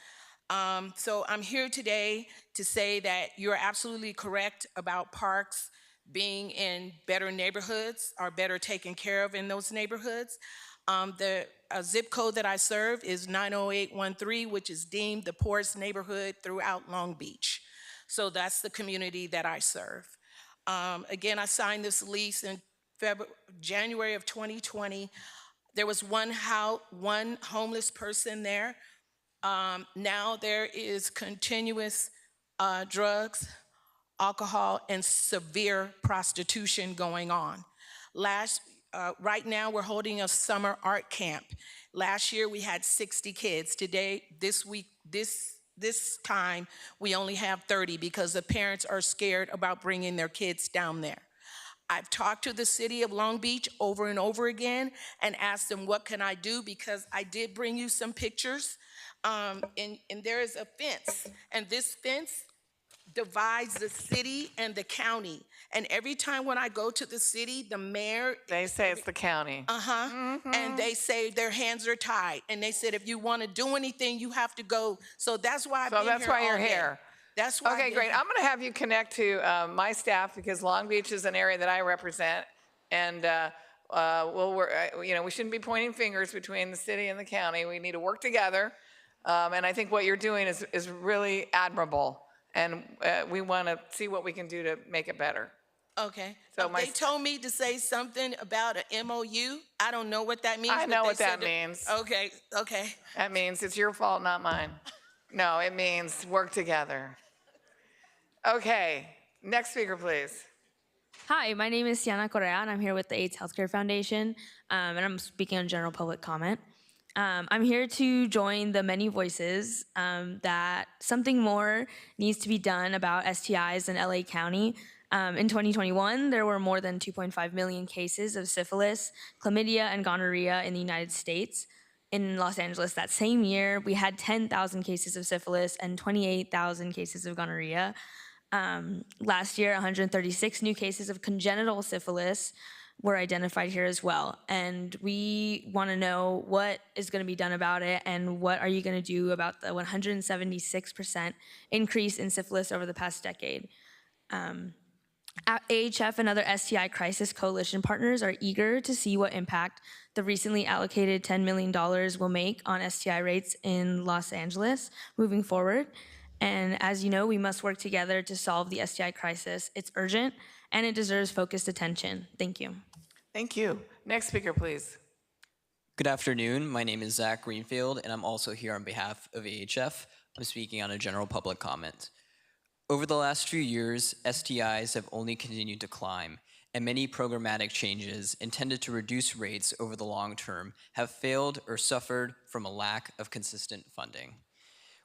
So I'm here today to say that you're absolutely correct about parks being in better neighborhoods or better taken care of in those neighborhoods. The zip code that I serve is 90813, which is deemed the poorest neighborhood throughout Long Beach. So that's the community that I serve. Again, I signed this lease in January of 2020. There was one homeless person there. Now there is continuous drugs, alcohol, and severe prostitution going on. Right now, we're holding a summer art camp. Last year, we had 60 kids. Today, this week, this time, we only have 30 because the parents are scared about bringing their kids down there. I've talked to the city of Long Beach over and over again and asked them, what can I do? Because I did bring you some pictures, and there is a fence, and this fence divides the city and the county. And every time when I go to the city, the mayor... They say it's the county. And they say their hands are tied. And they said, if you want to do anything, you have to go. So that's why I've been here all day. So that's why you're here. That's why. Okay, great. I'm going to have you connect to my staff because Long Beach is an area that I represent. And we shouldn't be pointing fingers between the city and the county. We need to work together. And I think what you're doing is really admirable. And we want to see what we can do to make it better. Okay. So they told me to say something about an MOU. I don't know what that means. I know what that means. Okay, okay. That means it's your fault, not mine. No, it means work together. Okay, next speaker, please. Hi, my name is Siana Correa, and I'm here with the AIDS Healthcare Foundation, and I'm speaking on general public comment. I'm here to join the many voices that something more needs to be done about STIs in LA County. In 2021, there were more than 2.5 million cases of syphilis, chlamydia, and gonorrhea in the United States. In Los Angeles that same year, we had 10,000 cases of syphilis and 28,000 cases of gonorrhea. Last year, 136 new cases of congenital syphilis were identified here as well. And we want to know what is going to be done about it and what are you going to do about the 176% increase in syphilis over the past decade. AHF and other STI crisis coalition partners are eager to see what impact the recently allocated $10 million will make on STI rates in Los Angeles moving forward. And as you know, we must work together to solve the STI crisis. It's urgent and it deserves focused attention. Thank you. Thank you. Next speaker, please. Good afternoon. My name is Zach Greenfield, and I'm also here on behalf of AHF. I'm speaking on a general public comment. Over the last few years, STIs have only continued to climb, and many programmatic changes intended to reduce rates over the long term have failed or suffered from a lack of consistent funding.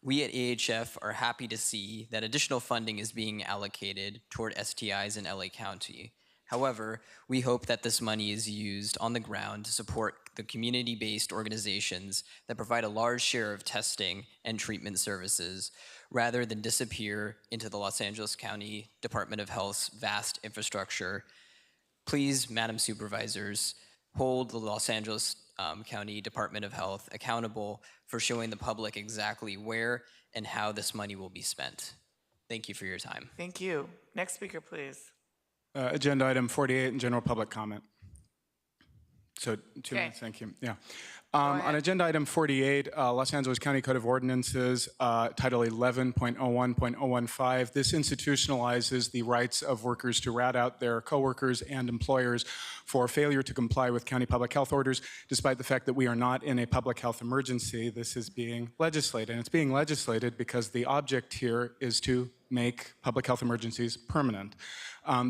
We at AHF are happy to see that additional funding is being allocated toward STIs in LA County. However, we hope that this money is used on the ground to support the community-based organizations that provide a large share of testing and treatment services, rather than disappear into the Los Angeles County Department of Health's vast infrastructure. Please, Madam Supervisors, hold the Los Angeles County Department of Health accountable for showing the public exactly where and how this money will be spent. Thank you for your time. Thank you. Next speaker, please. Agenda item 48 and general public comment. So 2 minutes, thank you. Yeah. On agenda item 48, Los Angeles County Code of Ordinances, Title 11.01.015, this institutionalizes the rights of workers to rat out their coworkers and employers for failure to comply with county public health orders, despite the fact that we are not in a public health emergency. This is being legislated, and it's being legislated because the object here is to make public health emergencies permanent.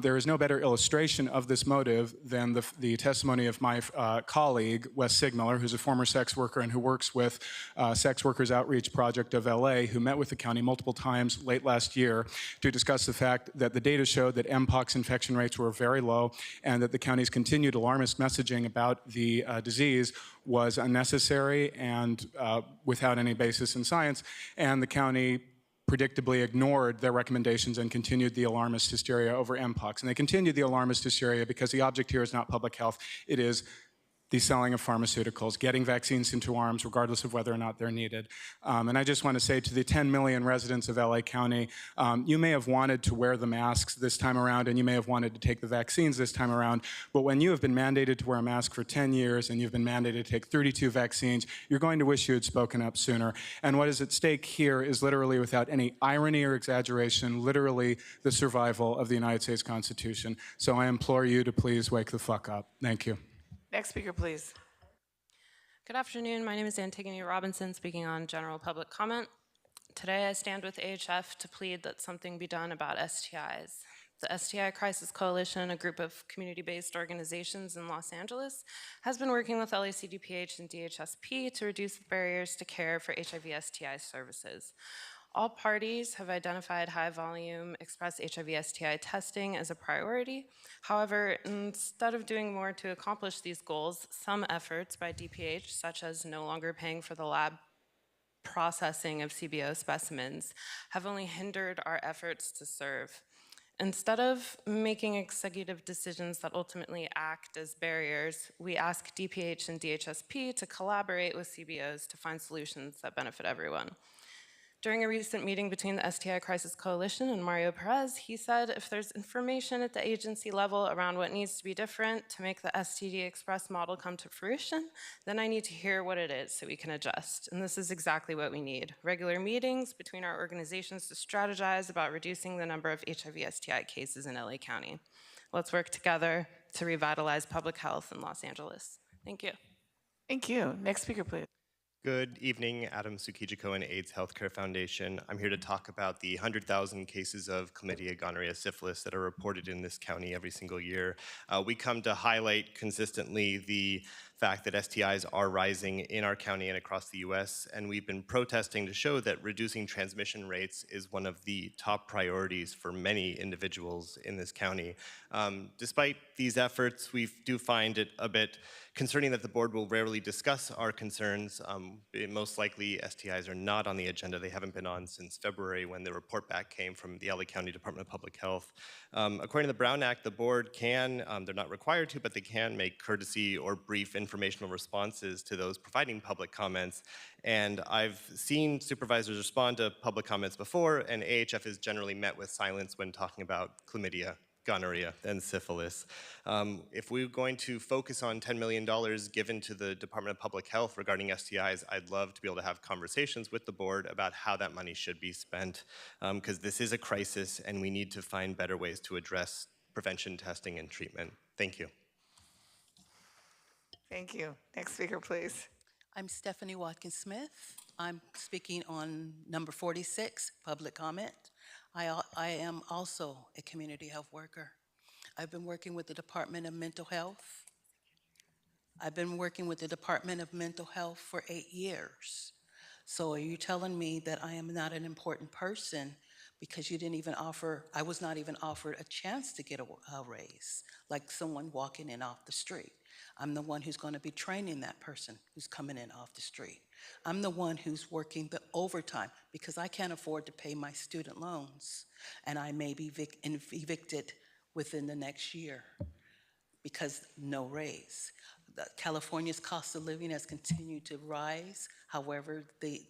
There is no better illustration of this motive than the testimony of my colleague, Wes Sigmiller, who's a former sex worker and who works with Sex Workers Outreach Project of LA, who met with the county multiple times late last year to discuss the fact that the data showed that Mpox infection rates were very low and that the county's continued alarmist messaging about the disease was unnecessary and without any basis in science, and the county predictably ignored their recommendations and continued the alarmist hysteria over Mpox. And they continued the alarmist hysteria because the object here is not public health, it is the selling of pharmaceuticals, getting vaccines into arms regardless of whether or not they're needed. And I just want to say to the 10 million residents of LA County, you may have wanted to wear the masks this time around and you may have wanted to take the vaccines this time around, but when you have been mandated to wear a mask for 10 years and you've been mandated to take 32 vaccines, you're going to wish you had spoken up sooner. And what is at stake here is literally, without any irony or exaggeration, literally the survival of the United States Constitution. So I implore you to please wake the fuck up. Thank you. Next speaker, please. Good afternoon. My name is Antigone Robinson, speaking on general public comment. Today I stand with AHF to plead that something be done about STIs. The STI Crisis Coalition, a group of community-based organizations in Los Angeles, has been working with LACDPH and DHSP to reduce barriers to care for HIV/STI services. All parties have identified high-volume express HIV/STI testing as a priority. However, instead of doing more to accomplish these goals, some efforts by DPH, such as no longer paying for the lab processing of CBO specimens, have only hindered our efforts to serve. Instead of making executive decisions that ultimately act as barriers, we ask DPH and DHSP to collaborate with CBOs to find solutions that benefit everyone. During a recent meeting between the STI Crisis Coalition and Mario Perez, he said, if there's information at the agency level around what needs to be different to make the STD Express model come to fruition, then I need to hear what it is so we can adjust. And this is exactly what we need. Regular meetings between our organizations to strategize about reducing the number of HIV/STI cases in LA County. Let's work together to revitalize public health in Los Angeles. Thank you. Thank you. Next speaker, please. Good evening, Adam Tsukijiko and AIDS Healthcare Foundation. I'm here to talk about the 100,000 cases of chlamydia, gonorrhea, syphilis that are reported in this county every single year. We come to highlight consistently the fact that STIs are rising in our county and across the US, and we've been protesting to show that reducing transmission rates is one of the top priorities for many individuals in this county. Despite these efforts, we do find it a bit concerning that the board will rarely discuss our concerns. Most likely STIs are not on the agenda. They haven't been on since February when the report back came from the LA County Department of Public Health. According to the Brown Act, the board can, they're not required to, but they can make courtesy or brief informational responses to those providing public comments. And I've seen supervisors respond to public comments before, and AHF is generally met with silence when talking about chlamydia, gonorrhea, and syphilis. If we're going to focus on $10 million given to the Department of Public Health regarding STIs, I'd love to be able to have conversations with the board about how that money should be spent, because this is a crisis and we need to find better ways to address prevention, testing, and treatment. Thank you. Thank you. Next speaker, please. I'm Stephanie Watkins-Smith. I'm speaking on number 46, public comment. I am also a community health worker. I've been working with the Department of Mental Health. I've been working with the Department of Mental Health for 8 years. So are you telling me that I am not an important person because you didn't even offer, I was not even offered a chance to get a raise, like someone walking in off the street. I'm the one who's going to be training that person who's coming in off the street. I'm the one who's working the overtime because I can't afford to pay my student loans, and I may be evicted within the next year because no raise. California's cost of living has continued to rise. However, the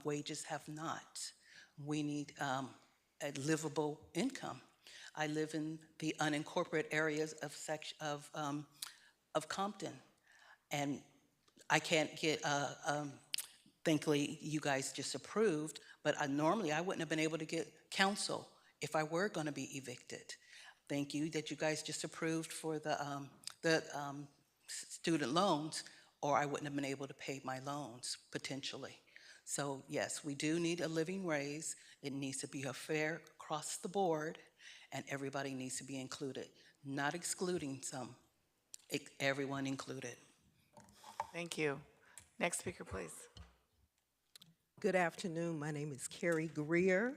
wages have not. We need a livable income. I live in the unincorporated areas of Compton, and I can't get, thankfully you guys just approved, but normally I wouldn't have been able to get counsel if I were gonna be evicted. Thank you that you guys just approved for the student loans, or I wouldn't have been able to pay my loans potentially. So yes, we do need a living wage. It needs to be a fair across the board, and everybody needs to be included, not excluding some, everyone included. Thank you. Next speaker, please. Good afternoon. My name is Carrie Greer.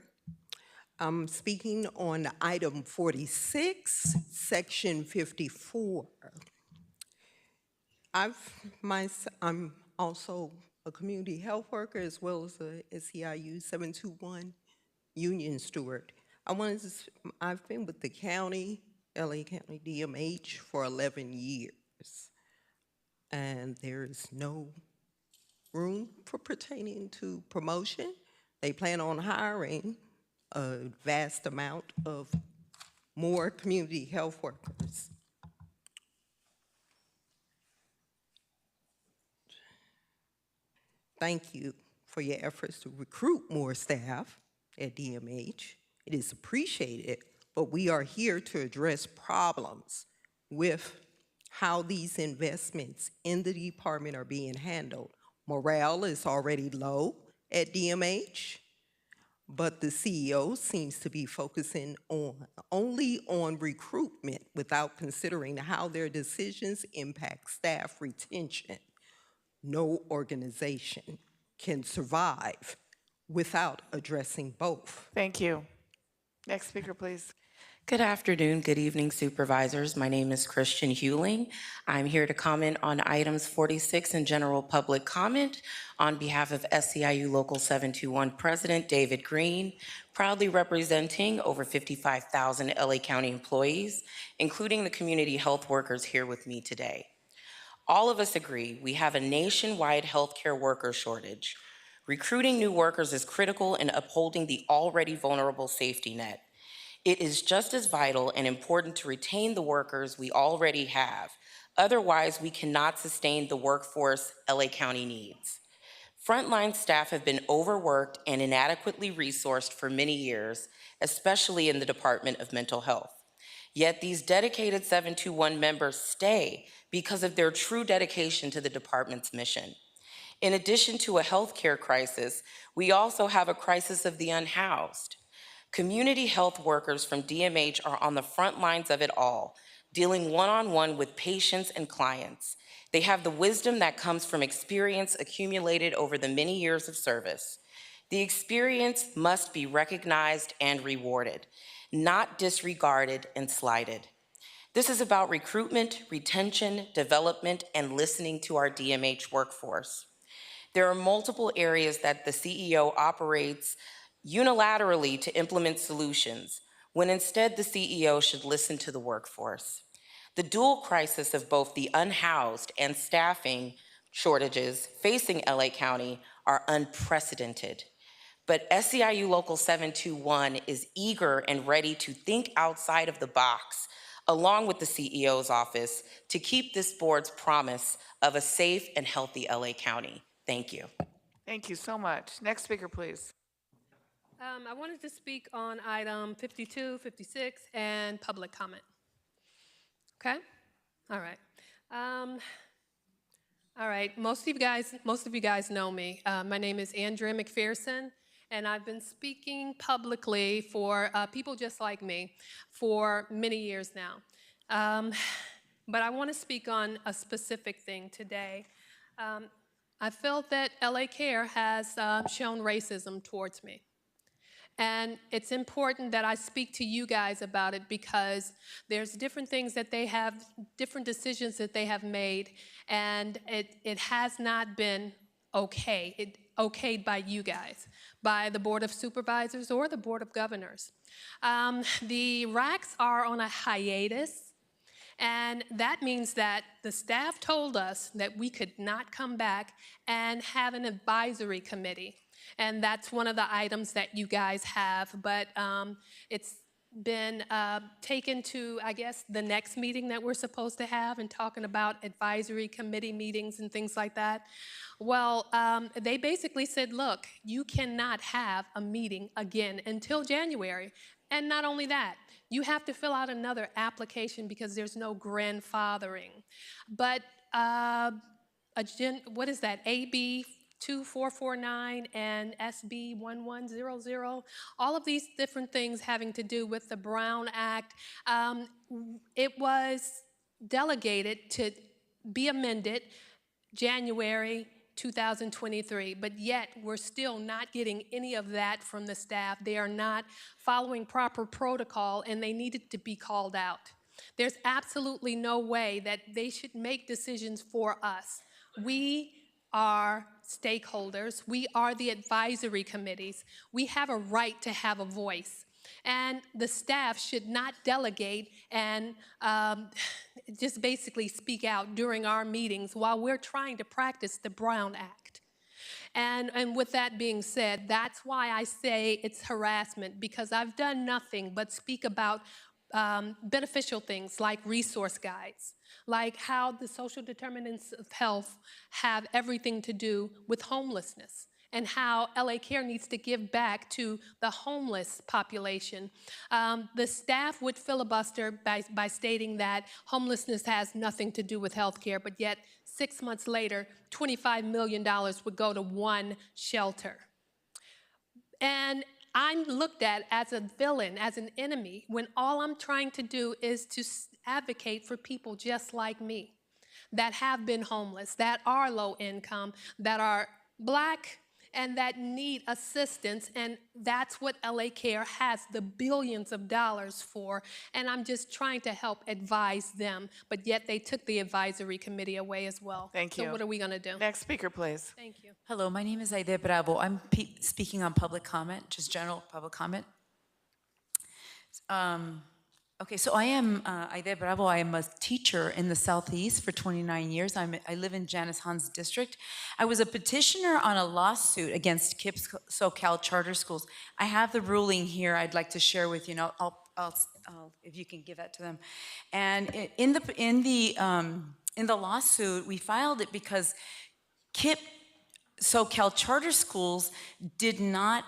I'm speaking on item 46, section 54. I'm also a community health worker as well as a SEIU 721 union steward. I've been with the county, LA County DMH for 11 years, and there is no room for pertaining to promotion. They plan on hiring a vast amount of more community health workers. Thank you for your efforts to recruit more staff at DMH. It is appreciated, but we are here to address problems with how these investments in the department are being handled. Morale is already low at DMH, but the CEO seems to be focusing only on recruitment without considering how their decisions impact staff retention. No organization can survive without addressing both. Thank you. Next speaker, please. Good afternoon, good evening, supervisors. My name is Christian Hewling. I'm here to comment on items 46 in general public comment on behalf of SEIU Local 721 President David Green, proudly representing over 55,000 LA County employees, including the community health workers here with me today. All of us agree we have a nationwide healthcare worker shortage. Recruiting new workers is critical in upholding the already vulnerable safety net. It is just as vital and important to retain the workers we already have. Otherwise, we cannot sustain the workforce LA County needs. Frontline staff have been overworked and inadequately resourced for many years, especially in the Department of Mental Health. Yet these dedicated 721 members stay because of their true dedication to the department's mission. In addition to a healthcare crisis, we also have a crisis of the unhoused. Community health workers from DMH are on the front lines of it all, dealing one-on-one with patients and clients. They have the wisdom that comes from experience accumulated over the many years of service. The experience must be recognized and rewarded, not disregarded and slighted. This is about recruitment, retention, development, and listening to our DMH workforce. There are multiple areas that the CEO operates unilaterally to implement solutions, when instead the CEO should listen to the workforce. The dual crisis of both the unhoused and staffing shortages facing LA County are unprecedented. But SEIU Local 721 is eager and ready to think outside of the box, along with the CEO's office, to keep this board's promise of a safe and healthy LA County. Thank you. Thank you so much. Next speaker, please. I wanted to speak on item 52, 56, and public comment. Okay? All right. All right. Most of you guys know me. My name is Andrea McPherson, and I've been speaking publicly for people just like me for many years now. But I want to speak on a specific thing today. I felt that LA Care has shown racism towards me. And it's important that I speak to you guys about it because there's different things that they have, different decisions that they have made, and it has not been okayed by you guys, by the Board of Supervisors or the Board of Governors. The RACs are on a hiatus. And that means that the staff told us that we could not come back and have an advisory committee. And that's one of the items that you guys have, but it's been taken to, I guess, the next meeting that we're supposed to have and talking about advisory committee meetings and things like that. Well, they basically said, look, you cannot have a meeting again until January. And not only that, you have to fill out another application because there's no grandfathering. But what is that, AB 2449 and SB 1100, all of these different things having to do with the Brown Act, it was delegated to be amended January 2023, but yet we're still not getting any of that from the staff. They are not following proper protocol, and they needed to be called out. There's absolutely no way that they should make decisions for us. We are stakeholders. We are the advisory committees. We have a right to have a voice. And the staff should not delegate and just basically speak out during our meetings while we're trying to practice the Brown Act. And with that being said, that's why I say it's harassment, because I've done nothing but speak about beneficial things like resource guides, like how the social determinants of health have everything to do with homelessness, and how LA Care needs to give back to the homeless population. The staff would filibuster by stating that homelessness has nothing to do with health care, but yet 6 months later, $25 million would go to one shelter. And I'm looked at as a villain, as an enemy, when all I'm trying to do is to advocate for people just like me that have been homeless, that are low income, that are Black, and that need assistance, and that's what LA Care has the billions of dollars for, and I'm just trying to help advise them, but yet they took the advisory committee away as well. Thank you. So what are we gonna do? Next speaker, please. Thank you. Hello, my name is Aide Bravo. I'm speaking on public comment, just general public comment. Okay, so I am Aide Bravo. I am a teacher in the Southeast for 29 years. I live in Janice Han's district. I was a petitioner on a lawsuit against KIPS SoCal charter schools. I have the ruling here I'd like to share with you, and I'll if you can give that to them. And in the lawsuit, we filed it because KIPS SoCal charter schools did not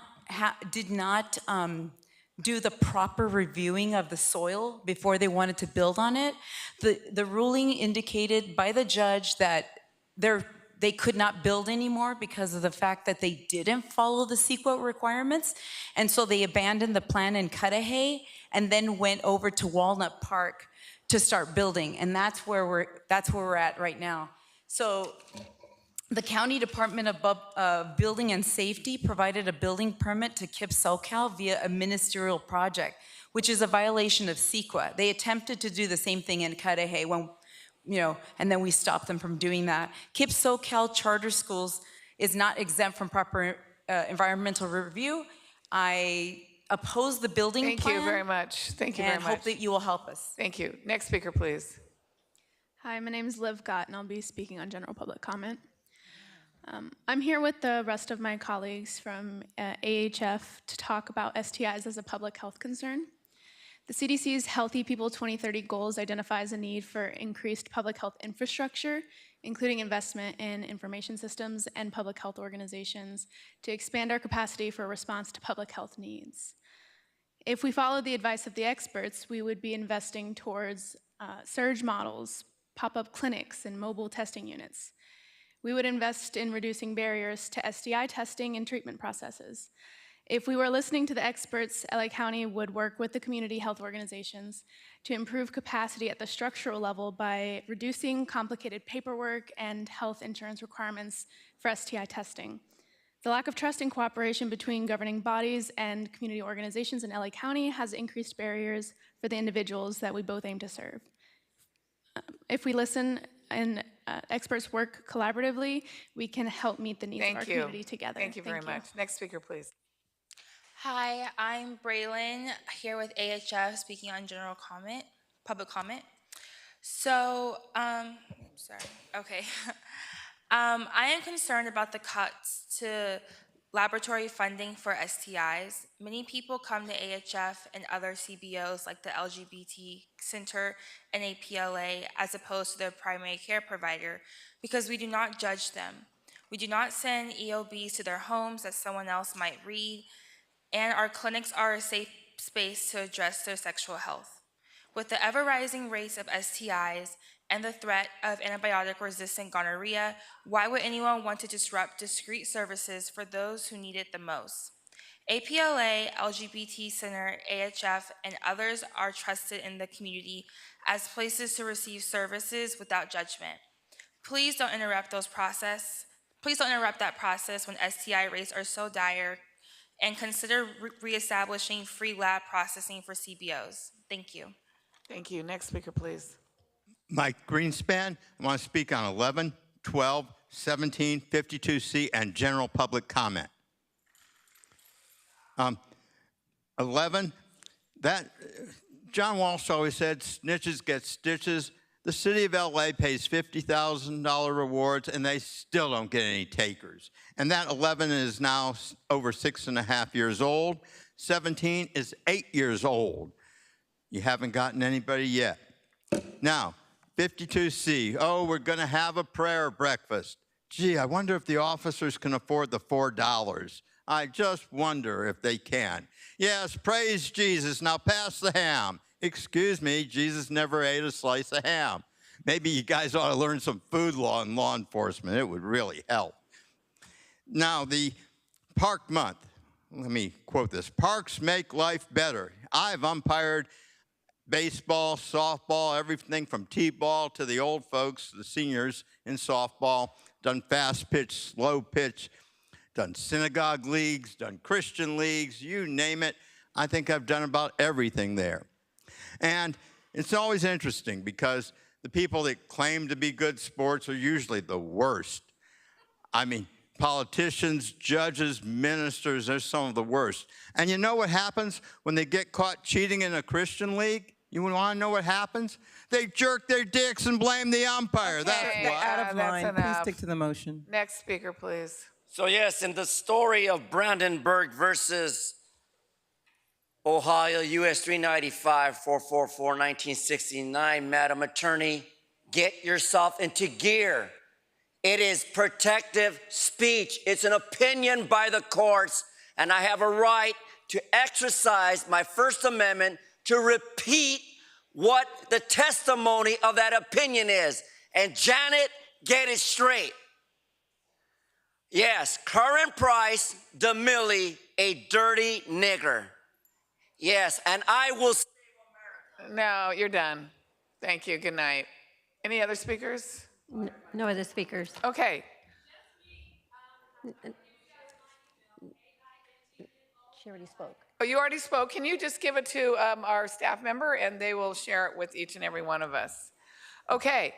do the proper reviewing of the soil before they wanted to build on it. The ruling indicated by the judge that they could not build anymore because of the fact that they didn't follow the CEQA requirements. And so they abandoned the plan in Cudahy and then went over to Walnut Park to start building. And that's where we're at right now. So the County Department of Building and Safety provided a building permit to KIPS SoCal via a ministerial project, which is a violation of CEQA. They attempted to do the same thing in Cudahy when, and then we stopped them from doing that. KIPS SoCal charter schools is not exempt from proper environmental review. I oppose the building plan. Thank you very much. Thank you very much. And hope that you will help us. Thank you. Next speaker, please. Hi, my name is Liv Gott, and I'll be speaking on general public comment. I'm here with the rest of my colleagues from AHF to talk about STIs as a public health concern. The CDC's Healthy People 2030 goals identifies a need for increased public health infrastructure, including investment in information systems and public health organizations to expand our capacity for response to public health needs. If we follow the advice of the experts, we would be investing towards surge models, pop-up clinics, and mobile testing units. We would invest in reducing barriers to STI testing and treatment processes. If we were listening to the experts, LA County would work with the community health organizations to improve capacity at the structural level by reducing complicated paperwork and health insurance requirements for STI testing. The lack of trust and cooperation between governing bodies and community organizations in LA County has increased barriers for the individuals that we both aim to serve. If we listen and experts work collaboratively, we can help meet the needs of our community together. Thank you very much. Next speaker, please. Hi, I'm Braylon, here with AHF, speaking on public comment. So, sorry, okay. I am concerned about the cuts to laboratory funding for STIs. Many people come to AHF and other CBOs like the LGBT Center and APLA as opposed to their primary care provider because we do not judge them. We do not send EOBs to their homes that someone else might read, and our clinics are a safe space to address their sexual health. With the ever-rising rates of STIs and the threat of antibiotic-resistant gonorrhea, why would anyone want to disrupt discrete services for those who need it the most? APLA, LGBT Center, AHF, and others are trusted in the community as places to receive services without judgment. Please don't interrupt that process when STI rates are so dire, and consider reestablishing free lab processing for CBOs. Thank you. Thank you. Next speaker, please. Mike Greenspan. I want to speak on 11, 12, 17, 52C, and general public comment. 11, John Walsh always said, snitches get stitches. The city of LA pays $50,000 rewards, and they still don't get any takers. And that 11 is now over 6.5 years old. 17 is 8 years old. You haven't gotten anybody yet. Now, 52C, oh, we're going to have a prayer breakfast. Gee, I wonder if the officers can afford the $4. I just wonder if they can. Yes, praise Jesus. Now pass the ham. Excuse me, Jesus never ate a slice of ham. Maybe you guys ought to learn some food law and law enforcement. It would really help. Now, the Park Month. Let me quote this. Parks make life better. I've umpired baseball, softball, everything from t-ball to the old folks, the seniors in softball, done fast pitch, slow pitch, done synagogue leagues, done Christian leagues, you name it. I think I've done about everything there. And it's always interesting because the people that claim to be good sports are usually the worst. I mean, politicians, judges, ministers, they're some of the worst. And you know what happens when they get caught cheating in a Christian league? You want to know what happens? They jerk their dicks and blame the umpire. Okay, That's what. out of line. Please Stick to the motion. Next speaker, please. So yes, in the story of Brandenburg versus Ohio, US 395, 444, 1969, Madam Attorney, get yourself into gear. It is protective speech. It's an opinion by the courts, and I have a right to exercise my First Amendment to repeat what the testimony of that opinion is. And Janet, get it straight. Yes, current price, DeMillie, a dirty nigger. Yes, and I will save America. No, you're done. Thank you. Good night. Any other speakers? No other speakers. Okay. She already spoke. Oh, you already spoke. Can you just give it to our staff member and they will share it with each and every one of us? Okay.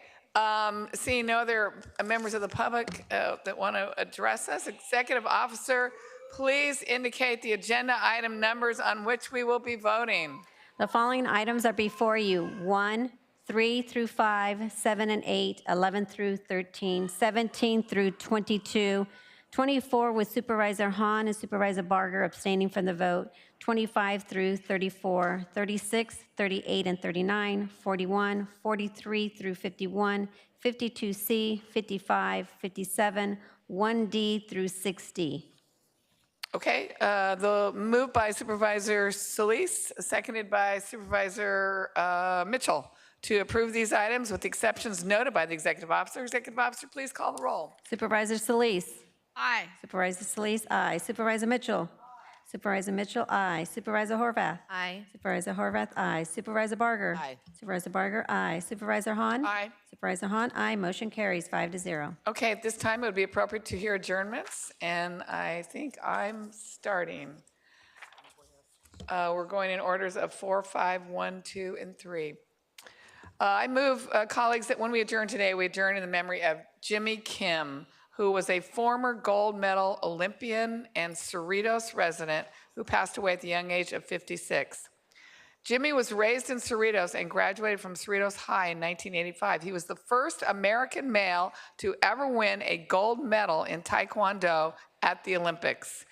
Seeing no other members of the public that want to address us, Executive Officer, please indicate the agenda item numbers on which we will be voting. The following items are before you. 1, 3 through 5, 7 and 8, 11 through 13, 17 through 22, 24 with Supervisor Hahn and Supervisor Barger abstaining from the vote, 25 through 34, 36, 38 and 39, 41, 43 through 51, 52C, 55, 57, 1D through 6D. Okay, the move by Supervisor Solis, seconded by Supervisor Mitchell to approve these items with the exceptions noted by the Executive Officer. Executive Officer, please call the roll. Supervisor Solis. Aye. Supervisor Solis, aye. Supervisor Mitchell. Supervisor Mitchell, aye. Supervisor Horvath. Aye. Supervisor Horvath, aye. Supervisor Barger. Aye. Supervisor Barger, aye. Supervisor Hahn. Aye. Supervisor Hahn, aye. Motion carries 5-0. Okay, at this time, it would be appropriate to hear adjournments, and I think I'm starting. We're going in orders of 4, 5, 1, 2, and 3. I move, colleagues, that when we adjourn today, we adjourn in the memory of Jimmy Kim, who was a former gold medal Olympian and Cerritos resident who passed away at the young age of 56. Jimmy was raised in Cerritos and graduated from Cerritos High in 1985. He was the first American male to ever win a gold medal in Taekwondo at the Olympics.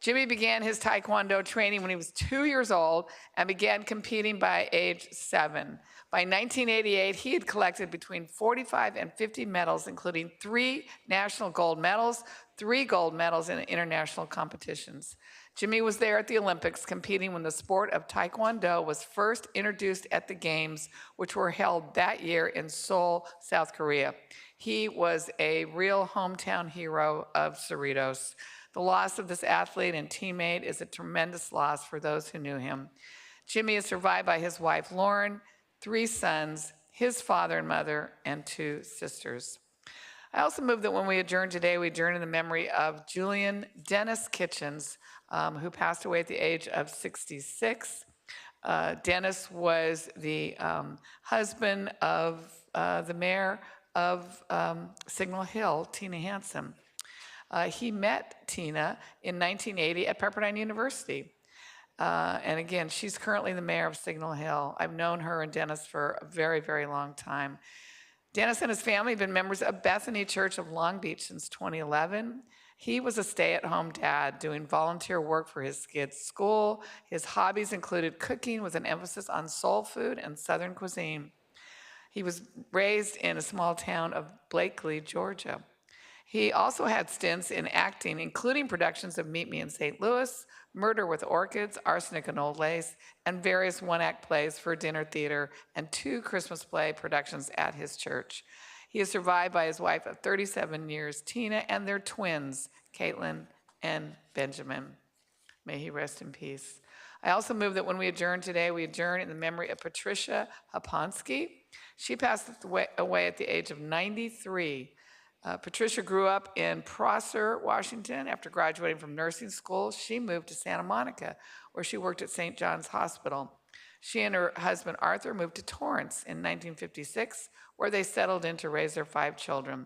Jimmy began his Taekwondo training when he was 2 years old and began competing by age 7. By 1988, he had collected between 45 and 50 medals, including 3 national gold medals, 3 gold medals in international competitions. Jimmy was there at the Olympics competing when the sport of Taekwondo was first introduced at the Games, which were held that year in Seoul, South Korea. He was a real hometown hero of Cerritos. The loss of this athlete and teammate is a tremendous loss for those who knew him. Jimmy is survived by his wife, Lauren, 3 sons, his father and mother, and 2 sisters. I also move that when we adjourn today, we adjourn in the memory of Julian Dennis Kitchens, who passed away at the age of 66. Dennis was the husband of the mayor of Signal Hill, Tina Hansen. He met Tina in 1980 at Pepperdine University. And again, she's currently the mayor of Signal Hill. I've known her and Dennis for a very, very long time. Dennis and his family have been members of Bethany Church of Long Beach since 2011. He was a stay-at-home dad doing volunteer work for his kids' school. His hobbies included cooking with an emphasis on soul food and Southern cuisine. He was raised in a small town of Blakely, Georgia. He also had stints in acting, including productions of Meet Me in St. Louis, Murder with Orchids, Arsenic and Old Lace, and various one-act plays for dinner theater and 2 Christmas play productions at his church. He is survived by his wife of 37 years, Tina, and their twins, Caitlin and Benjamin. May he rest in peace. I also move that when we adjourn today, we adjourn in the memory of Patricia Haponsky. She passed away at the age of 93. Patricia grew up in Prosser, Washington. After graduating from nursing school, she moved to Santa Monica, where she worked at St. John's Hospital. She and her husband, Arthur, moved to Torrance in 1956, where they settled in to raise their 5 children.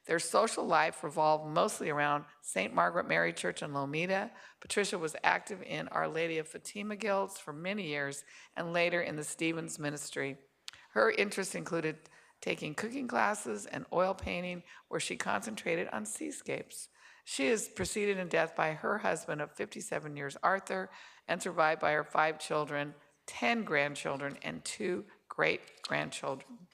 Their social life revolved mostly around St. Margaret Mary Church in Lomita. Patricia was active in Our Lady of Fatima Guilds for many years, and later in the Stevens Ministry. Her interests included taking cooking classes and oil painting, where she concentrated on seascapes. She is preceded in death by her husband of 57 years, Arthur, and survived by her 5 children, 10 grandchildren, and 2 great-grandchildren.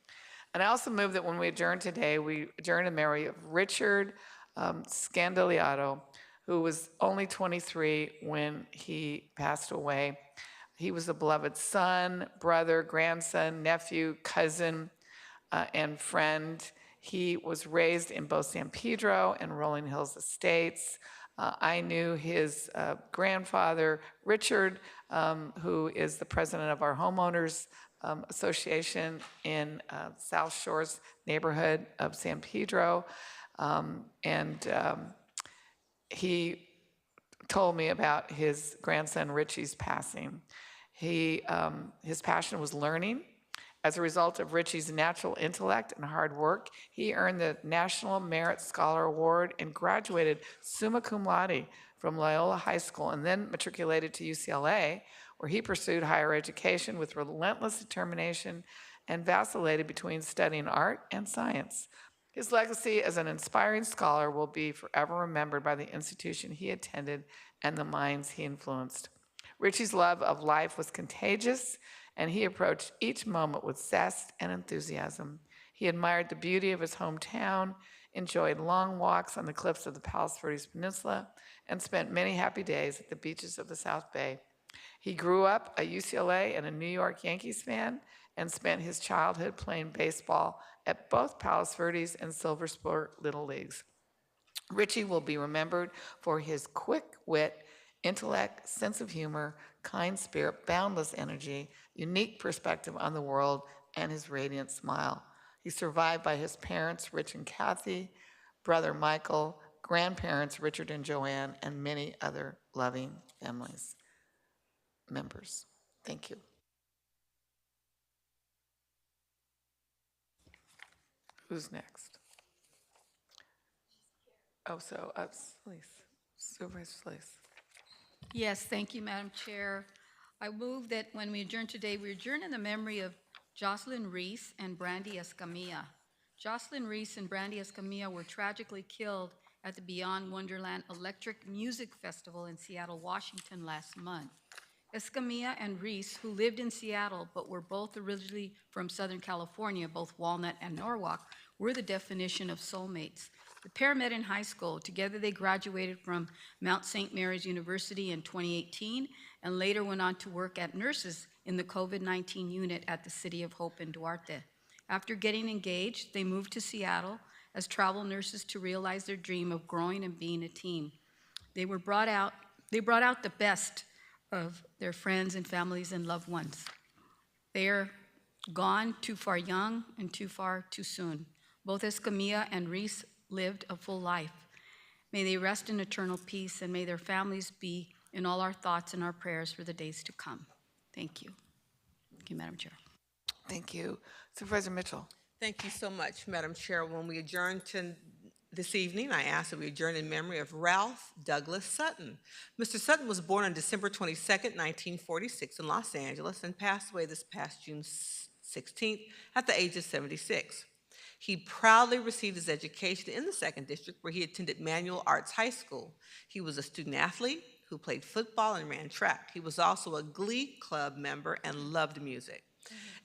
And I also move that when we adjourn today, we adjourn in memory of Richard Scandaliato, who was only 23 when he passed away. He was a beloved son, brother, grandson, nephew, cousin, and friend. He was raised in both San Pedro and Rolling Hills Estates. I knew his grandfather, Richard, who is the president of our homeowners association in South Shores neighborhood of San Pedro. He told me about his grandson Richie's passing. His passion was learning. As a result of Richie's natural intellect and hard work, he earned the National Merit Scholar Award and graduated summa cum laude from Loyola High School, and then matriculated to UCLA, where he pursued higher education with relentless determination and vacillated between studying art and science. His legacy as an inspiring scholar will be forever remembered by the institution he attended and the minds he influenced. Richie's love of life was contagious, and he approached each moment with zest and enthusiasm. He admired the beauty of his hometown, enjoyed long walks on the cliffs of the Palos Verdes Peninsula, and spent many happy days at the beaches of the South Bay. He grew up a UCLA and a New York Yankees fan and spent his childhood playing baseball at both Palos Verdes and Silver Spur Little Leagues. Richie will be remembered for his quick wit intellect, sense of humor, kind spirit, boundless energy, unique perspective on the world, and his radiant smile. He's survived by his parents, Rich and Kathy, brother Michael, grandparents, Richard and Joanne, and many other loving families members. Thank you. Who's next? Oh, so, please, Supervisor Slice. Yes, thank you, Madam Chair. I move that when we adjourn today, we adjourn in the memory of Jocelyn Reese and Brandy Escamilla. Jocelyn Reese and Brandy Escamilla were tragically killed at the Beyond Wonderland Electric Music Festival in Seattle, Washington last month. Escamilla and Reese, who lived in Seattle but were both originally from Southern California, both Walnut and Norwalk, were the definition of soulmates. The pair met in high school. Together they graduated from Mount St. Mary's University in 2018 and later went on to work at nurses in the COVID-19 unit at the City of Hope in Duarte. After getting engaged, they moved to Seattle as travel nurses to realize their dream of growing and being a team. They brought out the best of their friends and families and loved ones. They are gone too far young and too far too soon. Both Escamilla and Reese lived a full life. May they rest in eternal peace, and may their families be in all our thoughts and our prayers for the days to come. Thank you. Thank you, Madam Chair. Thank you. Supervisor Mitchell. Thank you so much, Madam Chair. When we adjourn this evening, I ask that we adjourn in memory of Ralph Douglas Sutton. Mr. Sutton was born on December 22nd, 1946 in Los Angeles and passed away this past June 16th at the age of 76. He proudly received his education in the 2nd District, where he attended Manual Arts High School. He was a student athlete who played football and ran track. He was also a Glee Club member and loved music.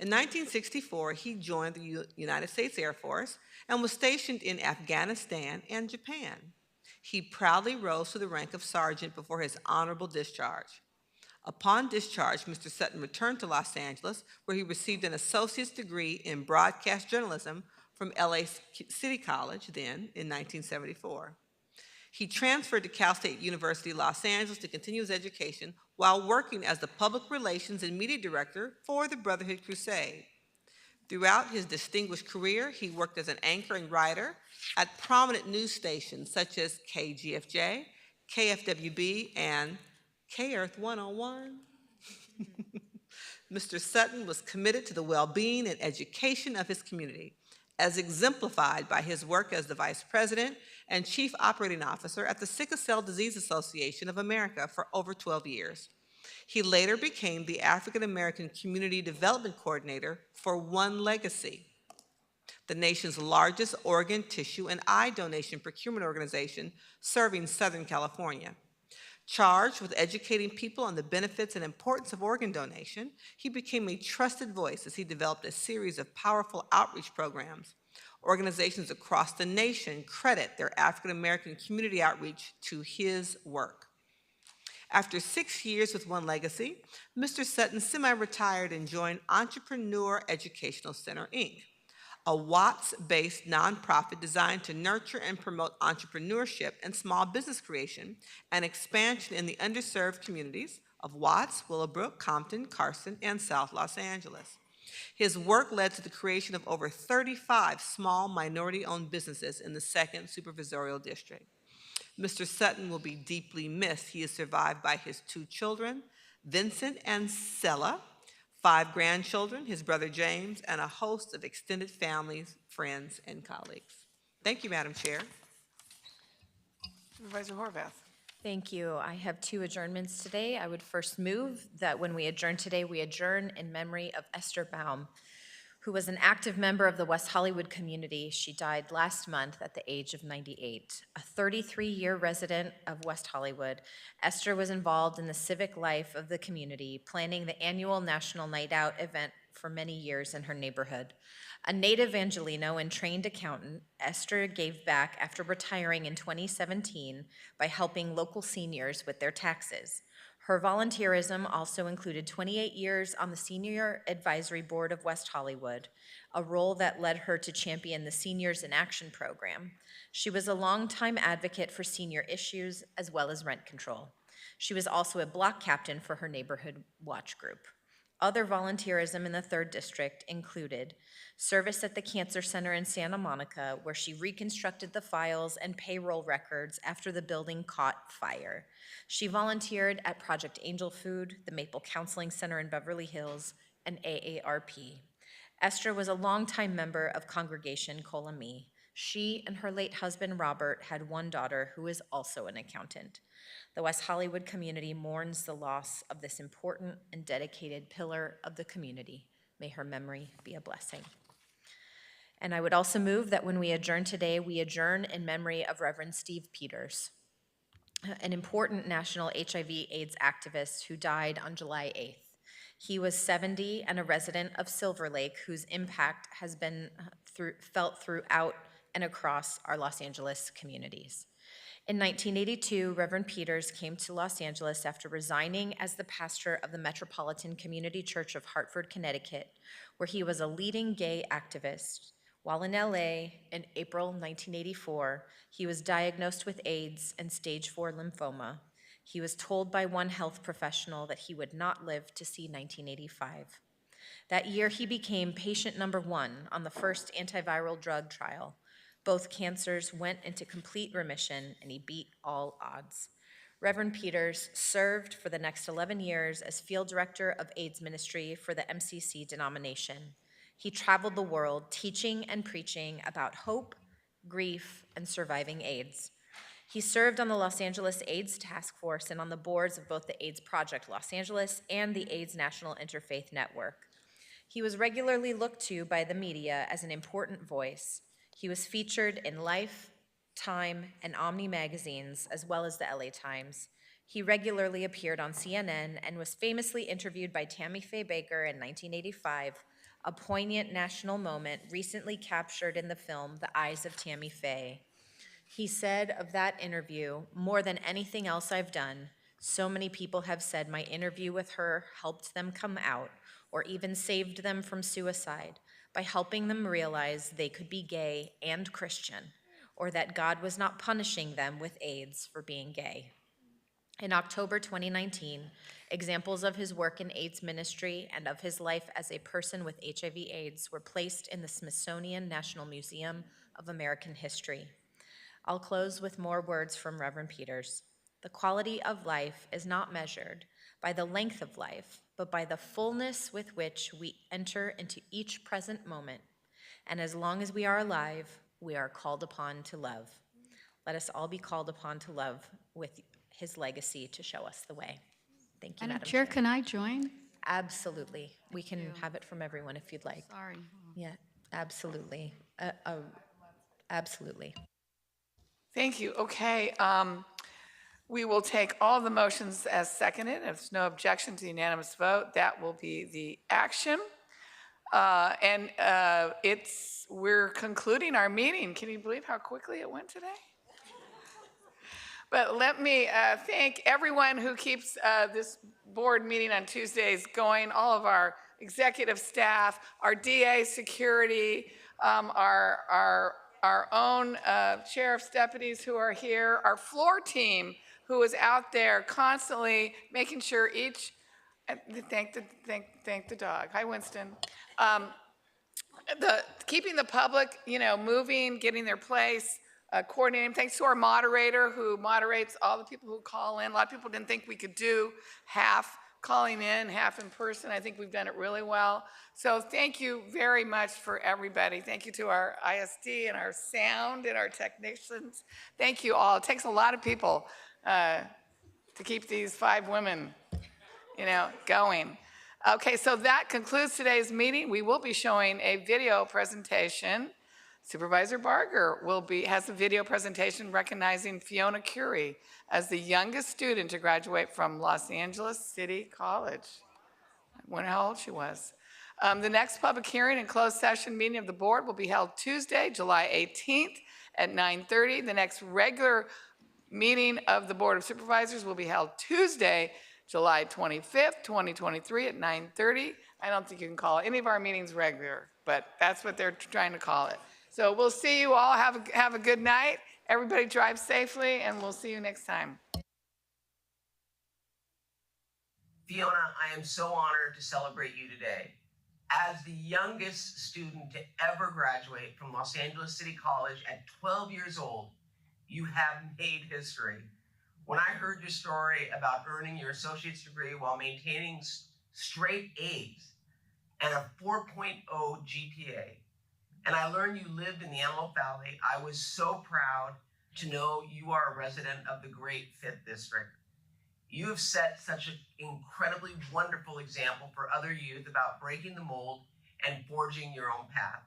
In 1964, he joined the United States Air Force and was stationed in Afghanistan and Japan. He proudly rose to the rank of sergeant before his honorable discharge. Upon discharge, Mr. Sutton returned to Los Angeles, where he received an associate's degree in broadcast journalism from LA City College then in 1974. He transferred to Cal State University, Los Angeles to continue his education while working as the public relations and media director for the Brotherhood Crusade. Throughout his distinguished career, he worked as an anchor and writer at prominent news stations such as KGFJ, KFWB, and K-Earth 101. Mr. Sutton was committed to the well-being and education of his community, as exemplified by his work as the Vice President and Chief Operating Officer at the Sickle Cell Disease Association of America for over 12 years. He later became the African American Community Development Coordinator for One Legacy, the nation's largest organ, tissue, and eye donation procurement organization serving Southern California. Charged with educating people on the benefits and importance of organ donation, he became a trusted voice as he developed a series of powerful outreach programs. Organizations across the nation credit their African American community outreach to his work. After 6 years with One Legacy, Mr. Sutton semi-retired and joined Entrepreneur Educational Center, Inc., a Watts-based nonprofit designed to nurture and promote entrepreneurship and small business creation and expansion in the underserved communities of Watts, Willowbrook, Compton, Carson, and South Los Angeles. His work led to the creation of over 35 small minority-owned businesses in the 2nd Supervisorial District. Mr. Sutton will be deeply missed. He is survived by his 2 children, Vincent and Sella, 5 grandchildren, his brother James, and a host of extended families, friends, and colleagues. Thank you, Madam Chair. Supervisor Horvath. Thank you. I have 2 adjournments today. I would first move that when we adjourn today, we adjourn in memory of Esther Baum, who was an active member of the West Hollywood community. She died last month at the age of 98. A 33-year resident of West Hollywood, Esther was involved in the civic life of the community, planning the annual National Night Out event for many years in her neighborhood. A native Angelino and trained accountant, Esther gave back after retiring in 2017 by helping local seniors with their taxes. Her volunteerism also included 28 years on the Senior Advisory Board of West Hollywood, a role that led her to champion the Seniors in Action program. She was a longtime advocate for senior issues as well as rent control. She was also a block captain for her neighborhood watch group. Other volunteerism in the 3rd District included service at the Cancer Center in Santa Monica, where she reconstructed the files and payroll records after the building caught fire. She volunteered at Project Angel Food, the Maple Counseling Center in Beverly Hills, and AARP. Esther was a longtime member of Congregation Kol Ami. She and her late husband, Robert, had one daughter who is also an accountant. The West Hollywood community mourns the loss of this important and dedicated pillar of the community. May her memory be a blessing. And I would also move that when we adjourn today, we adjourn in memory of Reverend Steve Peters, an important national HIV/AIDS activist who died on July 8th. He was 70 and a resident of Silver Lake, whose impact has been felt throughout and across our Los Angeles communities. In 1982, Reverend Peters came to Los Angeles after resigning as the pastor of the Metropolitan Community Church of Hartford, Connecticut, where he was a leading gay activist. While in LA in April 1984, he was diagnosed with AIDS and stage 4 lymphoma. He was told by one health professional that he would not live to see 1985. That year, he became patient number 1 on the first antiviral drug trial. Both cancers went into complete remission, and he beat all odds. Reverend Peters served for the next 11 years as field director of AIDS ministry for the MCC denomination. He traveled the world teaching and preaching about hope, grief, and surviving AIDS. He served on the Los Angeles AIDS Task Force and on the boards of both the AIDS Project Los Angeles and the AIDS National Interfaith Network. He was regularly looked to by the media as an important voice. He was featured in Life, Time, and Omni magazines, as well as the LA Times. He regularly appeared on CNN and was famously interviewed by Tammy Faye Baker in 1985, a poignant national moment recently captured in the film The Eyes of Tammy Faye. He said of that interview, "More than anything else I've done, so many people have said my interview with her helped them come out or even saved them from suicide by helping them realize they could be gay and Christian, or that God was not punishing them with AIDS for being gay." In October 2019, examples of his work in AIDS ministry and of his life as a person with HIV/AIDS were placed in the Smithsonian National Museum of American History. I'll close with more words from Reverend Peters. The quality of life is not measured by the length of life, but by the fullness with which we enter into each present moment. And as long as we are alive, we are called upon to love. Let us all be called upon to love with his legacy to show us the way. Thank you, Madam Chair. Can I join? Absolutely. We can have it from everyone if you'd like. Sorry. Yeah, absolutely. Absolutely. Thank you. Okay. We will take all the motions as seconded. If there's no objection to the unanimous vote, that will be the action. We're concluding our meeting. Can you believe how quickly it went today? But let me thank everyone who keeps this board meeting on Tuesdays going, all of our executive staff, our DA security, our own sheriff's deputies who are here, our floor team who is out there constantly making sure each, thank the dog. Hi, Winston. Keeping the public, moving, getting their place, coordinating. Thanks to our moderator who moderates all the people who call in. A lot of people didn't think we could do half calling in, half in person. I think we've done it really well. So thank you very much for everybody. Thank you to our ISD and our sound and our technicians. Thank you all. It takes a lot of people to keep these 5 women, going. Okay, so that concludes today's meeting. We will be showing a video presentation. Supervisor Barger has a video presentation recognizing Fiona Curie as the youngest student to graduate from Los Angeles City College. I wonder how old she was. The next public hearing and closed session meeting of the board will be held Tuesday, July 18th at 9:30. The next regular meeting of the Board of Supervisors will be held Tuesday, July 25th, 2023 at 9:30. I don't think you can call any of our meetings regular, but that's what they're trying to call it. So we'll see you all. Have a good night. Everybody drive safely, and we'll see you next time. Fiona, I am so honored to celebrate you today. As the youngest student to ever graduate from Los Angeles City College at 12 years old, you have made history. When I heard your story about earning your associate's degree while maintaining straight A's and a 4.0 GPA, and I learned you lived in the Antelope Valley, I was so proud to know you are a resident of the great 5th District. You have set such an incredibly wonderful example for other youth about breaking the mold and forging your own path.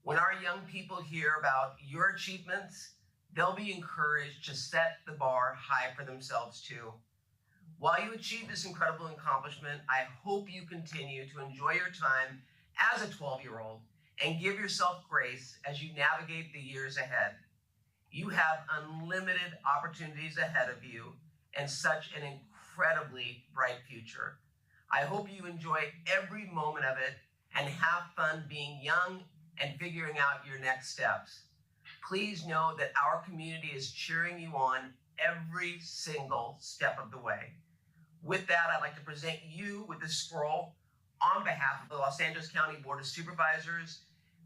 When our young people hear about your achievements, they'll be encouraged to set the bar high for themselves too. While you achieve this incredible accomplishment, I hope you continue to enjoy your time as a 12-year-old and give yourself grace as you navigate the years ahead. You have unlimited opportunities ahead of you and such an incredibly bright future. I hope you enjoy every moment of it and have fun being young and figuring out your next steps. Please know that our community is cheering you on every single step of the way. With that, I'd like to present you with this scroll on behalf of the Los Angeles County Board of Supervisors.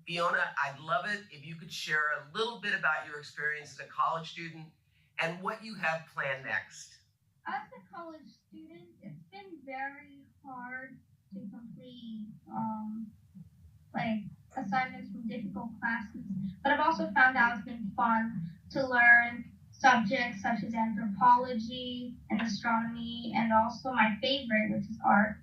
Fiona, I'd love it if you could share a little bit about your experience as a college student and what you have planned next. As a college student, it's been very hard to complete assignments from difficult classes, but I've also found out it's been fun to learn subjects such as anthropology and astronomy, and also my favorite, which is art.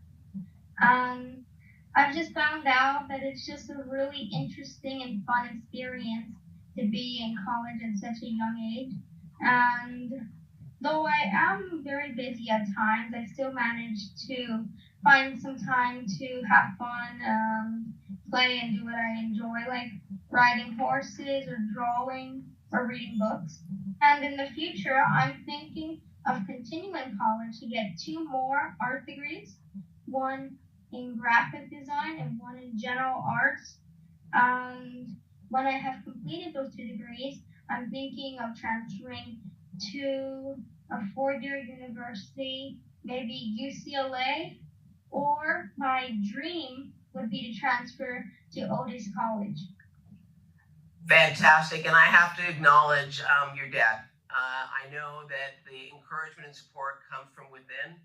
I've just found out that it's just a really interesting and fun experience to be in college at such a young age. And though I am very busy at times, I still manage to find some time to have fun, play and do what I enjoy, like riding horses or drawing or reading books. And in the future, I'm thinking of continuing college to get 2 more art degrees, one in graphic design and one in general arts. And when I have completed those 2 degrees, I'm thinking of transferring to a 4-year university, maybe UCLA, or my dream would be to transfer to Otis College. Fantastic, and I have to acknowledge your dad. I know that the encouragement and support comes from within,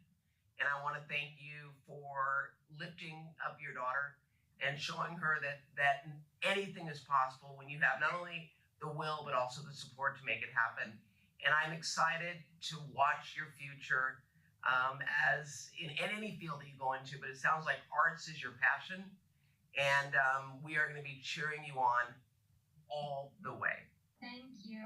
and I want to thank you for lifting up your daughter and showing her that anything is possible when you have not only the will but also the support to make it happen. And I'm excited to watch your future as in any field that you go into, but it sounds like arts is your passion, and we are going to be cheering you on all the way. Thank you.